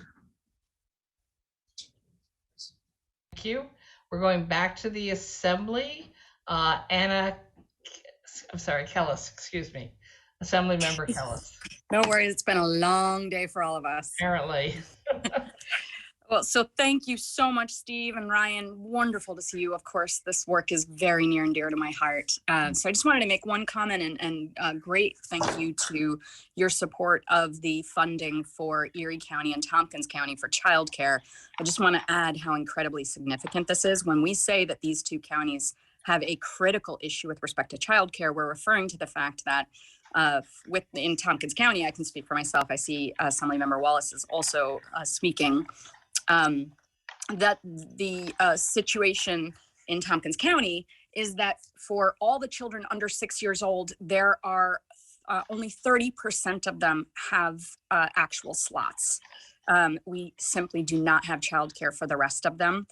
Thank you. We're going back to the assembly. Anna, I'm sorry, Kellis, excuse me. Assembly Member Kellis. No worries. It's been a long day for all of us. Apparently. Well, so thank you so much, Steve and Ryan. Wonderful to see you. Of course, this work is very near and dear to my heart. So I just wanted to make one comment and great thank you to your support of the funding for Erie County and Tompkins County for childcare. I just want to add how incredibly significant this is. When we say that these two counties have a critical issue with respect to childcare, we're referring to the fact that in Tompkins County, I can speak for myself. I see Assemblymember Wallace is also speaking. That the situation in Tompkins County is that for all the children under 6 years old, there are only 30% of them have actual slots. We simply do not have childcare for the rest of them.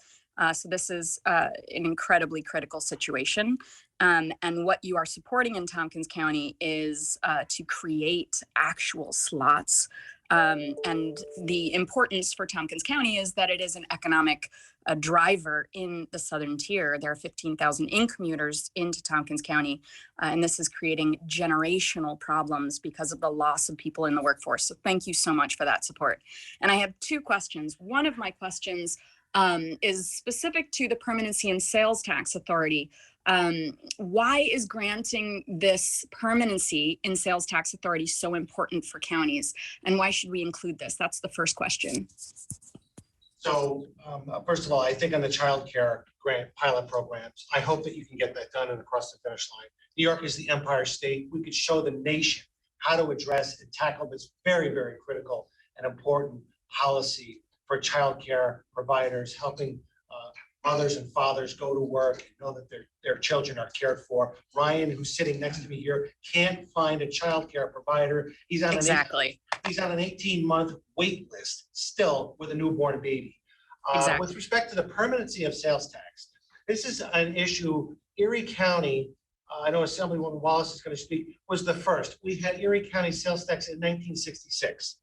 So this is an incredibly critical situation. And what you are supporting in Tompkins County is to create actual slots. And the importance for Tompkins County is that it is an economic driver in the southern tier. There are 15,000 in-commuters into Tompkins County, and this is creating generational problems because of the loss of people in the workforce. So thank you so much for that support. And I have two questions. One of my questions is specific to the Permanency and Sales Tax Authority. Why is granting this permanency in sales tax authority so important for counties? And why should we include this? That's the first question. So first of all, I think on the child care grant pilot programs, I hope that you can get that done and across the finish line. New York is the Empire State. We could show the nation how to address and tackle this very, very critical and important policy for child care providers, helping mothers and fathers go to work and know that their children are cared for. Ryan, who's sitting next to me here, can't find a child care provider. He's on an 18-month wait list still with a newborn baby. With respect to the permanency of sales tax, this is an issue. Erie County, I know Assemblywoman Wallace is going to speak, was the first. We had Erie County sales tax in 1966.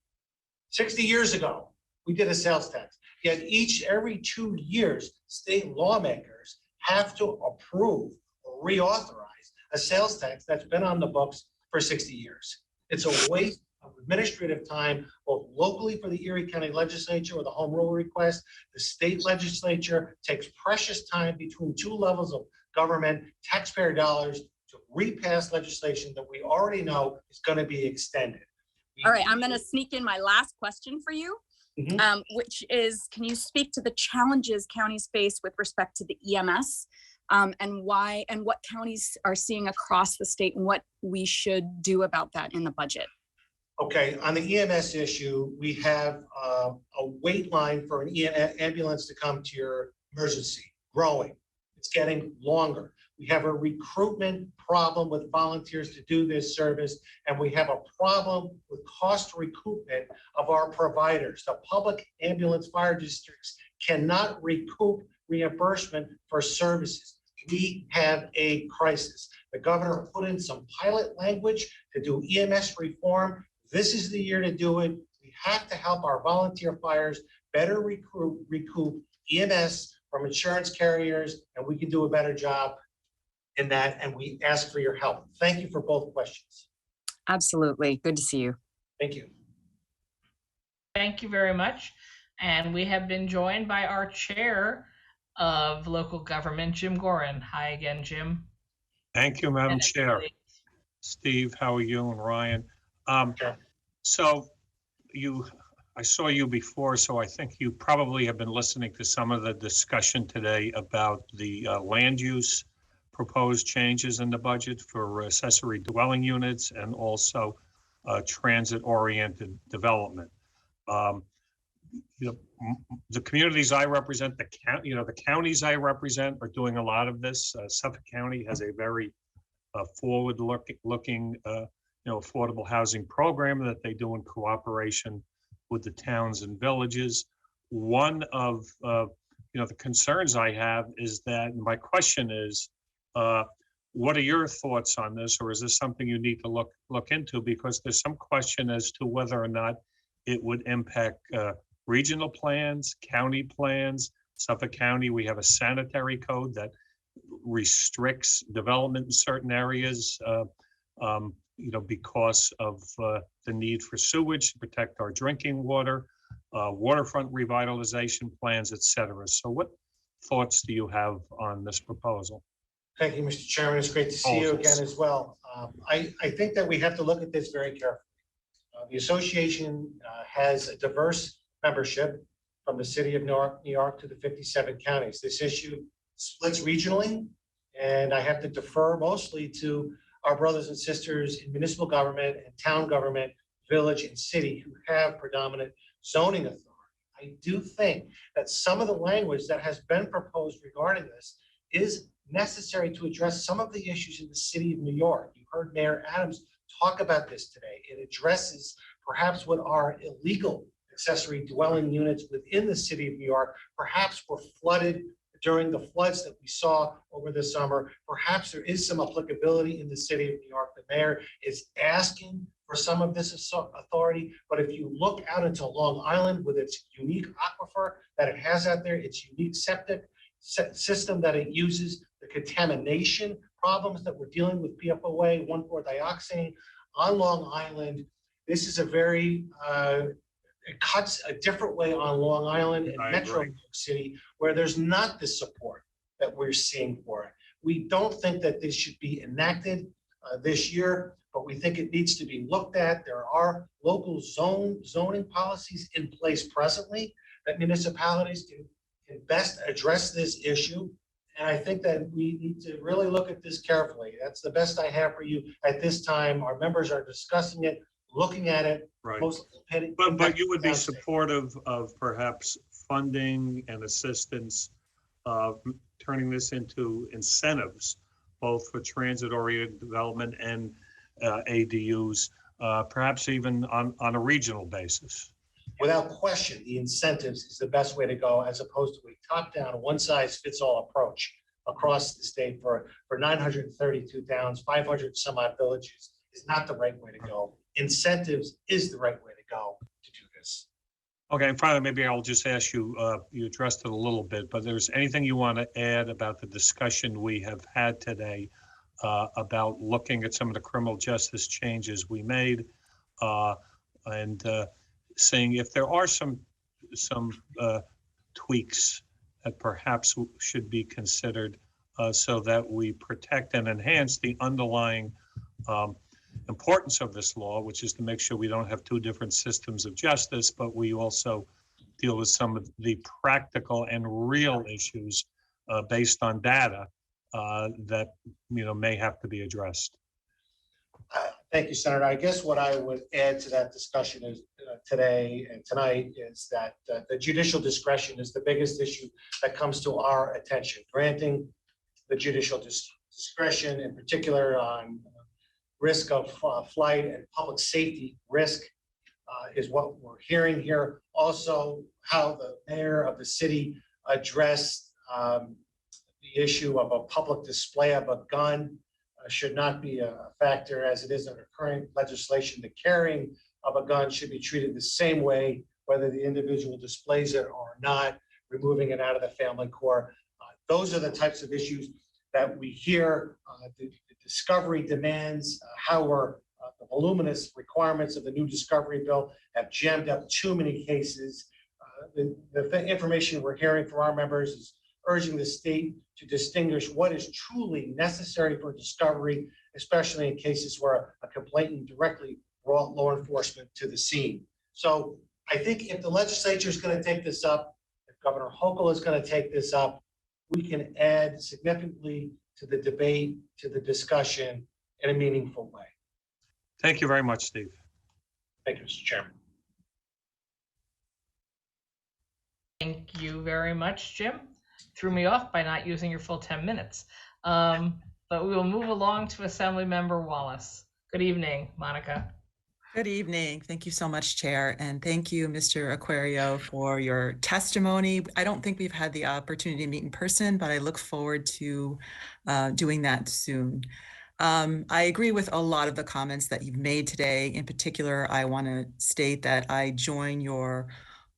60 years ago, we did a sales tax. Yet every 2 years, state lawmakers have to approve or reauthorize a sales tax that's been on the books for 60 years. It's a waste of administrative time, both locally for the Erie County Legislature with a home rule request. The state legislature takes precious time between two levels of government, taxpayer dollars, to repass legislation that we already know is going to be extended. All right, I'm going to sneak in my last question for you. Which is, can you speak to the challenges counties face with respect to the EMS and what counties are seeing across the state and what we should do about that in the budget? Okay, on the EMS issue, we have a wait line for an ambulance to come to your emergency, growing. It's getting longer. We have a recruitment problem with volunteers to do this service, and we have a problem with cost recoupment of our providers. The public ambulance fire districts cannot recoup reimbursement for services. We have a crisis. The governor put in some pilot language to do EMS reform. This is the year to do it. We have to help our volunteer fires better recoup EMS from insurance carriers, and we can do a better job. in that, and we ask for your help. Thank you for both questions. Absolutely. Good to see you. Thank you. Thank you very much. And we have been joined by our chair of local government, Jim Gorin. Hi again, Jim. Thank you, Madam Chair. Steve, how are you, and Ryan? So I saw you before, so I think you probably have been listening to some of the discussion today about the land use proposed changes in the budget for accessory dwelling units and also transit-oriented development. The communities I represent, the counties I represent are doing a lot of this. Suffolk County has a very forward-looking, affordable housing program that they do in cooperation with the towns and villages. One of the concerns I have is that, and my question is, what are your thoughts on this, or is this something you need to look into? Because there's some question as to whether or not it would impact regional plans, county plans. Suffolk County, we have a sanitary code that restricts development in certain areas, because of the need for sewage to protect our drinking water, waterfront revitalization plans, et cetera. So what thoughts do you have on this proposal? Thank you, Mr. Chairman. It's great to see you again as well. I think that we have to look at this very carefully. The association has a diverse membership from the city of New York to the 57 counties. This issue splits regionally, and I have to defer mostly to our brothers and sisters in municipal government and town government, village and city who have predominant zoning authority. I do think that some of the language that has been proposed regarding this is necessary to address some of the issues in the city of New York. You heard Mayor Adams talk about this today. It addresses perhaps what are illegal accessory dwelling units within the city of New York, perhaps were flooded during the floods that we saw over the summer. Perhaps there is some applicability in the city of New York. The mayor is asking for some of this authority, but if you look out into Long Island with its unique aquifer that it has out there, its unique septic system that it uses, the contamination problems that we're dealing with, PFOA, 1,4-dioxane on Long Island, this is a very, it cuts a different way on Long Island and Metro New York City, where there's not the support that we're seeing for it. We don't think that this should be enacted this year, but we think it needs to be looked at. There are local zoning policies in place presently that municipalities can best address this issue. And I think that we need to really look at this carefully. That's the best I have for you at this time. Our members are discussing it, looking at it. Right. But you would be supportive of perhaps funding and assistance, turning this into incentives, both for transit-oriented development and ADUs, perhaps even on a regional basis. Without question, the incentives is the best way to go, as opposed to a top-down, one-size-fits-all approach across the state for 932 towns, 500 some odd villages is not the right way to go. Incentives is the right way to go to do this. Okay, and finally, maybe I'll just ask you, you addressed it a little bit, but there's anything you want to add about the discussion we have had today about looking at some of the criminal justice changes we made and seeing if there are some tweaks that perhaps should be considered so that we protect and enhance the underlying importance of this law, which is to make sure we don't have two different systems of justice, but we also deal with some of the practical and real issues based on data that may have to be addressed. Thank you, Senator. I guess what I would add to that discussion is today and tonight is that the judicial discretion is the biggest issue that comes to our attention. Granting the judicial discretion, in particular on risk of flight and public safety risk, is what we're hearing here. Also, how the mayor of the city addressed the issue of a public display of a gun should not be a factor as it is under current legislation. The carrying of a gun should be treated the same way, whether the individual displays it or not, removing it out of the family court. Those are the types of issues that we hear the discovery demands, the voluminous requirements of the new discovery bill have jammed up too many cases. The information we're hearing from our members is urging the state to distinguish what is truly necessary for discovery, especially in cases where a complainant directly brought law enforcement to the scene. So I think if the legislature is going to take this up, if Governor Hochul is going to take this up, we can add significantly to the debate, to the discussion in a meaningful way. Thank you very much, Steve. Thank you, Mr. Chairman. Thank you very much, Jim. Threw me off by not using your full 10 minutes. But we will move along to Assemblymember Wallace. Good evening, Monica. Good evening. Thank you so much, Chair. And thank you, Mr. Aquario, for your testimony. I don't think we've had the opportunity to meet in person, but I look forward to doing that soon. I agree with a lot of the comments that you've made today. In particular, I want to state that I join your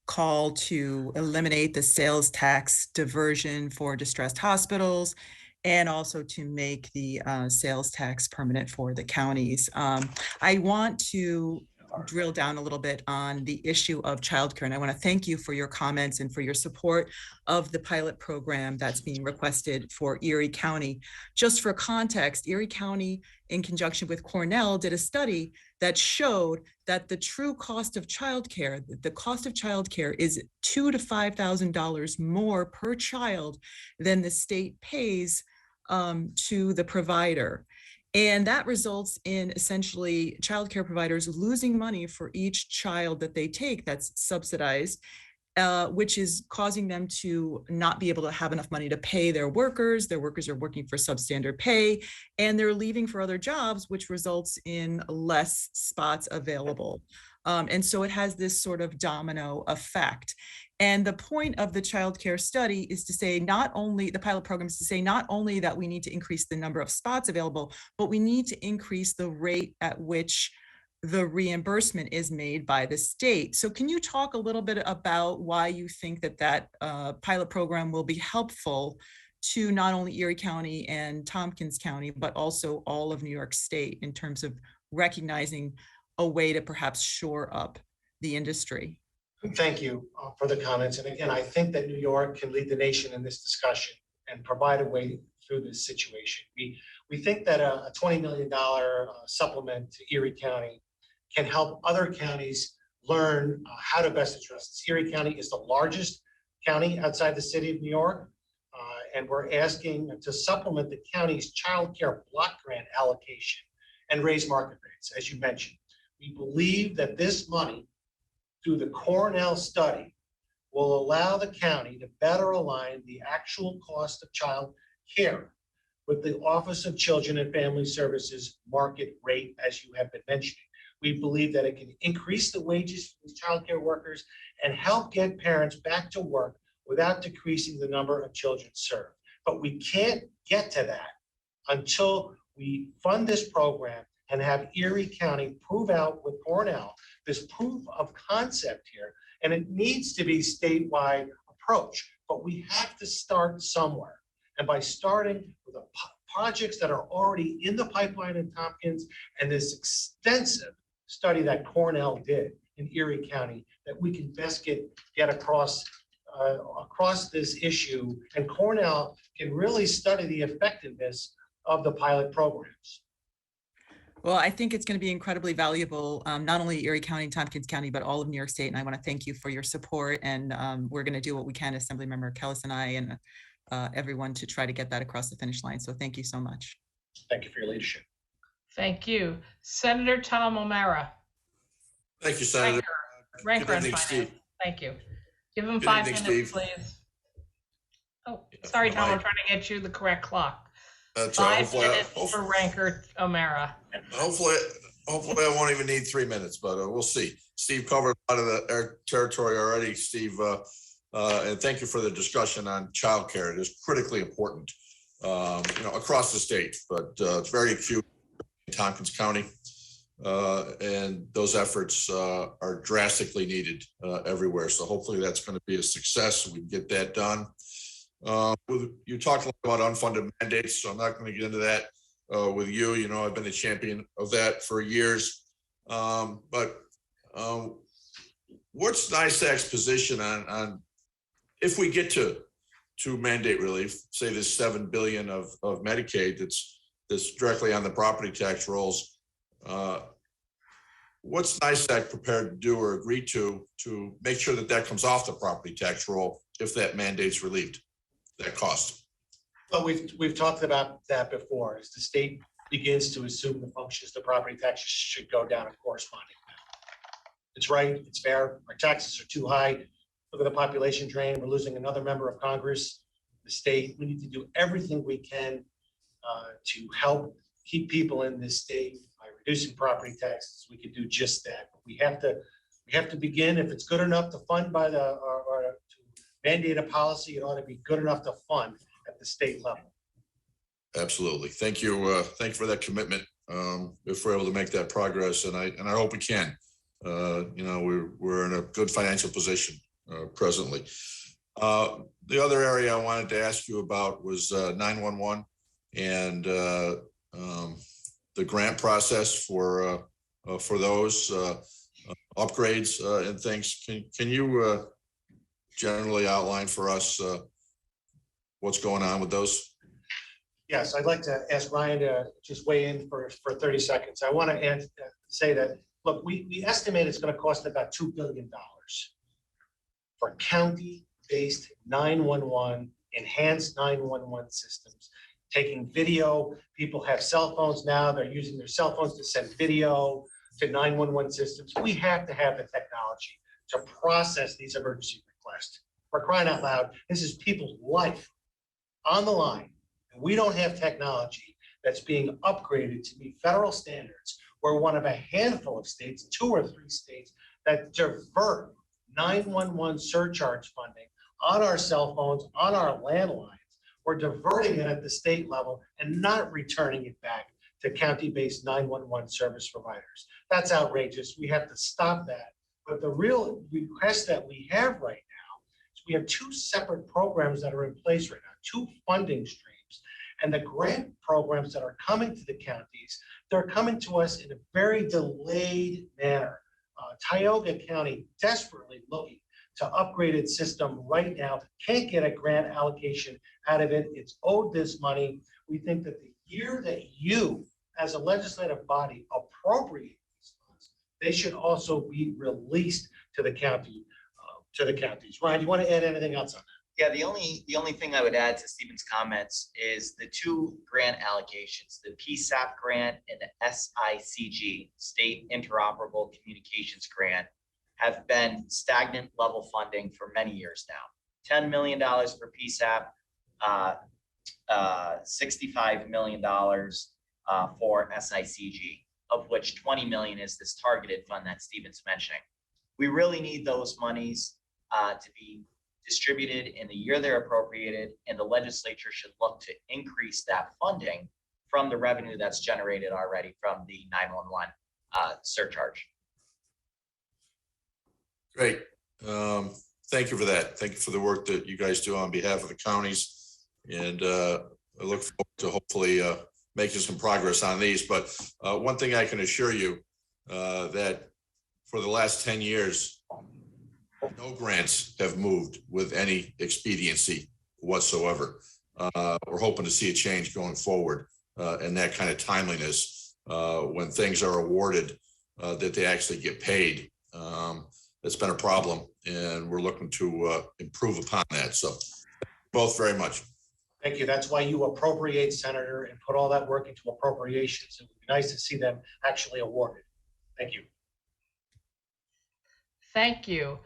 call to eliminate the sales tax diversion for distressed hospitals and also to make the sales tax permanent for the counties. I want to drill down a little bit on the issue of childcare, and I want to thank you for your comments and for your support of the pilot program that's being requested for Erie County. Just for context, Erie County, in conjunction with Cornell, did a study that showed that the true cost of childcare, the cost of childcare is $2,000 to $5,000 more per child than the state pays to the provider. And that results in essentially childcare providers losing money for each child that they take that's subsidized, which is causing them to not be able to have enough money to pay their workers. Their workers are working for substandard pay, and they're leaving for other jobs, which results in less spots available. And so it has this sort of domino effect. And the point of the child care study is to say not only, the pilot program is to say not only that we need to increase the number of spots available, but we need to increase the rate at which the reimbursement is made by the state. So can you talk a little bit about why you think that that pilot program will be helpful to not only Erie County and Tompkins County, but also all of New York State in terms of recognizing a way to perhaps shore up the industry? Thank you for the comments. And again, I think that New York can lead the nation in this discussion and provide a way through this situation. We think that a $20 million supplement to Erie County can help other counties learn how to best address this. Erie County is the largest county outside the city of New York. And we're asking to supplement the county's child care block grant allocation and raise market rates, as you mentioned. We believe that this money, through the Cornell study, will allow the county to better align the actual cost of child care with the Office of Children and Family Services market rate, as you have been mentioning. We believe that it can increase the wages for these child care workers and help get parents back to work without decreasing the number of children served. But we can't get to that until we fund this program and have Erie County prove out with Cornell this proof of concept here. And it needs to be statewide approach, but we have to start somewhere. And by starting with the projects that are already in the pipeline in Tompkins and this extensive study that Cornell did in Erie County, that we can best get across this issue. And Cornell can really study the effectiveness of the pilot programs. Well, I think it's going to be incredibly valuable, not only Erie County and Tompkins County, but all of New York State. And I want to thank you for your support. And we're going to do what we can, Assemblymember Kellis and I and everyone, to try to get that across the finish line. So thank you so much. Thank you for your leadership. Thank you. Senator Tom O'Mara. Thank you, Senator. Ranker Good on evening, finance. Steve. Thank you. Give him Good 5 evening, minutes, Steve. please. Oh, sorry, Tom, I'm trying to get you the correct clock. That's 5 minutes for Ranker O'Mara. Hopefully I won't even need 3 minutes, but we'll see. Steve covered a lot of our territory already, Steve. And thank you for the discussion on childcare. It is critically important, across the state, but it's very acute in Tompkins County. And those efforts are drastically needed everywhere. So hopefully that's going to be a success. We can get that done. You talked a lot about unfunded mandates, so I'm not going to get into that with you. You know, I've been a champion of that for years. But what's NISAC's position on if we get to mandate relief, say there's $7 billion of Medicaid that's directly on the property tax rolls? What's NISAC prepared to do or agree to make sure that comes off the property tax roll if that mandate's relieved, that cost? Well, we've talked about that before. As the state begins to assume the functions, the property taxes should go down a corresponding amount. It's right, it's fair. Our taxes are too high. Look at the population drain. We're losing another member of Congress, the state. We need to do everything we can to help keep people in this state by reducing property taxes. We could do just that. But we have to begin. If it's good enough to fund by or to mandate a policy, it ought to be good enough to fund at the state level. Absolutely. Thank you. Thank you for that commitment. If we're able to make that progress, and I hope we can. You know, we're in a good financial position presently. The other area I wanted to ask you about was 911 and the grant process for those upgrades and things. Can you generally outline for us what's going on with those? Yes, I'd like to ask Ryan to just weigh in for 30 seconds. I want to say that, look, we estimate it's going to cost about $2 billion for county-based 911, enhanced 911 systems, taking video. People have cell phones now. They're using their cell phones to send video to 911 systems. We have to have the technology to process these emergency requests. For crying out loud, this is people's life on the line. And we don't have technology that's being upgraded to meet federal standards. We're one of a handful of states, 2 or 3 states, that divert 911 surcharge funding on our cell phones, on our landlines. We're diverting it at the state level and not returning it back to county-based 911 service providers. That's outrageous. We have to stop that. But the real request that we have right now is we have 2 separate programs that are in place right now, 2 funding streams. And the grant programs that are coming to the counties, they're coming to us in a very delayed manner. Tioga County desperately looking to upgrade its system right now, can't get a grant allocation out of it. It's owed this money. We think that the year that you, as a legislative body, appropriate these funds, they should also be released to the county, to the counties. Ryan, do you want to add anything else on that? Yeah, the only thing I would add to Stephen's comments is the 2 grant allocations, the PSAP grant and the SICG, State Interoperable Communications Grant, have been stagnant level funding for many years now. $10 million for PSAP, $65 million for SICG, of which 20 million is this targeted fund that Stephen's mentioning. We really need those monies to be distributed in the year they're appropriated, and the legislature should look to increase that funding from the revenue that's generated already from the 911 surcharge. Great. Thank you for that. Thank you for the work that you guys do on behalf of the counties. And I look forward to hopefully making some progress on these. But one thing I can assure you that for the last 10 years, no grants have moved with any expediency whatsoever. We're hoping to see a change going forward and that kind of timeliness when things are awarded, that they actually get paid. It's been a problem, and we're looking to improve upon that. So both very much. Thank you. That's why you appropriate, Senator, and put all that work into appropriations. It would be nice to see them actually awarded. Thank you. Thank you.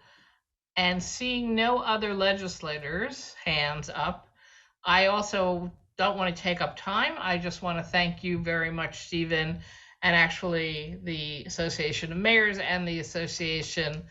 And seeing no other legislators' hands up, I also don't want to take up time. I just want to thank you very much, Stephen, and actually the Association of Mayors and the Association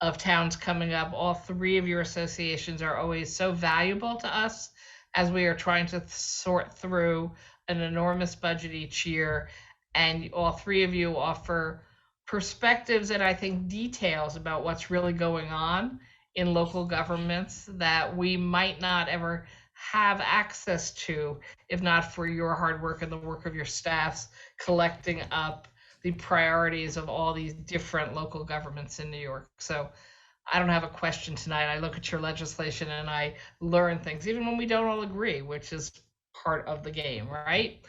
of Towns coming up. All 3 of your associations are always so valuable to us as we are trying to sort through an enormous budget each year. And all 3 of you offer perspectives and I think details about what's really going on in local governments that we might not ever have access to if not for your hard work and the work of your staffs collecting up the priorities of all these different local governments in New York. So I don't have a question tonight. I look at your legislation and I learn things, even when we don't all agree, which is part of the game, right?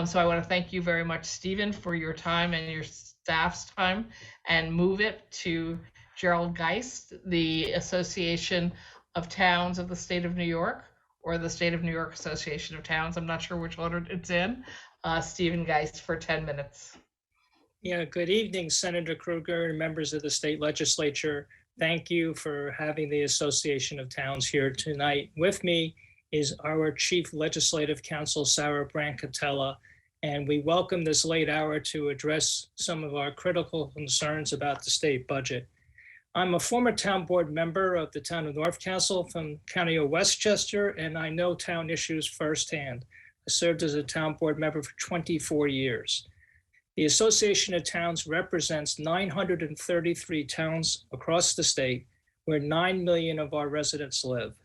So I want to thank you very much, Stephen, for your time and your staff's time, and move it to Gerald Geist, the Association of Towns of the State of New York, or the State of New York Association of Towns. I'm not sure which order it's in. Stephen Geist for 10 minutes. Yeah, good evening, Senator Krueger and members of the state legislature. Thank you for having the Association of Towns here tonight. With me is our Chief Legislative Counsel, Sarah Brancatella, and we welcome this late hour to address some of our critical concerns about the state budget. I'm a former town board member of the town of North Castle from County of Westchester, and I know town issues firsthand. I served as a town board member for 24 years. The Association of Towns represents 933 towns across the state where 9 million of our residents live.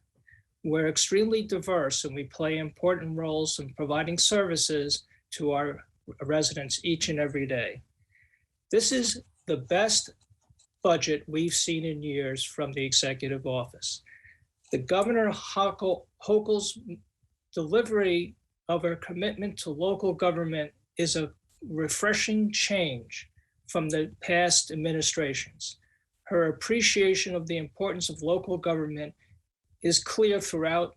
We're extremely diverse and we play important roles in providing services to our residents each and every day. This is the best budget we've seen in years from the executive office. The Governor Hochul's delivery of her commitment to local government is a refreshing change from the past administrations. Her appreciation of the importance of local government is clear throughout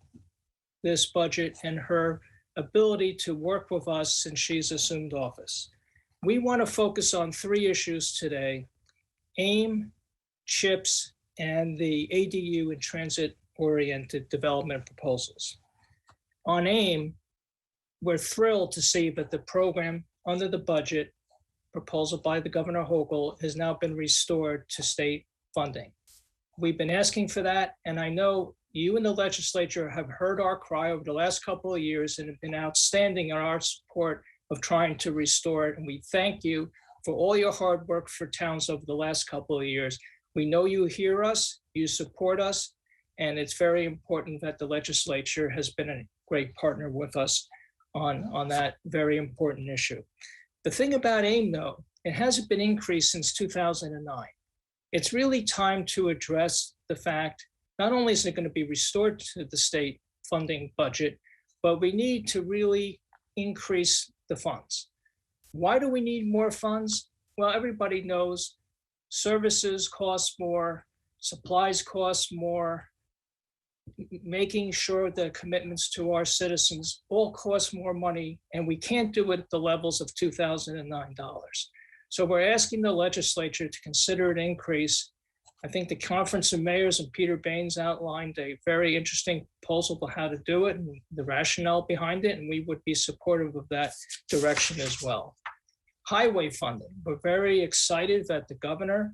this budget, and her ability to work with us since she's assumed office. We want to focus on 3 issues today: AIM, CHIPS, and the ADU and transit-oriented development proposals. On AIM, we're thrilled to see that the program under the budget proposal by the Governor Hochul has now been restored to state funding. We've been asking for that, and I know you and the legislature have heard our cry over the last couple of years and have been outstanding in our support of trying to restore it. And we thank you for all your hard work for towns over the last couple of years. We know you hear us, you support us, and it's very important that the legislature has been a great partner with us on that very important issue. The thing about AIM, though, it hasn't been increased since 2009. It's really time to address the fact, not only is it going to be restored to the state funding budget, but we need to really increase the funds. Why do we need more funds? Well, everybody knows services cost more, supplies cost more, making sure the commitments to our citizens all cost more money, and we can't do it at the levels of $2009. So we're asking the legislature to consider an increase. I think the Conference of Mayors and Peter Baines outlined a very interesting proposal for how to do it and the rationale behind it, and we would be supportive of that direction as well. Highway funding. We're very excited that the governor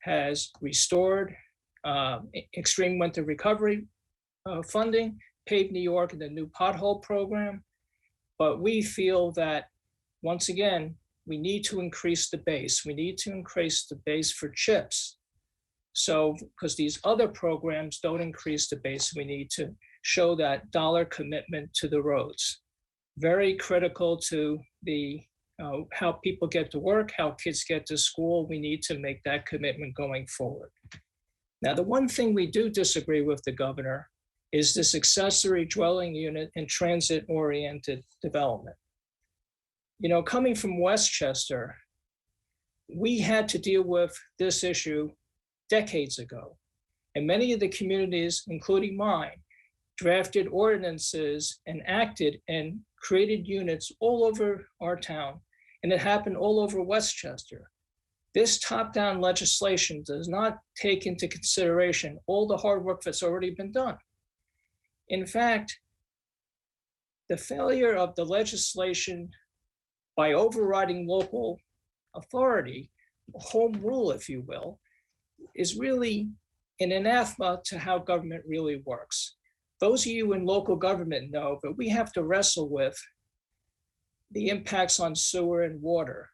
has restored extreme winter recovery funding, Pave New York, and the new pothole program. But we feel that, once again, we need to increase the base. We need to increase the base for CHIPS. So, because these other programs don't increase the base, we need to show that dollar commitment to the roads. Very critical to the how people get to work, how kids get to school. We need to make that commitment going forward. Now, the one thing we do disagree with the governor is this accessory dwelling unit and transit-oriented development. You know, coming from Westchester, we had to deal with this issue decades ago. And many of the communities, including mine, drafted ordinances and acted and created units all over our town. And it happened all over Westchester. This top-down legislation does not take into consideration all the hard work that's already been done. In fact, the failure of the legislation by overriding local authority, home rule, if you will, is really an anathema to how government really works. Those of you in local government know that we have to wrestle with the impacts on sewer and water.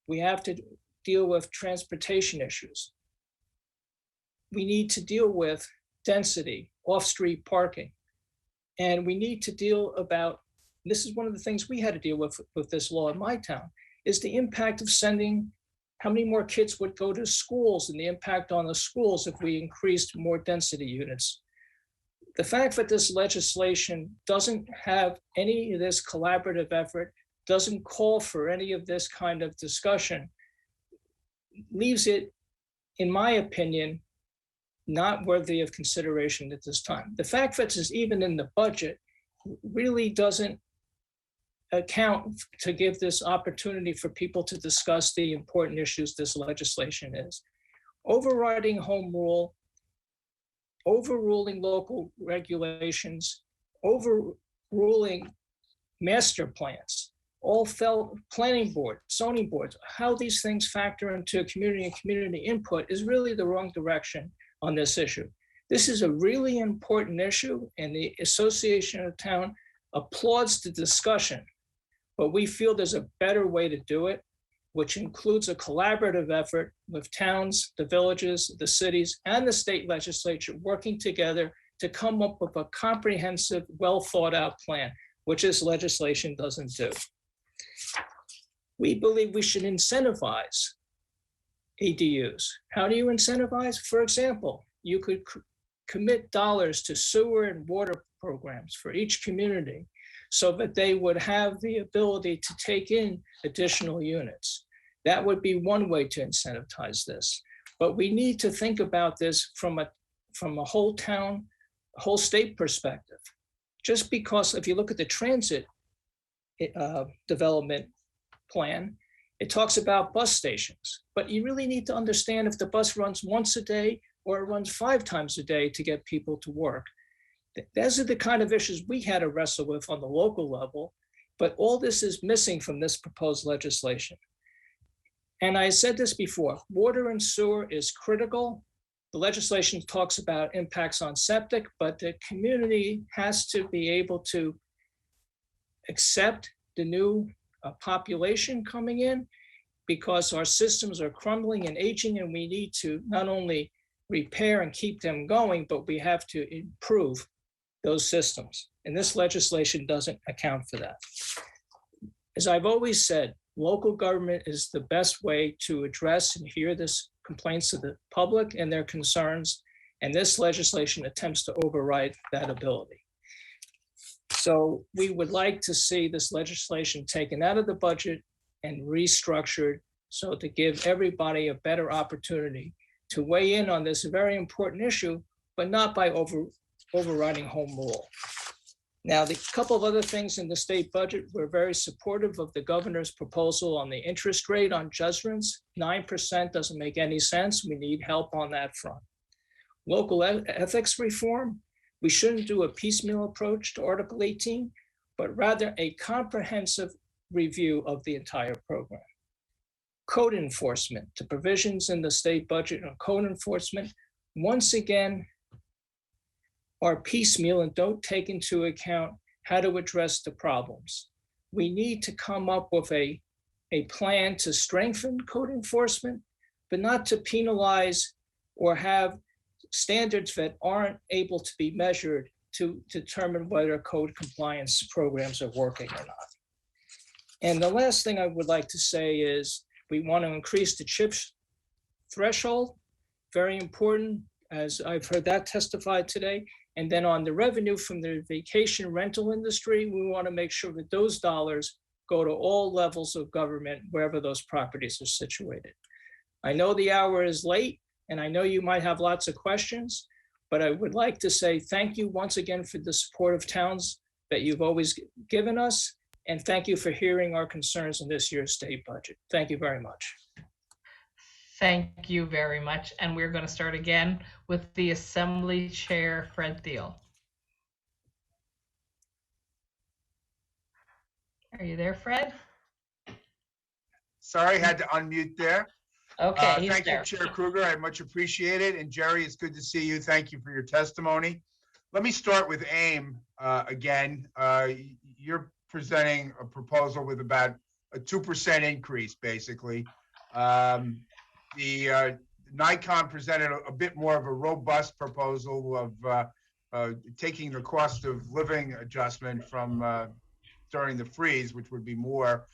We have to deal with transportation issues. we need to deal with density, off-street parking. And we need to deal about, this is one of the things we had to deal with this law in my town, is the impact of sending, how many more kids would go to schools and the impact on the schools if we increased more density units. The fact that this legislation doesn't have any of this collaborative effort, doesn't call for any of this kind of discussion, leaves it, in my opinion, not worthy of consideration at this time. The fact that it's even in the budget really doesn't account to give this opportunity for people to discuss the important issues this legislation is. Overriding home rule, overruling local regulations, overruling master plans, all felt planning board, zoning boards, how these things factor into community and community input is really the wrong direction on this issue. This is a really important issue, and the Association of Town applauds the discussion, but we feel there's a better way to do it, which includes a collaborative effort with towns, the villages, the cities, and the state legislature working together to come up with a comprehensive, well thought out plan, which this legislation doesn't do. We believe we should incentivize ADUs. How do you incentivize? For example, you could commit dollars to sewer and water programs for each community so that they would have the ability to take in additional units. That would be one way to incentivize this. But we need to think about this from a whole town, whole state perspective. Just because if you look at the transit development plan, it talks about bus stations, but you really need to understand if the bus runs once a day or it runs 5 times a day to get people to work. Those are the kind of issues we had to wrestle with on the local level, but all this is missing from this proposed legislation. And I said this before, water and sewer is critical. The legislation talks about impacts on septic, but the community has to be able to accept the new population coming in, because our systems are crumbling and aging, and we need to not only repair and keep them going, but we have to improve those systems. And this legislation doesn't account for that. As I've always said, local government is the best way to address and hear this complaints of the public and their concerns, and this legislation attempts to override that ability. So we would like to see this legislation taken out of the budget and restructured so to give everybody a better opportunity to weigh in on this very important issue, but not by overriding home rule. Now, the couple of other things in the state budget, we're very supportive of the governor's proposal on the interest rate on judgments. 9% doesn't make any sense. We need help on that front. Local ethics reform, we shouldn't do a piecemeal approach to Article 18, but rather a comprehensive review of the entire program. Code enforcement, the provisions in the state budget on code enforcement, once again, are piecemeal and don't take into account how to address the problems. We need to come up with a plan to strengthen code enforcement, but not to penalize or have standards that aren't able to be measured to determine whether code compliance programs are working or not. And the last thing I would like to say is we want to increase the CHIPS threshold, very important, as I've heard that testified today. And then on the revenue from the vacation rental industry, we want to make sure that those dollars go to all levels of government, wherever those properties are situated. I know the hour is late, and I know you might have lots of questions, but I would like to say thank you once again for the support of towns that you've always given us. And thank you for hearing our concerns in this year's state budget. Thank you very much. Thank you very much. And we're going to start again with the Assembly Chair, Fred Thiel. Are you there, Fred? Sorry, had to unmute there. Okay, he's thank there. you, Chair Kruger. I much appreciate it. And Jerry, it's good to see you. Thank you for your testimony. Let me start with AIM again. You're presenting a proposal with about a 2% increase, basically. The NICOM presented a bit more of a robust proposal of taking the cost of living adjustment from during the freeze, which would be more.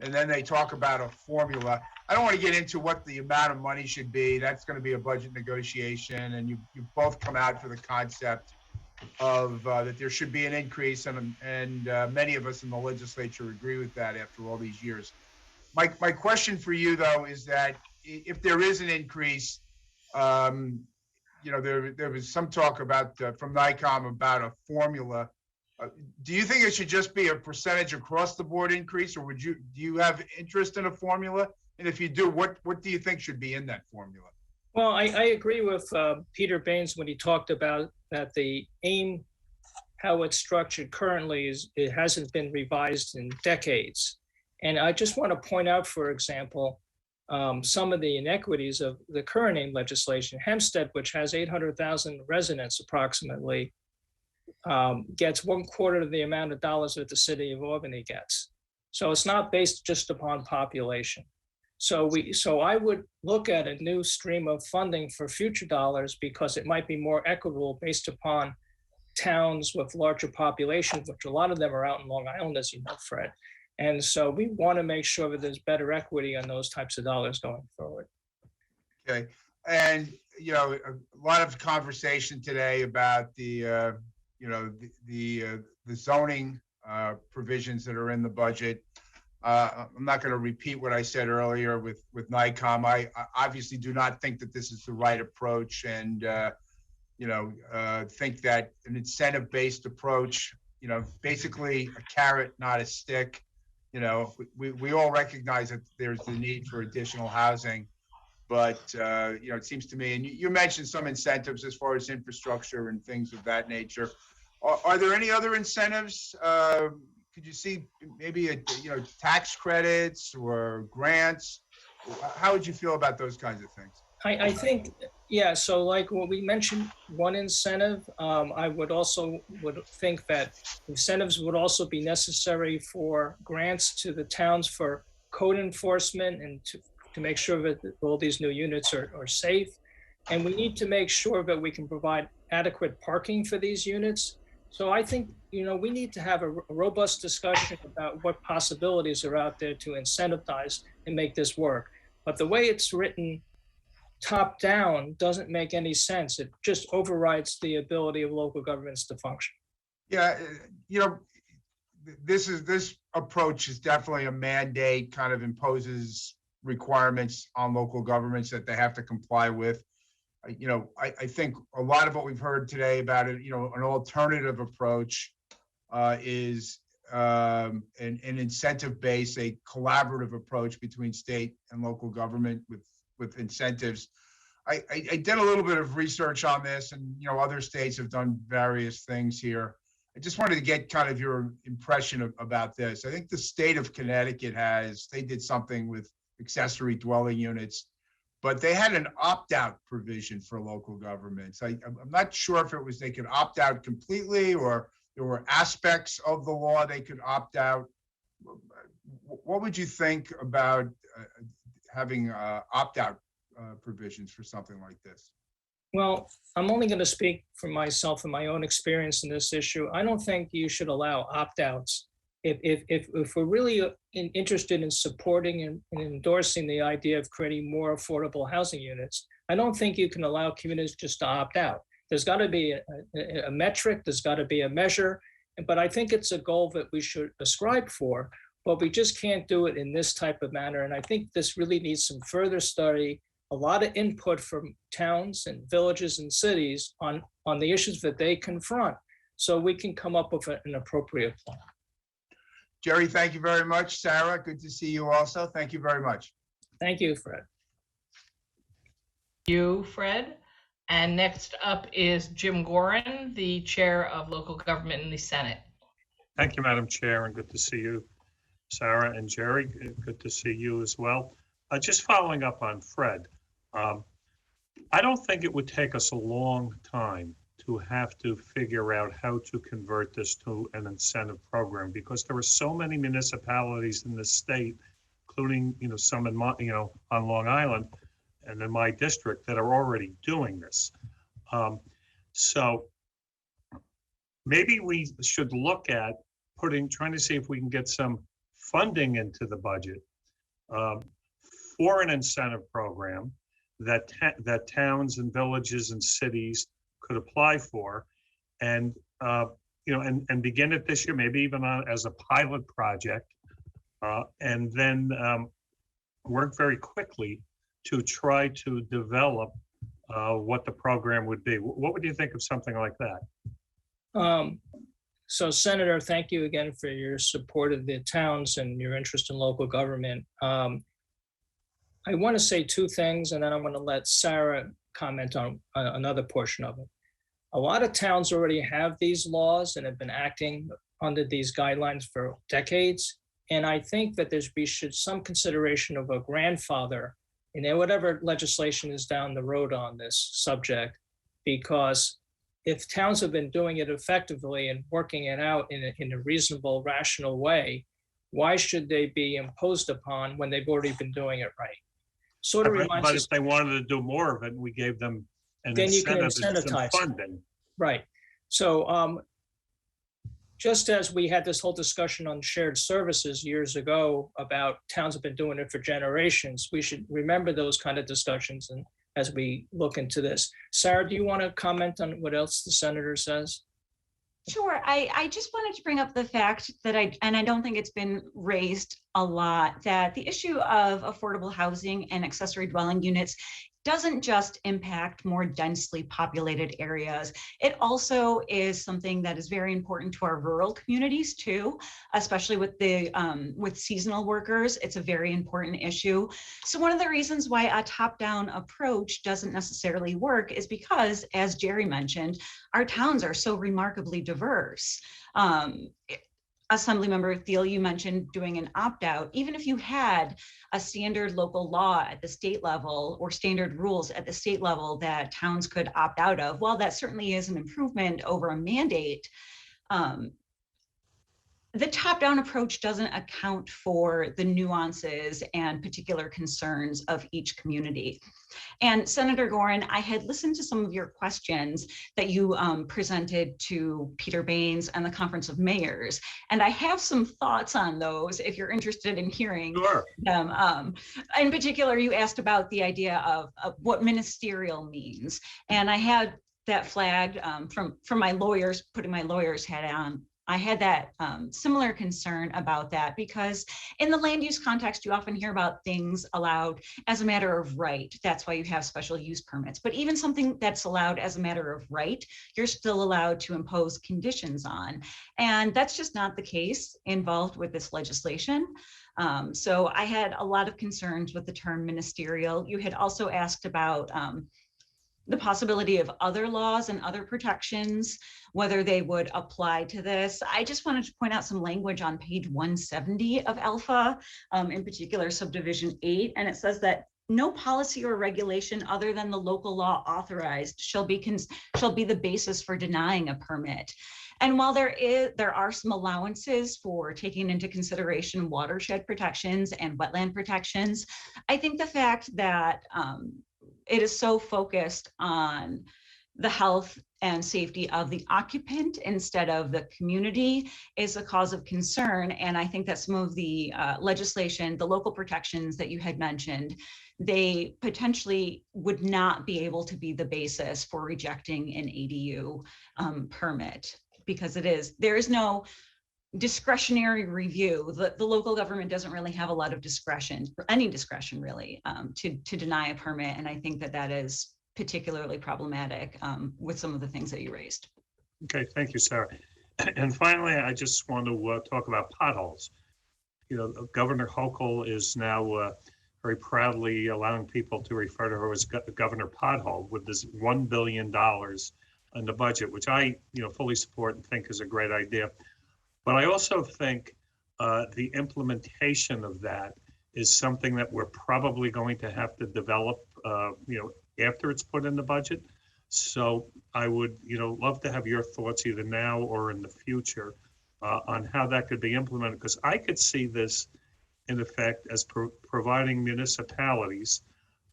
And then they talk about a formula. I don't want to get into what the amount of money should be. That's going to be a budget negotiation. And you both come out for the concept of that there should be an increase. And many of us in the legislature agree with that after all these years. My question for you, though, is that if there is an increase, you know, there was some talk about from NICOM about a formula. Do you think it should just be a percentage across the board increase, or do you have interest in a formula? And if you do, what do you think should be in that formula? Well, I agree with Peter Baines when he talked about that the AIM, how it's structured currently, it hasn't been revised in decades. And I just want to point out, for example, some of the inequities of the current AIM legislation. Hempstead, which has 800,000 residents approximately, gets 1/4 of the amount of dollars that the city of Albany gets. So it's not based just upon population. So I would look at a new stream of funding for future dollars because it might be more equitable based upon towns with larger populations, which a lot of them are out in Long Island, as you know, Fred. And so we want to make sure that there's better equity on those types of dollars going forward. Okay. And, you know, a lot of conversation today about the, you know, the zoning provisions that are in the budget. I'm not going to repeat what I said earlier with NICOM. I obviously do not think that this is the right approach, and you know, think that an incentive-based approach, you know, basically a carrot, not a stick. You know, we all recognize that there's the need for additional housing, but you know, it seems to me, and you mentioned some incentives as far as infrastructure and things of that nature. Are there any other incentives? Could you see maybe you know, tax credits or grants? How would you feel about those kinds of things? I think, yeah, so like what we mentioned, one incentive, I would think that incentives would also be necessary for grants to the towns for code enforcement and to make sure that all these new units are safe. And we need to make sure that we can provide adequate parking for these units. So I think, you know, we need to have a robust discussion about what possibilities are out there to incentivize and make this work. But the way it's written top down doesn't make any sense. It just overrides the ability of local governments to function. Yeah, you know, this approach is definitely a mandate, kind of imposes requirements on local governments that they have to comply with. You know, I think a lot of what we've heard today about it, you know, an alternative approach is an incentive-based, a collaborative approach between state and local government with incentives. I did a little bit of research on this, and, you know, other states have done various things here. I just wanted to get kind of your impression about this. I think the state of Connecticut they did something with accessory dwelling units, but they had an opt-out provision for local governments. I'm not sure if it was they could opt out completely or there were aspects of the law they could opt out. What would you think about having opt-out provisions for something like this? Well, I'm only going to speak for myself and my own experience in this issue. I don't think you should allow opt-outs. If we're really interested in supporting and endorsing the idea of creating more affordable housing units, I don't think you can allow communities just to opt out. There's got to be a metric, there's got to be a measure, but I think it's a goal that we should ascribe for, but we just can't do it in this type of manner. And I think this really needs some further study, a lot of input from towns and villages and cities on the issues that they confront, so we can come up with an appropriate plan. Jerry, thank you very much. Sarah, good to see you also. Thank you very much. Thank you, Fred. Thank you, Fred. And next up is Jim Gorin, the chair of local government in the Senate. Thank you, Madam Chair, and good to see you, Sarah and Jerry. Good to see you as well. Just following up on Fred, I don't think it would take us a long time to have to figure out how to convert this to an incentive program, because there are so many municipalities in the state, including, you know, some in, you know, on Long Island, and in my district that are already doing this. So maybe we should look at trying to see if we can get some funding into the budget for an incentive program that towns and villages and cities could apply for, and and begin it this year, maybe even as a pilot project, and then work very quickly to try to develop what the program would be. What would you think of something like that? So Senator, thank you again for your support of the towns and your interest in local government. I want to say two things, and then I'm going to let Sarah comment on another portion of it. A lot of towns already have these laws and have been acting under these guidelines for decades. And I think that should some consideration of a grandfather in whatever legislation is down the road on this subject, because if towns have been doing it effectively and working it out in a reasonable, rational way, why should they be imposed upon when they've already been doing it right? Sort of reminds But us. if they wanted to do more of it, we gave them an Then you can incentive, some incentivize. funding. Right. So just as we had this whole discussion on shared services years ago about towns have been doing it for generations, we should remember those kind of discussions and as we look into this. Sarah, do you want to comment on what else the senator says? Sure. I just wanted to bring up the fact that I don't think it's been raised a lot, that the issue of affordable housing and accessory dwelling units doesn't just impact more densely populated areas. It also is something that is very important to our rural communities too, especially with with seasonal workers. It's a very important issue. So one of the reasons why a top-down approach doesn't necessarily work is because, as Jerry mentioned, our towns are so remarkably diverse. Assemblymember Thiel, you mentioned doing an opt-out. Even if you had a standard local law at the state level or standard rules at the state level that towns could opt out of, while that certainly is an improvement over a mandate, the top-down approach doesn't account for the nuances and particular concerns of each community. And Senator Gorin, I had listened to some of your questions that you presented to Peter Baines and the Conference of Mayors, and I have some thoughts on those if you're interested in hearing them. In particular, you asked about the idea of what ministerial means, and I had that flagged from my lawyers, putting my lawyer's hat on. I had that similar concern about that because in the land use context, you often hear about things allowed as a matter of right. That's why you have special use permits. But even something that's allowed as a matter of right, you're still allowed to impose conditions on. And that's just not the case involved with this legislation. So I had a lot of concerns with the term ministerial. You had also asked about the possibility of other laws and other protections, whether they would apply to this. I just wanted to point out some language on page 170 of Alpha, in particular subdivision 8, and it says that no policy or regulation other than the local law authorized shall be the basis for denying a permit. And while there are some allowances for taking into consideration watershed protections and wetland protections, I think the fact that it is so focused on the health and safety of the occupant instead of the community is a cause of concern. And I think that some of the legislation, the local protections that you had mentioned, they potentially would not be able to be the basis for rejecting an ADU permit, because there is no discretionary review. The local government doesn't really have a lot of discretion, any discretion really, to deny a permit. And I think that is particularly problematic with some of the things that you raised. Okay, thank you, Sarah. And finally, I just want to talk about potholes. You know, Governor Hochul is now very proudly allowing people to refer to her as Governor Pothole with this $1 billion in the budget, which I fully support and think is a great idea. But I also think the implementation of that is something that we're probably going to have to develop, after it's put in the budget. So I would, love to have your thoughts either now or in the future on how that could be implemented, because I could see this in effect as providing municipalities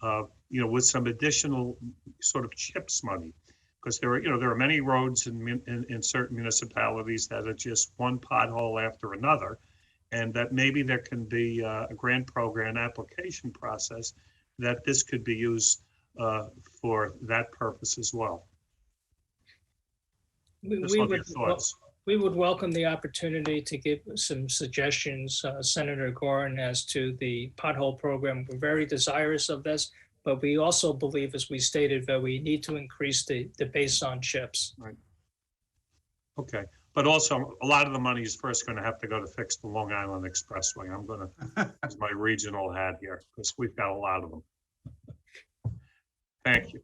with some additional sort of CHIPS money. Because there are many roads in certain municipalities that are just one pothole after another. And that maybe there can be a grant program application process that this could be used for that purpose as well. Just love your thoughts. We would welcome the opportunity to give some suggestions, Senator Gorin, as to the pothole program. We're very desirous of this, but we also believe, as we stated, that we need to increase the base on CHIPS. Right. Okay, but also a lot of the money is first going to have to go to fix the Long Island Expressway. I'm going to use my regional hat here because we've got a lot of them. Thank you.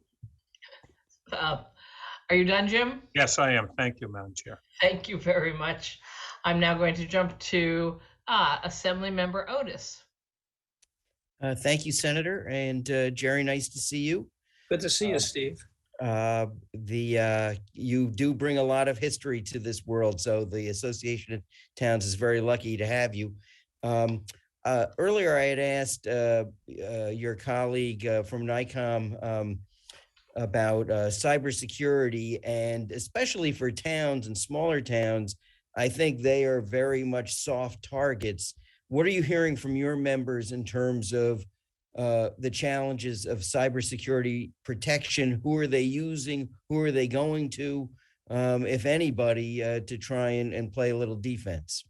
Are you done, Jim? Yes, I am. Thank you, Madam Chair. Thank you very much. I'm now going to jump to Assembly Member Otis. Thank you, Senator. And Jerry, nice to see you. Good to see you, Steve. You do bring a lot of history to this world, so the Association of Towns is very lucky to have you. Earlier, I had asked your colleague from NICOM about cybersecurity, and especially for towns and smaller towns, I think they are very much soft targets. What are you hearing from your members in terms of the challenges of cybersecurity protection? Who are they using? Who are they going to, if anybody, to try and play a little defense?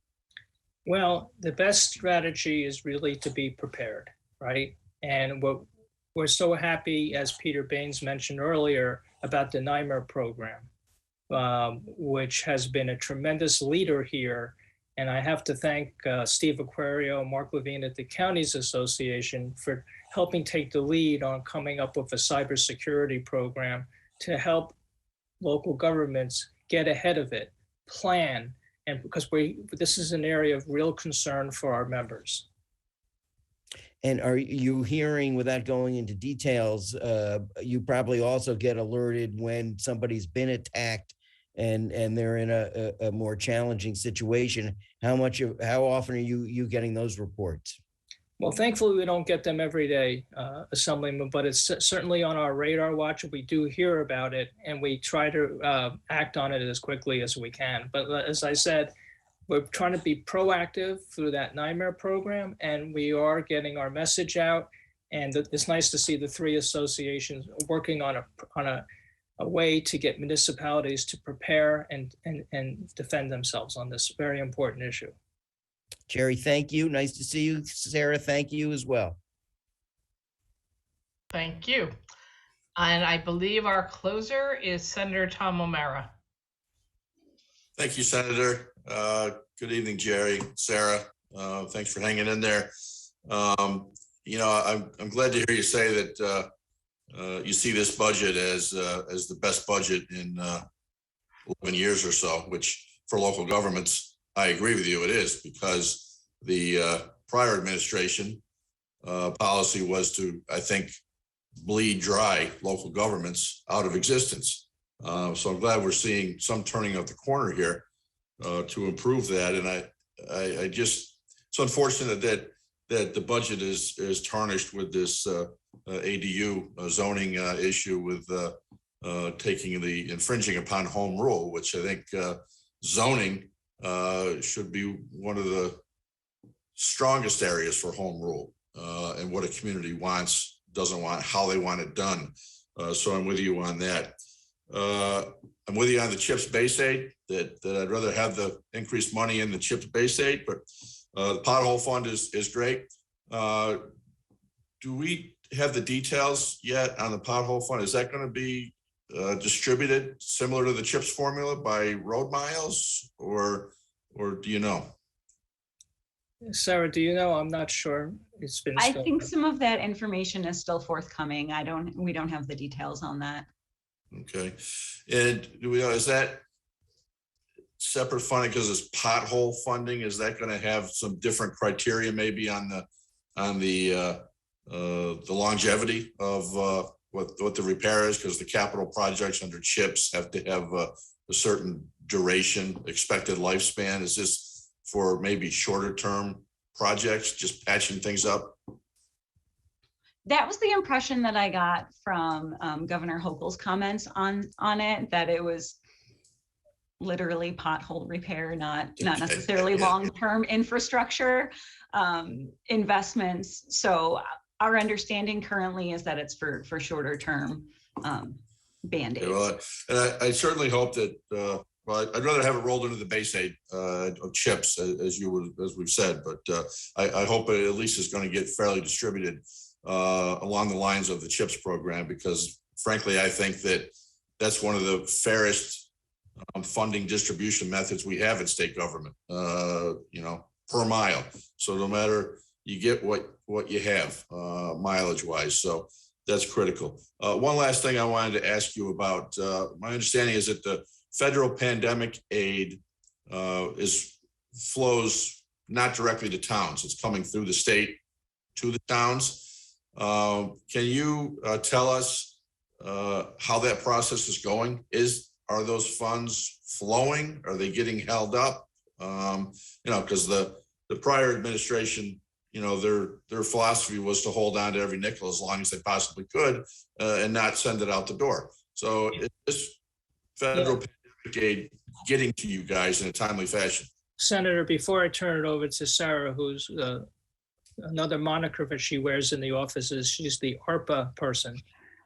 Well, the best strategy is really to be prepared, right? And what we're so happy, as Peter Baines mentioned earlier, about the NYMER program, which has been a tremendous leader here. And I have to thank Steve Aquario, Mark Levine at the Counties Association for helping take the lead on coming up with a cybersecurity program to help local governments get ahead of it, plan, and because this is an area of real concern for our members. And are you hearing, without going into details, you probably also get alerted when somebody's been attacked and they're in a more challenging situation? How often are you getting those reports? Well, thankfully, we don't get them every day, Assemblyman, but it's certainly on our radar watch. We do hear about it, and we try to act on it as quickly as we can. But as I said, we're trying to be proactive through that NYMER program, and we are getting our message out. And it's nice to see the three associations working on a way to get municipalities to prepare and defend themselves on this very important issue. Jerry, thank you. Nice to see you. Sarah, thank you as well. Thank you. And I believe our closer is Senator Tom O'Mara. Thank you, Senator. Good evening, Jerry, Sarah. Thanks for hanging in there. I'm glad to hear you say that you see this budget as the best budget in 11 years or so, which for local governments, I agree with you, it is, because the prior administration policy was to, I think, bleed dry local governments out of existence. So I'm glad we're seeing some turning of the corner here to improve that. And I just, it's unfortunate that the budget is tarnished with this ADU zoning issue with taking the infringing upon home rule, which I think zoning should be one of the strongest areas for home rule and what a community wants, doesn't want, how they want it done. So I'm with you on that. I'm with you on the CHIPS base aid, that I'd rather have the increased money in the CHIPS base aid, but the pothole fund is great. Do we have the details yet on the pothole fund? Is that going to be distributed similar to the CHIPS formula by road miles, or do you know? Sarah, do you know? I'm not sure. It's been. I think some of that information is still forthcoming. We don't have the details on that. Okay, and do we know, is that separate funding because it's pothole funding? Is that going to have some different criteria maybe on the longevity of what the repair is? Because the capital projects under CHIPS have to have a certain duration, expected lifespan. Is this for maybe shorter term projects, just patching things up? That was the impression that I got from Governor Hochul's comments on it, that it was literally pothole repair, not necessarily long-term infrastructure investments. So our understanding currently is that it's for shorter term Band-Aids. Well, and I certainly hope that, well, I'd rather have it rolled into the base aid of CHIPS, as we've said, but I hope it at least is going to get fairly distributed along the lines of the CHIPS program, because frankly, I think that that's one of the fairest funding distribution methods we have in state government, per mile. So no matter, you get what you have mileage wise. So that's critical. One last thing I wanted to ask you about. My understanding is that the federal pandemic aid flows not directly to towns. It's coming through the state to the towns. Can you tell us how that process is going? Are those funds flowing? Are they getting held up? Because the prior administration, their philosophy was to hold on to every nickel as long as they possibly could and not send it out the door. So is this federal pandemic aid getting to you guys in a timely fashion? Senator, before I turn it over to Sarah, who's another moniker that she wears in the office is she's the ARPA person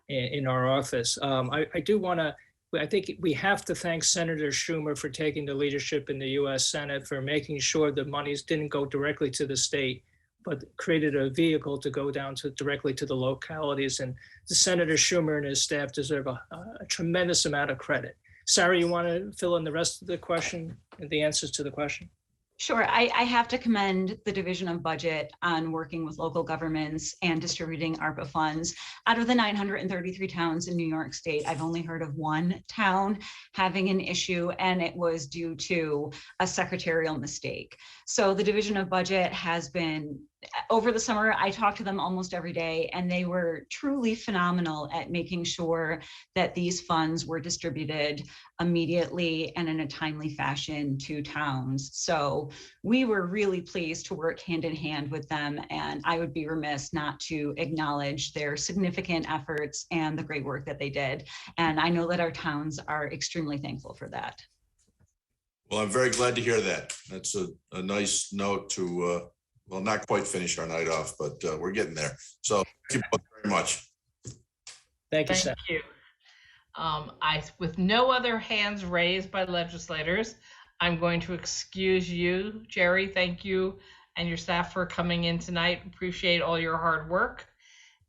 in our office. I do want to, I think we have to thank Senator Schumer for taking the leadership in the US Senate, for making sure the monies didn't go directly to the state, but created a vehicle to go down directly to the localities. And the Senator Schumer and his staff deserve a tremendous amount of credit. Sarah, you want to fill in the rest of the question and the answers to the question? Sure. I have to commend the Division of Budget on working with local governments and distributing ARPA funds. Out of the 933 towns in New York State, I've only heard of one town having an issue, and it was due to a secretarial mistake. So the Division of Budget has been, over the summer, I talked to them almost every day, and they were truly phenomenal at making sure that these funds were distributed immediately and in a timely fashion to towns. So we were really pleased to work hand in hand with them, and I would be remiss not to acknowledge their significant efforts and the great work that they did. And I know that our towns are extremely thankful for that. Well, I'm very glad to hear that. That's a nice note to, well, not quite finish our night off, but we're getting there. So thank you both very much. Thank you, Thank you. With no other hands raised by legislators, I'm going to excuse you. Jerry, thank you and your staff for coming in tonight. Appreciate all your hard work.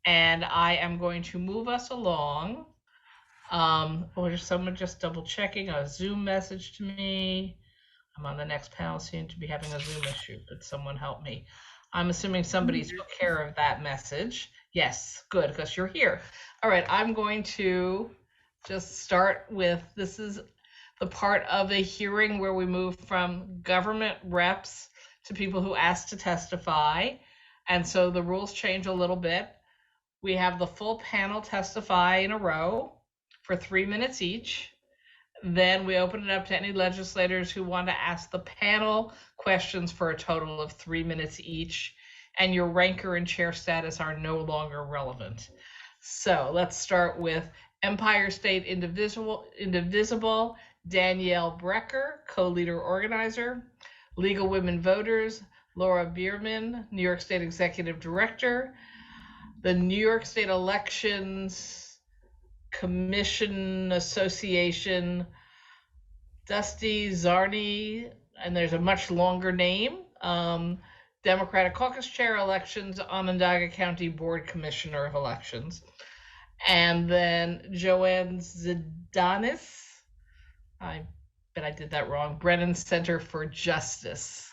And I am going to move us along. There's someone just double checking a Zoom message to me. I'm on the next panel, seem to be having a Zoom issue, but someone help me. I'm assuming somebody took care of that message. Yes, good, because you're here. All right, I'm going to just start with, this is the part of a hearing where we move from government reps to people who ask to testify. And so the rules change a little bit. We have the full panel testify in a row for 3 minutes each. Then we open it up to any legislators who want to ask the panel questions for a total of 3 minutes each. And your ranker and chair status are no longer relevant. So let's start with Empire State Indivisible, Danielle Brecker, co-leader organizer. Legal Women Voters, Laura Bierman, New York State Executive Director. The New York State Elections Commission Association, Dusty Zarni, and there's a much longer name. Democratic Caucus Chair Elections, Onondaga County Board Commissioner of Elections. And then Joanne Zidanis, I bet I did that wrong, Brennan Center for Justice.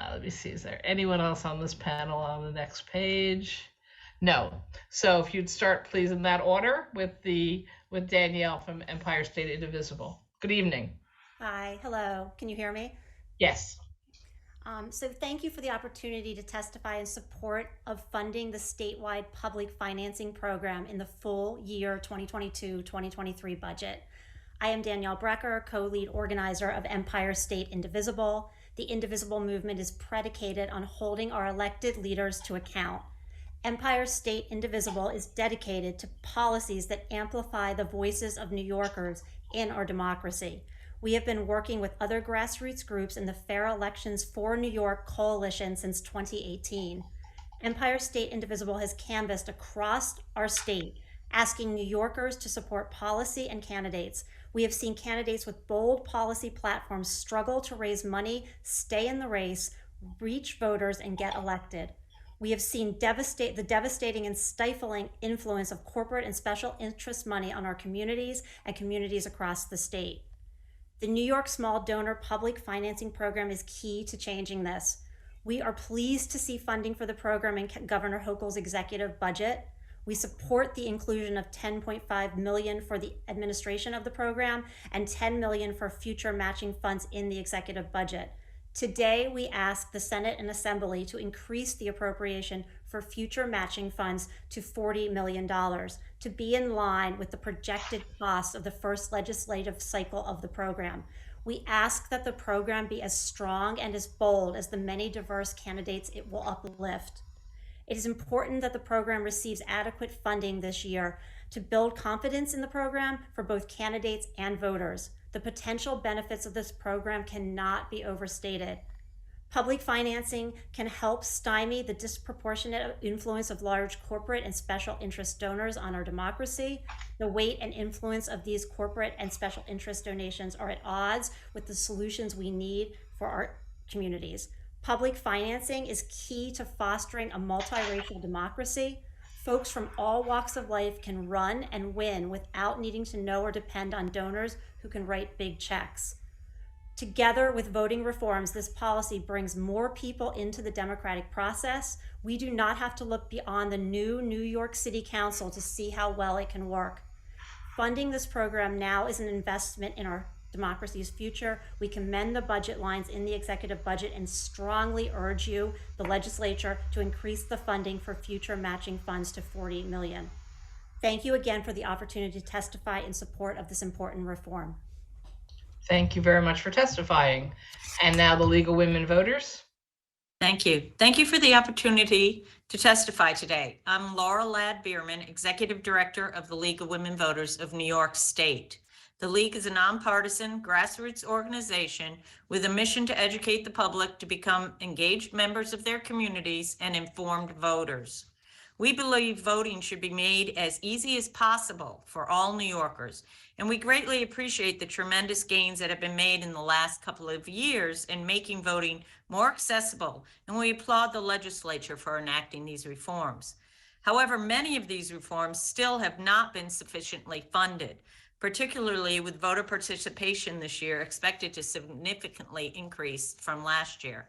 Let me see, is there anyone else on this panel on the next page? No. So if you'd start, please, in that order with Danielle from Empire State Indivisible. Good evening. Hi, hello. Can you hear me? Yes. So thank you for the opportunity to testify in support of funding the statewide public financing program in the full year 2022-2023 budget. I am Danielle Brecker, co-lead organizer of Empire State Indivisible. The Indivisible movement is predicated on holding our elected leaders to account. Empire State Indivisible is dedicated to policies that amplify the voices of New Yorkers in our democracy. We have been working with other grassroots groups in the Fair Elections for New York Coalition since 2018. Empire State Indivisible has canvassed across our state, asking New Yorkers to support policy and candidates. We have seen candidates with bold policy platforms struggle to raise money, stay in the race, reach voters, and get elected. We have seen the devastating and stifling influence of corporate and special interest money on our communities and communities across the state. The New York Small Donor Public Financing Program is key to changing this. We are pleased to see funding for the program in Governor Hochul's executive budget. We support the inclusion of $10.5 million for the administration of the program and $10 million for future matching funds in the executive budget. Today, we ask the Senate and Assembly to increase the appropriation for future matching funds to $40 million to be in line with the projected cost of the first legislative cycle of the program. We ask that the program be as strong and as bold as the many diverse candidates it will uplift. It is important that the program receives adequate funding this year to build confidence in the program for both candidates and voters. The potential benefits of this program cannot be overstated. Public financing can help stymie the disproportionate influence of large corporate and special interest donors on our democracy. The weight and influence of these corporate and special interest donations are at odds with the solutions we need for our communities. Public financing is key to fostering a multiracial democracy. Folks from all walks of life can run and win without needing to know or depend on donors who can write big checks. Together with voting reforms, this policy brings more people into the democratic process. We do not have to look beyond the new New York City Council to see how well it can work. Funding this program now is an investment in our democracy's future. We commend the budget lines in the executive budget and strongly urge you, the legislature, to increase the funding for future matching funds to $40 million. Thank you again for the opportunity to testify in support of this important reform. Thank you very much for testifying. And now the League of Women Voters. Thank you. Thank you for the opportunity to testify today. I'm Laura Ladd Bierman, Executive Director of the League of Women Voters of New York State. The League is a nonpartisan grassroots organization with a mission to educate the public to become engaged members of their communities and informed voters. We believe voting should be made as easy as possible for all New Yorkers, and we greatly appreciate the tremendous gains that have been made in the last couple of years in making voting more accessible, and we applaud the legislature for enacting these reforms. However, many of these reforms still have not been sufficiently funded, particularly with voter participation this year expected to significantly increase from last year.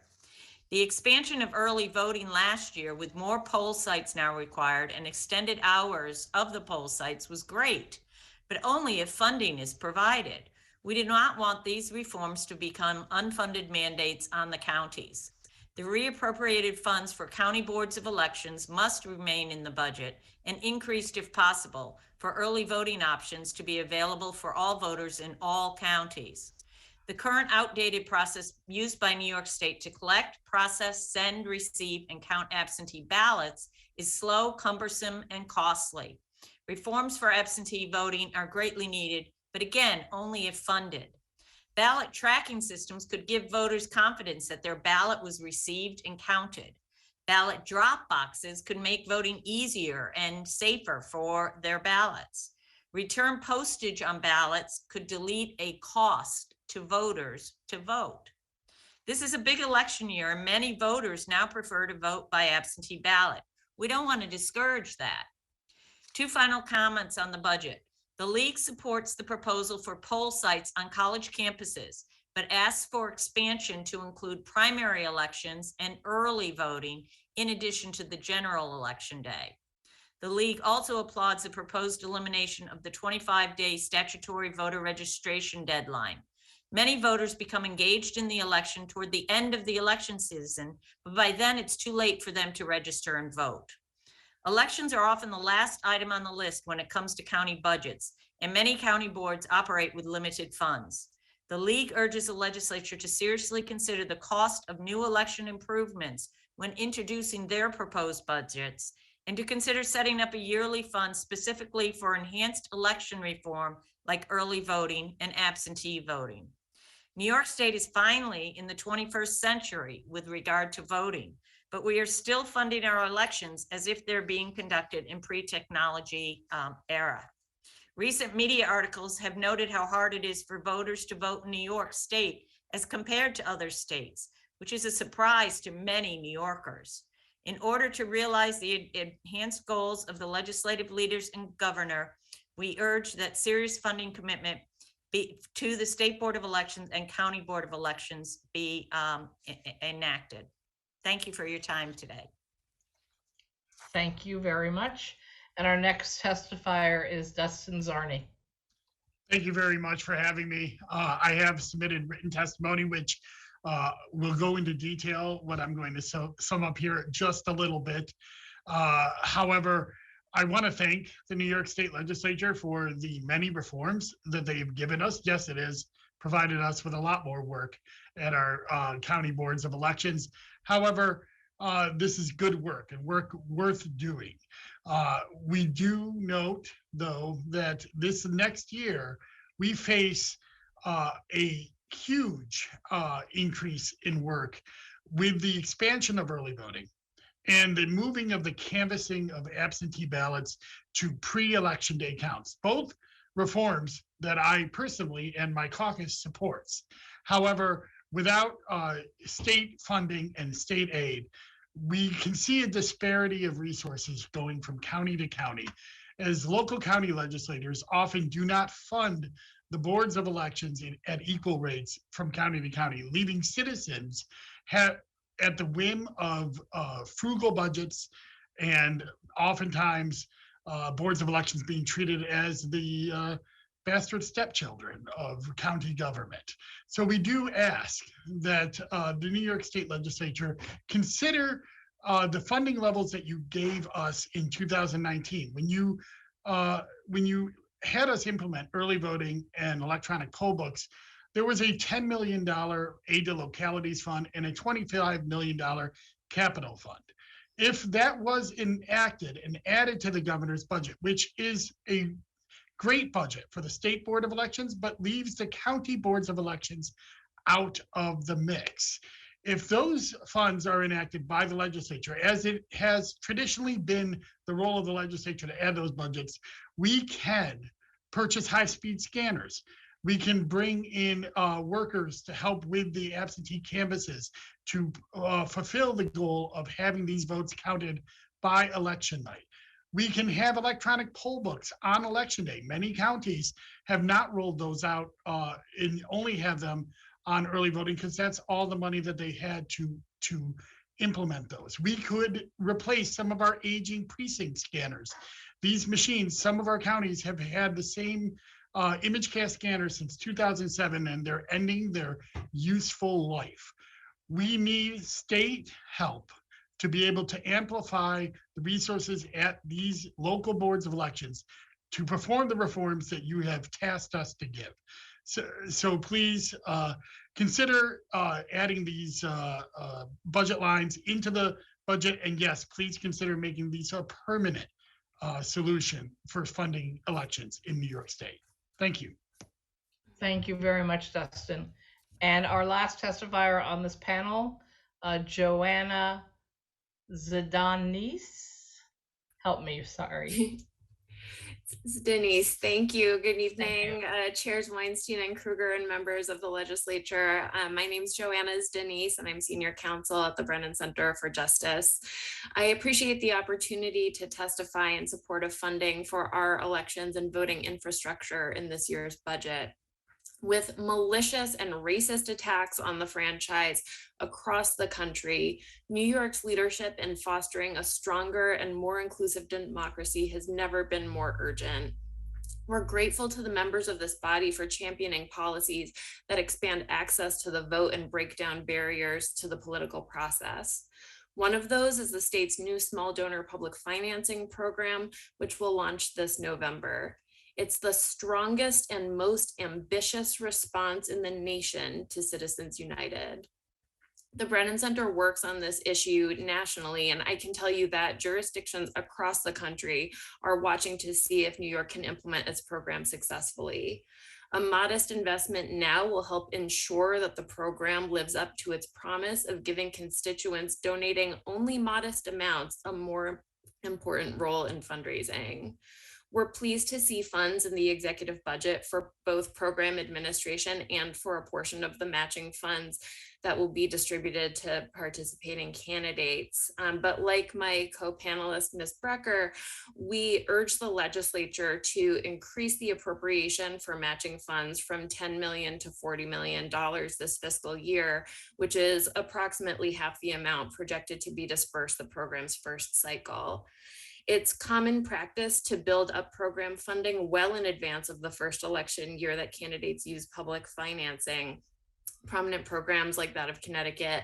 The expansion of early voting last year with more poll sites now required and extended hours of the poll sites was great, but only if funding is provided. We do not want these reforms to become unfunded mandates on the counties. The reappropriated funds for county boards of elections must remain in the budget and increased if possible for early voting options to be available for all voters in all counties. The current outdated process used by New York State to collect, process, send, receive, and count absentee ballots is slow, cumbersome, and costly. Reforms for absentee voting are greatly needed, but again, only if funded. Ballot tracking systems could give voters confidence that their ballot was received and counted. Ballot drop boxes could make voting easier and safer for their ballots. Return postage on ballots could delete a cost to voters to vote. This is a big election year, and many voters now prefer to vote by absentee ballot. We don't want to discourage that. Two final comments on the budget. The League supports the proposal for poll sites on college campuses, but asks for expansion to include primary elections and early voting in addition to the general election day. The League also applauds the proposed elimination of the 25-day statutory voter registration deadline. Many voters become engaged in the election toward the end of the election season, but by then it's too late for them to register and vote. Elections are often the last item on the list when it comes to county budgets, and many county boards operate with limited funds. The League urges the legislature to seriously consider the cost of new election improvements when introducing their proposed budgets and to consider setting up a yearly fund specifically for enhanced election reform like early voting and absentee voting. New York State is finally in the 21st century with regard to voting, but we are still funding our elections as if they're being conducted in pre-technology era. Recent media articles have noted how hard it is for voters to vote in New York State as compared to other states, which is a surprise to many New Yorkers. In order to realize the enhanced goals of the legislative leaders and governor, we urge that serious funding commitment to the State Board of Elections and County Board of Elections be enacted. Thank you for your time today. Thank you very much. And our next testifier is Dustin Zarni. Thank you very much for having me. I have submitted written testimony, which will go into detail what I'm going to sum up here just a little bit. However, I want to thank the New York State Legislature for the many reforms that they've given us. Yes, it has provided us with a lot more work at our county boards of elections. However, this is good work and work worth doing. We do note, though, that this next year we face a huge increase in work with the expansion of early voting and the moving of the canvassing of absentee ballots to pre-election day counts, both reforms that I personally and my caucus supports. However, without state funding and state aid, we can see a disparity of resources going from county to county, as local county legislators often do not fund the boards of elections at equal rates from county to county, leaving citizens at the whim of frugal budgets and oftentimes boards of elections being treated as the bastard stepchildren of county government. So we do ask that the New York State Legislature consider the funding levels that you gave us in 2019. When you had us implement early voting and electronic poll books, there was a $10 million aid to localities fund and a $25 million capital fund. If that was enacted and added to the governor's budget, which is a great budget for the State Board of Elections, but leaves the county boards of elections out of the mix. If those funds are enacted by the legislature, as it has traditionally been the role of the legislature to add those budgets, we can purchase high-speed scanners. We can bring in workers to help with the absentee canvasses to fulfill the goal of having these votes counted by election night. We can have electronic poll books on election day. Many counties have not rolled those out and only have them on early voting because that's all the money that they had to implement those. We could replace some of our aging precinct scanners. These machines, some of our counties have had the same ImageCast scanner since 2007, and they're ending their useful life. We need state help to be able to amplify the resources at these local boards of elections to perform the reforms that you have tasked us to give. So please consider adding these budget lines into the budget. And yes, please consider making these a permanent solution for funding elections in New York State. Thank you. Thank you very much, Dustin. And our last testifier on this panel, Joanna Zdanis. Help me, sorry. Denise, thank you. Good evening, Chairs Weinstein and Kruger and members of the legislature. My name is Joanna Denise, and I'm Senior Counsel at the Brennan Center for Justice. I appreciate the opportunity to testify in support of funding for our elections and voting infrastructure in this year's budget. With malicious and racist attacks on the franchise across the country, New York's leadership in fostering a stronger and more inclusive democracy has never been more urgent. We're grateful to the members of this body for championing policies that expand access to the vote and break down barriers to the political process. One of those is the state's new small donor public financing program, which will launch this November. It's the strongest and most ambitious response in the nation to Citizens United. The Brennan Center works on this issue nationally, and I can tell you that jurisdictions across the country are watching to see if New York can implement its program successfully. A modest investment now will help ensure that the program lives up to its promise of giving constituents donating only modest amounts a more important role in fundraising. We're pleased to see funds in the executive budget for both program administration and for a portion of the matching funds that will be distributed to participating candidates. But like my co-panelist, Ms. Brecker, we urge the legislature to increase the appropriation for matching funds from $10 million to $40 million this fiscal year, which is approximately half the amount projected to be dispersed the program's first cycle. It's common practice to build up program funding well in advance of the first election year that candidates use public financing. Prominent programs like that of Connecticut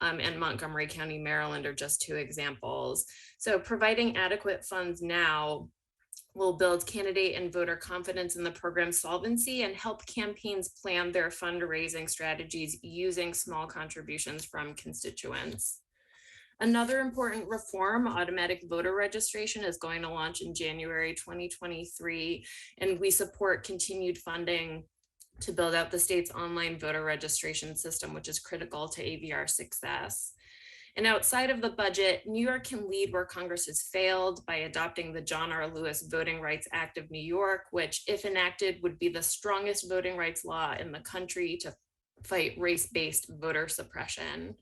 and Montgomery County, Maryland are just two examples. So providing adequate funds now will build candidate and voter confidence in the program's solvency and help campaigns plan their fundraising strategies using small contributions from constituents. Another important reform, automatic voter registration, is going to launch in January 2023, and we support continued funding to build out the state's online voter registration system, which is critical to AVR success. And outside of the budget, New York can lead where Congress has failed by adopting the John R. Lewis Voting Rights Act of New York, which, if enacted, would be the strongest voting rights law in the country to fight race-based voter suppression.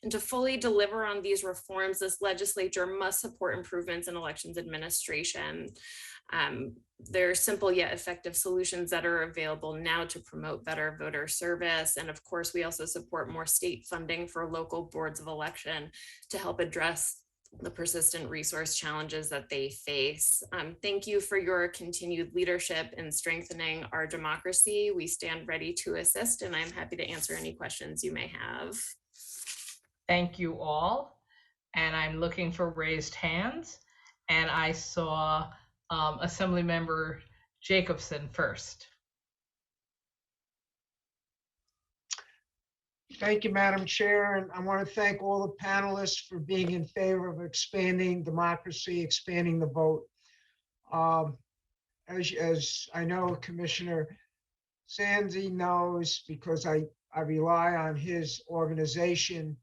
And to fully deliver on these reforms, this legislature must support improvements in elections administration. There are simple yet effective solutions that are available now to promote better voter service. And of course, we also support more state funding for local boards of election to help address the persistent resource challenges that they face. Thank you for your continued leadership in strengthening our democracy. We stand ready to assist, and I'm happy to answer any questions you may have. Thank you all. And I'm looking for raised hands. And I saw Assemblymember Jacobson first. Thank you, Madam Chair, and I want to thank all the panelists for being in favor of expanding democracy, expanding the vote. As I know Commissioner Sansi knows, because I rely on his organization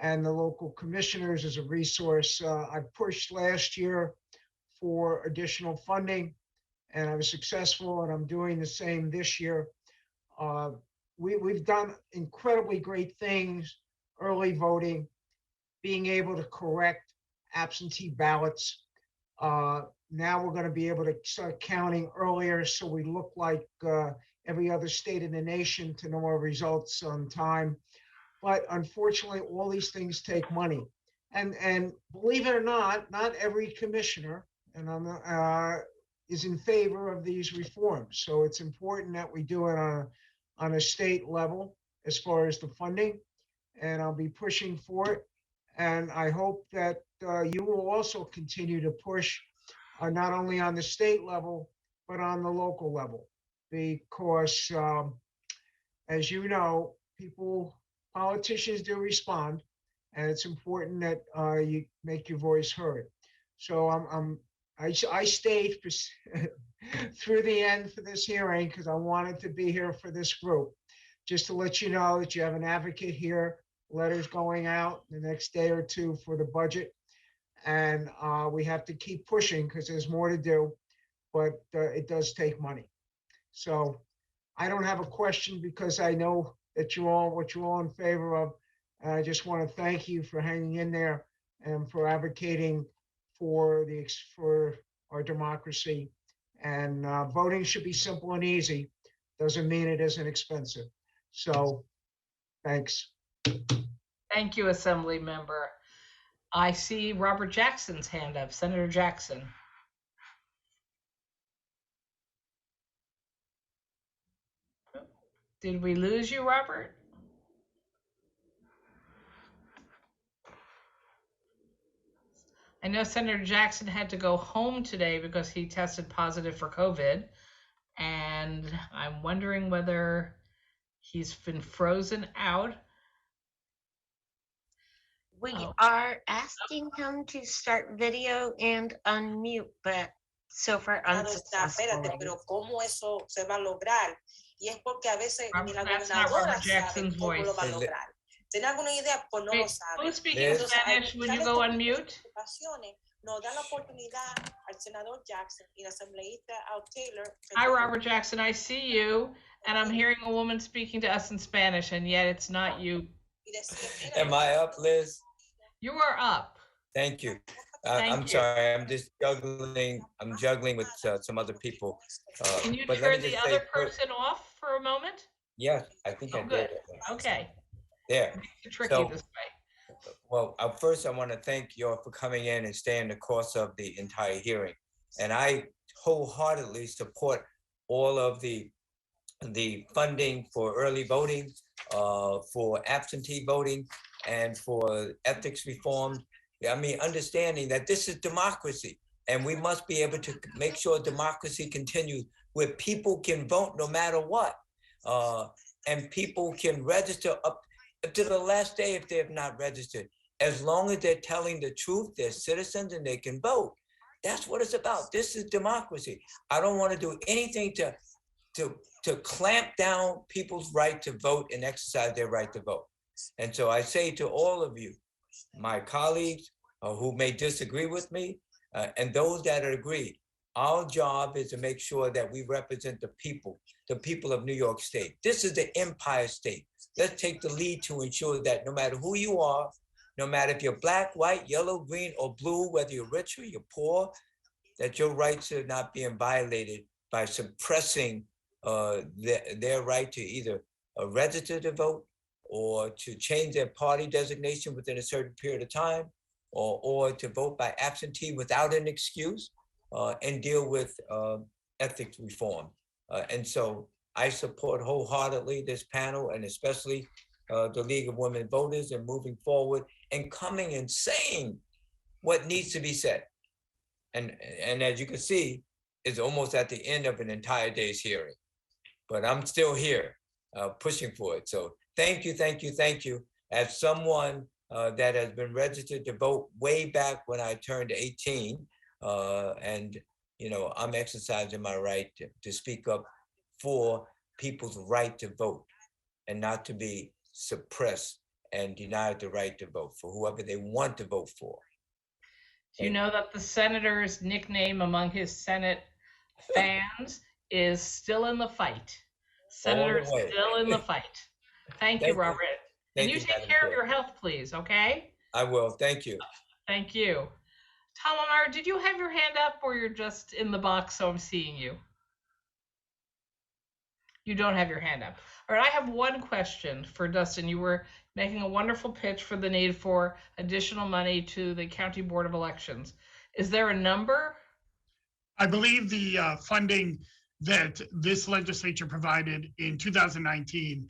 and the local commissioners as a resource. I pushed last year for additional funding, and I was successful, and I'm doing the same this year. We've done incredibly great things, early voting, being able to correct absentee ballots. Now we're going to be able to start counting earlier, so we look like every other state in the nation to know our results on time. But unfortunately, all these things take money. And believe it or not every commissioner is in favor of these reforms. So it's important that we do it on a state level as far as the funding, and I'll be pushing for it. And I hope that you will also continue to push not only on the state level, but on the local level, because as you know, politicians do respond, and it's important that you make your voice heard. So I stayed through the end for this hearing because I wanted to be here for this group. Just to let you know that you have an advocate here, letters going out the next day or two for the budget. And we have to keep pushing because there's more to do, but it does take money. So I don't have a question because I know that what you're all in favor of. And I just want to thank you for hanging in there and for advocating for our democracy. And voting should be simple and easy. Doesn't mean it isn't expensive. So thanks. Thank you, Assembly Member. I see Robert Jackson's hand up. Senator Jackson. Did we lose you, Robert? I know Senator Jackson had to go home today because he tested positive for COVID. And I'm wondering whether he's been frozen out. We Oh. are asking him to start video and unmute, but so far unsuccessfully. Pero ¿cómo eso se va a lograr? Y es porque a veces ni la That's not Robert gobernadora sabe Jackson's cómo lo voice. va a lograr. ¿Tiene alguna idea? Pues no Wait, lo sabe. who's speaking Entonces, Spanish? Would you go on mute? ocasiones nos da la oportunidad al senador Jackson y la asambleísta Al Taylor. Hi, Robert Jackson. I see you, and I'm hearing a woman speaking to us in Spanish, and yet it's not you. Am I up, Liz? You are up. Thank you. Thank I'm you. sorry, I'm just juggling, I'm juggling with some other people. Can you But let me turn the just say other person off for a moment? Yes, I think I Oh, good. did. Okay. There. It's tricky So- this way. Well, first I want to thank you all for coming in and staying the course of the entire hearing. And I wholeheartedly support all of the funding for early voting, for absentee voting, and for ethics reform. I mean, understanding that this is democracy, and we must be able to make sure democracy continues where people can vote no matter what. And people can register up to the last day if they have not registered. As long as they're telling the truth, they're citizens and they can vote. That's what it's about. This is democracy. I don't want to do anything to clamp down people's right to vote and exercise their right to vote. And so I say to all of you, my colleagues who may disagree with me, and those that agree, our job is to make sure that we represent the people of New York State. This is the Empire State. Let's take the lead to ensure that no matter who you are, no matter if you're black, white, yellow, green, or blue, whether you're rich or you're poor, that your rights are not being violated by suppressing their right to either register to vote or to change their party designation within a certain period of time, or to vote by absentee without an excuse, and deal with ethics reform. And so I support wholeheartedly this panel, and especially the League of Women Voters, and moving forward and coming and saying what needs to be said. And as you can see, it's almost at the end of an entire day's hearing, but I'm still here pushing for it. So thank you, thank you, thank you. As someone that has been registered to vote way back when I turned 18, and I'm exercising my right to speak up for people's right to vote and not to be suppressed and denied the right to vote for whoever they want to vote for. Do you know that the senator's nickname among his Senate fans is Still in the Fight? Senator is way. still in the fight. Thank you, Thank you. Robert. Thank And you you, take Madam care of Chair. your health, please, okay? I will, thank you. Thank you. Talmar, did you have your hand up or you're just in the box so I'm seeing you? You don't have your hand up. All right, I have one question for Dustin. You were making a wonderful pitch for the need for additional money to the County Board of Elections. Is there a number? I believe the funding that this legislature provided in 2019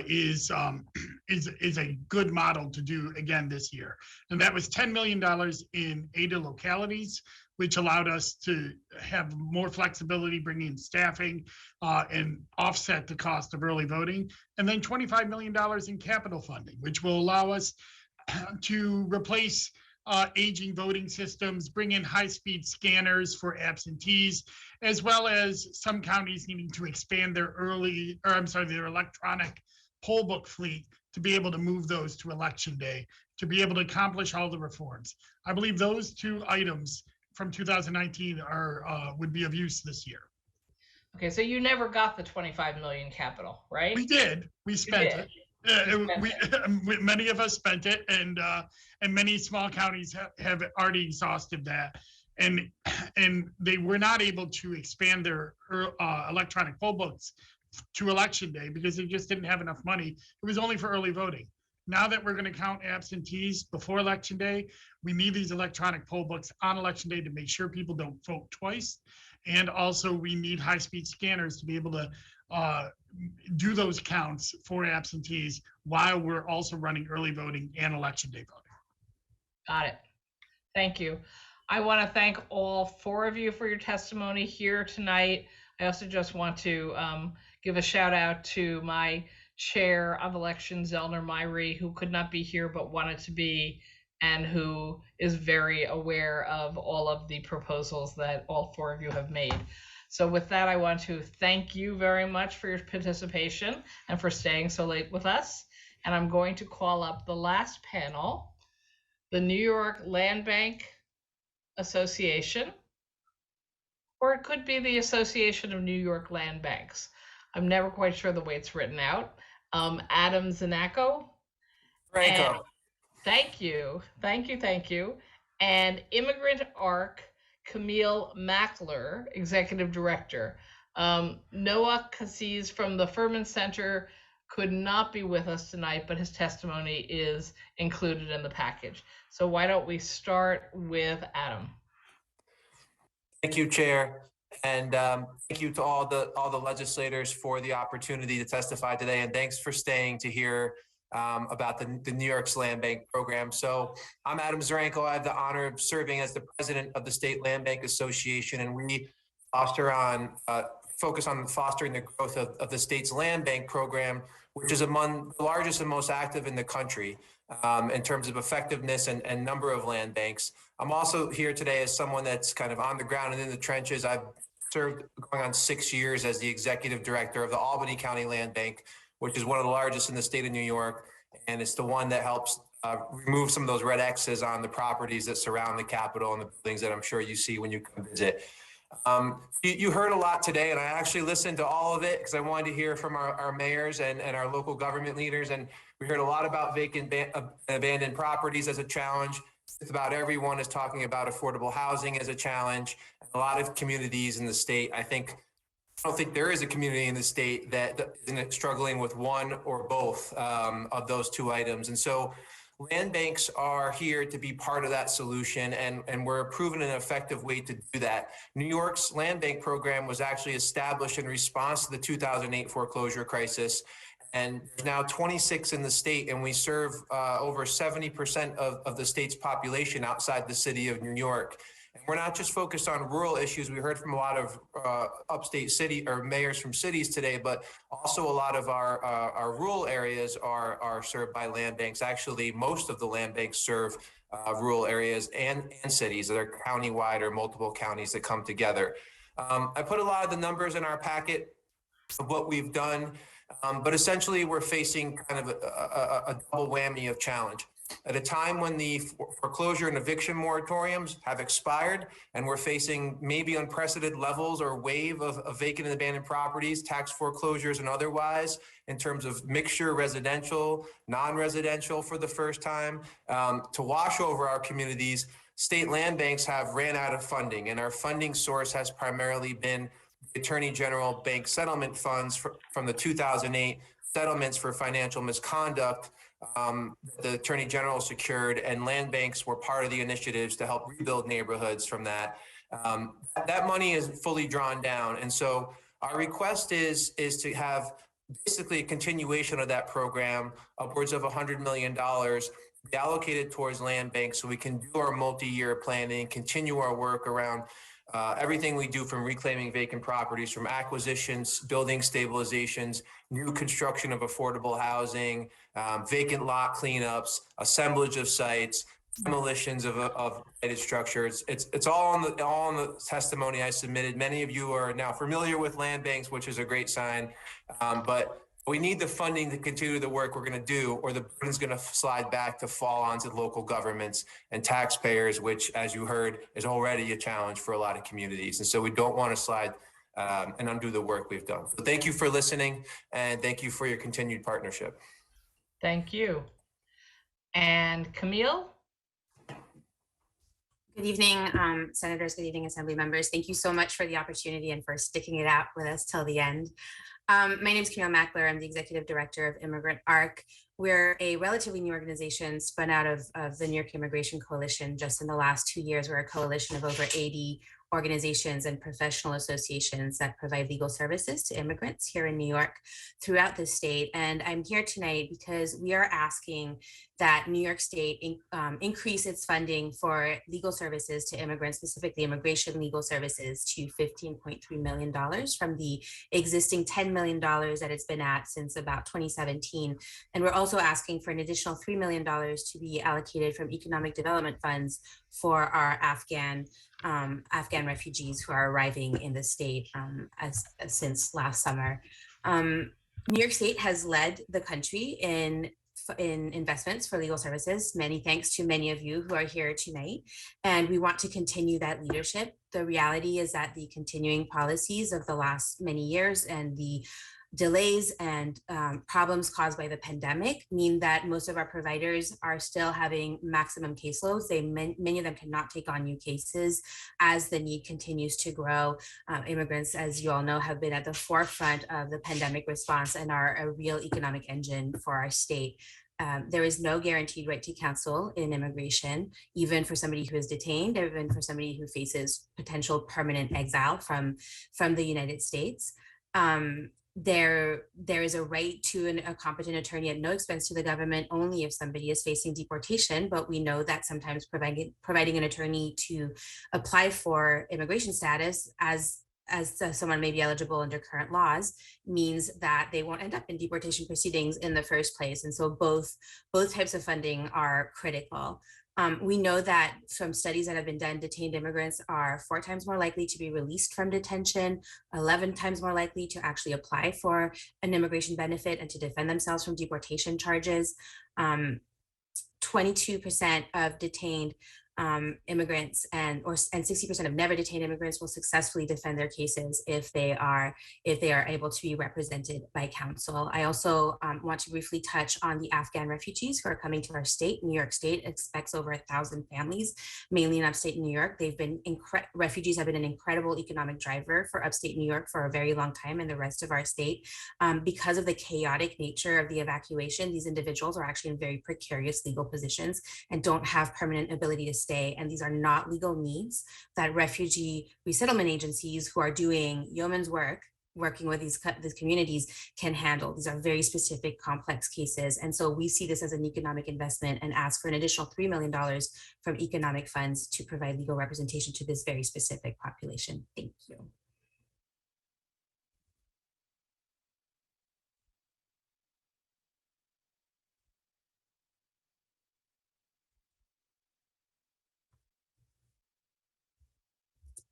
is a good model to do again this year. And that was $10 million in aid to localities, which allowed us to have more flexibility, bringing in staffing and offset the cost of early voting. And then $25 million in capital funding, which will allow us to replace aging voting systems, bring in high-speed scanners for absentees, as well as some counties needing to expand their their electronic poll book fleet to be able to move those to election day, to be able to accomplish all the reforms. I believe those two items from 2019 would be of use this year. Okay, so you never got the 25 million capital, right? We did. We spent it. Many of us spent it, and many small counties have already exhausted that, and they were not able to expand their electronic poll books to election day because they just didn't have enough money. It was only for early voting. Now that we're going to count absentees before election day, we need these electronic poll books on election day to make sure people don't vote twice, and also we need high-speed scanners to be able to do those counts for absentees while we're also running early voting and election day voting. Got it. Thank you. I want to thank all four of you for your testimony here tonight. I also just want to give a shout out to my Chair of Elections, Elner Myrie, who could not be here but wanted to be, and who is very aware of all of the proposals that all four of you have made. So with that, I want to thank you very much for your participation and for staying so late with us. And I'm going to call up the last panel, the New York Land Bank Association, or it could be the Association of New York Land Banks. I'm never quite sure the way it's written out. Adam Zanaco. Franco. Thank you. And Immigrant Arc, Camille Mackler, Executive Director. Noah Cassis from the Furman Center could not be with us tonight, but his testimony is included in the package. So why don't we start with Adam? Thank you, Chair. And thank you to all the legislators for the opportunity to testify today. And thanks for staying to hear about the New York's Land Bank program. So I'm Adam Zaranko. I have the honor of serving as the president of the State Land Bank Association, and we focus on fostering the growth of the state's land bank program, which is among the largest and most active in the country in terms of effectiveness and number of land banks. I'm also here today as someone that's kind of on the ground and in the trenches. I've served going on 6 years as the executive director of the Albany County Land Bank, which is one of the largest in the state of New York. And it's the one that helps remove some of those red X's on the properties that surround the Capitol and the buildings that I'm sure you see when you come visit. You heard a lot today, and I actually listened to all of it because I wanted to hear from our mayors and our local government leaders. And we heard a lot about vacant abandoned properties as a challenge. Just about everyone is talking about affordable housing as a challenge. A lot of communities in the state, I don't think there is a community in the state that isn't struggling with one or both of those two items. And so land banks are here to be part of that solution, and we're proven an effective way to do that. New York's land bank program was actually established in response to the 2008 foreclosure crisis. And there's now 26 in the state, and we serve over 70% of the state's population outside the city of New York. And we're not just focused on rural issues. We heard from a lot of upstate city or mayors from cities today, but also a lot of our rural areas are served by land banks. Actually, most of the land banks serve rural areas and cities that are countywide or multiple counties that come together. I put a lot of the numbers in our packet of what we've done. But essentially, we're facing kind of a double whammy of challenge. At a time when the foreclosure and eviction moratoriums have expired, and we're facing maybe unprecedented levels or wave of vacant and abandoned properties, tax foreclosures and otherwise, in terms of mixture, residential, non-residential for the first time, to wash over our communities, state land banks have ran out of funding, and our funding source has primarily been the Attorney General Bank Settlement Funds from the 2008 settlements for financial misconduct the Attorney General secured, and land banks were part of the initiatives to help rebuild neighborhoods from that. That money is fully drawn down. And so our request is to have basically a continuation of that program, upwards of $100 million be allocated towards land banks so we can do our multi-year planning, continue our work around everything we do, from reclaiming vacant properties, from acquisitions, building stabilizations, new construction of affordable housing, vacant lot cleanups, assemblage of sites, demolitions of related structures. It's all on the testimony I submitted. Many of you are now familiar with land banks, which is a great sign, but we need the funding to continue the work we're going to do, or the burden's going to slide back to fall onto local governments and taxpayers, which, as you heard, is already a challenge for a lot of communities. And so we don't want to slide and undo the work we've done. So thank you for listening, and thank you for your continued partnership. Thank you. And Camille? Good evening, Senators. Good evening, Assembly members. Thank you so much for the opportunity and for sticking it out with us till the end. My name is Camille Mackler. I'm the Executive Director of Immigrant Arc. We're a relatively new organization spun out of the New York Immigration Coalition. Just in the last 2 years, we're a coalition of over 80 organizations and professional associations that provide legal services to immigrants here in New York throughout the state. And I'm here tonight because we are asking that New York State increase its funding for legal services to immigrants, specifically immigration legal services, to $15.3 million from the existing $10 million that it's been at since about 2017. And we're also asking for an additional $3 million to be allocated from economic development funds for our Afghan refugees who are arriving in the state since last summer. New York State has led the country in investments for legal services. Many thanks to many of you who are here tonight. And we want to continue that leadership. The reality is that the continuing policies of the last many years and the delays and problems caused by the pandemic mean that most of our providers are still having maximum caseloads. Many of them cannot take on new cases as the need continues to grow. Immigrants, as you all know, have been at the forefront of the pandemic response and are a real economic engine for our state. There is no guaranteed right to counsel in immigration, even for somebody who is detained, even for somebody who faces potential permanent exile from the United States. There is a right to a competent attorney at no expense to the government only if somebody is facing deportation, but we know that sometimes providing an attorney to apply for immigration status as someone may be eligible under current laws means that they won't end up in deportation proceedings in the first place. And so both types of funding are critical. We know that from studies that have been done, detained immigrants are 4 times more likely to be released from detention, 11 times more likely to actually apply for an immigration benefit and to defend themselves from deportation charges. 22% of detained immigrants and 60% of never detained immigrants will successfully defend their cases if they are able to be represented by counsel. I also want to briefly touch on the Afghan refugees who are coming to our state. New York State expects over 1,000 families, mainly in upstate New York. Refugees have been an incredible economic driver for upstate New York for a very long time and the rest of our state. Because of the chaotic nature of the evacuation, these individuals are actually in very precarious legal positions and don't have permanent ability to stay. And these are not legal needs that refugee resettlement agencies who are doing yeoman's work, working with these communities, can handle. These are very specific, complex cases. And so we see this as an economic investment and ask for an additional $3 million from economic funds to provide legal representation to this very specific population. Thank you.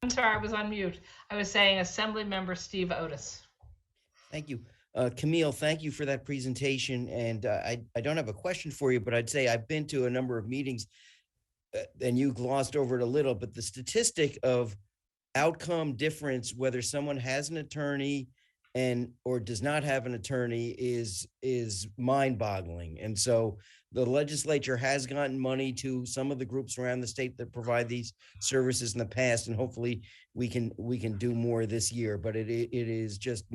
I'm sorry, I was on mute. I was saying Assembly Member Steve Otis. Thank you. Camille, thank you for that presentation. And I don't have a question for you, but I'd say I've been to a number of meetings and you glossed over it a little, but the statistic of outcome difference, whether someone has an attorney or does not have an attorney is mind-boggling. And so the legislature has gotten money to some of the groups around the state that provide these services in the past, and hopefully we can do more this year. But it is just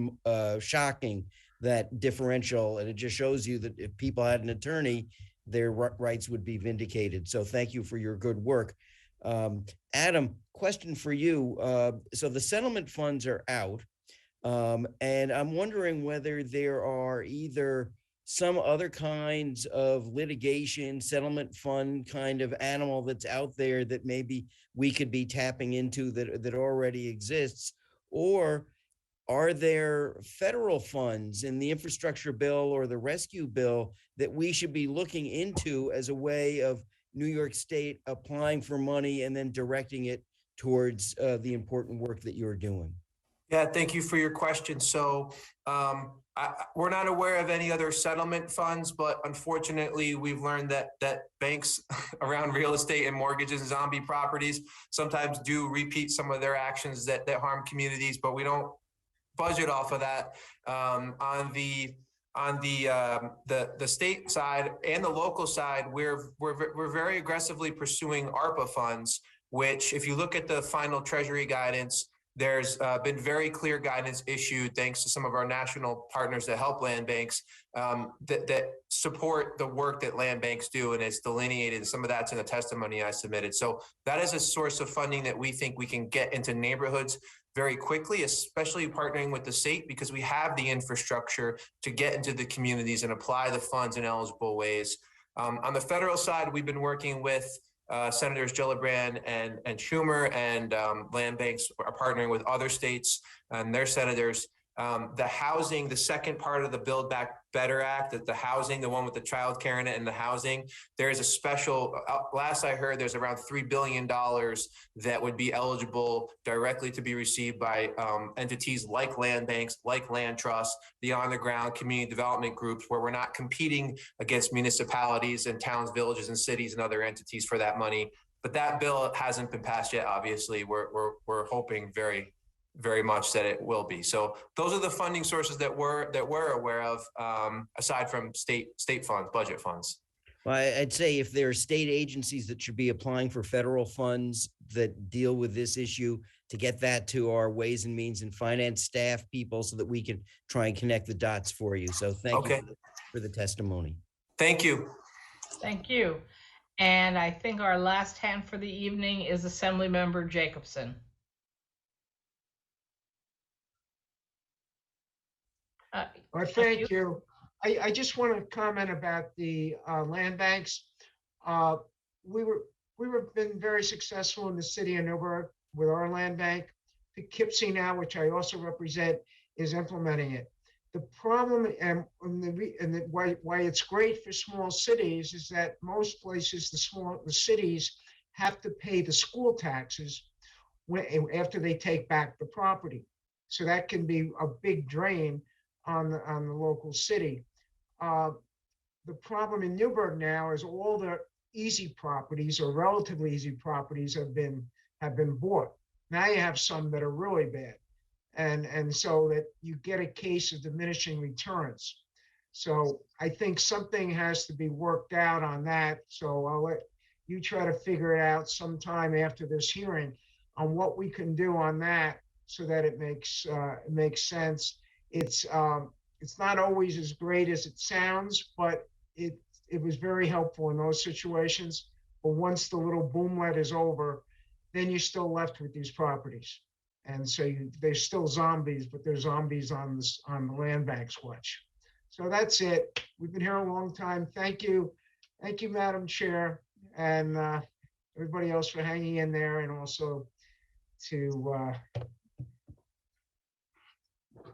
shocking, that differential, and it just shows you that if people had an attorney, their rights would be vindicated. So thank you for your good work. Adam, question for you. So the settlement funds are out. And I'm wondering whether there are either some other kinds of litigation, settlement fund kind of animal that's out there that maybe we could be tapping into that already exists, or are there federal funds in the infrastructure bill or the rescue bill that we should be looking into as a way of New York State applying for money and then directing it towards the important work that you're doing? Yeah, thank you for your question. So we're not aware of any other settlement funds, but unfortunately, we've learned that banks around real estate and mortgages and zombie properties sometimes do repeat some of their actions that harm communities, but we don't budget off of that. On the state side and the local side, we're very aggressively pursuing ARPA funds, which, if you look at the final Treasury guidance, There's been very clear guidance issued thanks to some of our national partners that help land banks that support the work that land banks do, and it's delineated. Some of that's in the testimony I submitted. So that is a source of funding that we think we can get into neighborhoods very quickly, especially partnering with the state, because we have the infrastructure to get into the communities and apply the funds in eligible ways. On the federal side, we've been working with Senators Gillibrand and Schumer, and land banks are partnering with other states and their senators. The housing, the second part of the Build Back Better Act, the housing, the one with the child care in it and the housing, there is a special, last I heard, there's around $3 billion that would be eligible directly to be received by entities like land banks, like land trusts, the on the ground community development groups, where we're not competing against municipalities and towns, villages, and cities and other entities for that money. But that bill hasn't been passed yet. Obviously, we're hoping very much that it will be. So those are the funding sources that we're aware of, aside from state funds, budget funds. Well, I'd say if there are state agencies that should be applying for federal funds that deal with this issue, to get that to our Ways and Means and Finance staff people so that we can try and connect the dots for you. So thank you for the testimony. Thank you. Thank you. And I think our last hand for the evening is Assemblymember Jacobson. Well, thank you. I just want to comment about the land banks. We were been very successful in the city of Newburgh with our land bank. Poughkeepsie now, which I also represent, is implementing it. The problem and why it's great for small cities is that most places, the cities have to pay the school taxes after they take back the property. So that can be a big drain on the local city. The problem in Newburgh now is all the easy properties or relatively easy properties have been bought. Now you have some that are really bad, and so that you get a case of diminishing returns. So I think something has to be worked out on that. So I'll let you try to figure it out sometime after this hearing on what we can do on that, so that it makes sense. It's not always as great as it sounds, but it was very helpful in those situations. But once the little boomlet is over, then you're still left with these properties. And so they're still zombies, but they're zombies on the land bank's watch. So that's it. We've been here a long time. Thank you. Thank you, Madam Chair, and everybody else for hanging in there, and also to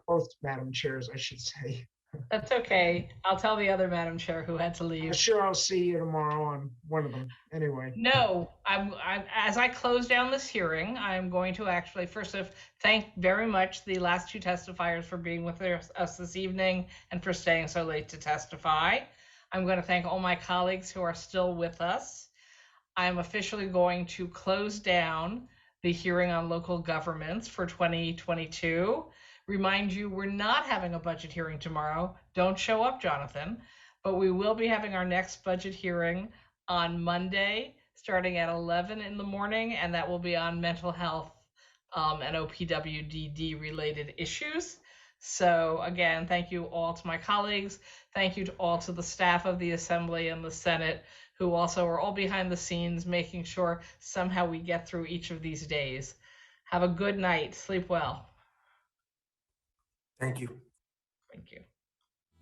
both Madam Chairs, I should say. That's okay. I'll tell the other Madam Chair who had to leave. I'm sure I'll see you tomorrow on one of them. Anyway. No, as I close down this hearing, I'm going to actually first thank very much the last two testifiers for being with us this evening and for staying so late to testify. I'm going to thank all my colleagues who are still with us. I'm officially going to close down the hearing on local governments for 2022. Remind you, we're not having a budget hearing tomorrow. Don't show up, Jonathan. But we will be having our next budget hearing on Monday, starting at 11 in the morning, and that will be on mental health and OPWDD related issues. So again, thank you all to my colleagues. Thank you to all to the staff of the Assembly and the Senate, who also are all behind the scenes, making sure somehow we get through each of these days. Have a good night. Sleep well. Thank you. Thank you.